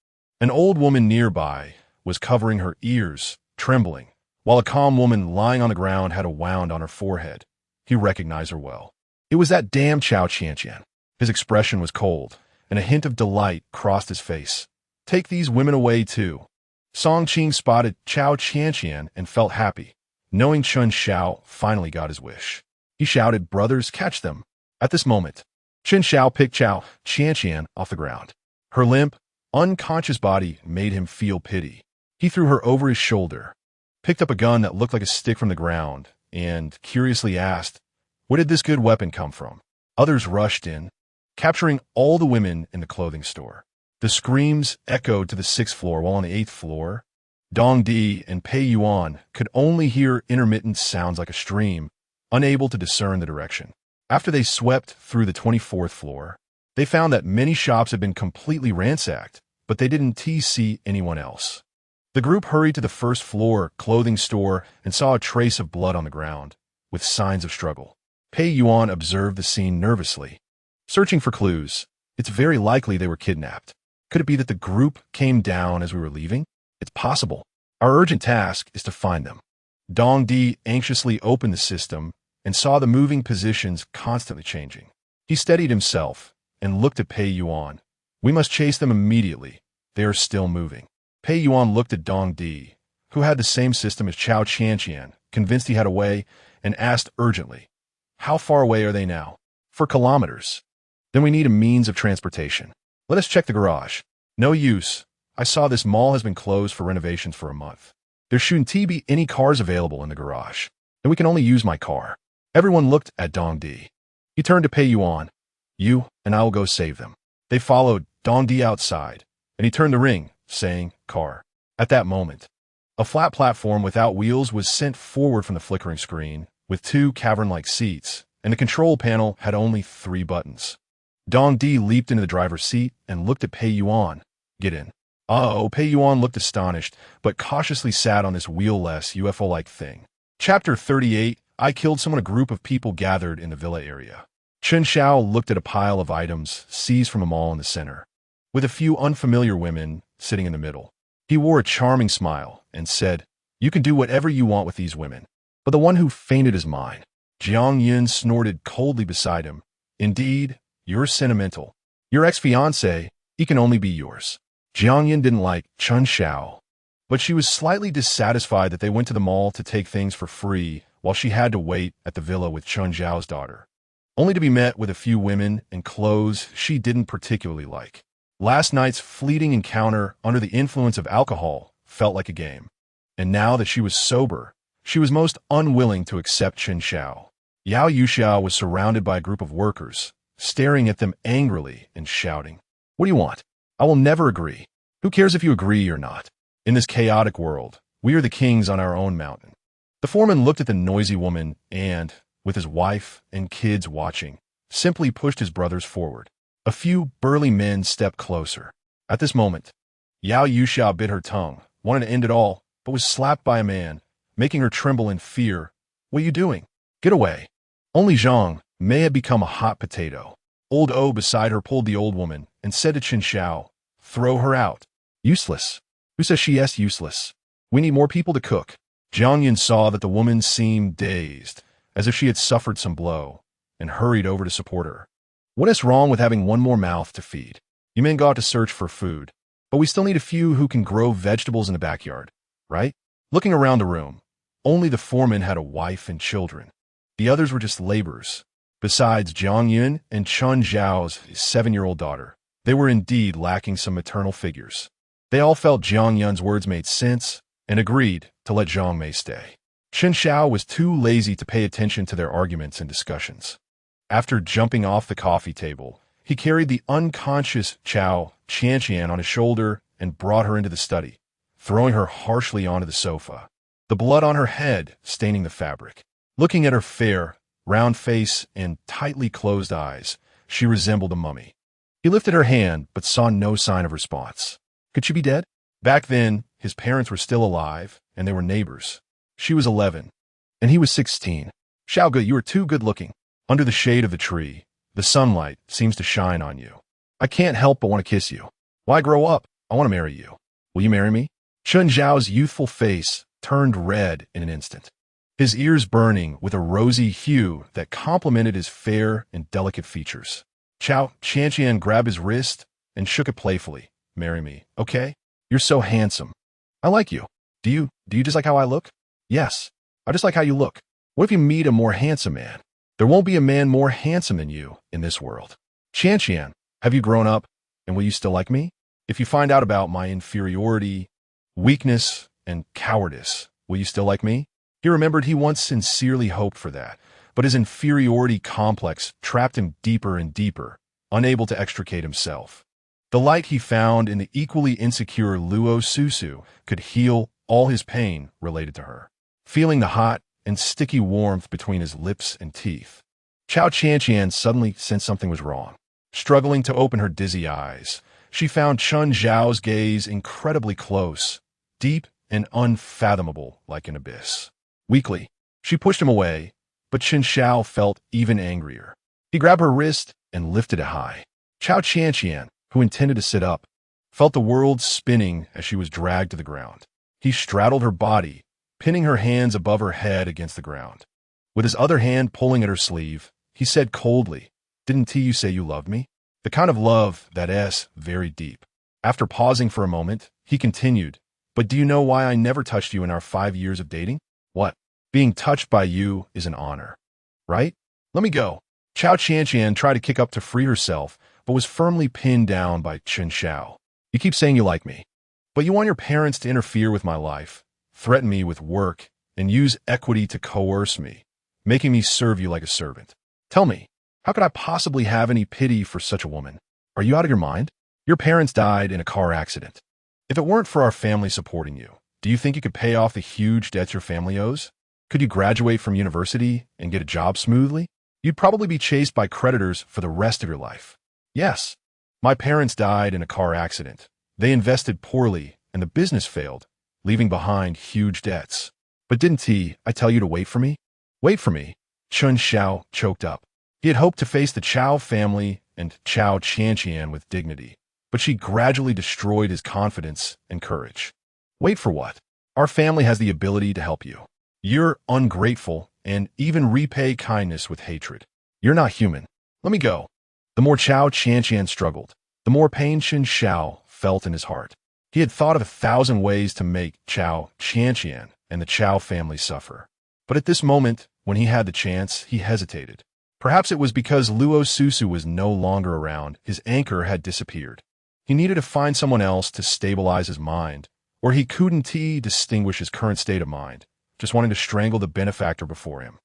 An old woman nearby was covering her ears, trembling, while a calm woman lying on the ground had a wound on her forehead. He recognized her well. It was that damn Cao Qianqian. His expression was cold, and a hint of delight crossed his face. "Take these women away too." Song Qing spotted Cao Qianqian and felt happy, knowing Chen Xiao finally got his wish. He shouted, "Brothers, catch them." At this moment, Chen Xiao picked Cao Qianqian off the ground. Her limp, unconscious body made him feel pity. He threw her over his shoulder, picked up a gun that looked like a stick from the ground, and curiously asked, "Where did this good weapon come from?" Others rushed in, capturing all the women in the clothing store. The screams echoed to the 6th floor, while on the 8th floor, Dong Di and Pei Yuan could only hear intermittent sounds like a stream, unable to discern the direction. After they swept through the 24th floor, they found that many shops had been completely ransacked, but they didn't see anyone else. The group hurried to the first floor clothing store and saw a trace of blood on the ground, with signs of struggle. Pei Yuan observed the scene nervously. Searching for clues, it's very likely they were kidnapped. Could it be that the group came down as we were leaving? It's possible. Our urgent task is to find them. Dong Di anxiously opened the system and saw the moving positions constantly changing. He steadied himself and looked at Pei Yuan. We must chase them immediately. They are still moving. Pei Yuan looked at Dong Di, who had the same system as Cao Qianqian, convinced he had a way, and asked urgently, "How far away are they now?" "For kilometers." "Then we need a means of transportation. Let us check the garage." "No use. I saw this mall has been closed for renovations for a month. There shouldn't be any cars available in the garage, and we can only use my car." Everyone looked at Dong Di. He turned to Pei Yuan. "You and I will go save them." They followed Dong Di outside, and he turned the ring, saying, "Car." At that moment, a flat platform without wheels was sent forward from the flickering screen, with 2 cavern-like seats, and the control panel had only 3 buttons. Dong Di leaped into the driver's seat and looked at Pei Yuan. "Get in." Uh-oh, Pei Yuan looked astonished, but cautiously sat on this wheel-less UFO-like thing. Chapter 38, I killed someone. A group of people gathered in the villa area. Chen Xiao looked at a pile of items seized from a mall in the center, with a few unfamiliar women sitting in the middle. He wore a charming smile and said, "You can do whatever you want with these women, but the one who fainted is mine." Jiang Yin snorted coldly beside him. "Indeed, you're sentimental. Your ex-fiancé, he can only be yours." Jiang Yin didn't like Chen Xiao, but she was slightly dissatisfied that they went to the mall to take things for free while she had to wait at the villa with Chen Xiao's daughter, only to be met with a few women and clothes she didn't particularly like. Last night's fleeting encounter under the influence of alcohol felt like a game, and now that she was sober, she was most unwilling to accept Chen Xiao. Yao Yuxiao was surrounded by a group of workers, staring at them angrily and shouting, "What do you want? I will never agree. Who cares if you agree or not? In this chaotic world, we are the kings on our own mountain." The foreman looked at the noisy woman and, with his wife and kids watching, simply pushed his brothers forward. A few burly men stepped closer. At this moment, Yao Yuxiao bit her tongue, wanted to end it all, but was slapped by a man, making her tremble in fear. "What are you doing? Get away." Only Zhang may have become a hot potato. Old O beside her pulled the old woman and said to Chen Xiao, "Throw her out." "Useless. Who says she is useless? We need more people to cook." Jiang Yin saw that the woman seemed dazed, as if she had suffered some blow, and hurried over to support her. "What is wrong with having one more mouth to feed? You men go out to search for food, but we still need a few who can grow vegetables in the backyard, right?" Looking around the room, only the foreman had a wife and children. The others were just laborers. Besides Jiang Yin and Chen Xiao's 7-year-old daughter, they were indeed lacking some maternal figures. They all felt Jiang Yun's words made sense and agreed to let Zhang Mei stay. Chen Xiao was too lazy to pay attention to their arguments and discussions. After jumping off the coffee table, he carried the unconscious Cao Qianqian on his shoulder and brought her into the study, throwing her harshly onto the sofa, the blood on her head staining the fabric. Looking at her fair, round face and tightly closed eyes, she resembled a mummy. He lifted her hand but saw no sign of response. Could she be dead? Back then, his parents were still alive, and they were neighbors. She was 11, and he was 16. "Xiaoge, you are too good-looking. Under the shade of the tree, the sunlight seems to shine on you. I can't help but want to kiss you. Why grow up? I want to marry you. Will you marry me?" Chen Xiao's youthful face turned red in an instant, his ears burning with a rosy hue that complemented his fair and delicate features. Cao Qianqian grabbed his wrist and shook it playfully. "Marry me, okay? You're so handsome. I like you. Do you just like how I look?" "Yes, I just like how you look. What if you meet a more handsome man? There won't be a man more handsome than you in this world." "Qianqian, have you grown up, and will you still like me? If you find out about my inferiority, weakness, and cowardice, will you still like me?" He remembered he once sincerely hoped for that, but his inferiority complex trapped him deeper and deeper, unable to extricate himself. The light he found in the equally insecure Luo Susu could heal all his pain related to her. Feeling the hot and sticky warmth between his lips and teeth, Cao Qianqian suddenly sensed something was wrong. Struggling to open her dizzy eyes, she found Chen Xiao's gaze incredibly close, deep and unfathomable like an abyss. Weakly, she pushed him away, but Chen Xiao felt even angrier. He grabbed her wrist and lifted it high. Cao Qianqian, who intended to sit up, felt the world spinning as she was dragged to the ground. He straddled her body, pinning her hands above her head against the ground. With his other hand pulling at her sleeve, he said coldly, "Didn't you say you loved me?" The kind of love that is very deep. After pausing for a moment, he continued, "But do you know why I never touched you in our 5 years of dating? What? Being touched by you is an honor, right? Let me go." Cao Qianqian tried to kick up to free herself, but was firmly pinned down by Chen Xiao. "You keep saying you like me, but you want your parents to interfere with my life, threaten me with work, and use equity to coerce me, making me serve you like a servant. Tell me, how could I possibly have any pity for such a woman? Are you out of your mind? Your parents died in a car accident. If it weren't for our family supporting you, do you think you could pay off the huge debts your family owes? Could you graduate from university and get a job smoothly? You'd probably be chased by creditors for the rest of your life. Yes, my parents died in a car accident. They invested poorly and the business failed, leaving behind huge debts. But didn't I tell you to wait for me? Wait for me." Chen Xiao choked up. He had hoped to face the Cao family and Cao Qianqian with dignity, but she gradually destroyed his confidence and courage. "Wait for what? Our family has the ability to help you. You're ungrateful and even repay kindness with hatred. You're not human. Let me go." The more Cao Qianqian struggled, the more pain Chen Xiao felt in his heart. He had thought of 1,000 ways to make Cao Qianqian and the Cao family suffer. But at this moment, when he had the chance, he hesitated. Perhaps it was because Luo Susu was no longer around, his anchor had disappeared. He needed to find someone else to stabilize his mind, or he couldn't distinguish his current state of mind, just wanting to strangle the benefactor before him.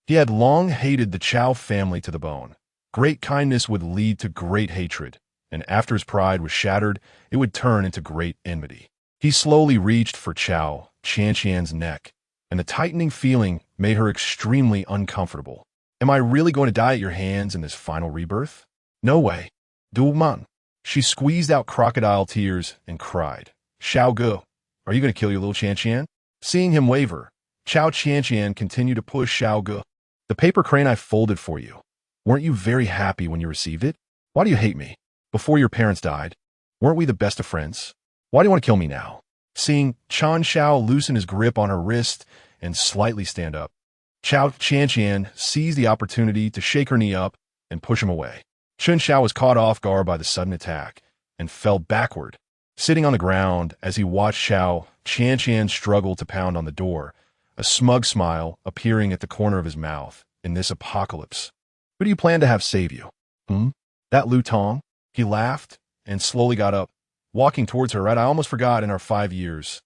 He had long hated the Cao family to the bone. Great kindness would lead to great hatred, and after his pride was shattered, it would turn into great enmity. He slowly reached for Cao Qianqian's neck, and the tightening feeling made her extremely uncomfortable. "Am I really going to die at your hands in this final rebirth? No way. Duman." She squeezed out crocodile tears and cried, "Xiao Ge, are you going to kill your little Qianqian?" Seeing him waver, Cao Qianqian continued to push Xiao Ge. "The paper crane I folded for you. Weren't you very happy when you received it? Why do you hate me? Before your parents died, weren't we the best of friends? Why do you want to kill me now?" Seeing Chen Xiao loosen his grip on her wrist and slightly stand up, Cao Qianqian seized the opportunity to shake her knee up and push him away. Chen Xiao was caught off guard by the sudden attack and fell backward, sitting on the ground as he watched Cao Qianqian struggle to pound on the door, a smug smile appearing at the corner of his mouth in this apocalypse. "Who do you plan to have save you? That Lu Tong?" He laughed and slowly got up, walking towards her. "Right, I almost forgot in our 5 years.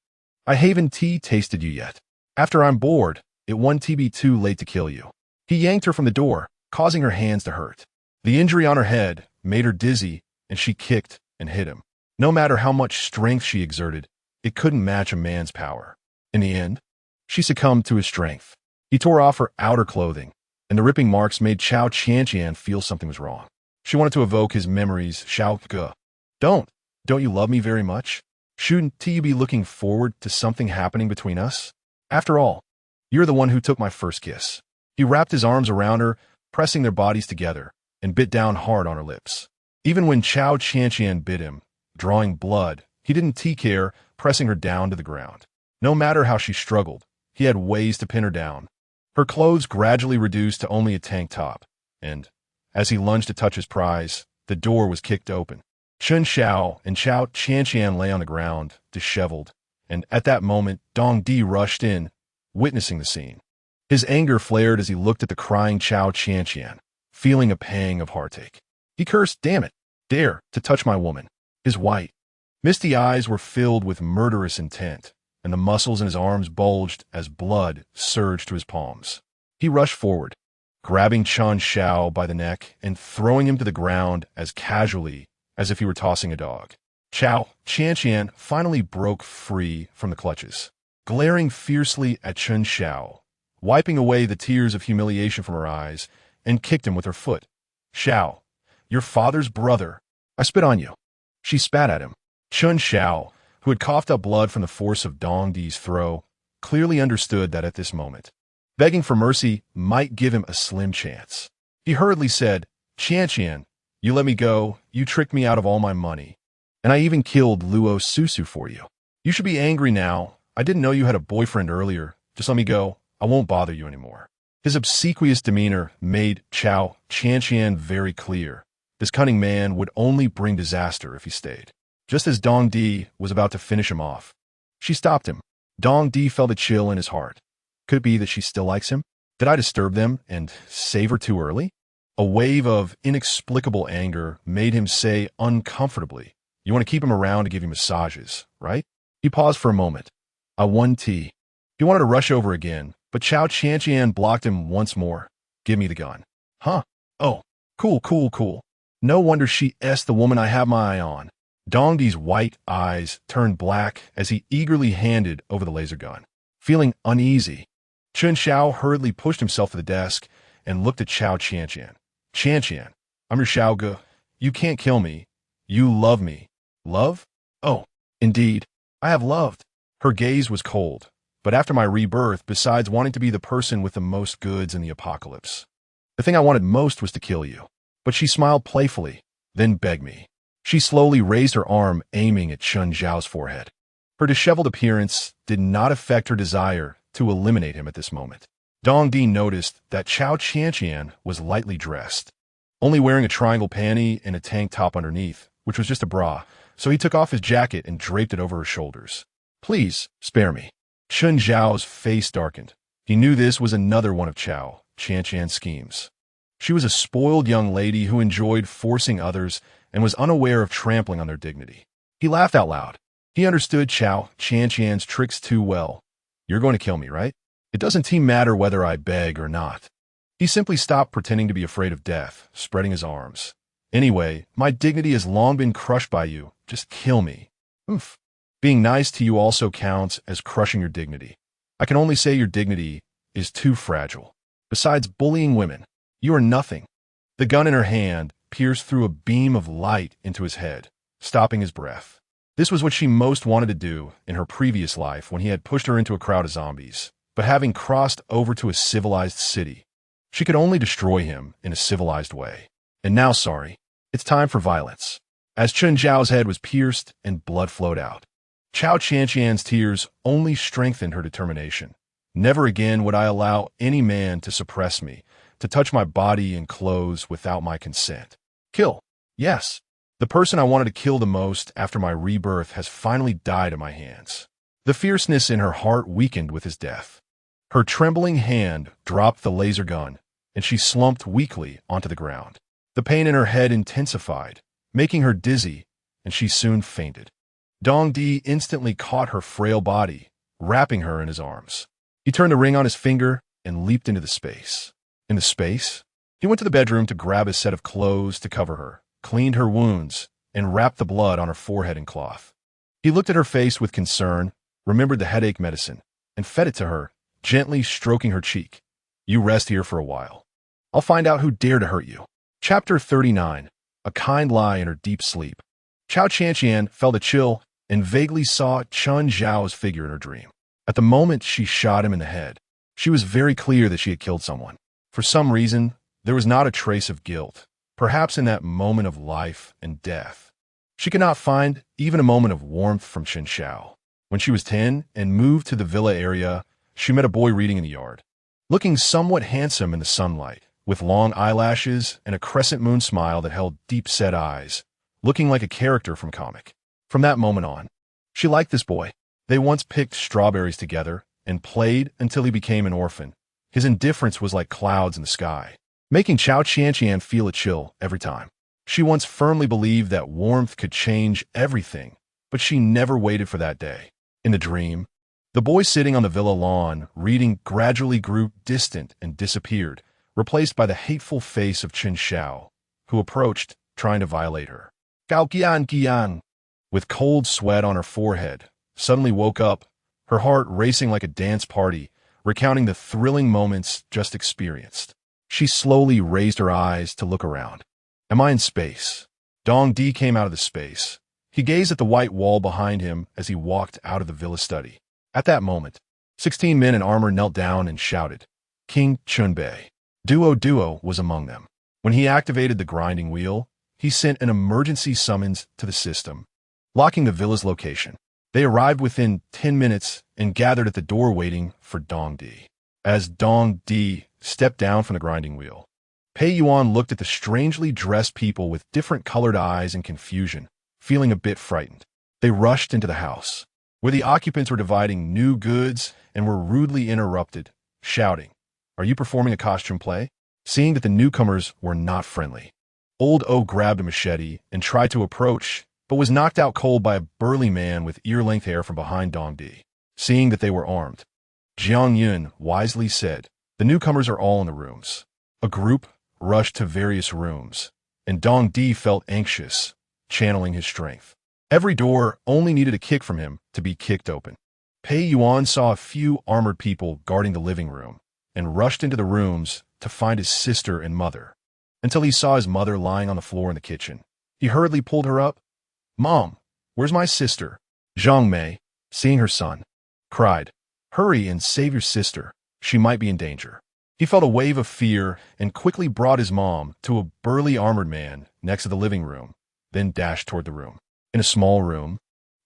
I haven't tasted you yet. After I'm bored, it won't be too late to kill you." He yanked her from the door, causing her hands to hurt. The injury on her head made her dizzy, and she kicked and hit him. No matter how much strength she exerted, it couldn't match a man's power. In the end, she succumbed to his strength. He tore off her outer clothing, and the ripping marks made Cao Qianqian feel something was wrong. She wanted to evoke his memories. "Xiao Ge, don't you love me very much? Shouldn't you be looking forward to something happening between us? After all, you're the one who took my first kiss." He wrapped his arms around her, pressing their bodies together, and bit down hard on her lips. Even when Cao Qianqian bit him, drawing blood, he didn't care, pressing her down to the ground. No matter how she struggled, he had ways to pin her down. Her clothes gradually reduced to only a tank top, and, as he lunged to touch his prize, the door was kicked open. Chen Xiao and Cao Qianqian lay on the ground, disheveled, and at that moment Dong Di rushed in, witnessing the scene. His anger flared as he looked at the crying Cao Qianqian, feeling a pang of heartache. He cursed, "Damn it, dare to touch my woman." His white, misty eyes were filled with murderous intent, and the muscles in his arms bulged as blood surged to his palms. He rushed forward, grabbing Chen Xiao by the neck and throwing him to the ground as casually as if he were tossing a dog. Cao Qianqian finally broke free from the clutches, glaring fiercely at Chen Xiao, wiping away the tears of humiliation from her eyes, and kicked him with her foot. Xiao, your father's brother. I spit on you. She spat at him. Chen Xiao, who had coughed up blood from the force of Dongdi's throw, clearly understood that at this moment, begging for mercy might give him a slim chance. He hurriedly said, Qianqian, you let me go, you tricked me out of all my money. And I even killed Luo Susu for you. You should be angry now. I didn't know you had a boyfriend earlier. Just let me go. I won't bother you anymore. His obsequious demeanor made Cao Qianqian very clear. This cunning man would only bring disaster if he stayed. Just as Dongdi was about to finish him off, she stopped him. Dongdi felt a chill in his heart. Could it be that she still likes him? Did I disturb them and save her too early? A wave of inexplicable anger made him say uncomfortably, you want to keep him around to give you massages, right? He paused for a moment. I won tea. He wanted to rush over again, but Cao Qianqian blocked him once more. Give me the gun. Huh? Oh, cool. No wonder she's the woman I have my eye on. Dongdi's white eyes turned black as he eagerly handed over the laser gun. Feeling uneasy, Chen Xiao hurriedly pushed himself to the desk and looked at Cao Qianqian. Qianqian, I'm your Xiao. You can't kill me. You love me. Love? Oh, indeed, I have loved. Her gaze was cold, but after my rebirth, besides wanting to be the person with the most goods in the apocalypse, the thing I wanted most was to kill you. But she smiled playfully, then begged me. She slowly raised her arm, aiming at Chen Xiao's forehead. Her disheveled appearance did not affect her desire to eliminate him at this moment. Dongdi noticed that Cao Qianqian was lightly dressed, only wearing a triangle panty and a tank top underneath, which was just a bra, so he took off his jacket and draped it over her shoulders. Please, spare me. Chen Xiao's face darkened. He knew this was another one of Cao Qianqian's schemes. She was a spoiled young lady who enjoyed forcing others and was unaware of trampling on their dignity. He laughed out loud. He understood Cao Qianqian's tricks too well. You're going to kill me, right? It doesn't matter whether I beg or not. He simply stopped pretending to be afraid of death, spreading his arms. Anyway, my dignity has long been crushed by you. Just kill me. Oof. Being nice to you also counts as crushing your dignity. I can only say your dignity is too fragile. Besides bullying women, you are nothing. The gun in her hand pierced through a beam of light into his head, stopping his breath. This was what she most wanted to do in her previous life when he had pushed her into a crowd of zombies. But having crossed over to a civilized city, she could only destroy him in a civilized way. And now, sorry, it's time for violence. As Chen Xiao's head was pierced and blood flowed out, Cao Qianqian's tears only strengthened her determination. Never again would I allow any man to suppress me, to touch my body and clothes without my consent. Kill. Yes. The person I wanted to kill the most after my rebirth has finally died at my hands. The fierceness in her heart weakened with his death. Her trembling hand dropped the laser gun, and she slumped weakly onto the ground. The pain in her head intensified, making her dizzy, and she soon fainted. Dongdi instantly caught her frail body, wrapping her in his arms. He turned the ring on his finger and leaped into the space. In the space, he went to the bedroom to grab a set of clothes to cover her, cleaned her wounds, and wrapped the blood on her forehead in cloth. He looked at her face with concern, remembered the headache medicine, and fed it to her, gently stroking her cheek. You rest here for a while. I'll find out who dared to hurt you. Chapter 39. A kind lie in her deep sleep. Cao Qianqian felt a chill and vaguely saw Chen Xiao's figure in her dream. At the moment she shot him in the head, she was very clear that she had killed someone. For some reason, there was not a trace of guilt, perhaps in that moment of life and death. She could not find even a moment of warmth from Chen Xiao. When she was 10 and moved to the villa area, she met a boy reading in the yard. Looking somewhat handsome in the sunlight, with long eyelashes and a crescent moon smile that held deep-set eyes, looking like a character from comic. From that moment on, she liked this boy. They once picked strawberries together and played until he became an orphan. His indifference was like clouds in the sky, making Cao Qianqian feel a chill every time. She once firmly believed that warmth could change everything, but she never waited for that day. In the dream, the boy sitting on the villa lawn, reading, gradually grew distant and disappeared, replaced by the hateful face of Chen Xiao, who approached, trying to violate her. Cao Qianqian, with cold sweat on her forehead, suddenly woke up, her heart racing like a dance party, recounting the thrilling moments just experienced. She slowly raised her eyes to look around. Am I in space? Dong Di came out of the space. He gazed at the white wall behind him as he walked out of the villa study. At that moment, 16 men in armor knelt down and shouted, King Chunbei. Duo was among them. When he activated the grinding wheel, he sent an emergency summons to the system, locking the villa's location. They arrived within 10 minutes and gathered at the door waiting for Dong Di. As Dong Di stepped down from the grinding wheel, Pei Yuan looked at the strangely dressed people with different colored eyes in confusion, feeling a bit frightened. They rushed into the house, where the occupants were dividing new goods and were rudely interrupted, shouting, Are you performing a costume play? Seeing that the newcomers were not friendly, Old O grabbed a machete and tried to approach, but was knocked out cold by a burly man with ear-length hair from behind Dong Di. Seeing that they were armed, Jiang Yun wisely said, The newcomers are all in the rooms. A group rushed to various rooms, and Dong Di felt anxious, channeling his strength. Every door only needed a kick from him to be kicked open. Pei Yuan saw a few armored people guarding the living room and rushed into the rooms to find his sister and mother, until he saw his mother lying on the floor in the kitchen. He hurriedly pulled her up. Mom, where's my sister? Zhang Mei, seeing her son, cried, Hurry and save your sister. She might be in danger. He felt a wave of fear and quickly brought his mom to a burly armored man next to the living room, then dashed toward the room. In a small room,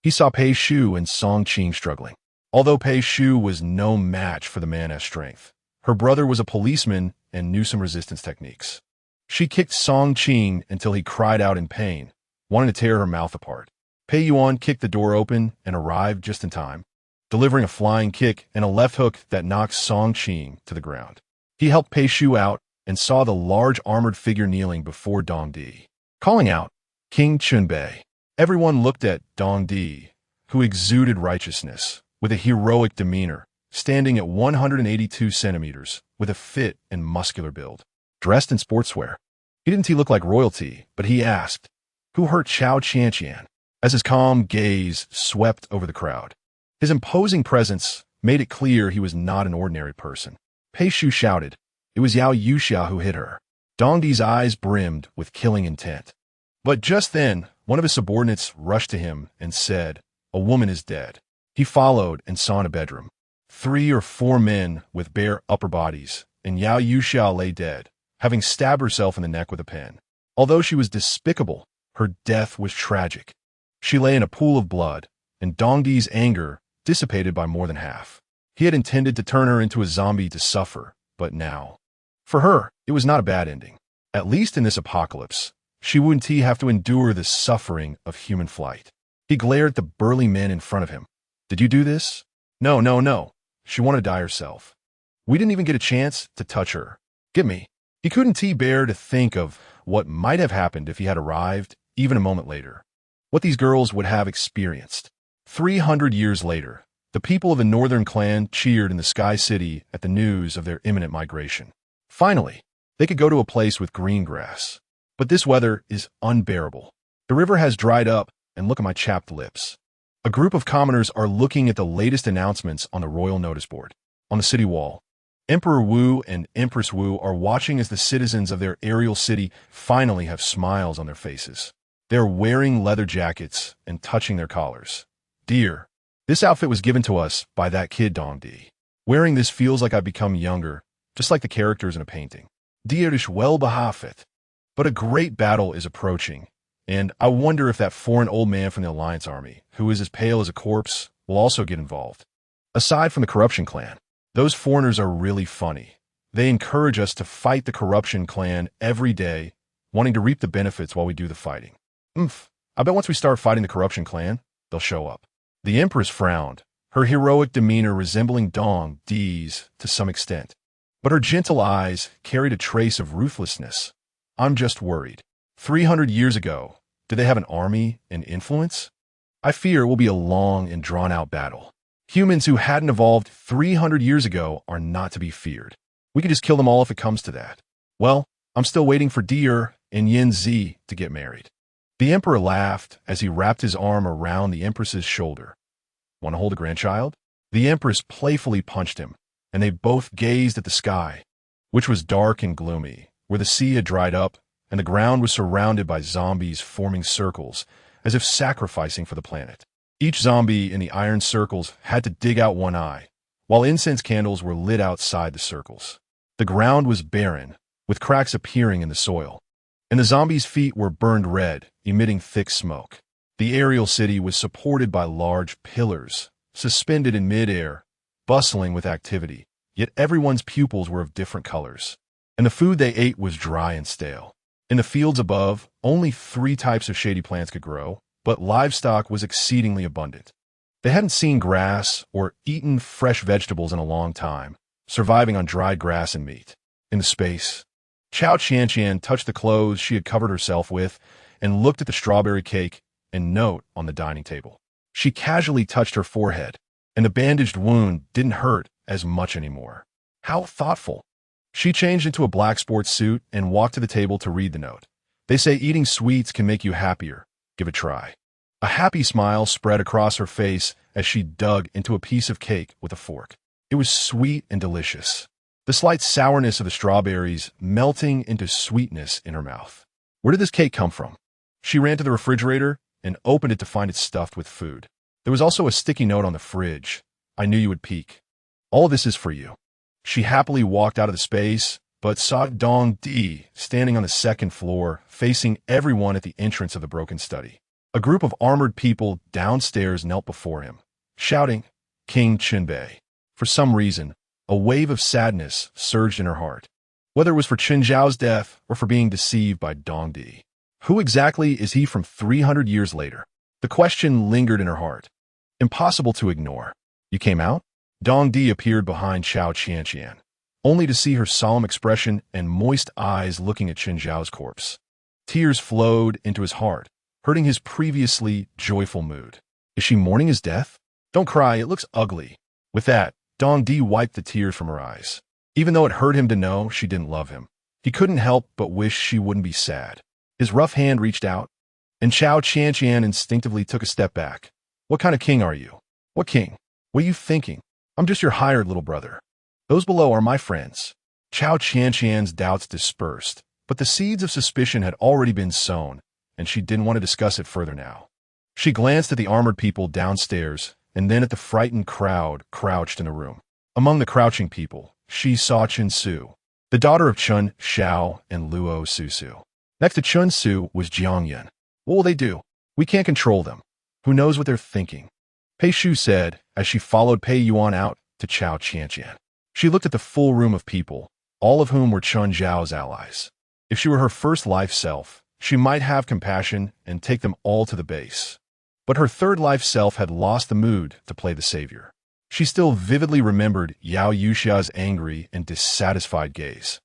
he saw Pei Shu and Song Qing struggling. Although Pei Shu was no match for the man as strength, her brother was a policeman and knew some resistance techniques. She kicked Song Qing until he cried out in pain, wanting to tear her mouth apart. Pei Yuan kicked the door open and arrived just in time, delivering a flying kick and a left hook that knocked Song Qing to the ground. He helped Pei Shu out and saw the large armored figure kneeling before Dong Di, calling out, King Chunbei. Everyone looked at Dong Di, who exuded righteousness, with a heroic demeanor, standing at 182 centimeters, with a fit and muscular build. Dressed in sportswear. He didn't look like royalty, but he asked, Who hurt Cao Qianqian? As his calm gaze swept over the crowd. His imposing presence made it clear he was not an ordinary person. Pei Shu shouted, It was Yao Yuxia who hit her. Dong Di's eyes brimmed with killing intent. But just then, one of his subordinates rushed to him and said, A woman is dead. He followed and saw in a bedroom 3 or 4 men with bare upper bodies, and Yao Yuxia lay dead, having stabbed herself in the neck with a pen. Although she was despicable, her death was tragic. She lay in a pool of blood, and Dong Di's anger dissipated by more than half. He had intended to turn her into a zombie to suffer, but now, for her, it was not a bad ending. At least in this apocalypse, she wouldn't have to endure the suffering of human flight. He glared at the burly men in front of him. Did you do this? No. She wanted to die herself. We didn't even get a chance to touch her. Get me. He couldn't bear to think of what might have happened if he had arrived, even a moment later. What these girls would have experienced. 300 years later, the people of the northern clan cheered in the Sky City at the news of their imminent migration. Finally, they could go to a place with green grass. But this weather is unbearable. The river has dried up, and look at my chapped lips. A group of commoners are looking at the latest announcements on the royal notice board. On the city wall, Emperor Wu and Empress Wu are watching as the citizens of their aerial city finally have smiles on their faces. They're wearing leather jackets and touching their collars. Dear, this outfit was given to us by that kid Dong Di. Wearing this feels like I've become younger, just like the characters in a painting. Dear is well behaftet. But a great battle is approaching, and I wonder if that foreign old man from the Alliance Army, who is as pale as a corpse, will also get involved. Aside from the corruption clan, those foreigners are really funny. They encourage us to fight the corruption clan every day, wanting to reap the benefits while we do the fighting. I bet once we start fighting the corruption clan, they'll show up. The Empress frowned, her heroic demeanor resembling Dong Di's to some extent. But her gentle eyes carried a trace of ruthlessness. I'm just worried. 300 years ago, did they have an army and influence? I fear it will be a long and drawn-out battle. Humans who hadn't evolved 300 years ago are not to be feared. We could just kill them all if it comes to that. Well, I'm still waiting for Deer and Yin Zi to get married. The Emperor laughed as he wrapped his arm around the Empress's shoulder. Want to hold a grandchild? The Empress playfully punched him, and they both gazed at the sky, which was dark and gloomy, where the sea had dried up and the ground was surrounded by zombies forming circles, as if sacrificing for the planet. Each zombie in the iron circles had to dig out one eye, while incense candles were lit outside the circles. The ground was barren, with cracks appearing in the soil, and the zombies' feet were burned red, emitting thick smoke. The aerial city was supported by large pillars, suspended in midair, bustling with activity, yet everyone's pupils were of different colors, and the food they ate was dry and stale. In the fields above, only 3 types of shady plants could grow, but livestock was exceedingly abundant. They hadn't seen grass or eaten fresh vegetables in a long time, surviving on dried grass and meat. In the space, Cao Qianqian touched the clothes she had covered herself with and looked at the strawberry cake and note on the dining table. She casually touched her forehead, and the bandaged wound didn't hurt as much anymore. How thoughtful. She changed into a black sports suit and walked to the table to read the note. They say eating sweets can make you happier. Give it a try. A happy smile spread across her face as she dug into a piece of cake with a fork. It was sweet and delicious, the slight sourness of the strawberries melting into sweetness in her mouth. Where did this cake come from? She ran to the refrigerator and opened it to find it stuffed with food. There was also a sticky note on the fridge. I knew you would peek. All this is for you. She happily walked out of the space, but saw Dong-Di standing on the second floor, facing everyone at the entrance of the broken study. A group of armored people downstairs knelt before him, shouting, King Chenbei. For some reason, a wave of sadness surged in her heart, whether it was for Chen Xiao's death or for being deceived by Dong-Di. Who exactly is he from 300 years later? The question lingered in her heart. Impossible to ignore. You came out? Dong-Di appeared behind Cao Qianqian, only to see her solemn expression and moist eyes looking at Chen Xiao's corpse. Tears flowed into his heart, hurting his previously joyful mood. Is she mourning his death? Don't cry, it looks ugly. With that, Dong-Di wiped the tears from her eyes. Even though it hurt him to know she didn't love him, he couldn't help but wish she wouldn't be sad. His rough hand reached out, and Cao Qianqian instinctively took a step back. What kind of king are you? What king? What are you thinking? I'm just your hired little brother. Those below are my friends. Cao Qianqian's doubts dispersed, but the seeds of suspicion had already been sown, and she didn't want to discuss it further now. She glanced at the armored people downstairs and then at the frightened crowd crouched in a room. Among the crouching people, she saw Chen Su, the daughter of Chen Xiao and Luo Susu. Next to Chen Su was Jiang Yan. What will they do? We can't control them. Who knows what they're thinking? Pei Shu said as she followed Pei Yuan out to Cao Qianqian. She looked at the full room of people, all of whom were Chen Xiao's allies. If she were her first life self, she might have compassion and take them all to the base. But her third life self had lost the mood to play the savior. She still vividly remembered Yao Yuxia's angry and dissatisfied gaze.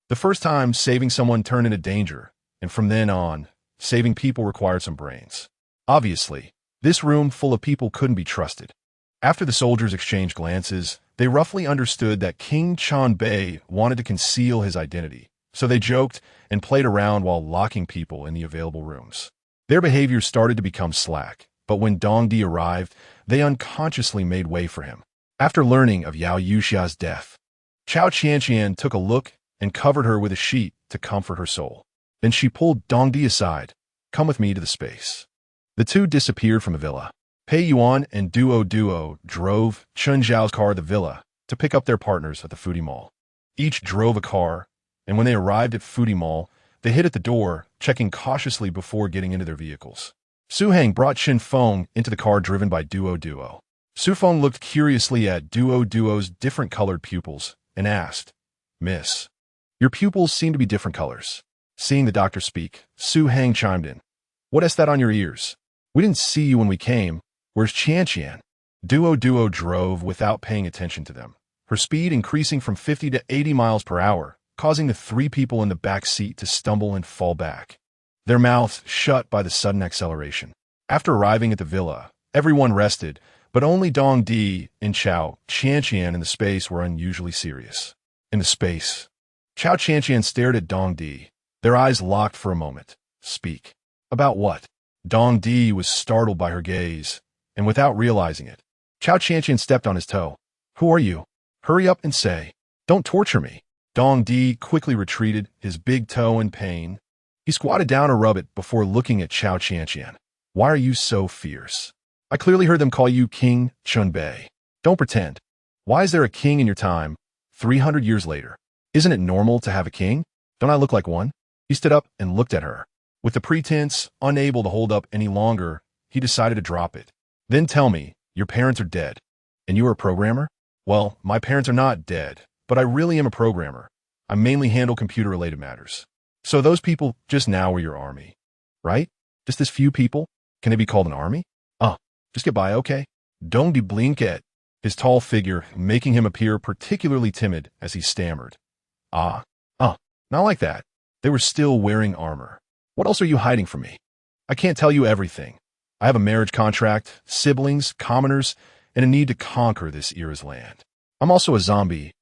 The first time saving someone turned into danger, and from then on, saving people required some brains. Obviously, this room full of people couldn't be trusted. After the soldiers exchanged glances, they roughly understood that King Chenbei wanted to conceal his identity, so they joked and played around while locking people in the available rooms. Their behavior started to become slack, but when Dong-Di arrived, they unconsciously made way for him. After learning of Yao Yuxia's death, Cao Qianqian took a look and covered her with a sheet to comfort her soul. Then she pulled Dong-Di aside. Come with me to the space. The two disappeared from the villa. Pei Yuan and Duo drove Chen Xiao's car to the villa to pick up their partners at the Foodie Mall. Each drove a car, and when they arrived at Foodie Mall, they hit at the door, checking cautiously before getting into their vehicles. Su Heng brought Chen Feng into the car driven by Duo. Su Feng looked curiously at Duo's different colored pupils and asked, Miss, your pupils seem to be different colors. Seeing the doctor speak, Su Heng chimed in. What is that on your ears? We didn't see you when we came. Where's Qianqian? Duo drove without paying attention to them, her speed increasing from 50 to 80 miles per hour, causing the three people in the back seat to stumble and fall back, their mouths shut by the sudden acceleration. After arriving at the villa, everyone rested, but only Dong-Di and Cao Qianqian in the space were unusually serious. In the space, Cao Qianqian stared at Dong-Di. Their eyes locked for a moment. Speak. About what? Dong-Di was startled by her gaze, and without realizing it, Cao Qianqian stepped on his toe. Who are you? Hurry up and say. Don't torture me. Dong Di quickly retreated, his big toe in pain. He squatted down to rub it before looking at Cao Qianqian. Why are you so fierce? I clearly heard them call you King Chunbei. Don't pretend. Why is there a king in your time, 300 years later? Isn't it normal to have a king? Don't I look like one? He stood up and looked at her. With the pretense unable to hold up any longer, he decided to drop it. Then tell me, your parents are dead. And you are a programmer? Well, my parents are not dead, but I really am a programmer. I mainly handle computer-related matters. So those people just now were your army, right? Just this few people? Can they be called an army? Just get by, okay? Don't be blinket. His tall figure making him appear particularly timid as he stammered. Not like that. They were still wearing armor. What else are you hiding from me? I can't tell you everything. I have a marriage contract, siblings, commoners, and a need to conquer this era's land. I'm also a zombie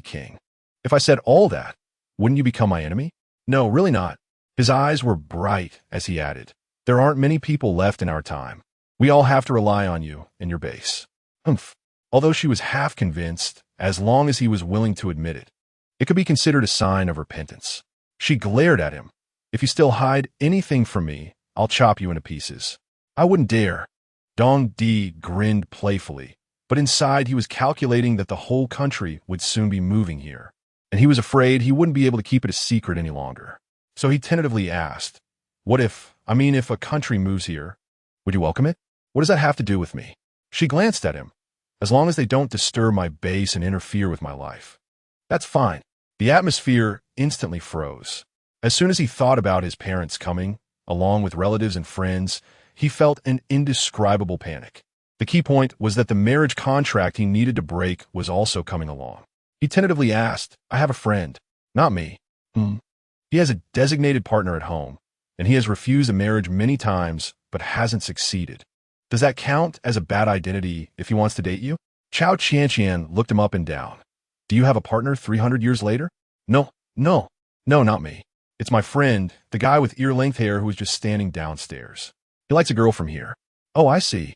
king. If I said all that, wouldn't you become my enemy? No, really not. His eyes were bright as he added, there aren't many people left in our time. We all have to rely on you and your base. Humph. Although she was half convinced, as long as he was willing to admit it, it could be considered a sign of repentance. She glared at him. If you still hide anything from me, I'll chop you into pieces. I wouldn't dare. Dong Di grinned playfully, but inside he was calculating that the whole country would soon be moving here, and he was afraid he wouldn't be able to keep it a secret any longer. So he tentatively asked, if a country moves here, would you welcome it? What does that have to do with me? She glanced at him. As long as they don't disturb my base and interfere with my life. That's fine. The atmosphere instantly froze. As soon as he thought about his parents coming, along with relatives and friends, he felt an indescribable panic. The key point was that the marriage contract he needed to break was also coming along. He tentatively asked, I have a friend. Not me. He has a designated partner at home, and he has refused a marriage many times, but hasn't succeeded. Does that count as a bad identity if he wants to date you? Cao Qianqian looked him up and down. Do you have a partner 300 years later? No, not me. It's my friend, the guy with ear-length hair who was just standing downstairs. He likes a girl from here. Oh, I see.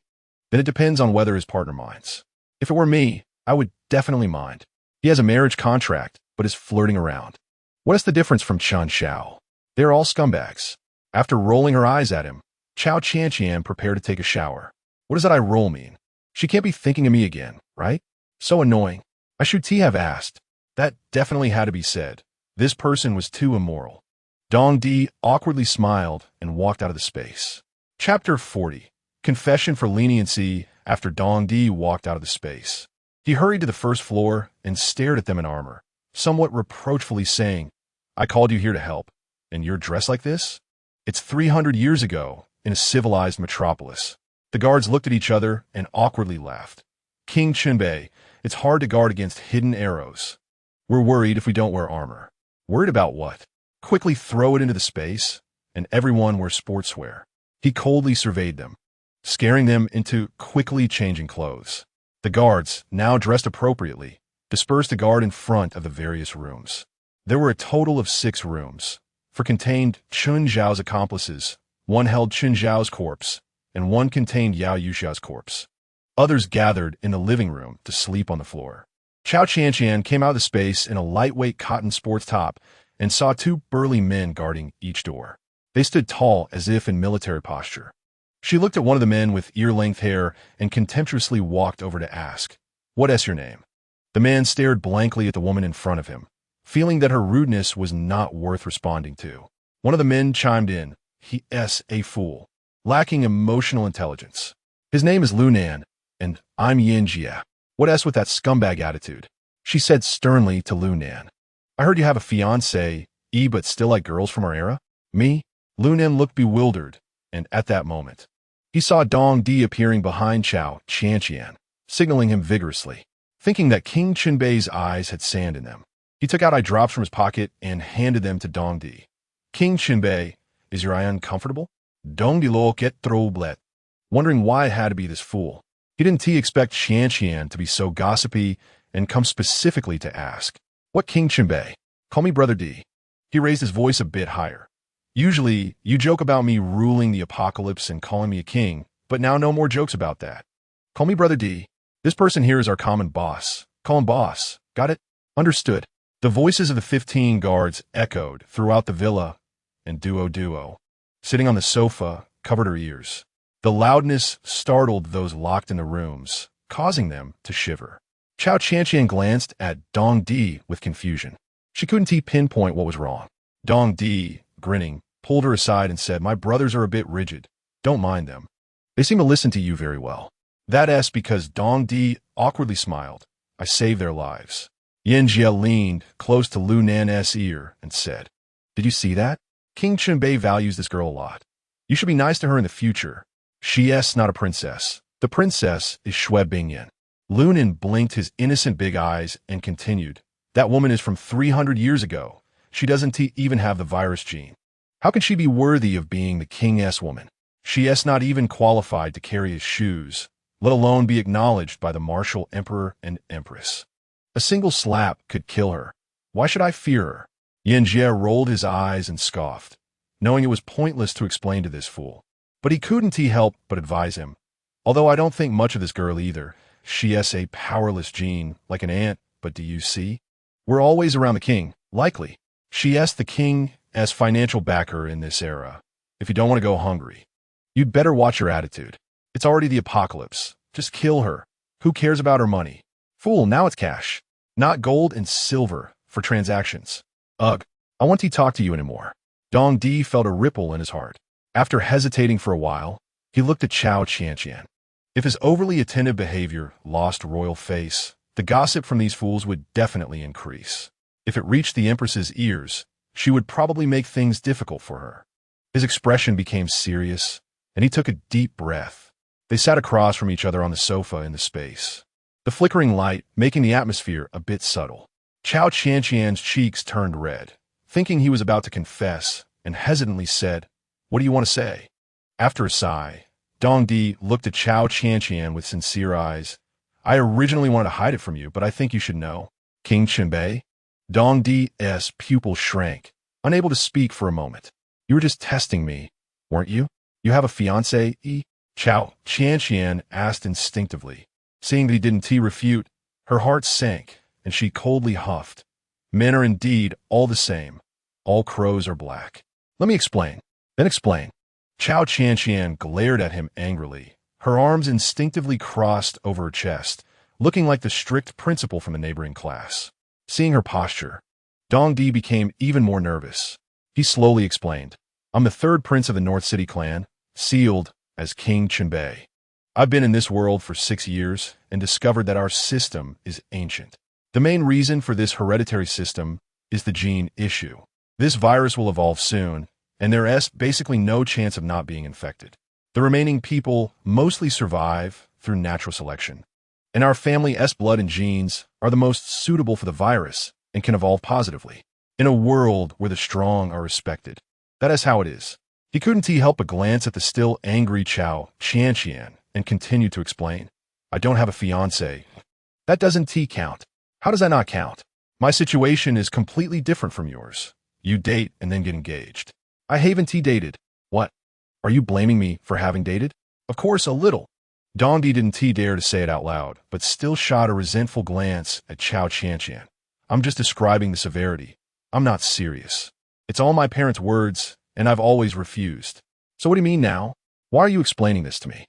Then it depends on whether his partner minds. If it were me, I would definitely mind. He has a marriage contract, but is flirting around. What is the difference from Chen Xiao? They're all scumbags. After rolling her eyes at him, Cao Qianqian prepared to take a shower. What does that eye roll mean? She can't be thinking of me again, right? So annoying. I should have asked. That definitely had to be said. This person was too immoral. Dong Di awkwardly smiled and walked out of the space. Chapter 40. Confession for leniency after Dong Di walked out of the space. He hurried to the first floor and stared at them in armor, somewhat reproachfully saying, I called you here to help, and you're dressed like this? It's 300 years ago in a civilized metropolis. The guards looked at each other and awkwardly laughed. King Chunbei, it's hard to guard against hidden arrows. We're worried if we don't wear armor. Worried about what? Quickly throw it into the space, and everyone wear sportswear. He coldly surveyed them, scaring them into quickly changing clothes. The guards, now dressed appropriately, dispersed to guard in front of the various rooms. There were a total of 6 rooms, for contained Chen Xiao's accomplices. One held Chen Xiao's corpse, and one contained Yao Yuxia's corpse. Others gathered in the living room to sleep on the floor. Cao Qianqian came out of the space in a lightweight cotton sports top and saw 2 burly men guarding each door. They stood tall as if in military posture. She looked at one of the men with ear-length hair and contemptuously walked over to ask, What's your name? The man stared blankly at the woman in front of him, feeling that her rudeness was not worth responding to. One of the men chimed in, He's a fool, lacking emotional intelligence. His name is Lunan, and I'm Yin Jia. What's with that scumbag attitude? She said sternly to Lunan. I heard you have a fiancé, but still like girls from our era? Me? Lunan looked bewildered, and at that moment, he saw Dong Di appearing behind Cao Qianqian, signaling him vigorously. Thinking that King Chunbei's eyes had sand in them, he took out eye drops from his pocket and handed them to Dong Di. King Chunbei, is your eye uncomfortable? Dong Di lo get troublet, wondering why it had to be this fool. He didn't expect Qianqian to be so gossipy and come specifically to ask, What King Chunbei? Call me Brother D. He raised his voice a bit higher. Usually, you joke about me ruling the apocalypse and calling me a king, but now no more jokes about that. Call me Brother D. This person here is our common boss. Call him boss. Got it? Understood. The voices of the 15 guards echoed throughout the villa, and Duo, sitting on the sofa, covered her ears. The loudness startled those locked in the rooms, causing them to shiver. Cao Qianqian glanced at Dong Di with confusion. She couldn't pinpoint what was wrong. Dong Di, grinning, pulled her aside and said, "My brothers are a bit rigid. Don't mind them. They seem to listen to you very well." That's because Dong Di awkwardly smiled. "I saved their lives." Yen Jie leaned close to Lu Nan's ear and said, "Did you see that? King Chenbei values this girl a lot. You should be nice to her in the future. She's not a princess. The princess is Shui Bingyan." Lunan blinked his innocent big eyes and continued, "That woman is from 300 years ago. She doesn't even have the virus gene. How can she be worthy of being the king's woman? She's not even qualified to carry his shoes, let alone be acknowledged by the martial emperor and empress. A single slap could kill her. Why should I fear her?" Yen Jie rolled his eyes and scoffed, knowing it was pointless to explain to this fool. But he couldn't help but advise him. "Although I don't think much of this girl either. She's a powerless gene, like an ant, but do you see? We're always around the king, likely. She's the king's financial backer in this era. If you don't want to go hungry, you'd better watch your attitude. It's already the apocalypse. Just kill her. Who cares about her money? Fool, now it's cash, not gold and silver for transactions. Ugh, I won't talk to you anymore." Dong Di felt a ripple in his heart. After hesitating for a while, he looked at Cao Qianqian. If his overly attentive behavior lost royal face, the gossip from these fools would definitely increase. If it reached the Empress's ears, she would probably make things difficult for her. His expression became serious, and he took a deep breath. They sat across from each other on the sofa in the space, the flickering light making the atmosphere a bit subtle. Cao Qianqian's cheeks turned red, thinking he was about to confess, and hesitantly said, "What do you want to say?" After a sigh, Dong Di looked at Cao Qianqian with sincere eyes. "I originally wanted to hide it from you, but I think you should know. King Chenbei?" Dong Di's pupil shrank, unable to speak for a moment. "You were just testing me, weren't you? You have a fiancé, Cao Qianqian asked instinctively. Seeing that he didn't refute, her heart sank, and she coldly huffed. "Men are indeed all the same. All crows are black." "Let me explain." "Then explain." Cao Qianqian glared at him angrily, her arms instinctively crossed over her chest, looking like the strict principal from the neighboring class. Seeing her posture, Dong Di became even more nervous. He slowly explained, "I'm the third prince of the North City clan, sealed as King Chenbei. I've been in this world for 6 years and discovered that our system is ancient. The main reason for this hereditary system is the gene issue. This virus will evolve soon, and there's basically no chance of not being infected. The remaining people mostly survive through natural selection. And our family's blood and genes are the most suitable for the virus and can evolve positively. In a world where the strong are respected. That is how it is." He couldn't help but glance at the still angry Cao Qianqian and continued to explain, "I don't have a fiancé. That doesn't count." "How does that not count? My situation is completely different from yours. You date and then get engaged. I haven't dated." "What? Are you blaming me for having dated?" "Of course, a little." Dong Di didn't dare to say it out loud, but still shot a resentful glance at Cao Qianqian. "I'm just describing the severity. I'm not serious. It's all my parents' words, and I've always refused. So what do you mean now? Why are you explaining this to me?"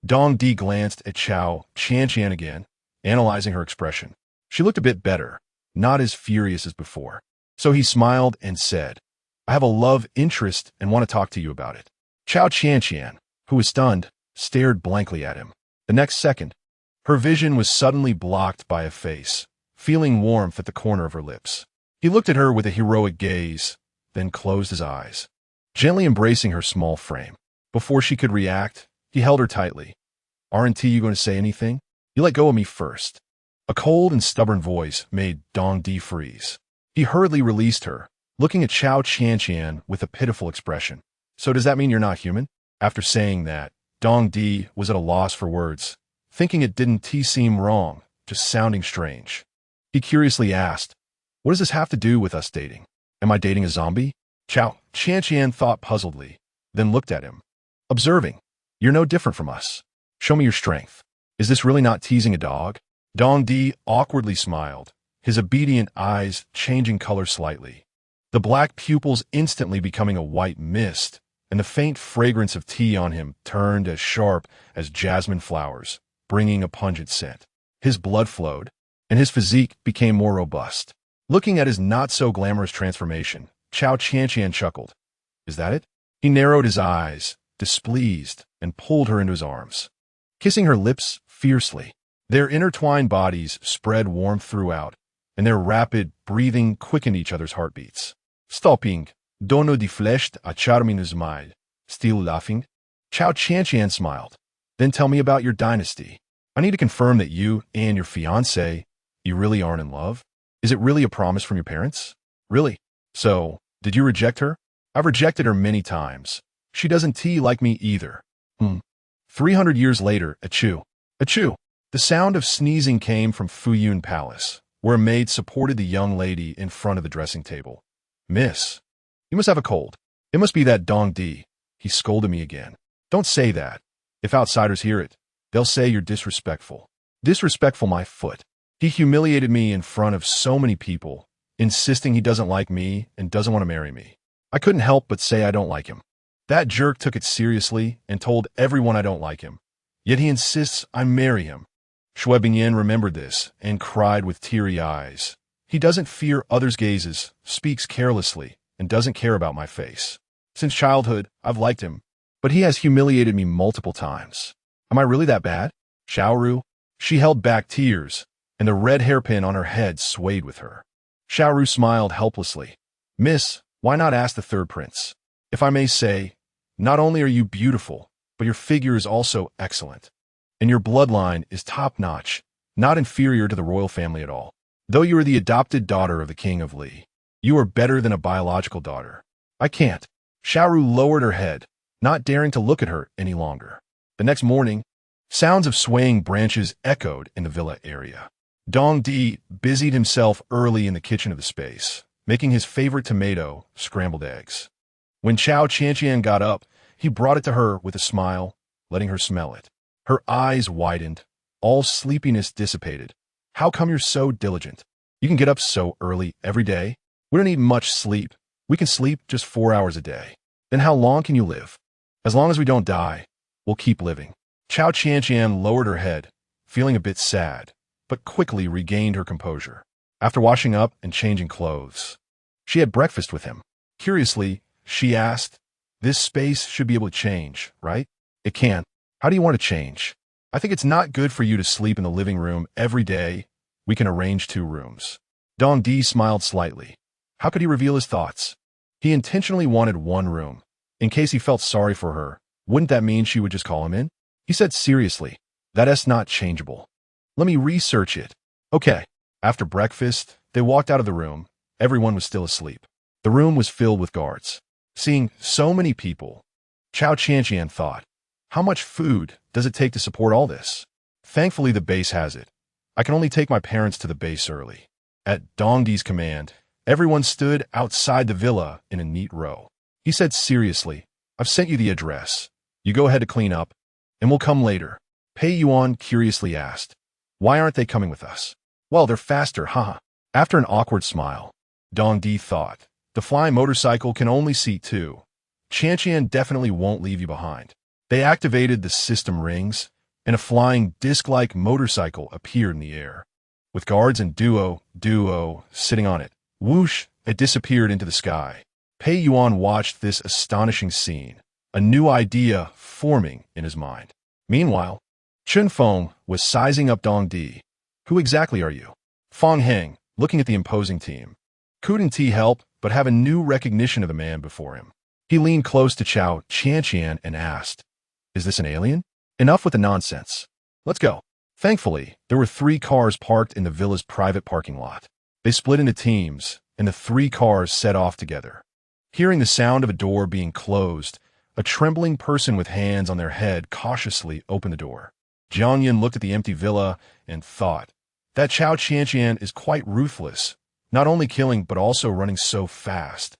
Dong Di glanced at Cao Qianqian again, analyzing her expression. She looked a bit better, not as furious as before. So he smiled and said, "I have a love interest and want to talk to you about it." Cao Qianqian, who was stunned, stared blankly at him. The next second, her vision was suddenly blocked by a face, feeling warmth at the corner of her lips. He looked at her with a heroic gaze, then closed his eyes, gently embracing her small frame. Before she could react, he held her tightly. "Aren't you going to say anything? You let go of me first." A cold and stubborn voice made Dong Di freeze. He hurriedly released her, looking at Cao Qianqian with a pitiful expression. "So does that mean you're not human?" After saying that, Dong Di was at a loss for words, thinking it didn't seem wrong, just sounding strange. He curiously asked, "What does this have to do with us dating? Am I dating a zombie?" Cao Qianqian thought puzzledly, then looked at him, observing, "You're no different from us. Show me your strength. Is this really not teasing a dog?" Dong Di awkwardly smiled, his obedient eyes changing color slightly, the black pupils instantly becoming a white mist, and the faint fragrance of tea on him turned as sharp as jasmine flowers, bringing a pungent scent. His blood flowed, and his physique became more robust. Looking at his not-so-glamorous transformation, Cao Qianqian chuckled. Is that it? He narrowed his eyes, displeased, and pulled her into his arms, kissing her lips fiercely. Their intertwined bodies spread warmth throughout, and their rapid breathing quickened each other's heartbeats. Stopping, dono di fleshed a charming smile. Still laughing? Cao Qianqian smiled. Then tell me about your dynasty. I need to confirm that you and your fiancé, you really aren't in love? Is it really a promise from your parents? Really? So, did you reject her? I've rejected her many times. She doesn't tea like me either. 300 years later, achoo. Achoo. The sound of sneezing came from Fuyun Palace, where a maid supported the young lady in front of the dressing table. Miss, you must have a cold. It must be that Dong Di. He scolded me again. Don't say that. If outsiders hear it, they'll say you're disrespectful. Disrespectful my foot. He humiliated me in front of so many people, insisting he doesn't like me and doesn't want to marry me. I couldn't help but say I don't like him. That jerk took it seriously and told everyone I don't like him. Yet he insists I marry him. Shui Bingyan remembered this and cried with teary eyes. He doesn't fear others' gazes, speaks carelessly, and doesn't care about my face. Since childhood, I've liked him, but he has humiliated me multiple times. Am I really that bad? Xiaoru? She held back tears, and the red hairpin on her head swayed with her. Xiaoru smiled helplessly. Miss, why not ask the third prince? If I may say, not only are you beautiful, but your figure is also excellent. And your bloodline is top-notch, not inferior to the royal family at all. Though you are the adopted daughter of the king of Li, you are better than a biological daughter. I can't. Xiaoru lowered her head, not daring to look at her any longer. The next morning, sounds of swaying branches echoed in the villa area. Dong Di busied himself early in the kitchen of the space, making his favorite tomato, scrambled eggs. When Cao Qianqian got up, he brought it to her with a smile, letting her smell it. Her eyes widened, all sleepiness dissipated. How come you're so diligent? You can get up so early every day? We don't need much sleep. We can sleep just 4 hours a day. Then how long can you live? As long as we don't die, we'll keep living. Cao Qianqian lowered her head, feeling a bit sad, but quickly regained her composure. After washing up and changing clothes, she had breakfast with him. Curiously, she asked, this space should be able to change, right? It can. How do you want to change? I think it's not good for you to sleep in the living room every day. We can arrange 2 rooms. Dong Di smiled slightly. How could he reveal his thoughts? He intentionally wanted 1 room. In case he felt sorry for her, wouldn't that mean she would just call him in? He said seriously, that's not changeable. Let me research it. Okay. After breakfast, they walked out of the room. Everyone was still asleep. The room was filled with guards. Seeing so many people, Cao Qianqian thought, how much food does it take to support all this? Thankfully, the base has it. I can only take my parents to the base early. At Dong Di's command, everyone stood outside the villa in a neat row. He said seriously, I've sent you the address. You go ahead to clean up, and we'll come later. Pei Yuan curiously asked, why aren't they coming with us? Well, they're faster, haha. After an awkward smile, Dong Di thought, the flying motorcycle can only seat 2. Qianqian definitely won't leave you behind. They activated the system rings, and a flying disc-like motorcycle appeared in the air. With guards and duo sitting on it. Whoosh, it disappeared into the sky. Pei Yuan watched this astonishing scene, a new idea forming in his mind. Meanwhile, Chen Feng was sizing up Dong Di. Who exactly are you? Feng Heng, looking at the imposing team. Couldn't he help but have a new recognition of the man before him? He leaned close to Cao Qianqian and asked, is this an alien? Enough with the nonsense. Let's go. Thankfully, there were 3 cars parked in the villa's private parking lot. They split into teams, and the 3 cars set off together. Hearing the sound of a door being closed, a trembling person with hands on their head cautiously opened the door. Jiang Yin looked at the empty villa and thought, that Cao Qianqian is quite ruthless, not only killing but also running so fast.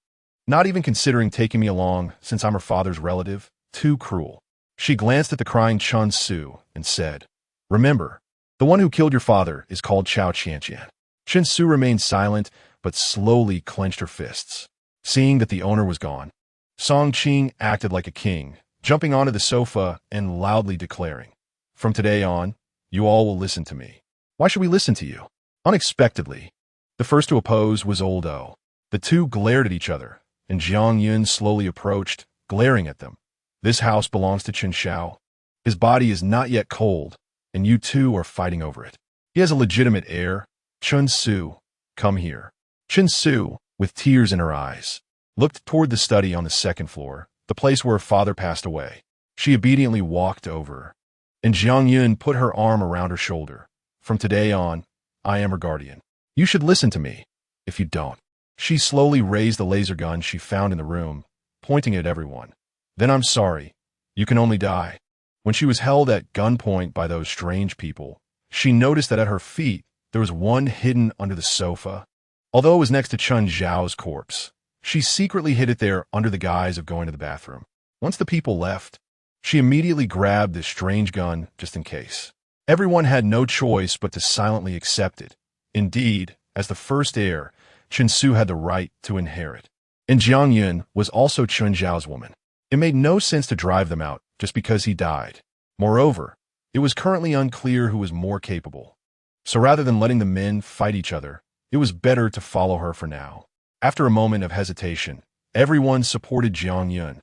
Not even considering taking me along since I'm her father's relative. Too cruel. She glanced at the crying Chun Su and said, remember, the one who killed your father is called Cao Qianqian. Chen Xiao remained silent, but slowly clenched her fists. Seeing that the owner was gone, Song Qing acted like a king, jumping onto the sofa and loudly declaring, "From today on, you all will listen to me." "Why should we listen to you?" Unexpectedly, the first to oppose was Old O. The two glared at each other, and Jiang Yun slowly approached, glaring at them. "This house belongs to Chen Xiao. His body is not yet cold, and you two are fighting over it. He has a legitimate heir. Chen Xiao, come here." Chen Xiao, with tears in her eyes, looked toward the study on the second floor, the place where her father passed away. She obediently walked over, and Jiang Yun put her arm around her shoulder. "From today on, I am her guardian. You should listen to me. If you don't." She slowly raised the laser gun she found in the room, pointing it at everyone. "Then I'm sorry. You can only die." When she was held at gunpoint by those strange people, she noticed that at her feet there was one hidden under the sofa. Although it was next to Chen Xiao's corpse, she secretly hid it there under the guise of going to the bathroom. Once the people left, she immediately grabbed this strange gun just in case. Everyone had no choice but to silently accept it. Indeed, as the first heir, Chen Xiao had the right to inherit. And Jiang Yun was also Chen Xiao's woman. It made no sense to drive them out just because he died. Moreover, it was currently unclear who was more capable. So rather than letting the men fight each other, it was better to follow her for now. After a moment of hesitation, everyone supported Jiang Yun,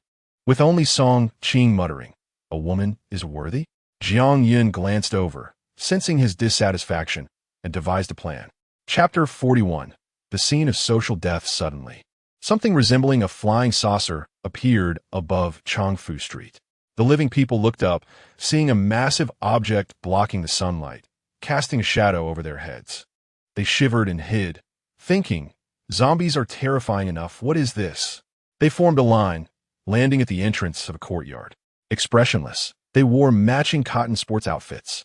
with only Song Qing muttering, "A woman is worthy?" Jiang Yun glanced over, sensing his dissatisfaction, and devised a plan. Chapter 41. The scene of social death suddenly. Something resembling a flying saucer appeared above Chongfu Street. The living people looked up, seeing a massive object blocking the sunlight, casting a shadow over their heads. They shivered and hid, thinking, "Zombies are terrifying enough. What is this?" They formed a line, landing at the entrance of a courtyard. Expressionless, they wore matching cotton sports outfits,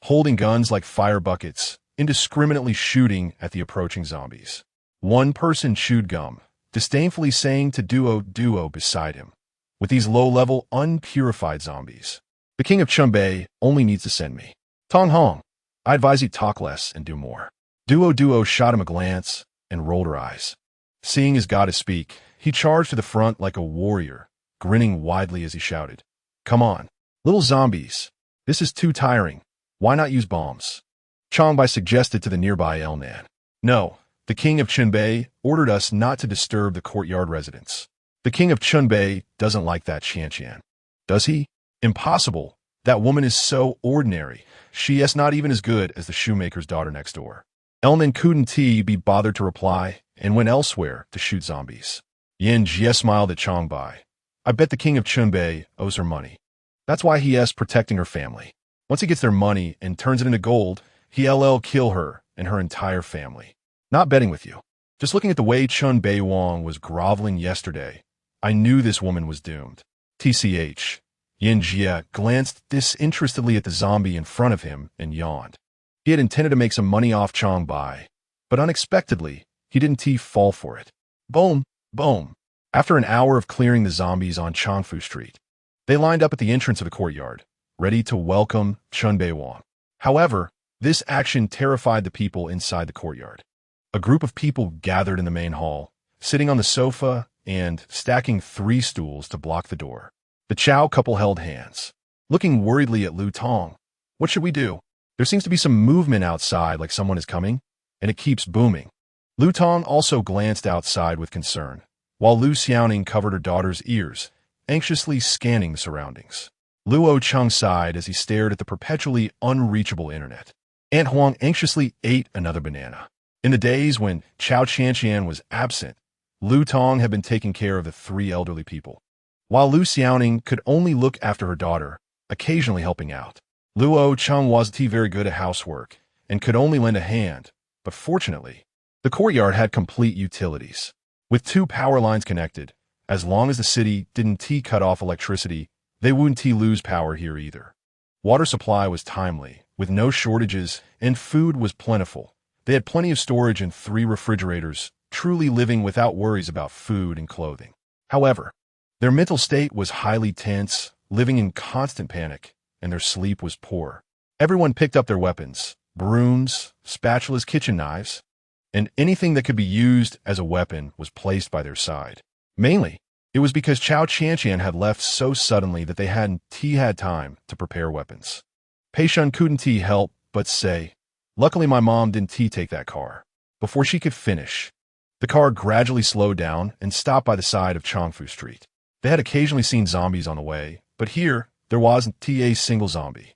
holding guns like fire buckets, indiscriminately shooting at the approaching zombies. One person chewed gum, disdainfully saying to duo beside him, "With these low-level, unpurified zombies, the king of Chunbei only needs to send me. Tong Hong, I advise you talk less and do more." Duo shot him a glance and rolled her eyes. Seeing his goddess speak, he charged to the front like a warrior, grinning widely as he shouted, "Come on, little zombies. This is too tiring. Why not use bombs?" Chongbai suggested to the nearby Elnan. "No, the king of Chunbei ordered us not to disturb the courtyard residents. The king of Chunbei doesn't like that Qianqian. Does he? Impossible. That woman is so ordinary. She is not even as good as the shoemaker's daughter next door." Elnan couldn't be bothered to reply and went elsewhere to shoot zombies. Yin Jie smiled at Chongbai. "I bet the king of Chunbei owes her money. That's why he is protecting her family. Once he gets their money and turns it into gold, he'll kill her and her entire family. Not betting with you. Just looking at the way Chun Bei Wang was groveling yesterday, I knew this woman was doomed." TCH. Yin Jie glanced disinterestedly at the zombie in front of him and yawned. He had intended to make some money off Chongbai, but unexpectedly, he didn't fall for it. Boom, boom. After an hour of clearing the zombies on Chongfu Street, they lined up at the entrance of the courtyard, ready to welcome Chun Bei Wang. However, this action terrified the people inside the courtyard. A group of people gathered in the main hall, sitting on the sofa and stacking 3 stools to block the door. The Chao couple held hands, looking worriedly at Lu Tong. "What should we do? There seems to be some movement outside, like someone is coming, and it keeps booming." Lu Tong also glanced outside with concern, while Lu Xiaoning covered her daughter's ears, anxiously scanning the surroundings. Luo Chung sighed as he stared at the perpetually unreachable internet. Aunt Huang anxiously ate another banana. In the days when Cao Qianqian was absent, Lu Tong had been taking care of the 3 elderly people, while Lu Xiaoning could only look after her daughter, occasionally helping out. Luo Chung wasn't very good at housework and could only lend a hand, but fortunately, the courtyard had complete utilities. With 2 power lines connected, as long as the city didn't cut off electricity, they wouldn't lose power here either. Water supply was timely, with no shortages, and food was plentiful. They had plenty of storage in 3 refrigerators, truly living without worries about food and clothing. However, their mental state was highly tense, living in constant panic, and their sleep was poor. Everyone picked up their weapons, brooms, spatulas, kitchen knives, and anything that could be used as a weapon was placed by their side. Mainly, it was because Cao Qianqian had left so suddenly that they hadn't had time to prepare weapons. Pei Shun couldn't help but say, "Luckily my mom didn't take that car." Before she could finish, the car gradually slowed down and stopped by the side of Chongfu Street. They had occasionally seen zombies on the way, but here, there wasn't a single zombie.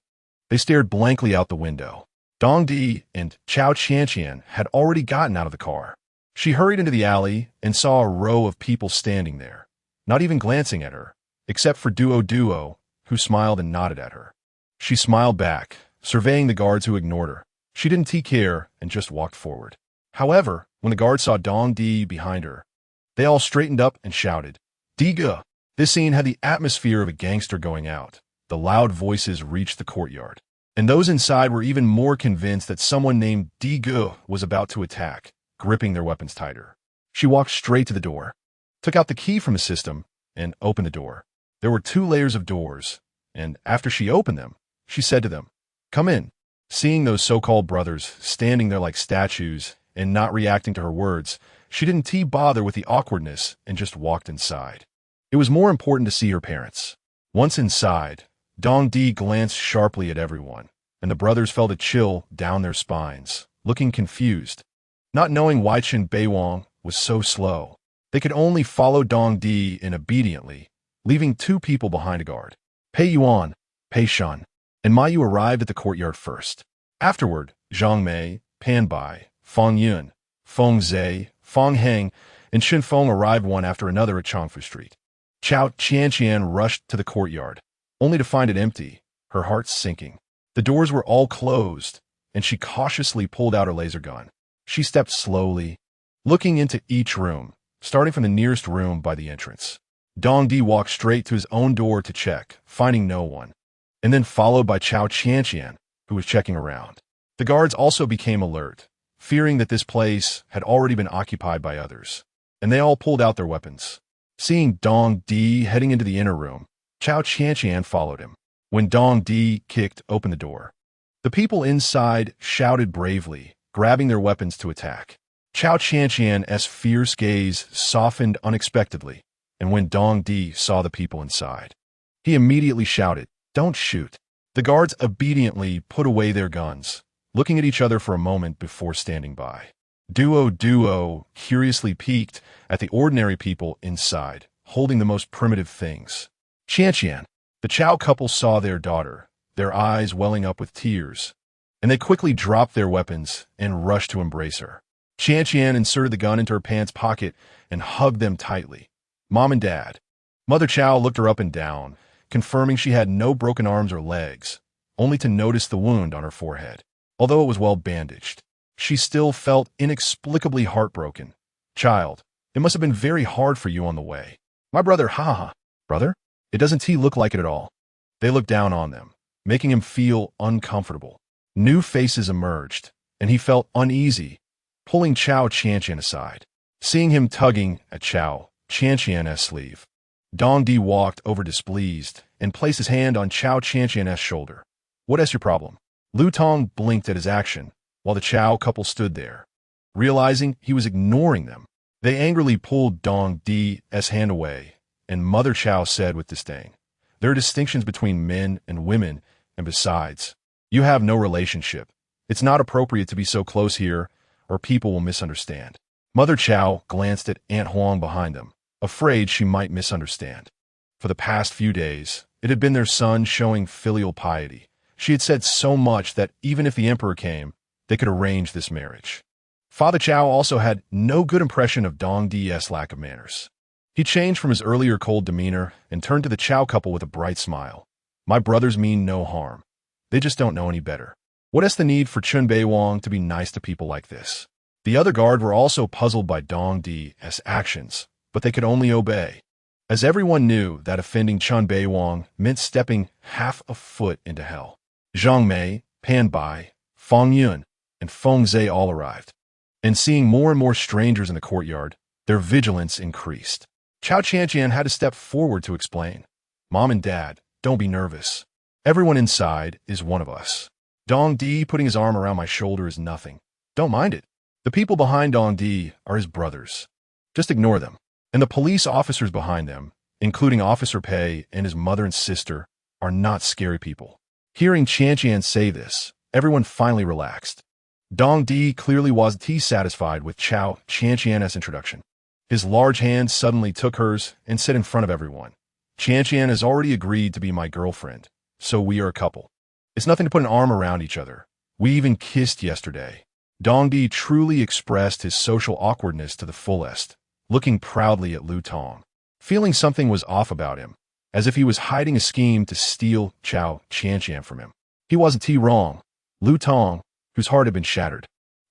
They stared blankly out the window. Dong Di and Cao Qianqian had already gotten out of the car. She hurried into the alley and saw a row of people standing there, not even glancing at her, except for Duo, who smiled and nodded at her. She smiled back, surveying the guards who ignored her. She didn't care and just walked forward. However, when the guards saw Dong Di behind her, they all straightened up and shouted, "Diga!" This scene had the atmosphere of a gangster going out. The loud voices reached the courtyard, and those inside were even more convinced that someone named Diga was about to attack, gripping their weapons tighter. She walked straight to the door, took out the key from the system, and opened the door. There were 2 layers of doors, and after she opened them, she said to them, "Come in." Seeing those so-called brothers standing there like statues and not reacting to her words, she didn't bother with the awkwardness and just walked inside. It was more important to see her parents. Once inside, Dong Di glanced sharply at everyone, and the brothers felt a chill down their spines, looking confused, not knowing why Chen Beiwang was so slow. They could only follow Dong Di in obediently, leaving 2 people behind a guard. Pei Yuan, Pei Shun, and Ma Yu arrived at the courtyard first. Afterward, Zhang Mei, Pan Bai, Feng Yun, Feng Zhe, Feng Heng, and Shin Feng arrived one after another at Chongfu Street. Cao Qianqian rushed to the courtyard, only to find it empty, her heart sinking. The doors were all closed, and she cautiously pulled out her laser gun. She stepped slowly, looking into each room, starting from the nearest room by the entrance. Dong Di walked straight to his own door to check, finding no one, and then followed by Cao Qianqian, who was checking around. The guards also became alert, fearing that this place had already been occupied by others, and they all pulled out their weapons. Seeing Dong Di heading into the inner room, Cao Qianqian followed him. When Dong Di kicked open the door, the people inside shouted bravely, grabbing their weapons to attack. Cao Qianqian's fierce gaze softened unexpectedly, and when Dong Di saw the people inside, he immediately shouted, "Don't shoot." The guards obediently put away their guns, looking at each other for a moment before standing by. Duo curiously peeked at the ordinary people inside, holding the most primitive things. Qianqian, the Cao couple saw their daughter, their eyes welling up with tears, and they quickly dropped their weapons and rushed to embrace her. Qianqian inserted the gun into her pants pocket and hugged them tightly. Mom and Dad. Mother Cao looked her up and down, confirming she had no broken arms or legs, only to notice the wound on her forehead. Although it was well bandaged, she still felt inexplicably heartbroken. "Child, it must have been very hard for you on the way." "My brother, haha." "Brother? It doesn't look like it at all." They looked down on them, making him feel uncomfortable. New faces emerged, and he felt uneasy, pulling Cao Qianqian aside. Seeing him tugging at Cao Qianqian's sleeve, Dong Di walked over displeased and placed his hand on Cao Qianqian's shoulder. "What is your problem?" Lu Tong blinked at his action, while the Cao couple stood there. Realizing he was ignoring them, they angrily pulled Dong Di's hand away, and Mother Cao said with disdain, "There are distinctions between men and women, and besides, you have no relationship. It's not appropriate to be so close here, or people will misunderstand." Mother Cao glanced at Aunt Huang behind them, afraid she might misunderstand. For the past few days, it had been their son showing filial piety. She had said so much that even if the emperor came, they could arrange this marriage. Father Cao also had no good impression of Dong Di's lack of manners. He changed from his earlier cold demeanor and turned to the Cao couple with a bright smile. "My brothers mean no harm. They just don't know any better. What is the need for Chen Beiwang to be nice to people like this?" The other guard were also puzzled by Dong Di's actions, but they could only obey, as everyone knew that offending Chen Beiwang meant stepping half a foot into hell. Zhang Mei, Pan Bai, Feng Yun, and Feng Zhe all arrived, and seeing more and more strangers in the courtyard, their vigilance increased. Cao Qianqian had to step forward to explain. "Mom and Dad, don't be nervous. Everyone inside is one of us. Dong Di putting his arm around my shoulder is nothing. Don't mind it. The people behind Dong Di are his brothers. Just ignore them. And the police officers behind them, including Officer Pei and his mother and sister, are not scary people. Hearing Qianqian say this, everyone finally relaxed. Dong Di clearly wasn't satisfied with Cao Qianqian's introduction. His large hand suddenly took hers and said in front of everyone, "Qianqian has already agreed to be my girlfriend, so we are a couple. It's nothing to put an arm around each other. We even kissed yesterday." Dong Di truly expressed his social awkwardness to the fullest, looking proudly at Lu Tong, feeling something was off about him, as if he was hiding a scheme to steal Cao Qianqian from him. He wasn't wrong. Lu Tong, whose heart had been shattered,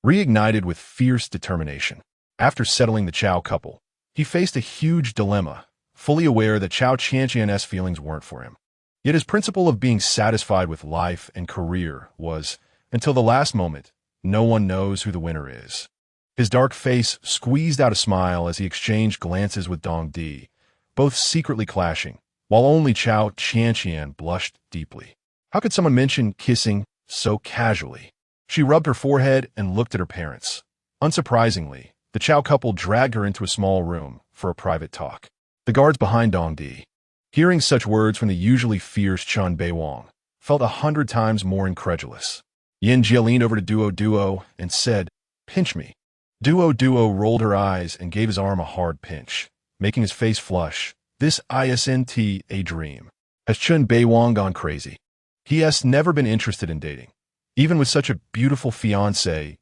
reignited with fierce determination. After settling the Cao couple, he faced a huge dilemma, fully aware that Cao Qianqian's feelings weren't for him. Yet his principle of being satisfied with life and career was, until the last moment, no one knows who the winner is. His dark face squeezed out a smile as he exchanged glances with Dong Di, both secretly clashing, while only Cao Qianqian blushed deeply. How could someone mention kissing so casually? She rubbed her forehead and looked at her parents. Unsurprisingly, the Cao couple dragged her into a small room for a private talk. The guards behind Dong Di, hearing such words from the usually fierce Chen Beiwang, felt 100 times more incredulous. Yin Jie leaned over to Duo and said, "Pinch me." Duo rolled her eyes and gave his arm a hard pinch, making his face flush. This isn't a dream. Has Chen Beiwang gone crazy? He has never been interested in dating. Even with such a beautiful fiancée,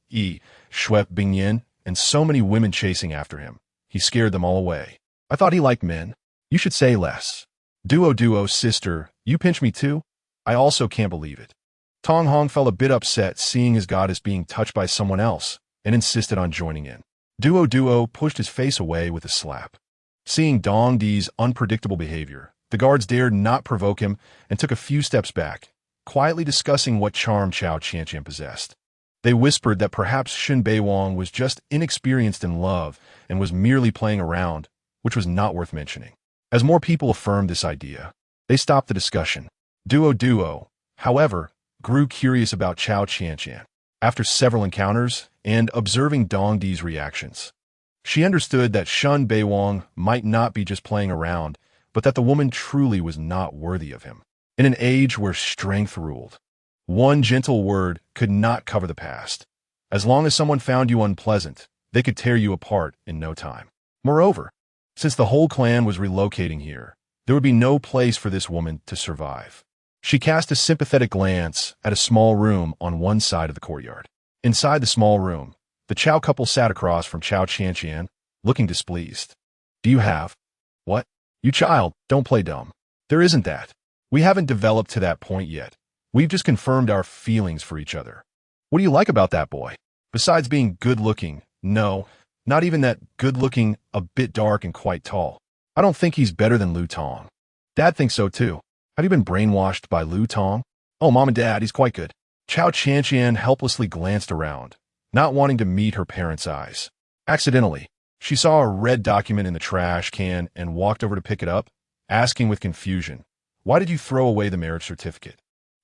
Shuep Bingyan, and so many women chasing after him, he scared them all away. I thought he liked men. You should say less. Duo, sister, you pinch me too? I also can't believe it. Tong Hong felt a bit upset seeing his goddess being touched by someone else and insisted on joining in. Duo pushed his face away with a slap. Seeing Dong Di's unpredictable behavior, the guards dared not provoke him and took a few steps back, quietly discussing what charm Cao Qianqian possessed. They whispered that perhaps Shen Beiwang was just inexperienced in love and was merely playing around, which was not worth mentioning. As more people affirmed this idea, they stopped the discussion. Duo, however, grew curious about Cao Qianqian. After several encounters and observing Dong Di's reactions, she understood that Shen Beiwang might not be just playing around, but that the woman truly was not worthy of him. In an age where strength ruled, one gentle word could not cover the past. As long as someone found you unpleasant, they could tear you apart in no time. Moreover, since the whole clan was relocating here, there would be no place for this woman to survive. She cast a sympathetic glance at a small room on one side of the courtyard. Inside the small room, the Cao couple sat across from Cao Qianqian, looking displeased. Do you have? What? You child, don't play dumb. There isn't that. We haven't developed to that point yet. We've just confirmed our feelings for each other. What do you like about that boy? Besides being good-looking, no, not even that good-looking, a bit dark and quite tall. I don't think he's better than Lu Tong. Dad thinks so too. Have you been brainwashed by Lu Tong? Oh, Mom and Dad, he's quite good. Cao Qianqian helplessly glanced around, not wanting to meet her parents' eyes. Accidentally, she saw a red document in the trash can and walked over to pick it up, asking with confusion, "Why did you throw away the marriage certificate?"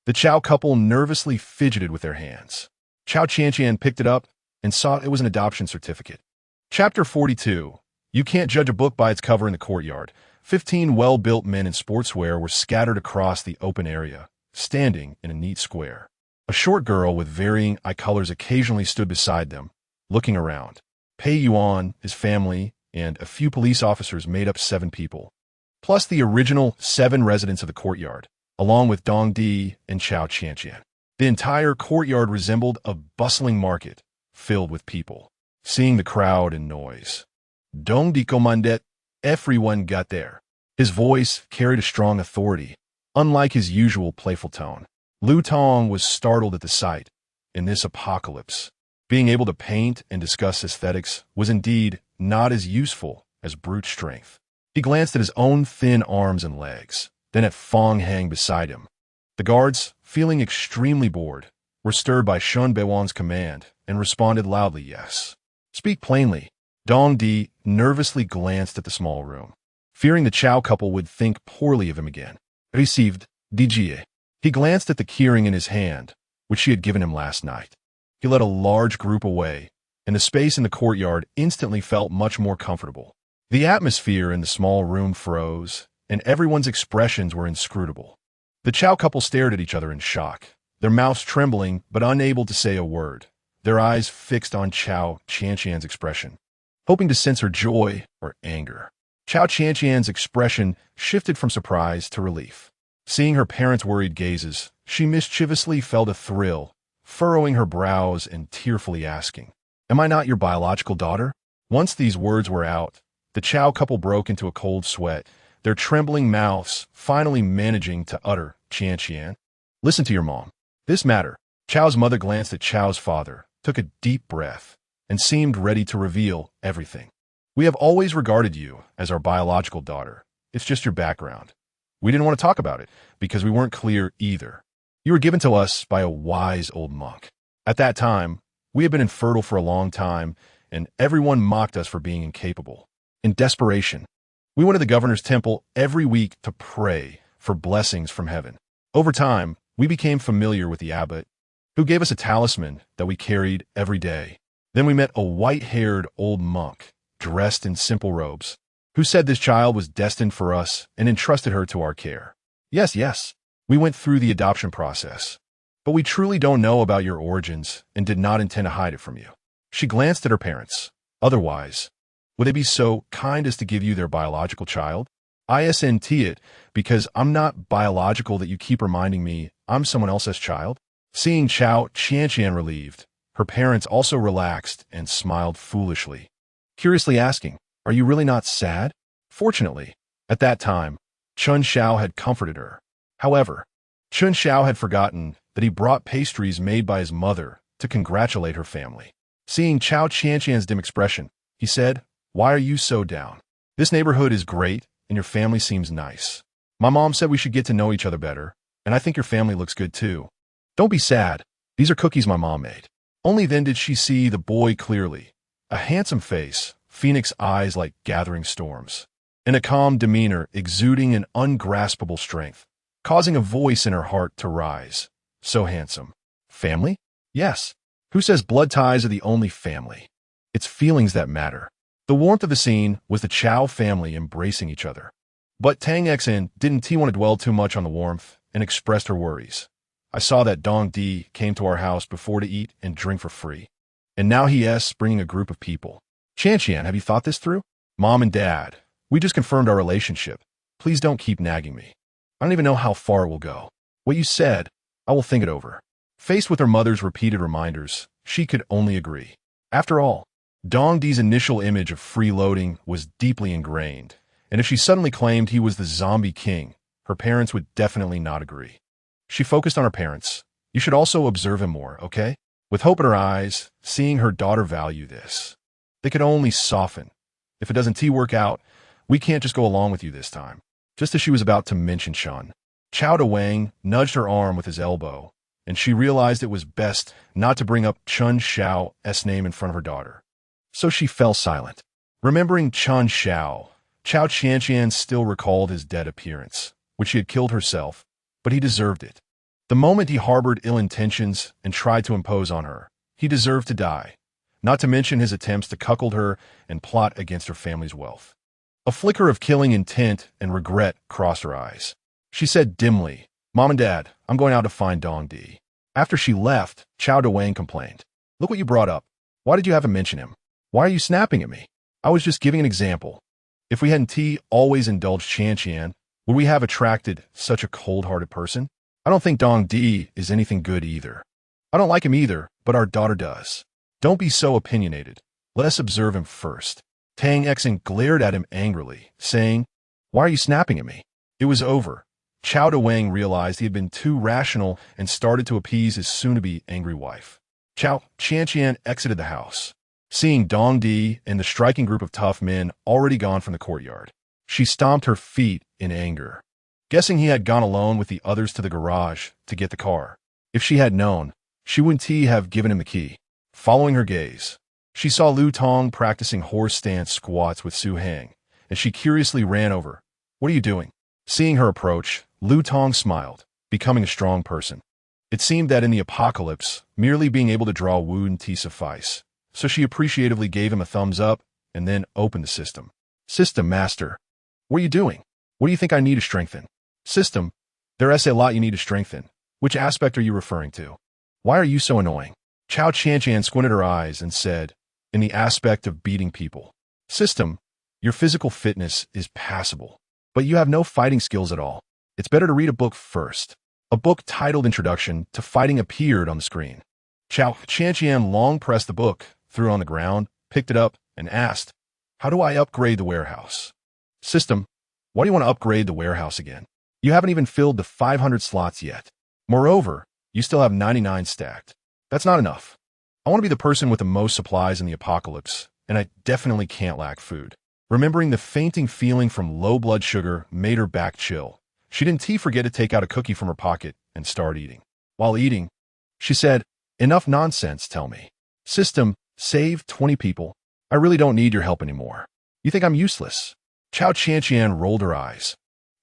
The Cao couple nervously fidgeted with their hands. Cao Qianqian picked it up and saw it was an adoption certificate. Chapter 42. You can't judge a book by its cover in the courtyard. 15 well-built men in sportswear were scattered across the open area, standing in a neat square. A short girl with varying eye colors occasionally stood beside them, looking around. Pei Yuan, his family, and a few police officers made up 7 people, plus the original 7 residents of the courtyard, along with Dong Di and Cao Qianqian. The entire courtyard resembled a bustling market, filled with people. Seeing the crowd and noise, Dong Di commanded, everyone got there. His voice carried a strong authority, unlike his usual playful tone. Lu Tong was startled at the sight. In this apocalypse, being able to paint and discuss aesthetics was indeed not as useful as brute strength. He glanced at his own thin arms and legs, then at Fong Hang beside him. The guards, feeling extremely bored, were stirred by Shen Beiwang's command and responded loudly yes. Speak plainly. Dong Di nervously glanced at the small room, fearing the Cao couple would think poorly of him again. Received, DGA. He glanced at the keyring in his hand, which she had given him last night. He led a large group away, and the space in the courtyard instantly felt much more comfortable. The atmosphere in the small room froze, and everyone's expressions were inscrutable. The Cao couple stared at each other in shock, their mouths trembling but unable to say a word, their eyes fixed on Cao Qianqian's expression, hoping to sense her joy or anger. Cao Qianqian's expression shifted from surprise to relief. Seeing her parents' worried gazes, she mischievously felt a thrill, furrowing her brows and tearfully asking, "Am I not your biological daughter?" Once these words were out, the Cao couple broke into a cold sweat, their trembling mouths finally managing to utter, "Qianqian, listen to your mom. This matter." Chao's mother glanced at Chao's father, took a deep breath, and seemed ready to reveal everything. "We have always regarded you as our biological daughter. It's just your background. We didn't want to talk about it because we weren't clear either. You were given to us by a wise old monk. At that time, we had been infertile for a long time, and everyone mocked us for being incapable. In desperation, we went to the governor's temple every week to pray for blessings from heaven. Over time, we became familiar with the abbot, who gave us a talisman that we carried every day. Then we met a white-haired old monk, dressed in simple robes, who said this child was destined for us and entrusted her to our care. Yes, we went through the adoption process, but we truly don't know about your origins and did not intend to hide it from you." She glanced at her parents. "Otherwise, would they be so kind as to give you their biological child? I isn't it because I'm not biological that you keep reminding me I'm someone else's child?" Seeing Cao Qianqian relieved, her parents also relaxed and smiled foolishly, curiously asking, "Are you really not sad?" Fortunately, at that time, Chen Xiao had comforted her. However, Chen Xiao had forgotten that he brought pastries made by his mother to congratulate her family. Seeing Cao Qianqian's dim expression, he said, "Why are you so down? This neighborhood is great, and your family seems nice. My mom said we should get to know each other better, and I think your family looks good too. Don't be sad. These are cookies my mom made." Only then did she see the boy clearly. A handsome face, phoenix eyes like gathering storms, and a calm demeanor exuding an ungraspable strength, causing a voice in her heart to rise. So handsome. Family? Yes. Who says blood ties are the only family? It's feelings that matter. The warmth of the scene was the Cao family embracing each other. But Tang Xen didn't want to dwell too much on the warmth and expressed her worries. "I saw that Dong Di came to our house before to eat and drink for free. And now he's bringing a group of people. Qianqian, have you thought this through? Mom and Dad, we just confirmed our relationship. Please don't keep nagging me. I don't even know how far it will go. What you said, I will think it over." Faced with her mother's repeated reminders, she could only agree. After all, Dong Di's initial image of freeloading was deeply ingrained, and if she suddenly claimed he was the zombie king, her parents would definitely not agree. She focused on her parents. "You should also observe him more, okay?" With hope in her eyes, seeing her daughter value this, they could only soften. "If it doesn't work out, we can't just go along with you this time." Just as she was about to mention Shan, Cao Wang nudged her arm with his elbow, and she realized it was best not to bring up Chen Xiao.'s name in front of her daughter. So she fell silent. Remembering Chen Xiao, Cao Qianqian still recalled his dead appearance, which she had killed herself, but he deserved it. The moment he harbored ill intentions and tried to impose on her, he deserved to die, not to mention his attempts to cuckold her and plot against her family's wealth. A flicker of killing intent and regret crossed her eyes. She said dimly, "Mom and Dad, I'm going out to find Dong Di." After she left, Cao Wang complained, "Look what you brought up. Why did you have to mention him? Why are you snapping at me? I was just giving an example. If we hadn't always indulged Qianqian, would we have attracted such a cold-hearted person? I don't think Dong Di is anything good either. I don't like him either, but our daughter does. Don't be so opinionated. Let us observe him first." Tang Xen glared at him angrily, saying, "Why are you snapping at me?" It was over. Cao Wang realized he had been too rational and started to appease his soon-to-be angry wife. Cao Qianqian exited the house, seeing Dong Di and the striking group of tough men already gone from the courtyard. She stomped her feet in anger, guessing he had gone alone with the others to the garage to get the car. If she had known, she wouldn't have given him the key. Following her gaze, she saw Lu Tong practicing horse stance squats with Su Hang, and she curiously ran over. "What are you doing?" Seeing her approach, Lu Tong smiled, becoming a strong person. It seemed that in the apocalypse, merely being able to draw wouldn't suffice. so she appreciatively gave him a thumbs up and then opened the system. System Master, what are you doing? What do you think I need to strengthen? System, there's a lot you need to strengthen. Which aspect are you referring to? Why are you so annoying? Cao Qianqian squinted her eyes and said, in the aspect of beating people. System, your physical fitness is passable, but you have no fighting skills at all. It's better to read a book first. A book titled Introduction to Fighting appeared on the screen. Cao Qianqian long pressed the book, threw it on the ground, picked it up, and asked, how do I upgrade the warehouse? System, why do you want to upgrade the warehouse again? You haven't even filled the 500 slots yet. Moreover, you still have 99 stacked. That's not enough. I want to be the person with the most supplies in the apocalypse, and I definitely can't lack food. Remembering the fainting feeling from low blood sugar made her back chill. She didn't forget to take out a cookie from her pocket and start eating. While eating, she said, enough nonsense, tell me. System, save 20 people. I really don't need your help anymore. You think I'm useless? Cao Qianqian rolled her eyes.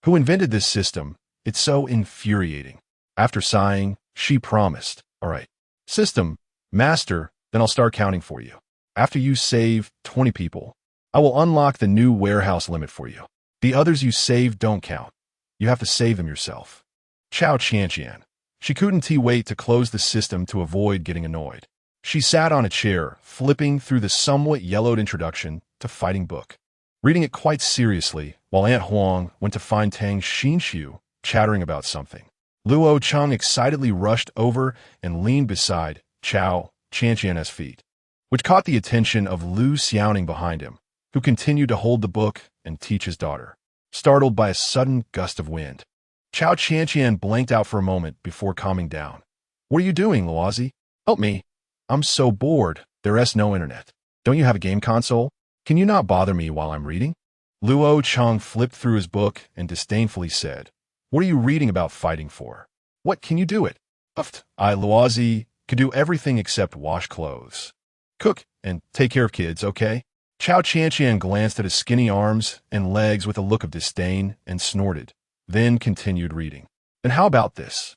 Who invented this system? It's so infuriating. After sighing, she promised, all right, System Master, then I'll start counting for you. After you save 20 people, I will unlock the new warehouse limit for you. The others you save don't count. You have to save them yourself. Cao Qianqian. She couldn't wait to close the system to avoid getting annoyed. She sat on a chair, flipping through the somewhat yellowed introduction to Fighting book, reading it quite seriously, while Aunt Huang went to find Tang Xinxiu, chattering about something. Luo Cheng excitedly rushed over and leaned beside Cao Qianqian's feet, which caught the attention of Lu Xiaoning behind him, who continued to hold the book and teach his daughter. Startled by a sudden gust of wind, Cao Qianqian blanked out for a moment before calming down. What are you doing, Luozi? Help me. I'm so bored. There's no internet. Don't you have a game console? Can you not bother me while I'm reading? Luo Cheng flipped through his book and disdainfully said, what are you reading about fighting for? What can you do it? I, Luozi, could do everything except wash clothes, cook, and take care of kids, okay? Cao Qianqian glanced at his skinny arms and legs with a look of disdain and snorted, then continued reading. And how about this?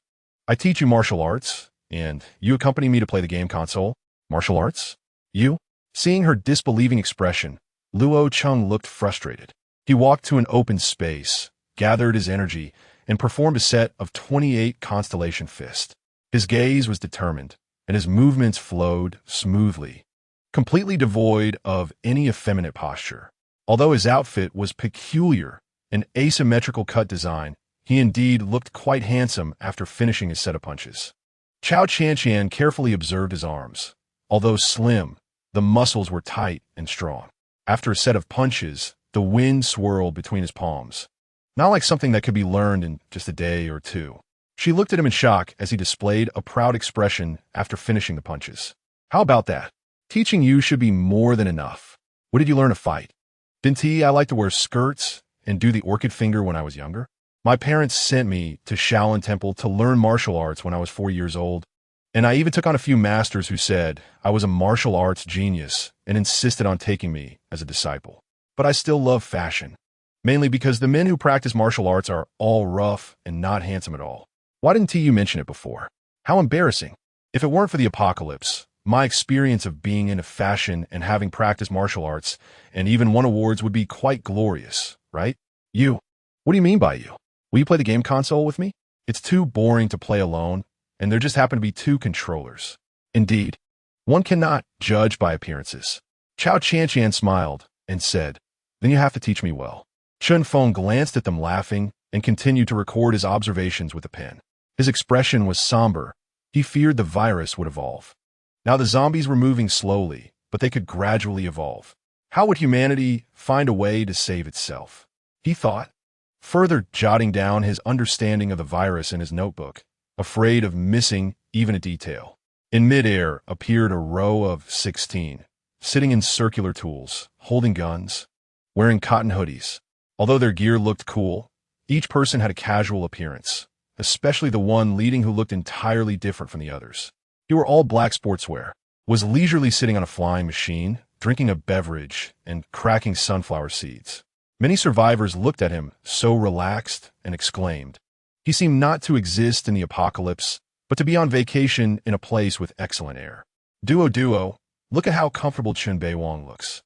I teach you martial arts, and you accompany me to play the game console. Martial arts? You? Seeing her disbelieving expression, Luo Cheng looked frustrated. He walked to an open space, gathered his energy, and performed a set of 28 constellation fists. His gaze was determined, and his movements flowed smoothly, completely devoid of any effeminate posture. Although his outfit was peculiar, an asymmetrical cut design, he indeed looked quite handsome after finishing his set of punches. Cao Qianqian carefully observed his arms. Although slim, the muscles were tight and strong. After a set of punches, the wind swirled between his palms, not like something that could be learned in just a day or two. She looked at him in shock as he displayed a proud expression after finishing the punches. How about that? Teaching you should be more than enough. What did you learn to fight? Didn't I like to wear skirts and do the orchid finger when I was younger? My parents sent me to Shaolin Temple to learn martial arts when I was 4 years old, and I even took on a few masters who said I was a martial arts genius and insisted on taking me as a disciple. But I still love fashion, mainly because the men who practice martial arts are all rough and not handsome at all. Why didn't you mention it before? How embarrassing. If it weren't for the apocalypse, my experience of being into fashion and having practiced martial arts and even won awards would be quite glorious, right? You. What do you mean by you? Will you play the game console with me? It's too boring to play alone, and there just happen to be 2 controllers. Indeed, one cannot judge by appearances. Cao Qianqian smiled and said, then you have to teach me well. Chen Feng glanced at them laughing and continued to record his observations with a pen. His expression was somber. He feared the virus would evolve. Now the zombies were moving slowly, but they could gradually evolve. How would humanity find a way to save itself? He thought, further jotting down his understanding of the virus in his notebook, afraid of missing even a detail. In midair appeared a row of 16, sitting in circular tools, holding guns, wearing cotton hoodies. Although their gear looked cool, each person had a casual appearance, especially the one leading who looked entirely different from the others. He wore all black sportswear, was leisurely sitting on a flying machine, drinking a beverage, and cracking sunflower seeds. Many survivors looked at him, so relaxed, and exclaimed. He seemed not to exist in the apocalypse, but to be on vacation in a place with excellent air. Duo, Look at how comfortable Chen Beiwang looks.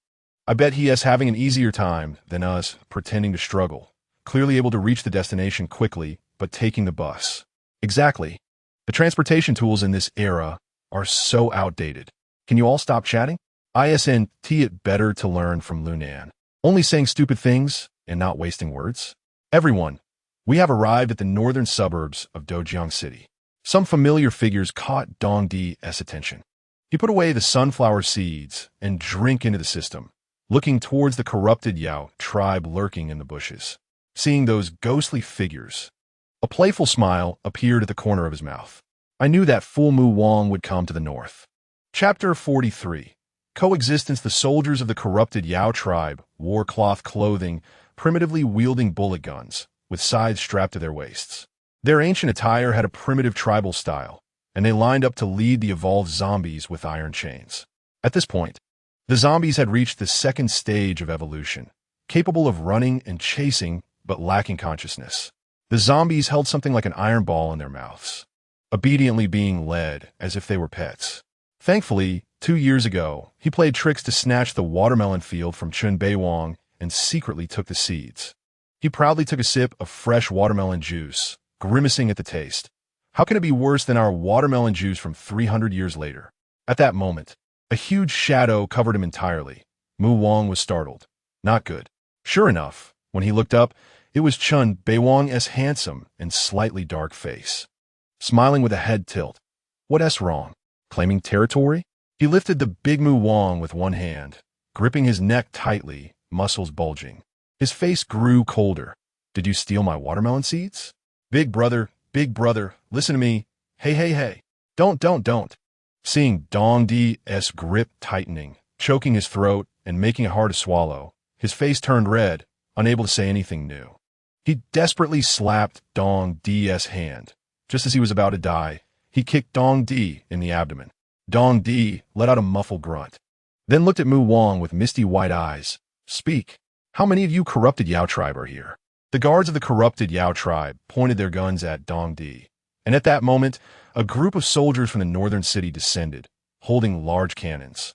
I bet he is having an easier time than us, pretending to struggle, clearly able to reach the destination quickly, but taking the bus. Exactly. The transportation tools in this era are so outdated. Can you all stop chatting? ISNT it better to learn from Lunan. Only saying stupid things and not wasting words. Everyone, we have arrived at the northern suburbs of Dojiang City. Some familiar figures caught Dongdi's attention. He put away the sunflower seeds and drank into the system, looking towards the corrupted Yao tribe lurking in the bushes. Seeing those ghostly figures, a playful smile appeared at the corner of his mouth. I knew that Fu Mu Wang would come to the north. Chapter 43. Coexistence. The soldiers of the corrupted Yao tribe wore cloth clothing, primitively wielding bullet guns, with sides strapped to their waists. Their ancient attire had a primitive tribal style, and they lined up to lead the evolved zombies with iron chains. At this point, the zombies had reached the second stage of evolution, capable of running and chasing, but lacking consciousness. The zombies held something like an iron ball in their mouths, obediently being led as if they were pets. Thankfully, 2 years ago, he played tricks to snatch the watermelon field from Chen Beiwang and secretly took the seeds. He proudly took a sip of fresh watermelon juice, grimacing at the taste. How can it be worse than our watermelon juice from 300 years later? At that moment, a huge shadow covered him entirely. Mu Wang was startled. Not good. Sure enough, when he looked up, it was Chen Beiwang's handsome and slightly dark face, smiling with a head tilt. What's wrong? Claiming territory? He lifted the big Mu Wang with one hand, gripping his neck tightly, muscles bulging. His face grew colder. Did you steal my watermelon seeds? Big brother, listen to me. Hey. Don't. Seeing Dongdi's grip tightening, choking his throat and making it hard to swallow, his face turned red, unable to say anything new. He desperately slapped Dongdi's hand. Just as he was about to die, he kicked Dongdi in the abdomen. Dongdi let out a muffled grunt, then looked at Mu Wang with misty white eyes. Speak. How many of you corrupted Yao tribe are here? The guards of the corrupted Yao tribe pointed their guns at Dongdi, and at that moment, a group of soldiers from the northern city descended, holding large cannons,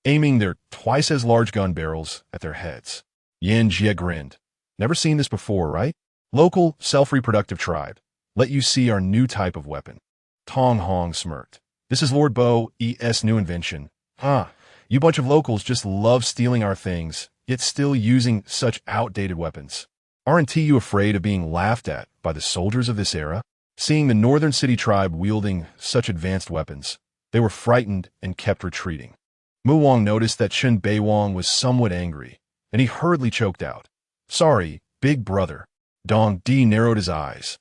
aiming their twice-as-large gun barrels at their heads. Yan Jie grinned. Never seen this before, right? Local, self-reproductive tribe. Let you see our new type of weapon. Tong Hong smirked. This is Lord Bo's new invention. You bunch of locals just love stealing our things, yet still using such outdated weapons. Aren't you afraid of being laughed at by the soldiers of this era? Seeing the northern city tribe wielding such advanced weapons, they were frightened and kept retreating. Mu Wang noticed that Chen Beiwang was somewhat angry, and he hurriedly choked out. Sorry, big brother. Dongdi narrowed his eyes,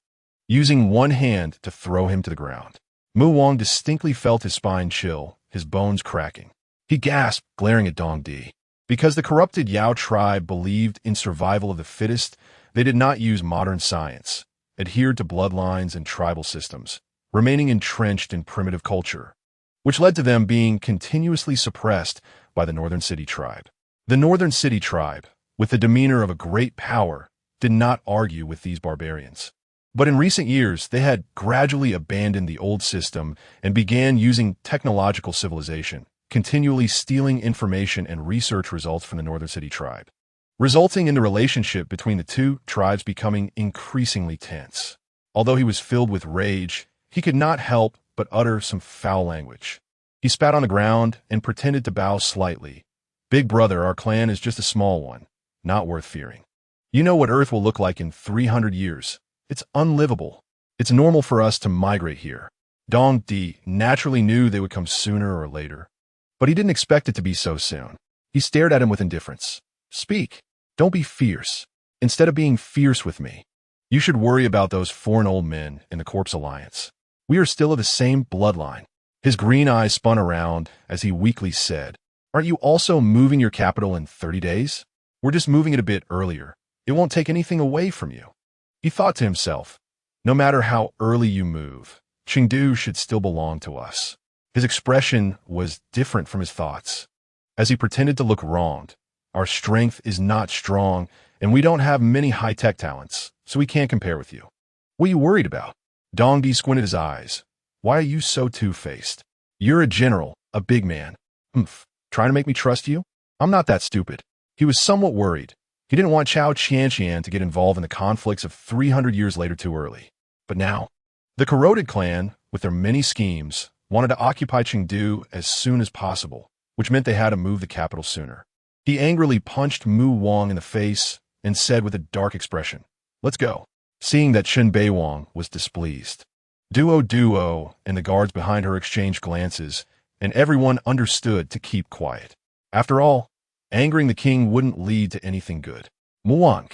using one hand to throw him to the ground. Mu Wang distinctly felt his spine chill, his bones cracking. He gasped, glaring at Dongdi. Because the corrupted Yao tribe believed in survival of the fittest, they did not use modern science, adhered to bloodlines and tribal systems, remaining entrenched in primitive culture, which led to them being continuously suppressed by the northern city tribe. The northern city tribe, with the demeanor of a great power, did not argue with these barbarians. But in recent years, they had gradually abandoned the old system and began using technological civilization, continually stealing information and research results from the northern city tribe, resulting in the relationship between the two tribes becoming increasingly tense. Although he was filled with rage, he could not help but utter some foul language. He spat on the ground and pretended to bow slightly. Big brother, our clan is just a small one, not worth fearing. You know what Earth will look like in 300 years. It's unlivable. It's normal for us to migrate here. Dongdi naturally knew they would come sooner or later, but he didn't expect it to be so soon. He stared at him with indifference. Speak. Don't be fierce. Instead of being fierce with me, you should worry about those foreign old men in the Corpse Alliance. We are still of the same bloodline. His green eyes spun around as he weakly said, Aren't you also moving your capital in 30 days? We're just moving it a bit earlier. It won't take anything away from you. He thought to himself, no matter how early you move, Chengdu should still belong to us. His expression was different from his thoughts, as he pretended to look wronged. Our strength is not strong, and we don't have many high-tech talents, so we can't compare with you. What are you worried about? Dongdi squinted his eyes. Why are you so two-faced? You're a general, a big man. Trying to make me trust you? I'm not that stupid. He was somewhat worried. He didn't want Cao Qianqian to get involved in the conflicts of 300 years later too early. But now, the corroded clan, with their many schemes, wanted to occupy Chengdu as soon as possible, which meant they had to move the capital sooner. He angrily punched Mu Wang in the face and said with a dark expression, "Let's go," seeing that Chen Beiwang was displeased. Duo and the guards behind her exchanged glances, and everyone understood to keep quiet. After all, angering the king wouldn't lead to anything good. Muang,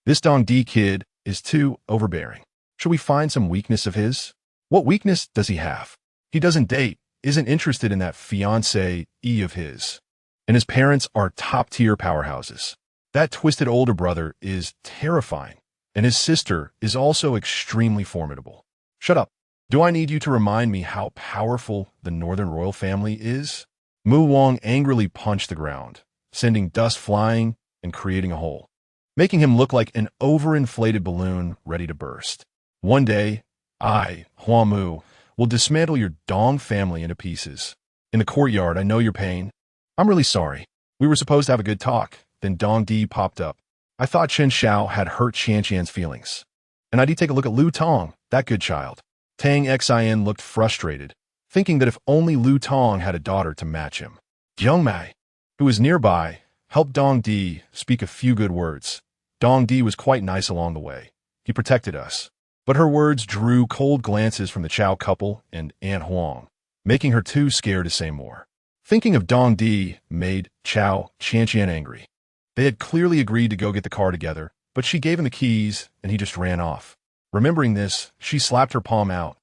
this Dongdi kid is too overbearing. Should we find some weakness of his? What weakness does he have? He doesn't date, isn't interested in that fiancée of his. And his parents are top-tier powerhouses. That twisted older brother is terrifying, and his sister is also extremely formidable. Shut up. Do I need you to remind me how powerful the Northern royal family is? Mu Wang angrily punched the ground, sending dust flying and creating a hole, making him look like an overinflated balloon ready to burst. One day, I, Hua Mu, will dismantle your Dong family into pieces. In the courtyard, I know your pain. I'm really sorry. We were supposed to have a good talk. Then Dong Di popped up. I thought Chen Xiao had hurt Qianqian's feelings. And I did take a look at Lu Tong, that good child. Tang Xian looked frustrated, thinking that if only Lu Tong had a daughter to match him. Jiang Mai, who was nearby, helped Dong Di speak a few good words. Dong Di was quite nice along the way. He protected us. But her words drew cold glances from the Chao couple and Aunt Huang, making her too scared to say more. Thinking of Dong Di made Cao Qianqian angry. They had clearly agreed to go get the car together, but she gave him the keys and he just ran off. Remembering this, she slapped her palm out,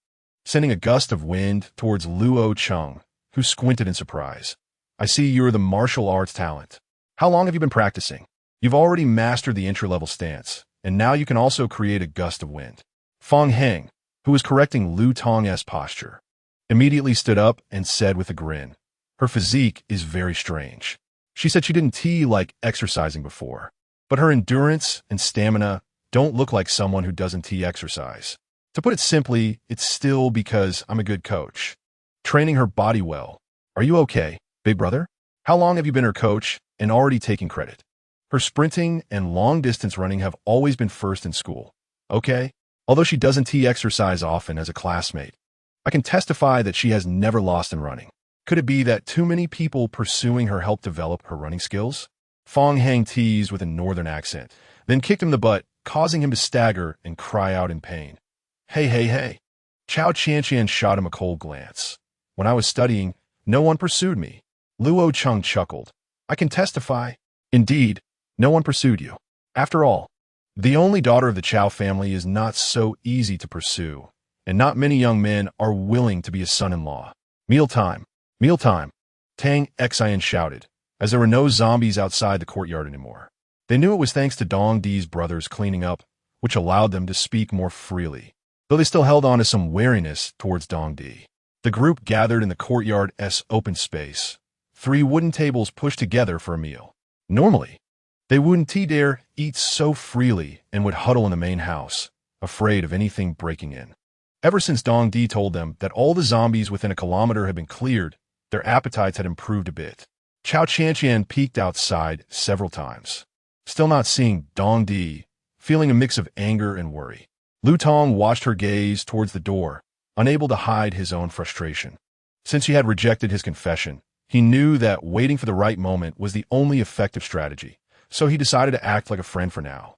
sending a gust of wind towards Luo Cheng, who squinted in surprise. I see you're the martial arts talent. How long have you been practicing? You've already mastered the entry-level stance, and now you can also create a gust of wind. Fang Heng, who was correcting Lu Tong's posture, immediately stood up and said with a grin, "Her physique is very strange." She said she didn't tea like exercising before, but her endurance and stamina don't look like someone who doesn't tea exercise. To put it simply, it's still because I'm a good coach. Training her body well. Are you okay, big brother? How long have you been her coach and already taking credit? Her sprinting and long-distance running have always been first in school. Okay? Although she doesn't tea exercise often as a classmate, I can testify that she has never lost in running. Could it be that too many people pursuing her helped develop her running skills? Fang Heng teased with a northern accent, then kicked him in the butt, causing him to stagger and cry out in pain. Hey. Cao Qianqian shot him a cold glance. When I was studying, no one pursued me. Luo Cheng chuckled. I can testify. Indeed, no one pursued you. After all, the only daughter of the Cao family is not so easy to pursue, and not many young men are willing to be a son-in-law. Mealtime. Tang Xian shouted, as there were no zombies outside the courtyard anymore. They knew it was thanks to Dong Di's brothers cleaning up, which allowed them to speak more freely, though they still held on to some wariness towards Dong Di. The group gathered in the courtyard's open space, 3 wooden tables pushed together for a meal. Normally, they wouldn't dare eat so freely and would huddle in the main house, afraid of anything breaking in. Ever since Dong Di told them that all the zombies within a kilometer had been cleared, their appetites had improved a bit. Cao Qianqian peeked outside several times, still not seeing Dong Di, feeling a mix of anger and worry. Lu Tong watched her gaze towards the door, unable to hide his own frustration. Since she had rejected his confession, he knew that waiting for the right moment was the only effective strategy, so he decided to act like a friend for now.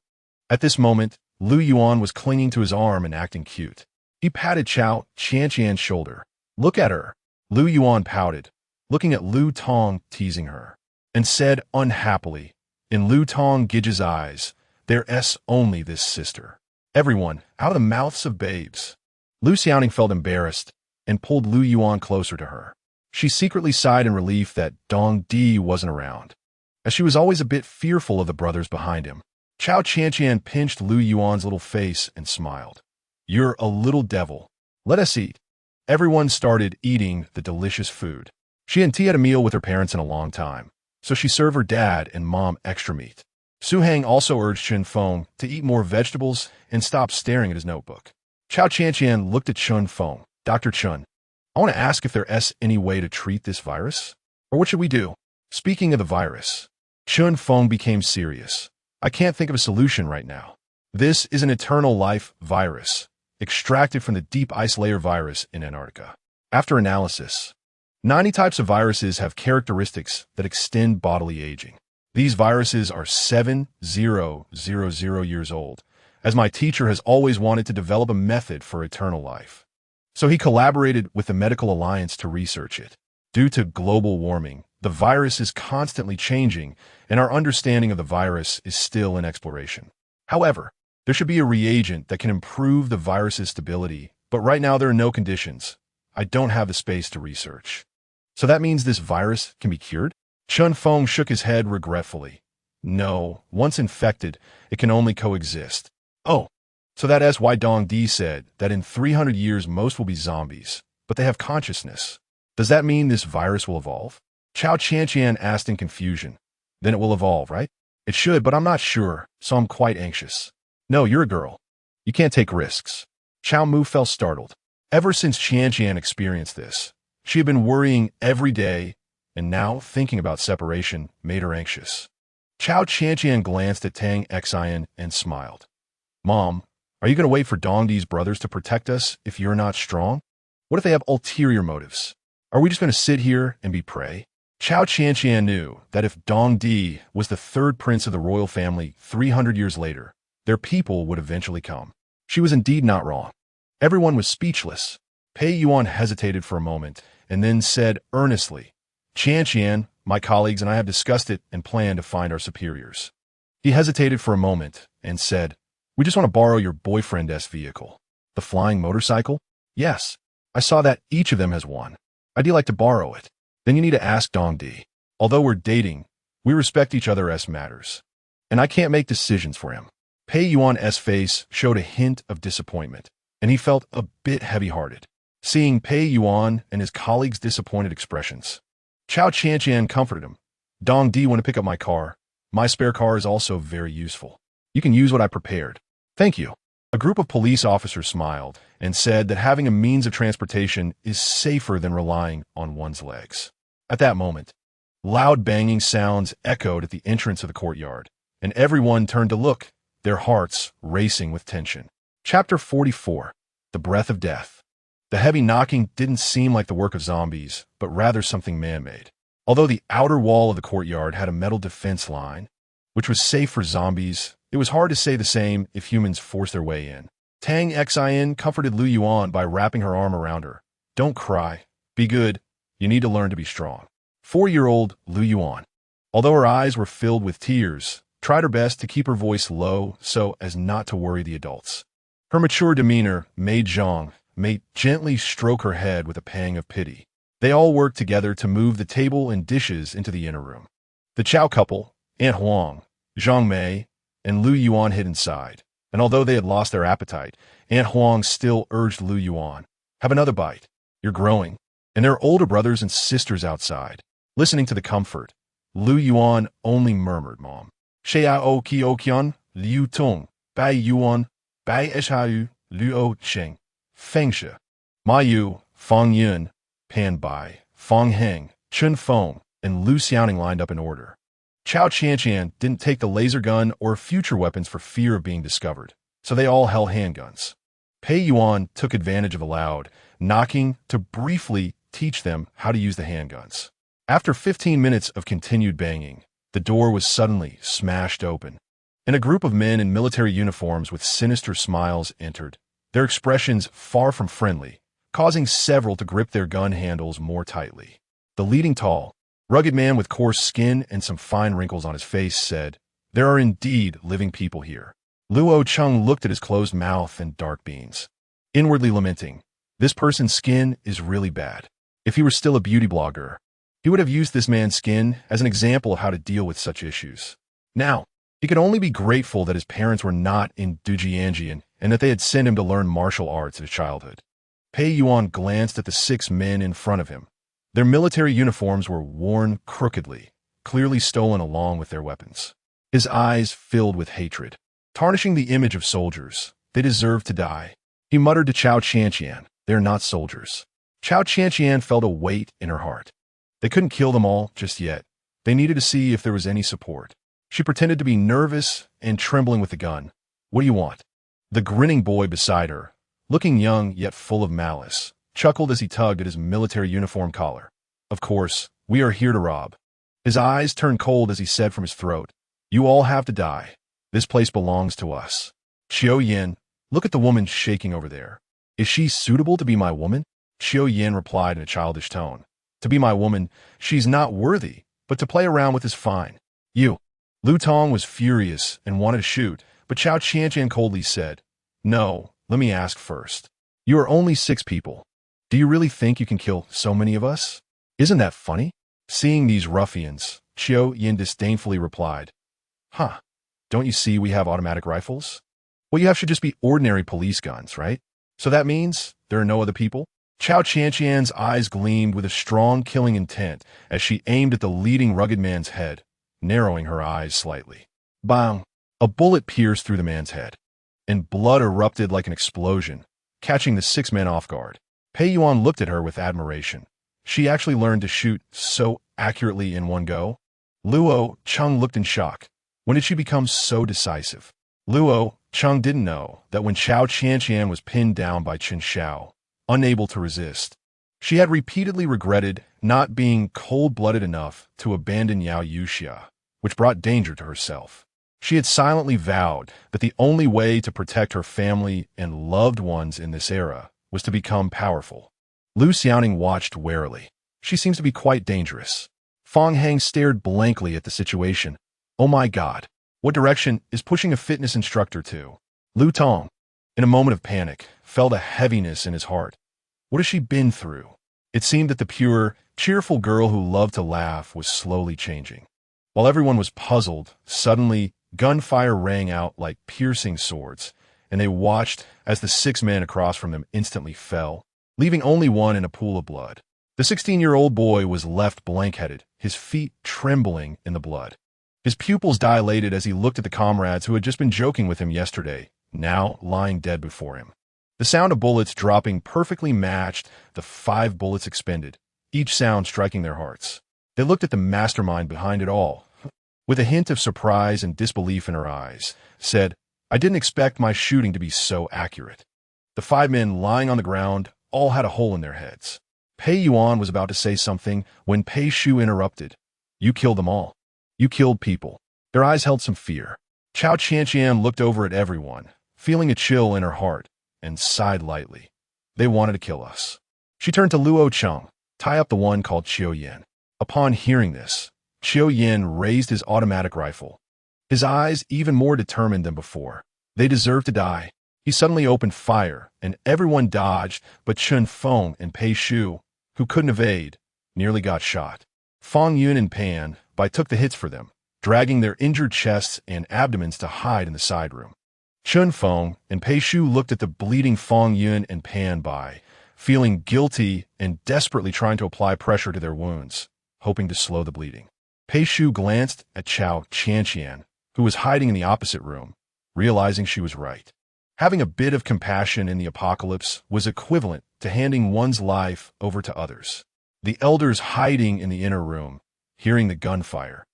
At this moment, Lu Yuan was clinging to his arm and acting cute. He patted Cao Qianqian's shoulder. Look at her. Lu Yuan pouted, looking at Lu Tong teasing her, and said unhappily, in Lu Tong Gij's eyes, there's only this sister. Everyone, out of the mouths of babes. Lu Xiaoning felt embarrassed and pulled Lu Yuan closer to her. She secretly sighed in relief that Dong Di wasn't around, as she was always a bit fearful of the brothers behind him. Cao Qianqian pinched Lu Yuan's little face and smiled. You're a little devil. Let us eat. Everyone started eating the delicious food. She hadn't had a meal with her parents in a long time, so she served her dad and mom extra meat. Su Heng also urged Chen Feng to eat more vegetables and stop staring at his notebook. Cao Qianqian looked at Chen Feng. Dr. Chen, I want to ask if there's any way to treat this virus? Or what should we do? Speaking of the virus, Chun Feng became serious. I can't think of a solution right now. This is an eternal life virus, extracted from the deep ice layer virus in Antarctica. After analysis, 90 types of viruses have characteristics that extend bodily aging. These viruses are 7,000 years old, as my teacher has always wanted to develop a method for eternal life. So he collaborated with the Medical Alliance to research it. Due to global warming, the virus is constantly changing, and our understanding of the virus is still in exploration. However, there should be a reagent that can improve the virus's stability, but right now there are no conditions. I don't have the space to research. So that means this virus can be cured? Chun Feng shook his head regretfully. No, once infected, it can only coexist. Oh, so that's why Dong Di said that in 300 years most will be zombies, but they have consciousness. Does that mean this virus will evolve? Cao Qianqian asked in confusion. Then it will evolve, right? It should, but I'm not sure, so I'm quite anxious. No, you're a girl. You can't take risks. Cao Mu felt startled. Ever since Qianqian experienced this, she had been worrying every day, and now thinking about separation made her anxious. Cao Qianqian glanced at Tang Xian and smiled. Mom, are you going to wait for Dong Di's brothers to protect us if you're not strong? What if they have ulterior motives? Are we just going to sit here and be prey? Cao Qianqian knew that if Dong Di was the third prince of the royal family 300 years later, their people would eventually come. She was indeed not wrong. Everyone was speechless. Pei Yuan hesitated for a moment and then said earnestly, Qianqian, my colleagues and I have discussed it and plan to find our superiors. He hesitated for a moment and said, we just want to borrow your boyfriend's vehicle. The flying motorcycle? Yes. I saw that each of them has one. I'd like to borrow it. Then you need to ask Dong Di. Although we're dating, we respect each other's matters. And I can't make decisions for him. Pei Yuan's face showed a hint of disappointment, and he felt a bit heavy-hearted, seeing Pei Yuan and his colleagues' disappointed expressions. Cao Qianqian comforted him. Dong Di want to pick up my car. My spare car is also very useful. You can use what I prepared. Thank you. A group of police officers smiled and said that having a means of transportation is safer than relying on one's legs. At that moment, loud banging sounds echoed at the entrance of the courtyard, and everyone turned to look, their hearts racing with tension. Chapter 44. The Breath of Death. The heavy knocking didn't seem like the work of zombies, but rather something man-made. Although the outer wall of the courtyard had a metal defense line, which was safe for zombies, it was hard to say the same if humans forced their way in. Tang Xian comforted Lu Yuan by wrapping her arm around her. Don't cry. Be good. You need to learn to be strong. 4-year-old Lu Yuan, although her eyes were filled with tears, tried her best to keep her voice low so as not to worry the adults. Her mature demeanor made Zhang gently stroke her head with a pang of pity. They all worked together to move the table and dishes into the inner room. The Chao couple, Aunt Huang, Zhang Mei, and Lu Yuan hid inside, and although they had lost their appetite, Aunt Huang still urged Lu Yuan, have another bite. You're growing. And their older brothers and sisters outside. Listening to the comfort, Lu Yuan only murmured, Mom. Xiao.Qian, Liu Tong, Bai Yuan, Bai Eshau, Luo Cheng, Feng Shi, Ma Yu, Fang Yun, Pan Bai, Fang Heng, Chun Feng, and Lu Xiaoning lined up in order. Cao Qianqian didn't take the laser gun or future weapons for fear of being discovered, so they all held handguns. Pei Yuan took advantage of a loud knocking to briefly teach them how to use the handguns. After 15 minutes of continued banging, the door was suddenly smashed open, and a group of men in military uniforms with sinister smiles entered, their expressions far from friendly, causing several to grip their gun handles more tightly. The leading tall, rugged man with coarse skin and some fine wrinkles on his face said, there are indeed living people here. Luo Cheng looked at his closed mouth and dark beans, inwardly lamenting, this person's skin is really bad. If he were still a beauty blogger, he would have used this man's skin as an example of how to deal with such issues. Now, he could only be grateful that his parents were not in Dujianjian and that they had sent him to learn martial arts in his childhood. Pei Yuan glanced at the 6 men in front of him. Their military uniforms were worn crookedly, clearly stolen along with their weapons. His eyes filled with hatred, tarnishing the image of soldiers. They deserve to die. He muttered to Cao Qianqian, they're not soldiers. Cao Qianqian felt a weight in her heart. They couldn't kill them all just yet. They needed to see if there was any support. She pretended to be nervous and trembling with the gun. What do you want? The grinning boy beside her, looking young yet full of malice, chuckled as he tugged at his military uniform collar. Of course, we are here to rob. His eyes turned cold as he said from his throat, You all have to die. This place belongs to us. Qiao, look at the woman shaking over there. Is she suitable to be my woman? Qiao replied in a childish tone. To be my woman, she's not worthy, but to play around with is fine. You. Lu Tong was furious and wanted to shoot, but Cao Qianqian coldly said, No, let me ask first. You are only 6 people. Do you really think you can kill so many of us? Isn't that funny? Seeing these ruffians, Qiao disdainfully replied, Don't you see we have automatic rifles? What you have should just be ordinary police guns, right? So that means there are no other people? Cao Qianqian's eyes gleamed with a strong killing intent as she aimed at the leading rugged man's head, narrowing her eyes slightly. Bang! A bullet pierced through the man's head, and blood erupted like an explosion, catching the 6 men off guard. Pei Yuan looked at her with admiration. She actually learned to shoot so accurately in one go. Luo Cheng looked in shock. When did she become so decisive? Luo Cheng didn't know that when Cao Qianqian was pinned down by Chen Xiao, unable to resist, she had repeatedly regretted not being cold-blooded enough to abandon Yao Yuxia, which brought danger to herself. She had silently vowed that the only way to protect her family and loved ones in this era was to become powerful. Lu Xiaoning watched warily. She seems to be quite dangerous. Fang Heng stared blankly at the situation. Oh my God, what direction is pushing a fitness instructor to? Lu Tong, in a moment of panic, felt a heaviness in his heart. What has she been through? It seemed that the pure, cheerful girl who loved to laugh was slowly changing. While everyone was puzzled, suddenly gunfire rang out like piercing swords, and they watched as the 6 men across from them instantly fell, leaving only one in a pool of blood. The 16-year-old boy was left blank-headed, his feet trembling in the blood. His pupils dilated as he looked at the comrades who had just been joking with him yesterday, now lying dead before him. The sound of bullets dropping perfectly matched the 5 bullets expended, each sound striking their hearts. They looked at the mastermind behind it all, with a hint of surprise and disbelief in her eyes, said, I didn't expect my shooting to be so accurate. The 5 men lying on the ground all had a hole in their heads. Pei Yuan was about to say something when Pei Shu interrupted. You killed them all. You killed people. Their eyes held some fear. Cao Qianqian looked over at everyone, feeling a chill in her heart, and sighed lightly. They wanted to kill us. She turned to Luo Cheng, tie up the one called Qiao. Upon hearing this, Qiao raised his automatic rifle, his eyes even more determined than before. They deserved to die. He suddenly opened fire, and everyone dodged, but Chen Feng and Pei Shu, who couldn't evade, nearly got shot. Fang Yun and Pan Bai took the hits for them, dragging their injured chests and abdomens to hide in the side room. Chen Feng and Pei Shu looked at the bleeding Fang Yun and Pan Bai, feeling guilty and desperately trying to apply pressure to their wounds, hoping to slow the bleeding. Pei Shu glanced at Cao Qianqian, who was hiding in the opposite room, realizing she was right. Having a bit of compassion in the apocalypse was equivalent to handing one's life over to others. The elders hiding in the inner room, hearing the gunfire,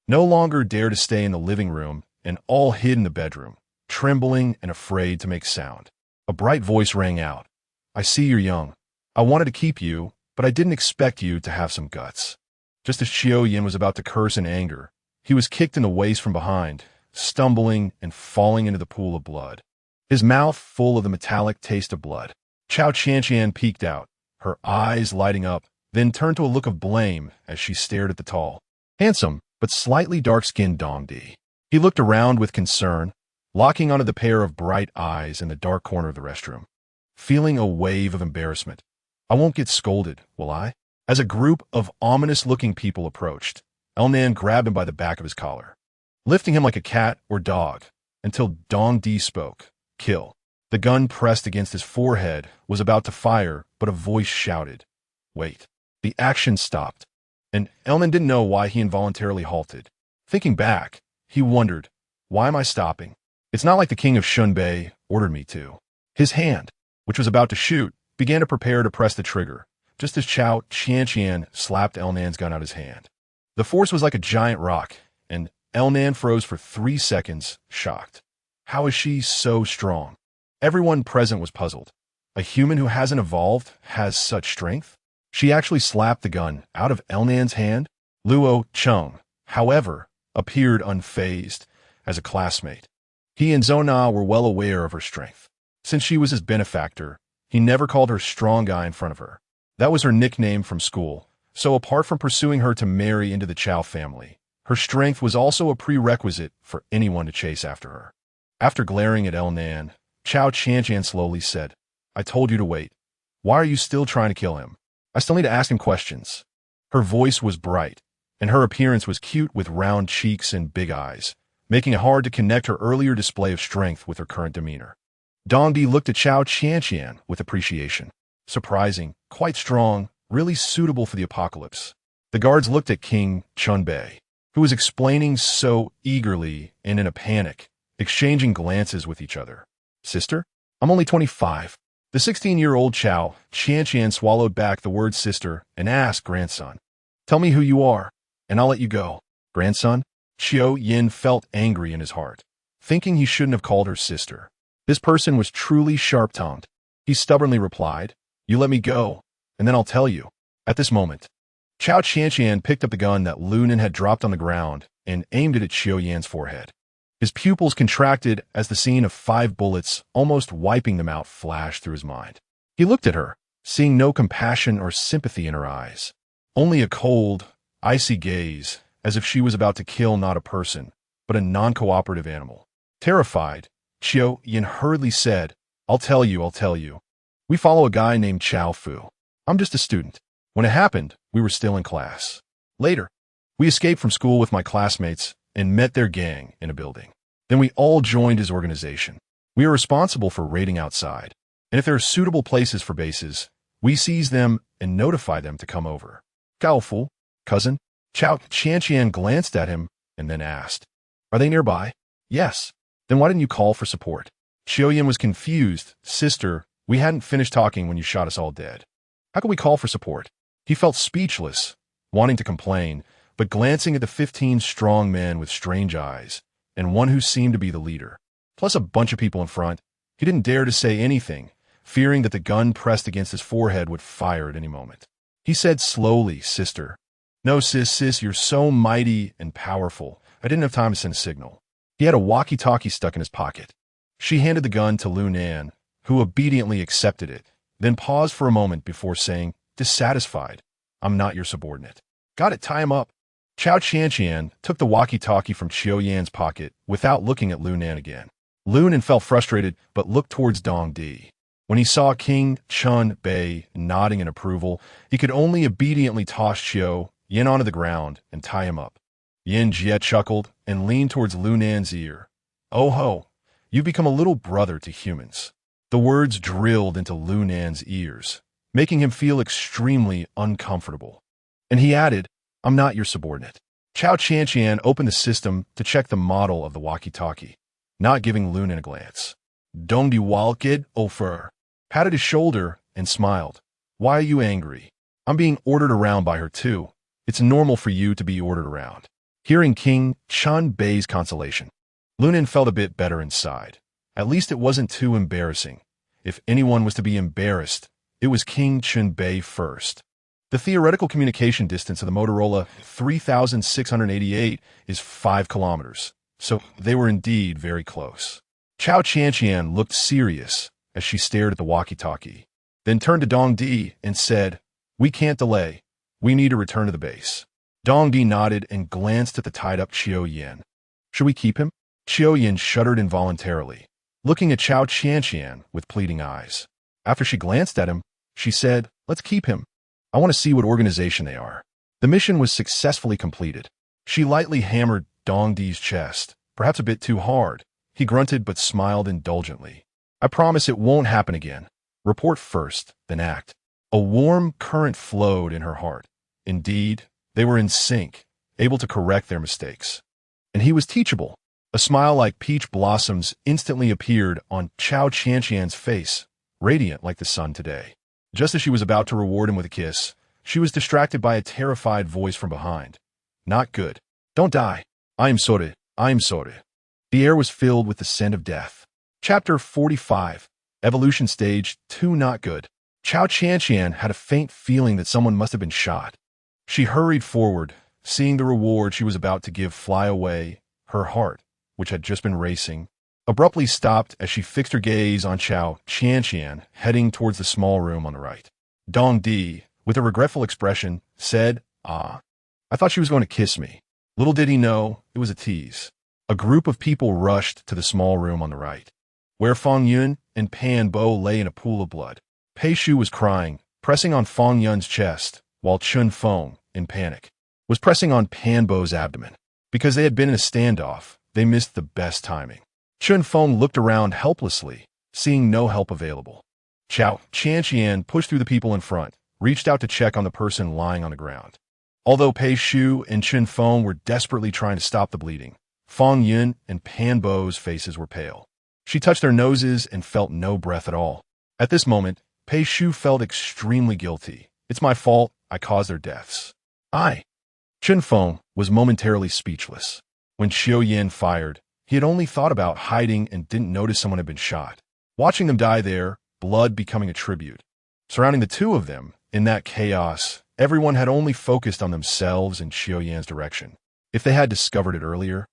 no longer dared to stay in the living room and all hid in the bedroom, trembling and afraid to make sound. A bright voice rang out. I see you're young. I wanted to keep you, but I didn't expect you to have some guts. Just as Qiao was about to curse in anger, he was kicked in the waist from behind, stumbling and falling into the pool of blood, his mouth full of the metallic taste of blood. Cao Qianqian peeked out, her eyes lighting up, then turned to a look of blame as she stared at the tall, handsome, but slightly dark-skinned Dong Di. He looked around with concern, locking onto the pair of bright eyes in the dark corner of the restroom, feeling a wave of embarrassment. I won't get scolded, will I? As a group of ominous-looking people approached, Elnan grabbed him by the back of his collar, lifting him like a cat or dog, until Dong Di spoke. Kill. The gun pressed against his forehead was about to fire, but a voice shouted, Wait. The action stopped, and Elnan didn't know why he involuntarily halted. Thinking back, he wondered, why am I stopping? It's not like the king of Shunbei ordered me to. His hand, which was about to shoot, began to prepare to press the trigger, just as Cao Qianqian slapped Elnan's gun out of his hand. The force was like a giant rock, and Elnan froze for 3 seconds, shocked. How is she so strong? Everyone present was puzzled. A human who hasn't evolved has such strength? She actually slapped the gun out of Elnan's hand. Luo Chung, however, appeared unfazed as a classmate. He and Zona were well aware of her strength. Since she was his benefactor, he never called her strong guy in front of her. That was her nickname from school, so apart from pursuing her to marry into the Cao family, her strength was also a prerequisite for anyone to chase after her. After glaring at Elnan, Cao Qianqian slowly said, I told you to wait. Why are you still trying to kill him? I still need to ask him questions. Her voice was bright, and her appearance was cute with round cheeks and big eyes, making it hard to connect her earlier display of strength with her current demeanor. Dongdi looked at Cao Qianqian with appreciation. Surprising, quite strong, really suitable for the apocalypse. The guards looked at King Chunbei, who was explaining so eagerly and in a panic, exchanging glances with each other. Sister? I'm only 25. The 16-year-old Cao Qianqian swallowed back the word sister and asked grandson, Tell me who you are, and I'll let you go. Grandson? Qiao Yin felt angry in his heart, thinking he shouldn't have called her sister. This person was truly sharp-tongued. He stubbornly replied, You let me go, and then I'll tell you. At this moment, Cao Qianqian picked up the gun that Lunan had dropped on the ground and aimed it at Qiao Yan's forehead. His pupils contracted as the scene of 5 bullets, almost wiping them out, flashed through his mind. He looked at her, seeing no compassion or sympathy in her eyes, only a cold, icy gaze, as if she was about to kill not a person, but a non-cooperative animal. Terrified, Qiao Yan hurriedly said, I'll tell you. We follow a guy named Chao Fu. I'm just a student. When it happened, we were still in class. Later, we escaped from school with my classmates and met their gang in a building. Then we all joined his organization. We are responsible for raiding outside, and if there are suitable places for bases, we seize them and notify them to come over. Gao Fu, cousin? Cao Qianqian glanced at him and then asked, Are they nearby? Yes. Then why didn't you call for support? Qiao Yan was confused. Sister, we hadn't finished talking when you shot us all dead. How could we call for support? He felt speechless, wanting to complain, but glancing at the 15 strong men with strange eyes, and one who seemed to be the leader, plus a bunch of people in front, he didn't dare to say anything, fearing that the gun pressed against his forehead would fire at any moment. He said slowly, Sister, No, sis, you're so mighty and powerful. I didn't have time to send a signal. He had a walkie-talkie stuck in his pocket. She handed the gun to Lunan, who obediently accepted it, then paused for a moment before saying, dissatisfied, I'm not your subordinate. Got it, tie him up. Cao Qianqian took the walkie-talkie from Qiao Yan's pocket without looking at Lunan again. Lunan felt frustrated but looked towards Dongdi. When he saw King Chunbei nodding in approval, he could only obediently toss Qiao Yan onto the ground and tie him up. Yin Jie chuckled and leaned towards Lunan's ear. Oh ho, you've become a little brother to humans. The words drilled into Lunan's ears, making him feel extremely uncomfortable. And he added, I'm not your subordinate. Cao Qianqian opened the system to check the model of the walkie-talkie, not giving Lunan a glance. Dongdi Walkid patted his shoulder and smiled. Why are you angry? I'm being ordered around by her too. It's normal for you to be ordered around. Hearing King Chunbei's consolation, Lunan felt a bit better inside. At least it wasn't too embarrassing. If anyone was to be embarrassed, it was King Chunbei first. The theoretical communication distance of the Motorola 3688 is 5 kilometers, so they were indeed very close. Cao Qianqian looked serious as she stared at the walkie-talkie, then turned to Dongdi and said, We can't delay. We need to return to the base. Dongdi nodded and glanced at the tied-up Qiao Yan. Should we keep him? Qiao Yan shuddered involuntarily, looking at Cao Qianqian with pleading eyes. After she glanced at him, she said, Let's keep him. I want to see what organization they are. The mission was successfully completed. She lightly hammered Dongdi's chest, perhaps a bit too hard. He grunted but smiled indulgently. I promise it won't happen again. Report first, then act. A warm current flowed in her heart. Indeed, they were in sync, able to correct their mistakes. And he was teachable. A smile like peach blossoms instantly appeared on Cao Qianqian's face, radiant like the sun today. Just as she was about to reward him with a kiss, she was distracted by a terrified voice from behind. Not good. Don't die. I'm sorry. I'm sorry. The air was filled with the scent of death. Chapter 45. Evolution Stage 2. Not good. Cao Qianqian had a faint feeling that someone must have been shot. She hurried forward, seeing the reward she was about to give fly away. Her heart, which had just been racing, abruptly stopped as she fixed her gaze on Cao Qianqian, heading towards the small room on the right. Dong Di, with a regretful expression, said, "Ah, I thought she was going to kiss me." Little did he know, it was a tease. A group of people rushed to the small room on the right, where Fang Yun and Pan Bo lay in a pool of blood. Pei Shu was crying, pressing on Fang Yun's chest, while Chun Feng, in panic, was pressing on Pan Bo's abdomen. Because they had been in a standoff, they missed the best timing. Chun Feng looked around helplessly, seeing no help available. Cao Qianqian pushed through the people in front, reached out to check on the person lying on the ground. Although Pei Shu and Chun Feng were desperately trying to stop the bleeding, Fang Yun and Pan Bo's faces were pale. She touched their noses and felt no breath at all. At this moment, Pei Shu felt extremely guilty. It's my fault, I caused their deaths. Chun Feng was momentarily speechless. When Xiao Yan fired, he had only thought about hiding and didn't notice someone had been shot. Watching them die there, blood becoming a tribute. Surrounding the two of them, in that chaos, everyone had only focused on themselves and Xiao Yan's direction. If they had discovered it earlier,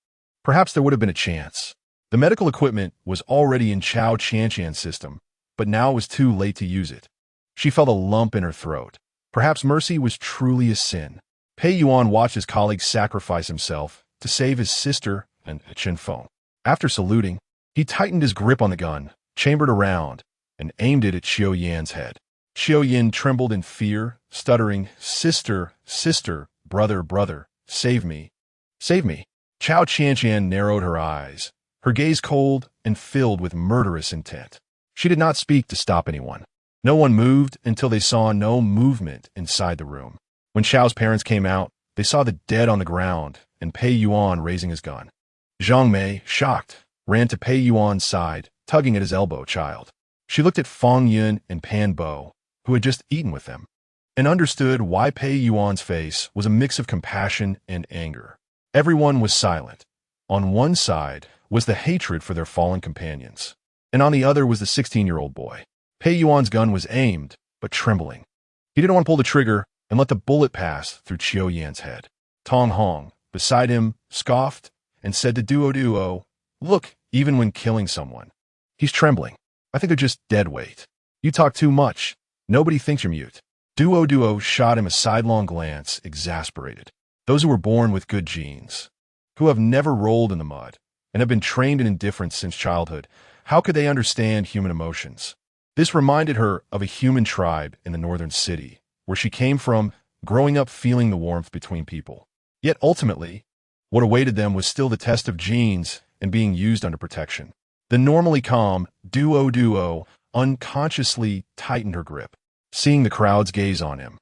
perhaps there would have been a chance. The medical equipment was already in Cao Qianqian's system, but now it was too late to use it. She felt a lump in her throat. Perhaps mercy was truly a sin. Pei Yuan watched his colleague sacrifice himself to save his sister and Chen Feng. After saluting, he tightened his grip on the gun, chambered around, and aimed it at Xiao Yan's head. Xiao Yan trembled in fear, stuttering, "Sister, sister, brother, brother, save me, save me." Cao Qianqian narrowed her eyes, her gaze cold and filled with murderous intent. She did not speak to stop anyone. No one moved until they saw no movement inside the room. When Xiao's parents came out, they saw the dead on the ground and Pei Yuan raising his gun. Zhang Mei, shocked, ran to Pei Yuan's side, tugging at his elbow. Child. She looked at Fang Yun and Pan Bo, who had just eaten with them, and understood why Pei Yuan's face was a mix of compassion and anger. Everyone was silent. On one side was the hatred for their fallen companions, and on the other was the 16-year-old boy. Pei Yuan's gun was aimed, but trembling. He didn't want to pull the trigger and let the bullet pass through Xiao Yan's head. Tong Hong, beside him, scoffed and said to Duo, "Look, even when killing someone, he's trembling. I think they're just dead weight. You talk too much. Nobody thinks you're mute." Duo shot him a sidelong glance, exasperated. Those who were born with good genes, who have never rolled in the mud, and have been trained in indifference since childhood, how could they understand human emotions? This reminded her of a human tribe in the northern city, where she came from, growing up feeling the warmth between people. Yet ultimately, what awaited them was still the test of genes and being used under protection. The normally calm Duo unconsciously tightened her grip, seeing the crowd's gaze on him.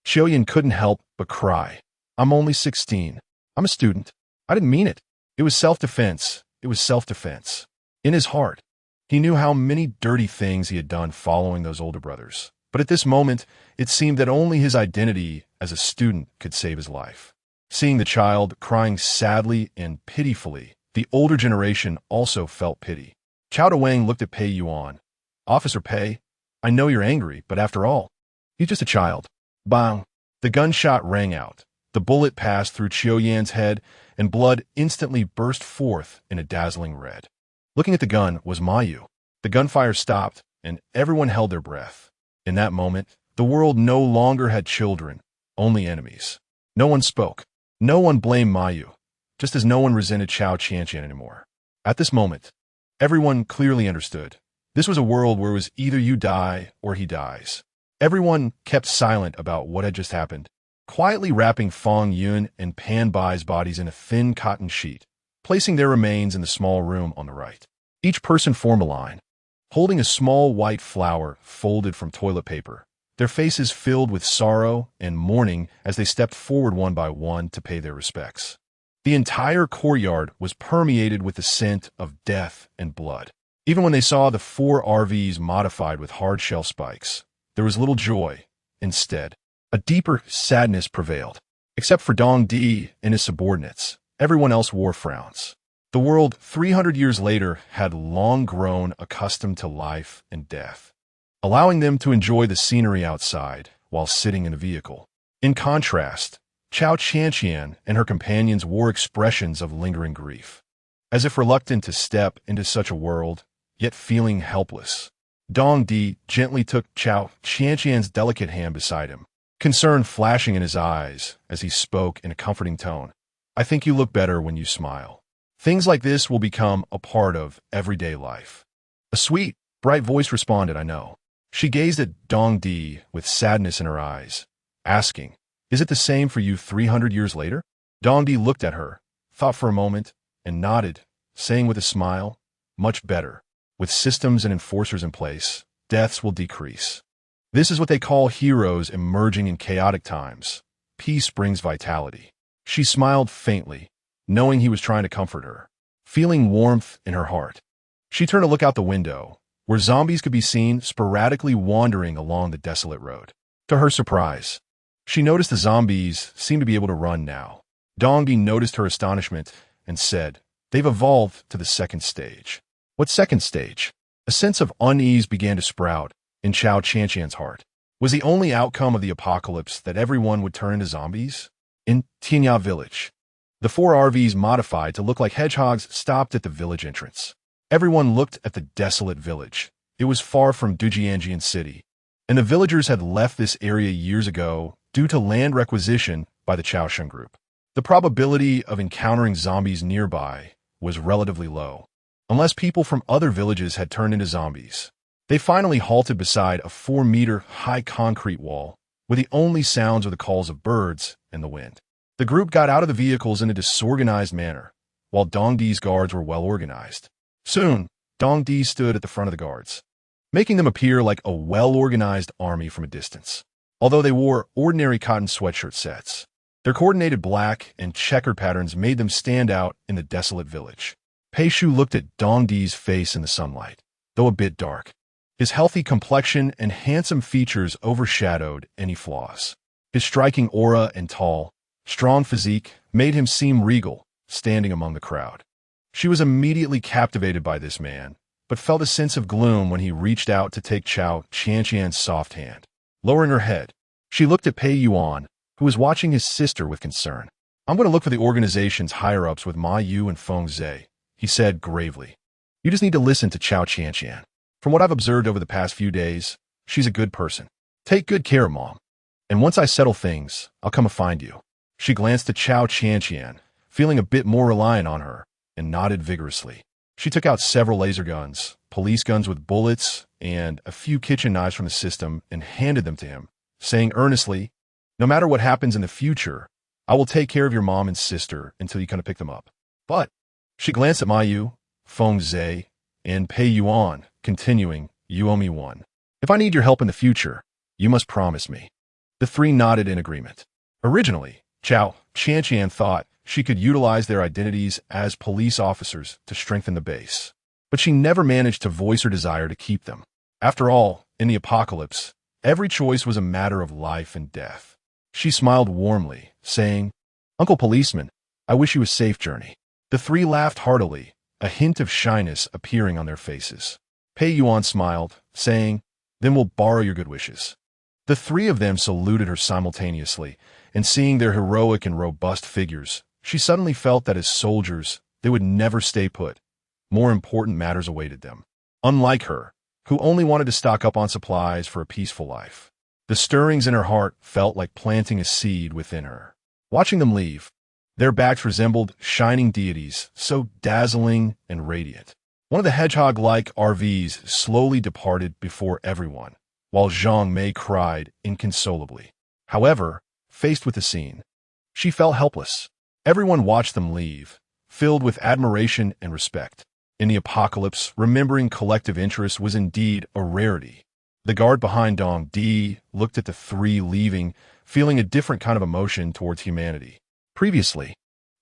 Xiao Yan couldn't help but cry. "I'm only 16. I'm a student. I didn't mean it. It was self-defense. It was self-defense." In his heart, he knew how many dirty things he had done following those older brothers. But at this moment, it seemed that only his identity as a student could save his life. Seeing the child crying sadly and pitifully, the older generation also felt pity. Chao Wang looked at Pei Yuan. "Officer Pei, I know you're angry, but after all, he's just a child." Bang! The gunshot rang out. The bullet passed through Xiao Yan's head, and blood instantly burst forth in a dazzling red. Looking at the gun was Mayu. The gunfire stopped, and everyone held their breath. In that moment, the world no longer had children, only enemies. No one spoke. No one blamed Mayu, just as no one resented Cao Qianqian anymore. At this moment, everyone clearly understood. This was a world where it was either you die or he dies. Everyone kept silent about what had just happened, quietly wrapping Fang Yun and Pan Bai's bodies in a thin cotton sheet, placing their remains in the small room on the right. Each person formed a line, holding a small white flower folded from toilet paper, their faces filled with sorrow and mourning as they stepped forward one by one to pay their respects. The entire courtyard was permeated with the scent of death and blood. Even when they saw the 4 RVs modified with hard shell spikes, there was little joy. Instead, a deeper sadness prevailed. Except for Dong Di and his subordinates, everyone else wore frowns. The world, 300 years later, had long grown accustomed to life and death, allowing them to enjoy the scenery outside while sitting in a vehicle. In contrast, Cao Qianqian and her companions wore expressions of lingering grief, as if reluctant to step into such a world, yet feeling helpless. Dong Di gently took Cao Qianqian's delicate hand beside him, concern flashing in his eyes as he spoke in a comforting tone. I think you look better when you smile. Things like this will become a part of everyday life. A sweet, bright voice responded, I know. She gazed at Dong Di with sadness in her eyes, asking, is it the same for you 300 years later? Dong Di looked at her, thought for a moment, and nodded, saying with a smile, much better. With systems and enforcers in place, deaths will decrease. This is what they call heroes emerging in chaotic times. Peace brings vitality. She smiled faintly, knowing he was trying to comfort her, feeling warmth in her heart. She turned to look out the window, where zombies could be seen sporadically wandering along the desolate road. To her surprise, she noticed the zombies seemed to be able to run now. Dong Di noticed her astonishment and said, they've evolved to the second stage. What second stage? A sense of unease began to sprout in Cao Qianqian's heart. Was the only outcome of the apocalypse that everyone would turn into zombies? In Tianya village, the 4 RVs modified to look like hedgehogs stopped at the village entrance. Everyone looked at the desolate village. It was far from Dujianjian city, and the villagers had left this area years ago due to land requisition by the Chaoshan group. The probability of encountering zombies nearby was relatively low, unless people from other villages had turned into zombies. They finally halted beside a 4-meter-high concrete wall, where the only sounds were the calls of birds and the wind. The group got out of the vehicles in a disorganized manner, while Dong Di's guards were well organized. Soon, Dong Di stood at the front of the guards, making them appear like a well-organized army from a distance. Although they wore ordinary cotton sweatshirt sets, their coordinated black and checkered patterns made them stand out in the desolate village. Pei Shu looked at Dong Di's face in the sunlight, though a bit dark. His healthy complexion and handsome features overshadowed any flaws. His striking aura and tall, strong physique made him seem regal, standing among the crowd. She was immediately captivated by this man, but felt a sense of gloom when he reached out to take Cao Qianqian's soft hand. Lowering her head, she looked at Pei Yuan, who was watching his sister with concern. I'm going to look for the organization's higher-ups with Ma Yu and Feng Zhe, he said gravely. You just need to listen to Cao Qianqian. From what I've observed over the past few days, she's a good person. Take good care, Mom. And once I settle things, I'll come and find you. She glanced at Cao Qianqian, feeling a bit more reliant on her, and nodded vigorously. She took out several laser guns, police guns with bullets, and a few kitchen knives from the system and handed them to him, saying earnestly, no matter what happens in the future, I will take care of your mom and sister until you come to pick them up. But, she glanced at Ma Yu, Feng Zhe, and Pei Yuan, continuing, you owe me one. If I need your help in the future, you must promise me. The 3 nodded in agreement. Originally, Cao Qianqian thought she could utilize their identities as police officers to strengthen the base, but she never managed to voice her desire to keep them. After all, in the apocalypse, every choice was a matter of life and death. She smiled warmly, saying, Uncle Policeman, I wish you a safe journey. The 3 laughed heartily, a hint of shyness appearing on their faces. Pei Yuan smiled, saying, then we'll borrow your good wishes. The 3 of them saluted her simultaneously, and seeing their heroic and robust figures, she suddenly felt that as soldiers, they would never stay put. More important matters awaited them. Unlike her, who only wanted to stock up on supplies for a peaceful life. The stirrings in her heart felt like planting a seed within her. Watching them leave, their backs resembled shining deities, so dazzling and radiant. One of the hedgehog-like RVs slowly departed before everyone, while Zhang Mei cried inconsolably. However, faced with the scene, she felt helpless. Everyone watched them leave, filled with admiration and respect. In the apocalypse, remembering collective interest was indeed a rarity. The guard behind Dong Di looked at the 3 leaving, feeling a different kind of emotion towards humanity. Previously,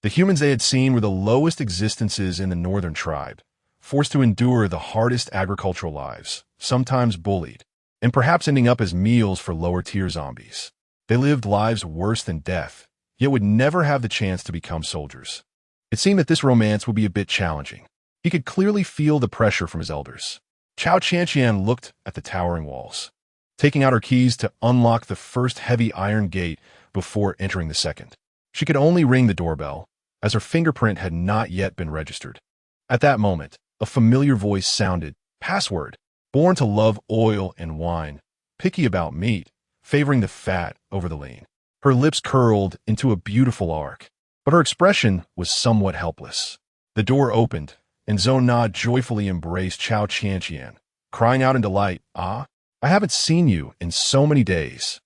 the humans they had seen were the lowest existences in the northern tribe, forced to endure the hardest agricultural lives, sometimes bullied, and perhaps ending up as meals for lower-tier zombies. They lived lives worse than death, yet would never have the chance to become soldiers. It seemed that this romance would be a bit challenging. He could clearly feel the pressure from his elders. Cao Qianqian looked at the towering walls, taking out her keys to unlock the first heavy iron gate before entering the second. She could only ring the doorbell, as her fingerprint had not yet been registered. At that moment, a familiar voice sounded, "Password. Born to love oil and wine, picky about meat, favoring the fat over the lean." Her lips curled into a beautiful arc, but her expression was somewhat helpless. The door opened, and Zhou Na joyfully embraced Cao Qianqian, crying out in delight, "Ah, I haven't seen you in so many days.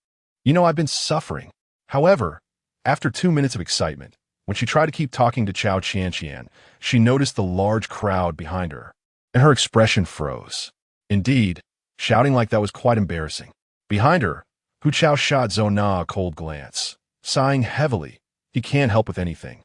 You know, I've been suffering." However, after 2 minutes of excitement, when she tried to keep talking to Cao Qianqian, she noticed the large crowd behind her, and her expression froze. Indeed, shouting like that was quite embarrassing. Behind her, Hu Chao shot Zhou Na a cold glance, sighing heavily. He can't help with anything,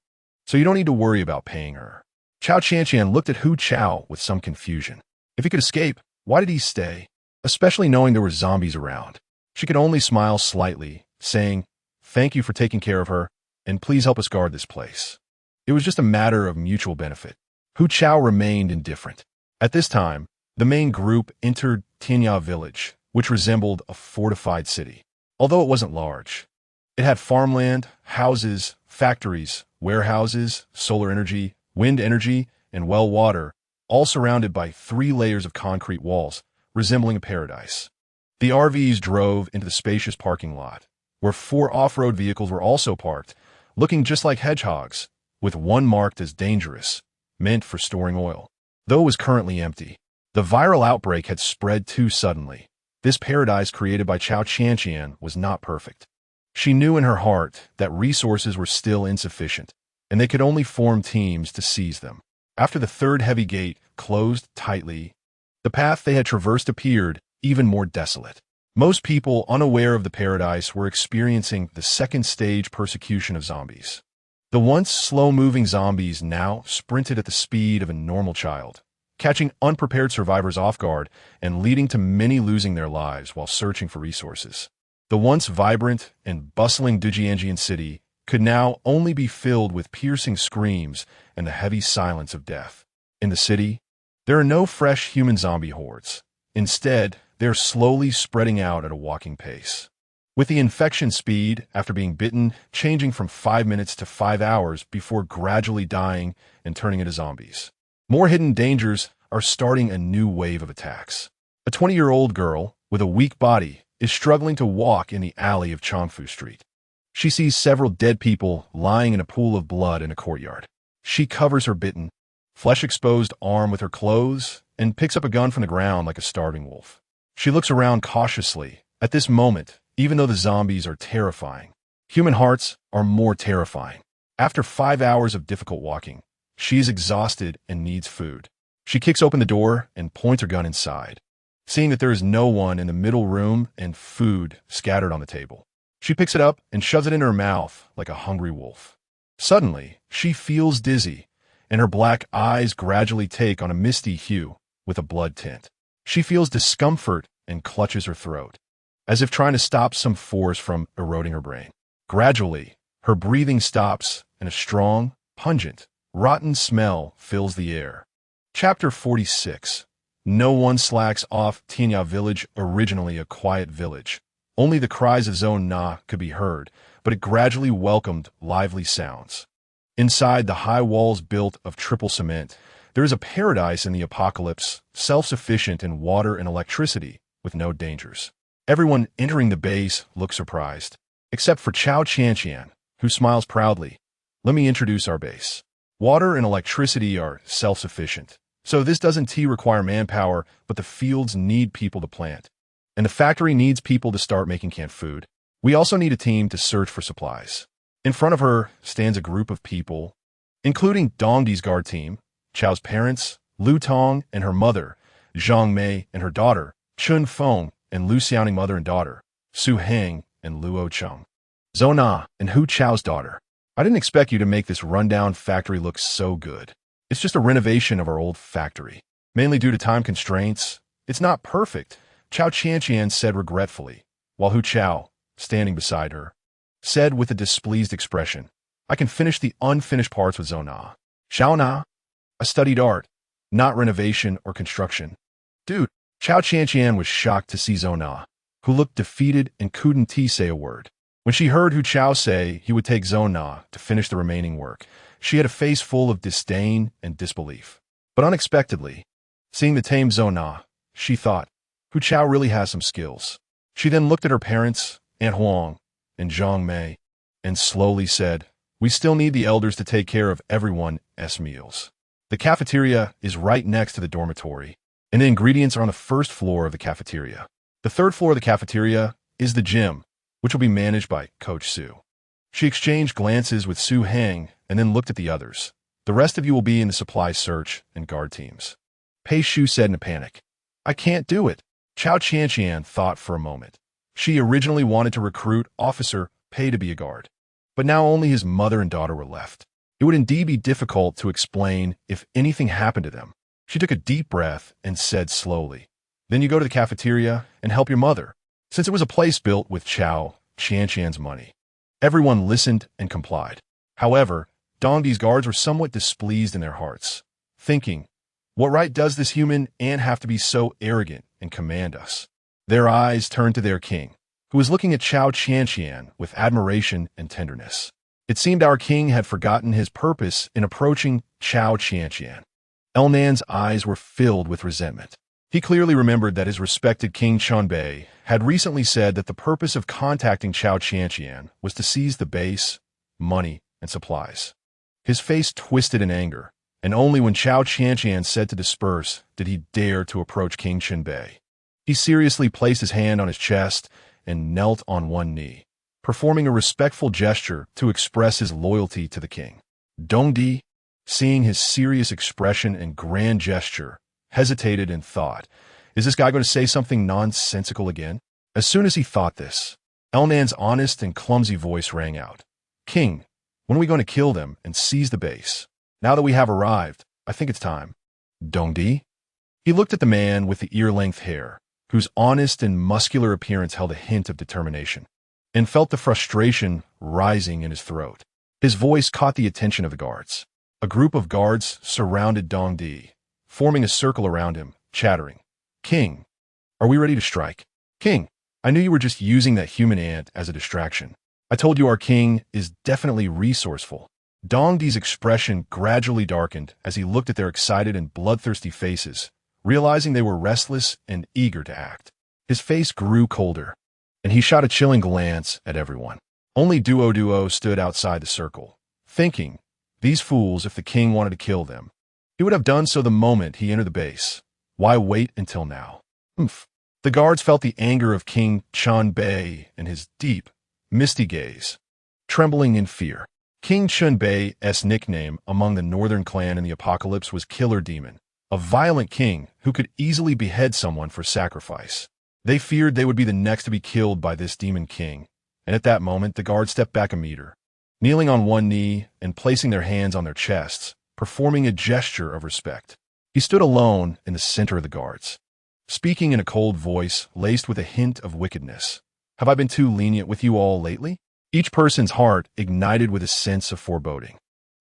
so you don't need to worry about paying her. Cao Qianqian looked at Hu Chao with some confusion. If he could escape, why did he stay? Especially knowing there were zombies around. She could only smile slightly, saying, "Thank you for taking care of her, and please help us guard this place." It was just a matter of mutual benefit. Hu Chao remained indifferent. At this time, the main group entered Tianya village, which resembled a fortified city. Although it wasn't large, it had farmland, houses, factories, warehouses, solar energy, wind energy, and well water, all surrounded by 3 layers of concrete walls, resembling a paradise. The RVs drove into the spacious parking lot, where 4 off-road vehicles were also parked, looking just like hedgehogs, with one marked as dangerous, meant for storing oil. Though it was currently empty, the viral outbreak had spread too suddenly. This paradise created by Cao Qianqian was not perfect. She knew in her heart that resources were still insufficient, and they could only form teams to seize them. After the 3rd heavy gate closed tightly, the path they had traversed appeared even more desolate. Most people unaware of the paradise were experiencing the 2nd stage persecution of zombies. The once slow-moving zombies now sprinted at the speed of a normal child, catching unprepared survivors off guard and leading to many losing their lives while searching for resources. The once vibrant and bustling Dujianjian city could now only be filled with piercing screams and the heavy silence of death. In the city, there are no fresh human zombie hordes. Instead, they're slowly spreading out at a walking pace, with the infection speed after being bitten changing from 5 minutes to 5 hours before gradually dying and turning into zombies. More hidden dangers are starting a new wave of attacks. A 20-year-old girl with a weak body is struggling to walk in the alley of Chongfu Street. She sees several dead people lying in a pool of blood in a courtyard. She covers her bitten, flesh-exposed arm with her clothes and picks up a gun from the ground like a starving wolf. She looks around cautiously. At this moment, even though the zombies are terrifying, human hearts are more terrifying. After 5 hours of difficult walking, she is exhausted and needs food. She kicks open the door and points her gun inside, seeing that there is no one in the middle room and food scattered on the table. She picks it up and shoves it into her mouth like a hungry wolf. Suddenly, she feels dizzy, and her black eyes gradually take on a misty hue with a blood tint. She feels discomfort and clutches her throat, as if trying to stop some force from eroding her brain. Gradually, her breathing stops, and a strong, pungent, rotten smell fills the air. Chapter 46. No one slacks off. Tianya village, originally a quiet village. Only the cries of Zhou Na could be heard, but it gradually welcomed lively sounds. Inside the high walls built of triple cement, there is a paradise in the apocalypse, self-sufficient in water and electricity, with no dangers. Everyone entering the base looks surprised, except for Cao Qianqian, who smiles proudly. "Let me introduce our base. Water and electricity are self-sufficient, so this doesn't require manpower, but the fields need people to plant, and the factory needs people to start making canned food. We also need a team to search for supplies." In front of her stands a group of people, including Dongdi's guard team, Chao's parents, Lu Tong and her mother, Zhang Mei and her daughter, Chun Feng and Lu Xiaoning mother and daughter, Su Heng and Luo Cheng, Zhou Na and Hu Chao's daughter. "I didn't expect you to make this rundown factory look so good. It's just a renovation of our old factory. Mainly due to time constraints, it's not perfect," Cao Qianqian said regretfully, while Hu Chao, standing beside her, said with a displeased expression. I can finish the unfinished parts with Zona. Xiao. I studied art, not renovation or construction. Dude, Cao Qianqian was shocked to see Zona, who looked defeated and couldn't say a word. When she heard Hu Chao say he would take Zona to finish the remaining work, she had a face full of disdain and disbelief. But unexpectedly, seeing the tame Zona, she thought, Hu Chao really has some skills. She then looked at her parents, Aunt Huang and Zhang Mei, and slowly said, we still need the elders to take care of everyone's meals. The cafeteria is right next to the dormitory, and the ingredients are on the first floor of the cafeteria. The third floor of the cafeteria is the gym, which will be managed by Coach Su. She exchanged glances with Su Heng and then looked at the others. The rest of you will be in the supply search and guard teams. Pei Shu said in a panic. I can't do it. Cao Qianqian thought for a moment. She originally wanted to recruit Officer Pei to be a guard, but now only his mother and daughter were left. It would indeed be difficult to explain if anything happened to them. She took a deep breath and said slowly, then you go to the cafeteria and help your mother, since it was a place built with Cao Qianqian's money. Everyone listened and complied. However, Dongdi's guards were somewhat displeased in their hearts, thinking, what right does this human ant have to be so arrogant and command us? Their eyes turned to their king, who was looking at Cao Qianqian with admiration and tenderness. It seemed our king had forgotten his purpose in approaching Cao Qianqian. Elnan's eyes were filled with resentment. He clearly remembered that his respected King Chunbei had recently said that the purpose of contacting Cao Qianqian was to seize the base, money, and supplies. His face twisted in anger, and only when Cao Qianqian said to disperse did he dare to approach King Chunbei. He seriously placed his hand on his chest and knelt on one knee, performing a respectful gesture to express his loyalty to the king. Dongdi, seeing his serious expression and grand gesture, hesitated and thought, is this guy going to say something nonsensical again? As soon as he thought this, Elnan's honest and clumsy voice rang out. King, when are we going to kill them and seize the base? Now that we have arrived, I think it's time. Dongdi? He looked at the man with the ear-length hair, whose honest and muscular appearance held a hint of determination, and felt the frustration rising in his throat. His voice caught the attention of the guards. A group of guards surrounded Dongdi, forming a circle around him, chattering. King, are we ready to strike? King, I knew you were just using that human ant as a distraction. I told you our king is definitely resourceful. Dongdi's expression gradually darkened as he looked at their excited and bloodthirsty faces, realizing they were restless and eager to act. His face grew colder, and he shot a chilling glance at everyone. Only Duo stood outside the circle, thinking, these fools, if the king wanted to kill them, he would have done so the moment he entered the base. Why wait until now? The guards felt the anger of King Chunbei and his deep, misty gaze, trembling in fear. King Chunbei's nickname among the northern clan in the apocalypse was Killer Demon, a violent king who could easily behead someone for sacrifice. They feared they would be the next to be killed by this demon king, and at that moment the guards stepped back a meter, kneeling on one knee and placing their hands on their chests, performing a gesture of respect. He stood alone in the center of the guards, speaking in a cold voice laced with a hint of wickedness. Have I been too lenient with you all lately? Each person's heart ignited with a sense of foreboding.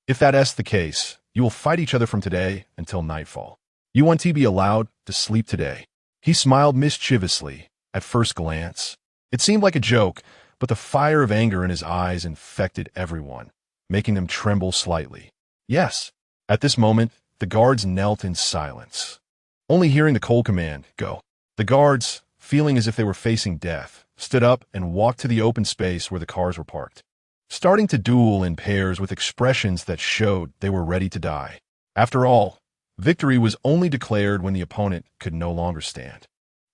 If that's the case, you will fight each other from today until nightfall. You want to be allowed to sleep today. He smiled mischievously at first glance. It seemed like a joke, but the fire of anger in his eyes infected everyone, making them tremble slightly. Yes. At this moment, the guards knelt in silence, only hearing the cold command, go. The guards, feeling as if they were facing death, stood up and walked to the open space where the cars were parked, starting to duel in pairs with expressions that showed they were ready to die. After all, victory was only declared when the opponent could no longer stand.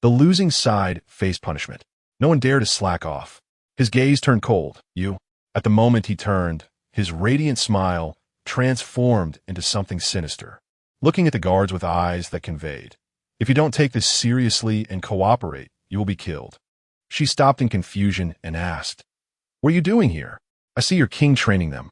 The losing side faced punishment. No one dared to slack off. His gaze turned cold. You. At the moment he turned, his radiant smile transformed into something sinister, looking at the guards with eyes that conveyed, if you don't take this seriously and cooperate, you will be killed. She stopped in confusion and asked, what are you doing here? I see your king training them.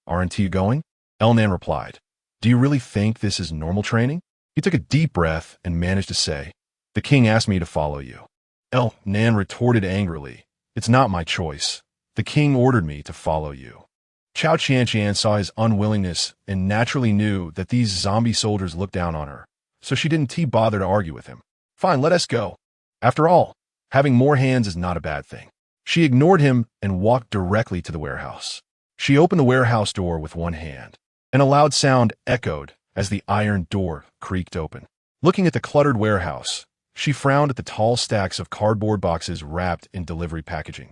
Aren't you going? Elnan replied, do you really think this is normal training? He took a deep breath and managed to say, the king asked me to follow you. Elnan retorted angrily, it's not my choice. The king ordered me to follow you. Cao Qianqian saw his unwillingness and naturally knew that these zombie soldiers looked down on her, so she didn't bother to argue with him. Fine, let us go. After all, having more hands is not a bad thing. She ignored him and walked directly to the warehouse. She opened the warehouse door with one hand, and a loud sound echoed as the iron door creaked open. Looking at the cluttered warehouse, she frowned at the tall stacks of cardboard boxes wrapped in delivery packaging,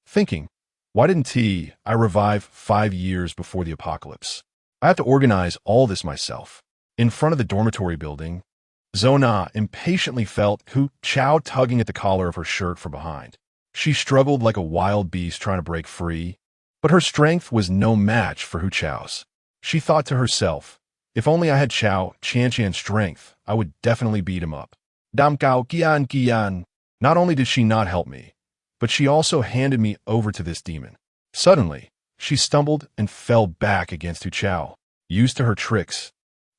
thinking, why didn't I revive 5 years before the apocalypse? I have to organize all this myself. In front of the dormitory building, Zona impatiently felt Hu Chao tugging at the collar of her shirt from behind. She struggled like a wild beast trying to break free, but her strength was no match for Hu Chao's. She thought to herself, if only I had Cao Qianqian's strength, I would definitely beat him up. Cao Qianqian. Not only did she not help me, but she also handed me over to this demon. Suddenly, she stumbled and fell back against Hu Chao. Used to her tricks,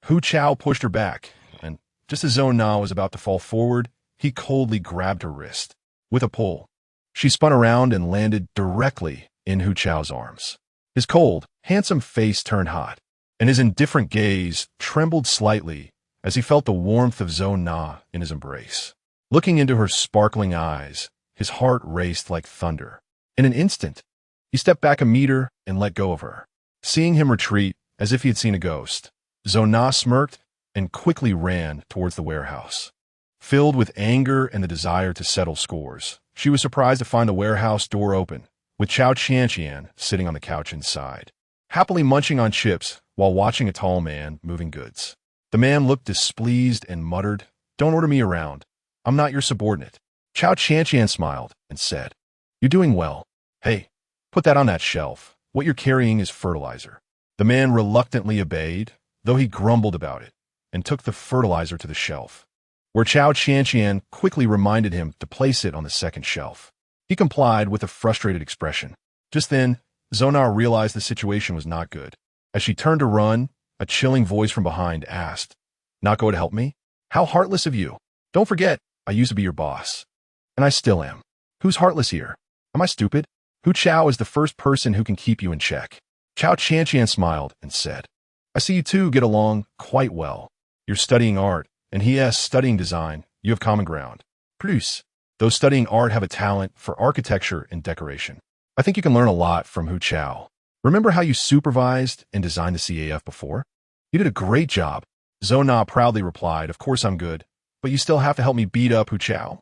Hu Chao pushed her back, and just as Zona was about to fall forward, he coldly grabbed her wrist. With a pull, she spun around and landed directly in Hu Chao's arms. His cold, handsome face turned hot, and his indifferent gaze trembled slightly as he felt the warmth of Zona in his embrace. Looking into her sparkling eyes, his heart raced like thunder. In an instant, he stepped back a meter and let go of her. Seeing him retreat as if he had seen a ghost, Zona smirked and quickly ran towards the warehouse. Filled with anger and the desire to settle scores, she was surprised to find the warehouse door open, with Cao Qianqian sitting on the couch inside, happily munching on chips while watching a tall man moving goods. The man looked displeased and muttered, "Don't order me around. I'm not your subordinate." Cao Qianqian smiled and said, "You're doing well. Hey, put that on that shelf. What you're carrying is fertilizer." The man reluctantly obeyed, though he grumbled about it, and took the fertilizer to the shelf, where Cao Qianqian quickly reminded him to place it on the second shelf. He complied with a frustrated expression. Just then, Zona realized the situation was not good. As she turned to run, a chilling voice from behind asked, "Not go to help me? How heartless of you. Don't forget, I used to be your boss. And I still am. Who's heartless here? Am I stupid? Hu Chao is the first person who can keep you in check." Cao Qianqian smiled and said, "I see you two get along quite well. You're studying art, and he is studying design. You have common ground. Plus, those studying art have a talent for architecture and decoration. I think you can learn a lot from Hu Chao. Remember how you supervised and designed the CAF before? You did a great job." Zona proudly replied, "Of course I'm good, but you still have to help me beat up Hu Chao."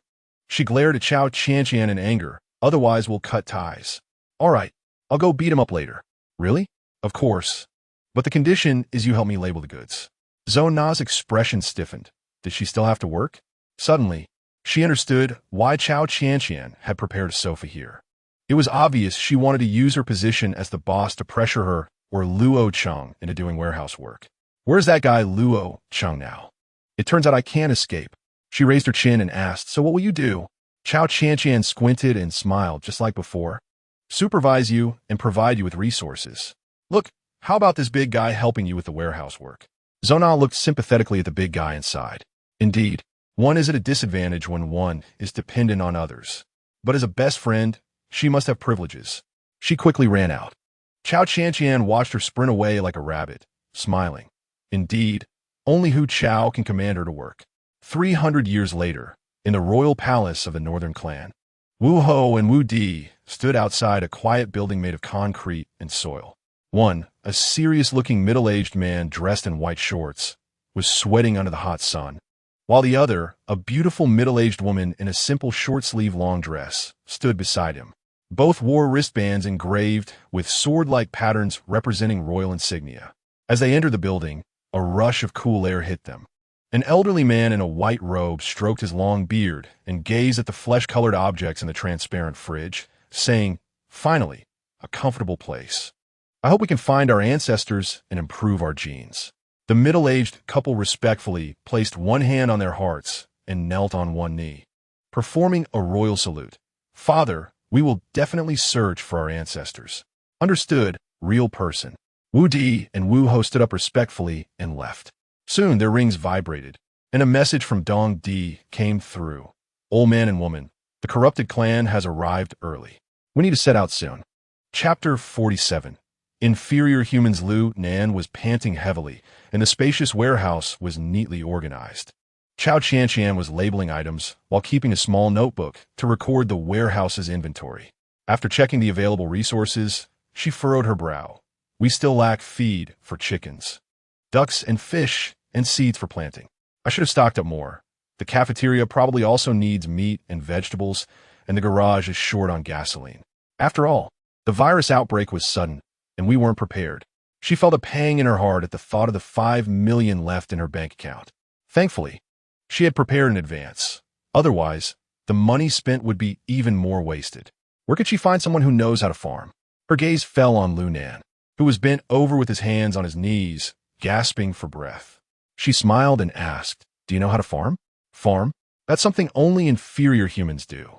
She glared at Cao Qianqian in anger. "Otherwise, we'll cut ties." "All right, I'll go beat him up later." "Really?" "Of course. But the condition is you help me label the goods." Zona's expression stiffened. Did she still have to work? Suddenly, she understood why Cao Qianqian had prepared a sofa here. It was obvious she wanted to use her position as the boss to pressure her or Luo Cheng into doing warehouse work. Where's that guy Luo Cheng now? It turns out I can't escape. She raised her chin and asked, "So what will you do?" Cao Qianqian squinted and smiled just like before. "Supervise you and provide you with resources. Look, how about this big guy helping you with the warehouse work?" Zona looked sympathetically at the big guy inside. Indeed, one is at a disadvantage when one is dependent on others. But as a best friend, she must have privileges. She quickly ran out. Cao Qianqian watched her sprint away like a rabbit, smiling. Indeed, only Hu Chao can command her to work. 300 years later, in the royal palace of the northern clan, Wu Ho and Wu Di stood outside a quiet building made of concrete and soil. One, a serious-looking middle-aged man dressed in white shorts, was sweating under the hot sun, while the other, a beautiful middle-aged woman in a simple short-sleeve long dress, stood beside him. Both wore wristbands engraved with sword-like patterns representing royal insignia. As they entered the building, a rush of cool air hit them. An elderly man in a white robe stroked his long beard and gazed at the flesh-colored objects in the transparent fridge, saying, "Finally, a comfortable place. I hope we can find our ancestors and improve our genes." The middle-aged couple respectfully placed one hand on their hearts and knelt on one knee, performing a royal salute. "Father, we will definitely search for our ancestors." "Understood, real person." Wu Di and Wu Ho stood up respectfully and left. Soon their rings vibrated, and a message from Dong Di came through. "Old man and woman, the corrupted clan has arrived early. We need to set out soon." Chapter 47. Inferior humans. Lu Nan was panting heavily, and the spacious warehouse was neatly organized. Cao Qianqian was labeling items while keeping a small notebook to record the warehouse's inventory. After checking the available resources, she furrowed her brow. We still lack feed for chickens, ducks and fish, and seeds for planting. I should have stocked up more. The cafeteria probably also needs meat and vegetables, and the garage is short on gasoline. After all, the virus outbreak was sudden, and we weren't prepared. She felt a pang in her heart at the thought of the 5 million left in her bank account. Thankfully, she had prepared in advance. Otherwise, the money spent would be even more wasted. Where could she find someone who knows how to farm? Her gaze fell on Lu Nan, who was bent over with his hands on his knees, gasping for breath. She smiled and asked, "Do you know how to farm?" "Farm? That's something only inferior humans do."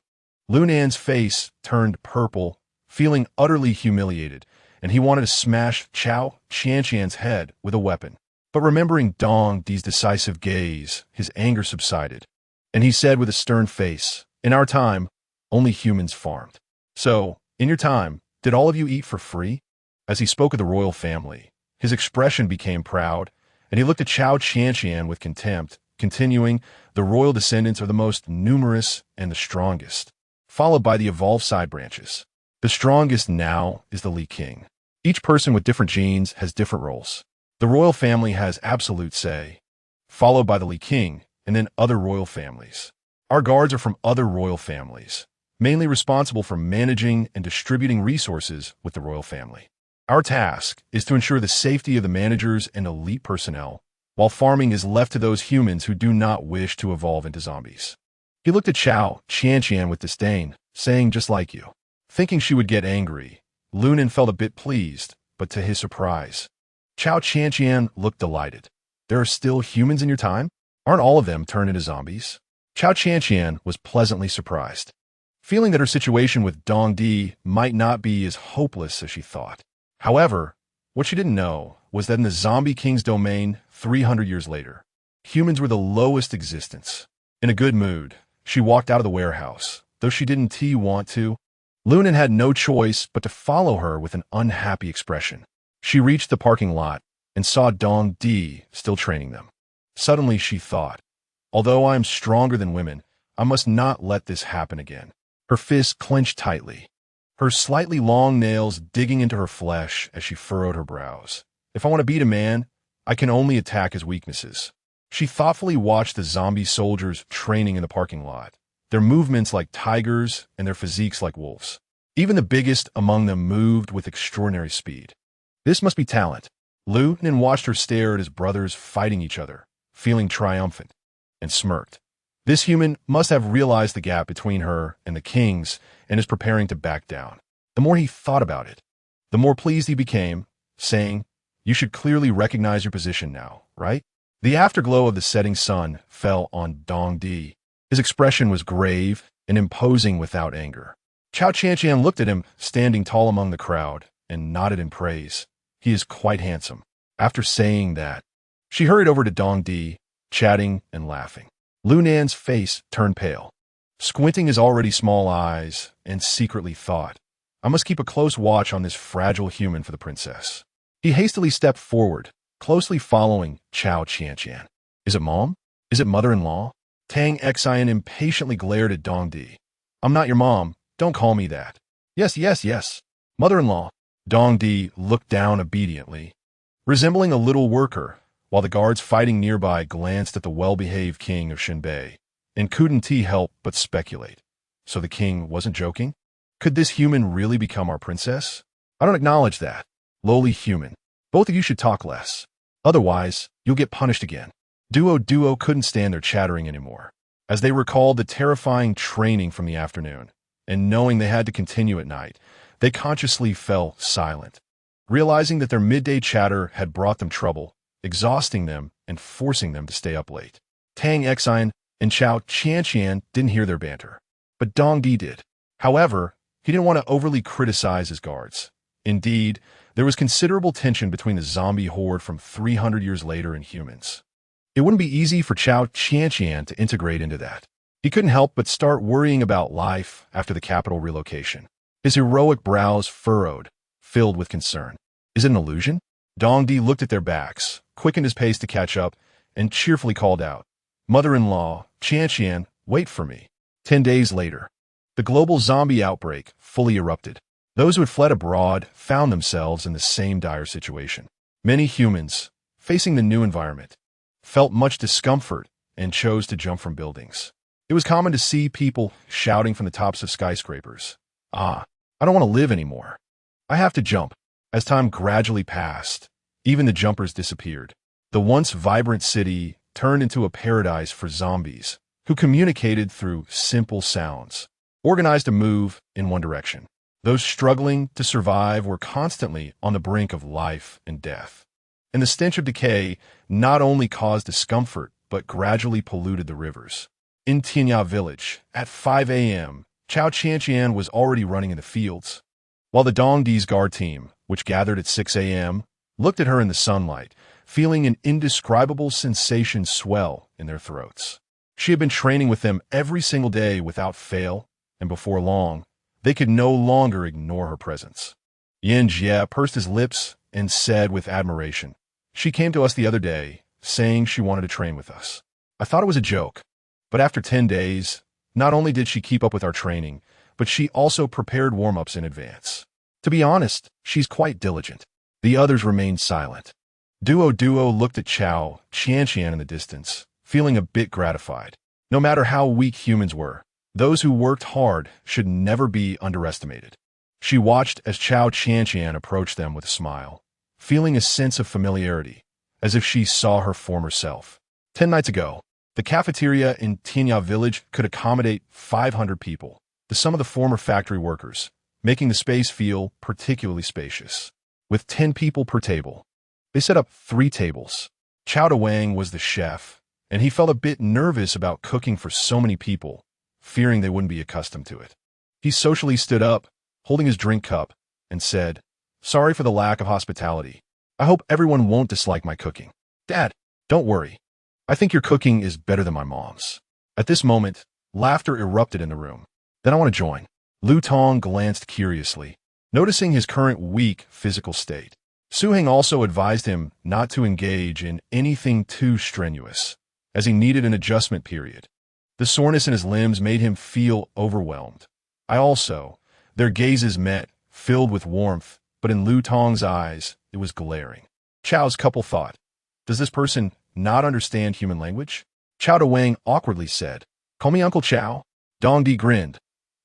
Lu Nan's face turned purple, feeling utterly humiliated, and he wanted to smash Cao Qianqian's head with a weapon. But remembering Dong-Di's decisive gaze, his anger subsided, and he said with a stern face, "In our time, only humans farmed. So, in your time, did all of you eat for free?" As he spoke of the royal family, his expression became proud, and he looked at Cao Qianqian with contempt, continuing, "The royal descendants are the most numerous and the strongest, followed by the evolved side branches. The strongest now is the Li King. Each person with different genes has different roles. The royal family has absolute say, followed by the Li King, and then other royal families. Our guards are from other royal families, mainly responsible for managing and distributing resources with the royal family. Our task is to ensure the safety of the managers and elite personnel, while farming is left to those humans who do not wish to evolve into zombies." He looked at Cao Qianqian with disdain, saying, "Just like you." Thinking she would get angry, Lu Nan felt a bit pleased, but to his surprise, Cao Qianqian looked delighted. "There are still humans in your time? Aren't all of them turned into zombies?" Cao Qianqian was pleasantly surprised, feeling that her situation with Dong-Di might not be as hopeless as she thought. However, what she didn't know was that in the Zombie King's domain 300 years later, humans were the lowest existence. In a good mood, she walked out of the warehouse, though she didn't want to. Lu Nan had no choice but to follow her with an unhappy expression. She reached the parking lot and saw Dong-Di still training them. Suddenly she thought, "Although I am stronger than women, I must not let this happen again." Her fists clenched tightly, her slightly long nails digging into her flesh as she furrowed her brows. "If I want to beat a man, I can only attack his weaknesses." She thoughtfully watched the zombie soldiers training in the parking lot, their movements like tigers and their physiques like wolves. Even the biggest among them moved with extraordinary speed. This must be talent. Lu Nan watched her stare at his brothers fighting each other, feeling triumphant, and smirked. This human must have realized the gap between her and the kings and is preparing to back down. The more he thought about it, the more pleased he became, saying, "You should clearly recognize your position now, right?" The afterglow of the setting sun fell on Dong-Di. His expression was grave and imposing without anger. Cao Qianqian looked at him, standing tall among the crowd, and nodded in praise. "He is quite handsome." After saying that, she hurried over to Dong-Di, chatting and laughing. Lu Nan's face turned pale, squinting his already small eyes, and secretly thought, "I must keep a close watch on this fragile human for the princess." He hastily stepped forward, closely following Cao Qianqian. "Is it mom? Is it mother-in-law?" Chen Xiao impatiently glared at Dong-Di. "I'm not your mom. Don't call me that." Yes. Mother-in-law." Dong-Di looked down obediently, resembling a little worker, while the guards fighting nearby glanced at the well-behaved king of Shinbei and couldn't help but speculate. So the king wasn't joking? Could this human really become our princess? "I don't acknowledge that. Lowly human. Both of you should talk less. Otherwise, you'll get punished again." Duo couldn't stand their chattering anymore. As they recalled the terrifying training from the afternoon, and knowing they had to continue at night, they consciously fell silent, realizing that their midday chatter had brought them trouble, exhausting them and forcing them to stay up late. Chen Xiao and Cao Qianqian didn't hear their banter, but Dong-Di did. However, he didn't want to overly criticize his guards. Indeed, there was considerable tension between the zombie horde from 300 years later and humans. It wouldn't be easy for Cao Qianqian to integrate into that. He couldn't help but start worrying about life after the capital relocation. his heroic brows furrowed, filled with concern. Is it an illusion? Dongdi looked at their backs, quickened his pace to catch up, and cheerfully called out, "Mother-in-law, Qianqian, wait for me." 10 days later, the global zombie outbreak fully erupted. Those who had fled abroad found themselves in the same dire situation. Many humans, facing the new environment, felt much discomfort and chose to jump from buildings. It was common to see people shouting from the tops of skyscrapers, "Ah, I don't want to live anymore. I have to jump." As time gradually passed, even the jumpers disappeared. The once vibrant city turned into a paradise for zombies, who communicated through simple sounds, organized to move in one direction. Those struggling to survive were constantly on the brink of life and death. And the stench of decay not only caused discomfort, but gradually polluted the rivers. In Tianya village, at 5 a.m., Cao Qianqian was already running in the fields, while the Dongdi's guard team, which gathered at 6 a.m., looked at her in the sunlight, feeling an indescribable sensation swell in their throats. She had been training with them every single day without fail, and before long, they could no longer ignore her presence. Yan Jie pursed his lips and said with admiration, "She came to us the other day, saying she wanted to train with us. I thought it was a joke, but after 10 days, not only did she keep up with our training, but she also prepared warm-ups in advance. To be honest, she's quite diligent." The others remained silent. Duo looked at Cao Qianqian in the distance, feeling a bit gratified. No matter how weak humans were, those who worked hard should never be underestimated. She watched as Cao Qianqian approached them with a smile, feeling a sense of familiarity, as if she saw her former self. 10 nights ago, the cafeteria in Tianya village could accommodate 500 people, the sum of the former factory workers, making the space feel particularly spacious. With 10 people per table, they set up 3 tables. Chao Wang was the chef, and he felt a bit nervous about cooking for so many people, fearing they wouldn't be accustomed to it. He socially stood up, holding his drink cup, and said, "Sorry for the lack of hospitality. I hope everyone won't dislike my cooking." "Dad, don't worry. I think your cooking is better than my mom's." At this moment, laughter erupted in the room. "Then I want to join." Lu Tong glanced curiously, noticing his current weak physical state. Su Heng also advised him not to engage in anything too strenuous, as he needed an adjustment period. The soreness in his limbs made him feel overwhelmed. Their gazes met, filled with warmth, but in Lu Tong's eyes, it was glaring. Chao's couple thought, "Does this person not understand human language?" Cao Wang awkwardly said, "Call me Uncle Chao." Dongdi grinned.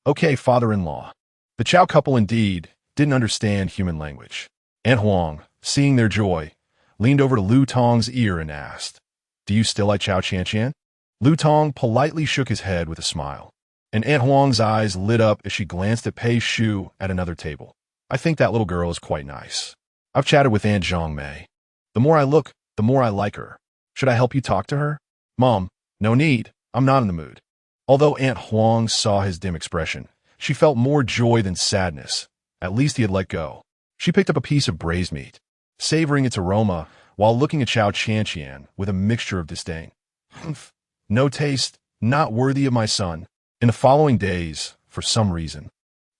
"Okay, father-in-law." The Chao couple indeed didn't understand human language. Aunt Huang, seeing their joy, leaned over to Lu Tong's ear and asked, "Do you still like Cao Qianqian?" Lu Tong politely shook his head with a smile, and Aunt Huang's eyes lit up as she glanced at Pei Shu at another table. "I think that little girl is quite nice. I've chatted with Aunt Zhang Mei. The more I look, the more I like her. Should I help you talk to her?" "Mom, no need. I'm not in the mood." Although Aunt Huang saw his dim expression, she felt more joy than sadness. At least he had let go. She picked up a piece of braised meat, savoring its aroma while looking at Cao Qianqian with a mixture of disdain. "Humph. No taste, not worthy of my son." In the following days, for some reason,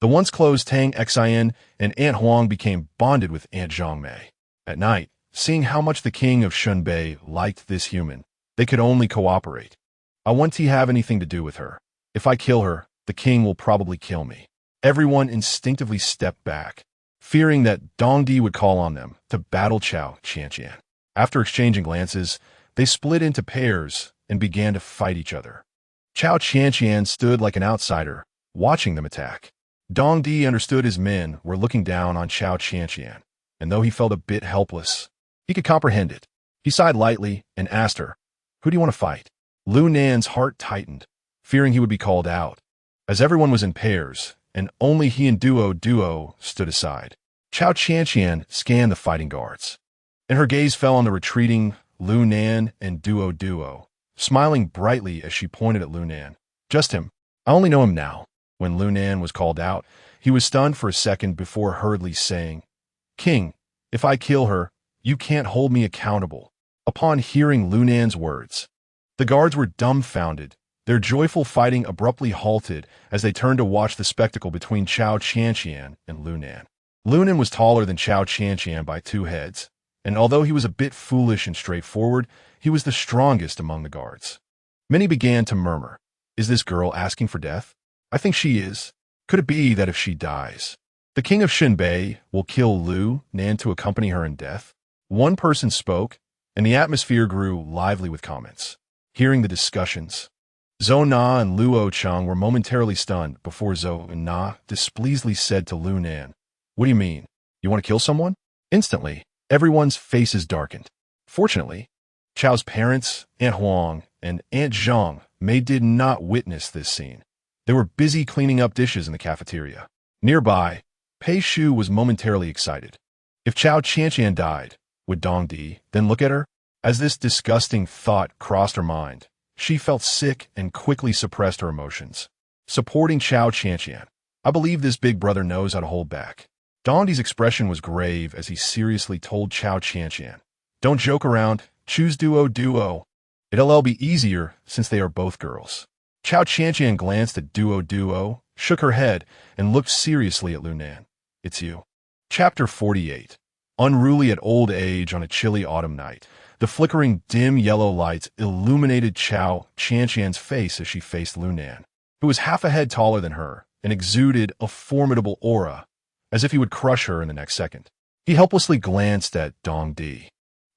the once close Tang Xian and Aunt Huang became bonded with Aunt Zhang Mei. At night, seeing how much the king of Shunbei liked this human, they could only cooperate. "I won't have anything to do with her. If I kill her, the king will probably kill me." Everyone instinctively stepped back, fearing that Dongdi would call on them to battle Cao Qianqian. After exchanging glances, they split into pairs and began to fight each other. Cao Qianqian stood like an outsider, watching them attack. Dongdi understood his men were looking down on Cao Qianqian, and though he felt a bit helpless, he could comprehend it. He sighed lightly and asked her, "Who do you want to fight?" Lu Nan's heart tightened, fearing he would be called out, as everyone was in pairs, and only he and Duo stood aside. Cao Qianqian scanned the fighting guards, and her gaze fell on the retreating Lu Nan and Duo, smiling brightly as she pointed at Lu Nan. "Just him. I only know him now." When Lu Nan was called out, he was stunned for a second before hurriedly saying, "King, if I kill her, you can't hold me accountable." Upon hearing Lu Nan's words, the guards were dumbfounded Their joyful fighting abruptly halted as they turned to watch the spectacle between Cao Qianqian and Lu Nan. Lu Nan was taller than Cao Qianqian by 2 heads, and although he was a bit foolish and straightforward, he was the strongest among the guards. Many began to murmur, "Is this girl asking for death? I think she is. Could it be that if she dies, the king of Xinbei will kill Lu Nan to accompany her in death?" One person spoke, and the atmosphere grew lively with comments. Hearing the discussions, Zhou Na and Luo Cheng were momentarily stunned before Zhou Na displeasedly said to Lu Nan, "What do you mean? You want to kill someone?" Instantly, everyone's faces darkened. Fortunately, Chao's parents, Aunt Huang, and Aunt Zhang did not witness this scene. They were busy cleaning up dishes in the cafeteria. Nearby, Pei Shu was momentarily excited. If Cao Qianqian died, would Dong Di then look at her? As this disgusting thought crossed her mind, she felt sick and quickly suppressed her emotions. Supporting Cao Qianqian, "I believe this big brother knows how to hold back." Dong Di's expression was grave as he seriously told Cao Qianqian, "Don't joke around, choose duo. It'll be easier since they are both girls." Cao Qianqian glanced at duo, shook her head, and looked seriously at Lu Nan. "It's you." Chapter 48. Unruly at old age on a chilly autumn night, the flickering dim yellow lights illuminated Cao Qianqian's face as she faced Lu Nan, who was half a head taller than her and exuded a formidable aura, as if he would crush her in the next second. He helplessly glanced at Dong Di,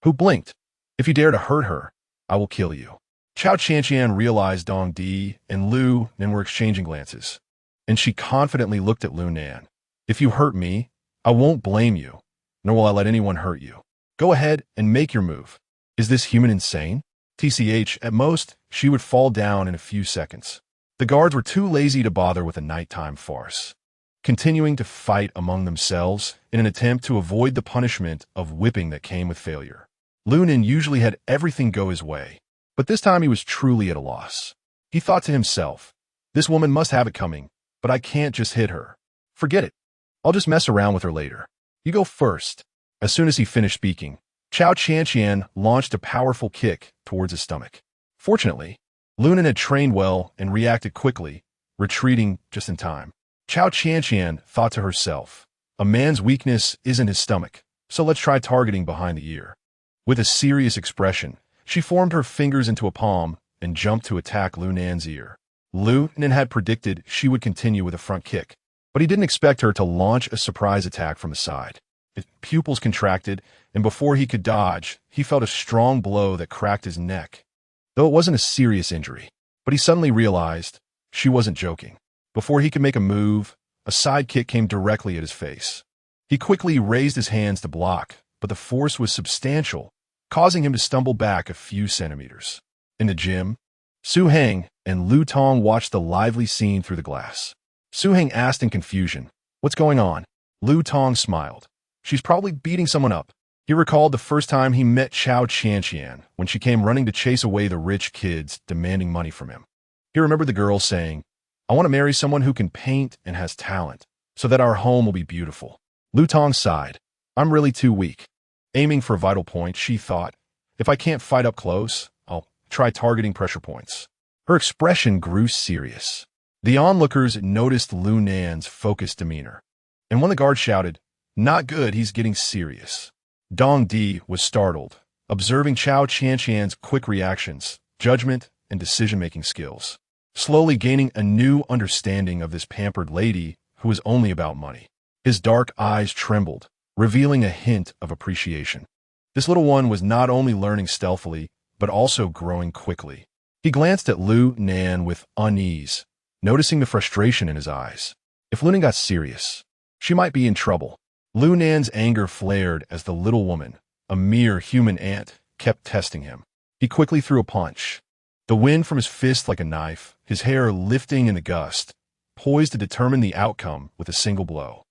who blinked. "If you dare to hurt her, I will kill you." Cao Qianqian realized Dong Di and Lu Nan were exchanging glances, and she confidently looked at Lu Nan. "If you hurt me, I won't blame you, nor will I let anyone hurt you. Go ahead and make your move." Is this human insane? TCH, at most, she would fall down in a few seconds. The guards were too lazy to bother with a nighttime farce, continuing to fight among themselves in an attempt to avoid the punishment of whipping that came with failure. Lu Nan usually had everything go his way, but this time he was truly at a loss. He thought to himself, "This woman must have it coming, but I can't just hit her. Forget it. I'll just mess around with her later. You go first." As soon as he finished speaking, Cao Qianqian launched a powerful kick towards his stomach. Fortunately, Lu Nan had trained well and reacted quickly, retreating just in time. Cao Qianqian thought to herself, "A man's weakness isn't his stomach, so let's try targeting behind the ear." With a serious expression, she formed her fingers into a palm and jumped to attack Lu Nan's ear. Lu Nan had predicted she would continue with a front kick, but he didn't expect her to launch a surprise attack from the side. His pupils contracted, and before he could dodge, he felt a strong blow that cracked his neck. Though it wasn't a serious injury, but he suddenly realized she wasn't joking. Before he could make a move, a side kick came directly at his face. He quickly raised his hands to block, but the force was substantial, causing him to stumble back a few centimeters. In the gym, Su Heng and Lu Tong watched the lively scene through the glass. Su Heng asked in confusion, "What's going on?" Lu Tong smiled. "She's probably beating someone up." He recalled the first time he met Cao Qianqian when she came running to chase away the rich kids demanding money from him. He remembered the girl saying, "I want to marry someone who can paint and has talent, so that our home will be beautiful." Lu Tong sighed. "I'm really too weak." Aiming for a vital point, she thought, "If I can't fight up close, I'll try targeting pressure points." Her expression grew serious. The onlookers noticed Lu Nan's focused demeanor, and when the guard shouted, "Not good, he's getting serious," Dong Di was startled, observing Cao Qianqian's quick reactions, judgment, and decision-making skills, slowly gaining a new understanding of this pampered lady who was only about money. His dark eyes trembled, revealing a hint of appreciation. This little one was not only learning stealthily, but also growing quickly. He glanced at Lu Nan with unease, noticing the frustration in his eyes. If Lu Nan got serious, she might be in trouble. Lu Nan's anger flared as the little woman, a mere human ant, kept testing him. He quickly threw a punch, the wind from his fist like a knife, his hair lifting in the gust, poised to determine the outcome with a single blow.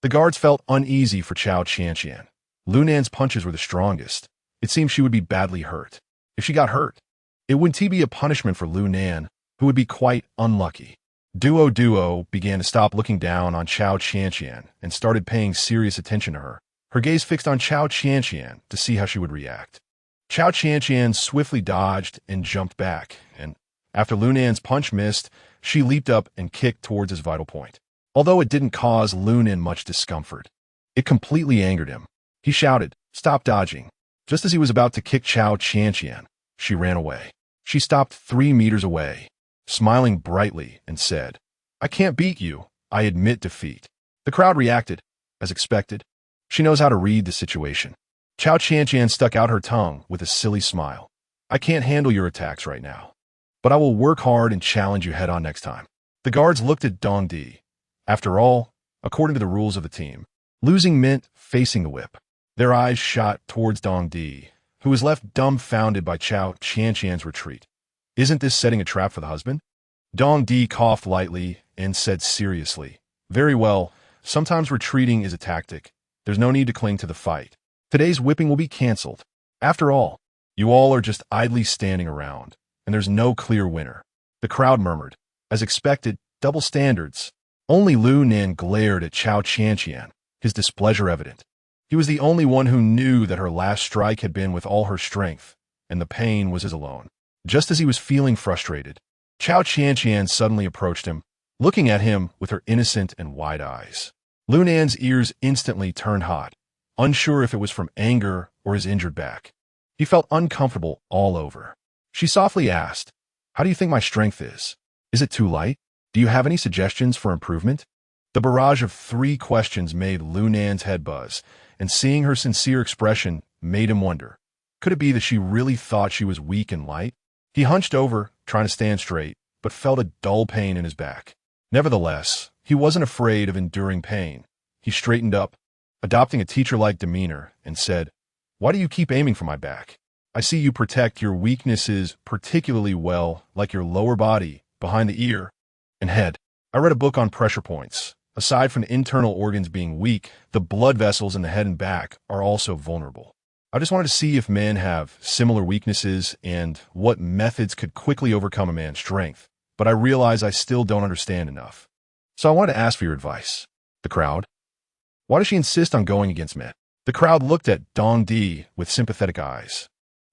The guards felt uneasy for Cao Qianqian. Lu Nan's punches were the strongest. It seemed she would be badly hurt. If she got hurt, it wouldn't be a punishment for Lu Nan, who would be quite unlucky. Duo began to stop looking down on Cao Qianqian and started paying serious attention to her, her gaze fixed on Cao Qianqian to see how she would react. Cao Qianqian swiftly dodged and jumped back, and After Lunan's punch missed, she leaped up and kicked towards his vital point. Although it didn't cause Lunan much discomfort, it completely angered him. He shouted, "Stop dodging." Just as he was about to kick Cao Qianqian, she ran away. She stopped 3 meters away, smiling brightly, and said, "I can't beat you. I admit defeat." The crowd reacted, as expected. She knows how to read the situation. Cao Qianqian stuck out her tongue with a silly smile. "I can't handle your attacks right now, but I will work hard and challenge you head-on next time." The guards looked at Dong Di. After all, according to the rules of the team, losing meant facing the whip. Their eyes shot towards Dong Di, who was left dumbfounded by Cao Qianqian's retreat. "Isn't this setting a trap for the husband?" Dong Di coughed lightly and said seriously, "Very well, sometimes retreating is a tactic. There's no need to cling to the fight. Today's whipping will be cancelled. After all, you all are just idly standing around, and there's no clear winner." The crowd murmured. As expected, double standards. Only Lunan glared at Cao Qianqian, his displeasure evident. He was the only one who knew that her last strike had been with all her strength, and the pain was his alone. Just as he was feeling frustrated, Cao Qianqian suddenly approached him, looking at him with her innocent and wide eyes. Lunan's ears instantly turned hot, unsure if it was from anger or his injured back. He felt uncomfortable all over. She softly asked, "How do you think my strength is? Is it too light? Do you have any suggestions for improvement?" The barrage of 3 questions made Lunan's head buzz, and seeing her sincere expression made him wonder, could it be that she really thought she was weak and light? He hunched over, trying to stand straight, but felt a dull pain in his back. Nevertheless, he wasn't afraid of enduring pain. He straightened up, adopting a teacher-like demeanor, and said, "Why do you keep aiming for my back? I see you protect your weaknesses particularly well, like your lower body, behind the ear, and head. I read a book on pressure points. Aside from the internal organs being weak, the blood vessels in the head and back are also vulnerable. I just wanted to see if men have similar weaknesses and what methods could quickly overcome a man's strength, but I realize I still don't understand enough. So I wanted to ask for your advice." The crowd. "Why does she insist on going against men?" The crowd looked at Dong Di with sympathetic eyes.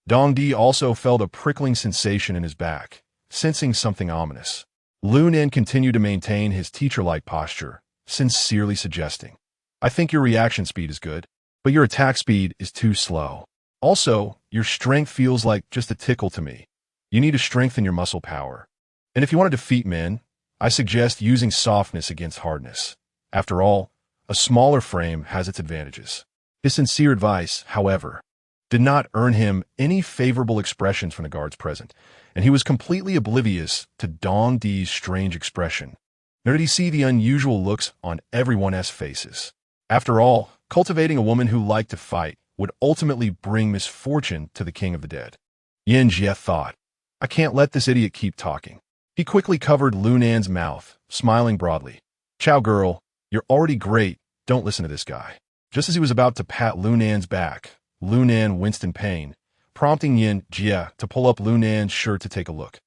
Dong Di also felt a prickling sensation in his back, sensing something ominous. Lunan continued to maintain his teacher-like posture, sincerely suggesting, "I think your reaction speed is good, but your attack speed is too slow. Also, your strength feels like just a tickle to me. You need to strengthen your muscle power. And if you want to defeat men, I suggest using softness against hardness. After all, a smaller frame has its advantages." His sincere advice, however, did not earn him any favorable expressions from the guards present, and he was completely oblivious to Dong Di's strange expression, nor did he see the unusual looks on everyone's faces. After all, cultivating a woman who liked to fight would ultimately bring misfortune to the king of the dead. Yen Jie thought, "I can't let this idiot keep talking." He quickly covered Lunan's mouth, smiling broadly. "Chow girl, you're already great. Don't listen to this guy." Just as he was about to pat Lunan's back, Lunan winced in pain, prompting Yen Jie to pull up Lunan's shirt to take a look,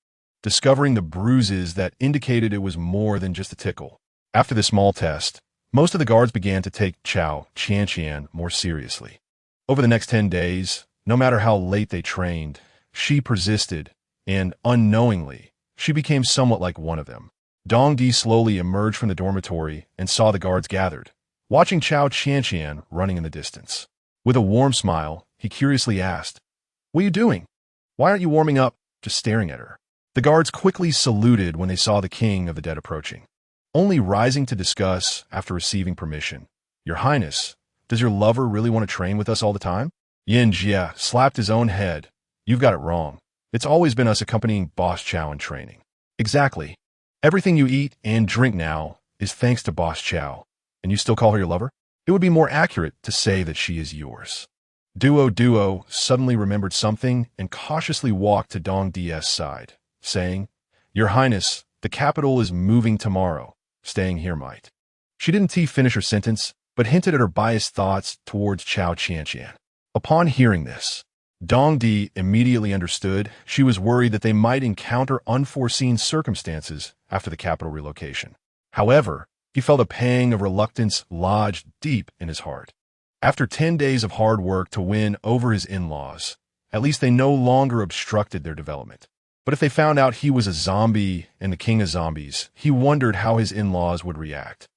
discovering the bruises that indicated it was more than just a tickle. After this small test, most of the guards began to take Cao Qianqian more seriously. Over the next 10 days, no matter how late they trained, she persisted, and unknowingly, she became somewhat like one of them. Dong Di slowly emerged from the dormitory and saw the guards gathered, watching Cao Qianqian running in the distance. With a warm smile, he curiously asked, "What are you doing? Why aren't you warming up, just staring at her?" The guards quickly saluted when they saw the king of the dead approaching, only rising to discuss after receiving permission. "Your Highness, does your lover really want to train with us all the time?" Yen Jie slapped his own head. "You've got it wrong. It's always been us accompanying Boss Cao in training." "Exactly. Everything you eat and drink now is thanks to Boss Cao, and you still call her your lover? It would be more accurate to say that she is yours." Duo suddenly remembered something and cautiously walked to Dong Di's side, saying, "Your Highness, the capital is moving tomorrow. Staying here might." She didn't finish her sentence, but hinted at her biased thoughts towards Cao Qianqian. Upon hearing this, Dong Di immediately understood she was worried that they might encounter unforeseen circumstances after the capital relocation. However, he felt a pang of reluctance lodged deep in his heart. After 10 days of hard work to win over his in-laws, at least they no longer obstructed their development. But if they found out he was a zombie and the king of zombies, he wondered how his in-laws would react,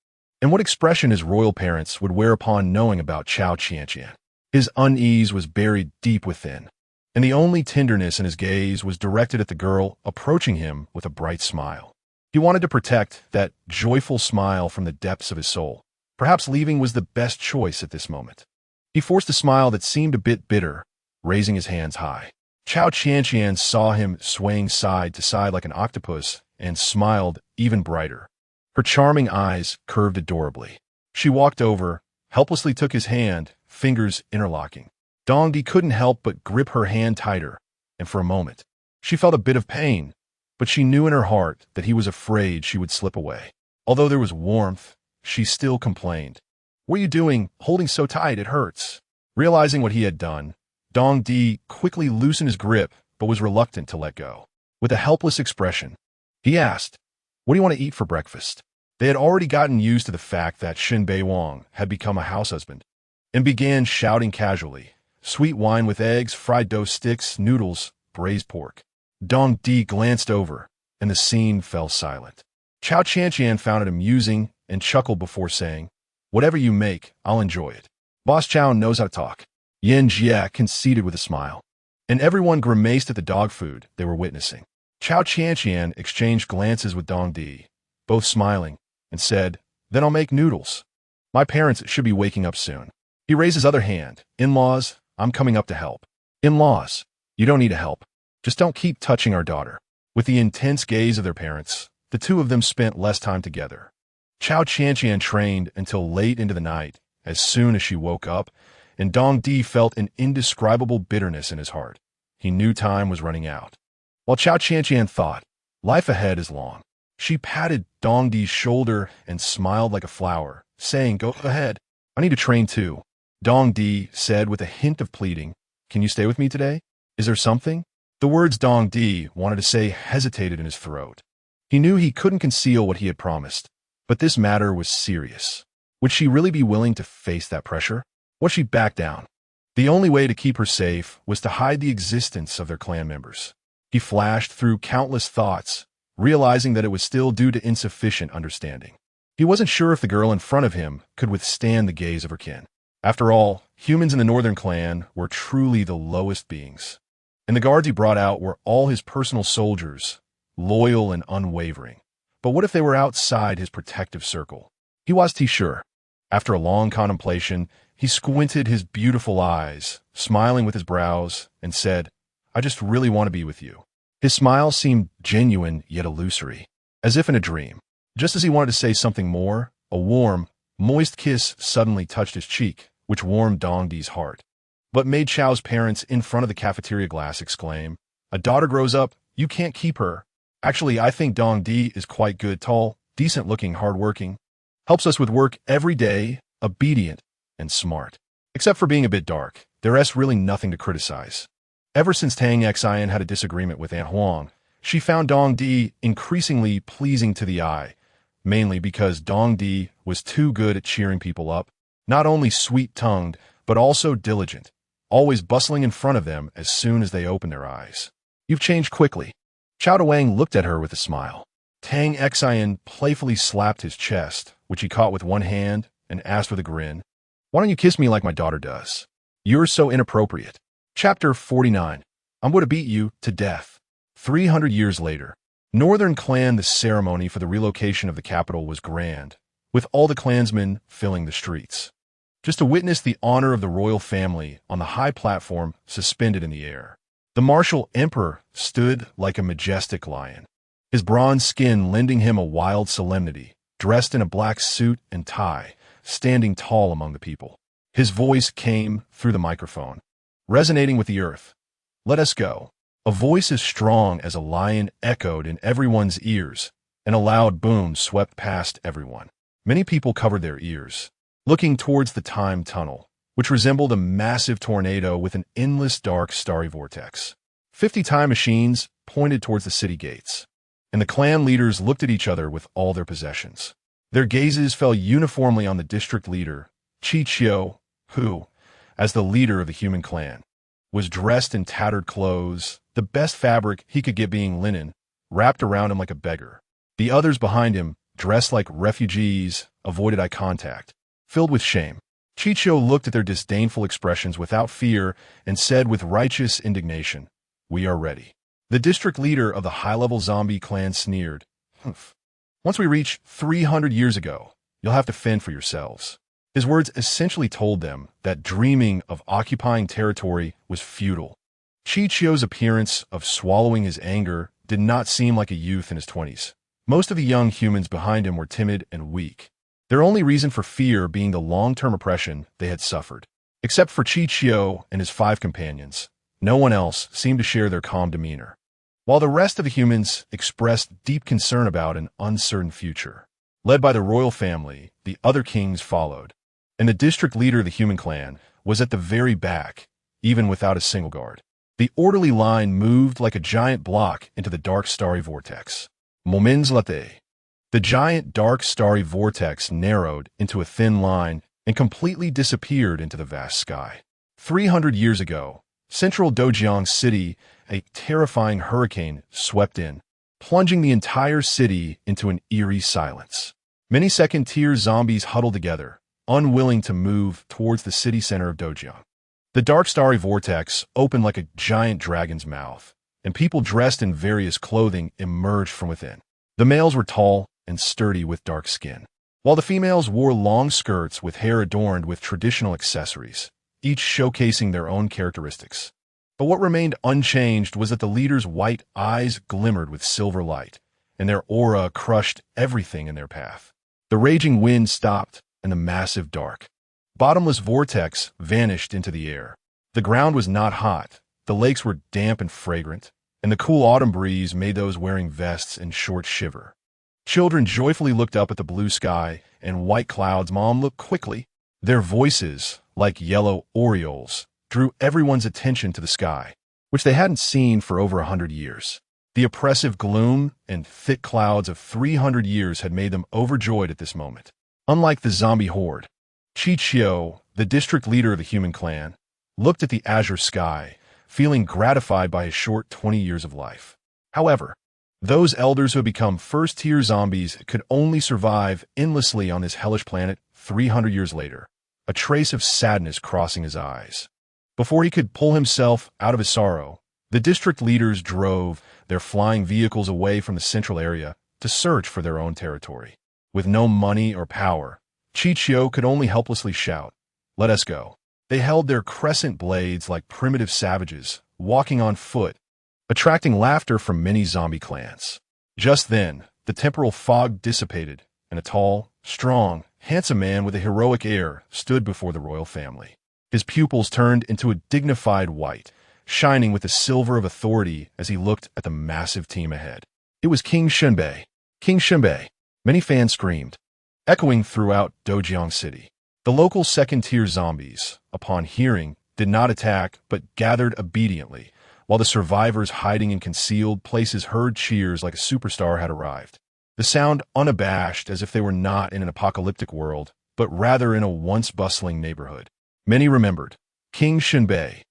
and what expression his royal parents would wear upon knowing about Cao Qianqian. His unease was buried deep within, and the only tenderness in his gaze was directed at the girl approaching him with a bright smile. He wanted to protect that joyful smile from the depths of his soul. Perhaps leaving was the best choice at this moment. He forced a smile that seemed a bit bitter, raising his hands high. Cao Qianqian saw him swaying side to side like an octopus and smiled even brighter. Her charming eyes curved adorably. She walked over, helplessly took his hand, fingers interlocking. Dongdi couldn't help but grip her hand tighter, and for a moment, she felt a bit of pain, but she knew in her heart that he was afraid she would slip away. Although there was warmth, she still complained. "What are you doing, holding so tight? It hurts." Realizing what he had done, Dongdi quickly loosened his grip but was reluctant to let go. With a helpless expression, he asked, "What do you want to eat for breakfast?" They had already gotten used to the fact that Shin Bei Wang had become a house husband, and began shouting casually, "Sweet wine with eggs, fried dough sticks, noodles, braised pork." Dongdi glanced over, and the scene fell silent. Cao Qianqian found it amusing and chuckled before saying, "Whatever you make, I'll enjoy it. Boss Chow knows how to talk." Yan Jia conceded with a smile, and everyone grimaced at the dog food they were witnessing. Cao Qianqian exchanged glances with Dongdi, both smiling, and said, "Then I'll make noodles. My parents should be waking up soon." He raised his other hand. "In-laws, I'm coming up to help." "In-laws, you don't need to help. Just don't keep touching our daughter." With the intense gaze of their parents, the two of them spent less time together. Cao Qianqian trained until late into the night. As soon as she woke up, and Dongdi felt an indescribable bitterness in his heart. He knew time was running out. While Cao Qianqian thought, life ahead is long. She patted Dongdi's shoulder and smiled like a flower, saying, "Go ahead. I need to train too." Dongdi said with a hint of pleading, "Can you stay with me today? Is there something?" The words Dongdi wanted to say hesitated in his throat. He knew he couldn't conceal what he had promised, but this matter was serious. Would she really be willing to face that pressure? Would she back down? The only way to keep her safe was to hide the existence of their clan members. He flashed through countless thoughts, realizing that it was still due to insufficient understanding. He wasn't sure if the girl in front of him could withstand the gaze of her kin. After all, humans in the Northern Clan were truly the lowest beings. And the guards he brought out were all his personal soldiers, loyal and unwavering. But what if they were outside his protective circle? He wasn't sure. After a long contemplation, he squinted his beautiful eyes, smiling with his brows, and said, "I just really want to be with you." His smile seemed genuine yet illusory, as if in a dream. Just as he wanted to say something more, a warm, moist kiss suddenly touched his cheek, which warmed Dongdi's heart, but made Chao's parents in front of the cafeteria glass exclaim, "A daughter grows up, you can't keep her." Actually, I think Dongdi is quite good, tall, decent-looking, hard-working, helps us with work every day, obedient, and smart. Except for being a bit dark, there's really nothing to criticize. Ever since Chen Xiao had a disagreement with Aunt Huang, she found Dongdi increasingly pleasing to the eye, mainly because Dongdi was too good at cheering people up, not only sweet-tongued, but also diligent, always bustling in front of them as soon as they opened their eyes. "You've changed quickly." Chao Wang looked at her with a smile. Chen Xiao playfully slapped his chest, which he caught with one hand, and asked with a grin, "Why don't you kiss me like my daughter does? You're so inappropriate." Chapter 49. I'm going to beat you to death. 300 years later, Northern Clan. The ceremony for the relocation of the capital was grand, with all the clansmen filling the streets, just to witness the honor of the royal family on the high platform suspended in the air. The martial emperor stood like a majestic lion, his bronze skin lending him a wild solemnity, dressed in a black suit and tie, standing tall among the people. His voice came through the microphone, resonating with the earth. "Let us go." A voice as strong as a lion echoed in everyone's ears, and a loud boom swept past everyone. Many people covered their ears, looking towards the time tunnel, which resembled a massive tornado with an endless dark starry vortex. 50 time machines pointed towards the city gates, and the clan leaders looked at each other with all their possessions. Their gazes fell uniformly on the district leader, Chen Xiao, who, as the leader of the human clan, was dressed in tattered clothes, the best fabric he could get being linen, wrapped around him like a beggar. The others behind him, dressed like refugees, avoided eye contact, filled with shame. Chen Xiao looked at their disdainful expressions without fear and said with righteous indignation, "We are ready." The district leader of the high-level zombie clan sneered, "Humph. Once we reach 300 years ago, you'll have to fend for yourselves." His words essentially told them that dreaming of occupying territory was futile. Chen Xiao's appearance of swallowing his anger did not seem like a youth in his 20s. Most of the young humans behind him were timid and weak, their only reason for fear being the long-term oppression they had suffered. Except for Chen Xiao and his 5 companions, no one else seemed to share their calm demeanor, while the rest of the humans expressed deep concern about an uncertain future. Led by the royal family, the other kings followed, and the district leader of the human clan was at the very back, even without a single guard. The orderly line moved like a giant block into the dark starry vortex. Moments later, the giant dark starry vortex narrowed into a thin line and completely disappeared into the vast sky. 300 years ago, central Dojiang City, a terrifying hurricane swept in, plunging the entire city into an eerie silence. Many second-tier zombies huddled together, unwilling to move towards the city center of Dojiang. The dark starry vortex opened like a giant dragon's mouth, and people dressed in various clothing emerged from within. The males were tall and sturdy with dark skin, while the females wore long skirts with hair adorned with traditional accessories, each showcasing their own characteristics. But what remained unchanged was that the leaders' white eyes glimmered with silver light, and their aura crushed everything in their path. The raging wind stopped, and the massive dark, bottomless vortex vanished into the air. The ground was not hot, the lakes were damp and fragrant, and the cool autumn breeze made those wearing vests and shorts shiver. Children joyfully looked up at the blue sky and white clouds. Mom looked quickly. Their voices, like yellow orioles, drew everyone's attention to the sky, which they hadn't seen for over 100 years. The oppressive gloom and thick clouds of 300 years had made them overjoyed at this moment. Unlike the zombie horde, Chen Xiao, the district leader of the human clan, looked at the azure sky, feeling gratified by his short 20 years of life. However, those elders who had become first-tier zombies could only survive endlessly on this hellish planet 300 years later, a trace of sadness crossing his eyes. Before he could pull himself out of his sorrow, the district leaders drove their flying vehicles away from the central area to search for their own territory. With no money or power, Chen Xiao could only helplessly shout, "Let us go." They held their crescent blades like primitive savages, walking on foot, attracting laughter from many zombie clans. Just then, the temporal fog dissipated, and a tall, strong, handsome man with a heroic air stood before the royal family. His pupils turned into a dignified white, shining with the silver of authority as he looked at the massive team ahead. It was King Shenbei. King Shenbei. Many fans screamed, echoing throughout Dojiang City. The local second-tier zombies, upon hearing, did not attack but gathered obediently, while the survivors hiding in concealed places heard cheers like a superstar had arrived. The sound unabashed as if they were not in an apocalyptic world, but rather in a once-bustling neighborhood. Many remembered King Shenbei.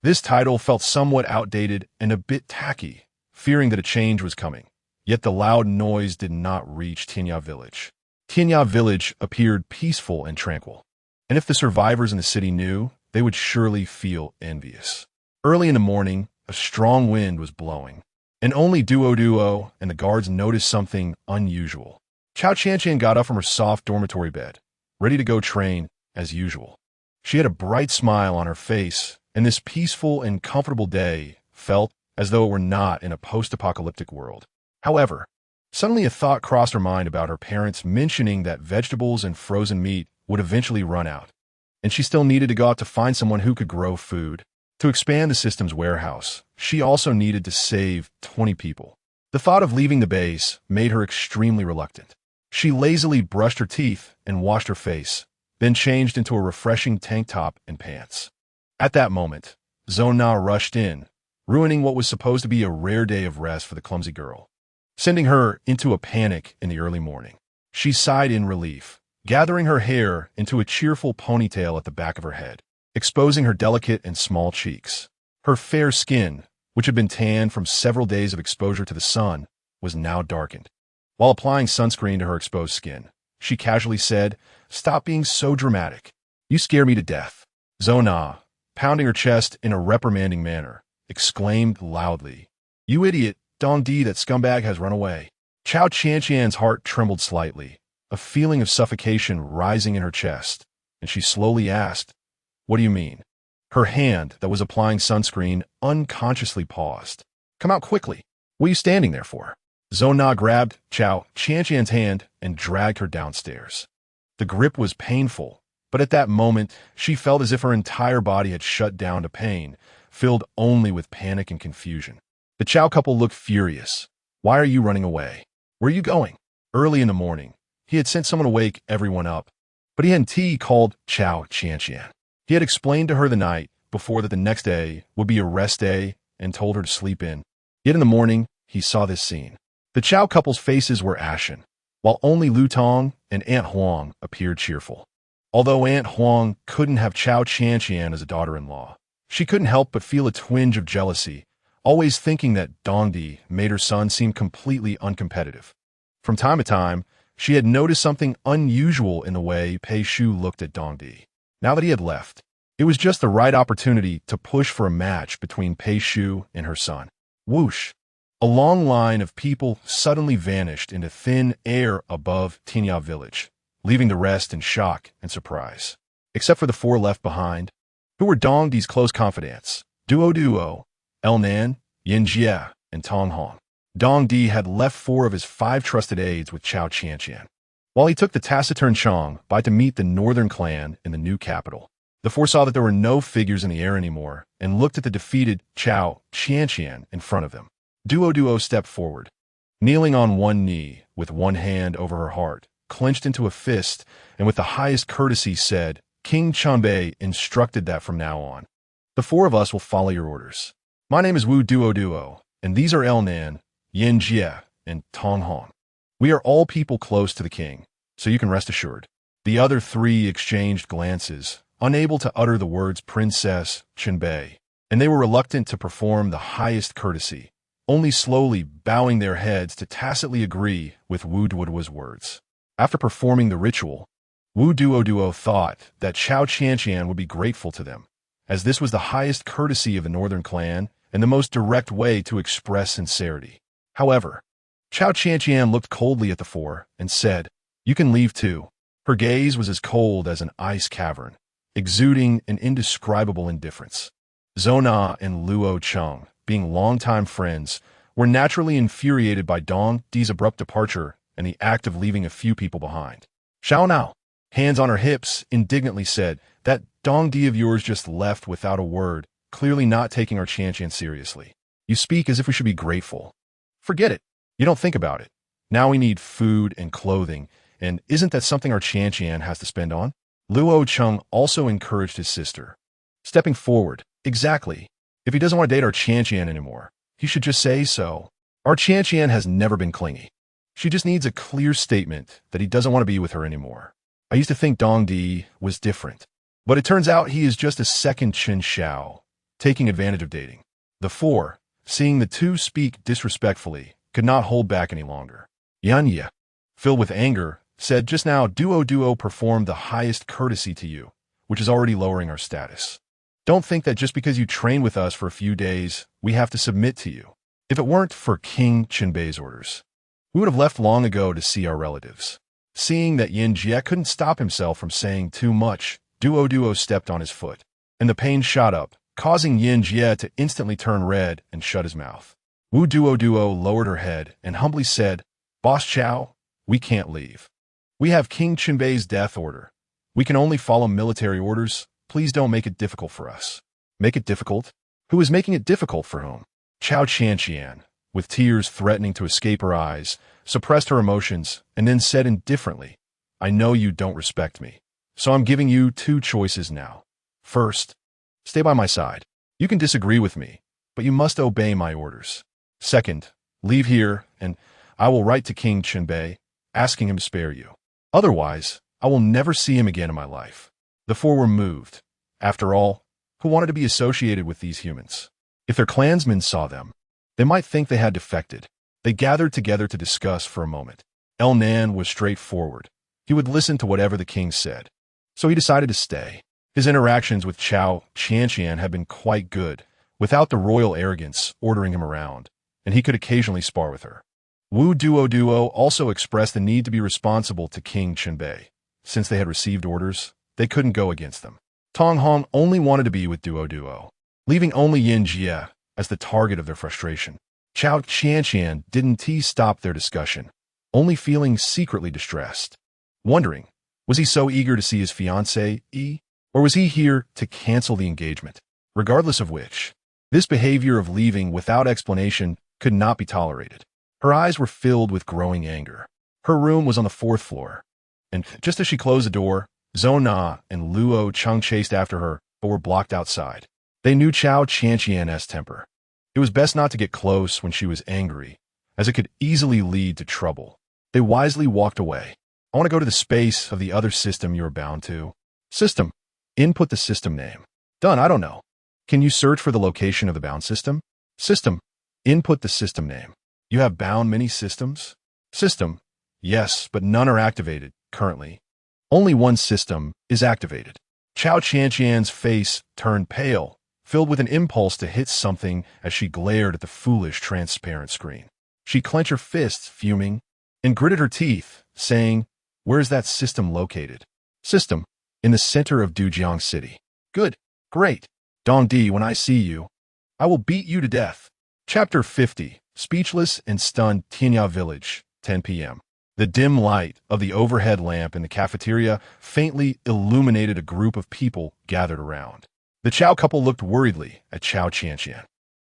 This title felt somewhat outdated and a bit tacky, fearing that a change was coming. Yet the loud noise did not reach Tianya Village. Tianya Village appeared peaceful and tranquil, and if the survivors in the city knew, they would surely feel envious. Early in the morning, a strong wind was blowing, and only Duo and the guards noticed something unusual. Cao Qianqian got up from her soft dormitory bed, ready to go train as usual. She had a bright smile on her face, and this peaceful and comfortable day felt as though it were not in a post-apocalyptic world. However, suddenly a thought crossed her mind about her parents mentioning that vegetables and frozen meat would eventually run out, and she still needed to go out to find someone who could grow food. To expand the system's warehouse, she also needed to save 20 people. The thought of leaving the base made her extremely reluctant. She lazily brushed her teeth and washed her face, then changed into a refreshing tank top and pants. At that moment, Zona rushed in, ruining what was supposed to be a rare day of rest for the clumsy girl, sending her into a panic in the early morning. She sighed in relief, gathering her hair into a cheerful ponytail at the back of her head, exposing her delicate and small cheeks. Her fair skin, which had been tanned from several days of exposure to the sun, was now darkened. While applying sunscreen to her exposed skin, she casually said, "Stop being so dramatic. You scare me to death." Zona, pounding her chest in a reprimanding manner, exclaimed loudly, "You idiot, Dong Di, that scumbag has run away." Cao Qianqian's heart trembled slightly, a feeling of suffocation rising in her chest, and she slowly asked, "What do you mean?" Her hand that was applying sunscreen unconsciously paused. "Come out quickly. What are you standing there for?" Zona grabbed Cao Qianqian's hand and dragged her downstairs. The grip was painful, but at that moment, she felt as if her entire body had shut down to pain, filled only with panic and confusion. The Cao couple looked furious. "Why are you running away? Where are you going?" Early in the morning, he had sent someone to wake everyone up, but he hadn't called Cao Qianqian. He had explained to her the night before that the next day would be a rest day and told her to sleep in. Yet in the morning, he saw this scene. The Cao couple's faces were ashen, while only Lu Tong and Aunt Huang appeared cheerful. Although Aunt Huang couldn't have Cao Qianqian as a daughter-in-law, she couldn't help but feel a twinge of jealousy, always thinking that Dong Di made her son seem completely uncompetitive. From time to time, she had noticed something unusual in the way Pei Shu looked at Dong Di. Now that he had left, it was just the right opportunity to push for a match between Pei Shu and her son. Whoosh! A long line of people suddenly vanished into thin air above Tinya village, leaving the rest in shock and surprise. Except for the four left behind, who were Dong Di's close confidants, Duo, El Nan, Yin Jie, and Tong Hong. Dong Di had left 4 of his 5 trusted aides with Cao Qianqian, while he took the taciturn Chong by to meet the northern clan in the new capital. The 4 saw that there were no figures in the air anymore and looked at the defeated Cao Qianqian in front of them. Duo stepped forward, kneeling on one knee with one hand over her heart, clenched into a fist, and with the highest courtesy said, "King Chunbei instructed that from now on, the 4 of us will follow your orders. My name is Wu Duo, and these are El Nan, Yin Jie, and Tong Hong. We are all people close to the king, so you can rest assured." The other 3 exchanged glances, unable to utter the words Princess Chunbei, and they were reluctant to perform the highest courtesy, only slowly bowing their heads to tacitly agree with Wu Duo's words. After performing the ritual, Wu Duo thought that Cao Qianqian would be grateful to them, as this was the highest courtesy of the northern clan and the most direct way to express sincerity. However, Cao Qianqian looked coldly at the 4 and said, "You can leave too." Her gaze was as cold as an ice cavern, exuding an indescribable indifference. Zona and Luo Cheng, being longtime friends, were naturally infuriated by Dong Di's abrupt departure and the act of leaving a few people behind. Xiao Nao, hands on her hips, indignantly said, "That Dong Di of yours just left without a word, clearly not taking our Qianqian seriously. You speak as if we should be grateful. Forget it. You don't think about it. Now we need food and clothing, and isn't that something our Qianqian has to spend on?" Luo Cheng also encouraged his sister, stepping forward. "Exactly. If he doesn't want to date our Qianqian anymore, he should just say so. Our Qianqian has never been clingy. She just needs a clear statement that he doesn't want to be with her anymore. I used to think Dong Di was different, but it turns out he is just a second Chen Xiao, taking advantage of dating." The 4, seeing the 2 speak disrespectfully, could not hold back any longer. Yan Ye, filled with anger, said, "Just now Duo performed the highest courtesy to you, which is already lowering our status. Don't think that just because you train with us for a few days, we have to submit to you. If it weren't for King Chunbei's orders, we would have left long ago to see our relatives." Seeing that Yin Jie couldn't stop himself from saying too much, Duo stepped on his foot, and the pain shot up, causing Yin Jie to instantly turn red and shut his mouth. Wu Duo lowered her head and humbly said, "Boss Cao, we can't leave. We have King Chunbei's death order. We can only follow military orders. Please don't make it difficult for us." Make it difficult? Who is making it difficult for whom? Cao Qianqian, with tears threatening to escape her eyes, suppressed her emotions and then said indifferently, "I know you don't respect me, so I'm giving you 2 choices now. First, stay by my side. You can disagree with me, but you must obey my orders. Second, leave here, and I will write to King Chunbei, asking him to spare you. Otherwise, I will never see him again in my life." The 4 were moved. After all, who wanted to be associated with these humans? If their clansmen saw them, they might think they had defected. They gathered together to discuss for a moment. El Nan was straightforward. He would listen to whatever the king said. So he decided to stay. His interactions with Cao Qianqian had been quite good, without the royal arrogance ordering him around, and he could occasionally spar with her. Wu Duo also expressed the need to be responsible to King Chenbei. Since they had received orders, they couldn't go against them. Tong Hong only wanted to be with Duo, leaving only Yin Jie as the target of their frustration. Cao Qianqian didn't stop their discussion, only feeling secretly distressed, wondering, was he so eager to see his fiancée, or was he here to cancel the engagement? Regardless of which, this behavior of leaving without explanation could not be tolerated. Her eyes were filled with growing anger. Her room was on the 4th floor, and just as she closed the door, Zhou Na and Luo Cheng chased after her, but were blocked outside. They knew Cao Qianqian's temper. It was best not to get close when she was angry, as it could easily lead to trouble. They wisely walked away. I want to go to the space of the other system you are bound to. System. Input the system name. Done, I don't know. Can you search for the location of the bound system? System. Input the system name. You have bound many systems? System. Yes, but none are activated, currently. Only one system is activated. Cao Qianqian's face turned pale, filled with an impulse to hit something as she glared at the foolish, transparent screen. She clenched her fists, fuming, and gritted her teeth, saying, "Where is that system located?" System. In the center of Dujiang City. Good. Great. Dongdi, when I see you, I will beat you to death. Chapter 50. Speechless and stunned Tianya Village, 10 p.m. The dim light of the overhead lamp in the cafeteria faintly illuminated a group of people gathered around. The Cao couple looked worriedly at Cao Qianqian,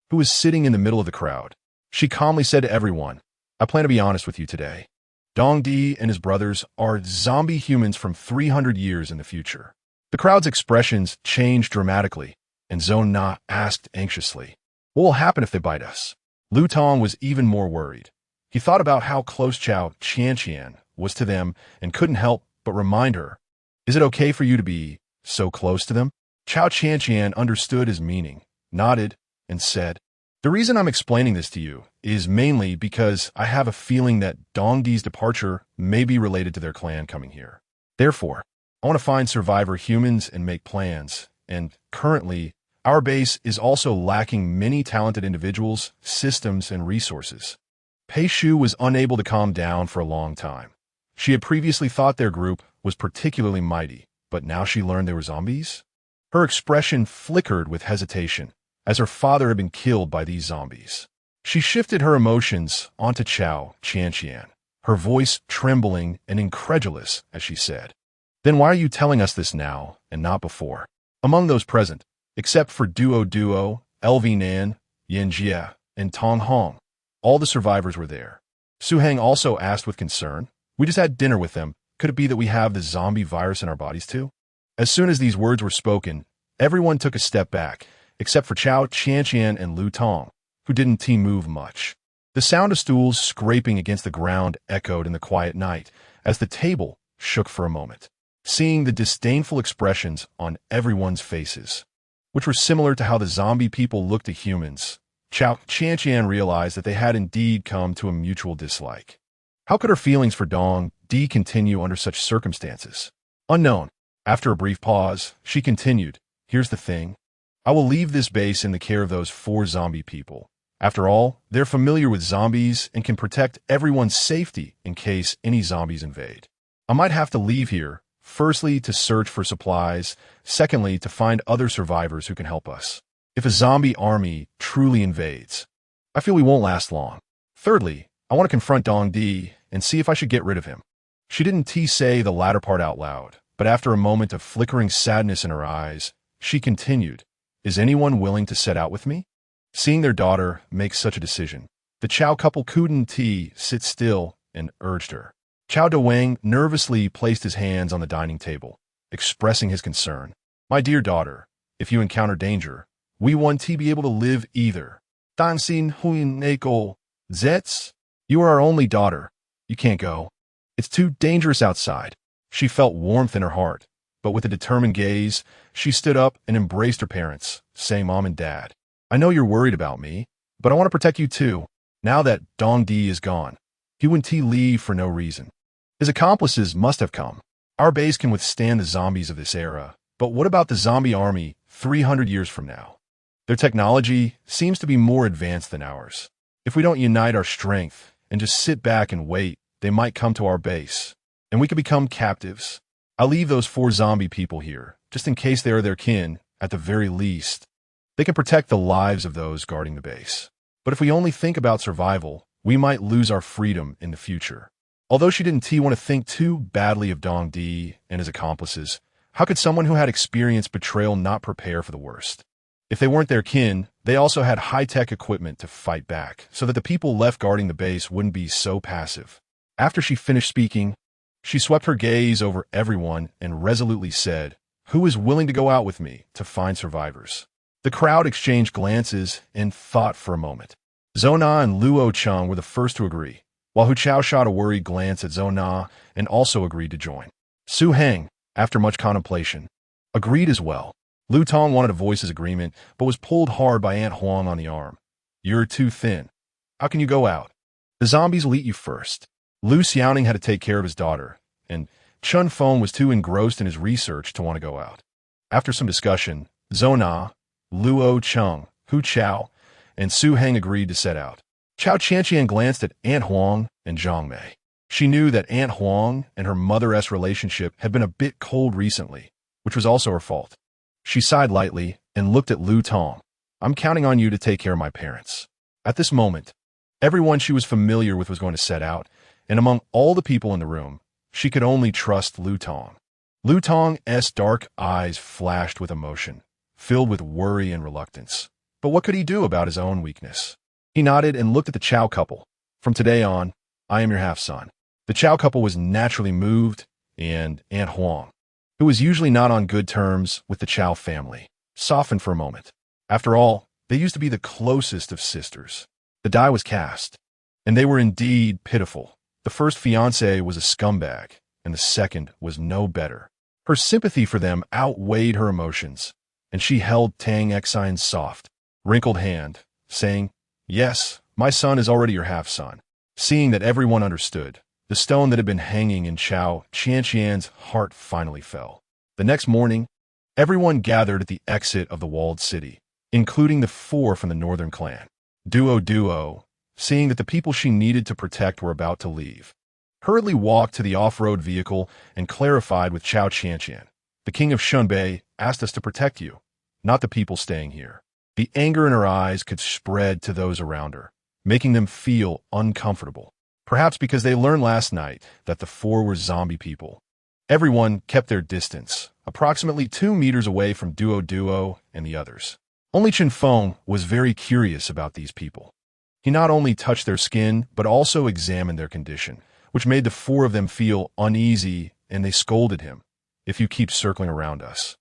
who was sitting in the middle of the crowd. She calmly said to everyone, "I plan to be honest with you today. Dongdi and his brothers are zombie humans from 300 years in the future." The crowd's expressions changed dramatically, and Zhou Na asked anxiously, "What will happen if they bite us?" Lu Tong was even more worried. He thought about how close Cao Qianqian was to them and couldn't help but remind her, "Is it okay for you to be so close to them?" Cao Qianqian understood his meaning, nodded, and said, "The reason I'm explaining this to you is mainly because I have a feeling that Dongdi's departure may be related to their clan coming here. Therefore, I want to find survivor humans and make plans, and currently, our base is also lacking many talented individuals, systems, and resources." Pei Shu was unable to calm down for a long time. She had previously thought their group was particularly mighty, but now she learned they were zombies? Her expression flickered with hesitation, as her father had been killed by these zombies. She shifted her emotions onto Cao Qianqian, her voice trembling and incredulous as she said, "Then why are you telling us this now and not before?" Among those present, except for Duo, LV Nan, Yin Jie, and Tong Hong, all the survivors were there. Su Heng also asked with concern, "We just had dinner with them. Could it be that we have the zombie virus in our bodies too?" As soon as these words were spoken, everyone took a step back, except for Cao Qianqian and Lu Tong, who didn't move much. The sound of stools scraping against the ground echoed in the quiet night as the table shook for a moment, seeing the disdainful expressions on everyone's faces, which were similar to how the zombie people looked at humans. Cao Qianqian realized that they had indeed come to a mutual dislike. How could her feelings for Dong Di continue under such circumstances? Unknown. After a brief pause, she continued, "Here's the thing. I will leave this base in the care of those 4 zombie people. After all, they're familiar with zombies and can protect everyone's safety in case any zombies invade. I might have to leave here, firstly to search for supplies, secondly to find other survivors who can help us. If a zombie army truly invades, I feel we won't last long. Thirdly, I want to confront Dong Di and see if I should get rid of him." She didn't say the latter part out loud, but after a moment of flickering sadness in her eyes, she continued, "Is anyone willing to set out with me?" Seeing their daughter make such a decision, the Cao couple couldn't sit still and urged her. Cao Dewang nervously placed his hands on the dining table, expressing his concern. "My dear daughter, if you encounter danger, we want to be able to live either. Danxin Huin Neko Zets, you are our only daughter. You can't go. It's too dangerous outside." She felt warmth in her heart, but with a determined gaze, she stood up and embraced her parents, saying, "Mom and Dad, I know you're worried about me, but I want to protect you too. Now that Dong Di is gone, he wouldn't leave for no reason. His accomplices must have come. Our base can withstand the zombies of this era, but what about the zombie army 300 years from now? Their technology seems to be more advanced than ours. If we don't unite our strength and just sit back and wait, they might come to our base, and we could become captives. I'll leave those 4 zombie people here, just in case they are their kin, at the very least. They can protect the lives of those guarding the base. But if we only think about survival, we might lose our freedom in the future. Although she didn't want to think too badly of Dong Di and his accomplices, how could someone who had experienced betrayal not prepare for the worst? If they weren't their kin, they also had high-tech equipment to fight back, so that the people left guarding the base wouldn't be so passive. After she finished speaking, she swept her gaze over everyone and resolutely said, "Who is willing to go out with me to find survivors?" The crowd exchanged glances and thought for a moment. Zona and Luo Cheng were the first to agree, while Hu Chao shot a worried glance at Zona and also agreed to join. Su Heng, after much contemplation, agreed as well. Lu Tong wanted to voice his agreement, but was pulled hard by Aunt Huang on the arm. "You're too thin. How can you go out? The zombies will eat you first." Lu Xiaoning had to take care of his daughter, and Chun Feng was too engrossed in his research to want to go out. After some discussion, Zona, Luo Cheng, Hu Chao, and Su Heng agreed to set out. Cao Qianqian glanced at Aunt Huang and Zhang Mei. She knew that Aunt Huang and her mother-s relationship had been a bit cold recently, which was also her fault. She sighed lightly and looked at Lu Tong. "I'm counting on you to take care of my parents." At this moment, everyone she was familiar with was going to set out, and among all the people in the room, she could only trust Lu Tong. Lu Tong's dark eyes flashed with emotion, filled with worry and reluctance. But what could he do about his own weakness? He nodded and looked at the Chao couple. "From today on, I am your half-son." The Chao couple was naturally moved, and Aunt Huang, who was usually not on good terms with the Chao family, softened for a moment. After all, they used to be the closest of sisters. The die was cast, and they were indeed pitiful. The first fiancé was a scumbag, and the second was no better. Her sympathy for them outweighed her emotions, and she held Tang Xian's soft, wrinkled hand, saying, "Yes, my son is already your half-son." Seeing that everyone understood, the stone that had been hanging in Cao Qianqian's heart finally fell. The next morning, everyone gathered at the exit of the walled city, including the 4 from the northern clan. Duo, seeing that the people she needed to protect were about to leave, hurriedly walked to the off-road vehicle and clarified with Cao Qianqian, "The king of Shunbei asked us to protect you, not the people staying here." The anger in her eyes could spread to those around her, making them feel uncomfortable. Perhaps because they learned last night that the 4 were zombie people. Everyone kept their distance, approximately 2 meters away from Duo and the others. Only Chen Feng was very curious about these people. He not only touched their skin, but also examined their condition, which made the 4 of them feel uneasy, and they scolded him. "If you keep circling around us,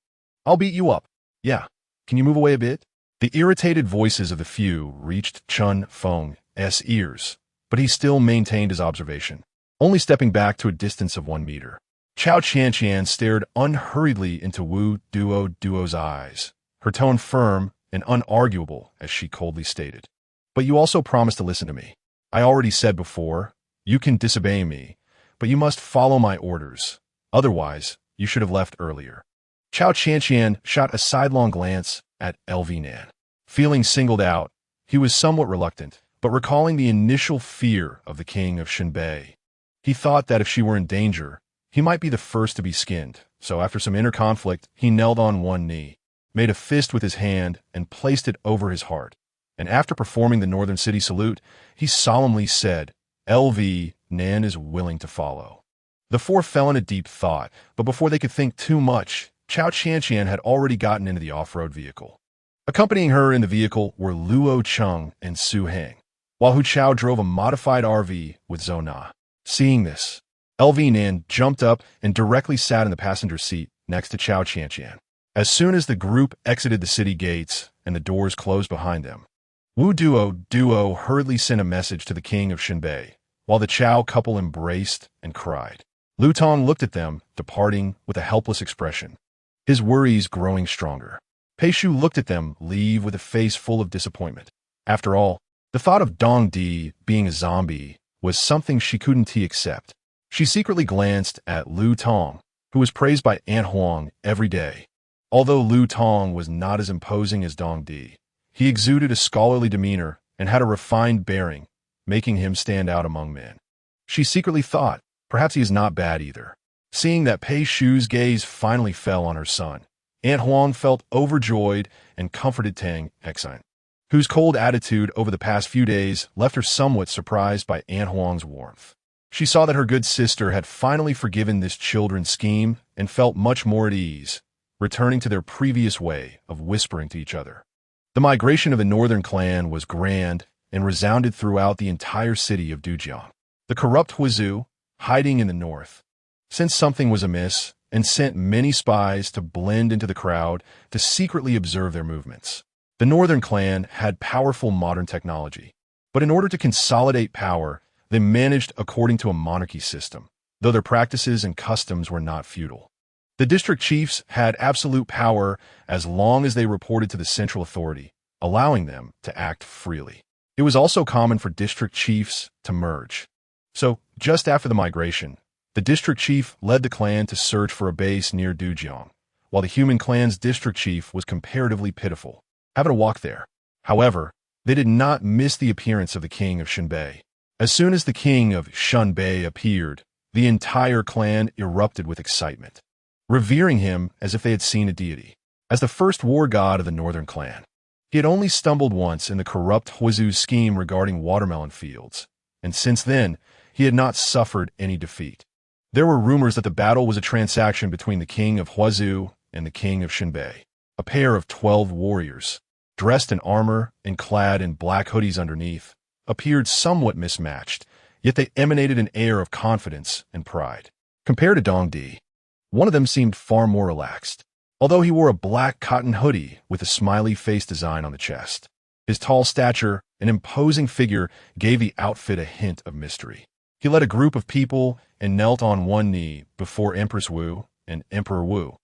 I'll beat you up. Yeah, can you move away a bit?" The irritated voices of the few reached Chen Feng's ears, but he still maintained his observation, only stepping back to a distance of 1 meter. Cao Qianqian stared unhurriedly into Wu Duo's eyes, her tone firm and unarguable as she coldly stated, "But you also promised to listen to me. I already said before, you can disobey me, but you must follow my orders. Otherwise, you should have left earlier." Cao Qianqian shot a sidelong glance at LV Nan. Feeling singled out, he was somewhat reluctant, but recalling the initial fear of the king of Shunbei, he thought that if she were in danger, he might be the first to be skinned. So after some inner conflict, he knelt on one knee, made a fist with his hand, and placed it over his heart. And after performing the Northern City salute, he solemnly said, "LV Nan is willing to follow." The 4 fell into deep thought, but before they could think too much, Cao Qianqian had already gotten into the off-road vehicle. Accompanying her in the vehicle were Luo Cheng and Su Heng, while Hu Chao drove a modified RV with Zona. Seeing this, LV Nan jumped up and directly sat in the passenger seat next to Cao Qianqian. As soon as the group exited the city gates and the doors closed behind them, Wu Duo hurriedly sent a message to the king of Shunbei, while the Chao couple embraced and cried. Lu Tong looked at them, departing with a helpless expression, his worries growing stronger. Pei Shu looked at them leave with a face full of disappointment. After all, the thought of Dong Di being a zombie was something she couldn't accept. She secretly glanced at Lu Tong, who was praised by Aunt Huang every day. Although Lu Tong was not as imposing as Dong Di, he exuded a scholarly demeanor and had a refined bearing, making him stand out among men. She secretly thought, perhaps he is not bad either. Seeing that Pei Shu's gaze finally fell on her son, Aunt Huang felt overjoyed and comforted Tang Xian, whose cold attitude over the past few days left her somewhat surprised by Aunt Huang's warmth. She saw that her good sister had finally forgiven this children's scheme and felt much more at ease, returning to their previous way of whispering to each other. The migration of the northern clan was grand and resounded throughout the entire city of Dujiang. The corrupt Huizu, hiding in the north, sensed something was amiss and sent many spies to blend into the crowd to secretly observe their movements. The northern clan had powerful modern technology, but in order to consolidate power, they managed according to a monarchy system, though their practices and customs were not feudal. The district chiefs had absolute power as long as they reported to the central authority, allowing them to act freely. It was also common for district chiefs to merge. So, just after the migration, the district chief led the clan to search for a base near Dujiang, while the human clan's district chief was comparatively pitiful, having to walk there. However, they did not miss the appearance of the king of Shenbei. As soon as the king of Shenbei appeared, the entire clan erupted with excitement, revering him as if they had seen a deity. As the first war god of the northern clan, he had only stumbled once in the corrupt Huizu's scheme regarding watermelon fields, and since then, he had not suffered any defeat. There were rumors that the battle was a transaction between the king of Huizu and the king of Shenbei, a pair of 12 warriors, dressed in armor and clad in black hoodies underneath, appeared somewhat mismatched, yet they emanated an air of confidence and pride. Compared to Dong Di, one of them seemed far more relaxed, although he wore a black cotton hoodie with a smiley face design on the chest. His tall stature and imposing figure gave the outfit a hint of mystery. He led a group of people and knelt on one knee before Empress Wu and Emperor Wu,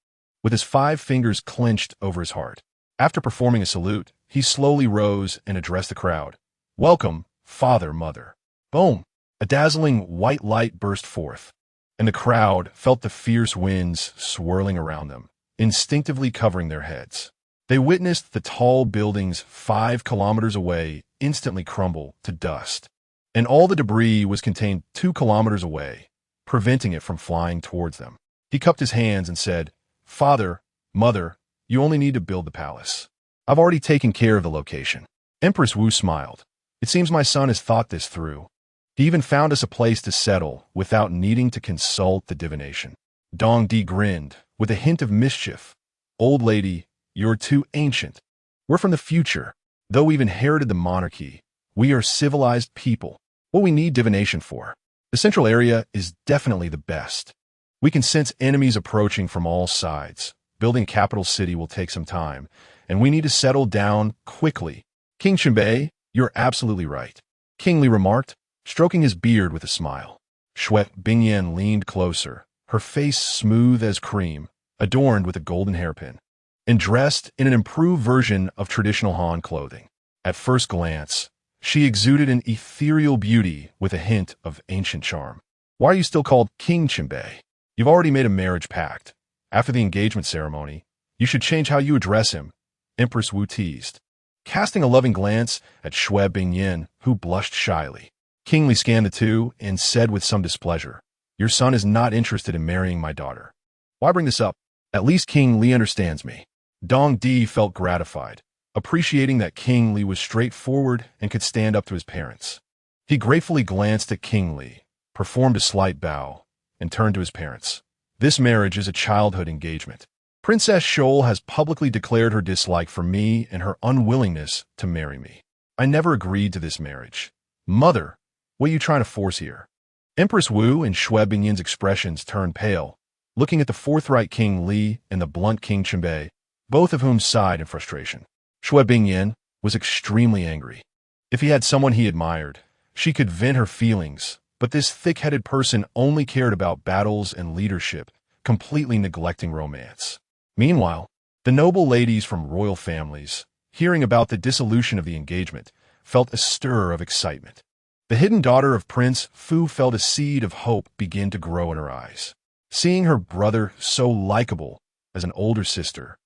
with his 5 fingers clenched over his heart. After performing a salute, he slowly rose and addressed the crowd. "Welcome, Father, Mother." Boom! A dazzling white light burst forth, and the crowd felt the fierce winds swirling around them, instinctively covering their heads. They witnessed the tall buildings 5 kilometers away instantly crumble to dust, and all the debris was contained 2 kilometers away, preventing it from flying towards them. He cupped his hands and said, "Father, Mother, you only need to build the palace. I've already taken care of the location." Empress Wu smiled. "It seems my son has thought this through. He even found us a place to settle without needing to consult the divination." Dong Di grinned, with a hint of mischief. "Old lady, you're too ancient. We're from the future. Though we've inherited the monarchy, we are civilized people. What we need divination for? The central area is definitely the best. We can sense enemies approaching from all sides. Building a capital city will take some time, and we need to settle down quickly." "King Shenbei, you're absolutely right," King Li remarked, stroking his beard with a smile. Shui Bingyan leaned closer, her face smooth as cream, adorned with a golden hairpin, and dressed in an improved version of traditional Han clothing. At first glance, she exuded an ethereal beauty with a hint of ancient charm. "Why are you still called King Shenbei? You've already made a marriage pact. After the engagement ceremony, you should change how you address him," Empress Wu teased, casting a loving glance at Shui Bingyan, who blushed shyly. King Li scanned the two and said with some displeasure, "Your son is not interested in marrying my daughter. Why bring this up? At least King Li understands me." Dong Di felt gratified, appreciating that King Li was straightforward and could stand up to his parents. He gratefully glanced at King Li, performed a slight bow, and turned to his parents. "This marriage is a childhood engagement. Princess Shoal has publicly declared her dislike for me and her unwillingness to marry me. I never agreed to this marriage. Mother, what are you trying to force here?" Empress Wu and Shui Bingyan's expressions turned pale, looking at the forthright King Li and the blunt King Shenbei, both of whom sighed in frustration. Shui Bingyan was extremely angry. If he had someone he admired, she could vent her feelings, but this thick-headed person only cared about battles and leadership, completely neglecting romance. Meanwhile, The noble ladies from royal families, hearing about the dissolution of the engagement, felt a stir of excitement. The hidden daughter of Prince Fu felt a seed of hope begin to grow in her eyes. Seeing her brother so likable as an older sister,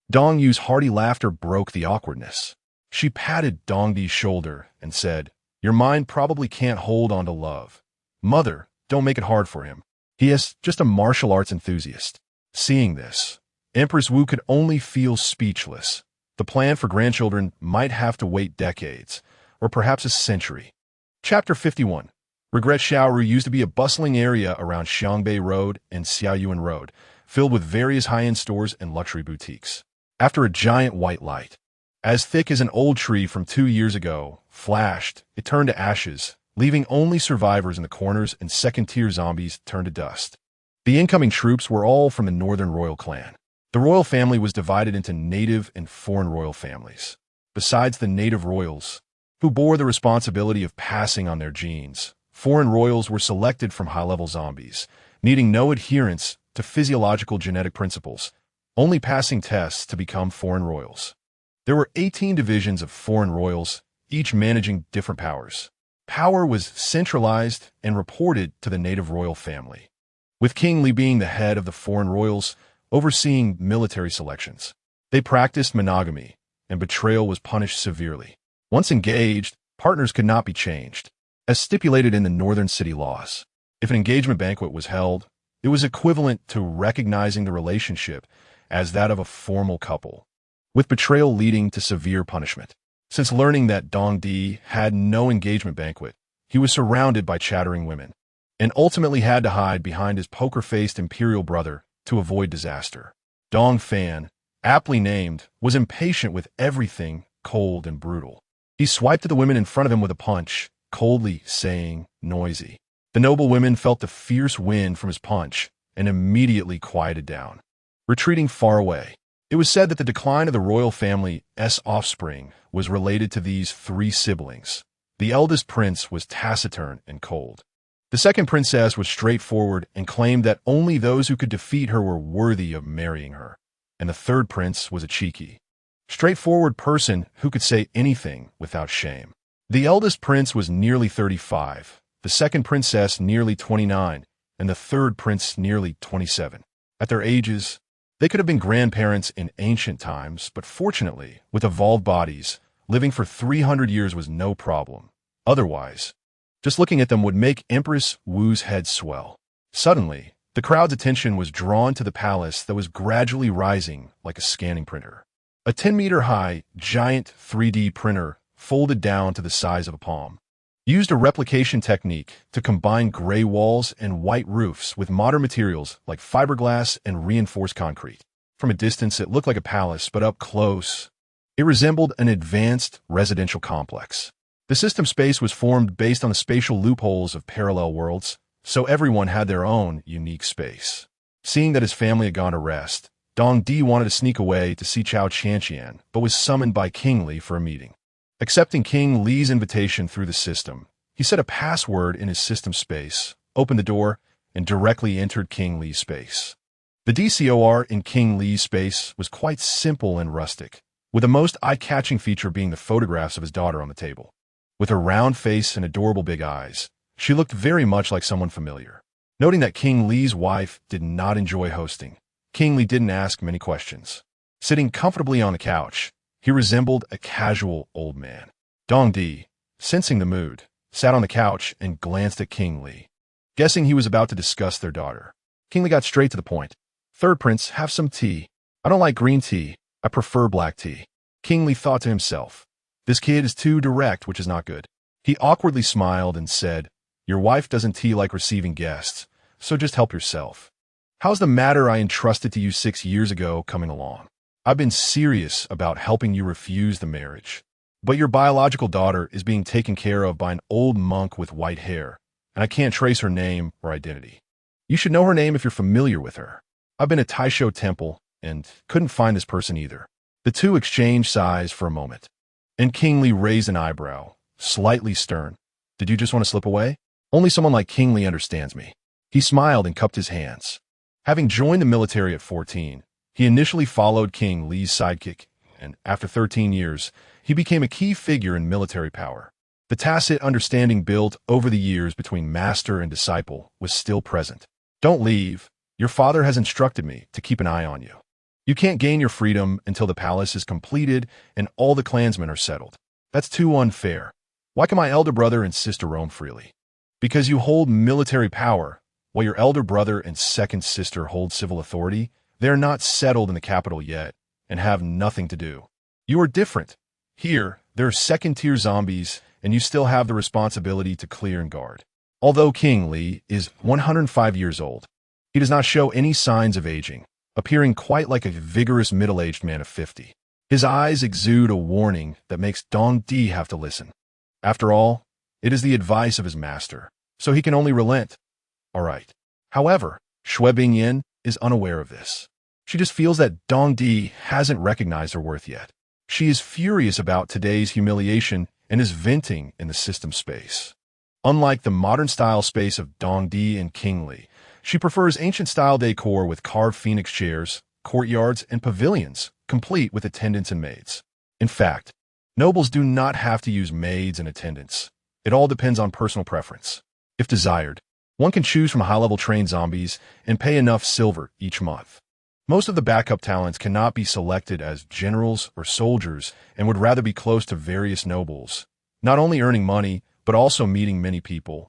Dong Yu's hearty laughter broke the awkwardness. She patted Dong Di's shoulder and said, "Your mind probably can't hold on to love. Mother, don't make it hard for him. He is just a martial arts enthusiast." Seeing this, Empress Wu could only feel speechless. The plan for grandchildren might have to wait decades, or perhaps a century. Chapter 51. Regret Xiaoru used to be a bustling area around Xiangbei Road and Xiaoyuan Road, filled with various high-end stores and luxury boutiques. After a giant white light, as thick as an old tree from 2 years ago, flashed, it turned to ashes, leaving only survivors in the corners and second-tier zombies turned to dust. The incoming troops were all from the northern royal clan. The royal family was divided into native and foreign royal families. Besides the native royals, who bore the responsibility of passing on their genes, foreign royals were selected from high-level zombies, needing no adherence to physiological genetic principles, only passing tests to become foreign royals. There were 18 divisions of foreign royals, each managing different powers. Power was centralized and reported to the native royal family, with King Li being the head of the foreign royals, overseeing military selections. They practiced monogamy, and betrayal was punished severely. Once engaged, partners could not be changed, as stipulated in the northern city laws. If an engagement banquet was held, it was equivalent to recognizing the relationship as that of a formal couple, with betrayal leading to severe punishment. Since learning that Dong Di had no engagement banquet, he was surrounded by chattering women, and ultimately had to hide behind his poker-faced imperial brother to avoid disaster. Dong Fan, aptly named, was impatient with everything cold and brutal. He swiped at the women in front of him with a punch, coldly saying, "Noisy." The noble women felt the fierce wind from his punch and immediately quieted down, retreating far away. It was said that the decline of the royal family's offspring was related to these 3 siblings. The eldest prince was taciturn and cold. The second princess was straightforward and claimed that only those who could defeat her were worthy of marrying her. And the third prince was a cheeky, straightforward person who could say anything without shame. The eldest prince was nearly 35, the second princess nearly 29, and the third prince nearly 27. At their ages, they could have been grandparents in ancient times, but fortunately, with evolved bodies, living for 300 years was no problem. Otherwise, just looking at them would make Empress Wu's head swell. Suddenly, the crowd's attention was drawn to the palace that was gradually rising like a scanning printer. A 10-meter-high, giant 3D printer folded down to the size of a palm, used a replication technique to combine gray walls and white roofs with modern materials like fiberglass and reinforced concrete. From a distance, it looked like a palace, but up close, it resembled an advanced residential complex. The system space was formed based on the spatial loopholes of parallel worlds, so everyone had their own unique space. Seeing that his family had gone to rest, Dong Di wanted to sneak away to see Cao Qianqian, but was summoned by King Li for a meeting. Accepting King Li's invitation through the system, he set a password in his system space, opened the door, and directly entered King Li's space. The DCOR in King Li's space was quite simple and rustic, with the most eye-catching feature being the photographs of his daughter on the table. With her round face and adorable big eyes, she looked very much like someone familiar. Noting that King Li's wife did not enjoy hosting, King Li didn't ask many questions. Sitting comfortably on the couch, he resembled a casual old man. Dong Di, sensing the mood, sat on the couch and glanced at King Li, guessing he was about to discuss their daughter. King Li got straight to the point. "Third prince, have some tea. I don't like green tea. I prefer black tea." King Li thought to himself, "This kid is too direct, which is not good." He awkwardly smiled and said, "Your wife doesn't tea like receiving guests, so just help yourself. How's the matter I entrusted to you 6 years ago coming along? I've been serious about helping you refuse the marriage, but your biological daughter is being taken care of by an old monk with white hair, and I can't trace her name or identity. You should know her name if you're familiar with her. I've been at Taisho Temple and couldn't find this person either." The two exchanged sighs for a moment, and King Li raised an eyebrow, slightly stern. "Did you just want to slip away? Only someone like King Li understands me." He smiled and cupped his hands. Having joined the military at 14, He initially followed King Li's sidekick, and after 13 years, he became a key figure in military power. The tacit understanding built over the years between master and disciple was still present. Don't leave. Your father has instructed me to keep an eye on you. You can't gain your freedom until the palace is completed and all the clansmen are settled. That's too unfair. Why can my elder brother and sister roam freely? Because you hold military power, while your elder brother and second sister hold civil authority. They're not settled in the capital yet and have nothing to do. You are different. Here, there are second-tier zombies, and you still have the responsibility to clear and guard. Although King Li is 105 years old, he does not show any signs of aging, appearing quite like a vigorous middle-aged man of 50. His eyes exude a warning that makes Dong Di have to listen. After all, it is the advice of his master, so he can only relent. All right. However, Shui Bingyan is unaware of this. She just feels that Dong Di hasn't recognized her worth yet. She is furious about today's humiliation and is venting in the system space. Unlike the modern-style space of Dong Di and King Li, she prefers ancient-style decor with carved phoenix chairs, courtyards, and pavilions, complete with attendants and maids. In fact, nobles do not have to use maids and attendants. It all depends on personal preference. If desired, one can choose from high-level trained zombies and pay enough silver each month. Most of the backup talents cannot be selected as generals or soldiers and would rather be close to various nobles, not only earning money, but also meeting many people,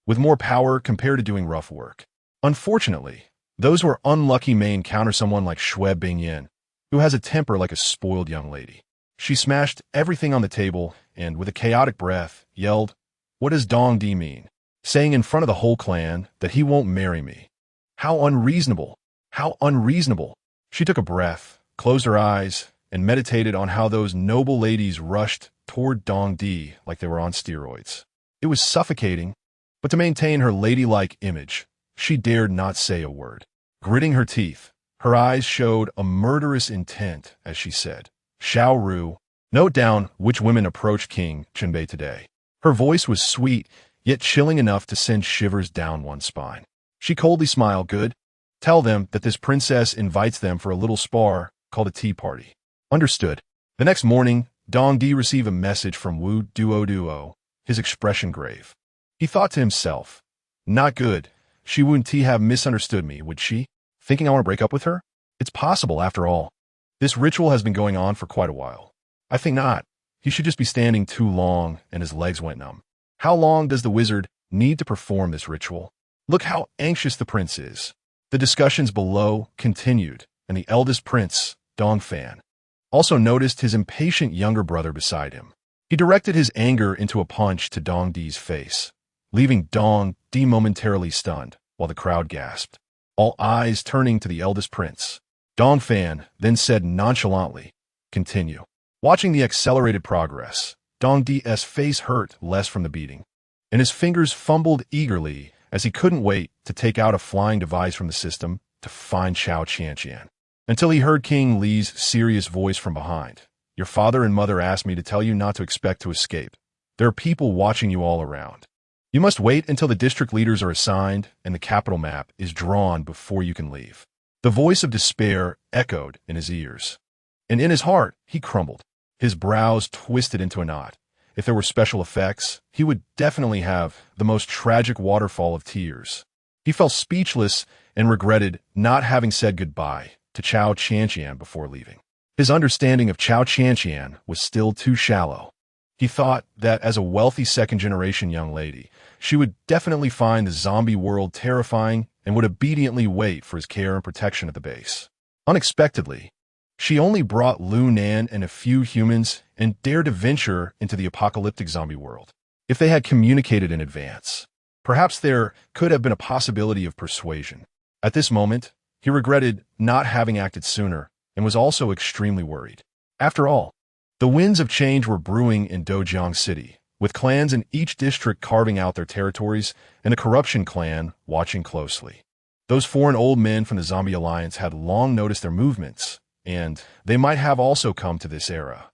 with more power compared to doing rough work. Unfortunately, those who are unlucky may encounter someone like Shui Bingyan, who has a temper like a spoiled young lady. She smashed everything on the table and, with a chaotic breath, yelled, "What does Dong Di mean?" saying in front of the whole clan that he won't marry me. How unreasonable! How unreasonable! She took a breath, closed her eyes, and meditated on how those noble ladies rushed toward Dong Di like they were on steroids. It was suffocating, but to maintain her ladylike image, she dared not say a word. Gritting her teeth, her eyes showed a murderous intent as she said, "Xiao Ru, note down which women approached King Chenbei today." Her voice was sweet, yet chilling enough to send shivers down one's spine. She coldly smiled. "Good. Tell them that this princess invites them for a little spar called a tea party." Understood. The next morning, Dong Di received a message from Wu Duo, his expression grave. He thought to himself, "Not good. She wouldn't have misunderstood me, would she? Thinking I want to break up with her? It's possible, after all. This ritual has been going on for quite a while. I think not. He should just be standing too long and his legs went numb. How long does the wizard need to perform this ritual? Look how anxious the prince is." The discussions below continued, and the eldest prince, Dong Fan, also noticed his impatient younger brother beside him. He directed his anger into a punch to Dong Di's face, leaving Dong Di momentarily stunned, while the crowd gasped, all eyes turning to the eldest prince. Dong Fan then said nonchalantly, "Continue." Watching the accelerated progress, Dong Di's face hurt less from the beating, and his fingers fumbled eagerly as he couldn't wait to take out a flying device from the system to find Cao Qianqian. Until he heard King Li's serious voice from behind. "Your father and mother asked me to tell you not to expect to escape. There are people watching you all around. You must wait until the district leaders are assigned and the capital map is drawn before you can leave." The voice of despair echoed in his ears, and in his heart he crumbled. His brows twisted into a knot. If there were special effects, he would definitely have the most tragic waterfall of tears. He felt speechless and regretted not having said goodbye to Cao Qianqian before leaving. His understanding of Cao Qianqian was still too shallow. He thought that as a wealthy second-generation young lady, she would definitely find the zombie world terrifying and would obediently wait for his care and protection at the base. Unexpectedly, she only brought Lu Nan and a few humans and dared to venture into the apocalyptic zombie world. If they had communicated in advance, perhaps there could have been a possibility of persuasion. At this moment, he regretted not having acted sooner and was also extremely worried. After all, the winds of change were brewing in Dojiang City, with clans in each district carving out their territories and the corruption clan watching closely. Those foreign old men from the Zombie Alliance had long noticed their movements, and they might have also come to this era.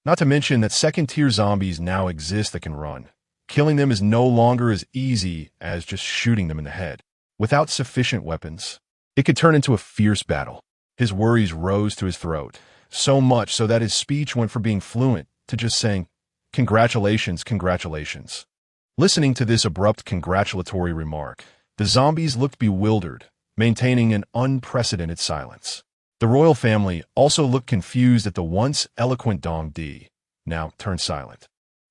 Not to mention that second-tier zombies now exist that can run. Killing them is no longer as easy as just shooting them in the head. Without sufficient weapons, it could turn into a fierce battle. His worries rose to his throat, so much so that his speech went from being fluent to just saying, "Congratulations, congratulations." Listening to this abrupt congratulatory remark, the zombies looked bewildered, maintaining an unprecedented silence. The royal family also looked confused at the once eloquent Dong Di, now turned silent.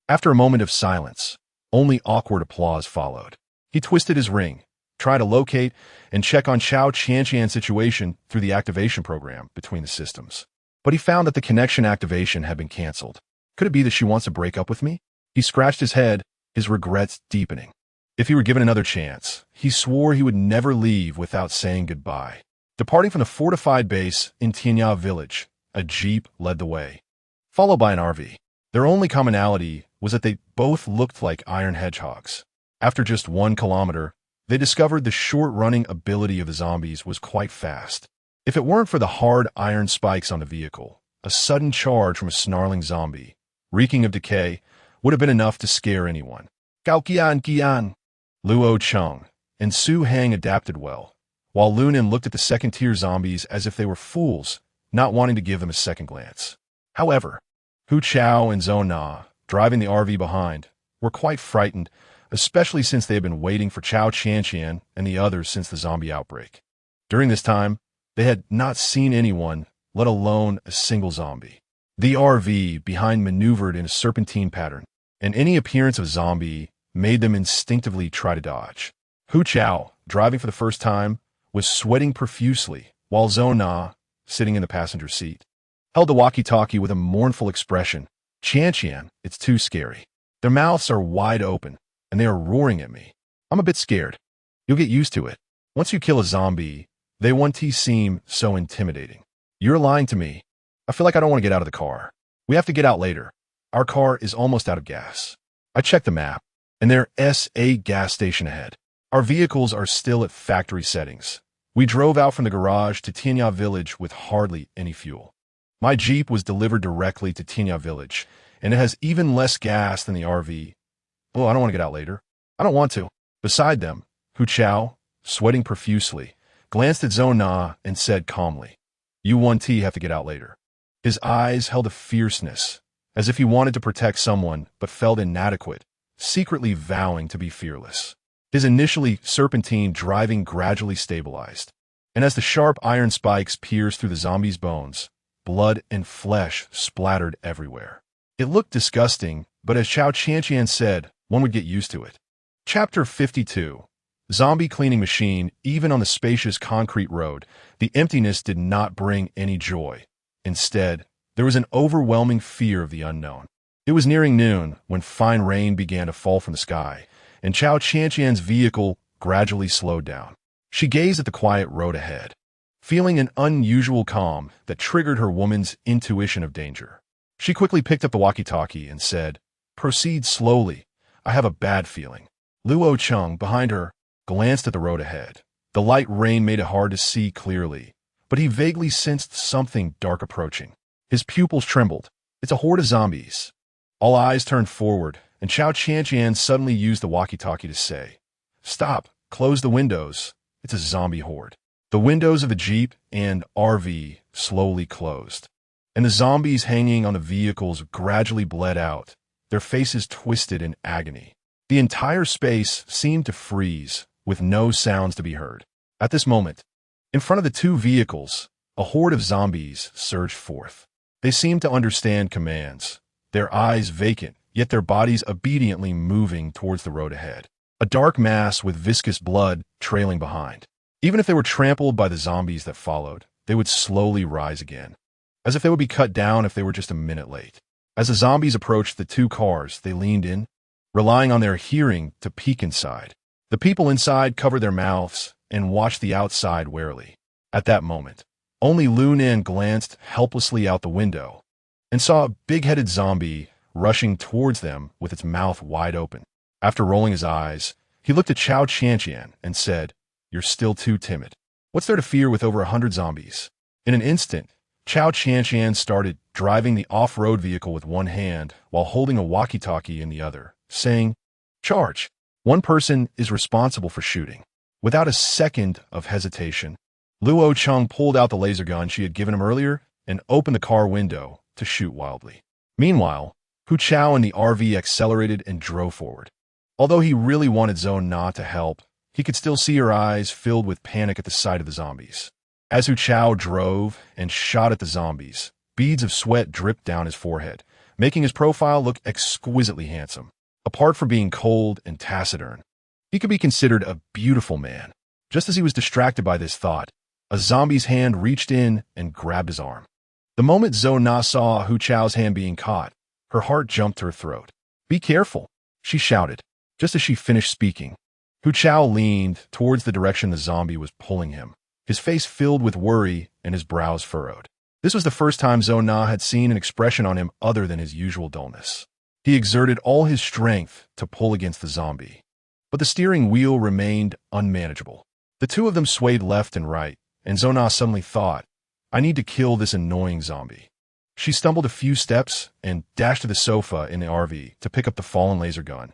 After a moment of silence, only awkward applause followed. He twisted his ring, tried to locate and check on Cao Qianqian's situation through the activation program between the systems. But he found that the connection activation had been canceled. Could it be that she wants to break up with me? He scratched his head, his regrets deepening. If he were given another chance, he swore he would never leave without saying goodbye. Departing from the fortified base in Tianya village, a jeep led the way, followed by an RV. Their only commonality was that they both looked like iron hedgehogs. After just 1 kilometer, they discovered the short-running ability of the zombies was quite fast. If it weren't for the hard iron spikes on the vehicle, a sudden charge from a snarling zombie, reeking of decay, would have been enough to scare anyone. Cao Qianqian, Luo Cheng, and Su Hang adapted well, while Lunan looked at the second-tier zombies as if they were fools, not wanting to give them a second glance. However, Hu Chao and Zhou Na, driving the RV behind, were quite frightened, especially since they had been waiting for Cao Qianqian and the others since the zombie outbreak. During this time, they had not seen anyone, let alone a single zombie. The RV behind maneuvered in a serpentine pattern, and any appearance of zombie made them instinctively try to dodge. Hu Chao, driving for the first time, was sweating profusely, while Zhou Na, sitting in the passenger seat, held the walkie-talkie with a mournful expression. "Qianqian, it's too scary. Their mouths are wide open, and they are roaring at me. I'm a bit scared. You'll get used to it. Once you kill a zombie, they won't seem so intimidating." "You're lying to me. I feel like I don't want to get out of the car. We have to get out later. Our car is almost out of gas." I checked the map, and there's a gas station ahead. Our vehicles are still at factory settings. We drove out from the garage to Tianya village with hardly any fuel. My Jeep was delivered directly to Tianya village, and it has even less gas than the RV. "Oh, I don't want to get out later." "I don't want to." Beside them, Hu Chao, sweating profusely, glanced at Zhou Na and said calmly, "You 1T have to get out later." His eyes held a fierceness, as if he wanted to protect someone but felt inadequate, secretly vowing to be fearless. His initially serpentine driving gradually stabilized, and as the sharp iron spikes pierced through the zombie's bones, blood and flesh splattered everywhere. It looked disgusting, but as Cao Qianqian said, one would get used to it. Chapter 52. Zombie cleaning machine. Even on the spacious concrete road, the emptiness did not bring any joy. Instead, there was an overwhelming fear of the unknown. It was nearing noon when fine rain began to fall from the sky, and Cao Qianqian's vehicle gradually slowed down. She gazed at the quiet road ahead, feeling an unusual calm that triggered her woman's intuition of danger. She quickly picked up the walkie-talkie and said, "Proceed slowly. I have a bad feeling." Luo Cheng, behind her, glanced at the road ahead. The light rain made it hard to see clearly, but he vaguely sensed something dark approaching. His pupils trembled. "It's a horde of zombies." All eyes turned forward, and Cao Qianqian suddenly used the walkie-talkie to say, "Stop, close the windows. It's a zombie horde." The windows of the Jeep and RV slowly closed, and the zombies hanging on the vehicles gradually bled out, their faces twisted in agony. The entire space seemed to freeze, with no sounds to be heard. At this moment, in front of the 2 vehicles, a horde of zombies surged forth. They seemed to understand commands, their eyes vacant, yet their bodies obediently moving towards the road ahead. A dark mass with viscous blood trailing behind. Even if they were trampled by the zombies that followed, they would slowly rise again, as if they would be cut down if they were just a minute late. As the zombies approached the 2 cars, they leaned in, relying on their hearing to peek inside. The people inside covered their mouths and watched the outside warily. At that moment, only Lunan glanced helplessly out the window and saw a big-headed zombie rushing towards them with its mouth wide open. After rolling his eyes, he looked at Cao Qianqian and said, "You're still too timid. What's there to fear with over 100 zombies?" In an instant, Cao Qianqian started driving the off-road vehicle with one hand while holding a walkie-talkie in the other, saying, "Charge. One person is responsible for shooting." Without a second of hesitation, Luo Chung pulled out the laser gun she had given him earlier and opened the car window to shoot wildly. Meanwhile, Hu Chao and the RV accelerated and drove forward. Although he really wanted Zhou Na to help, he could still see her eyes filled with panic at the sight of the zombies. As Hu Chao drove and shot at the zombies, beads of sweat dripped down his forehead, making his profile look exquisitely handsome. Apart from being cold and taciturn, he could be considered a beautiful man. Just as he was distracted by this thought, a zombie's hand reached in and grabbed his arm. The moment Zhou Na saw Hu Chao's hand being caught, her heart jumped to her throat. "Be careful," she shouted. Just as she finished speaking, Hu Chao leaned towards the direction the zombie was pulling him, his face filled with worry and his brows furrowed. This was the first time Zhou Na had seen an expression on him other than his usual dullness. He exerted all his strength to pull against the zombie, but the steering wheel remained unmanageable. The two of them swayed left and right, and Zhou Na suddenly thought, "I need to kill this annoying zombie." She stumbled a few steps and dashed to the sofa in the RV to pick up the fallen laser gun,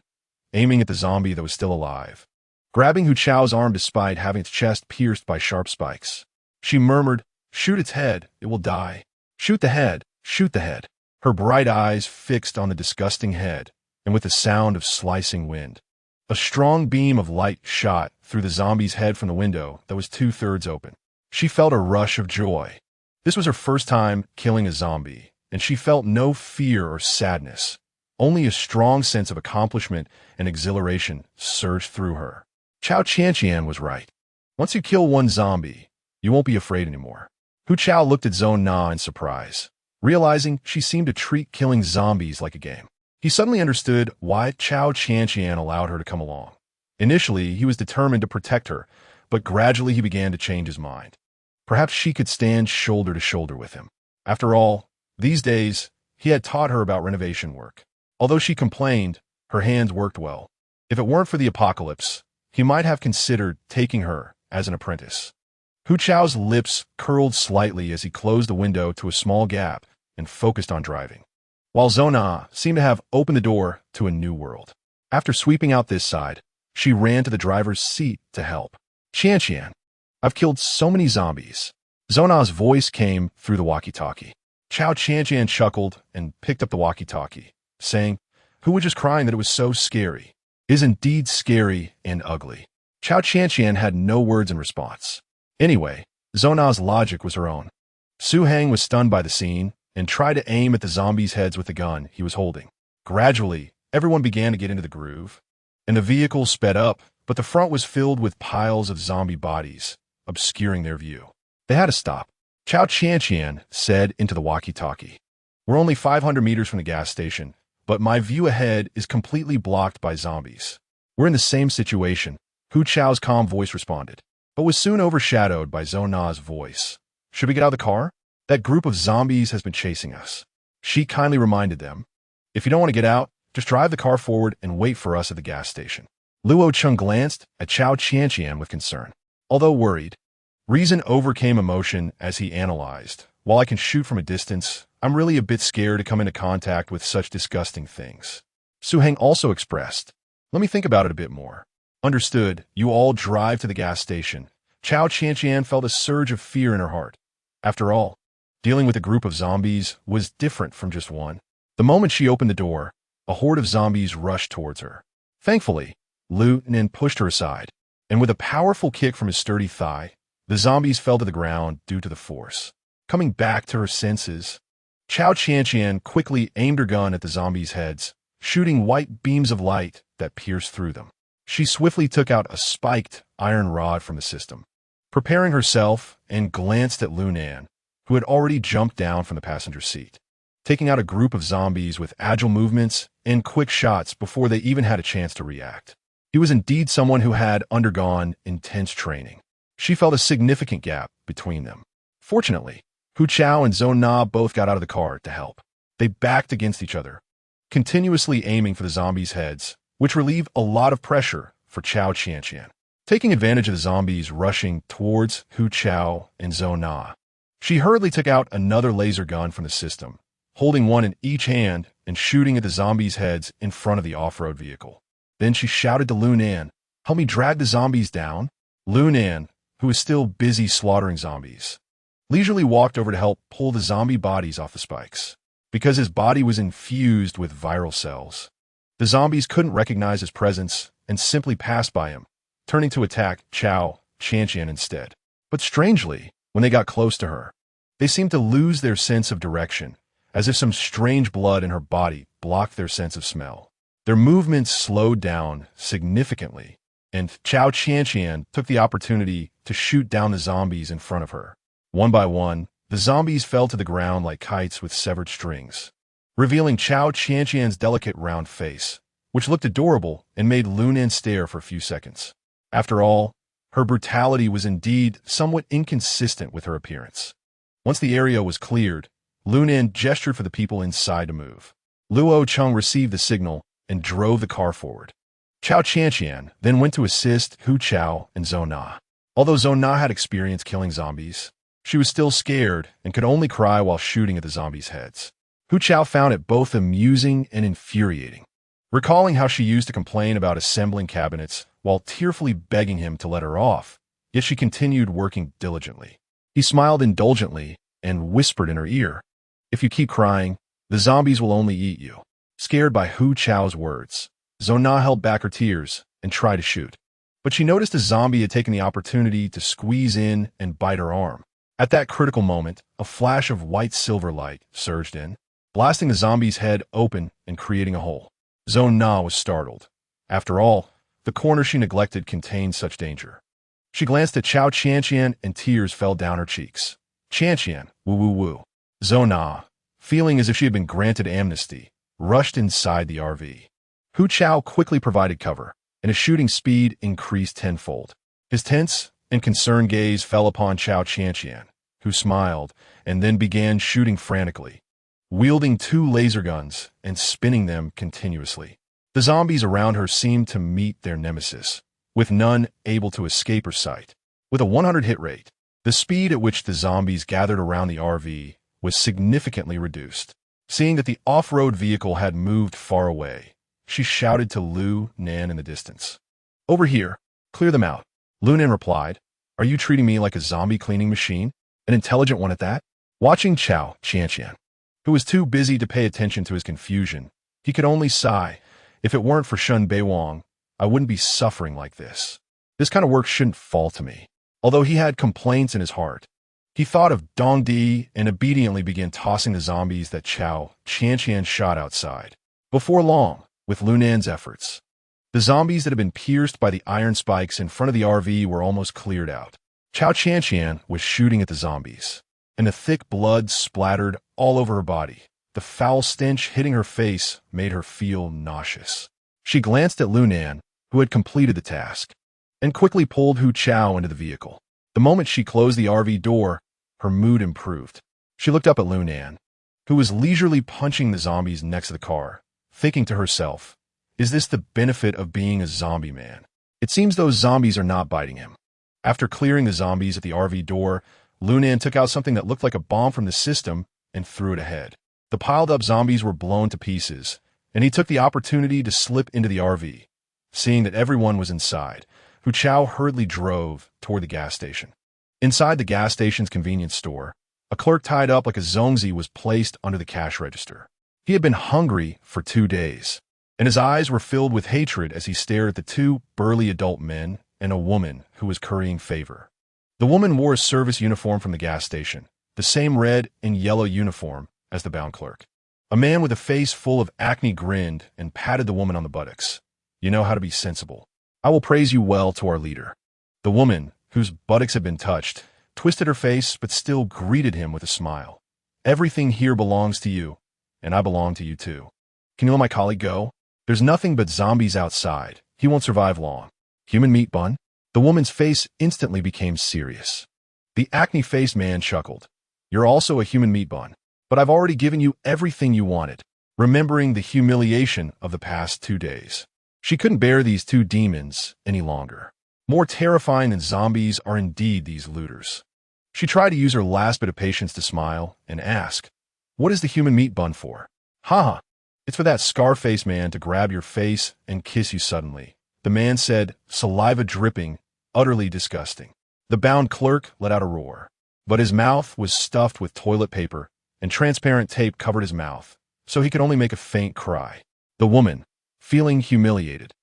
aiming at the zombie that was still alive. Grabbing Hu Chao's arm despite having its chest pierced by sharp spikes, she murmured, "Shoot its head, it will die. Shoot the head, shoot the head." Her bright eyes fixed on the disgusting head, and with the sound of slicing wind, a strong beam of light shot through the zombie's head from the window that was 2/3 open. She felt a rush of joy. This was her first time killing a zombie, and she felt no fear or sadness. Only a strong sense of accomplishment and exhilaration surged through her. Cao Qianqian was right. Once you kill one zombie, you won't be afraid anymore. Hu Chao looked at Zhou Na in surprise, realizing she seemed to treat killing zombies like a game. He suddenly understood why Cao Qianqian allowed her to come along. Initially, he was determined to protect her, but gradually he began to change his mind. Perhaps she could stand shoulder to shoulder with him. After all, these days, he had taught her about renovation work. Although she complained, her hands worked well. If it weren't for the apocalypse, he might have considered taking her as an apprentice. Hu Chao's lips curled slightly as he closed the window to a small gap and focused on driving, while Zhou Na seemed to have opened the door to a new world. After sweeping out this side, she ran to the driver's seat to help. "Qianqian, I've killed so many zombies." Zhou Na's voice came through the walkie-talkie. Cao Qianqian chuckled and picked up the walkie-talkie, saying, "Who was just crying that it was so scary? It is indeed scary and ugly." Cao Qianqian had no words in response. Anyway, Zhou Na's logic was her own. Su Hang was stunned by the scene and tried to aim at the zombies' heads with the gun he was holding. Gradually, everyone began to get into the groove, and the vehicle sped up, but the front was filled with piles of zombie bodies, obscuring their view. They had to stop. Cao Qianqian said into the walkie-talkie, "We're only 500 meters from the gas station, but my view ahead is completely blocked by zombies." "We're in the same situation," Hu Chao's calm voice responded, but was soon overshadowed by Zhou Na's voice. "Should we get out of the car? That group of zombies has been chasing us." She kindly reminded them, "If you don't want to get out, just drive the car forward and wait for us at the gas station." Luo Chung glanced at Cao Qianqian with concern. Although worried, reason overcame emotion as he analyzed. "While I can shoot from a distance, I'm really a bit scared to come into contact with such disgusting things." Su Heng also expressed, "Let me think about it a bit more." Understood, you all drive to the gas station. Cao Qianqian felt a surge of fear in her heart. After all, dealing with a group of zombies was different from just one. The moment she opened the door, a horde of zombies rushed towards her. Thankfully, Lu Nen pushed her aside, and with a powerful kick from his sturdy thigh, the zombies fell to the ground due to the force. Coming back to her senses, Cao Qianqian quickly aimed her gun at the zombies' heads, shooting white beams of light that pierced through them. She swiftly took out a spiked iron rod from the system, preparing herself, and glanced at Lu Nan, who had already jumped down from the passenger seat, taking out a group of zombies with agile movements and quick shots before they even had a chance to react. He was indeed someone who had undergone intense training. She felt a significant gap between them. Fortunately, Hu Chao and Zhou Na both got out of the car to help. They backed against each other, continuously aiming for the zombies' heads, which relieved a lot of pressure for Cao Qianqian. Taking advantage of the zombies rushing towards Hu Chao and Zhou Na, she hurriedly took out another laser gun from the system, holding one in each hand and shooting at the zombies' heads in front of the off-road vehicle. Then she shouted to Lu Nan, "Help me drag the zombies down." Lu Nan, who was still busy slaughtering zombies, leisurely walked over to help pull the zombie bodies off the spikes. Because his body was infused with viral cells, the zombies couldn't recognize his presence and simply passed by him, turning to attack Cao Qianqian instead. But strangely, when they got close to her, they seemed to lose their sense of direction, as if some strange blood in her body blocked their sense of smell. Their movements slowed down significantly, and Cao Qianqian took the opportunity to shoot down the zombies in front of her. One by one, the zombies fell to the ground like kites with severed strings, revealing Cao Qianqian's delicate round face, which looked adorable and made Lunan stare for a few seconds. After all, her brutality was indeed somewhat inconsistent with her appearance. Once the area was cleared, Lunan gestured for the people inside to move. Luo Cheng received the signal and drove the car forward. Cao Qianqian then went to assist Hu Chao and Zhou Na. Although Zhou Na had experience killing zombies, she was still scared and could only cry while shooting at the zombies' heads. Hu Chao found it both amusing and infuriating, recalling how she used to complain about assembling cabinets while tearfully begging him to let her off, yet she continued working diligently. He smiled indulgently and whispered in her ear, "If you keep crying, the zombies will only eat you." Scared by Hu Chao's words, Zhou Na held back her tears and tried to shoot. But she noticed a zombie had taken the opportunity to squeeze in and bite her arm. At that critical moment, a flash of white silver light surged in, blasting the zombie's head open and creating a hole. Zhou Na was startled. After all, the corner she neglected contained such danger. She glanced at Cao Qianqian and tears fell down her cheeks. Qianqian, woo. Zhou Na, feeling as if she had been granted amnesty, rushed inside the RV. Hu Chao quickly provided cover, and his shooting speed increased tenfold. His tense and concerned gaze fell upon Cao Qianqian, who smiled and then began shooting frantically, wielding 2 laser guns and spinning them continuously. The zombies around her seemed to meet their nemesis, with none able to escape her sight. With a 100 hit rate, the speed at which the zombies gathered around the RV was significantly reduced. Seeing that the off-road vehicle had moved far away, she shouted to Lu Nan in the distance. "Over here, clear them out." Lu Nan replied, "Are you treating me like a zombie cleaning machine? An intelligent one at that?" Watching Cao Qianqian, who was too busy to pay attention to his confusion, he could only sigh, "If it weren't for Shen Beiwang, I wouldn't be suffering like this. This kind of work shouldn't fall to me." Although he had complaints in his heart, he thought of Dong Di and obediently began tossing the zombies that Cao Qianqian shot outside. Before long, with Lunan's efforts, the zombies that had been pierced by the iron spikes in front of the RV were almost cleared out. Cao Qianqian was shooting at the zombies, and the thick blood splattered all over her body. The foul stench hitting her face made her feel nauseous. She glanced at Lunan, who had completed the task, and quickly pulled Hu Chao into the vehicle. The moment she closed the RV door, her mood improved. She looked up at Lunan, who was leisurely punching the zombies next to the car, thinking to herself, "Is this the benefit of being a zombie man? It seems those zombies are not biting him." After clearing the zombies at the RV door, Lunan took out something that looked like a bomb from the system and threw it ahead. The piled-up zombies were blown to pieces, and he took the opportunity to slip into the RV. Seeing that everyone was inside, Hu Chao hurriedly drove toward the gas station. Inside the gas station's convenience store, a clerk tied up like a zongzi was placed under the cash register. He had been hungry for 2 days, and his eyes were filled with hatred as he stared at the 2 burly adult men and a woman who was currying favor. The woman wore a service uniform from the gas station, the same red and yellow uniform as the bound clerk. A man with a face full of acne grinned and patted the woman on the buttocks. "You know how to be sensible. I will praise you well to our leader." The woman, whose buttocks had been touched, twisted her face but still greeted him with a smile. "Everything here belongs to you, and I belong to you too. Can you let my colleague go? There's nothing but zombies outside. He won't survive long." "Human meat bun?" The woman's face instantly became serious. The acne-faced man chuckled. "You're also a human meat bun, but I've already given you everything you wanted." Remembering the humiliation of the past 2 days, she couldn't bear these 2 demons any longer. More terrifying than zombies are indeed these looters. She tried to use her last bit of patience to smile and ask, "What is the human meat bun for?" "Ha! It's for that scar-faced man to grab your face and kiss you suddenly." The man said, saliva dripping, utterly disgusting. The bound clerk let out a roar, but his mouth was stuffed with toilet paper, and transparent tape covered his mouth, so he could only make a faint cry. The woman, feeling humiliated,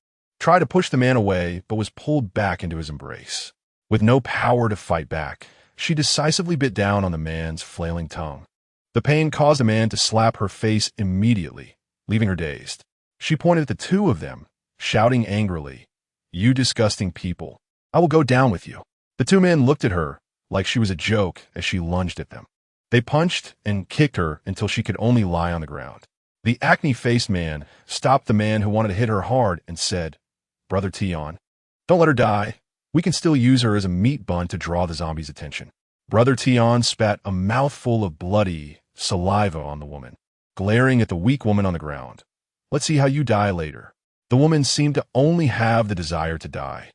tried to push the man away but was pulled back into his embrace. With no power to fight back, she decisively bit down on the man's flailing tongue. The pain caused the man to slap her face immediately, leaving her dazed. She pointed at the two of them, shouting angrily, "You disgusting people! I will go down with you." The two men looked at her like she was a joke as she lunged at them. They punched and kicked her until she could only lie on the ground. The acne-faced man stopped the man who wanted to hit her hard and said, "Brother Tian, don't let her die. We can still use her as a meat bun to draw the zombies' attention." Brother Tian spat a mouthful of bloody saliva on the woman, glaring at the weak woman on the ground. "Let's see how you die later." The woman seemed to only have the desire to die.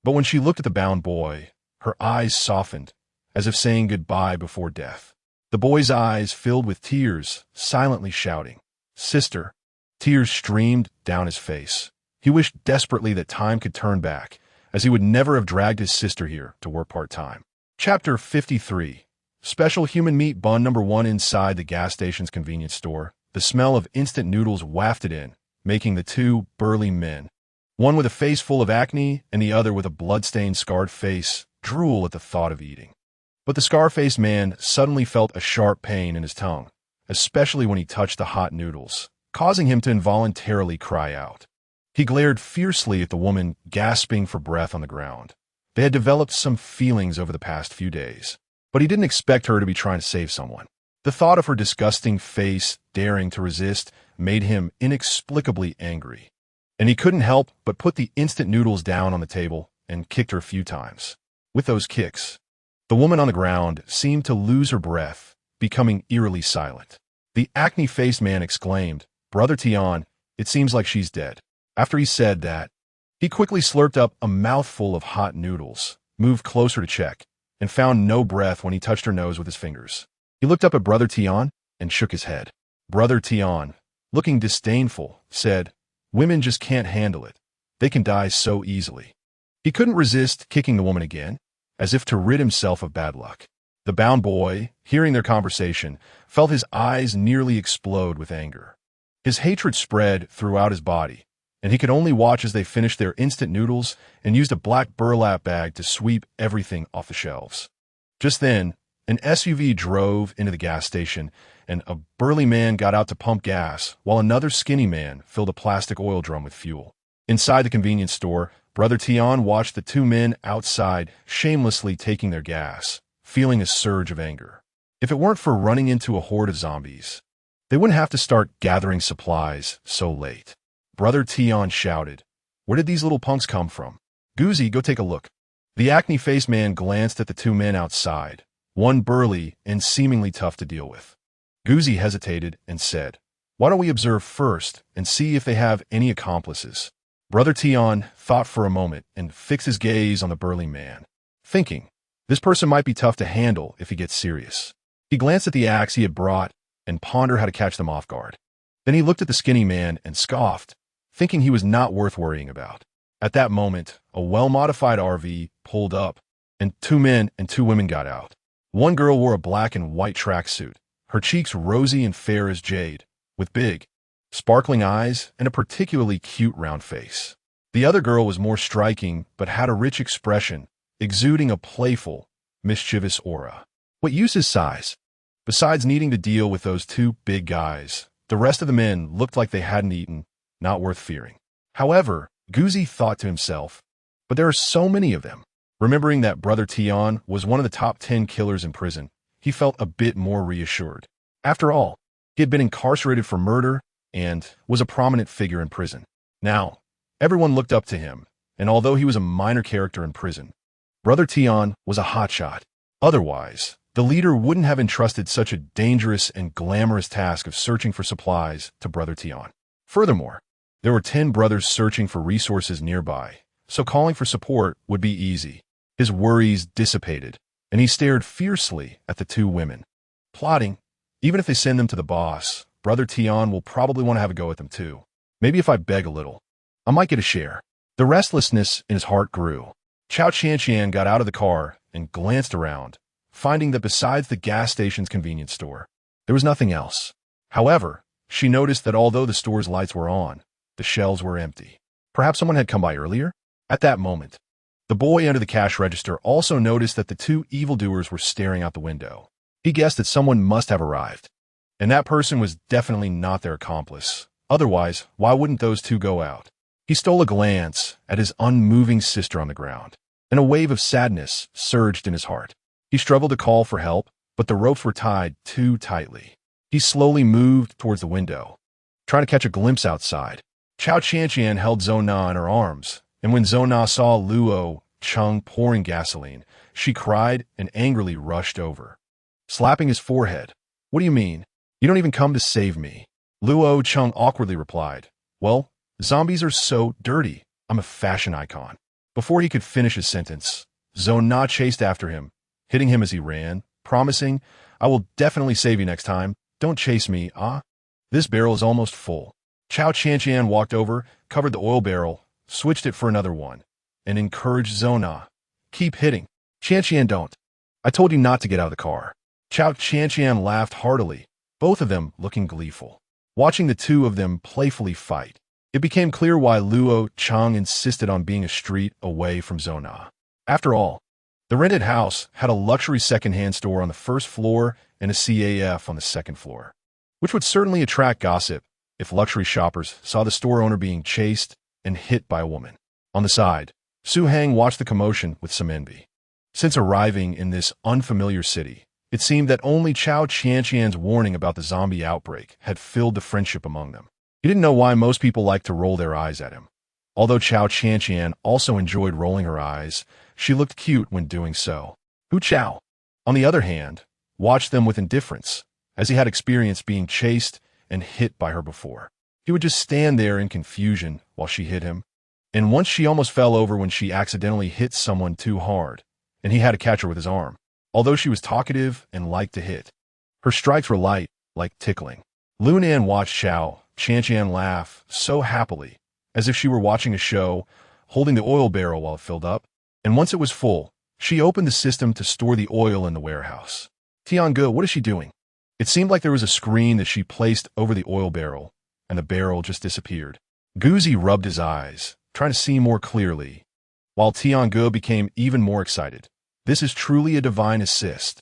But when she looked at the bound boy, her eyes softened, as if saying goodbye before death. The boy's eyes filled with tears, silently shouting, "Sister." Tears streamed down his face. He wished desperately that time could turn back, as he would never have dragged his sister here to work part-time. Chapter 53. Special human meat bun number 1. Inside the gas station's convenience store, the smell of instant noodles wafted in, making the two burly men, one with a face full of acne and the other with a blood-stained scarred face, drool at the thought of eating. But the scar-faced man suddenly felt a sharp pain in his tongue, especially when he touched the hot noodles, causing him to involuntarily cry out. He glared fiercely at the woman gasping for breath on the ground. They had developed some feelings over the past few days, but he didn't expect her to be trying to save someone. The thought of her disgusting face daring to resist made him inexplicably angry, and he couldn't help but put the instant noodles down on the table and kicked her a few times. With those kicks, the woman on the ground seemed to lose her breath, becoming eerily silent. The acne-faced man exclaimed, "Brother Tian, it seems like she's dead." After he said that, he quickly slurped up a mouthful of hot noodles, moved closer to check, and found no breath when he touched her nose with his fingers. He looked up at Brother Tian and shook his head. Brother Tian, looking disdainful, said, "Women just can't handle it. They can die so easily." He couldn't resist kicking the woman again, as if to rid himself of bad luck. The bound boy, hearing their conversation, felt his eyes nearly explode with anger. His hatred spread throughout his body, and he could only watch as they finished their instant noodles and used a black burlap bag to sweep everything off the shelves. Just then, an SUV drove into the gas station, and a burly man got out to pump gas, while another skinny man filled a plastic oil drum with fuel. Inside the convenience store, Brother Tian watched the two men outside shamelessly taking their gas, feeling a surge of anger. If it weren't for running into a horde of zombies, they wouldn't have to start gathering supplies so late. Brother Tian shouted, "Where did these little punks come from? Goozy, go take a look." The acne-faced man glanced at the two men outside, one burly and seemingly tough to deal with. Goozy hesitated and said, "Why don't we observe first and see if they have any accomplices?" Brother Tian thought for a moment and fixed his gaze on the burly man, thinking, this person might be tough to handle if he gets serious. He glanced at the axe he had brought and pondered how to catch them off guard. Then he looked at the skinny man and scoffed, thinking he was not worth worrying about. At that moment, a well-modified RV pulled up, and two men and two women got out. One girl wore a black and white tracksuit, her cheeks rosy and fair as jade, with big, sparkling eyes and a particularly cute round face. The other girl was more striking but had a rich expression, exuding a playful, mischievous aura. What use is size? Besides needing to deal with those two big guys, the rest of the men looked like they hadn't eaten, not worth fearing. However, Goozy thought to himself, but there are so many of them. Remembering that Brother Tian was one of the top 10 killers in prison, he felt a bit more reassured. After all, he had been incarcerated for murder and was a prominent figure in prison. Now, everyone looked up to him, and although he was a minor character in prison, Brother Tian was a hotshot. Otherwise, the leader wouldn't have entrusted such a dangerous and glamorous task of searching for supplies to Brother Tian. Furthermore, there were 10 brothers searching for resources nearby, so calling for support would be easy. His worries dissipated, and he stared fiercely at the two women, plotting, even if they send them to the boss, Brother Tian will probably want to have a go at them too. Maybe if I beg a little, I might get a share. The restlessness in his heart grew. Cao Qianqian got out of the car and glanced around, finding that besides the gas station's convenience store, there was nothing else. However, she noticed that although the store's lights were on, the shelves were empty. Perhaps someone had come by earlier? At that moment, the boy under the cash register also noticed that the two evildoers were staring out the window. He guessed that someone must have arrived, and that person was definitely not their accomplice. Otherwise, why wouldn't those two go out? He stole a glance at his unmoving sister on the ground, and a wave of sadness surged in his heart. He struggled to call for help, but the ropes were tied too tightly. He slowly moved towards the window, trying to catch a glimpse outside. Cao Qianqian held Zhou Na in her arms, and when Zhou Na saw Luo Cheng pouring gasoline, she cried and angrily rushed over, slapping his forehead. "What do you mean? You don't even come to save me." Luo Cheng awkwardly replied, "Well, zombies are so dirty. I'm a fashion icon." Before he could finish his sentence, Zhou Na chased after him, hitting him as he ran, promising, "I will definitely save you next time. Don't chase me, ah? This barrel is almost full." Cao Qianqian walked over, covered the oil barrel, switched it for another one, and encouraged Zhou Na, "Keep hitting. Qianqian, don't. I told you not to get out of the car." Cao Qianqian laughed heartily, both of them looking gleeful. Watching the two of them playfully fight, it became clear why Luo Cheng insisted on being a street away from Zhou Na. After all, the rented house had a luxury second-hand store on the first floor and a CAF on the second floor, which would certainly attract gossip if luxury shoppers saw the store owner being chased and hit by a woman. On the side, Su Hang watched the commotion with some envy. Since arriving in this unfamiliar city, it seemed that only Cao Qianqian's warning about the zombie outbreak had filled the friendship among them. He didn't know why most people liked to roll their eyes at him. Although Cao Qianqian also enjoyed rolling her eyes, she looked cute when doing so. Hu Chao, on the other hand, watched them with indifference, as he had experience being chased and hit by her before. He would just stand there in confusion while she hit him, and once she almost fell over when she accidentally hit someone too hard, and he had to catch her with his arm. Although she was talkative and liked to hit, her strikes were light, like tickling. Lunan watched Cao Qianqian laugh so happily, as if she were watching a show, holding the oil barrel while it filled up, and once it was full, she opened the system to store the oil in the warehouse. Tiange, what is she doing? It seemed like there was a screen that she placed over the oil barrel, and the barrel just disappeared. Guzi rubbed his eyes, trying to see more clearly, while Tiange became even more excited. This is truly a divine assist.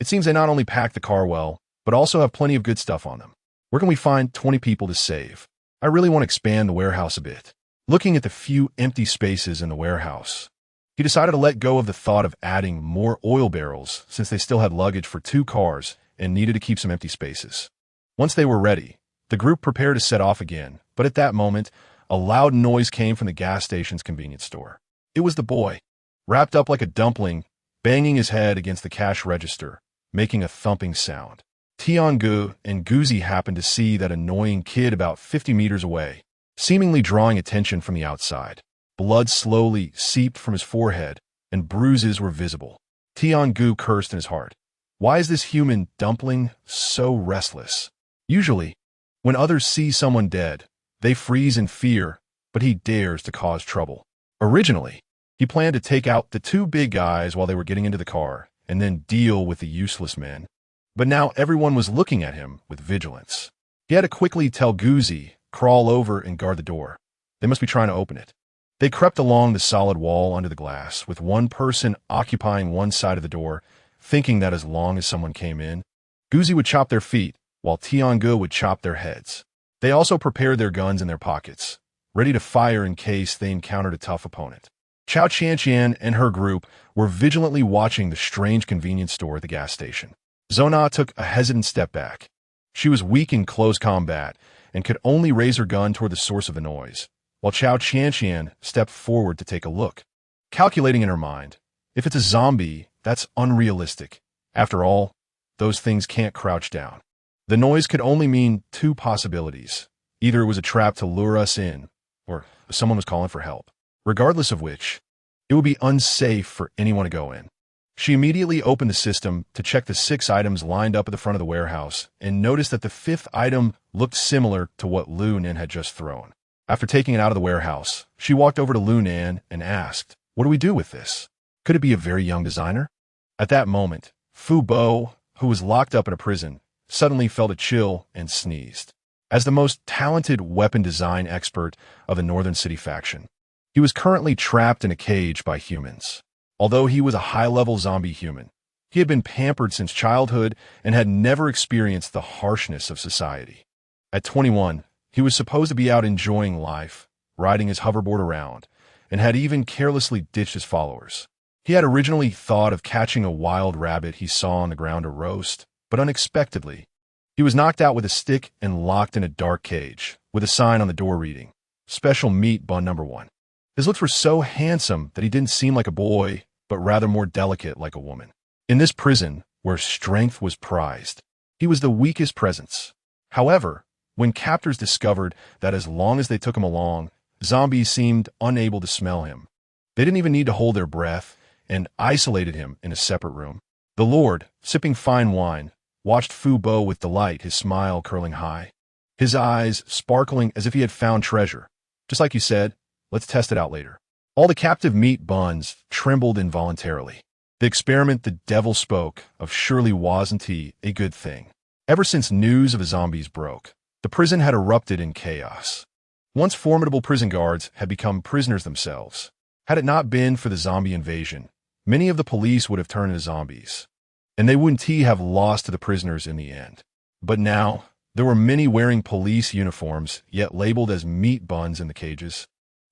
It seems they not only pack the car well, but also have plenty of good stuff on them. Where can we find 20 people to save? I really want to expand the warehouse a bit. Looking at the few empty spaces in the warehouse, he decided to let go of the thought of adding more oil barrels since they still had luggage for 2 cars and needed to keep some empty spaces. Once they were ready, the group prepared to set off again, but at that moment, a loud noise came from the gas station's convenience store. It was the boy, wrapped up like a dumpling, banging his head against the cash register, making a thumping sound. Tiange and Guzi happened to see that annoying kid about 50 meters away, seemingly drawing attention from the outside. Blood slowly seeped from his forehead, and bruises were visible. Tiange cursed in his heart. Why is this human dumpling so restless? Usually, when others see someone dead, they freeze in fear, but he dares to cause trouble. Originally, he planned to take out the 2 big guys while they were getting into the car, and then deal with the useless men. But now everyone was looking at him with vigilance. He had to quickly tell Guzi, crawl over and guard the door. They must be trying to open it. They crept along the solid wall under the glass, with one person occupying one side of the door, thinking that as long as someone came in, Guzi would chop their feet, while Tiange would chop their heads. They also prepared their guns in their pockets, ready to fire in case they encountered a tough opponent. Cao Qianqian and her group were vigilantly watching the strange convenience store at the gas station. Zhou Na took a hesitant step back. She was weak in close combat and could only raise her gun toward the source of the noise, while Cao Qianqian stepped forward to take a look, calculating in her mind, if it's a zombie, that's unrealistic. After all, those things can't crouch down. The noise could only mean 2 possibilities. Either it was a trap to lure us in, or someone was calling for help. Regardless of which, it would be unsafe for anyone to go in. She immediately opened the system to check the 6 items lined up at the front of the warehouse and noticed that the 5th item looked similar to what Lu Nan had just thrown. After taking it out of the warehouse, she walked over to Lu Nan and asked, "What do we do with this? Could it be a very young designer?" At that moment, Fu Bo, who was locked up in a prison, suddenly felt a chill and sneezed. As the most talented weapon design expert of the Northern City faction, he was currently trapped in a cage by humans. Although he was a high-level zombie human, he had been pampered since childhood and had never experienced the harshness of society. At 21, he was supposed to be out enjoying life, riding his hoverboard around, and had even carelessly ditched his followers. He had originally thought of catching a wild rabbit he saw on the ground to roast, but unexpectedly, he was knocked out with a stick and locked in a dark cage, with a sign on the door reading, "Special Meat Bun Number 1." His looks were so handsome that he didn't seem like a boy, but rather more delicate like a woman. In this prison, where strength was prized, he was the weakest presence. However, when captors discovered that as long as they took him along, zombies seemed unable to smell him, they didn't even need to hold their breath and isolated him in a separate room. The Lord, sipping fine wine, watched Fu Bo with delight, his smile curling high, his eyes sparkling as if he had found treasure. "Just like you said, let's test it out later." All the captive meat buns trembled involuntarily. The experiment the devil spoke of surely wasn't a good thing. Ever since news of the zombies broke, the prison had erupted in chaos. Once formidable prison guards had become prisoners themselves. Had it not been for the zombie invasion, many of the police would have turned into zombies, and they wouldn't have lost to the prisoners in the end. But now, there were many wearing police uniforms, yet labeled as meat buns in the cages,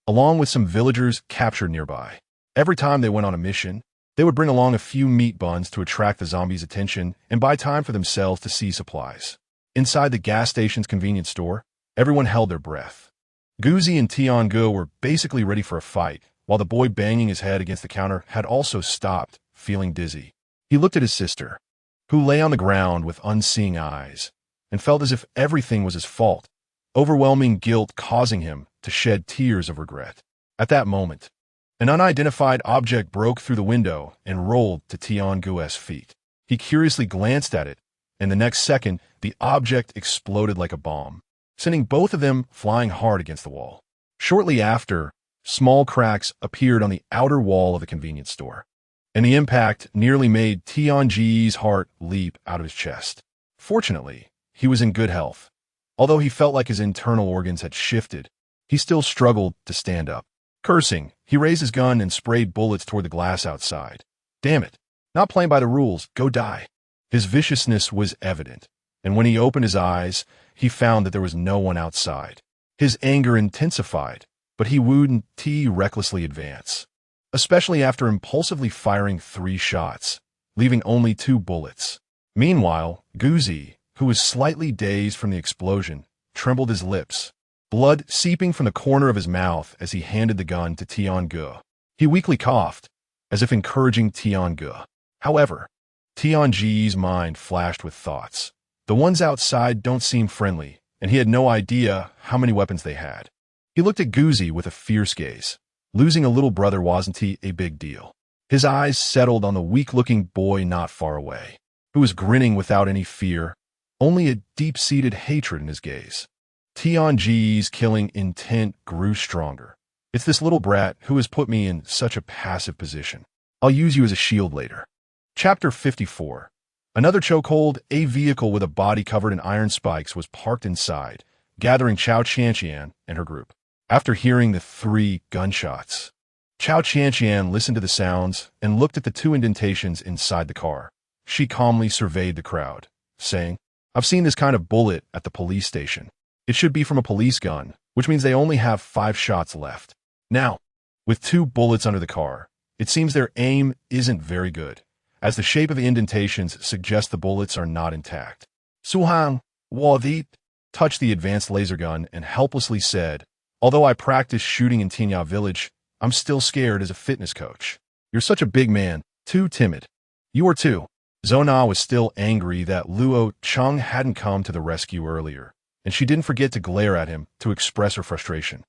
along with some villagers captured nearby. Every time they went on a mission, they would bring along a few meat buns to attract the zombies' attention and buy time for themselves to seize supplies. Inside the gas station's convenience store, everyone held their breath. Guzi and Tiangu were basically ready for a fight, while the boy banging his head against the counter had also stopped, feeling dizzy. He looked at his sister, who lay on the ground with unseeing eyes, and felt as if everything was his fault, overwhelming guilt causing him to shed tears of regret. At that moment, an unidentified object broke through the window and rolled to Tiangu's feet. He curiously glanced at it, and the next second, the object exploded like a bomb, sending both of them flying hard against the wall. Shortly after, small cracks appeared on the outer wall of the convenience store, and the impact nearly made Tiangu's heart leap out of his chest. Fortunately, he was in good health. Although he felt like his internal organs had shifted, he still struggled to stand up. Cursing, he raised his gun and sprayed bullets toward the glass outside. "Damn it. Not playing by the rules. Go die." His viciousness was evident, and when he opened his eyes, he found that there was no one outside. His anger intensified, but he wouldn't recklessly advance, especially after impulsively firing 3 shots, leaving only 2 bullets. Meanwhile, Guzi, who was slightly dazed from the explosion, trembled his lips, blood seeping from the corner of his mouth as he handed the gun to Tiangu. He weakly coughed, as if encouraging Tiangu. However, Tiangu's mind flashed with thoughts. The ones outside don't seem friendly, and he had no idea how many weapons they had. He looked at Guzi with a fierce gaze. Losing a little brother wasn't a big deal. His eyes settled on the weak-looking boy not far away, who was grinning without any fear, only a deep-seated hatred in his gaze. Tiangu's killing intent grew stronger. "It's this little brat who has put me in such a passive position. I'll use you as a shield later." Chapter 54. Another chokehold, a vehicle with a body covered in iron spikes was parked inside, gathering Cao Qianqian and her group. After hearing the 3 gunshots, Cao Qianqian listened to the sounds and looked at the 2 indentations inside the car. She calmly surveyed the crowd, saying, "I've seen this kind of bullet at the police station. It should be from a police gun, which means they only have 5 shots left. Now, with 2 bullets under the car, it seems their aim isn't very good, as the shape of the indentations suggests the bullets are not intact." Suhang Wadit touched the advanced laser gun and helplessly said, "Although I practiced shooting in Tinya village, I'm still scared as a fitness coach. You're such a big man, too timid." "You are too." Zona was still angry that Luo Cheng hadn't come to the rescue earlier, and she didn't forget to glare at him to express her frustration.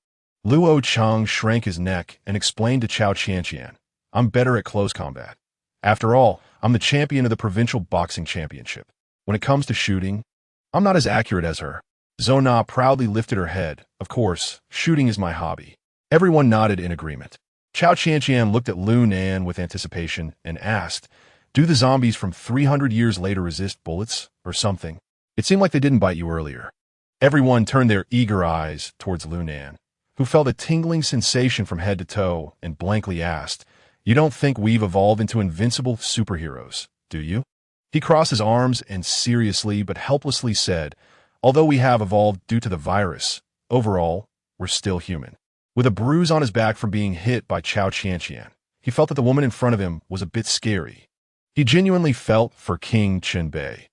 Luo Cheng shrank his neck and explained to Cao Qianqian, "I'm better at close combat. After all, I'm the champion of the provincial boxing championship. When it comes to shooting, I'm not as accurate as her." Zona proudly lifted her head. "Of course, shooting is my hobby." Everyone nodded in agreement. Cao Qianqian looked at Lu Nan with anticipation and asked, Do the zombies from 300 years later resist bullets or something? It seemed like they didn't bite you earlier. Everyone turned their eager eyes towards Lunan, who felt a tingling sensation from head to toe and blankly asked, "You don't think we've evolved into invincible superheroes, do you?" He crossed his arms and seriously but helplessly said, "Although we have evolved due to the virus, overall, we're still human." With a bruise on his back from being hit by Cao Qianqian, he felt that the woman in front of him was a bit scary. He genuinely felt for King Chenbei.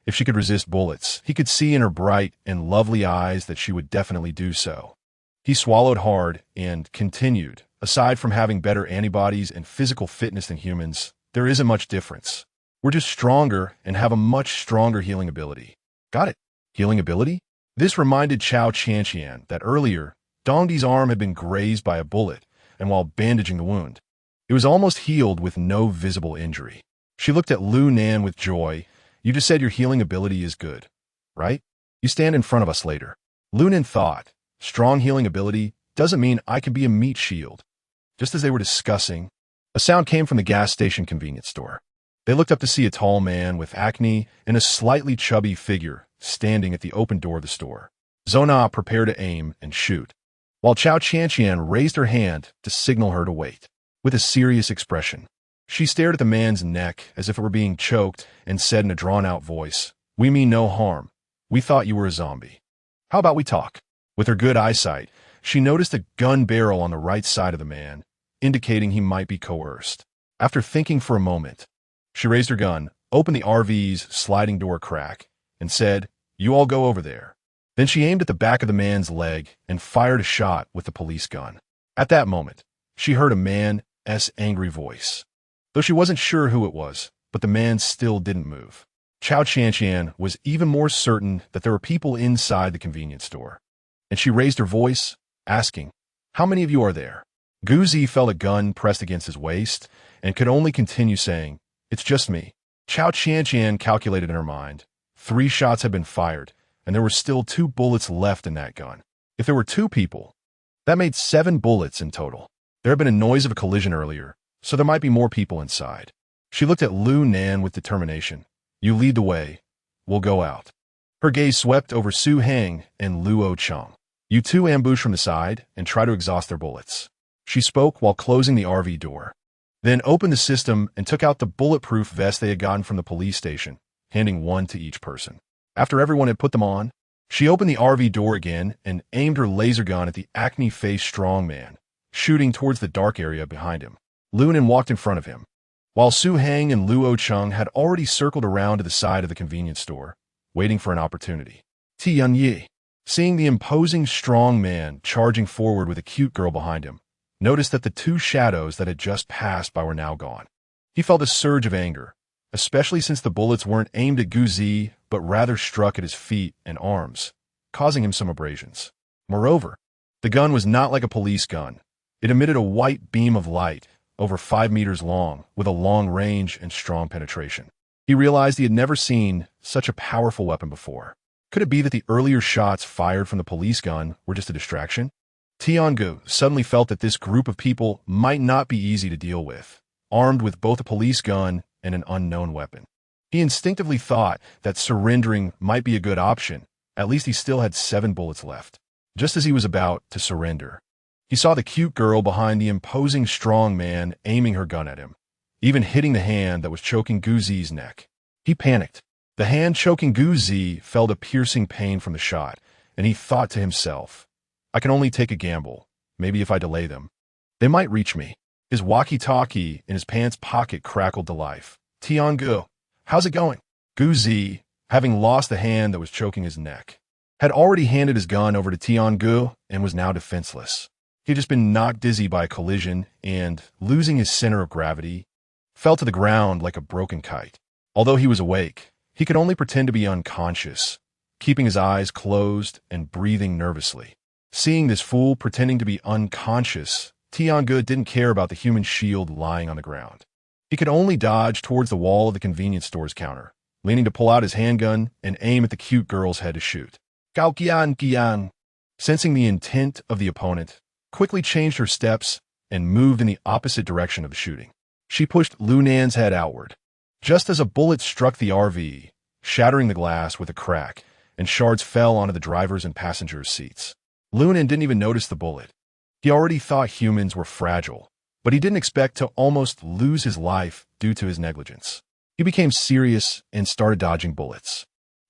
If she could resist bullets, he could see in her bright and lovely eyes that she would definitely do so. He swallowed hard and continued, "Aside from having better antibodies and physical fitness than humans, there isn't much difference. We're just stronger and have a much stronger healing ability." Got it. Healing ability? This reminded Cao Qianqian that earlier, Dongdi's arm had been grazed by a bullet, and while bandaging the wound, it was almost healed with no visible injury. She looked at Lu Nan with joy. "You just said your healing ability is good, right? You stand in front of us later." Lu Nan thought, strong healing ability doesn't mean I can be a meat shield. Just as they were discussing, a sound came from the gas station convenience store. They looked up to see a tall man with acne and a slightly chubby figure standing at the open door of the store. Zona prepared to aim and shoot, while Cao Qianqian raised her hand to signal her to wait. With a serious expression, she stared at the man's neck as if it were being choked and said in a drawn-out voice, "We mean no harm. We thought you were a zombie. How about we talk?" With her good eyesight, she noticed a gun barrel on the right side of the man, indicating he might be coerced. After thinking for a moment, she raised her gun, opened the RV's sliding door crack, and said, "You all go over there." Then she aimed at the back of the man's leg and fired a shot with the police gun. At that moment, she heard a man's angry voice. Though she wasn't sure who it was, but the man still didn't move. Cao Qianqian was even more certain that there were people inside the convenience store, and she raised her voice, asking, "How many of you are there?" Guzi felt a gun pressed against his waist and could only continue saying, "It's just me." Cao Qianqian calculated in her mind. 3 shots had been fired, and there were still 2 bullets left in that gun. If there were 2 people, that made 7 bullets in total. There had been a noise of a collision earlier, so there might be more people inside. She looked at Lu Nan with determination. "You lead the way. We'll go out." Her gaze swept over Su Heng and Luo Cheng. "You two ambush from the side and try to exhaust their bullets." She spoke while closing the RV door, then opened the system and took out the bulletproof vest they had gotten from the police station, handing one to each person. After everyone had put them on, she opened the RV door again and aimed her laser gun at the acne-faced strong man, shooting towards the dark area behind him. Lunan walked in front of him, while Su Heng and Luo Cheng had already circled around to the side of the convenience store, waiting for an opportunity. Tian Yi, seeing the imposing strong man charging forward with a cute girl behind him, noticed that the 2 shadows that had just passed by were now gone. He felt a surge of anger, especially since the bullets weren't aimed at Guzi, but rather struck at his feet and arms, causing him some abrasions. Moreover, the gun was not like a police gun. It emitted a white beam of light, over 5 meters long, with a long range and strong penetration. He realized he had never seen such a powerful weapon before. Could it be that the earlier shots fired from the police gun were just a distraction? Tiangu suddenly felt that this group of people might not be easy to deal with, armed with both a police gun and an unknown weapon. He instinctively thought that surrendering might be a good option. At least he still had 7 bullets left. Just as he was about to surrender, he saw the cute girl behind the imposing strong man aiming her gun at him, even hitting the hand that was choking Guzi's neck. He panicked. The hand choking Guzi felt a piercing pain from the shot, and he thought to himself, "I can only take a gamble. Maybe if I delay them, they might reach me." His walkie-talkie in his pants pocket crackled to life. "Tiangu, how's it going?" Guzi, having lost the hand that was choking his neck, had already handed his gun over to Tiangu and was now defenseless. He had just been knocked dizzy by a collision and, losing his center of gravity, fell to the ground like a broken kite. Although he was awake, he could only pretend to be unconscious, keeping his eyes closed and breathing nervously. Seeing this fool pretending to be unconscious, Tiangu didn't care about the human shield lying on the ground. He could only dodge towards the wall of the convenience store's counter, leaning to pull out his handgun and aim at the cute girl's head to shoot. Cao Qianqian, sensing the intent of the opponent, quickly changed her steps and moved in the opposite direction of the shooting. She pushed Lunan's head outward, Just as a bullet struck the RV, shattering the glass with a crack, and shards fell onto the driver's and passenger's seats. Lunan didn't even notice the bullet. He already thought humans were fragile, but he didn't expect to almost lose his life due to his negligence. He became serious and started dodging bullets.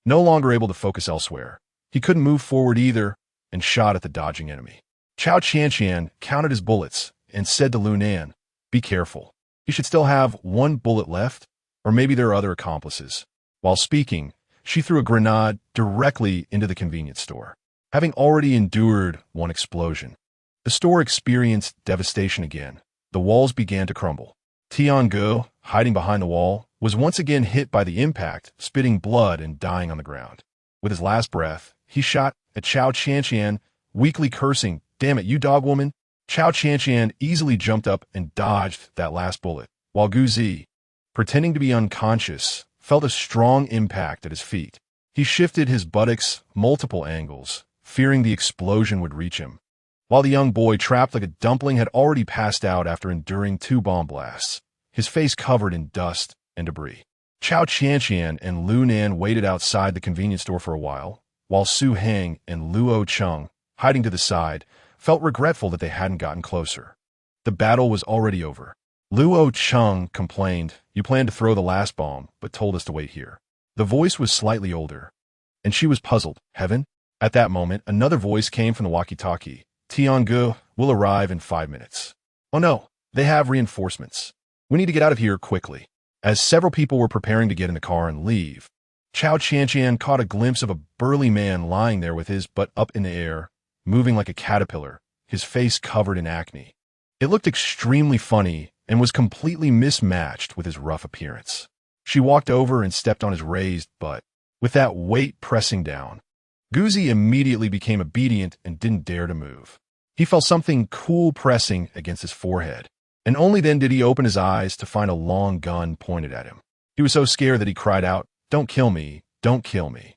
No longer able to focus elsewhere, he couldn't move forward either and shot at the dodging enemy. Cao Qianqian counted his bullets and said to Lunan, "Be careful. You should still have one bullet left, or maybe there are other accomplices." While speaking, she threw a grenade directly into the convenience store. Having already endured one explosion, the store experienced devastation again. The walls began to crumble. Tiangu, hiding behind the wall, was once again hit by the impact, spitting blood and dying on the ground. With his last breath, he shot at Cao Qianqian, weakly cursing, "Damn it, you dog woman!" Cao Qianqian easily jumped up and dodged that last bullet, while Guzi, pretending to be unconscious, felt a strong impact at his feet. He shifted his buttocks multiple angles, fearing the explosion would reach him, while the young boy, trapped like a dumpling, had already passed out after enduring 2 bomb blasts, his face covered in dust and debris. Cao Qianqian and Lunan waited outside the convenience store for a while Su Heng and Luo Cheng, hiding to the side, felt regretful that they hadn't gotten closer. The battle was already over. Luo Cheng complained, "You planned to throw the last bomb, but told us to wait here." The voice was slightly older, and she was puzzled. Heaven? At that moment, another voice came from the walkie-talkie. "Tiangu will arrive in 5 minutes. Oh no, they have reinforcements. We need to get out of here quickly." As several people were preparing to get in the car and leave, Cao Qianqian caught a glimpse of a burly man lying there with his butt up in the air, moving like a caterpillar, his face covered in acne. It looked extremely funny and was completely mismatched with his rough appearance. She walked over and stepped on his raised butt, with that weight pressing down. Guzi immediately became obedient and didn't dare to move. He felt something cool pressing against his forehead, and only then did he open his eyes to find a long gun pointed at him. He was so scared that he cried out, "Don't kill me, don't kill me.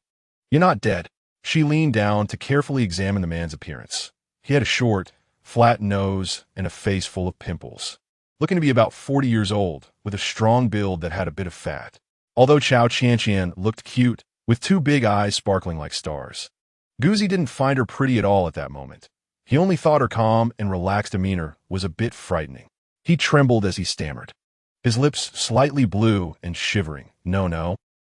You're not dead." She leaned down to carefully examine the man's appearance. He had a short, flat nose and a face full of pimples, looking to be about 40 years old, with a strong build that had a bit of fat. Although Cao Qianqian looked cute, with 2 big eyes sparkling like stars, Guzi didn't find her pretty at all at that moment. He only thought her calm and relaxed demeanor was a bit frightening. He trembled as he stammered, his lips slightly blue and shivering. No.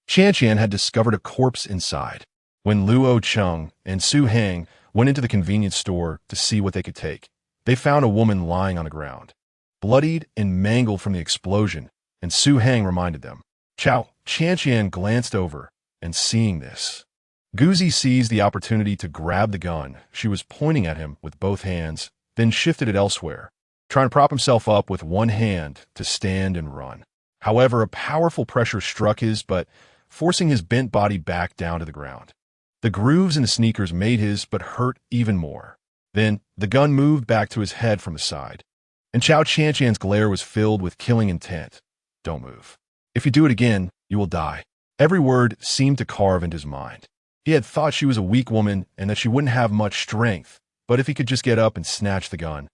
Qianqian had discovered a corpse inside. When Luo Cheng and Su Heng went into the convenience store to see what they could take, they found a woman lying on the ground, bloodied and mangled from the explosion, and Su Heng reminded them. Cao Qianqian glanced over, and seeing this, Guzi seized the opportunity to grab the gun she was pointing at him with both hands, then shifted it elsewhere, trying to prop himself up with one hand to stand and run. However, a powerful pressure struck his butt, forcing his bent body back down to the ground. The grooves in the sneakers made his butt hurt even more. Then, the gun moved back to his head from the side, and Cao Qianqian's glare was filled with killing intent. "Don't move. If you do it again, you will die." Every word seemed to carve into his mind. He had thought she was a weak woman and that she wouldn't have much strength, but if he could just get up and snatch the gun,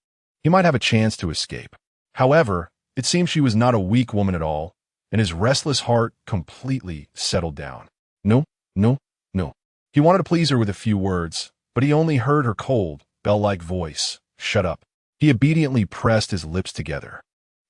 he might have a chance to escape. However, it seemed she was not a weak woman at all, and his restless heart completely settled down. No. He wanted to please her with a few words, but he only heard her cold, bell-like voice, "Shut up." He obediently pressed his lips together.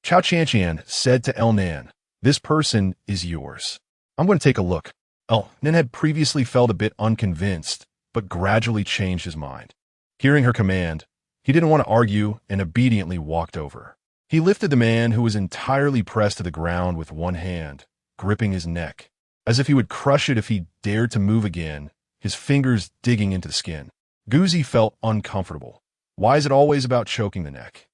Cao Qianqian said to El Nan, "This person is yours. I'm going to take a look." El Nan had previously felt a bit unconvinced, but gradually changed his mind. Hearing her command, he didn't want to argue and obediently walked over. He lifted the man who was entirely pressed to the ground with one hand, gripping his neck, as if he would crush it if he dared to move again, his fingers digging into the skin. Guzi felt uncomfortable. Why is it always about choking the neck?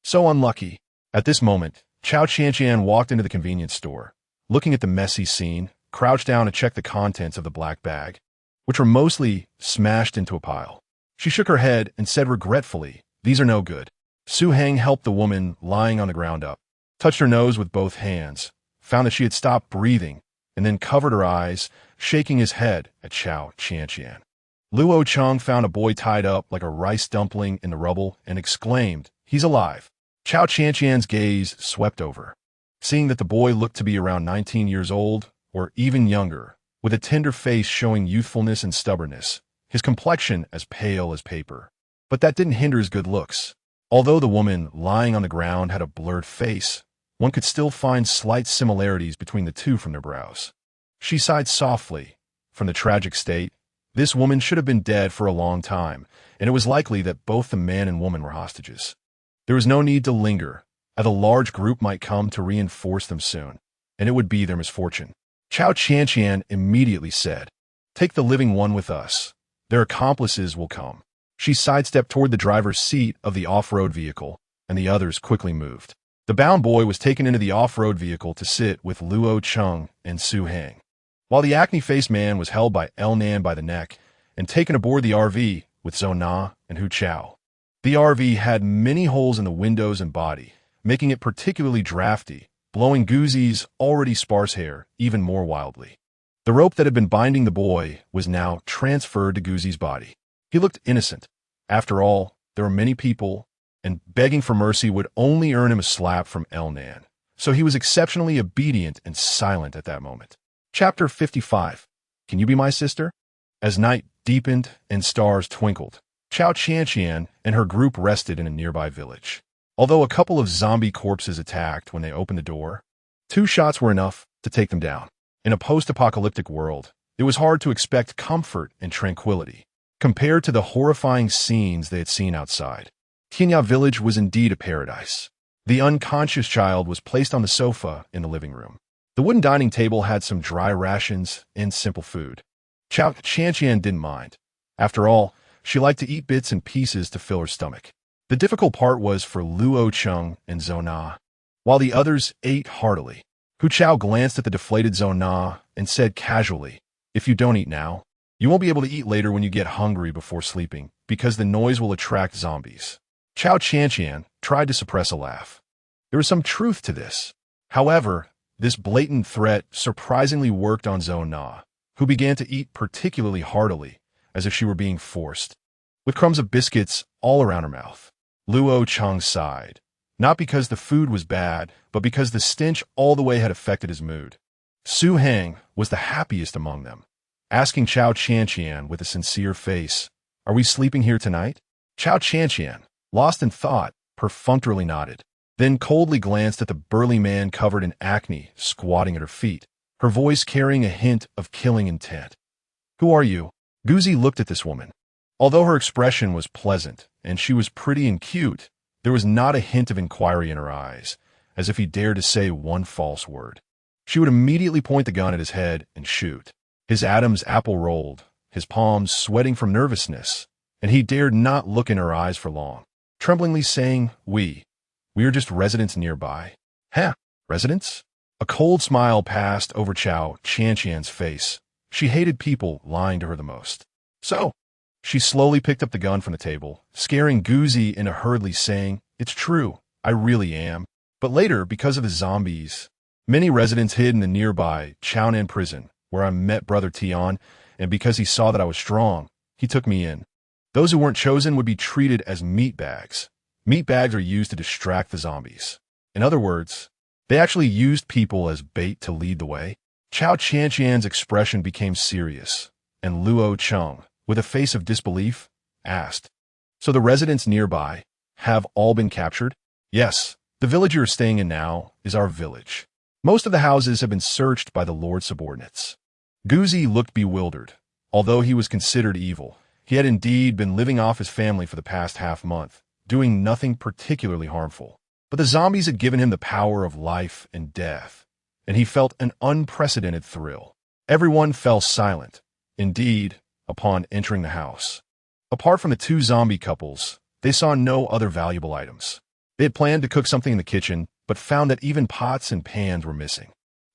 So unlucky. At this moment, Cao Qianqian walked into the convenience store, looking at the messy scene, crouched down to check the contents of the black bag, which were mostly smashed into a pile. She shook her head and said regretfully, "These are no good." Su Heng helped the woman lying on the ground up, touched her nose with both hands, found that she had stopped breathing, and then covered her eyes, shaking his head at Cao Qianqian. Luo Cheng found a boy tied up like a rice dumpling in the rubble and exclaimed, "He's alive." Cao Qianqian's gaze swept over, Seeing that the boy looked to be around 19 years old, or even younger, with a tender face showing youthfulness and stubbornness, his complexion as pale as paper. But that didn't hinder his good looks. Although the woman lying on the ground had a blurred face, one could still find slight similarities between the two from their brows. She sighed softly. From the tragic state, this woman should have been dead for a long time, and it was likely that both the man and woman were hostages. There was no need to linger, as a large group might come to reinforce them soon, and it would be their misfortune. Cao Qianqian immediately said, "Take the living one with us. Their accomplices will come." She sidestepped toward the driver's seat of the off-road vehicle, and the others quickly moved. The bound boy was taken into the off-road vehicle to sit with Luo Cheng and Su Heng, while the acne-faced man was held by El Nan by the neck and taken aboard the RV with Zhou Na and Hu Chao. The RV had many holes in the windows and body, making it particularly drafty, blowing Guzi's already sparse hair even more wildly. The rope that had been binding the boy was now transferred to Guzi's body. He looked innocent. After all, there were many people, and begging for mercy would only earn him a slap from El Nan. So he was exceptionally obedient and silent at that moment. Chapter 55. Can you be my sister? As night deepened and stars twinkled, Cao Qianqian and her group rested in a nearby village. Although a couple of zombie corpses attacked when they opened the door, 2 shots were enough to take them down. In a post-apocalyptic world, it was hard to expect comfort and tranquility compared to the horrifying scenes they had seen outside. Qianya village was indeed a paradise. The unconscious child was placed on the sofa in the living room. The wooden dining table had some dry rations and simple food. Cao Qianqian didn't mind. After all, she liked to eat bits and pieces to fill her stomach. The difficult part was for Luo Cheng and Zhou Na, while the others ate heartily. Hu Chao glanced at the deflated Zhou Na and said casually, "If you don't eat now, you won't be able to eat later when you get hungry before sleeping, because the noise will attract zombies." Cao Qianqian tried to suppress a laugh. There was some truth to this. However, this blatant threat surprisingly worked on Zhou Na, who began to eat particularly heartily, as if she were being forced, with crumbs of biscuits all around her mouth. Luo Cheng sighed, not because the food was bad, but because the stench all the way had affected his mood. Su Heng was the happiest among them, asking Cao Qianqian with a sincere face, "Are we sleeping here tonight?" Cao Qianqian, lost in thought, perfunctorily nodded, then coldly glanced at the burly man covered in acne squatting at her feet, her voice carrying a hint of killing intent. "Who are you?" Guzi looked at this woman. Although her expression was pleasant, and she was pretty and cute, there was not a hint of inquiry in her eyes, as if he dared to say one false word. She would immediately point the gun at his head and shoot. His Adam's apple rolled, his palms sweating from nervousness, and he dared not look in her eyes for long, tremblingly saying, We are just residents nearby." "Huh, residents?" A cold smile passed over Cao Qianqian's face. She hated people lying to her the most. "So?" She slowly picked up the gun from the table, scaring Guzi into hurriedly saying, "It's true, I really am." But later, because of the zombies, many residents hid in the nearby Chaonan prison, where I met Brother Tian, and because he saw that I was strong, he took me in. Those who weren't chosen would be treated as meat bags. Meat bags are used to distract the zombies. In other words, they actually used people as bait to lead the way. Cao Qianqian's expression became serious, and Luo Cheng, with a face of disbelief, asked, "So the residents nearby have all been captured?" "Yes, the village you're staying in now is our village. Most of the houses have been searched by the Lord's subordinates." Guzi looked bewildered. Although he was considered evil, he had indeed been living off his family for the past half-month, doing nothing particularly harmful. But the zombies had given him the power of life and death, and he felt an unprecedented thrill. Everyone fell silent. Indeed, upon entering the house, apart from the 2 zombie couples, they saw no other valuable items. They had planned to cook something in the kitchen, but found that even pots and pans were missing.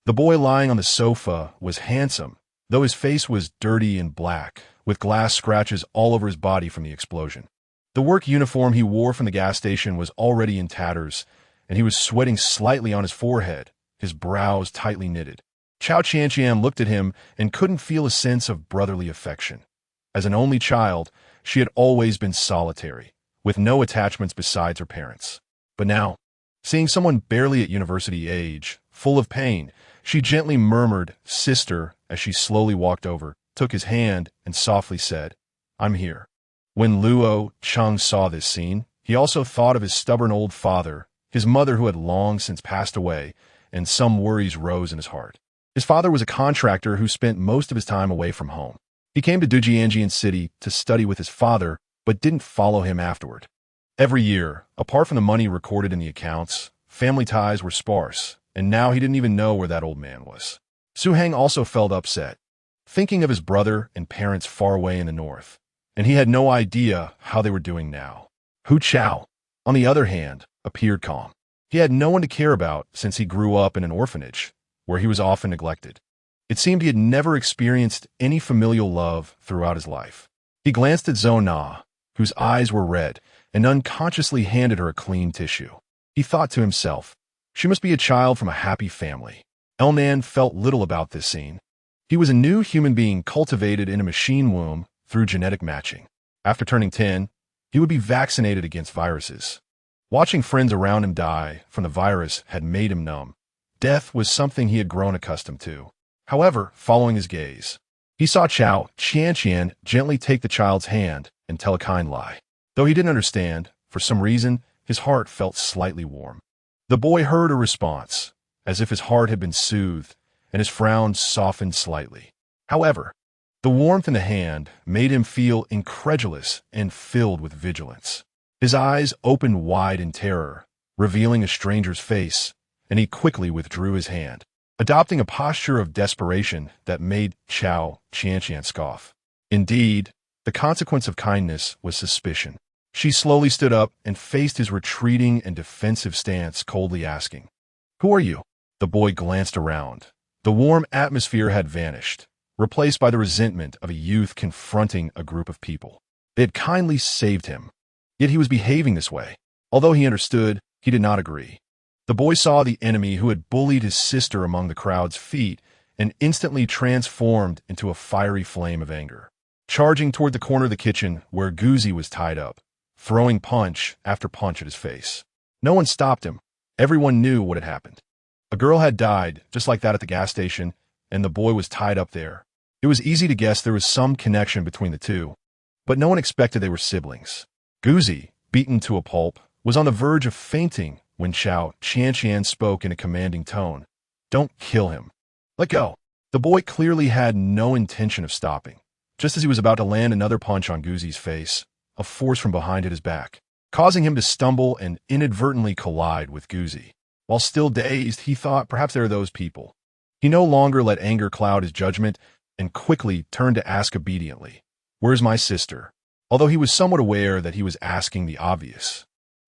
The boy lying on the sofa was handsome, though his face was dirty and black, with glass scratches all over his body from the explosion. The work uniform he wore from the gas station was already in tatters, and he was sweating slightly on his forehead, his brows tightly knitted. Cao Qianqian looked at him and couldn't feel a sense of brotherly affection. As an only child, she had always been solitary, with no attachments besides her parents. But now, Seeing someone barely at university age, full of pain, she gently murmured, "Sister," as she slowly walked over, took his hand, and softly said, "I'm here." When Luo Cheng saw this scene, he also thought of his stubborn old father, his mother who had long since passed away, and some worries rose in his heart. His father was a contractor who spent most of his time away from home. He came to Dujianjian City to study with his father, but didn't follow him afterward. Every year, apart from the money recorded in the accounts, family ties were sparse, and now he didn't even know where that old man was. Su Heng also felt upset, thinking of his brother and parents far away in the north, and he had no idea how they were doing now. Hu Chao, on the other hand, appeared calm. He had no one to care about since he grew up in an orphanage, where he was often neglected. It seemed he had never experienced any familial love throughout his life. He glanced at Zhou Na, whose eyes were red, and unconsciously handed her a clean tissue. He thought to himself, she must be a child from a happy family. Elnan felt little about this scene. He was a new human being cultivated in a machine womb through genetic matching. After turning 10, he would be vaccinated against viruses. Watching friends around him die from the virus had made him numb. Death was something he had grown accustomed to. However, following his gaze, he saw Cao Qianqian gently take the child's hand and tell a kind lie. Though he didn't understand, for some reason, his heart felt slightly warm. The boy heard a response, as if his heart had been soothed, and his frown softened slightly. However, the warmth in the hand made him feel incredulous and filled with vigilance. His eyes opened wide in terror, revealing a stranger's face, and he quickly withdrew his hand, adopting a posture of desperation that made Cao Qianqian scoff. Indeed, the consequence of kindness was suspicion. She slowly stood up and faced his retreating and defensive stance, coldly asking, "Who are you?" The boy glanced around. The warm atmosphere had vanished, replaced by the resentment of a youth confronting a group of people. They had kindly saved him, yet he was behaving this way. Although he understood, he did not agree. The boy saw the enemy who had bullied his sister among the crowd's feet and instantly transformed into a fiery flame of anger, charging toward the corner of the kitchen where Guzi was tied up, throwing punch after punch at his face. No one stopped him. Everyone knew what had happened. A girl had died, just like that at the gas station, and the boy was tied up there. It was easy to guess there was some connection between the two, but no one expected they were siblings. Guzi, beaten to a pulp, was on the verge of fainting when Cao Qianqian spoke in a commanding tone. "Don't kill him. Let go." The boy clearly had no intention of stopping. Just as he was about to land another punch on Guzi's face, a force from behind hit his back, causing him to stumble and inadvertently collide with Guzi. While still dazed, he thought perhaps they were those people. He no longer let anger cloud his judgment and quickly turned to ask obediently, "Where's my sister?" Although he was somewhat aware that he was asking the obvious.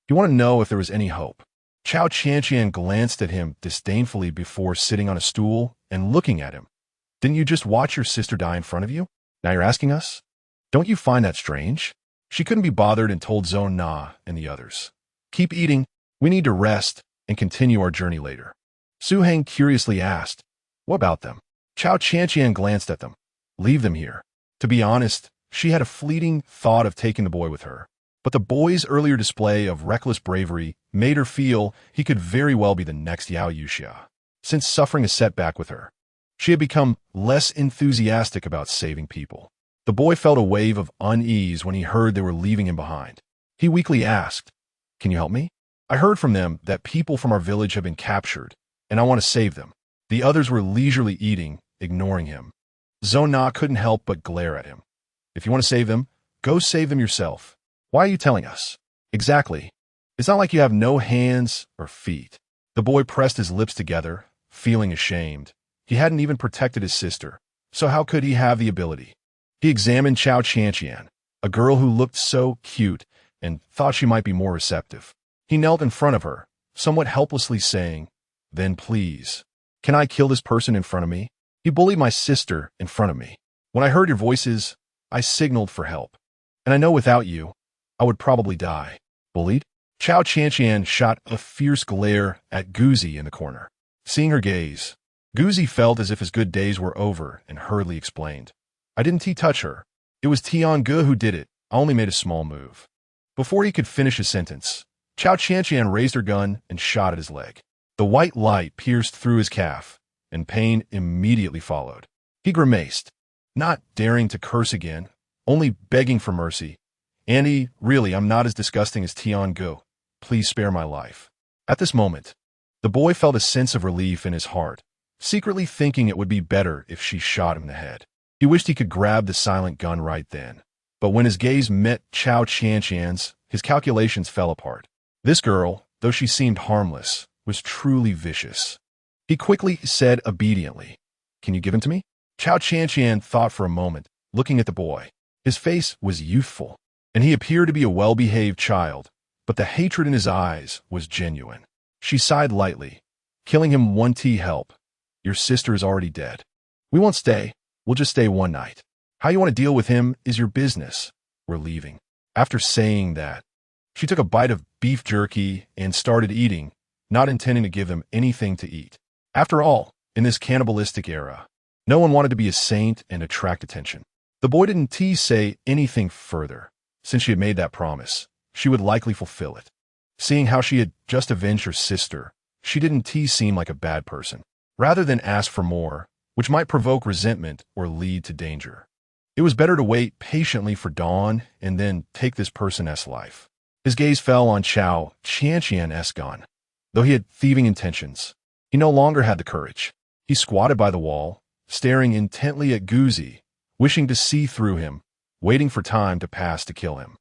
He wanted to know if there was any hope. Cao Qianqian glanced at him disdainfully before sitting on a stool and looking at him. "Didn't you just watch your sister die in front of you? Now you're asking us? Don't you find that strange?" She couldn't be bothered and told Zhou Na and the others, "Keep eating. We need to rest and continue our journey later." Su Heng curiously asked, "What about them?" Cao Qianqian glanced at them. "Leave them here." To be honest, she had a fleeting thought of taking the boy with her, but the boy's earlier display of reckless bravery made her feel he could very well be the next Yao Yuxia. Since suffering a setback with her, she had become less enthusiastic about saving people. The boy felt a wave of unease when he heard they were leaving him behind. He weakly asked, "Can you help me? I heard from them that people from our village have been captured, and I want to save them." The others were leisurely eating, ignoring him. Zhou Na couldn't help but glare at him. "If you want to save them, go save them yourself. Why are you telling us?" "Exactly. It's not like you have no hands or feet." The boy pressed his lips together, feeling ashamed. He hadn't even protected his sister, so how could he have the ability? He examined Cao Qianqian, a girl who looked so cute, and thought she might be more receptive. He knelt in front of her, somewhat helplessly saying, "Then please, can I kill this person in front of me? He bullied my sister in front of me. When I heard your voices, I signaled for help. And I know without you, I would probably die." "Bullied?" Cao Qianqian shot a fierce glare at Guzi in the corner. Seeing her gaze, Guzi felt as if his good days were over and hurriedly explained, "I didn't touch her. It was Tian Ge who did it. I only made a small move." Before he could finish his sentence, Cao Qianqian raised her gun and shot at his leg. The white light pierced through his calf, and pain immediately followed. He grimaced, not daring to curse again, only begging for mercy. "Andy, really, I'm not as disgusting as Tian. Please spare my life." At this moment, the boy felt a sense of relief in his heart, secretly thinking it would be better if she shot him in the head. He wished he could grab the silent gun right then. But when his gaze met Cao Qianqian's, his calculations fell apart. This girl, though she seemed harmless, was truly vicious. He quickly said obediently, "Can you give him to me?" Cao Qianqian thought for a moment, looking at the boy. His face was youthful, and he appeared to be a well-behaved child, but the hatred in his eyes was genuine. She sighed lightly. "Killing him won't help. Your sister is already dead. We won't stay. We'll just stay one night. How you want to deal with him is your business. We're leaving." After saying that, she took a bite of beef jerky and started eating, not intending to give him anything to eat. After all, in this cannibalistic era, no one wanted to be a saint and attract attention. The boy didn't say anything further. Since she had made that promise, she would likely fulfill it. Seeing how she had just avenged her sister, she didn't seem like a bad person. Rather than ask for more, which might provoke resentment or lead to danger, it was better to wait patiently for dawn and then take this person's life. His gaze fell on Cao Qianqian's gun. Though he had thieving intentions, he no longer had the courage. He squatted by the wall, staring intently at Guzi, wishing to see through him, waiting for time to pass to kill him.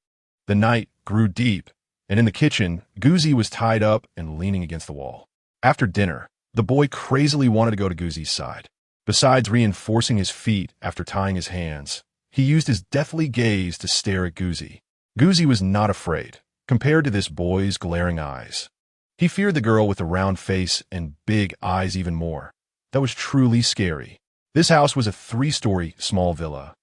The night grew deep, and in the kitchen, Guzi was tied up and leaning against the wall. After dinner, the boy crazily wanted to go to Guzi's side. Besides reinforcing his feet after tying his hands, he used his deathly gaze to stare at Guzi. Guzi was not afraid, compared to this boy's glaring eyes. He feared the girl with the round face and big eyes even more. That was truly scary. This house was a 3-story small villa,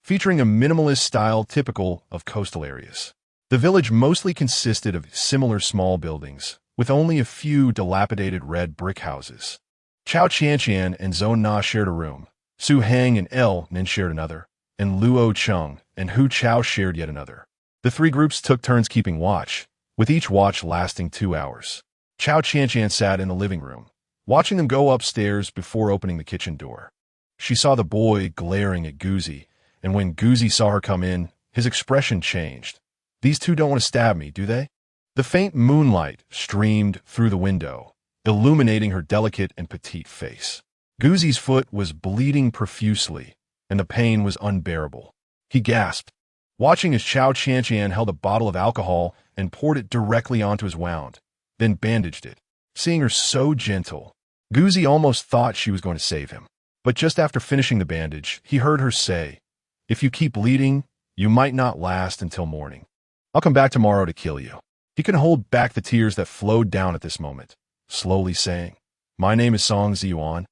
featuring a minimalist style typical of coastal areas. The village mostly consisted of similar small buildings, with only a few dilapidated red brick houses. Cao Qianqian and Zhou Na shared a room. Su Hang and El Nin shared another, and Luo Cheng and Hu Chao shared yet another. The 3 groups took turns keeping watch, with each watch lasting 2 hours. Cao Qianqian sat in the living room, watching them go upstairs before opening the kitchen door. She saw the boy glaring at Guzi, and when Guzi saw her come in, his expression changed. "These two don't want to stab me, do they?" The faint moonlight streamed through the window, illuminating her delicate and petite face. Guzi's foot was bleeding profusely, and the pain was unbearable. He gasped, watching as Cao Qianqian held a bottle of alcohol and poured it directly onto his wound, then bandaged it. Seeing her so gentle, Guzi almost thought she was going to save him. But just after finishing the bandage, he heard her say, "If you keep bleeding, you might not last until morning. I'll come back tomorrow to kill you." He couldn't hold back the tears that flowed down at this moment, slowly saying, "My name is Song Ziyuan,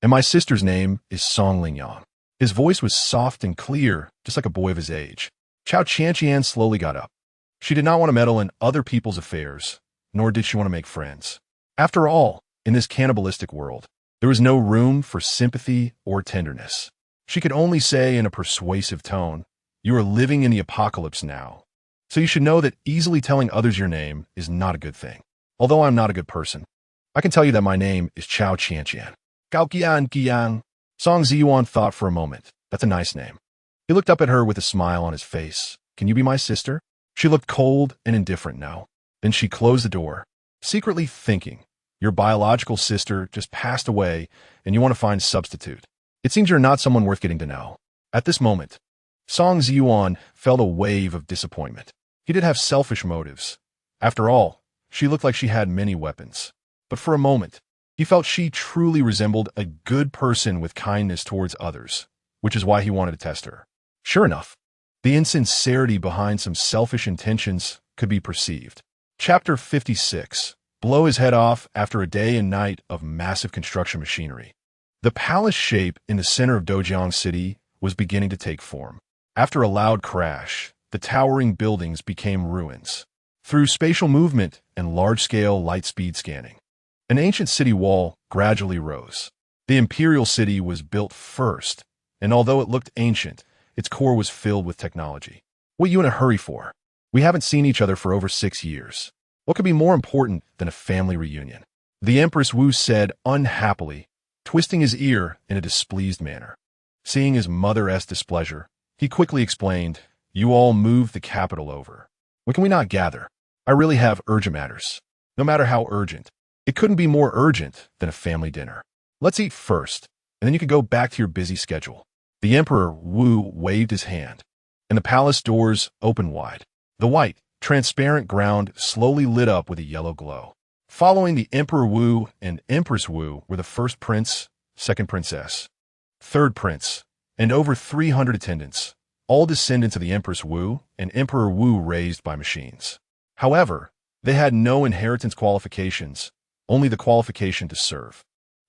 and my sister's name is Song Lingyang." His voice was soft and clear, just like a boy of his age. Cao Qianqian slowly got up. She did not want to meddle in other people's affairs, nor did she want to make friends. After all, in this cannibalistic world, there was no room for sympathy or tenderness. She could only say in a persuasive tone, "You are living in the apocalypse now, so you should know that easily telling others your name is not a good thing. Although I'm not a good person, I can tell you that my name is Cao Qianqian." Cao Qianqian. Song Ziyuan thought for a moment. That's a nice name. He looked up at her with a smile on his face. "Can you be my sister?" She looked cold and indifferent now. Then she closed the door, secretly thinking, "Your biological sister just passed away and you want to find a substitute. It seems you're not someone worth getting to know." At this moment, Song Ziyuan felt a wave of disappointment. He did have selfish motives. After all, she looked like she had many weapons. But for a moment, he felt she truly resembled a good person with kindness towards others, which is why he wanted to test her. Sure enough, the insincerity behind some selfish intentions could be perceived. Chapter 56. Blow his head off after a day and night of massive construction machinery. The palace shape in the center of Dojiang City was beginning to take form. After a loud crash, the towering buildings became ruins. Through spatial movement and large-scale light-speed scanning, an ancient city wall gradually rose. The imperial city was built first, and although it looked ancient, its core was filled with technology. "What are you in a hurry for? We haven't seen each other for over 6 years." What could be more important than a family reunion? The Empress Wu said unhappily, twisting his ear in a displeased manner. Seeing his mother's displeasure, he quickly explained, "You all moved the capital over. When can we not gather? I really have urgent matters. No matter how urgent, it couldn't be more urgent than a family dinner. Let's eat first, and then you can go back to your busy schedule." The Emperor Wu waved his hand, and the palace doors opened wide. The white, transparent ground slowly lit up with a yellow glow. Following the Emperor Wu and Empress Wu were the first prince, second princess, third prince, and over 300 attendants, all descendants of the Empress Wu and Emperor Wu raised by machines. However, they had no inheritance qualifications, only the qualification to serve.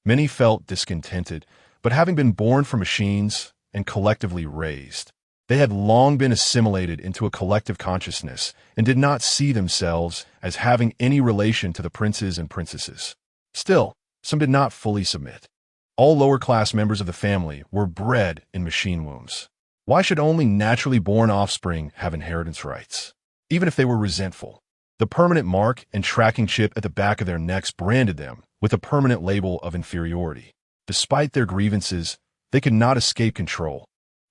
Many felt discontented, but having been born from machines and collectively raised, they had long been assimilated into a collective consciousness and did not see themselves as having any relation to the princes and princesses. Still, some did not fully submit. All lower-class members of the family were bred in machine wombs. Why should only naturally born offspring have inheritance rights? Even if they were resentful, the permanent mark and tracking chip at the back of their necks branded them with a permanent label of inferiority. Despite their grievances, they could not escape control.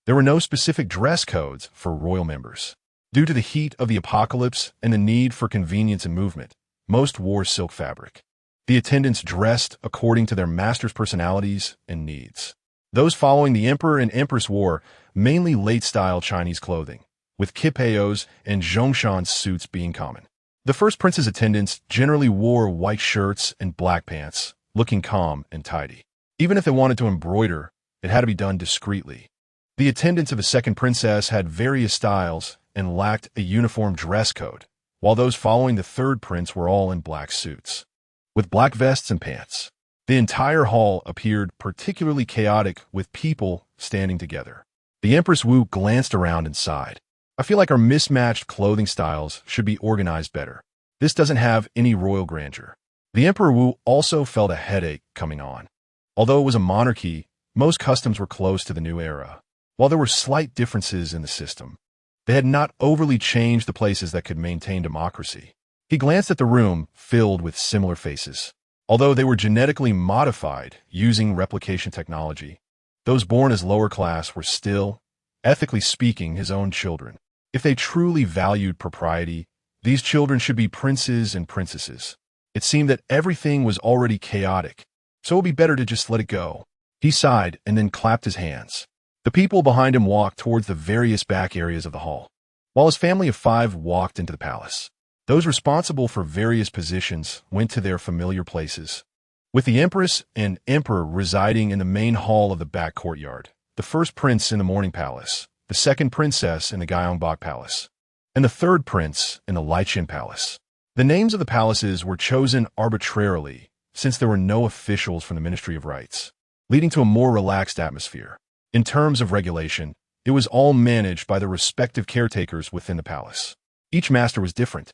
There were no specific dress codes for royal members. Due to the heat of the apocalypse and the need for convenience and movement, most wore silk fabric. The attendants dressed according to their master's personalities and needs. Those following the emperor and empress wore mainly late-style Chinese clothing, with kipayos and zhongshan suits being common. The first prince's attendants generally wore white shirts and black pants, looking calm and tidy. Even if they wanted to embroider, it had to be done discreetly. The attendants of the second princess had various styles and lacked a uniform dress code, while those following the third prince were all in black suits, with black vests and pants. The entire hall appeared particularly chaotic with people standing together. The Empress Wu glanced around and sighed. "I feel like our mismatched clothing styles should be organized better. This doesn't have any royal grandeur." The Emperor Wu also felt a headache coming on. Although it was a monarchy, most customs were close to the new era. While there were slight differences in the system, they had not overly changed the places that could maintain democracy. He glanced at the room filled with similar faces. Although they were genetically modified using replication technology, those born as lower class were still, ethically speaking, his own children. If they truly valued propriety, these children should be princes and princesses. It seemed that everything was already chaotic, so it would be better to just let it go. He sighed and then clapped his hands. The people behind him walked towards the various back areas of the hall, while his family of 5 walked into the palace. Those responsible for various positions went to their familiar places, with the empress and emperor residing in the main hall of the back courtyard, the first prince in the Morning Palace, the second princess in the Gyeongbok Palace, and the third prince in the Liqian Palace. The names of the palaces were chosen arbitrarily since there were no officials from the Ministry of Rights, leading to a more relaxed atmosphere. In terms of regulation, it was all managed by the respective caretakers within the palace. Each master was different,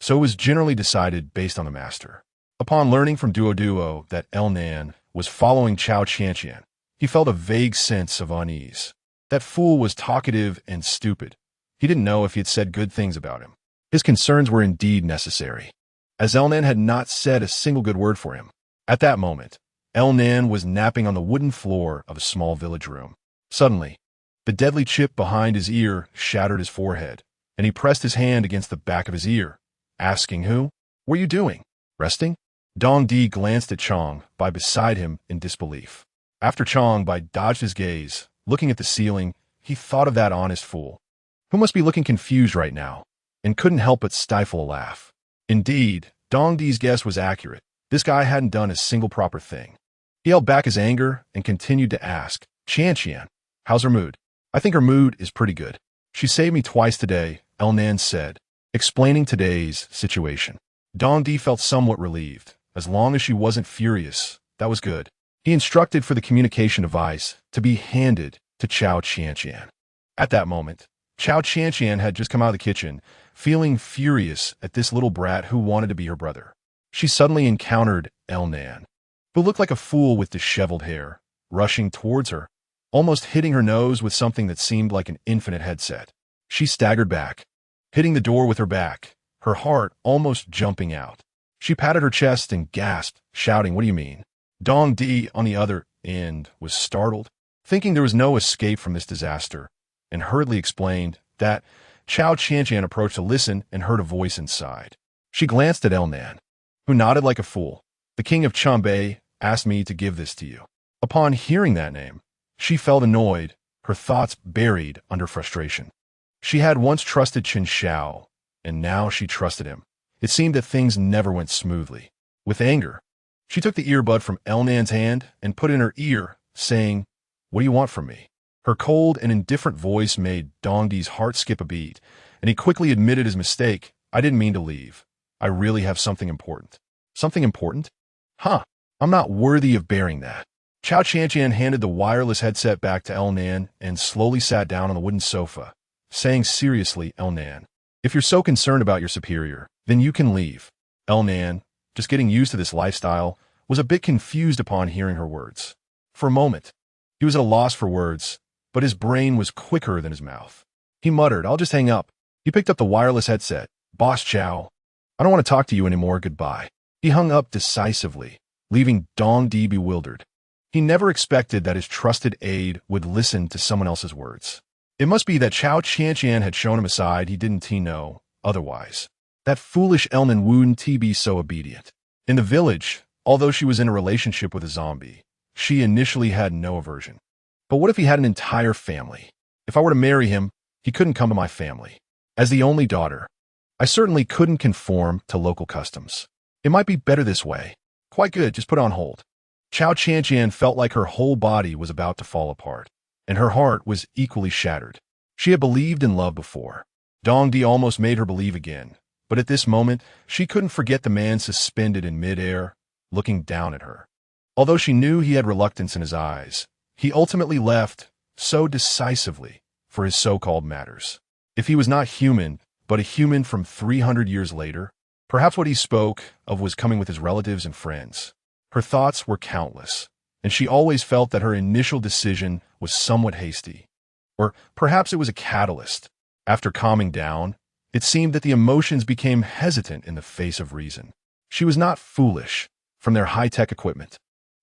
so it was generally decided based on the master. Upon learning from Duo that El Nan was following Cao Qianqian, he felt a vague sense of unease. That fool was talkative and stupid. He didn't know if he had said good things about him. His concerns were indeed necessary, as El Nan had not said a single good word for him. At that moment, El Nan was napping on the wooden floor of a small village room. Suddenly, the deadly chip behind his ear shattered his forehead, and he pressed his hand against the back of his ear, asking who? "What are you doing? Resting?" Dong Di glanced at Chong by beside him in disbelief. After Chong by dodged his gaze, looking at the ceiling, he thought of that honest fool, who must be looking confused right now, and couldn't help but stifle a laugh. Indeed, Dong Di's guess was accurate. This guy hadn't done a single proper thing. He held back his anger and continued to ask, "Qianqian, how's her mood?" "I think her mood is pretty good. She saved me twice today," El Nan said, explaining today's situation. Dong Di felt somewhat relieved. As long as she wasn't furious, that was good. He instructed for the communication device to be handed to Cao Qianqian. At that moment, Cao Qianqian had just come out of the kitchen, feeling furious at this little brat who wanted to be her brother. She suddenly encountered El Nan, who looked like a fool with disheveled hair, rushing towards her, almost hitting her nose with something that seemed like an infinite headset. She staggered back, hitting the door with her back, her heart almost jumping out. She patted her chest and gasped, shouting, "What do you mean?" Dong Di, on the other end, was startled, thinking there was no escape from this disaster, and hurriedly explained that Cao Qianqian approached to listen and heard a voice inside. She glanced at Elnan, who nodded like a fool. "The king of Chambay asked me to give this to you." Upon hearing that name, she felt annoyed, her thoughts buried under frustration. She had once trusted Chen Xiao, and now she trusted him. It seemed that things never went smoothly. With anger, she took the earbud from Elnan's hand and put it in her ear, saying, "What do you want from me?" Her cold and indifferent voice made Dongdi's heart skip a beat, and he quickly admitted his mistake. "I didn't mean to leave. I really have something important." "Something important? Huh, I'm not worthy of bearing that." Cao Qianqian handed the wireless headset back to Elnan and slowly sat down on the wooden sofa, saying seriously, "Elnan, if you're so concerned about your superior, then you can leave." Elnan, just getting used to this lifestyle, was a bit confused upon hearing her words. For a moment, he was at a loss for words, but his brain was quicker than his mouth. He muttered, "I'll just hang up." He picked up the wireless headset. "Boss Cao, I don't want to talk to you anymore, goodbye." He hung up decisively, leaving Dong Di bewildered. He never expected that his trusted aide would listen to someone else's words. It must be that Cao Qianqian had shown him a side he didn't know otherwise. That foolish Elnan wouldn't be so obedient. In the village, although she was in a relationship with a zombie, she initially had no aversion. But what if he had an entire family? If I were to marry him, he couldn't come to my family. As the only daughter, I certainly couldn't conform to local customs. It might be better this way. Quite good, just put it on hold. Cao Qianqian felt like her whole body was about to fall apart, and her heart was equally shattered. She had believed in love before. Dong Di almost made her believe again, but at this moment, she couldn't forget the man suspended in midair, looking down at her. Although she knew he had reluctance in his eyes, he ultimately left, so decisively, for his so-called matters. If he was not human, but a human from 300 years later, perhaps what he spoke of was coming with his relatives and friends. Her thoughts were countless, and she always felt that her initial decision was somewhat hasty. Or perhaps it was a catalyst. After calming down, it seemed that the emotions became hesitant in the face of reason. She was not foolish from their high-tech equipment.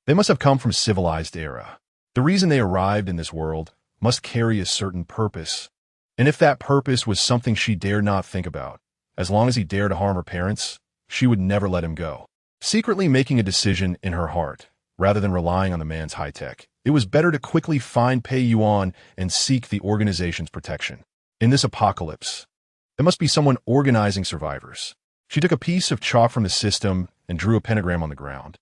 They must have come from civilized era. The reason they arrived in this world must carry a certain purpose. And if that purpose was something she dared not think about, as long as he dared to harm her parents, she would never let him go. Secretly making a decision in her heart, rather than relying on the man's high-tech, it was better to quickly find Pei Yuan and seek the organization's protection. In this apocalypse, there must be someone organizing survivors. She took a piece of chalk from the system and drew a pentagram on the ground.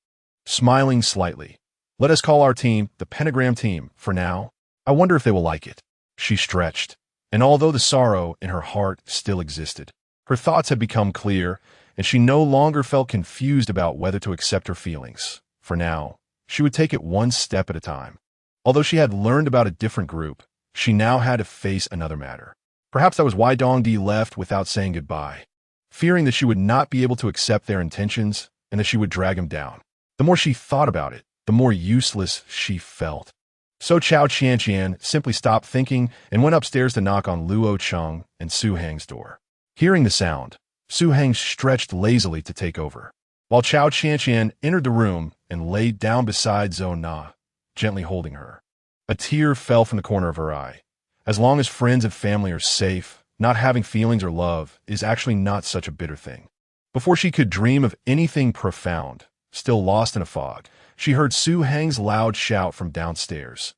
Smiling slightly, "Let us call our team the Pentagram Team, for now. I wonder if they will like it." She stretched, and although the sorrow in her heart still existed, her thoughts had become clear, and she no longer felt confused about whether to accept her feelings. For now, she would take it one step at a time. Although she had learned about a different group, she now had to face another matter. Perhaps that was why Dong Di left without saying goodbye, fearing that she would not be able to accept their intentions and that she would drag him down. The more she thought about it, the more useless she felt. So Cao Qianqian simply stopped thinking and went upstairs to knock on Luo Cheng and Su Hang's door. Hearing the sound, Su Hang stretched lazily to take over, while Cao Qianqian entered the room and laid down beside Zhou Na, gently holding her. A tear fell from the corner of her eye. As long as friends and family are safe, not having feelings or love is actually not such a bitter thing. Before she could dream of anything profound, still lost in a fog, she heard Su Hang's loud shout from downstairs.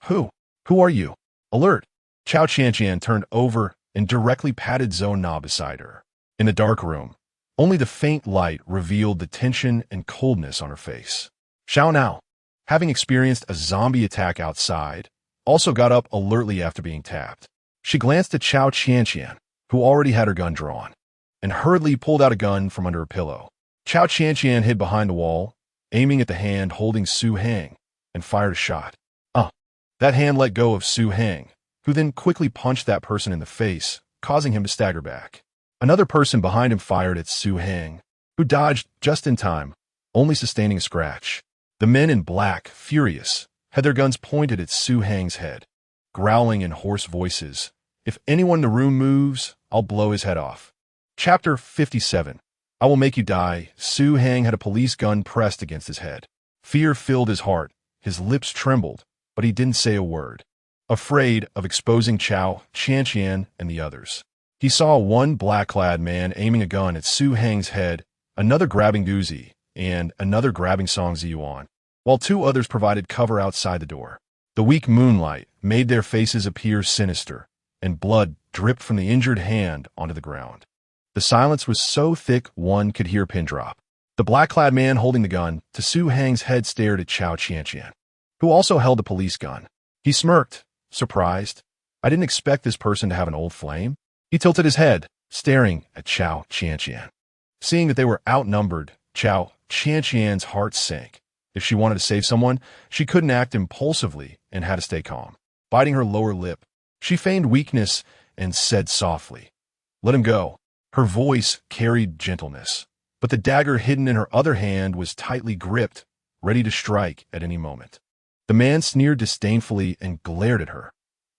Who are you?" Alert! Cao Qianqian turned over and directly patted Zhou Na beside her. In the dark room, only the faint light revealed the tension and coldness on her face. Xiao Now, having experienced a zombie attack outside, also got up alertly after being tapped. She glanced at Cao Qianqian, who already had her gun drawn, and hurriedly pulled out a gun from under her pillow. Cao Qianqian hid behind the wall, aiming at the hand holding Su Hang, and fired a shot. That hand let go of Su Hang, who then quickly punched that person in the face, causing him to stagger back. Another person behind him fired at Su Hang, who dodged just in time, only sustaining a scratch. The men in black, furious, had their guns pointed at Su Hang's head, growling in hoarse voices, "If anyone in the room moves, I'll blow his head off." Chapter 57. I will make you die. Su Hang had a police gun pressed against his head. Fear filled his heart. His lips trembled, but he didn't say a word. Afraid of exposing Cao Qianqian and the others. He saw one black-clad man aiming a gun at Su Hang's head, another grabbing Guzi, and another grabbing Song Ziyuan, while two others provided cover outside the door. The weak moonlight made their faces appear sinister, and blood dripped from the injured hand onto the ground. The silence was so thick one could hear a pin drop. The black-clad man holding the gun to Su Hang's head stared at Cao Qianqian, who also held the police gun. He smirked, surprised. I didn't expect this person to have an old flame. He tilted his head, staring at Cao Qianqian. Seeing that they were outnumbered, Cao Qianqian's heart sank. If she wanted to save someone, she couldn't act impulsively and had to stay calm. Biting her lower lip, she feigned weakness and said softly, "Let him go." Her voice carried gentleness, but the dagger hidden in her other hand was tightly gripped, ready to strike at any moment. The man sneered disdainfully and glared at her.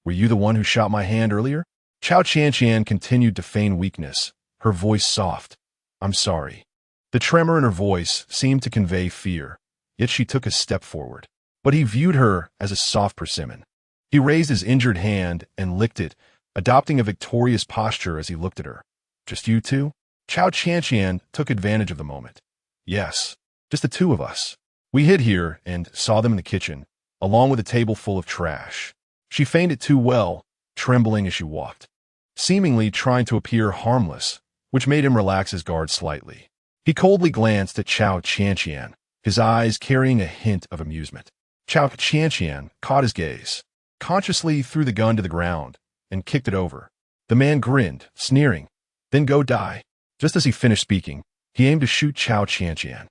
"Were you the one who shot my hand earlier?" Cao Qianqian continued to feign weakness, her voice soft. "I'm sorry." The tremor in her voice seemed to convey fear, yet she took a step forward. But he viewed her as a soft persimmon. He raised his injured hand and licked it, adopting a victorious posture as he looked at her. "Just you two?" Cao Qianqian took advantage of the moment. "Yes, just the two of us. We hid here and saw them in the kitchen, along with a table full of trash." She feigned it too well, trembling as she walked, seemingly trying to appear harmless, which made him relax his guard slightly. He coldly glanced at Cao Qianqian, his eyes carrying a hint of amusement. Cao Qianqian caught his gaze, consciously threw the gun to the ground, and kicked it over. The man grinned, sneering, "Then go die." Just as he finished speaking, he aimed to shoot Cao Qianqian,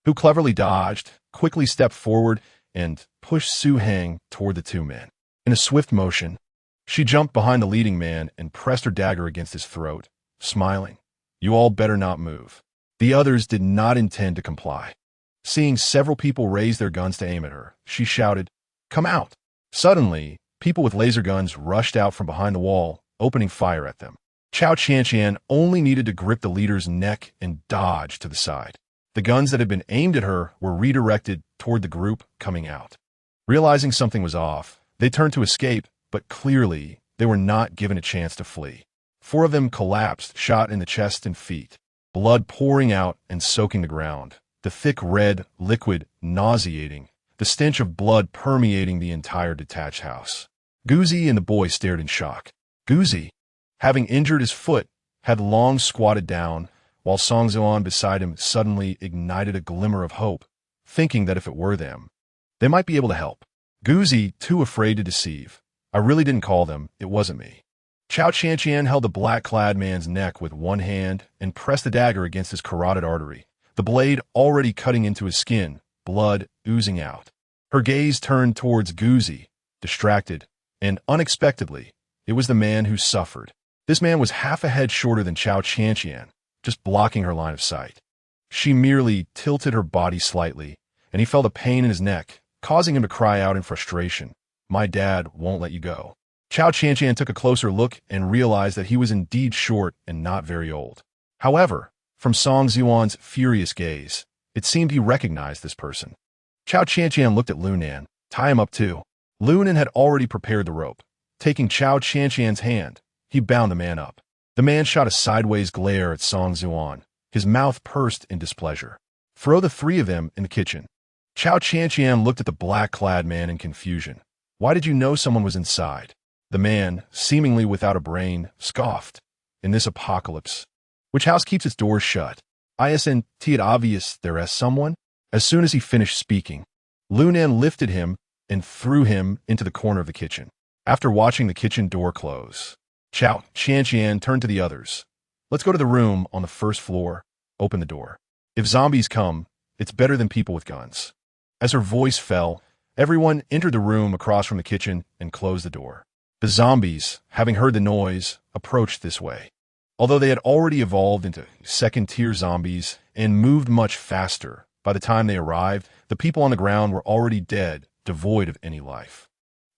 who cleverly dodged, quickly stepped forward, and pushed Su Hang toward the two men. In a swift motion, she jumped behind the leading man and pressed her dagger against his throat, smiling. "You all better not move." The others did not intend to comply. Seeing several people raise their guns to aim at her, she shouted, "Come out!" Suddenly, people with laser guns rushed out from behind the wall, opening fire at them. Cao Qianqian only needed to grip the leader's neck and dodge to the side. The guns that had been aimed at her were redirected toward the group coming out. Realizing something was off, they turned to escape, but clearly they were not given a chance to flee. 4 of them collapsed, shot in the chest and feet, blood pouring out and soaking the ground, the thick red liquid nauseating, the stench of blood permeating the entire detached house. Guzi and the boy stared in shock. Guzi, having injured his foot, had long squatted down, while Song Ziyuan beside him suddenly ignited a glimmer of hope, thinking that if it were them, they might be able to help. Guzi, too afraid to deceive. "I really didn't call them. It wasn't me." Cao Qianqian held the black-clad man's neck with one hand and pressed the dagger against his carotid artery, the blade already cutting into his skin, blood oozing out. Her gaze turned towards Guzi, distracted, and unexpectedly, it was the man who suffered. This man was half a head shorter than Cao Qianqian, just blocking her line of sight. She merely tilted her body slightly, and he felt a pain in his neck, causing him to cry out in frustration, "My dad won't let you go." Cao Qianqian took a closer look and realized that he was indeed short and not very old. However, from Song Ziyuan's furious gaze, it seemed he recognized this person. Cao Qianqian looked at Lunan. "Tie him up too." Lunan had already prepared the rope. Taking Cao Qianqian's hand, he bound the man up. The man shot a sideways glare at Song Ziyuan, his mouth pursed in displeasure. "Throw the 3 of them in the kitchen." Cao Qianqian looked at the black-clad man in confusion. "Why did you know someone was inside?" The man, seemingly without a brain, scoffed. "In this apocalypse, which house keeps its doors shut? Isn't it obvious there is someone?" As soon as he finished speaking, Lunan lifted him and threw him into the corner of the kitchen. After watching the kitchen door close, Cao Qianqian turned to the others. "Let's go to the room on the first floor. Open the door. If zombies come, it's better than people with guns." As her voice fell, everyone entered the room across from the kitchen and closed the door. The zombies, having heard the noise, approached this way. Although they had already evolved into second-tier zombies and moved much faster, by the time they arrived, the people on the ground were already dead, devoid of any life.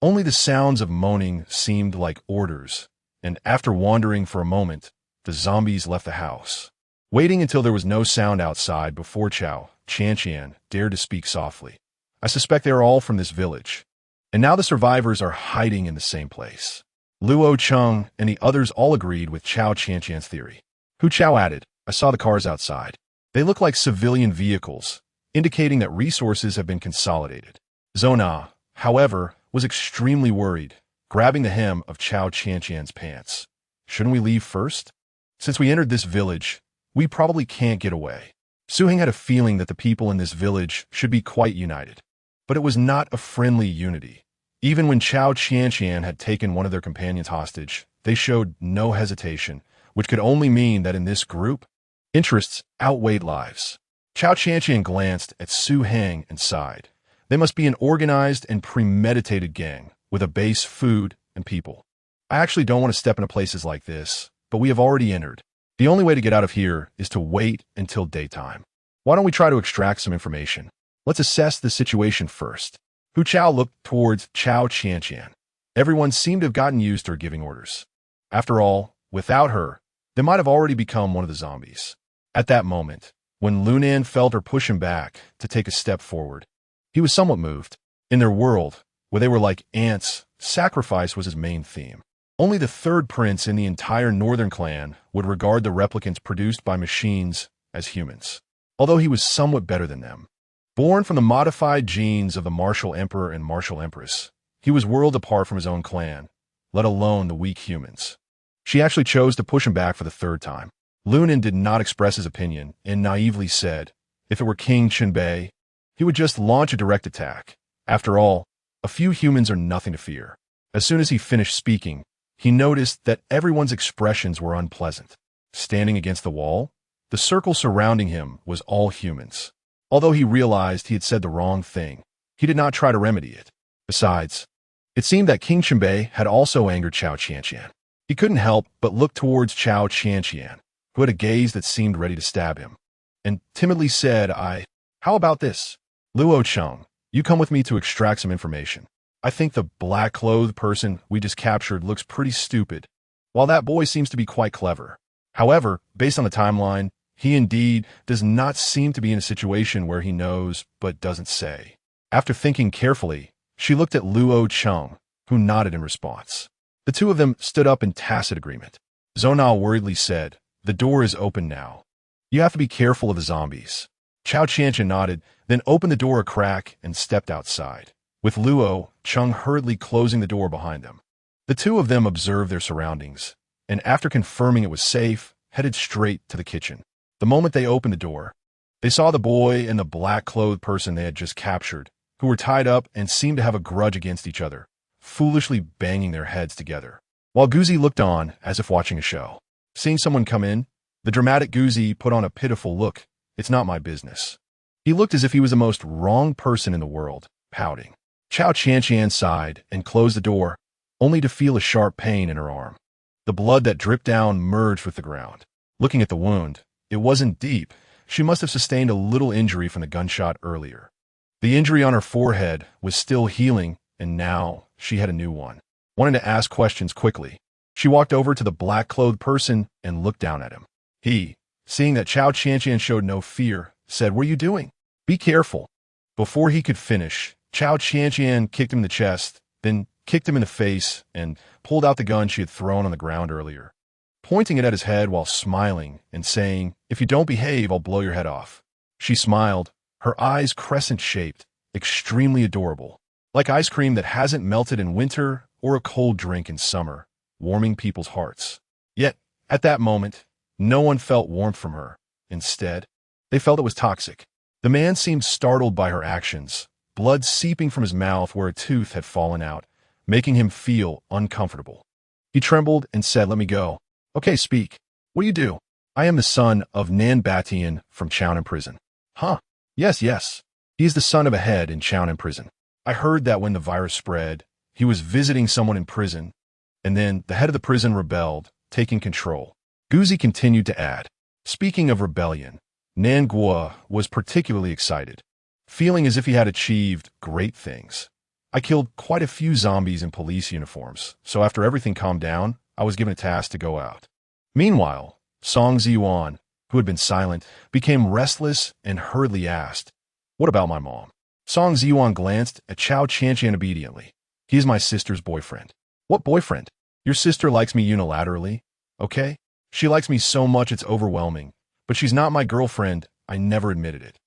Only the sounds of moaning seemed like orders, and after wandering for a moment, the zombies left the house, waiting until there was no sound outside before Cao Qianqian dared to speak softly. I suspect they are all from this village, and now the survivors are hiding in the same place. Luo Cheng and the others all agreed with Cao Qianqian's theory. Hu Chao added, I saw the cars outside. They look like civilian vehicles, indicating that resources have been consolidated. Zona, however, was extremely worried, grabbing the hem of Cao Qianqian's pants. Shouldn't we leave first? Since we entered this village, we probably can't get away. Suheng had a feeling that the people in this village should be quite united. But it was not a friendly unity. Even when Cao Qianqian had taken one of their companions hostage, they showed no hesitation, which could only mean that in this group, interests outweighed lives. Cao Qianqian glanced at Su Heng and sighed. They must be an organized and premeditated gang, with a base, food, and people. I actually don't want to step into places like this, but we have already entered. The only way to get out of here is to wait until daytime. Why don't we try to extract some information? Let's assess the situation first. Hu Chao looked towards Cao Qianqian. Everyone seemed to have gotten used to her giving orders. After all, without her, they might have already become one of the zombies. At that moment, when Lunan felt her push him back to take a step forward, he was somewhat moved. In their world, where they were like ants, sacrifice was his main theme. Only the third prince in the entire northern clan would regard the replicants produced by machines as humans, although he was somewhat better than them. Born from the modified genes of the martial emperor and martial empress, he was worlds apart from his own clan, let alone the weak humans. She actually chose to push him back for the third time. Lunan did not express his opinion and naively said, if it were King Chenbei, he would just launch a direct attack. After all, a few humans are nothing to fear. As soon as he finished speaking, he noticed that everyone's expressions were unpleasant. Standing against the wall, the circle surrounding him was all humans. Although he realized he had said the wrong thing, he did not try to remedy it. Besides, it seemed that King Chenbei had also angered Cao Qianqian. He couldn't help but look towards Cao Qianqian, who had a gaze that seemed ready to stab him, and timidly said, how about this? Luo Cheng, you come with me to extract some information. I think the black-clothed person we just captured looks pretty stupid, while that boy seems to be quite clever. However, based on the timeline, he indeed does not seem to be in a situation where he knows but doesn't say. After thinking carefully, she looked at Luo Cheng, who nodded in response. The two of them stood up in tacit agreement. Zonal worriedly said, the door is open now. You have to be careful of the zombies. Cao Qianqian nodded, then opened the door a crack and stepped outside, with Luo Cheng hurriedly closing the door behind them. The two of them observed their surroundings, and after confirming it was safe, headed straight to the kitchen. The moment they opened the door, they saw the boy and the black-clothed person they had just captured, who were tied up and seemed to have a grudge against each other, foolishly banging their heads together, while Guzi looked on as if watching a show. Seeing someone come in, the dramatic Guzi put on a pitiful look. It's not my business. He looked as if he was the most wrong person in the world, pouting. Cao Qianqian sighed and closed the door, only to feel a sharp pain in her arm. The blood that dripped down merged with the ground. Looking at the wound, it wasn't deep. She must have sustained a little injury from the gunshot earlier. The injury on her forehead was still healing, and now she had a new one. Wanting to ask questions quickly, she walked over to the black-clothed person and looked down at him. He, seeing that Cao Qianqian showed no fear, said, what are you doing? Be careful. Before he could finish, Cao Qianqian kicked him in the chest, then kicked him in the face, and pulled out the gun she had thrown on the ground earlier, pointing it at his head while smiling and saying, if you don't behave, I'll blow your head off. She smiled, her eyes crescent-shaped, extremely adorable, like ice cream that hasn't melted in winter or a cold drink in summer, warming people's hearts. Yet, at that moment, no one felt warmth from her. Instead, they felt it was toxic. The man seemed startled by her actions, blood seeping from his mouth where a tooth had fallen out, making him feel uncomfortable. He trembled and said, let me go. Okay, speak. What do you do? I am the son of Nan Batian from Chaonan prison. Huh? Yes. He is the son of a head in Chaonan prison. I heard that when the virus spread, he was visiting someone in prison, and then the head of the prison rebelled, taking control. Guzi continued to add, speaking of rebellion, Nan Guo was particularly excited, feeling as if he had achieved great things. I killed quite a few zombies in police uniforms, so after everything calmed down, I was given a task to go out. Meanwhile, Song Ziyuan, who had been silent, became restless and hurriedly asked, "What about my mom?" Song Ziyuan glanced at Cao Qianqian obediently. "He is my sister's boyfriend." "What boyfriend?" "Your sister likes me unilaterally, okay? She likes me so much it's overwhelming, but she's not my girlfriend. I never admitted it."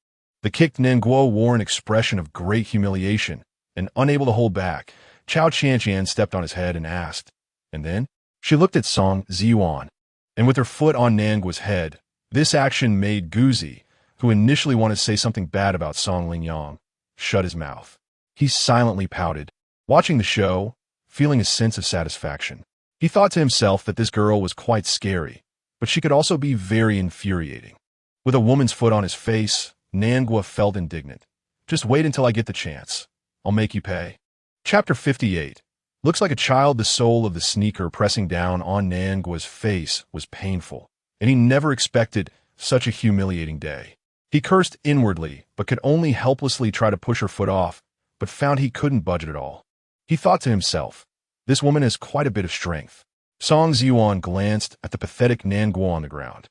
The kicked Ningguo wore an expression of great humiliation, and unable to hold back, Cao Qianqian stepped on his head and asked, "And then?" She looked at Song Ziyuan, and with her foot on Nanguo's head, this action made Guzi, who initially wanted to say something bad about Song Lingyang, shut his mouth. He silently pouted, watching the show, feeling a sense of satisfaction. He thought to himself that this girl was quite scary, but she could also be very infuriating. With a woman's foot on his face, Nanguo felt indignant. "Just wait until I get the chance. I'll make you pay." Chapter 58. Looks like a child. The sole of the sneaker pressing down on Nanguo's face was painful, and he never expected such a humiliating day. He cursed inwardly, but could only helplessly try to push her foot off, but found he couldn't budge it at all. He thought to himself, "This woman has quite a bit of strength." Song Ziyuan glanced at the pathetic Nanguo on the ground.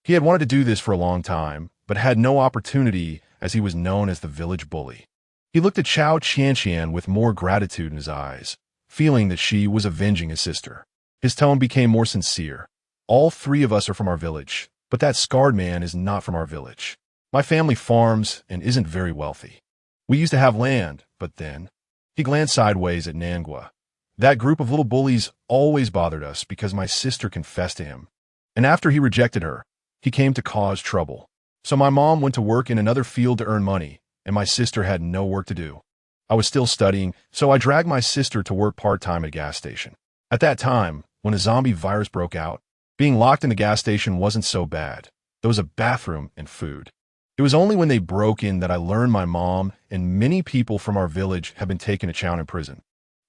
He had wanted to do this for a long time, but had no opportunity as he was known as the village bully. He looked at Cao Qianqian with more gratitude in his eyes, feeling that she was avenging his sister. His tone became more sincere. "All three of us are from our village, but that scarred man is not from our village. My family farms and isn't very wealthy. We used to have land, but then..." He glanced sideways at Nanguo. "That group of little bullies always bothered us because my sister confessed to him. And after he rejected her, he came to cause trouble. So my mom went to work in another field to earn money, and my sister had no work to do. I was still studying, so I dragged my sister to work part-time at a gas station. At that time, when a zombie virus broke out, being locked in the gas station wasn't so bad. There was a bathroom and food. It was only when they broke in that I learned my mom and many people from our village have been taken to Qianqian prison."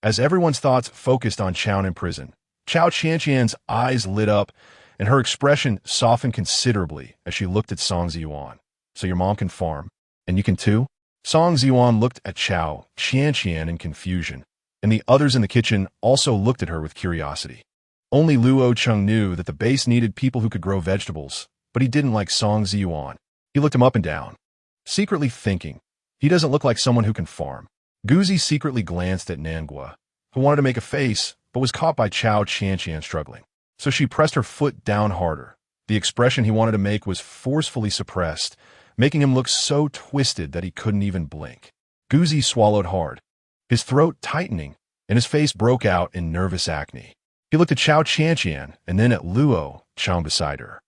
As everyone's thoughts focused on Qianqian prison, Cao Qianqian's eyes lit up, and her expression softened considerably as she looked at Song Ziyuan. "So your mom can farm, and you can too?" Song Ziyuan looked at Cao Qianqian in confusion, and the others in the kitchen also looked at her with curiosity. Only Luo Cheng knew that the base needed people who could grow vegetables, but he didn't like Song Ziyuan. He looked him up and down, secretly thinking, "He doesn't look like someone who can farm." Guzi secretly glanced at Nanguo, who wanted to make a face, but was caught by Cao Qianqian struggling. So she pressed her foot down harder. The expression he wanted to make was forcefully suppressed, making him look so twisted that he couldn't even blink. Guzi swallowed hard, his throat tightening, and his face broke out in nervous acne. He looked at Cao Qianqian and then at Luo Cheng beside her.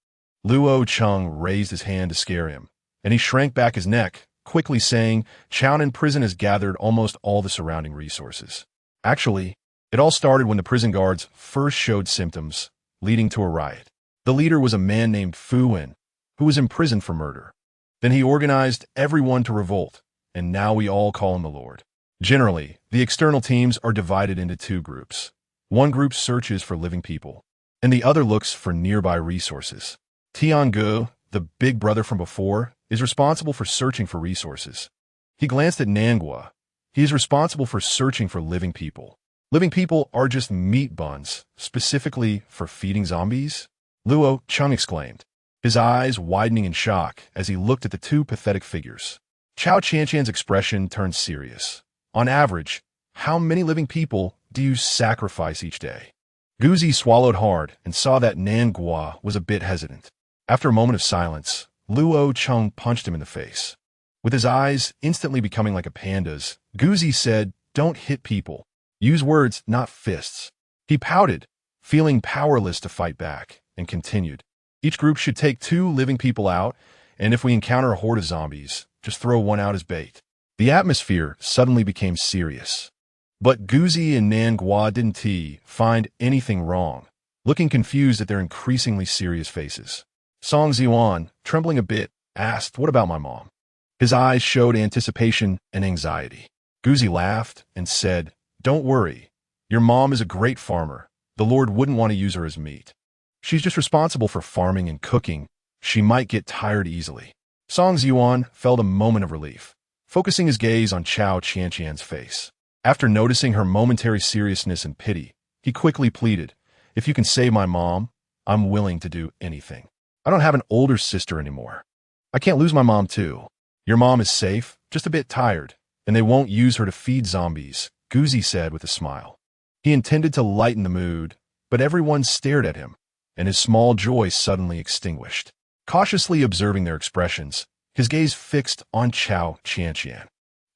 Luo Cheng raised his hand to scare him, and he shrank back his neck, quickly saying, "Qianqian prison has gathered almost all the surrounding resources." Actually, it all started when the prison guards first showed symptoms, leading to a riot. The leader was a man named Fu Wen, who was imprisoned for murder. Then he organized everyone to revolt, and now we all call him the Lord. Generally, the external teams are divided into two groups. One group searches for living people, and the other looks for nearby resources. Tiangu, the big brother from before, is responsible for searching for resources. He glanced at Nanguo. He is responsible for searching for living people. Living people are just meat buns, specifically for feeding zombies? Luo Cheng exclaimed, his eyes widening in shock as he looked at the two pathetic figures. Cao Qianqian's expression turned serious. On average, how many living people do you sacrifice each day? Guzi swallowed hard and saw that Nanguo was a bit hesitant. After a moment of silence, Luo Cheng punched him in the face. With his eyes instantly becoming like a panda's, Guzi said, "Don't hit people. Use words, not fists." He pouted, feeling powerless to fight back, and continued. "Each group should take 2 living people out, and if we encounter a horde of zombies, just throw one out as bait." The atmosphere suddenly became serious. But Guzi and Nanguo didn't find anything wrong, looking confused at their increasingly serious faces. Song Ziyuan, trembling a bit, asked, "What about my mom?" His eyes showed anticipation and anxiety. Guzi laughed and said, "Don't worry. Your mom is a great farmer. The Lord wouldn't want to use her as meat. She's just responsible for farming and cooking. She might get tired easily." Song Ziyuan felt a moment of relief, focusing his gaze on Cao Qianqian's face. After noticing her momentary seriousness and pity, he quickly pleaded, "If you can save my mom, I'm willing to do anything." I don't have an older sister anymore. I can't lose my mom too. Your mom is safe, just a bit tired, and they won't use her to feed zombies, Guzi said with a smile. He intended to lighten the mood, but everyone stared at him, and his small joy suddenly extinguished. Cautiously observing their expressions, his gaze fixed on Cao Qianqian.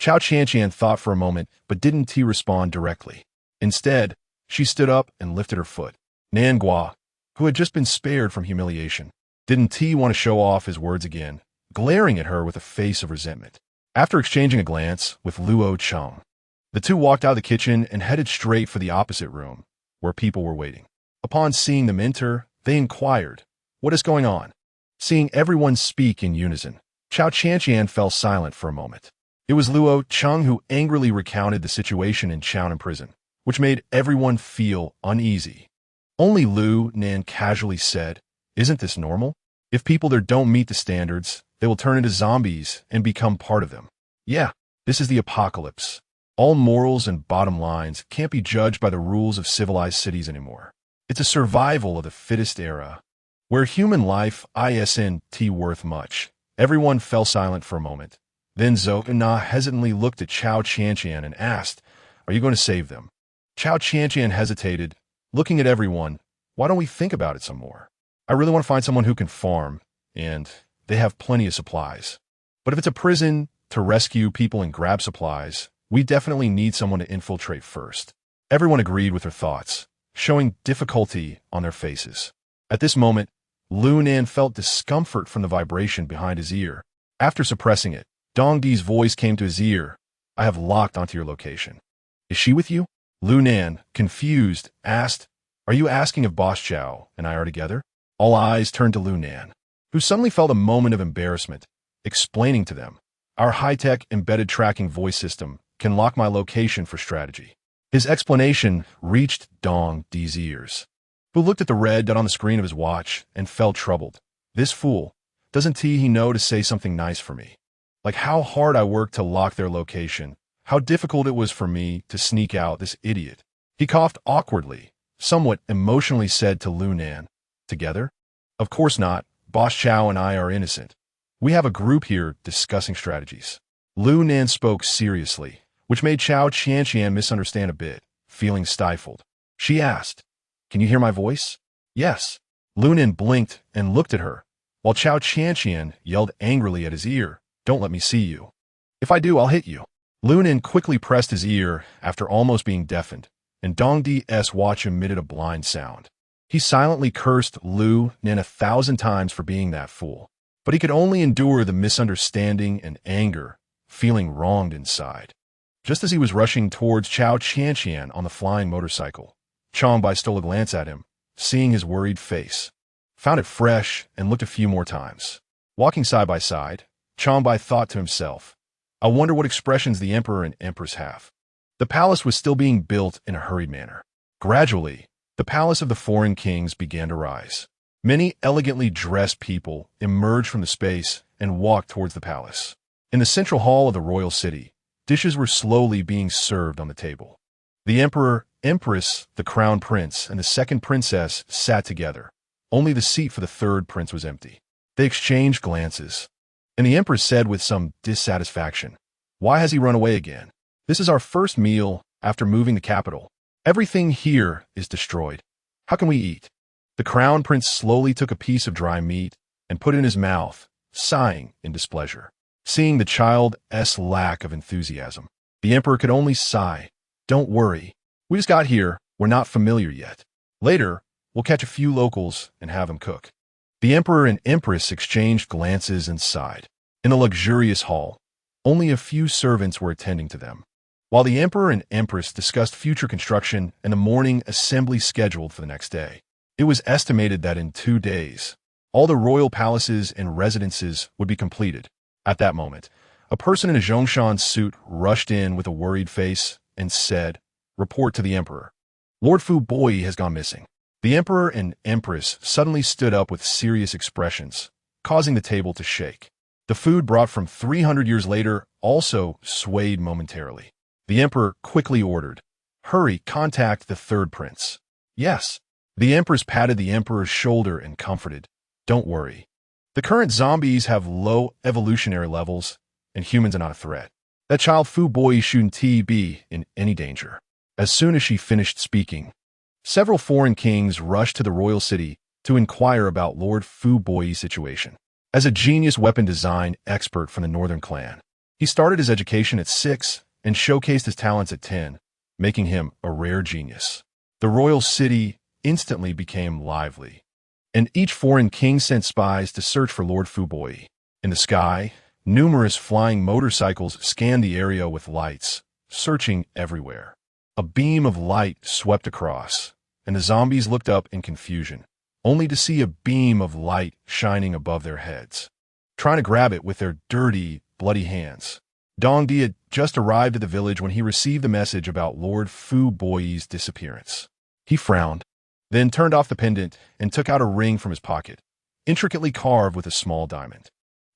Cao Qianqian thought for a moment, but didn't respond directly. Instead, she stood up and lifted her foot. Nangua, who had just been spared from humiliation, didn't want to show off his words again, glaring at her with a face of resentment. After exchanging a glance with Luo Cheng, the two walked out of the kitchen and headed straight for the opposite room, where people were waiting. Upon seeing them enter, they inquired, "What is going on?" Seeing everyone speak in unison, Cao Qianqian fell silent for a moment. It was Luo Cheng who angrily recounted the situation in Chaonan prison, which made everyone feel uneasy. Only Lu Nan casually said, "Isn't this normal? If people there don't meet the standards, they will turn into zombies and become part of them. Yeah, this is the apocalypse. All morals and bottom lines can't be judged by the rules of civilized cities anymore. It's a survival of the fittest era, where human life isn't worth much." Everyone fell silent for a moment. Then Zhou Na hesitantly looked at Cao Qianqian and asked, "Are you going to save them?" Cao Qianqian hesitated, looking at everyone. "Why don't we think about it some more? I really want to find someone who can farm, and they have plenty of supplies. But if it's a prison to rescue people and grab supplies, we definitely need someone to infiltrate first." Everyone agreed with their thoughts, showing difficulty on their faces. At this moment, Lu Nan felt discomfort from the vibration behind his ear. After suppressing it, Dongdi's voice came to his ear. "I have locked onto your location. Is she with you?" Lu Nan, confused, asked, "Are you asking if Boss Chow and I are together?" All eyes turned to Lu Nan, who suddenly felt a moment of embarrassment, explaining to them, "Our high-tech embedded tracking voice system can lock my location for strategy." His explanation reached Dongdi's ears, who looked at the red dot on the screen of his watch and felt troubled. "This fool, doesn't he know to say something nice for me? Like how hard I worked to lock their location, how difficult it was for me to sneak out, this idiot." He coughed awkwardly, somewhat emotionally said to Lu Nan, "Together? Of course not. Boss Chow and I are innocent. We have a group here discussing strategies." Lu Nan spoke seriously, which made Cao Qianqian misunderstand a bit, feeling stifled. She asked, "Can you hear my voice?" "Yes." Lu Nan blinked and looked at her, while Cao Qianqian yelled angrily at his ear, "Don't let me see you. If I do, I'll hit you." Lu Nan quickly pressed his ear after almost being deafened, and Dongdi's watch emitted a blind sound. He silently cursed Lu Nan 1,000 times for being that fool, but he could only endure the misunderstanding and anger, feeling wronged inside. Just as he was rushing towards Cao Qianqian on the flying motorcycle, Changbai stole a glance at him, seeing his worried face, found it fresh, and looked a few more times. Walking side by side, Changbai thought to himself, "I wonder what expressions the Emperor and Empress have." The palace was still being built in a hurried manner. Gradually, the palace of the foreign kings began to rise. Many elegantly dressed people emerged from the space and walked towards the palace. In the central hall of the royal city, dishes were slowly being served on the table. The Emperor, Empress, the Crown Prince, and the second princess sat together. Only the seat for the third prince was empty. They exchanged glances, and the Empress said with some dissatisfaction, "Why has he run away again? This is our first meal after moving the capital. Everything here is destroyed. How can we eat?" The Crown Prince slowly took a piece of dry meat and put it in his mouth, sighing in displeasure. Seeing the child's lack of enthusiasm, the Emperor could only sigh. "Don't worry. We just got here. We're not familiar yet. Later, we'll catch a few locals and have them cook." The Emperor and Empress exchanged glances and sighed. In the luxurious hall, only a few servants were attending to them, while the Emperor and Empress discussed future construction and the morning assembly scheduled for the next day. It was estimated that in 2 days, all the royal palaces and residences would be completed. At that moment, a person in a Zhongshan suit rushed in with a worried face and said, "Report to the Emperor. Lord Fu Boi has gone missing." The Emperor and Empress suddenly stood up with serious expressions, causing the table to shake. The food brought from 300 years later also swayed momentarily. The Emperor quickly ordered, "Hurry, contact the third prince." "Yes." The Empress patted the Emperor's shoulder and comforted, Don't worry. The current zombies have low evolutionary levels, and humans are not a threat. That child Fu Boi shouldn't be in any danger. As soon as she finished speaking, several foreign kings rushed to the royal city to inquire about Lord Fu Boi's situation. As a genius weapon design expert from the northern clan, he started his education at 6 and showcased his talents at 10, making him a rare genius. The royal city instantly became lively, and each foreign king sent spies to search for Lord Fu Boi. In the sky, numerous flying motorcycles scanned the area with lights, searching everywhere. A beam of light swept across, and the zombies looked up in confusion, only to see a beam of light shining above their heads, trying to grab it with their dirty, bloody hands. Dong Di had just arrived at the village when he received the message about Lord Fu Boi's disappearance. He frowned, then turned off the pendant and took out a ring from his pocket, intricately carved with a small diamond.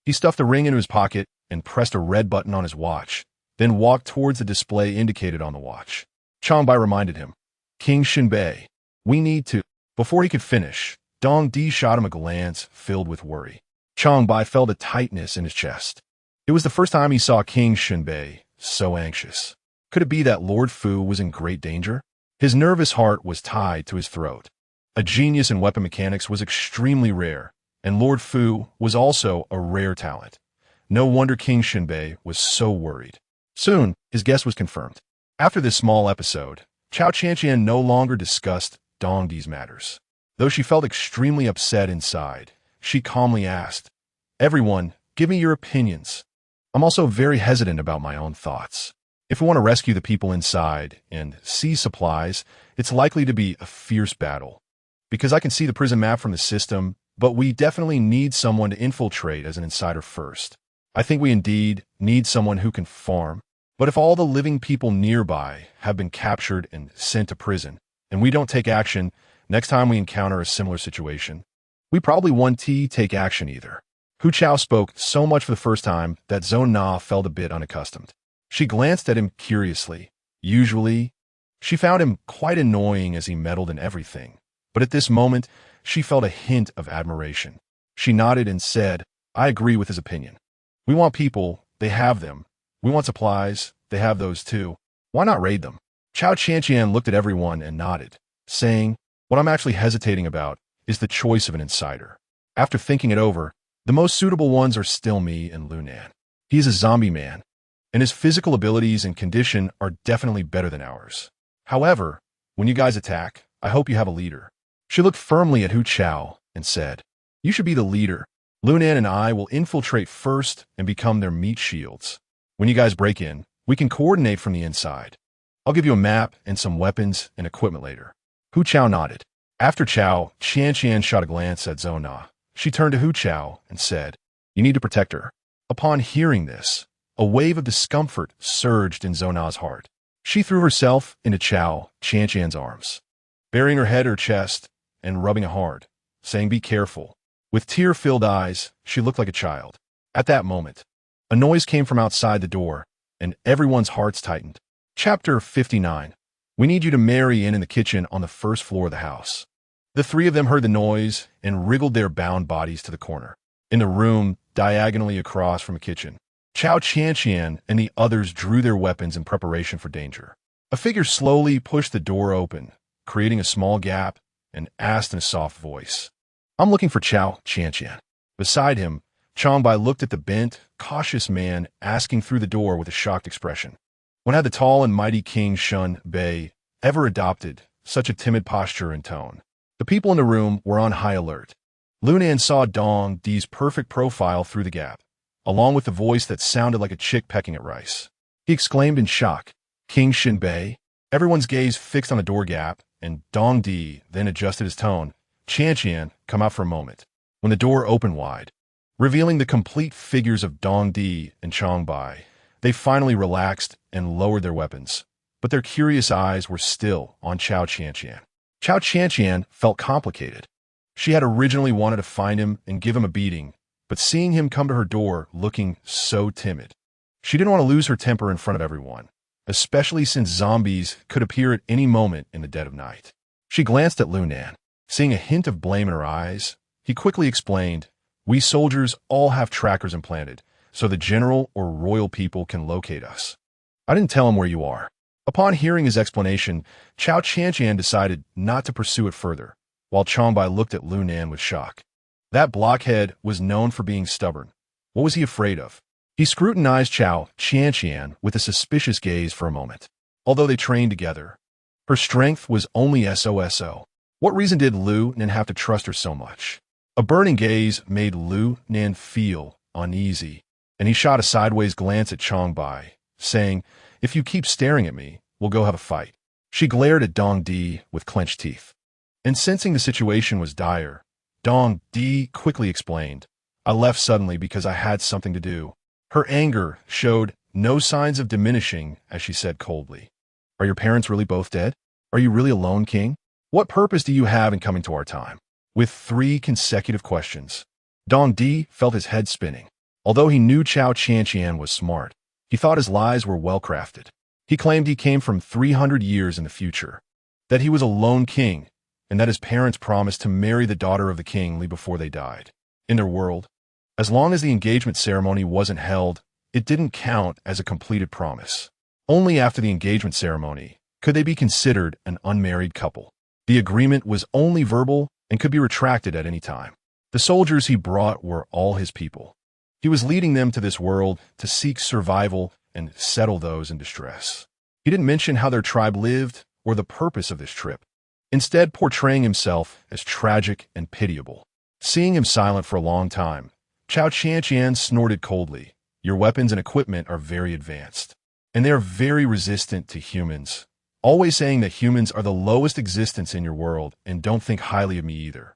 He stuffed the ring into his pocket and pressed a red button on his watch, then walked towards the display indicated on the watch. Changbai reminded him, "King Shinbei, we need to—" Before he could finish, Dong Di shot him a glance filled with worry. Changbai felt a tightness in his chest. It was the first time he saw King Shinbei so anxious. Could it be that Lord Fu was in great danger? His nervous heart was tied to his throat. A genius in weapon mechanics was extremely rare, and Lord Fu was also a rare talent. No wonder King Shinbei was so worried. Soon, his guess was confirmed. After this small episode, Cao Qianqian no longer discussed Dong Di's matters. Though she felt extremely upset inside, she calmly asked, "Everyone, give me your opinions. I'm also very hesitant about my own thoughts. If we want to rescue the people inside and seize supplies, it's likely to be a fierce battle. Because I can see the prison map from the system, but we definitely need someone to infiltrate as an insider first. I think we indeed need someone who can farm. But if all the living people nearby have been captured and sent to prison, and we don't take action next time we encounter a similar situation, we probably won't take action either." Hu Chao spoke so much for the first time that Zhou Na felt a bit unaccustomed. She glanced at him curiously. Usually, she found him quite annoying as he meddled in everything, but at this moment, she felt a hint of admiration. She nodded and said, "I agree with his opinion. We want people, they have them. We want supplies, they have those too. Why not raid them?" Cao Qianqian looked at everyone and nodded, saying, "What I'm actually hesitating about is the choice of an insider. After thinking it over, the most suitable ones are still me and Lunan. He is a zombie man, and his physical abilities and condition are definitely better than ours. However, when you guys attack, I hope you have a leader." She looked firmly at Hu Chao and said, "You should be the leader. Lunan and I will infiltrate first and become their meat shields. When you guys break in, we can coordinate from the inside. I'll give you a map and some weapons and equipment later." Hu Chao nodded. After Cao Qianqian shot a glance at Zhou Na, she turned to Hu Chao and said, "You need to protect her." Upon hearing this, a wave of discomfort surged in Zhou Na's heart. She threw herself into Cao Qianqian's arms, burying her head in her chest and rubbing it hard, saying, "Be careful." With tear-filled eyes, she looked like a child. At that moment, a noise came from outside the door, and everyone's hearts tightened. Chapter 59. We need you to marry in the kitchen on the first floor of the house. The three of them heard the noise and wriggled their bound bodies to the corner. In the room, diagonally across from the kitchen, Cao Qianqian and the others drew their weapons in preparation for danger. A figure slowly pushed the door open, creating a small gap, and asked in a soft voice, "I'm looking for Cao Qianqian." Beside him, Changbai looked at the bent, cautious man asking through the door with a shocked expression. When had the tall and mighty King Shun Bei ever adopted such a timid posture and tone? The people in the room were on high alert. Lunan saw Dong Di's perfect profile through the gap, along with the voice that sounded like a chick pecking at rice. He exclaimed in shock, "King Shinbei?" Everyone's gaze fixed on the door gap, and Dong Di then adjusted his tone. "Qianqian, come out for a moment." When the door opened wide, revealing the complete figures of Dong Di and Changbai, they finally relaxed and lowered their weapons, but their curious eyes were still on Cao Qianqian. Cao Qianqian felt complicated. She had originally wanted to find him and give him a beating, but seeing him come to her door looking so timid, she didn't want to lose her temper in front of everyone, especially since zombies could appear at any moment in the dead of night. She glanced at Lunan. Seeing a hint of blame in her eyes, He quickly explained, "We soldiers all have trackers implanted, so the general or royal people can locate us." I didn't tell him where you are. Upon hearing his explanation, Cao Qianqian decided not to pursue it further, while Changbai looked at Lu Nan with shock. That blockhead was known for being stubborn. What was he afraid of? He scrutinized Cao Qianqian with a suspicious gaze for a moment. Although they trained together, her strength was only so. What reason did Lu Nan have to trust her so much? A burning gaze made Lu Nan feel uneasy, and he shot a sideways glance at Changbai, saying, "If you keep staring at me, we'll go have a fight." She glared at Dong Di with clenched teeth. And sensing the situation was dire, Dong Di quickly explained, "I left suddenly because I had something to do." Her anger showed no signs of diminishing as she said coldly, "Are your parents really both dead? Are you really a lone king? What purpose do you have in coming to our time?" With 3 consecutive questions, Dong Di felt his head spinning. Although he knew Cao Qianqian was smart, he thought his lies were well-crafted. He claimed he came from 300 years in the future, that he was a lone king, and that his parents promised to marry the daughter of the king before they died. In their world, as long as the engagement ceremony wasn't held, it didn't count as a completed promise. Only after the engagement ceremony could they be considered an unmarried couple. The agreement was only verbal and could be retracted at any time. The soldiers he brought were all his people. He was leading them to this world to seek survival and settle those in distress. He didn't mention how their tribe lived or the purpose of this trip, instead portraying himself as tragic and pitiable. Seeing him silent for a long time, Cao Qianqian snorted coldly, "Your weapons and equipment are very advanced, and they are very resistant to humans, always saying that humans are the lowest existence in your world and don't think highly of me either.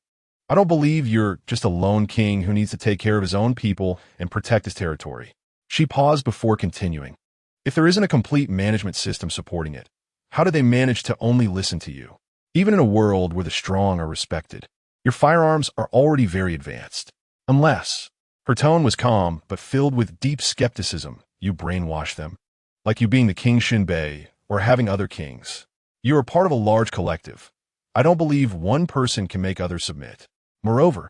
I don't believe you're just a lone king who needs to take care of his own people and protect his territory." She paused before continuing, "If there isn't a complete management system supporting it, how do they manage to only listen to you? Even in a world where the strong are respected, your firearms are already very advanced. Unless," her tone was calm but filled with deep skepticism, "you brainwash them, like you being the King Shinbei or having other kings. You are part of a large collective. I don't believe one person can make others submit. Moreover,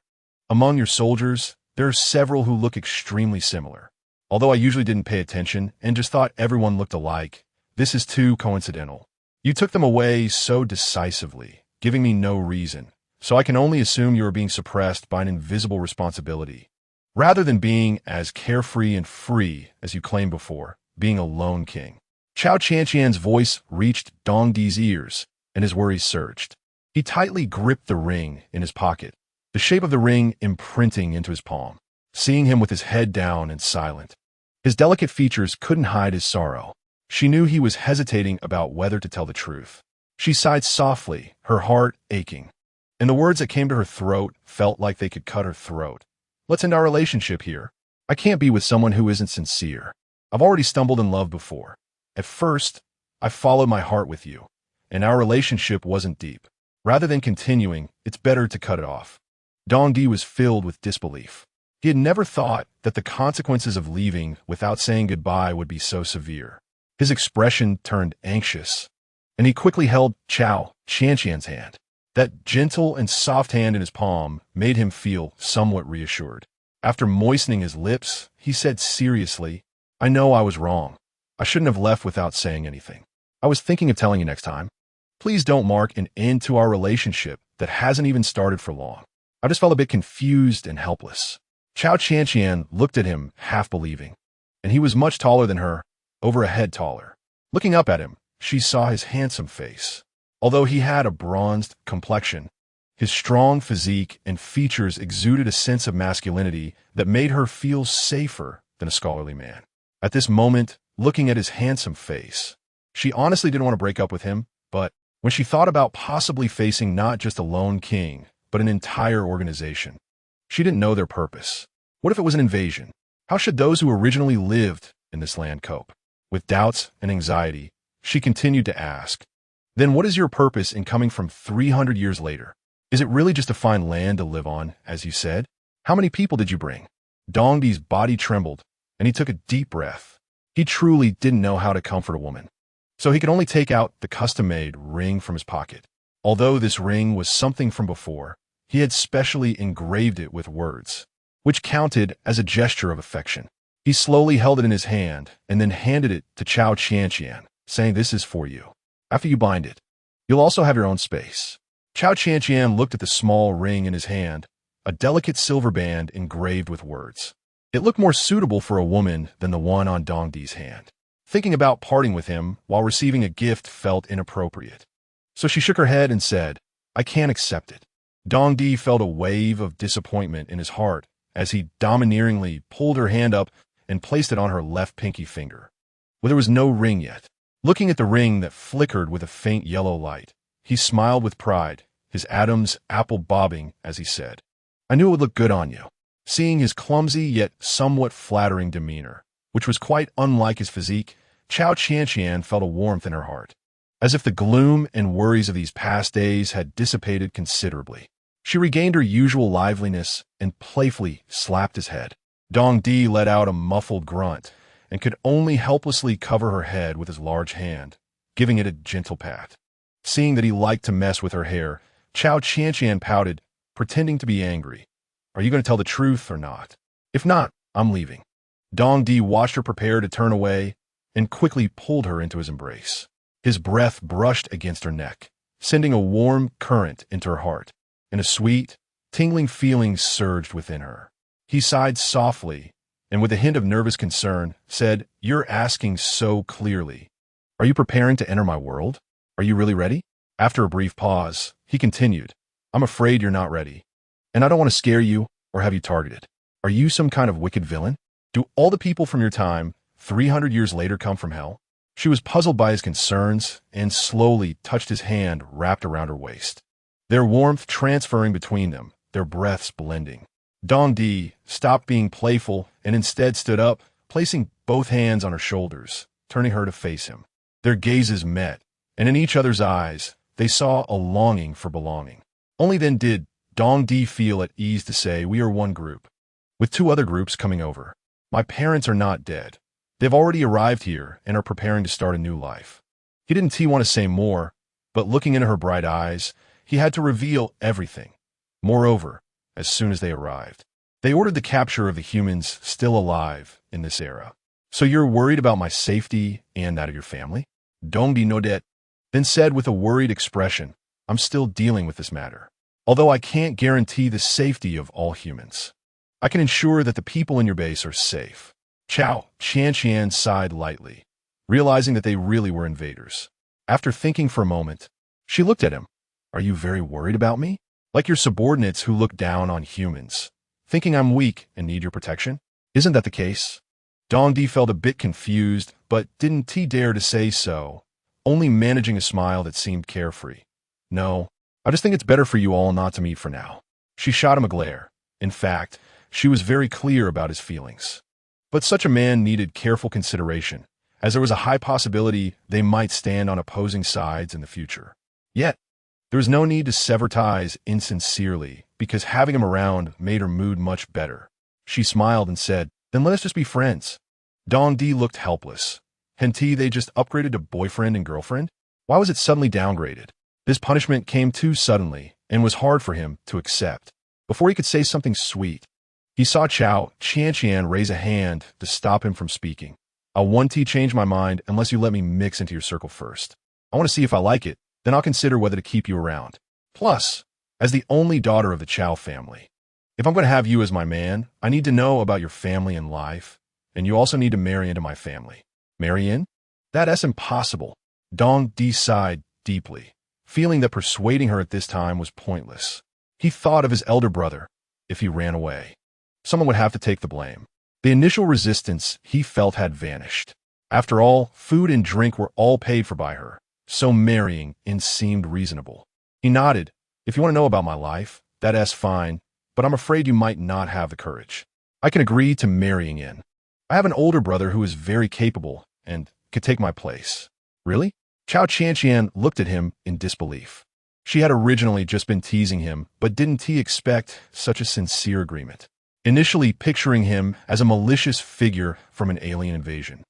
among your soldiers, there are several who look extremely similar. Although I usually didn't pay attention and just thought everyone looked alike, this is too coincidental. You took them away so decisively, giving me no reason, so I can only assume you are being suppressed by an invisible responsibility, rather than being as carefree and free as you claimed before, being a lone king." Cao Qianqian's voice reached Dong Di's ears, and his worries surged. He tightly gripped the ring in his pocket, the shape of the ring imprinting into his palm. Seeing him with his head down and silent, his delicate features couldn't hide his sorrow. She knew he was hesitating about whether to tell the truth. She sighed softly, her heart aching, and the words that came to her throat felt like they could cut her throat. "Let's end our relationship here. I can't be with someone who isn't sincere. I've already stumbled in love before. At first, I followed my heart with you, and our relationship wasn't deep. Rather than continuing, it's better to cut it off." Dong Di was filled with disbelief. He had never thought that the consequences of leaving without saying goodbye would be so severe. His expression turned anxious, and he quickly held Cao Qianqian's hand. That gentle and soft hand in his palm made him feel somewhat reassured. After moistening his lips, he said seriously, "I know I was wrong. I shouldn't have left without saying anything. I was thinking of telling you next time. Please don't mark an end to our relationship that hasn't even started for long." I just felt a bit confused and helpless. Cao Qianqian looked at him, half believing, and he was much taller than her, over a head taller. Looking up at him, she saw his handsome face. Although he had a bronzed complexion, his strong physique and features exuded a sense of masculinity that made her feel safer than a scholarly man. At this moment, looking at his handsome face, she honestly didn't want to break up with him, but when she thought about possibly facing not just a lone king, but an entire organization, she didn't know their purpose. What if it was an invasion? How should those who originally lived in this land cope? With doubts and anxiety, she continued to ask, "Then what is your purpose in coming from 300 years later? Is it really just to find land to live on, as you said? How many people did you bring?" Dong Di's body trembled, and he took a deep breath. He truly didn't know how to comfort a woman, so he could only take out the custom-made ring from his pocket. Although this ring was something from before, He had specially engraved it with words, which counted as a gesture of affection. He slowly held it in his hand and then handed it to Cao Qianqian, saying, "This is for you. After you bind it, you'll also have your own space." Cao Qianqian looked at the small ring in his hand, a delicate silver band engraved with words. It looked more suitable for a woman than the one on Dong Di's hand. Thinking about parting with him while receiving a gift felt inappropriate. So she shook her head and said, "I can't accept it." Dong Di felt a wave of disappointment in his heart as he domineeringly pulled her hand up and placed it on her left pinky finger, where there was no ring yet. Looking at the ring that flickered with a faint yellow light, he smiled with pride, his Adam's apple bobbing as he said, "I knew it would look good on you." Seeing his clumsy yet somewhat flattering demeanor, which was quite unlike his physique, Cao Qianqian felt a warmth in her heart, as if the gloom and worries of these past days had dissipated considerably. She regained her usual liveliness and playfully slapped his head. Dong Di let out a muffled grunt and could only helplessly cover her head with his large hand, giving it a gentle pat. Seeing that he liked to mess with her hair, Cao Qianqian pouted, pretending to be angry. "Are you going to tell the truth or not? If not, I'm leaving." Dong Di watched her prepare to turn away and quickly pulled her into his embrace. His breath brushed against her neck, sending a warm current into her heart, and a sweet, tingling feeling surged within her. He sighed softly and with a hint of nervous concern said, "You're asking so clearly. Are you preparing to enter my world? Are you really ready?" After a brief pause, he continued, "I'm afraid you're not ready, and I don't want to scare you or have you targeted. Are you some kind of wicked villain? Do all the people from your time, 300 years later, come from hell?" She was puzzled by his concerns and slowly touched his hand wrapped around her waist, their warmth transferring between them, their breaths blending. Dong Di stopped being playful and instead stood up, placing both hands on her shoulders, turning her to face him. Their gazes met, and in each other's eyes, they saw a longing for belonging. Only then did Dong Di feel at ease to say, "We are one group, with two other groups coming over. My parents are not dead. They've already arrived here and are preparing to start a new life." He didn't want to say more, but looking into her bright eyes, he had to reveal everything. Moreover, as soon as they arrived, they ordered the capture of the humans still alive in this era. "So you're worried about my safety and that of your family?" Dong Di nodded, then said with a worried expression, "I'm still dealing with this matter. Although I can't guarantee the safety of all humans, I can ensure that the people in your base are safe." Cao Qianqian sighed lightly, realizing that they really were invaders. After thinking for a moment, she looked at him. "Are you very worried about me? Like your subordinates who look down on humans, thinking I'm weak and need your protection? Isn't that the case?" Dong Di felt a bit confused, but didn't dare to say so, only managing a smile that seemed carefree. "No, I just think it's better for you all not to meet for now." She shot him a glare. In fact, she was very clear about his feelings. But such a man needed careful consideration, as there was a high possibility they might stand on opposing sides in the future. Yet, there was no need to sever ties insincerely, because having him around made her mood much better. She smiled and said, "Then let us just be friends." Dong Di looked helpless. Hadn't they just upgraded to boyfriend and girlfriend? Why was it suddenly downgraded? This punishment came too suddenly and was hard for him to accept. Before he could say something sweet, he saw Cao Qianqian raise a hand to stop him from speaking. "I won't change my mind unless you let me mix into your circle first. I want to see if I like it, then I'll consider whether to keep you around. Plus, as the only daughter of the Cao family, if I'm going to have you as my man, I need to know about your family and life, and you also need to marry into my family." "Marry in? That's impossible." Dong Di sighed deeply, feeling that persuading her at this time was pointless. He thought of his elder brother. If he ran away, someone would have to take the blame. The initial resistance he felt had vanished. After all, food and drink were all paid for by her, so marrying in seemed reasonable. He nodded. "If you want to know about my life, that's fine, but I'm afraid you might not have the courage. I can agree to marrying in. I have an older brother who is very capable and could take my place." "Really?" Cao Qianqian looked at him in disbelief. She had originally just been teasing him, but didn't expect such a sincere agreement, initially picturing him as a malicious figure from an alien invasion.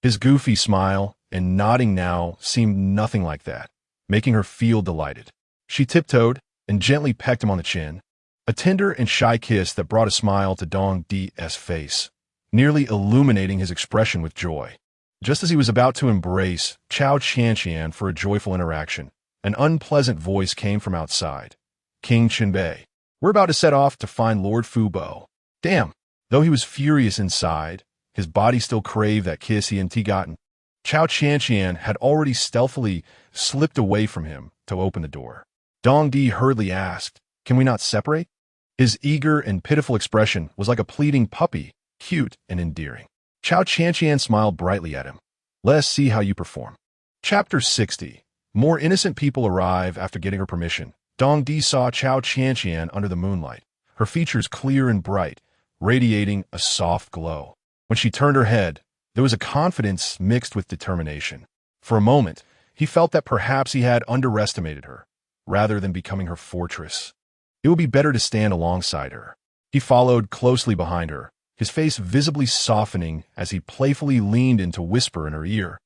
His goofy smile and nodding now seemed nothing like that, making her feel delighted. She tiptoed and gently pecked him on the chin. A tender and shy kiss that brought a smile to Dong Di's face, nearly illuminating his expression with joy. Just as he was about to embrace Cao Qianqian for a joyful interaction, an unpleasant voice came from outside. King Qinbei, we're about to set off to find Lord Fu Bo. Damn. Though he was furious inside, his body still craved that kiss he had gotten. Cao Qianqian had already stealthily slipped away from him to open the door. Dong Di hurriedly asked, "Can we not separate?" His eager and pitiful expression was like a pleading puppy, cute and endearing. Cao Qianqian smiled brightly at him. "Let us see how you perform." Chapter 60. More innocent people arrive after getting her permission. Dong Di saw Cao Qianqian under the moonlight, her features clear and bright, radiating a soft glow. When she turned her head, there was a confidence mixed with determination. For a moment, he felt that perhaps he had underestimated her, rather than becoming her fortress. It would be better to stand alongside her. He followed closely behind her, his face visibly softening as he playfully leaned in to whisper in her ear.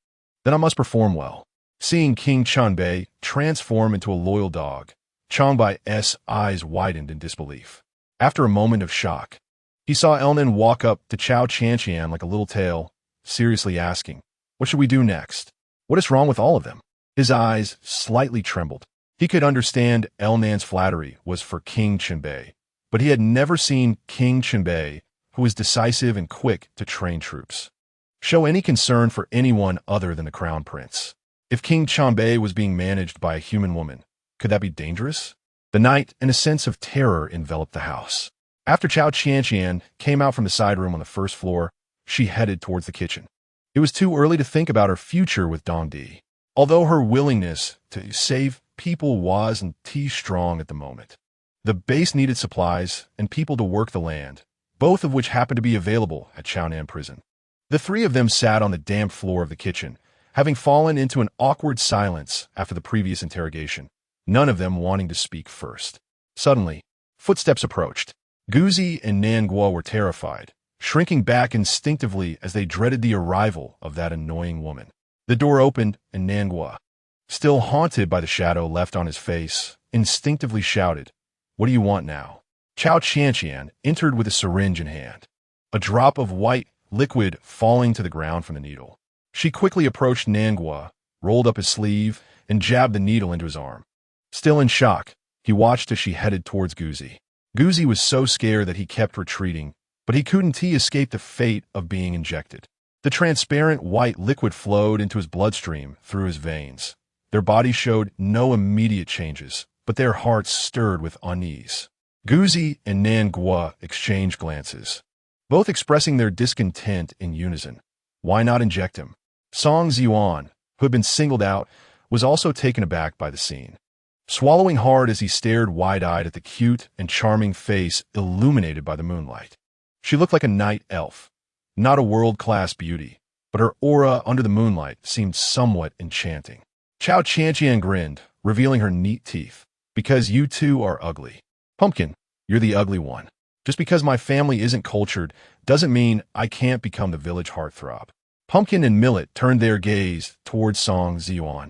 "Then I must perform well." Seeing King Qianbei transform into a loyal dog, Qianbei's eyes widened in disbelief. After a moment of shock, he saw Elnan walk up to Cao Qianqian like a little tail, seriously asking, "What should we do next? What is wrong with all of them?" His eyes slightly trembled. He could understand Elnan's flattery was for King Qianbei, but he had never seen King Qianbei, who was decisive and quick to train troops, show any concern for anyone other than the crown prince. If King Qianbei was being managed by a human woman, could that be dangerous? The night and a sense of terror enveloped the house. After Cao Qianqian came out from the side room on the first floor, she headed towards the kitchen. It was too early to think about her future with Dong Di, although her willingness to save people wasn't too strong at the moment. The base needed supplies and people to work the land, both of which happened to be available at Chaonan prison. The three of them sat on the damp floor of the kitchen, having fallen into an awkward silence after the previous interrogation, none of them wanting to speak first. Suddenly, footsteps approached. Guzi and Nangua were terrified, shrinking back instinctively as they dreaded the arrival of that annoying woman. The door opened, and Nangua, still haunted by the shadow left on his face, instinctively shouted, "What do you want now?" Cao Qianqian entered with a syringe in hand, a drop of white liquid falling to the ground from the needle. She quickly approached Nangua, rolled up his sleeve, and jabbed the needle into his arm. Still in shock, he watched as she headed towards Guzi. Guzi was so scared that he kept retreating, but he couldn't escape the fate of being injected. The transparent white liquid flowed into his bloodstream through his veins. Their bodies showed no immediate changes, but their hearts stirred with unease. Guzi and Nangua exchanged glances, both expressing their discontent in unison. Why not inject him? Song Ziyuan, who had been singled out, was also taken aback by the scene, swallowing hard as he stared wide-eyed at the cute and charming face illuminated by the moonlight. She looked like a night elf, not a world-class beauty, but her aura under the moonlight seemed somewhat enchanting. Cao Qianqian grinned, revealing her neat teeth. "Because you two are ugly. Pumpkin, you're the ugly one. Just because my family isn't cultured doesn't mean I can't become the village heartthrob." Pumpkin and Millet turned their gaze towards Song Ziyuan,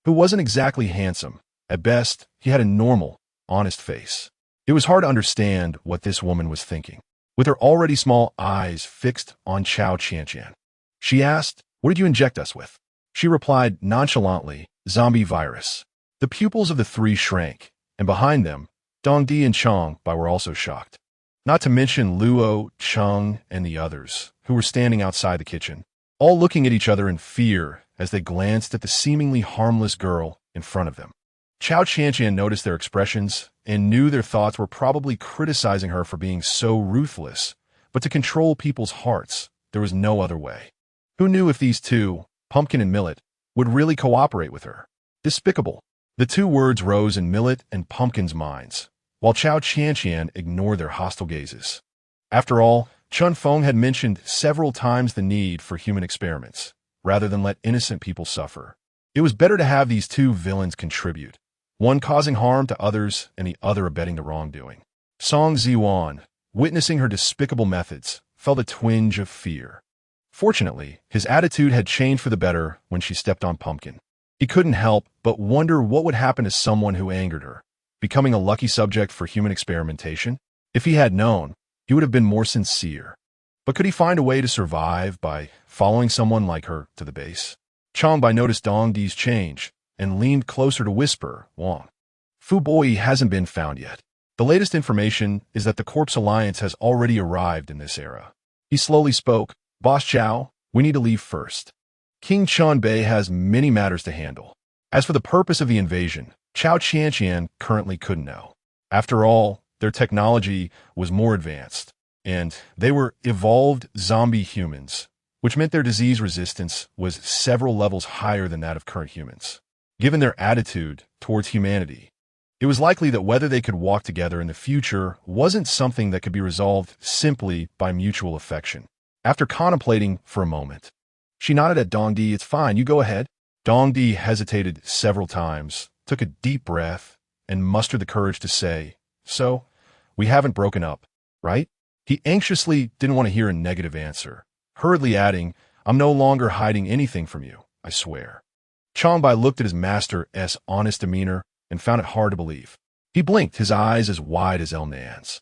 who wasn't exactly handsome. At best, he had a normal, honest face. It was hard to understand what this woman was thinking. With her already small eyes fixed on Cao Qianqian, she asked, "What did you inject us with?" She replied nonchalantly, "Zombie virus." The pupils of the three shrank, and behind them, Dong Di and Chang Bai were also shocked. Not to mention Luo, Cheng, and the others, who were standing outside the kitchen, all looking at each other in fear as they glanced at the seemingly harmless girl in front of them. Cao Qianqian noticed their expressions and knew their thoughts were probably criticizing her for being so ruthless, but to control people's hearts, there was no other way. Who knew if these two, Pumpkin and Millet, would really cooperate with her? Despicable. The two words rose in Millet and Pumpkin's minds, while Cao Qianqian ignored their hostile gazes. After all, Chun Feng had mentioned several times the need for human experiments, rather than let innocent people suffer. It was better to have these two villains contribute, one causing harm to others and the other abetting the wrongdoing. Song Ziyuan, witnessing her despicable methods, felt a twinge of fear. Fortunately, his attitude had changed for the better when she stepped on Pumpkin. He couldn't help but wonder what would happen to someone who angered her, becoming a lucky subject for human experimentation? If he had known, he would have been more sincere. But could he find a way to survive by following someone like her to the base? Changbai noticed Dongdi's change and leaned closer to whisper, Wang. Fu Boi hasn't been found yet. The latest information is that the Corpse Alliance has already arrived in this era. He slowly spoke, Boss Chow, we need to leave first. King Chonbei has many matters to handle. As for the purpose of the invasion, Cao Qianqian currently couldn't know. After all, their technology was more advanced, and they were evolved zombie humans, which meant their disease resistance was several levels higher than that of current humans. Given their attitude towards humanity, it was likely that whether they could walk together in the future wasn't something that could be resolved simply by mutual affection. After contemplating for a moment, she nodded at Dongdi. It's fine, you go ahead. Dongdi hesitated several times, took a deep breath, and mustered the courage to say, So, we haven't broken up, right? He anxiously didn't want to hear a negative answer, hurriedly adding, I'm no longer hiding anything from you, I swear. Changbai looked at his master's honest demeanor and found it hard to believe. He blinked, his eyes as wide as El Nan's,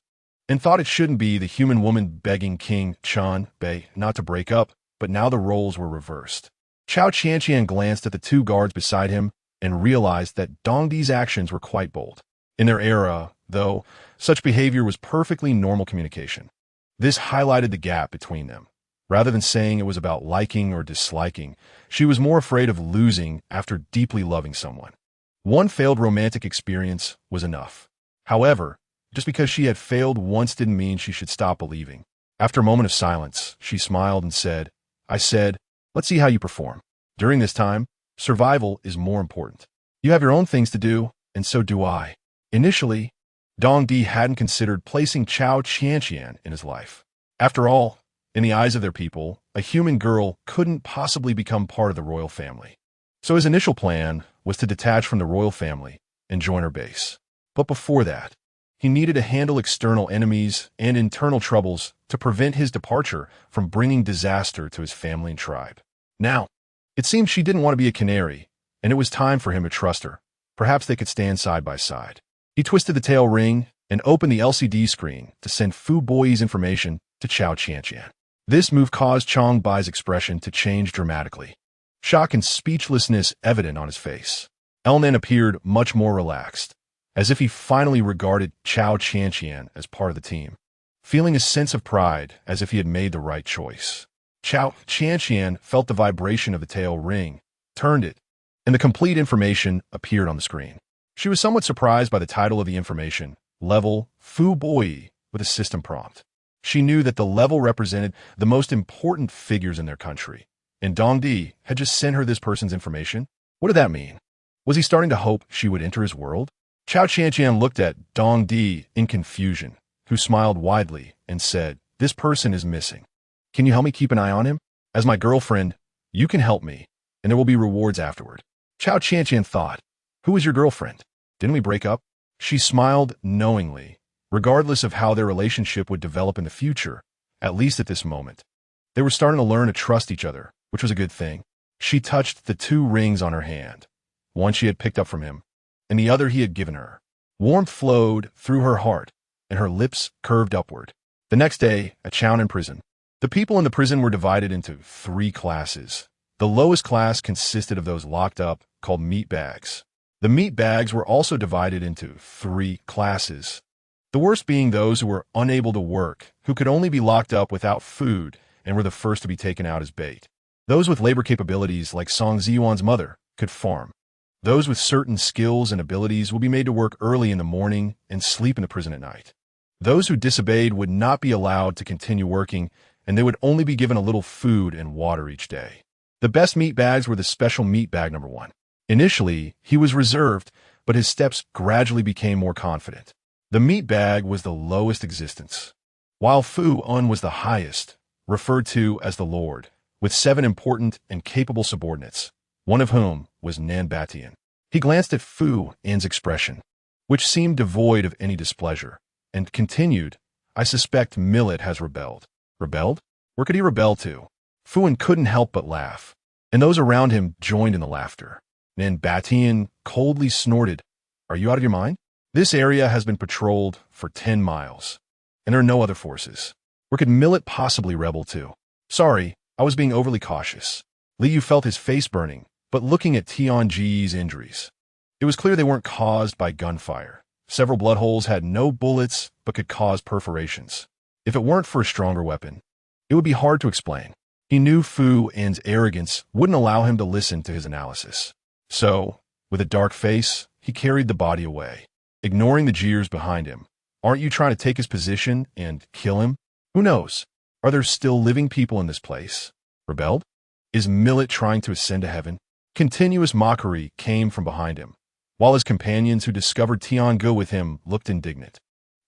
and thought it shouldn't be the human woman begging King Chonbei not to break up, but now the roles were reversed. Cao Qianqian glanced at the two guards beside him and realized that Dongdi's actions were quite bold. In their era, though, such behavior was perfectly normal communication. This highlighted the gap between them. Rather than saying it was about liking or disliking, she was more afraid of losing after deeply loving someone. One failed romantic experience was enough. However, just because she had failed once didn't mean she should stop believing. After a moment of silence, she smiled and said, I said, let's see how you perform. During this time, survival is more important. You have your own things to do, and so do I. Initially, Dongdi hadn't considered placing Cao Qianqian in his life. After all, in the eyes of their people, a human girl couldn't possibly become part of the royal family. So his initial plan was to detach from the royal family and join her base. But before that, he needed to handle external enemies and internal troubles to prevent his departure from bringing disaster to his family and tribe. Now, it seemed she didn't want to be a canary, and it was time for him to trust her. Perhaps they could stand side by side. He twisted the tail ring and opened the LCD screen to send Fu Boi's information to Cao Qianqian. This move caused Changbai's expression to change dramatically. Shock and speechlessness evident on his face. Elnan appeared much more relaxed, as if he finally regarded Cao Qianqian as part of the team, feeling a sense of pride as if he had made the right choice. Cao Qianqian felt the vibration of the tail ring, turned it, and the complete information appeared on the screen. She was somewhat surprised by the title of the information, Level Fu Boi, with a system prompt. She knew that the level represented the most important figures in their country, and Dongdi had just sent her this person's information. What did that mean? Was he starting to hope she would enter his world? Cao Qianqian looked at Dongdi in confusion, who smiled widely and said, This person is missing. Can you help me keep an eye on him? As my girlfriend, you can help me, and there will be rewards afterward. Cao Qianqian thought, Who is your girlfriend? Didn't we break up? She smiled knowingly, regardless of how their relationship would develop in the future, at least at this moment. They were starting to learn to trust each other, which was a good thing. She touched the two rings on her hand, one she had picked up from him, and the other he had given her. Warmth flowed through her heart, and her lips curved upward. The next day, at Chaonan prison, the people in the prison were divided into 3 classes. The lowest class consisted of those locked up, called meat bags. The meat bags were also divided into 3 classes. The worst being those who were unable to work, who could only be locked up without food, and were the first to be taken out as bait. Those with labor capabilities, like Song Ziyuan's mother, could farm. Those with certain skills and abilities would be made to work early in the morning and sleep in the prison at night. Those who disobeyed would not be allowed to continue working, and they would only be given a little food and water each day. The best meat bags were the special meat bag number 1. Initially, he was reserved, but his steps gradually became more confident. The meat bag was the lowest existence, while Fu Un was the highest, referred to as the Lord, with 7 important and capable subordinates, one of whom was Nan Batian. He glanced at Fu Un's expression, which seemed devoid of any displeasure, and continued, I suspect Millet has rebelled. Rebelled? Where could he rebel to? Fu Un couldn't help but laugh, and those around him joined in the laughter. Nan Batian coldly snorted, Are you out of your mind? This area has been patrolled for 10 miles, and there are no other forces. Where could Millet possibly rebel to? Sorry, I was being overly cautious. Liu felt his face burning, but looking at Tianji's injuries, it was clear they weren't caused by gunfire. Several blood holes had no bullets, but could cause perforations. If it weren't for a stronger weapon, it would be hard to explain. He knew Fu An's arrogance wouldn't allow him to listen to his analysis. So, with a dark face, he carried the body away, ignoring the jeers behind him. Aren't you trying to take his position and kill him? Who knows? Are there still living people in this place? Rebelled? Is Millet trying to ascend to heaven? Continuous mockery came from behind him, while his companions who discovered Tiangu with him looked indignant.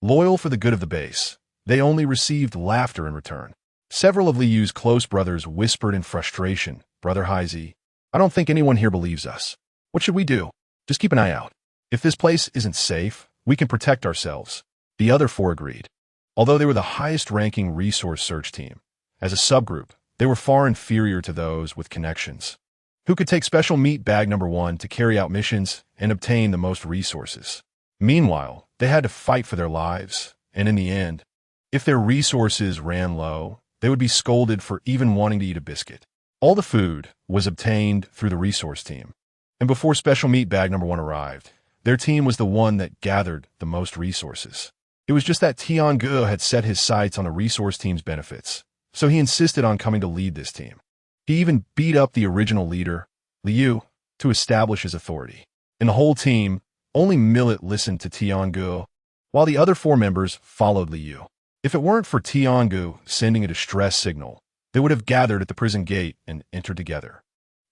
Loyal for the good of the base, they only received laughter in return. Several of Liu's close brothers whispered in frustration, "Brother Haizi, I don't think anyone here believes us. What should we do? Just keep an eye out. If this place isn't safe, we can protect ourselves." The other four agreed. Although they were the highest-ranking resource search team, as a subgroup, they were far inferior to those with connections, who could take special meat bag number 1 to carry out missions and obtain the most resources. Meanwhile, they had to fight for their lives, and in the end, if their resources ran low, they would be scolded for even wanting to eat a biscuit. All the food was obtained through the resource team, and before special meat bag number 1 arrived, their team was the one that gathered the most resources. It was just that Tiangu had set his sights on the resource team's benefits, so he insisted on coming to lead this team. He even beat up the original leader, Liu, to establish his authority. In the whole team, only Millet listened to Tiangu, while the other 4 members followed Liu. If it weren't for Tiangu sending a distress signal, they would have gathered at the prison gate and entered together.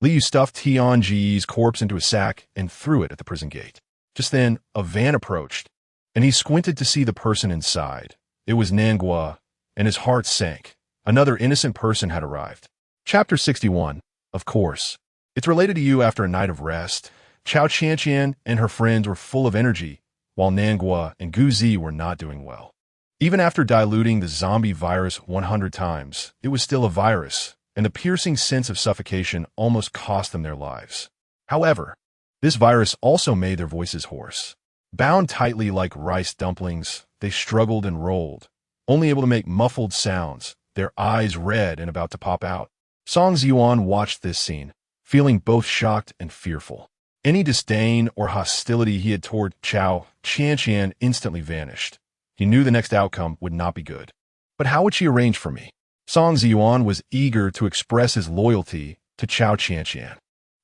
Liu stuffed Tianji's corpse into a sack and threw it at the prison gate. Just then, a van approached, and he squinted to see the person inside. It was Nangua, and his heart sank. Another innocent person had arrived. Chapter 61. Of course. It's related to you after a night of rest. Cao Qianqian and her friends were full of energy, while Nangua and Guzi were not doing well. Even after diluting the zombie virus 100 times, it was still a virus, and the piercing sense of suffocation almost cost them their lives. However, this virus also made their voices hoarse. Bound tightly like rice dumplings, they struggled and rolled, only able to make muffled sounds, their eyes red and about to pop out. Song Ziyuan watched this scene, feeling both shocked and fearful. Any disdain or hostility he had toward Cao Qianqian instantly vanished. He knew the next outcome would not be good. But how would she arrange for me? Song Ziyuan was eager to express his loyalty to Cao Qianqian,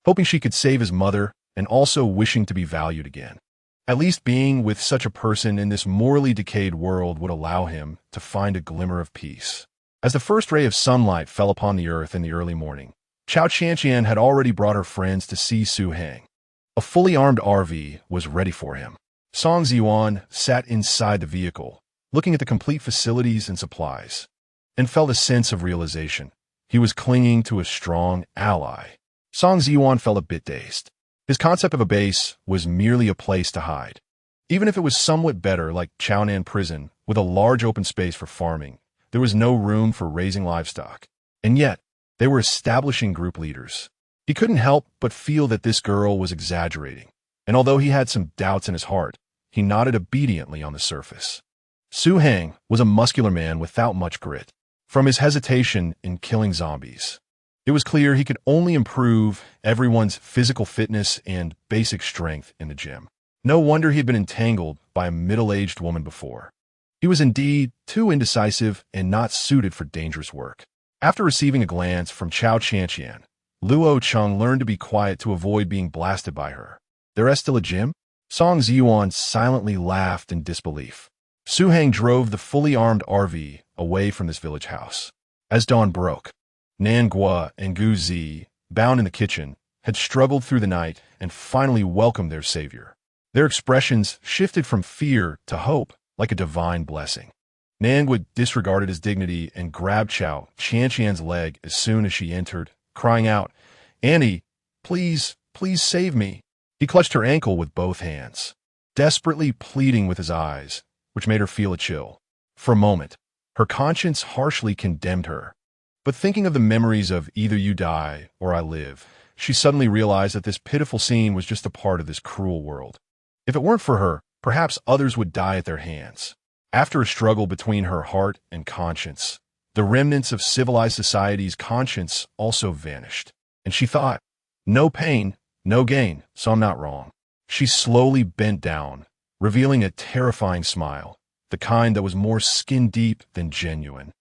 hoping she could save his mother and also wishing to be valued again. At least being with such a person in this morally decayed world would allow him to find a glimmer of peace. As the first ray of sunlight fell upon the earth in the early morning, Cao Qianqian had already brought her friends to see Su Hang. A fully armed RV was ready for him. Song Ziyuan sat inside the vehicle, looking at the complete facilities and supplies, and felt a sense of realization. He was clinging to a strong ally. Song Ziyuan felt a bit dazed. His concept of a base was merely a place to hide. Even if it was somewhat better like Chaonan Prison, with a large open space for farming, there was no room for raising livestock. And yet, they were establishing group leaders. He couldn't help but feel that this girl was exaggerating, and although he had some doubts in his heart, he nodded obediently on the surface. Su Hang was a muscular man without much grit. From his hesitation in killing zombies, it was clear he could only improve everyone's physical fitness and basic strength in the gym. No wonder he had been entangled by a middle-aged woman before. He was indeed too indecisive and not suited for dangerous work. After receiving a glance from Cao Qianqian, Luo Cheng learned to be quiet to avoid being blasted by her. "There is still a gym?" Song Ziyuan silently laughed in disbelief. Su Hang drove the fully armed RV away from this village house. As dawn broke, Nangua and Gu Zi, bound in the kitchen, had struggled through the night and finally welcomed their savior. Their expressions shifted from fear to hope, like a divine blessing. Nangua disregarded his dignity and grabbed Cao Qianqian's leg as soon as she entered, crying out, "Annie, please, please save me." He clutched her ankle with both hands, desperately pleading with his eyes, which made her feel a chill. For a moment, her conscience harshly condemned her. But thinking of the memories of either you die or I live, she suddenly realized that this pitiful scene was just a part of this cruel world. If it weren't for her, Perhaps others would die at their hands. After a struggle between her heart and conscience, the remnants of civilized society's conscience also vanished. And she thought, no pain, no gain, so I'm not wrong. She slowly bent down, revealing a terrifying smile, the kind that was more skin-deep than genuine,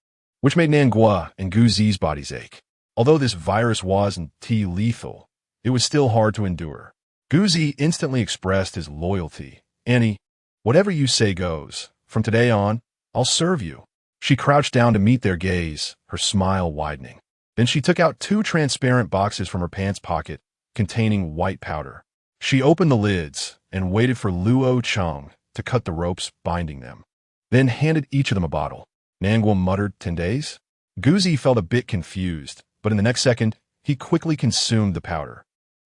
which made Nangua and Guzi's bodies ache. Although this virus wasn't lethal, it was still hard to endure. Guzi instantly expressed his loyalty. Annie, whatever you say goes. From today on, I'll serve you. She crouched down to meet their gaze, her smile widening. Then she took out 2 transparent boxes from her pants pocket containing white powder. She opened the lids and waited for Luo Cheng to cut the ropes binding them, then handed each of them a bottle. Nangua muttered, 10 days? Guzi felt a bit confused, but in the next second, he quickly consumed the powder.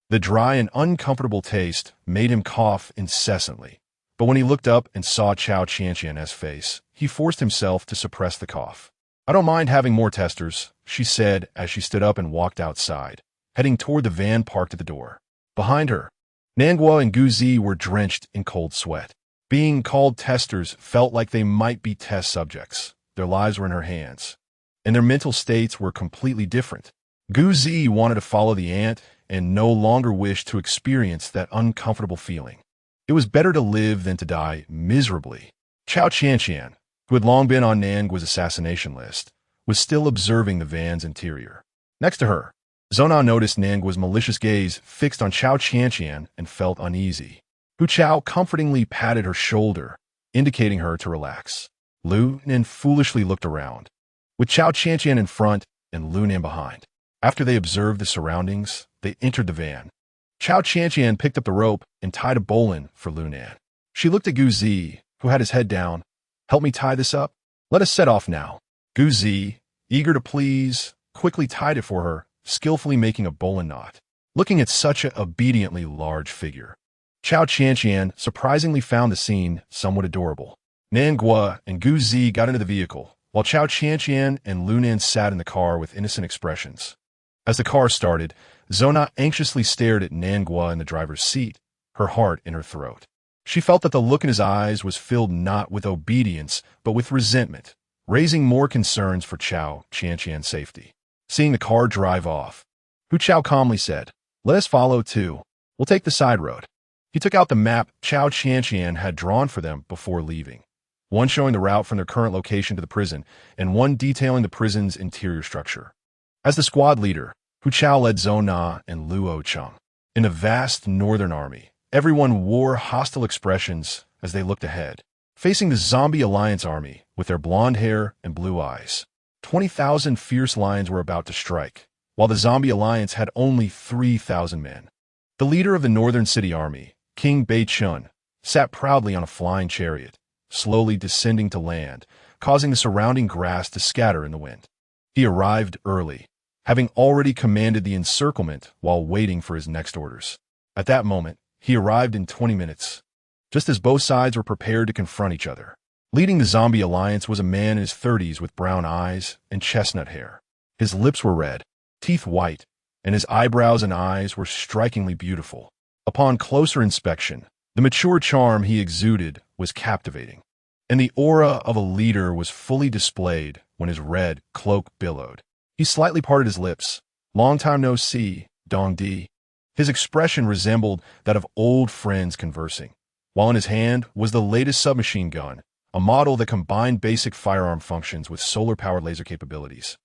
The dry and uncomfortable taste made him cough incessantly. But when he looked up and saw Cao Qianqian's face, he forced himself to suppress the cough. I don't mind having more testers, she said as she stood up and walked outside, heading toward the van parked at the door. Behind her, Nangua and Guzi were drenched in cold sweat. Being called testers felt like they might be test subjects. Their lives were in her hands, and their mental states were completely different. Guzi wanted to follow the ant and no longer wished to experience that uncomfortable feeling. It was better to live than to die miserably. Cao Qianqian, who had long been on Nangua's assassination list, was still observing the van's interior. Next to her, Zona noticed Nangua's malicious gaze fixed on Cao Qianqian and felt uneasy. Hu Chao comfortingly patted her shoulder, indicating her to relax. Lu Nan foolishly looked around, with Cao Qianqian in front and Lu Nan behind. After they observed the surroundings, they entered the van. Cao Qianqian picked up the rope and tied a bowline for Lu Nan. She looked at Guzi, who had his head down. Help me tie this up? Let us set off now. Guzi, eager to please, quickly tied it for her, skillfully making a bowline knot. Looking at such an obediently large figure, Cao Qianqian surprisingly found the scene somewhat adorable. Nangua and Guzi got into the vehicle, while Cao Qianqian and Lu Nan sat in the car with innocent expressions. As the car started, Zona anxiously stared at Nangua in the driver's seat, her heart in her throat. She felt that the look in his eyes was filled not with obedience, but with resentment, raising more concerns for Cao Qianqian's safety. Seeing the car drive off, Hu Chao calmly said, "Let us follow too. We'll take the side road." He took out the map Cao Qianqian had drawn for them before leaving, one showing the route from their current location to the prison, and one detailing the prison's interior structure. As the squad leader, Hu Chao led Zona and Luo Cheng. In the vast northern army, everyone wore hostile expressions as they looked ahead, facing the Zombie Alliance army with their blonde hair and blue eyes. 20,000 fierce lions were about to strike, while the Zombie Alliance had only 3,000 men. The leader of the Northern City Army, King Bei Chun, sat proudly on a flying chariot, slowly descending to land, causing the surrounding grass to scatter in the wind. He arrived early, having already commanded the encirclement while waiting for his next orders. At that moment, he arrived in 20 minutes, just as both sides were prepared to confront each other. Leading the Zombie Alliance was a man in his 30s with brown eyes and chestnut hair. His lips were red, teeth white, and his eyebrows and eyes were strikingly beautiful. Upon closer inspection, the mature charm he exuded was captivating, and the aura of a leader was fully displayed when his red cloak billowed. He slightly parted his lips. "Long time no see, Dong Di." His expression resembled that of old friends conversing, while in his hand was the latest submachine gun, a model that combined basic firearm functions with solar-powered laser capabilities,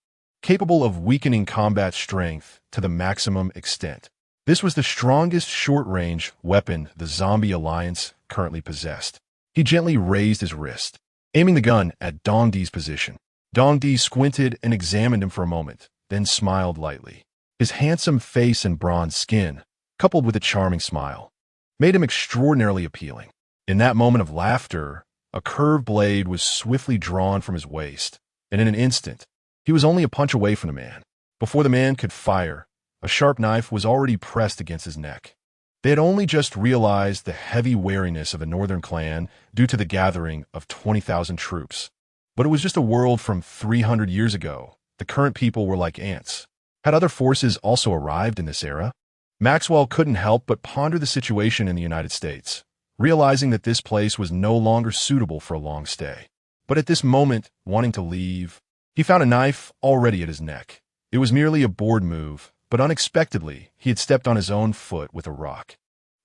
capable of weakening combat strength to the maximum extent. This was the strongest short-range weapon the Zombie Alliance currently possessed. He gently raised his wrist, aiming the gun at Dong Di's position. Dong Di squinted and examined him for a moment, then smiled lightly. His handsome face and bronze skin, coupled with a charming smile, made him extraordinarily appealing. In that moment of laughter, a curved blade was swiftly drawn from his waist, and in an instant, he was only a punch away from the man. Before the man could fire, a sharp knife was already pressed against his neck. They had only just realized the heavy wariness of the northern clan due to the gathering of 20,000 troops. But it was just a world from 300 years ago. The current people were like ants. Had other forces also arrived in this era? Maxwell couldn't help but ponder the situation in the United States, realizing that this place was no longer suitable for a long stay. But at this moment, wanting to leave, he found a knife already at his neck. It was merely a bored move, but unexpectedly, he had stepped on his own foot with a rock.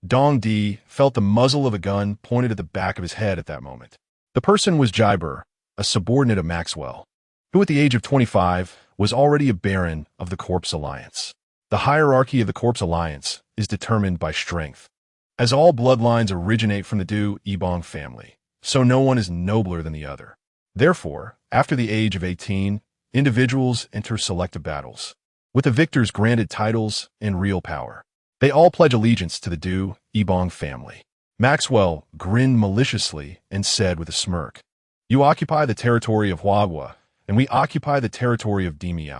Dong Di felt the muzzle of a gun pointed at the back of his head at that moment. The person was Rebirth, a subordinate of Maxwell, who at the age of 25 was already a baron of the Corpse Alliance. The hierarchy of the Corpse Alliance is determined by strength, as all bloodlines originate from the Du Ebong family, so no one is nobler than the other. Therefore, after the age of 18, individuals enter selective battles, with the victors granted titles and real power. They all pledge allegiance to the Du Ebong family. Maxwell grinned maliciously and said with a smirk, "You occupy the territory of Huahua, and we occupy the territory of Demi.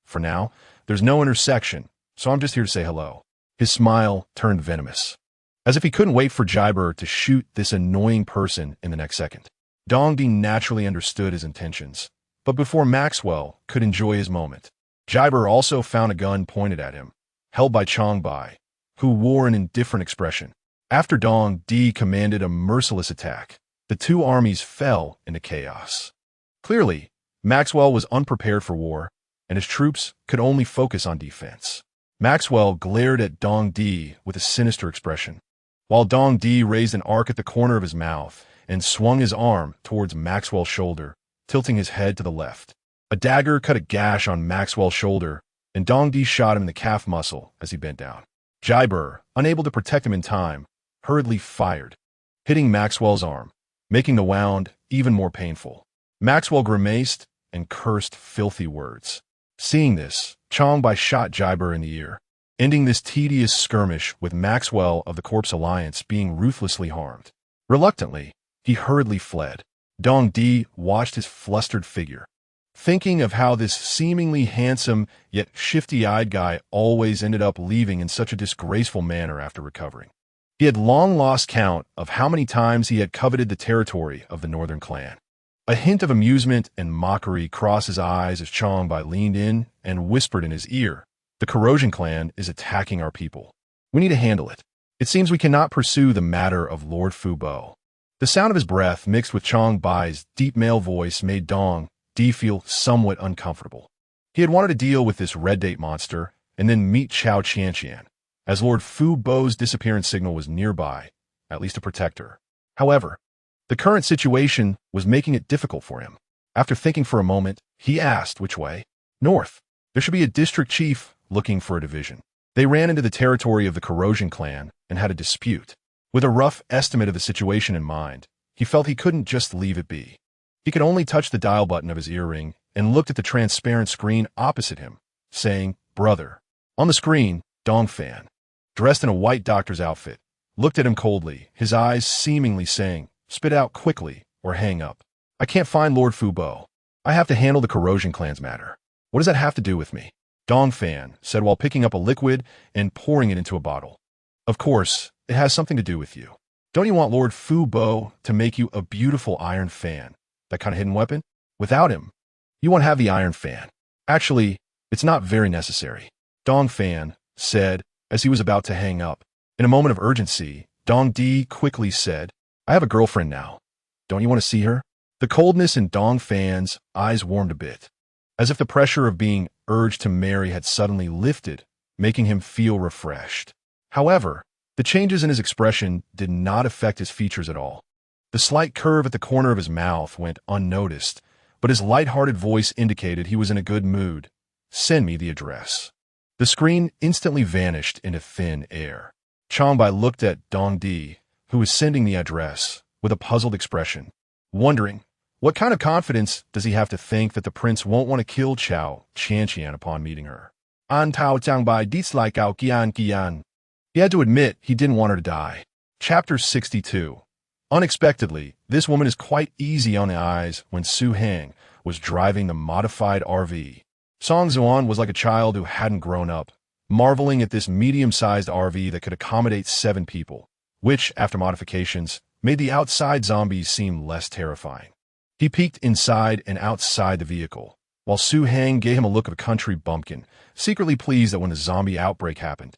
For now, there's no intersection, so I'm just here to say hello." His smile turned venomous, as if he couldn't wait for Rebirth to shoot this annoying person in the next second. Dong Di naturally understood his intentions, but before Maxwell could enjoy his moment, Rebirth also found a gun pointed at him, held by Chong Bai, who wore an indifferent expression. After Dong Di commanded a merciless attack, the two armies fell into chaos. Clearly, Maxwell was unprepared for war, and his troops could only focus on defense. Maxwell glared at Dong Di with a sinister expression, while Dong Di raised an arc at the corner of his mouth and swung his arm towards Maxwell's shoulder, tilting his head to the left. A dagger cut a gash on Maxwell's shoulder, and Dong Di shot him in the calf muscle as he bent down. Rebirth, unable to protect him in time, hurriedly fired, hitting Maxwell's arm, making the wound even more painful. Maxwell grimaced and cursed filthy words. Seeing this, Chong Bai shot Rebirth in the ear, ending this tedious skirmish with Maxwell of the Corpse Alliance being ruthlessly harmed. Reluctantly, he hurriedly fled. Dong Di watched his flustered figure, thinking of how this seemingly handsome yet shifty-eyed guy always ended up leaving in such a disgraceful manner after recovering. He had long lost count of how many times he had coveted the territory of the Northern Clan. A hint of amusement and mockery crossed his eyes as Chong Bai leaned in and whispered in his ear, "The Corrosion Clan is attacking our people. We need to handle it. It seems we cannot pursue the matter of Lord Fu Bo." The sound of his breath mixed with Chong Bai's deep male voice made Dong Di feel somewhat uncomfortable. He had wanted to deal with this red date monster and then meet Cao Qianqian, as Lord Fu Bo's disappearance signal was nearby, at least to protect her. However, the current situation was making it difficult for him. After thinking for a moment, he asked which way. North. There should be a district chief looking for a division. They ran into the territory of the Corrosion Clan and had a dispute. With a rough estimate of the situation in mind, he felt he couldn't just leave it be. He could only touch the dial button of his earring and looked at the transparent screen opposite him, saying, "Brother." On the screen, Dong Fan, dressed in a white doctor's outfit, looked at him coldly, his eyes seemingly saying, "Spit out quickly or hang up. I can't find Lord Fu Bo. I have to handle the Corrosion Clan's matter. What does that have to do with me?" Dong Fan said while picking up a liquid and pouring it into a bottle. "Of course, it has something to do with you. Don't you want Lord Fu Bo to make you a beautiful iron fan? That kind of hidden weapon? Without him, you won't have the iron fan. Actually, it's not very necessary," Dong Fan said as he was about to hang up. In a moment of urgency, Dong Di quickly said, "I have a girlfriend now. Don't you want to see her?" The coldness in Dong Fan's eyes warmed a bit, as if the pressure of being urged to marry had suddenly lifted, making him feel refreshed. However, the changes in his expression did not affect his features at all. The slight curve at the corner of his mouth went unnoticed, but his light-hearted voice indicated he was in a good mood. "Send me the address." The screen instantly vanished into thin air. Chong Bai looked at Dong Di, who was sending the address, with a puzzled expression, wondering, what kind of confidence does he have to think that the prince won't want to kill Cao Qianqian upon meeting her? An Tao Chang Bai dislike Cao Qianqian. He had to admit he didn't want her to die. Chapter 62. Unexpectedly, this woman is quite easy on the eyes when Su Hang was driving the modified RV. Song Zuan was like a child who hadn't grown up, marveling at this medium-sized RV that could accommodate 7 people, which, after modifications, made the outside zombies seem less terrifying. He peeked inside and outside the vehicle, while Su Hang gave him a look of a country bumpkin, secretly pleased that when the zombie outbreak happened,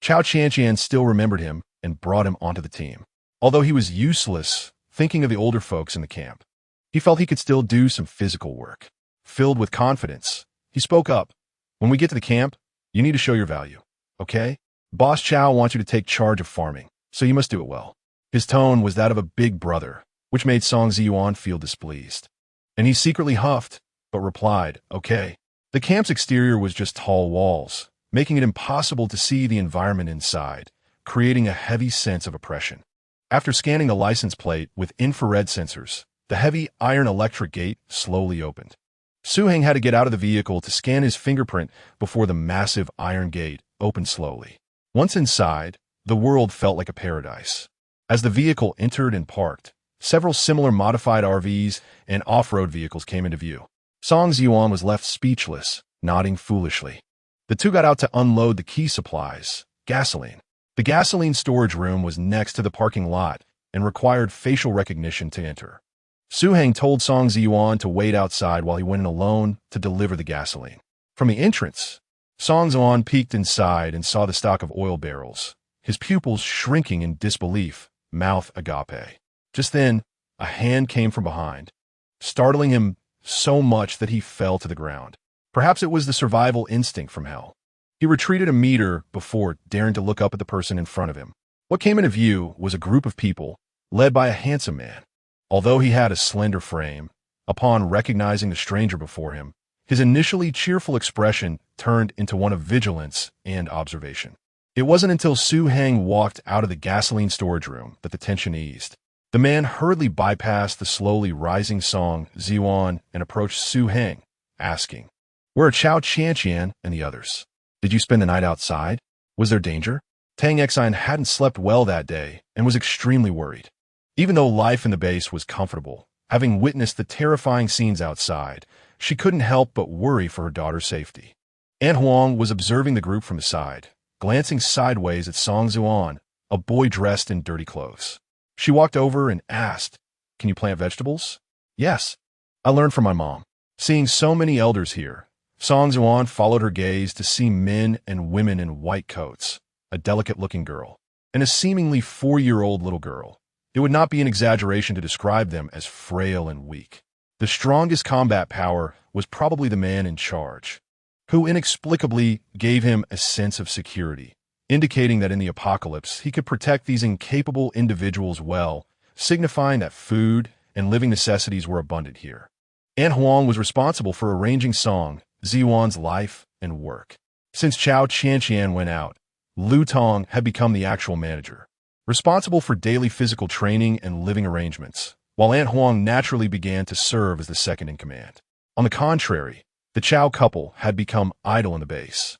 Cao Qianqian still remembered him and brought him onto the team. Although he was useless, thinking of the older folks in the camp, he felt he could still do some physical work. Filled with confidence, he spoke up. When we get to the camp, you need to show your value, okay? Boss Cao wants you to take charge of farming, so you must do it well. His tone was that of a big brother, which made Song Ziyuan feel displeased. And he secretly huffed, but replied, okay. The camp's exterior was just tall walls, making it impossible to see the environment inside, creating a heavy sense of oppression. After scanning the license plate with infrared sensors, the heavy iron electric gate slowly opened. Su Heng had to get out of the vehicle to scan his fingerprint before the massive iron gate opened slowly. Once inside, the world felt like a paradise. As the vehicle entered and parked, several similar modified RVs and off-road vehicles came into view. Song Ziyuan was left speechless, nodding foolishly. The two got out to unload the key supplies, gasoline. The gasoline storage room was next to the parking lot and required facial recognition to enter. Su Heng told Song Ziyuan to wait outside while he went in alone to deliver the gasoline. From the entrance, Song Ziyuan peeked inside and saw the stock of oil barrels, his pupils shrinking in disbelief, mouth agape. Just then, a hand came from behind, startling him so much that he fell to the ground. Perhaps it was the survival instinct from hell. He retreated a meter before daring to look up at the person in front of him. What came into view was a group of people, led by a handsome man. Although he had a slender frame, upon recognizing the stranger before him, his initially cheerful expression turned into one of vigilance and observation. It wasn't until Su Heng walked out of the gasoline storage room that the tension eased. The man hurriedly bypassed the slowly rising Song Ziyuan and approached Su Heng, asking, "Where are Cao Qianqian and the others? Did you spend the night outside? Was there danger?" Tang Xian hadn't slept well that day and was extremely worried. Even though life in the base was comfortable, having witnessed the terrifying scenes outside, she couldn't help but worry for her daughter's safety. An Huang was observing the group from the side, glancing sideways at Song Ziyuan, a boy dressed in dirty clothes. She walked over and asked, "Can you plant vegetables?" "Yes. I learned from my mom." Seeing so many elders here, Song Ziyuan followed her gaze to see men and women in white coats, a delicate-looking girl, and a seemingly 4-year-old little girl. It would not be an exaggeration to describe them as frail and weak. The strongest combat power was probably the man in charge, who inexplicably gave him a sense of security, indicating that in the apocalypse he could protect these incapable individuals well, signifying that food and living necessities were abundant here. An Huang was responsible for arranging Song Ziyuan's life and work. Since Cao Qianqian went out, Lu Tong had become the actual manager, responsible for daily physical training and living arrangements, while An Huang naturally began to serve as the second in command. On the contrary, the Cao couple had become idle in the base,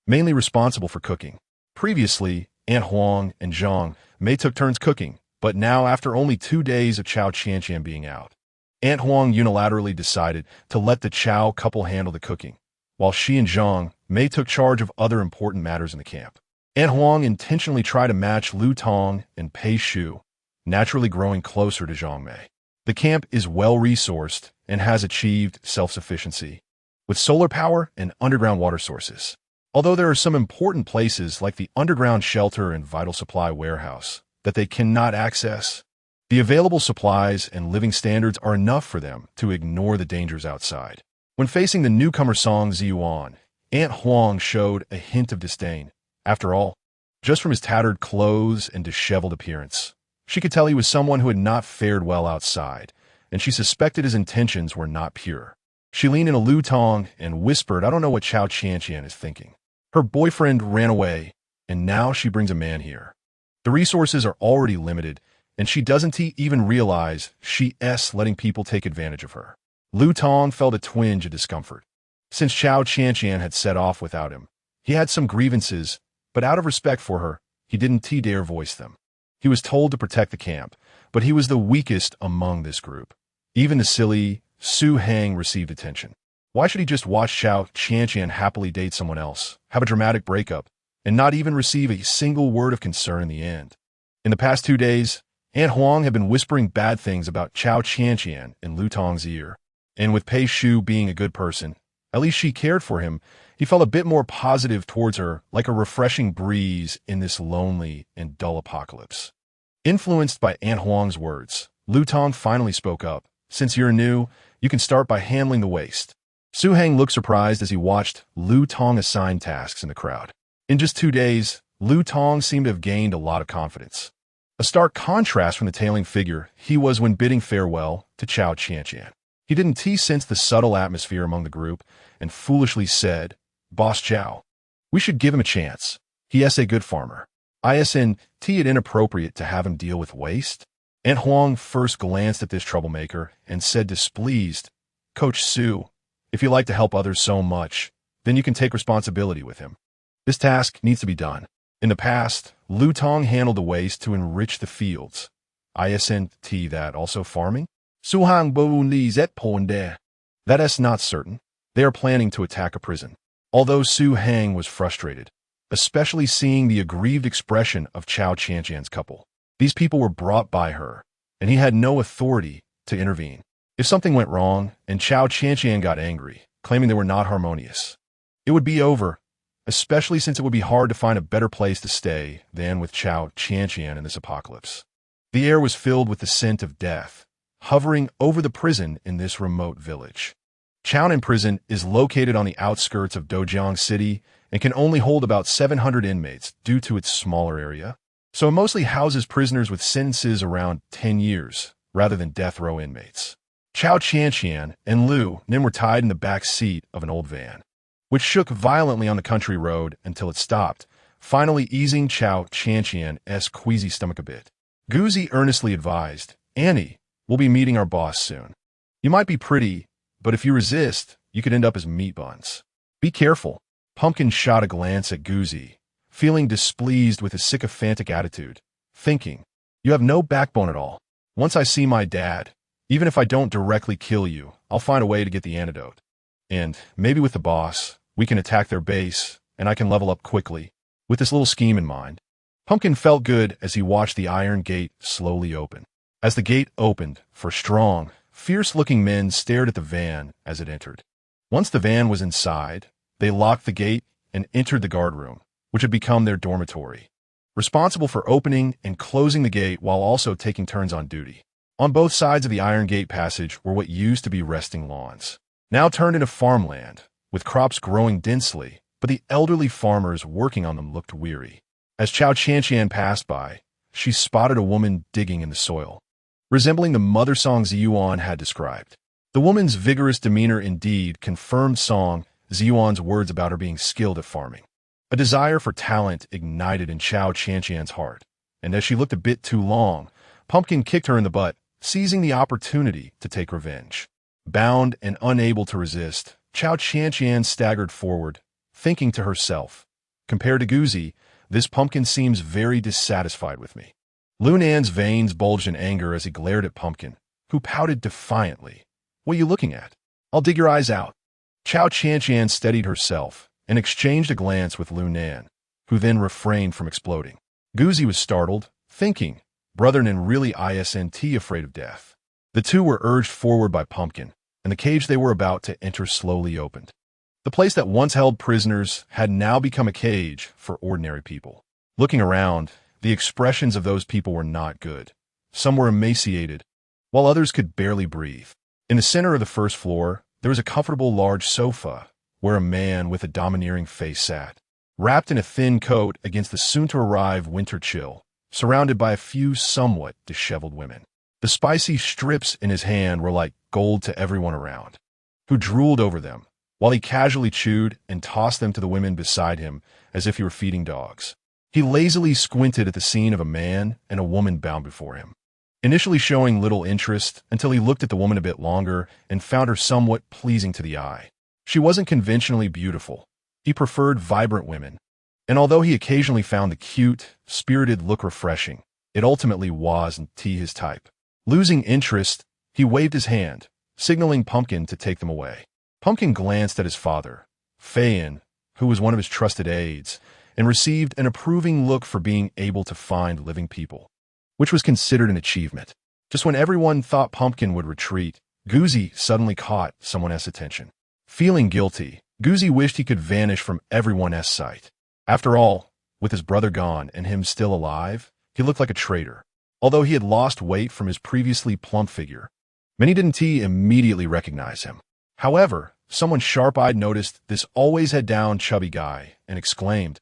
mainly responsible for cooking. Previously, An Huang and Zhang Mei took turns cooking, but now after only 2 days of Cao Qianqian being out, An Huang unilaterally decided to let the Cao couple handle the cooking, while she and Zhang Mei took charge of other important matters in the camp. An Huang intentionally tried to match Lu Tong and Pei Shu, naturally growing closer to Zhang Mei. The camp is well-resourced and has achieved self-sufficiency, with solar power and underground water sources. Although there are some important places like the underground shelter and vital supply warehouse that they cannot access, the available supplies and living standards are enough for them to ignore the dangers outside. When facing the newcomer Song Ziyuan, An Huang showed a hint of disdain. After all, just from his tattered clothes and disheveled appearance, she could tell he was someone who had not fared well outside, and she suspected his intentions were not pure. She leaned into Lu Tong and whispered, "I don't know what Cao Qianqian is thinking. Her boyfriend ran away, and now she brings a man here. The resources are already limited, and she doesn't even realize she's letting people take advantage of her." Lu Tong felt a twinge of discomfort. Since Cao Qianqian had set off without him, he had some grievances, but out of respect for her, he didn't dare voice them. He was told to protect the camp, but he was the weakest among this group. Even the silly Su Heng received attention. Why should he just watch Cao Qianqian happily date someone else, have a dramatic breakup, and not even receive a single word of concern in the end? In the past 2 days, An Huang had been whispering bad things about Cao Qianqian in Lu Tong's ear, and with Pei Shu being a good person, at least she cared for him, he felt a bit more positive towards her, like a refreshing breeze in this lonely and dull apocalypse. Influenced by Aunt Huang's words, Lu Tong finally spoke up. Since you're new, you can start by handling the waste. Su Heng looked surprised as he watched Lu Tong assign tasks in the crowd. In just 2 days, Lu Tong seemed to have gained a lot of confidence. A stark contrast from the tailing figure he was when bidding farewell to Cao Qianqian. He didn't sense the subtle atmosphere among the group and foolishly said, "Boss Zhao, we should give him a chance. He is a good farmer. Isn't it inappropriate to have him deal with waste?" Aunt Huang first glanced at this troublemaker and said displeased, "Coach Su, if you like to help others so much, then you can take responsibility with him. This task needs to be done." In the past, Lu Tong handled the waste to enrich the fields. Isn't that also farming? Su Hang Bo Li's et Ponde. That is not certain. They are planning to attack a prison. Although Su Heng was frustrated, especially seeing the aggrieved expression of Cao Qianqian's couple. These people were brought by her, and he had no authority to intervene. If something went wrong and Cao Qianqian got angry, claiming they were not harmonious, it would be over, especially since it would be hard to find a better place to stay than with Cao Qianqian in this apocalypse. The air was filled with the scent of death, hovering over the prison in this remote village. Chaonan Prison is located on the outskirts of Dojiang City and can only hold about 700 inmates due to its smaller area, so it mostly houses prisoners with sentences around 10 years, rather than death row inmates. Cao Qianqian and Lu Nin were tied in the back seat of an old van, which shook violently on the country road until it stopped, finally easing Cao Qianqian's queasy stomach a bit. Guzi earnestly advised, "Annie, we'll be meeting our boss soon. You might be pretty, but if you resist, you could end up as meat buns. Be careful." Pumpkin shot a glance at Guzi, feeling displeased with his sycophantic attitude, thinking, "You have no backbone at all. Once I see my dad, even if I don't directly kill you, I'll find a way to get the antidote. And maybe with the boss, we can attack their base, and I can level up quickly, with this little scheme in mind." Pumpkin felt good as he watched the iron gate slowly open. As the gate opened, for strong, fierce-looking men stared at the van as it entered. Once the van was inside, they locked the gate and entered the guard room, which had become their dormitory, responsible for opening and closing the gate while also taking turns on duty. On both sides of the iron gate passage were what used to be resting lawns, now turned into farmland, with crops growing densely, but the elderly farmers working on them looked weary. As Cao Qianqian passed by, she spotted a woman digging in the soil, resembling the mother Song Ziyuan had described. The woman's vigorous demeanor indeed confirmed Song Ziyuan's words about her being skilled at farming. A desire for talent ignited in Cao Qianqian's heart, and as she looked a bit too long, Pumpkin kicked her in the butt, seizing the opportunity to take revenge. Bound and unable to resist, Cao Qianqian staggered forward, thinking to herself, "Compared to Guzi, this Pumpkin seems very dissatisfied with me." Lu Nan's veins bulged in anger as he glared at Pumpkin, who pouted defiantly. "What are you looking at? I'll dig your eyes out." Cao Qianqian steadied herself and exchanged a glance with Lu Nan, who then refrained from exploding. Guzi was startled, thinking, "Brother Nan really isn't afraid of death." The two were urged forward by Pumpkin, and the cage they were about to enter slowly opened. The place that once held prisoners had now become a cage for ordinary people. Looking around, the expressions of those people were not good. Some were emaciated, while others could barely breathe. In the center of the first floor, there was a comfortable large sofa where a man with a domineering face sat, wrapped in a thin coat against the soon-to-arrive winter chill, surrounded by a few somewhat disheveled women. The spicy strips in his hand were like gold to everyone around, who drooled over them, while he casually chewed and tossed them to the women beside him as if he were feeding dogs. He lazily squinted at the scene of a man and a woman bound before him, initially showing little interest until he looked at the woman a bit longer and found her somewhat pleasing to the eye. She wasn't conventionally beautiful. He preferred vibrant women, and although he occasionally found the cute, spirited look refreshing, it ultimately wasn't his type. Losing interest, he waved his hand, signaling Pumpkin to take them away. Pumpkin glanced at his father, Feiyan, who was one of his trusted aides, and received an approving look for being able to find living people, which was considered an achievement. Just when everyone thought Pumpkin would retreat, Guzi suddenly caught someone's attention. Feeling guilty, Guzi wished he could vanish from everyone's sight. After all, with his brother gone and him still alive, he looked like a traitor. Although he had lost weight from his previously plump figure, many didn't immediately recognize him. However, someone sharp-eyed noticed this always-head-down chubby guy and exclaimed,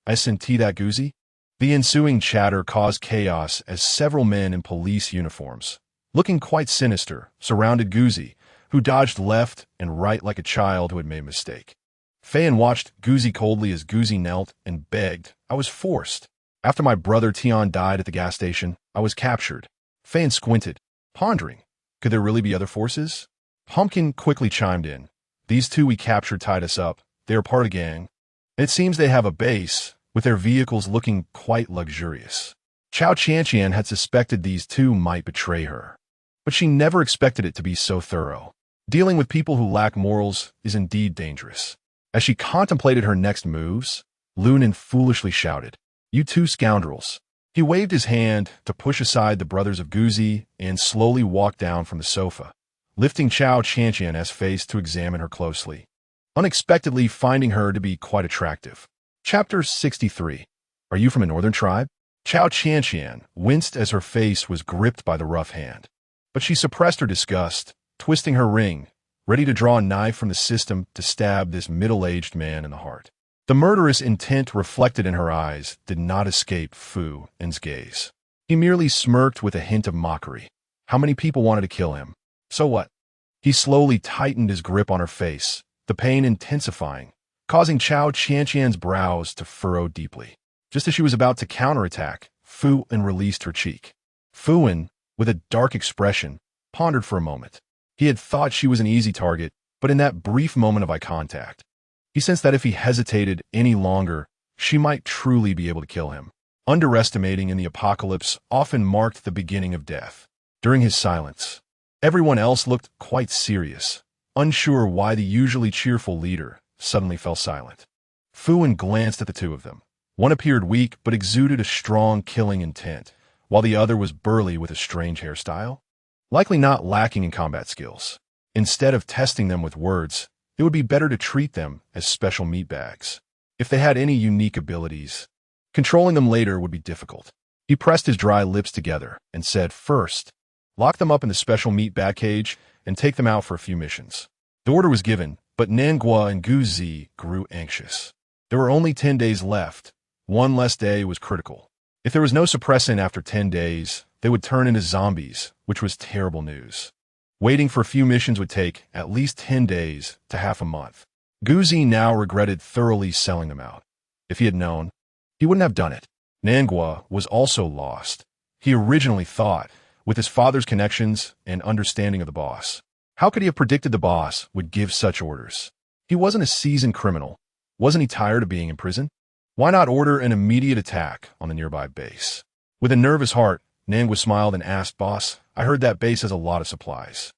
"I senti that Guzi?" The ensuing chatter caused chaos as several men in police uniforms, looking quite sinister, surrounded Guzi, who dodged left and right like a child who had made a mistake. Fayan watched Guzi coldly as Guzi knelt and begged, "I was forced. After my brother Tian died at the gas station, I was captured." Fayan squinted, pondering, could there really be other forces? Pumpkin quickly chimed in, "These two we captured tied us up. They are part of a gang. It seems they have a base, with their vehicles looking quite luxurious." Cao Qianqian had suspected these two might betray her, but she never expected it to be so thorough. Dealing with people who lack morals is indeed dangerous. As she contemplated her next moves, Lunan foolishly shouted, "You two scoundrels." He waved his hand to push aside the brothers of Guzi and slowly walked down from the sofa, lifting Cao Qianqian's face to examine her closely, unexpectedly finding her to be quite attractive. Chapter 63. Are you from a northern tribe? Cao Qianqian winced as her face was gripped by the rough hand, but she suppressed her disgust, twisting her ring, ready to draw a knife from the system to stab this middle-aged man in the heart. The murderous intent reflected in her eyes did not escape Fu En's gaze. He merely smirked with a hint of mockery. How many people wanted to kill him? So what? He slowly tightened his grip on her face, the pain intensifying, causing Cao Qianqian's brows to furrow deeply. Just as she was about to counterattack, Fu En released her cheek. Fu En, with a dark expression, pondered for a moment. He had thought she was an easy target, but in that brief moment of eye contact, he sensed that if he hesitated any longer, she might truly be able to kill him. Underestimating in the apocalypse often marked the beginning of death. During his silence, everyone else looked quite serious, unsure why the usually cheerful leader suddenly fell silent. Fu En glanced at the two of them. One appeared weak but exuded a strong killing intent, while the other was burly with a strange hairstyle, likely not lacking in combat skills. Instead of testing them with words, it would be better to treat them as special meat bags. If they had any unique abilities, controlling them later would be difficult. He pressed his dry lips together and said, "First, lock them up in the special meat bag cage and take them out for a few missions." The order was given, but Nangua and Guzi grew anxious. There were only 10 days left. One less day was critical. If there was no suppressant after 10 days, they would turn into zombies, which was terrible news. Waiting for a few missions would take at least 10 days to half a month. Guzi now regretted thoroughly selling them out. If he had known, he wouldn't have done it. Nangua was also lost. He originally thought, with his father's connections and understanding of the boss, how could he have predicted the boss would give such orders? He wasn't a seasoned criminal. Wasn't he tired of being in prison? Why not order an immediate attack on the nearby base? With a nervous heart, Nangua smiled and asked, "Boss, I heard that base has a lot of supplies.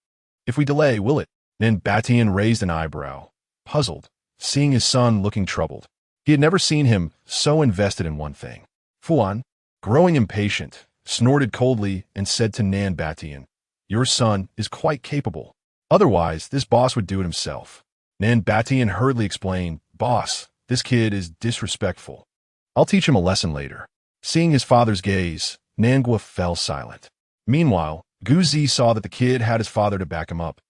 If we delay, will it?" Then Batian raised an eyebrow, puzzled, seeing his son looking troubled. He had never seen him so invested in one thing. Fuan, growing impatient, snorted coldly and said to Nan Batian, "Your son is quite capable. Otherwise, this boss would do it himself." Nan Batian hurriedly explained, "Boss, this kid is disrespectful. I'll teach him a lesson later." Seeing his father's gaze, Nangua fell silent. Meanwhile, Guzi saw that the kid had his father to back him up,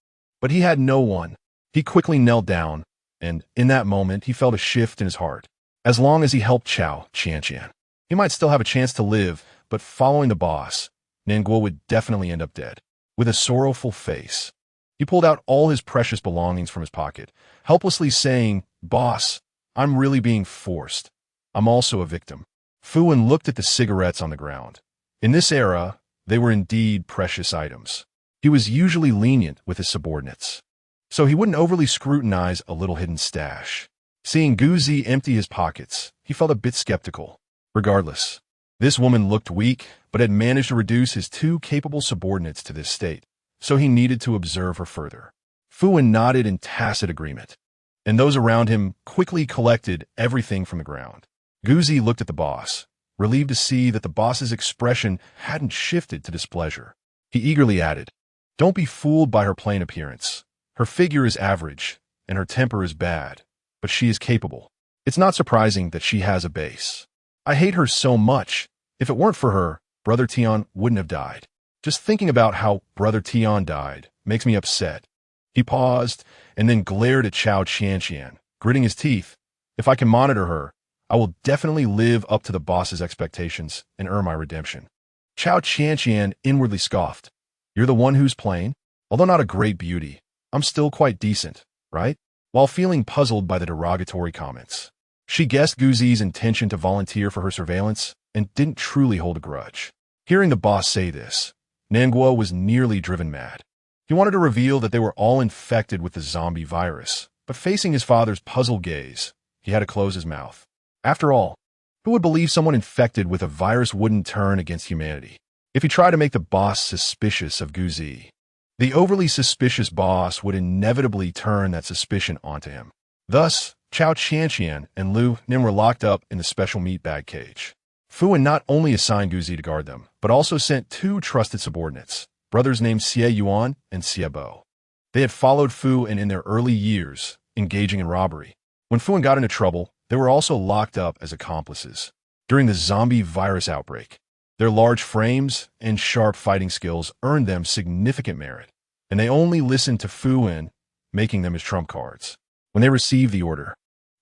but he had no one. He quickly knelt down, and in that moment he felt a shift in his heart. As long as he helped Cao Qianqian, he might still have a chance to live, but following the boss, Nangua would definitely end up dead. With a sorrowful face, he pulled out all his precious belongings from his pocket, helplessly saying, "Boss, I'm really being forced. I'm also a victim." Fu En looked at the cigarettes on the ground. In this era, they were indeed precious items. He was usually lenient with his subordinates, so he wouldn't overly scrutinize a little hidden stash. Seeing Guzi empty his pockets, he felt a bit skeptical. Regardless, this woman looked weak, but had managed to reduce his two capable subordinates to this state, so he needed to observe her further. Fu En nodded in tacit agreement, and those around him quickly collected everything from the ground. Guzi looked at the boss, relieved to see that the boss's expression hadn't shifted to displeasure. He eagerly added, "Don't be fooled by her plain appearance. Her figure is average, and her temper is bad, but she is capable. It's not surprising that she has a base. I hate her so much. If it weren't for her, Brother Tian wouldn't have died. Just thinking about how Brother Tian died makes me upset. He paused and then glared at Cao Qianqian, gritting his teeth. If I can monitor her, I will definitely live up to the boss's expectations and earn my redemption. Cao Qianqian inwardly scoffed. You're the one who's plain? Although not a great beauty, I'm still quite decent, right? While feeling puzzled by the derogatory comments, she guessed Guzi's intention to volunteer for her surveillance and didn't truly hold a grudge. Hearing the boss say this, Nanguo was nearly driven mad. He wanted to reveal that they were all infected with the zombie virus, but facing his father's puzzled gaze, he had to close his mouth. After all, who would believe someone infected with a virus wouldn't turn against humanity? If he tried to make the boss suspicious of Guzi, the overly suspicious boss would inevitably turn that suspicion onto him. Thus, Cao Qianqian and Lu Nin were locked up in the special meat bag cage. Fuan not only assigned Guzi to guard them, but also sent two trusted subordinates, brothers named Xie Yuan and Xie Bo. They had followed Fu in their early years, engaging in robbery. When Fuan got into trouble, they were also locked up as accomplices. During the zombie virus outbreak, their large frames and sharp fighting skills earned them significant merit, and they only listened to Fuan, making them his trump cards. When they received the order,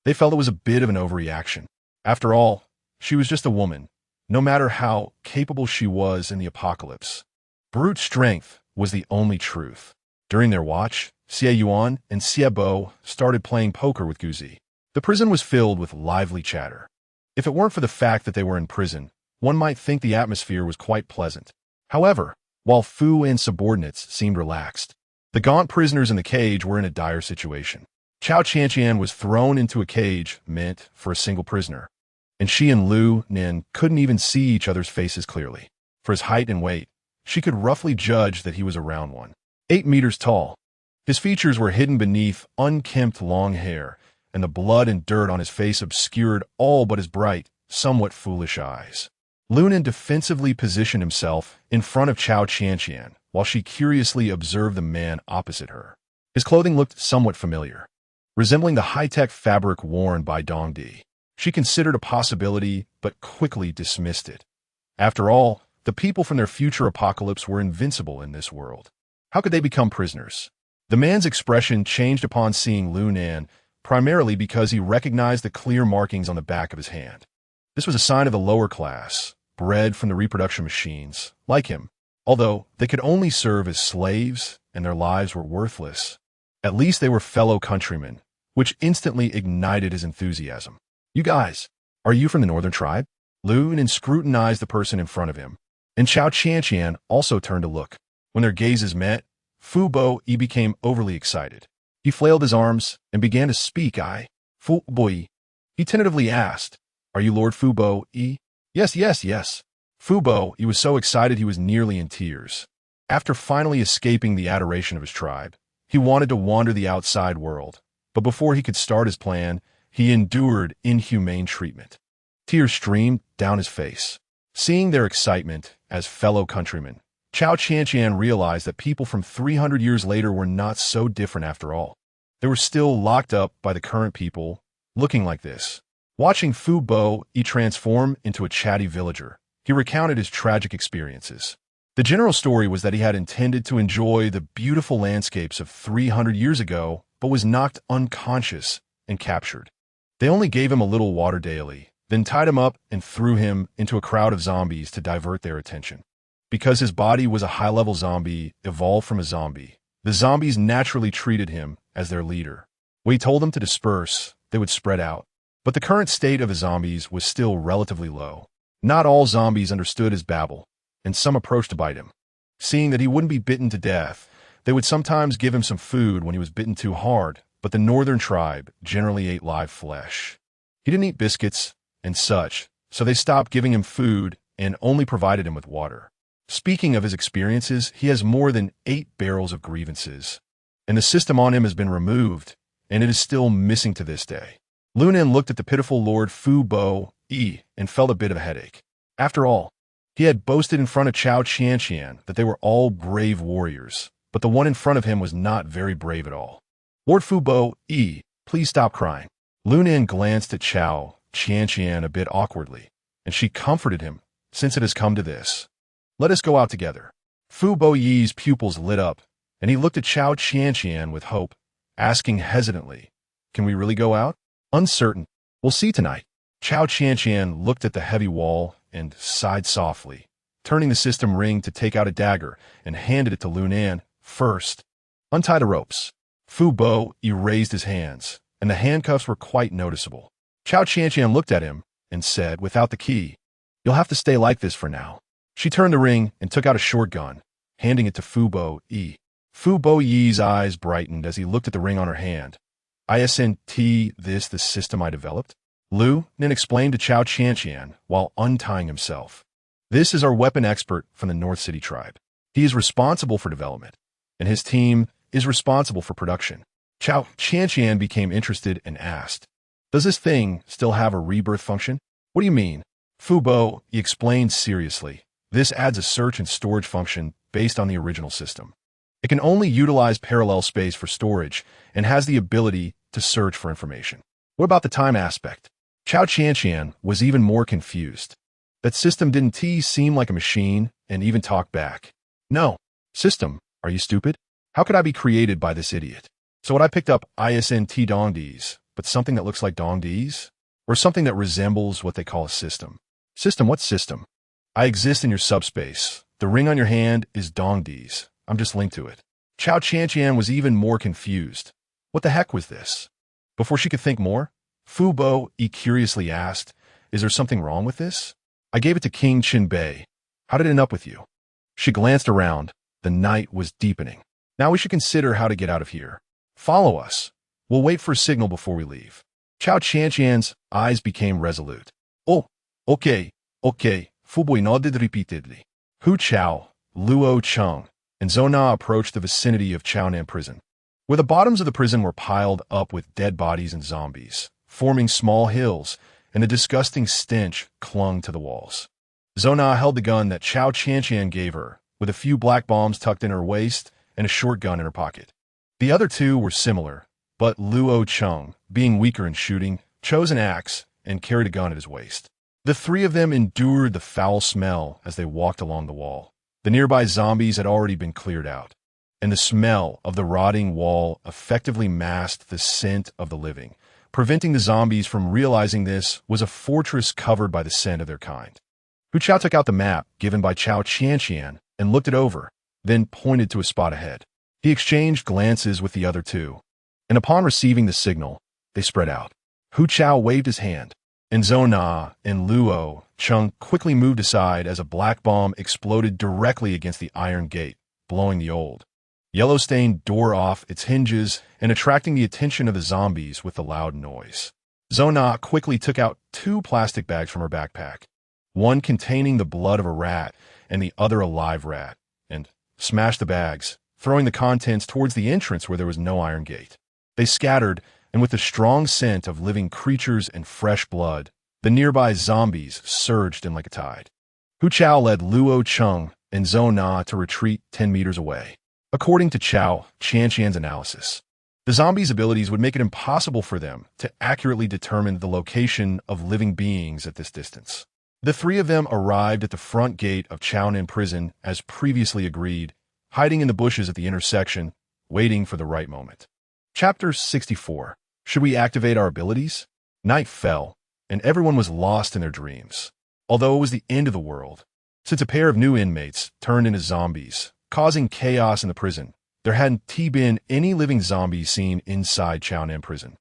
they felt it was a bit of an overreaction. After all, she was just a woman, no matter how capable she was in the apocalypse. Brute strength was the only truth. During their watch, Xie Yuan and Xie Bo started playing poker with Guzi. The prison was filled with lively chatter. If it weren't for the fact that they were in prison, one might think the atmosphere was quite pleasant. However, while Fu and subordinates seemed relaxed, the gaunt prisoners in the cage were in a dire situation. Cao Qianqian was thrown into a cage meant for a single prisoner, and she and Lu Nin couldn't even see each other's faces clearly. For his height and weight, she could roughly judge that he was around 8 meters tall. His features were hidden beneath unkempt long hair, and the blood and dirt on his face obscured all but his bright, somewhat foolish eyes. Lu Nin defensively positioned himself in front of Cao Qianqian, while she curiously observed the man opposite her. His clothing looked somewhat familiar, resembling the high-tech fabric worn by Dong Di. She considered a possibility, but quickly dismissed it. After all, the people from their future apocalypse were invincible in this world. How could they become prisoners? The man's expression changed upon seeing Lu Nin, primarily because he recognized the clear markings on the back of his hand. This was a sign of the lower class, bred from the reproduction machines, like him, although they could only serve as slaves and their lives were worthless. At least they were fellow countrymen, which instantly ignited his enthusiasm. You guys, are you from the northern tribe? Lu Nin scrutinized the person in front of him, and Cao Qianqian also turned to look. When their gazes met, Fu Bo Yi became overly excited. He flailed his arms and began to speak. Fu Bo Yi. He tentatively asked, Are you Lord Fu Bo Yi? Yes. Fu Bo Yi was so excited he was nearly in tears. After finally escaping the adoration of his tribe, he wanted to wander the outside world, but before he could start his plan, he endured inhumane treatment. Tears streamed down his face. Seeing their excitement as fellow countrymen, Cao Qianqian realized that people from 300 years later were not so different after all. They were still locked up by the current people, looking like this. Watching Fu Bo Yi transform into a chatty villager, he recounted his tragic experiences. The general story was that he had intended to enjoy the beautiful landscapes of 300 years ago, but was knocked unconscious and captured. They only gave him a little water daily, then tied him up and threw him into a crowd of zombies to divert their attention. Because his body was a high-level zombie evolved from a zombie, the zombies naturally treated him as their leader. When he told them to disperse, they would spread out. But the current state of the zombies was still relatively low. Not all zombies understood his babble, and some approached to bite him. Seeing that he wouldn't be bitten to death, they would sometimes give him some food when he was bitten too hard, but the northern tribe generally ate live flesh. He didn't eat biscuits and such, so they stopped giving him food and only provided him with water. Speaking of his experiences, he has more than 8 barrels of grievances, and the system on him has been removed, and it is still missing to this day. Lu Nin looked at the pitiful Lord Fu Bo Yi and felt a bit of a headache. After all, he had boasted in front of Cao Qianqian that they were all brave warriors, but the one in front of him was not very brave at all. Lord Fu Bo Yi, please stop crying. Lu Nin glanced at Cao Qianqian a bit awkwardly, and she comforted him, since it has come to this, let us go out together. Fu Boyi's pupils lit up, and he looked at Cao Qianqian with hope, asking hesitantly, can we really go out? Uncertain. We'll see tonight. Cao Qianqian looked at the heavy wall and sighed softly, turning the system ring to take out a dagger and handed it to Lunan. First, untie the ropes. Fu Bo raised his hands, and the handcuffs were quite noticeable. Cao Qianqian looked at him and said, without the key, you'll have to stay like this for now. She turned the ring and took out a short gun, handing it to Fu Bo Yi. Fu Bo Yi's eyes brightened as he looked at the ring on her hand. Isn't this the system I developed? Lu Nin explained to Cao Qianqian while untying himself. This is our weapon expert from the North City tribe. He is responsible for development, and his team is responsible for production. Cao Qianqian became interested and asked, does this thing still have a rebirth function? What do you mean? Fu Bo explained seriously. This adds a search and storage function based on the original system. It can only utilize parallel space for storage and has the ability to search for information. What about the time aspect? Cao Qianqian was even more confused. That system didn't seem like a machine and even talk back. No. System, are you stupid? How could I be created by this idiot? So what I picked up Dongdi's, but something that looks like Dongdi's? Or something that resembles what they call a system? System, what system? I exist in your subspace. The ring on your hand is Dongdi's. I'm just linked to it. Cao Qianqian was even more confused. What the heck was this? Before she could think more, Fu Bo curiously asked, is there something wrong with this? I gave it to King Qinbei. How did it end up with you? She glanced around. The night was deepening. Now we should consider how to get out of here. Follow us. We'll wait for a signal before we leave. Cao Qianqian's eyes became resolute. Oh, okay. Fu Bo nodded repeatedly. Hu Chao, Luo Cheng, and Zona approached the vicinity of Chaonan prison, where the bottoms of the prison were piled up with dead bodies and zombies, forming small hills, and a disgusting stench clung to the walls. Zona held the gun that Cao Qianqian gave her, with a few black bombs tucked in her waist and a short gun in her pocket. The other two were similar, but Luo Cheng, being weaker in shooting, chose an axe and carried a gun at his waist. The three of them endured the foul smell as they walked along the wall. The nearby zombies had already been cleared out, and the smell of the rotting wall effectively masked the scent of the living, preventing the zombies from realizing this was a fortress covered by the scent of their kind. Hu Chao took out the map given by Cao Qianqian and looked it over, then pointed to a spot ahead. He exchanged glances with the other two, and upon receiving the signal, they spread out. Hu Chao waved his hand, and Zona and Luo Cheng quickly moved aside as a black bomb exploded directly against the iron gate, blowing the old, yellow-stained door off its hinges and attracting the attention of the zombies with the loud noise. Zona quickly took out 2 plastic bags from her backpack, one containing the blood of a rat and the other a live rat, and smashed the bags, throwing the contents towards the entrance where there was no iron gate. They scattered, and with the strong scent of living creatures and fresh blood, the nearby zombies surged in like a tide. Hu Chao led Luo Cheng and Zona to retreat 10 meters away. According to Cao Qianqian's analysis, the zombies' abilities would make it impossible for them to accurately determine the location of living beings at this distance. The 3 of them arrived at the front gate of Chaonan prison as previously agreed, hiding in the bushes at the intersection, waiting for the right moment. Chapter 64. Should we activate our abilities? Night fell, and everyone was lost in their dreams. Although it was the end of the world, since a pair of new inmates turned into zombies, causing chaos in the prison, there hadn't been any living zombies seen inside Chaonan prison,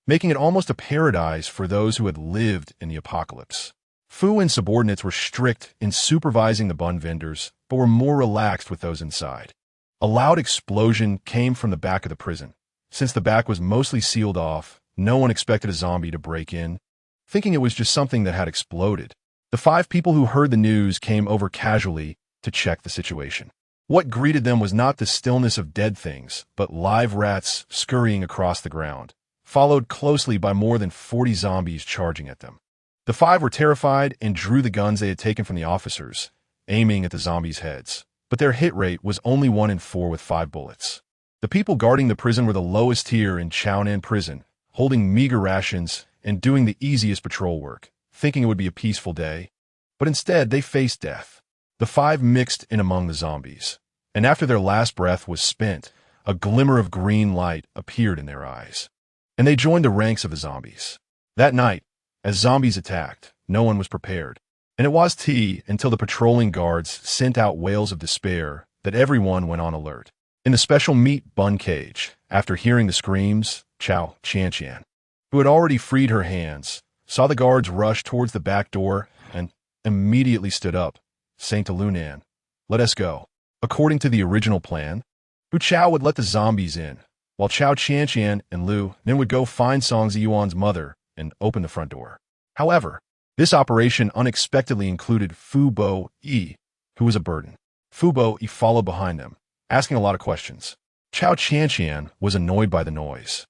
making it almost a paradise for those who had lived in the apocalypse. Fu and subordinates were strict in supervising the bun vendors, but were more relaxed with those inside. A loud explosion came from the back of the prison. Since the back was mostly sealed off, no one expected a zombie to break in, thinking it was just something that had exploded. The 5 people who heard the news came over casually to check the situation. What greeted them was not the stillness of dead things, but live rats scurrying across the ground, followed closely by more than 40 zombies charging at them. The 5 were terrified and drew the guns they had taken from the officers, aiming at the zombies' heads, but their hit rate was only 1 in 4 with 5 bullets. The people guarding the prison were the lowest tier in Chaonan prison, holding meager rations and doing the easiest patrol work, thinking it would be a peaceful day. But instead, they faced death. The five mixed in among the zombies, and after their last breath was spent, a glimmer of green light appeared in their eyes, and they joined the ranks of the zombies. That night, as zombies attacked, no one was prepared, and it was until the patrolling guards sent out wails of despair that everyone went on alert. In the special meat bun cage, after hearing the screams, Cao Qianqian, who had already freed her hands, saw the guards rush towards the back door and immediately stood up, saying to Lunan, "Let us go." According to the original plan, Hu Chao would let the zombies in, while Cao Qianqian and Lu then would go find Song Ziyuan's mother and open the front door. However, this operation unexpectedly included Fu Bo Yi, who was a burden. Fu Bo Yi followed behind them, asking a lot of questions. Cao Qianqian was annoyed by the noise,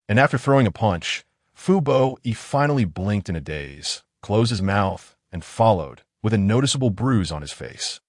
and after throwing a punch, Fu Bo Yi finally blinked in a daze, closed his mouth, and followed, with a noticeable bruise on his face.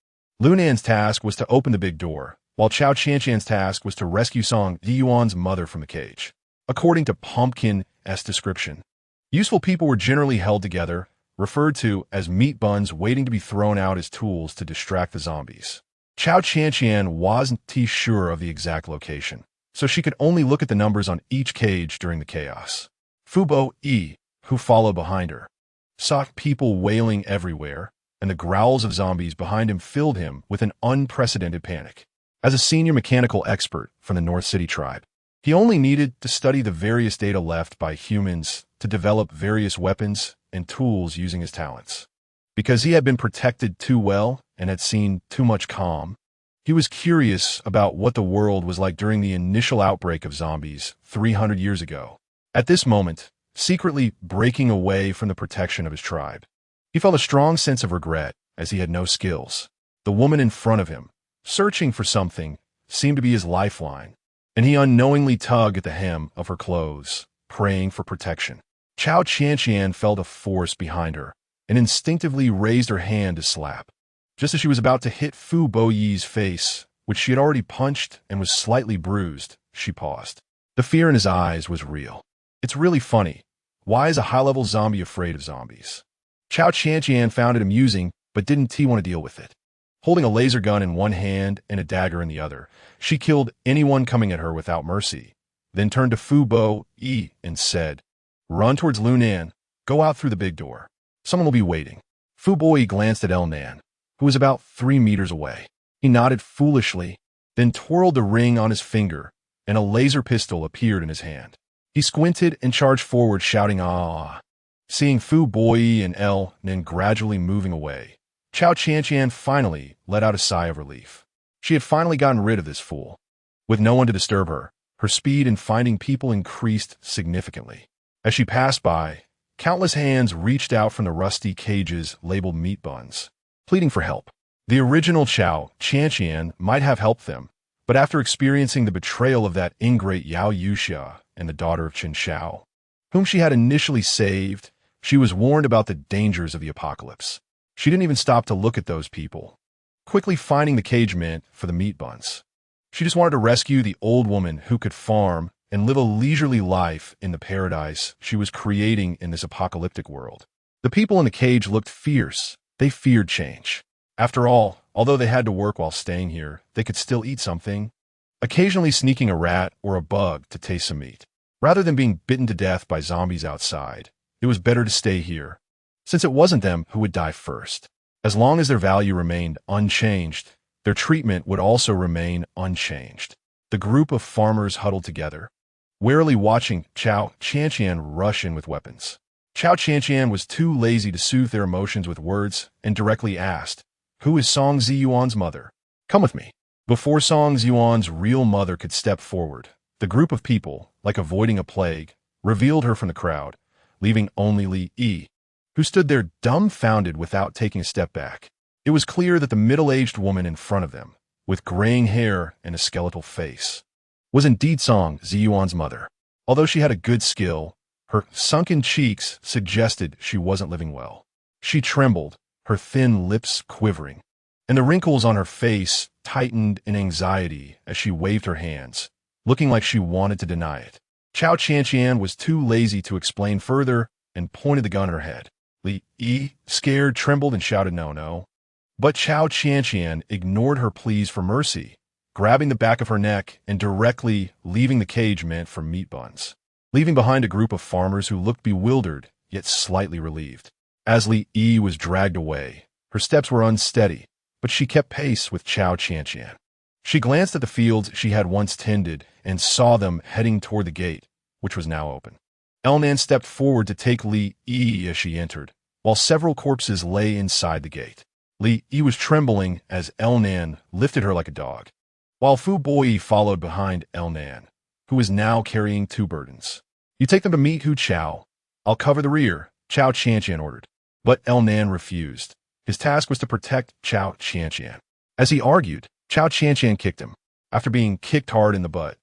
Lunan's task was to open the big door, while Cao Qianqian's task was to rescue Song Ziyuan's mother from the cage. According to Pumpkin's description, useful people were generally held together, referred to as meat buns waiting to be thrown out as tools to distract the zombies. Cao Qianqian wasn't sure of the exact location, so she could only look at the numbers on each cage during the chaos. Fu Bo Yi, who followed behind her, saw people wailing everywhere, and the growls of zombies behind him filled him with an unprecedented panic. As a senior mechanical expert from the North City tribe, he only needed to study the various data left by humans to develop various weapons and tools using his talents. Because he had been protected too well and had seen too much calm, he was curious about what the world was like during the initial outbreak of zombies 300 years ago. At this moment, secretly breaking away from the protection of his tribe, he felt a strong sense of regret as he had no skills. The woman in front of him, searching for something, seemed to be his lifeline, and he unknowingly tugged at the hem of her clothes, praying for protection. Cao Qianqian felt a force behind her and instinctively raised her hand to slap. Just as she was about to hit Fu Bo Yi's face, which she had already punched and was slightly bruised, she paused. The fear in his eyes was real. It's really funny. Why is a high-level zombie afraid of zombies? Cao Qianqian found it amusing, but didn't want to deal with it. Holding a laser gun in one hand and a dagger in the other, she killed anyone coming at her without mercy, then turned to Fu Bo Yi and said, "Run towards Lunan. Go out through the big door. Someone will be waiting." Fu Bo Yi glanced at Nan, who was about 3 meters away. He nodded foolishly, then twirled the ring on his finger, and a laser pistol appeared in his hand. He squinted and charged forward, shouting, "Ah!" Seeing Fu Bo Yi and Nan gradually moving away, Cao Qianqian finally let out a sigh of relief. She had finally gotten rid of this fool. With no one to disturb her, her speed in finding people increased significantly. As she passed by, countless hands reached out from the rusty cages labeled meat buns, pleading for help. The original Cao Qianqian might have helped them, but after experiencing the betrayal of that ingrate Yao Yuxia and the daughter of Chen Xiao, whom she had initially saved, she was warned about the dangers of the apocalypse. She didn't even stop to look at those people, quickly finding the cage meant for the meat buns. She just wanted to rescue the old woman who could farm and live a leisurely life in the paradise she was creating in this apocalyptic world. The people in the cage looked fierce. They feared change. After all, although they had to work while staying here, they could still eat something, occasionally sneaking a rat or a bug to taste some meat. Rather than being bitten to death by zombies outside, it was better to stay here, since it wasn't them who would die first. As long as their value remained unchanged, their treatment would also remain unchanged. The group of farmers huddled together, warily watching Cao Qianqian rush in with weapons. Cao Qianqian was too lazy to soothe their emotions with words and directly asked, "Who is Song Ziyuan's mother? Come with me." Before Song Ziyuan's real mother could step forward, the group of people, like avoiding a plague, revealed her from the crowd, leaving only Li Yi, who stood there dumbfounded without taking a step back. It was clear that the middle-aged woman in front of them, with graying hair and a skeletal face, was indeed Song Ziyuan's mother. Although she had a good skill, her sunken cheeks suggested she wasn't living well. She trembled, her thin lips quivering, and the wrinkles on her face tightened in anxiety as she waved her hands, looking like she wanted to deny it. Cao Qianqian was too lazy to explain further and pointed the gun at her head. Li Yi, scared, trembled, and shouted no, no. But Cao Qianqian ignored her pleas for mercy, grabbing the back of her neck and directly leaving the cage meant for meat buns, leaving behind a group of farmers who looked bewildered, yet slightly relieved. As Li Yi was dragged away, her steps were unsteady, but she kept pace with Cao Qianqian. She glanced at the fields she had once tended and saw them heading toward the gate, which was now open. Elnan stepped forward to take Li Yi as she entered, while several corpses lay inside the gate. Li Yi was trembling as Elnan lifted her like a dog, while Fu Boyi followed behind Elnan, who was now carrying two burdens. You take them to meet Hu Chao. I'll cover the rear, Cao Qianqian ordered. But Elnan refused. His task was to protect Cao Qianqian. As he argued, Cao Qianqian kicked him. After being kicked hard in the butt,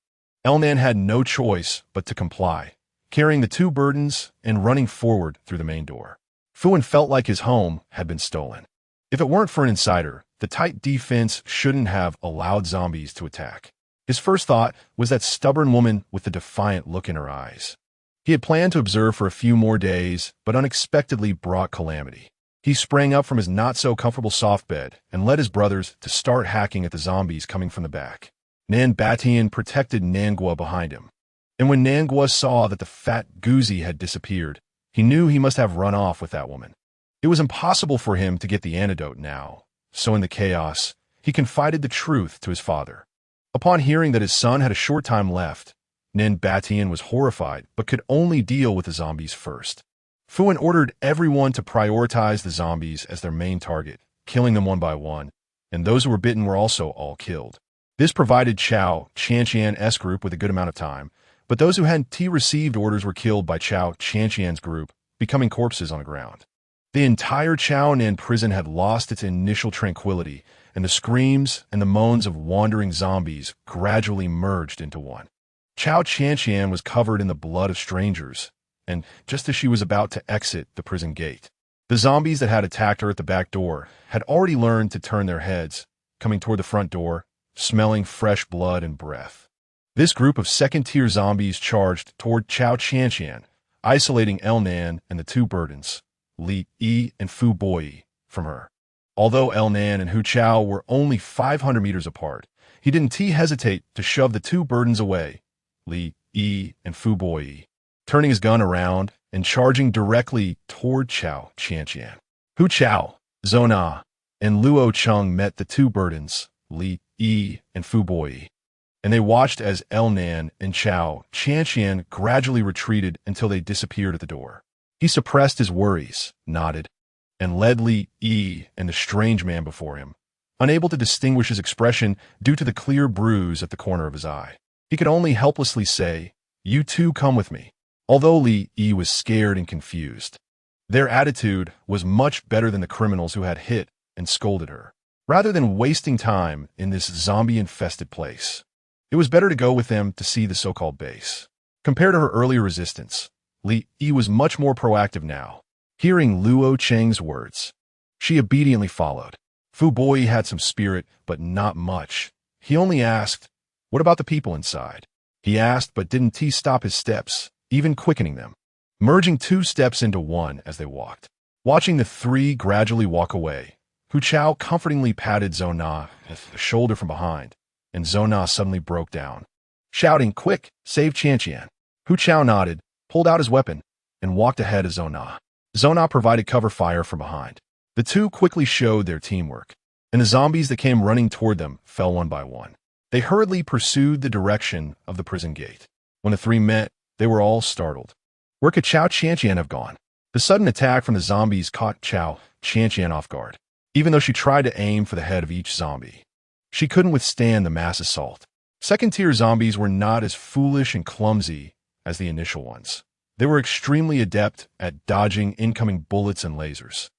Elnan had no choice but to comply, carrying the two burdens and running forward through the main door. Fuan felt like his home had been stolen. If it weren't for an insider, the tight defense shouldn't have allowed zombies to attack. His first thought was that stubborn woman with the defiant look in her eyes. He had planned to observe for a few more days, but unexpectedly brought calamity. He sprang up from his not-so-comfortable soft bed and led his brothers to start hacking at the zombies coming from the back. Nan Batian protected Nangua behind him. And when Nangua saw that the fat Guzi had disappeared, he knew he must have run off with that woman. It was impossible for him to get the antidote now, so in the chaos, he confided the truth to his father. Upon hearing that his son had a short time left, Nan Batian was horrified but could only deal with the zombies first. Fuan ordered everyone to prioritize the zombies as their main target, killing them one by one, and those who were bitten were also all killed. This provided Cao Qianqian's group with a good amount of time, but those who hadn't received orders were killed by Cao Qianqian's group, becoming corpses on the ground. The entire Chaonan prison had lost its initial tranquility, and the screams and the moans of wandering zombies gradually merged into one. Cao Qianqian was covered in the blood of strangers, and just as she was about to exit the prison gate, the zombies that had attacked her at the back door had already learned to turn their heads, coming toward the front door, smelling fresh blood and breath. This group of second-tier zombies charged toward Cao Qianqian, isolating Elnan and the two burdens, Li Yi and Fu Boyi, from her. Although Elnan and Hu Chao were only 500 meters apart, he didn't hesitate to shove the two burdens away, Li Yi and Fu Boyi, turning his gun around and charging directly toward Cao Qianqian. Hu Chao, Zona, and Luo Cheng met the two burdens, Li Yi and Fu Boyi, and they watched as Elnan and Cao Qianqian gradually retreated until they disappeared at the door. He suppressed his worries, nodded, and led Li Yi and the strange man before him, unable to distinguish his expression due to the clear bruise at the corner of his eye. He could only helplessly say, "You two come with me." Although Li Yi was scared and confused, their attitude was much better than the criminals who had hit and scolded her. Rather than wasting time in this zombie-infested place, it was better to go with them to see the so-called base. Compared to her earlier resistance, Li Yi was much more proactive now. Hearing Luo Cheng's words, she obediently followed. Fu Boyi had some spirit, but not much. He only asked, "What about the people inside?" He asked, but didn't stop his steps, even quickening them, merging two steps into one as they walked. Watching the three gradually walk away, Hu Chao comfortingly patted Zona with the shoulder from behind, and Zona suddenly broke down, shouting, "Quick, save Qianqian." Hu Chao nodded, pulled out his weapon, and walked ahead of Zona. Zona provided cover fire from behind. The two quickly showed their teamwork, and the zombies that came running toward them fell one by one. They hurriedly pursued the direction of the prison gate. When the three met, they were all startled. Where could Cao Qianqian have gone? The sudden attack from the zombies caught Cao Qianqian off guard. Even though she tried to aim for the head of each zombie, she couldn't withstand the mass assault. Second-tier zombies were not as foolish and clumsy as the initial ones. They were extremely adept at dodging incoming bullets and lasers.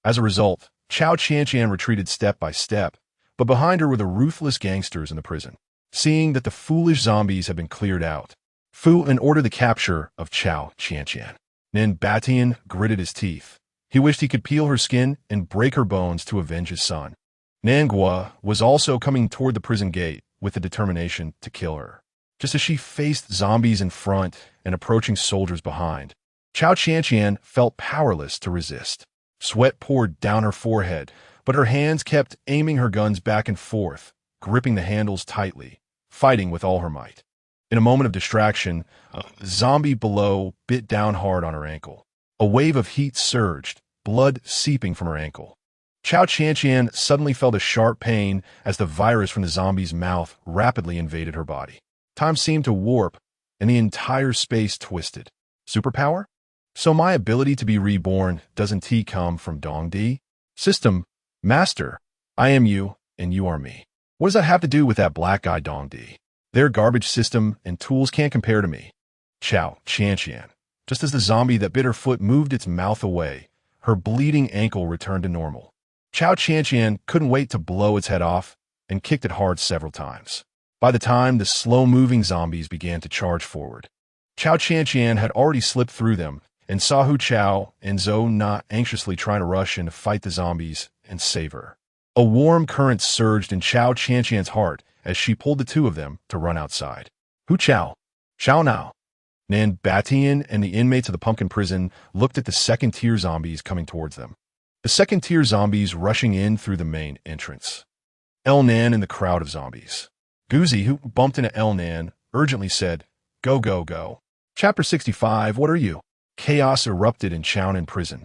As a result, Cao Qianqian retreated step by step, but behind her were the ruthless gangsters in the prison. Seeing that the foolish zombies had been cleared out, Fu ordered the capture of Cao Qianqian. Nan Batian gritted his teeth. He wished he could peel her skin and break her bones to avenge his son. Nangua was also coming toward the prison gate with the determination to kill her. Just as she faced zombies in front and approaching soldiers behind, Cao Qianqian felt powerless to resist. Sweat poured down her forehead, but her hands kept aiming her guns back and forth, gripping the handles tightly, fighting with all her might. In a moment of distraction, a zombie below bit down hard on her ankle. A wave of heat surged, blood seeping from her ankle. Cao Qianqian suddenly felt a sharp pain as the virus from the zombie's mouth rapidly invaded her body. Time seemed to warp, and the entire space twisted. Superpower? So my ability to be reborn doesn't come from Dongdi? System, Master, I am you, and you are me. What does that have to do with that black guy Dongdi? Their garbage system and tools can't compare to me. Cao Qianqian. Just as the zombie that bit her foot moved its mouth away, her bleeding ankle returned to normal. Cao Qianqian couldn't wait to blow its head off and kicked it hard several times. By the time the slow-moving zombies began to charge forward, Cao Qianqian had already slipped through them and saw Hu Chao and Zhou not anxiously trying to rush in to fight the zombies and save her. A warm current surged in Cao Qianqian's heart as she pulled the two of them to run outside. Hu Chao, Xiao now. Nan Batian and the inmates of the pumpkin prison looked at the second-tier zombies coming towards them. The second-tier zombies rushing in through the main entrance. El Nan and the crowd of zombies. Guzi, who bumped into El Nan, urgently said, "Go, go, go." Chapter 65, what are you? Chaos erupted in Qianqian prison,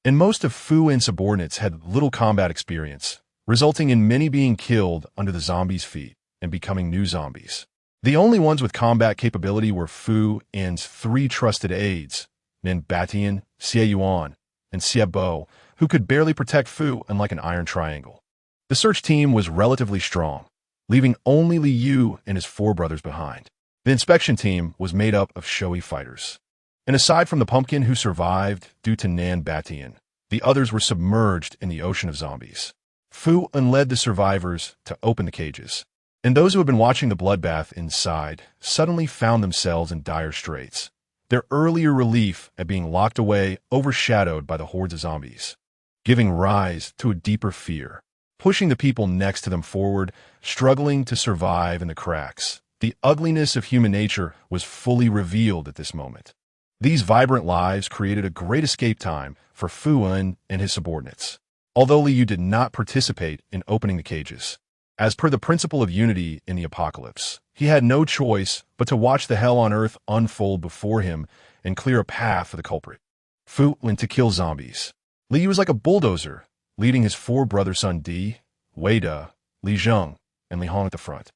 and most of Fu and subordinates had little combat experience, resulting in many being killed under the zombies' feet and becoming new zombies. The only ones with combat capability were Fu and's three trusted aides, Nan Batian, Xie Yuan, and Xie Bo, who could barely protect Fu unlike an iron triangle. The search team was relatively strong, leaving only Li Yu and his four brothers behind. The inspection team was made up of showy fighters. And aside from the pumpkin who survived due to Nan Batian, the others were submerged in the ocean of zombies. Fu led the survivors to open the cages, and those who had been watching the bloodbath inside suddenly found themselves in dire straits, their earlier relief at being locked away overshadowed by the hordes of zombies, giving rise to a deeper fear, pushing the people next to them forward, struggling to survive in the cracks. The ugliness of human nature was fully revealed at this moment. These vibrant lives created a great escape time for Fu and his subordinates, although Li Yu did not participate in opening the cages. As per the principle of unity in the apocalypse, he had no choice but to watch the hell on earth unfold before him and clear a path for the culprit. Fu went to kill zombies. Li Yu was like a bulldozer, leading his four brother Sun Di, Wei De, Li Zheng, and Li Hong at the front,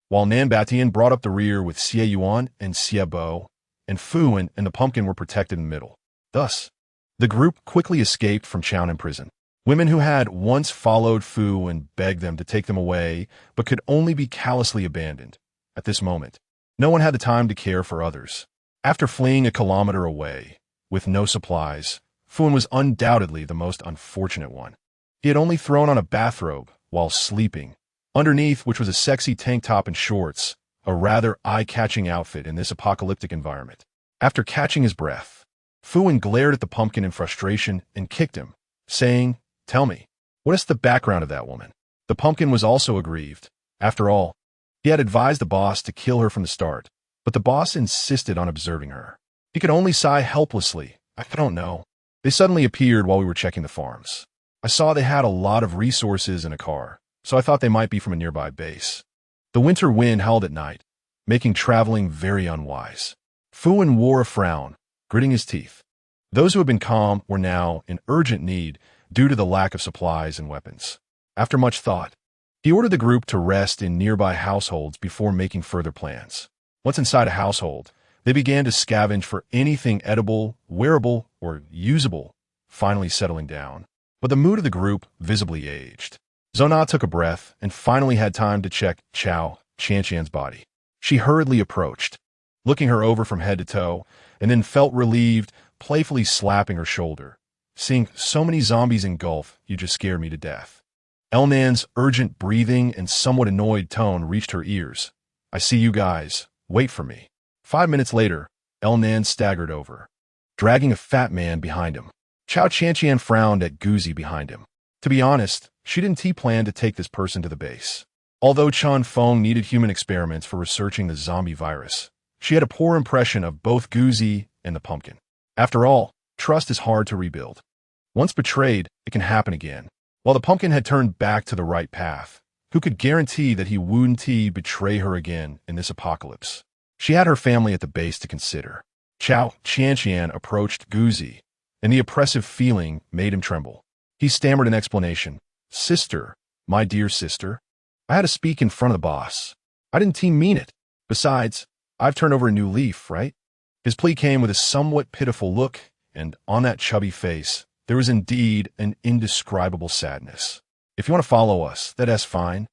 while Nan Batian brought up the rear with Xie Yuan and Xie Bo, and Fu and the pumpkin were protected in the middle. Thus, the group quickly escaped from Qianqian prison. Women who had once followed Fu and begged them to take them away, but could only be callously abandoned. At this moment, no one had the time to care for others. After fleeing a kilometer away, with no supplies, Fu was undoubtedly the most unfortunate one. He had only thrown on a bathrobe while sleeping, underneath which was a sexy tank top and shorts, a rather eye-catching outfit in this apocalyptic environment. After catching his breath, Fu glared at the pumpkin in frustration and kicked him, saying, "Tell me, what is the background of that woman?" The pumpkin was also aggrieved. After all, he had advised the boss to kill her from the start, but the boss insisted on observing her. He could only sigh helplessly. "I don't know. They suddenly appeared while we were checking the farms. I saw they had a lot of resources in a car, so I thought they might be from a nearby base." The winter wind howled at night, making traveling very unwise. Fu wore a frown, gritting his teeth. Those who had been calm were now in urgent need due to the lack of supplies and weapons. After much thought, he ordered the group to rest in nearby households before making further plans. Once inside a household, they began to scavenge for anything edible, wearable, or usable, finally settling down. But the mood of the group visibly aged. Zona took a breath and finally had time to check Cao Qianqian's body. She hurriedly approached, looking her over from head to toe, and then felt relieved, playfully slapping her shoulder. "Seeing so many zombies engulf, you just scared me to death." El Nan's urgent breathing and somewhat annoyed tone reached her ears. "I see you guys. Wait for me." 5 minutes later, El Nan staggered over, dragging a fat man behind him. Cao Qianqian frowned at Guzi behind him. To be honest, she didn't plan to take this person to the base. Although Chen Feng needed human experiments for researching the zombie virus, she had a poor impression of both Guzi and the pumpkin. After all, trust is hard to rebuild. Once betrayed, it can happen again. While the pumpkin had turned back to the right path, who could guarantee that he wouldn't betray her again in this apocalypse? She had her family at the base to consider. Cao Qianqian approached Guzi, and the oppressive feeling made him tremble. He stammered an explanation. "Sister, my dear sister, I had to speak in front of the boss. I didn't mean it. Besides, I've turned over a new leaf, right?" His plea came with a somewhat pitiful look, and on that chubby face, there was indeed an indescribable sadness. "If you want to follow us, that's fine.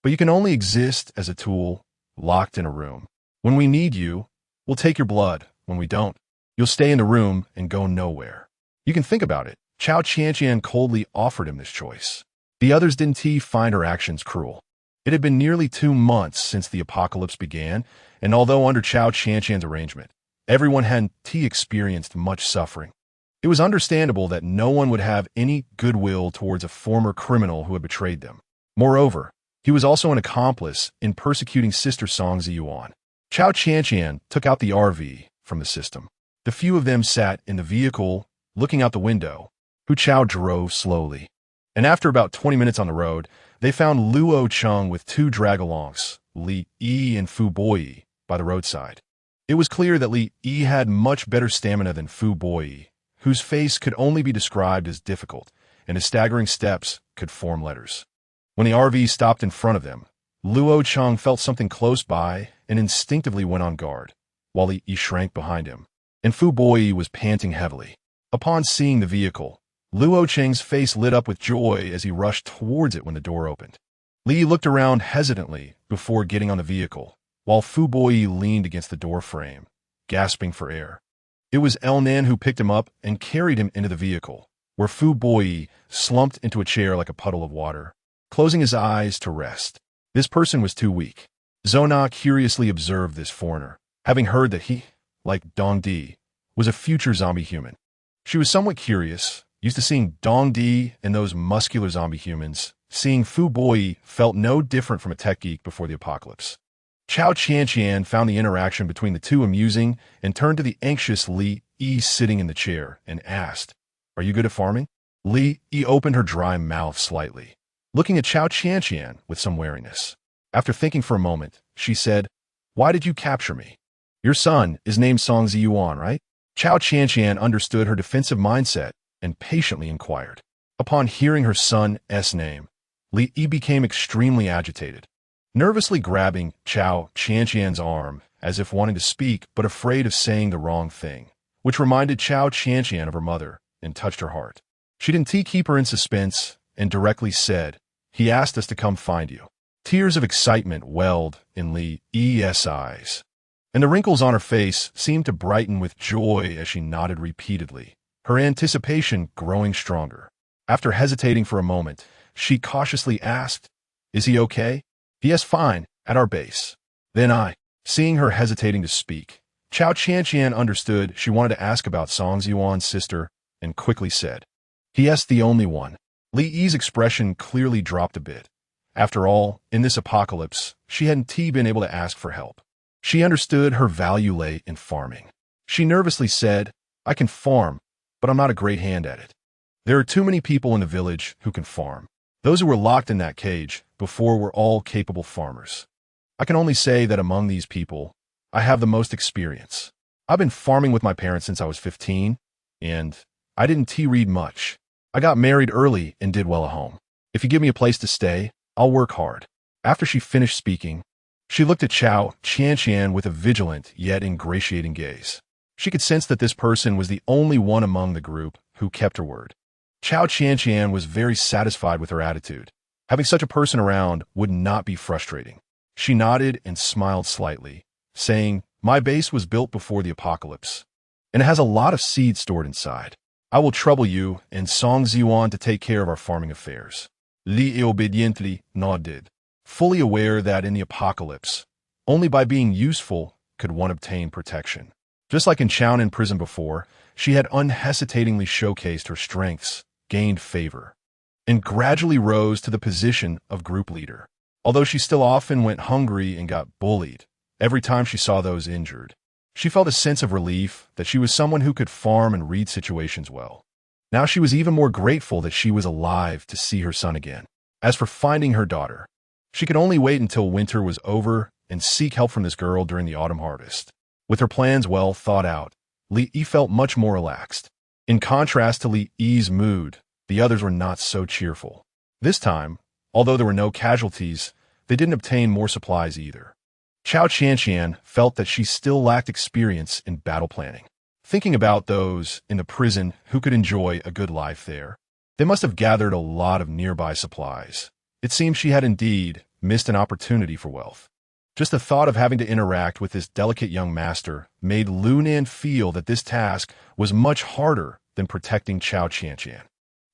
But you can only exist as a tool, locked in a room. When we need you, we'll take your blood. When we don't, you'll stay in the room and go nowhere. You can think about it." Cao Qianqian coldly offered him this choice. The others didn't find her actions cruel. It had been nearly 2 months since the apocalypse began, and although under Cao Qianqian's arrangement, everyone hadn't experienced much suffering, it was understandable that no one would have any goodwill towards a former criminal who had betrayed them. Moreover, he was also an accomplice in persecuting Sister Song Ziyuan. Cao Qianqian took out the RV from the system. The few of them sat in the vehicle, looking out the window. Hu Chao drove slowly, and after about 20 minutes on the road, they found Luo Cheng with 2 drag-alongs, Li Yi and Fu Boyi, by the roadside. It was clear that Li Yi had much better stamina than Fu Boyi, whose face could only be described as difficult, and his staggering steps could form letters. When the RV stopped in front of them, Luo Cheng felt something close by and instinctively went on guard, while Li Yi shrank behind him, and Fu Boyi was panting heavily. Upon seeing the vehicle, Luo Cheng's face lit up with joy as he rushed towards it when the door opened. Li looked around hesitantly before getting on the vehicle, while Fu Boyi leaned against the door frame, gasping for air. It was El Nan who picked him up and carried him into the vehicle, where Fu Boyi slumped into a chair like a puddle of water, closing his eyes to rest. This person was too weak. Zona curiously observed this foreigner, having heard that he, like Dong Di, was a future zombie human. She was somewhat curious, used to seeing Dong Di and those muscular zombie humans. Seeing Fu Boyi felt no different from a tech geek before the apocalypse. Cao Qianqian found the interaction between the two amusing and turned to the anxious Li Yi sitting in the chair and asked, "Are you good at farming?" Li Yi opened her dry mouth slightly, looking at Cao Qianqian with some wariness. After thinking for a moment, she said, "Why did you capture me? Your son is named Song Ziyuan, right?" Cao Qianqian understood her defensive mindset and patiently inquired. Upon hearing her son's name, Li Yi became extremely agitated, nervously grabbing Cao Qianqian's arm as if wanting to speak but afraid of saying the wrong thing, which reminded Cao Qianqian of her mother and touched her heart. She didn't keep her in suspense and directly said, "He asked us to come find you." Tears of excitement welled in Li Yi's eyes, and the wrinkles on her face seemed to brighten with joy as she nodded repeatedly, her anticipation growing stronger. After hesitating for a moment, she cautiously asked, "Is he okay?" "Yes, fine, at our base." Then seeing her hesitating to speak, Cao Qianqian understood she wanted to ask about Song Ziyuan's sister and quickly said, "He the only one." Li Yi's expression clearly dropped a bit. After all, in this apocalypse, she hadn't been able to ask for help. She understood her value lay in farming. She nervously said, "I can farm, but I'm not a great hand at it. There are too many people in the village who can farm. Those who were locked in that cage before were all capable farmers. I can only say that among these people, I have the most experience. I've been farming with my parents since I was 15, and I didn't read much. I got married early and did well at home. If you give me a place to stay, I'll work hard." After she finished speaking, she looked at Cao Qianqian with a vigilant yet ingratiating gaze. She could sense that this person was the only one among the group who kept her word. Cao Qianqian was very satisfied with her attitude. Having such a person around would not be frustrating. She nodded and smiled slightly, saying, "My base was built before the apocalypse, and it has a lot of seeds stored inside. I will trouble you and Song Ziyuan to take care of our farming affairs." Li obediently nodded, fully aware that in the apocalypse, only by being useful could one obtain protection. Just like in Qianqian prison before, she had unhesitatingly showcased her strengths, gained favor, and gradually rose to the position of group leader. Although she still often went hungry and got bullied every time she saw those injured, She felt a sense of relief that she was someone who could farm and read situations well. Now she was even more grateful that she was alive to see her son again. As for finding her daughter, she could only wait until winter was over and seek help from this girl during the autumn harvest. With her plans well thought out, Li Yi felt much more relaxed. In contrast to Li Yi's mood, the others were not so cheerful. This time, although there were no casualties, they didn't obtain more supplies either. Cao Qianqian felt that she still lacked experience in battle planning. Thinking about those in the prison who could enjoy a good life there, they must have gathered a lot of nearby supplies. It seemed she had indeed missed an opportunity for wealth. Just the thought of having to interact with this delicate young master made Lu Nan feel that this task was much harder than protecting Cao Qianqian.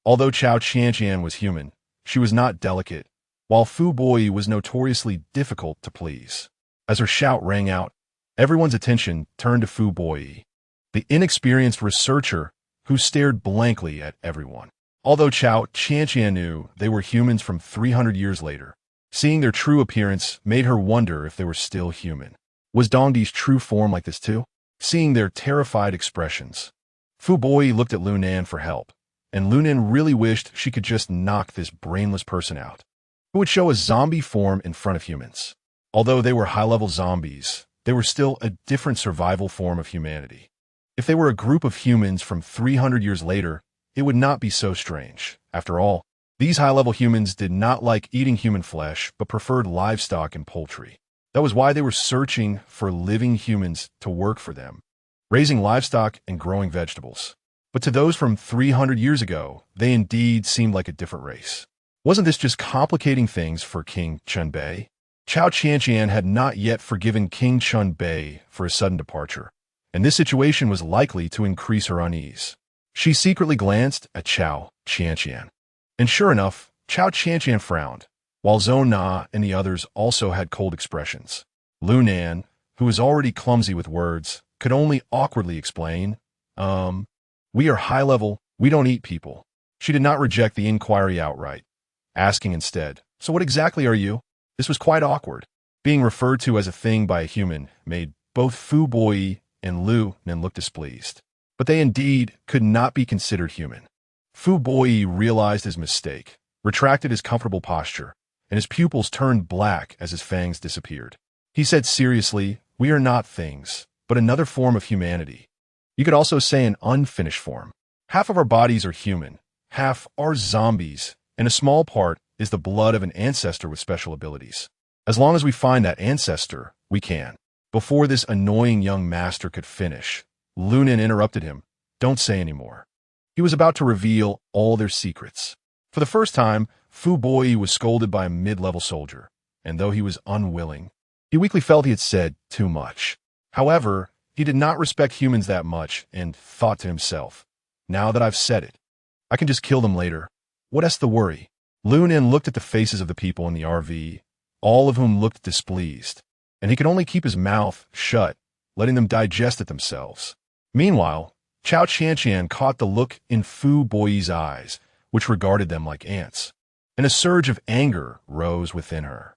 Although Cao Qianqian was human, she was not delicate, while Fu Boyi was notoriously difficult to please. As her shout rang out, everyone's attention turned to Fu Boyi, the inexperienced researcher who stared blankly at everyone. Although Cao Qianqian knew they were humans from 300 years later, seeing their true appearance made her wonder if they were still human. Was Dongdi's true form like this too? Seeing their terrified expressions, Fu Boyi looked at Lu Nan for help, and Lu Nan really wished she could just knock this brainless person out, who would show a zombie form in front of humans. Although they were high-level zombies, they were still a different survival form of humanity. If they were a group of humans from 300 years later, it would not be so strange. After all, these high-level humans did not like eating human flesh, but preferred livestock and poultry. That was why they were searching for living humans to work for them, raising livestock and growing vegetables. But to those from 300 years ago, they indeed seemed like a different race. Wasn't this just complicating things for King Chen Bei? Cao Qianqian had not yet forgiven King Chen Bei for his sudden departure, and this situation was likely to increase her unease. She secretly glanced at Cao Qianqian, and sure enough, Cao Qianqian frowned, while Zhou Na and the others also had cold expressions. Lu Nan, who was already clumsy with words, could only awkwardly explain, we are high-level, we don't eat people. She did not reject the inquiry outright, asking instead, so what exactly are you? This was quite awkward. Being referred to as a thing by a human made both Fu Boyi and Lu Nan look displeased. But they indeed could not be considered human. Fu Boyi realized his mistake, retracted his comfortable posture, and his pupils turned black as his fangs disappeared. He said seriously, we are not things, but another form of humanity. You could also say an unfinished form. Half of our bodies are human, half are zombies, and a small part is the blood of an ancestor with special abilities. As long as we find that ancestor, we can. Before this annoying young master could finish, Lu Nan interrupted him. Don't say any more. He was about to reveal all their secrets. For the first time, Fu Boyi was scolded by a mid-level soldier, and though he was unwilling, he weakly felt he had said too much. However, he did not respect humans that much and thought to himself, now that I've said it, I can just kill them later. What's the worry? Lu Nan looked at the faces of the people in the RV, all of whom looked displeased, and he could only keep his mouth shut, letting them digest it themselves. Meanwhile, Cao Qianqian caught the look in Fu Boyi's eyes, which regarded them like ants, and a surge of anger rose within her.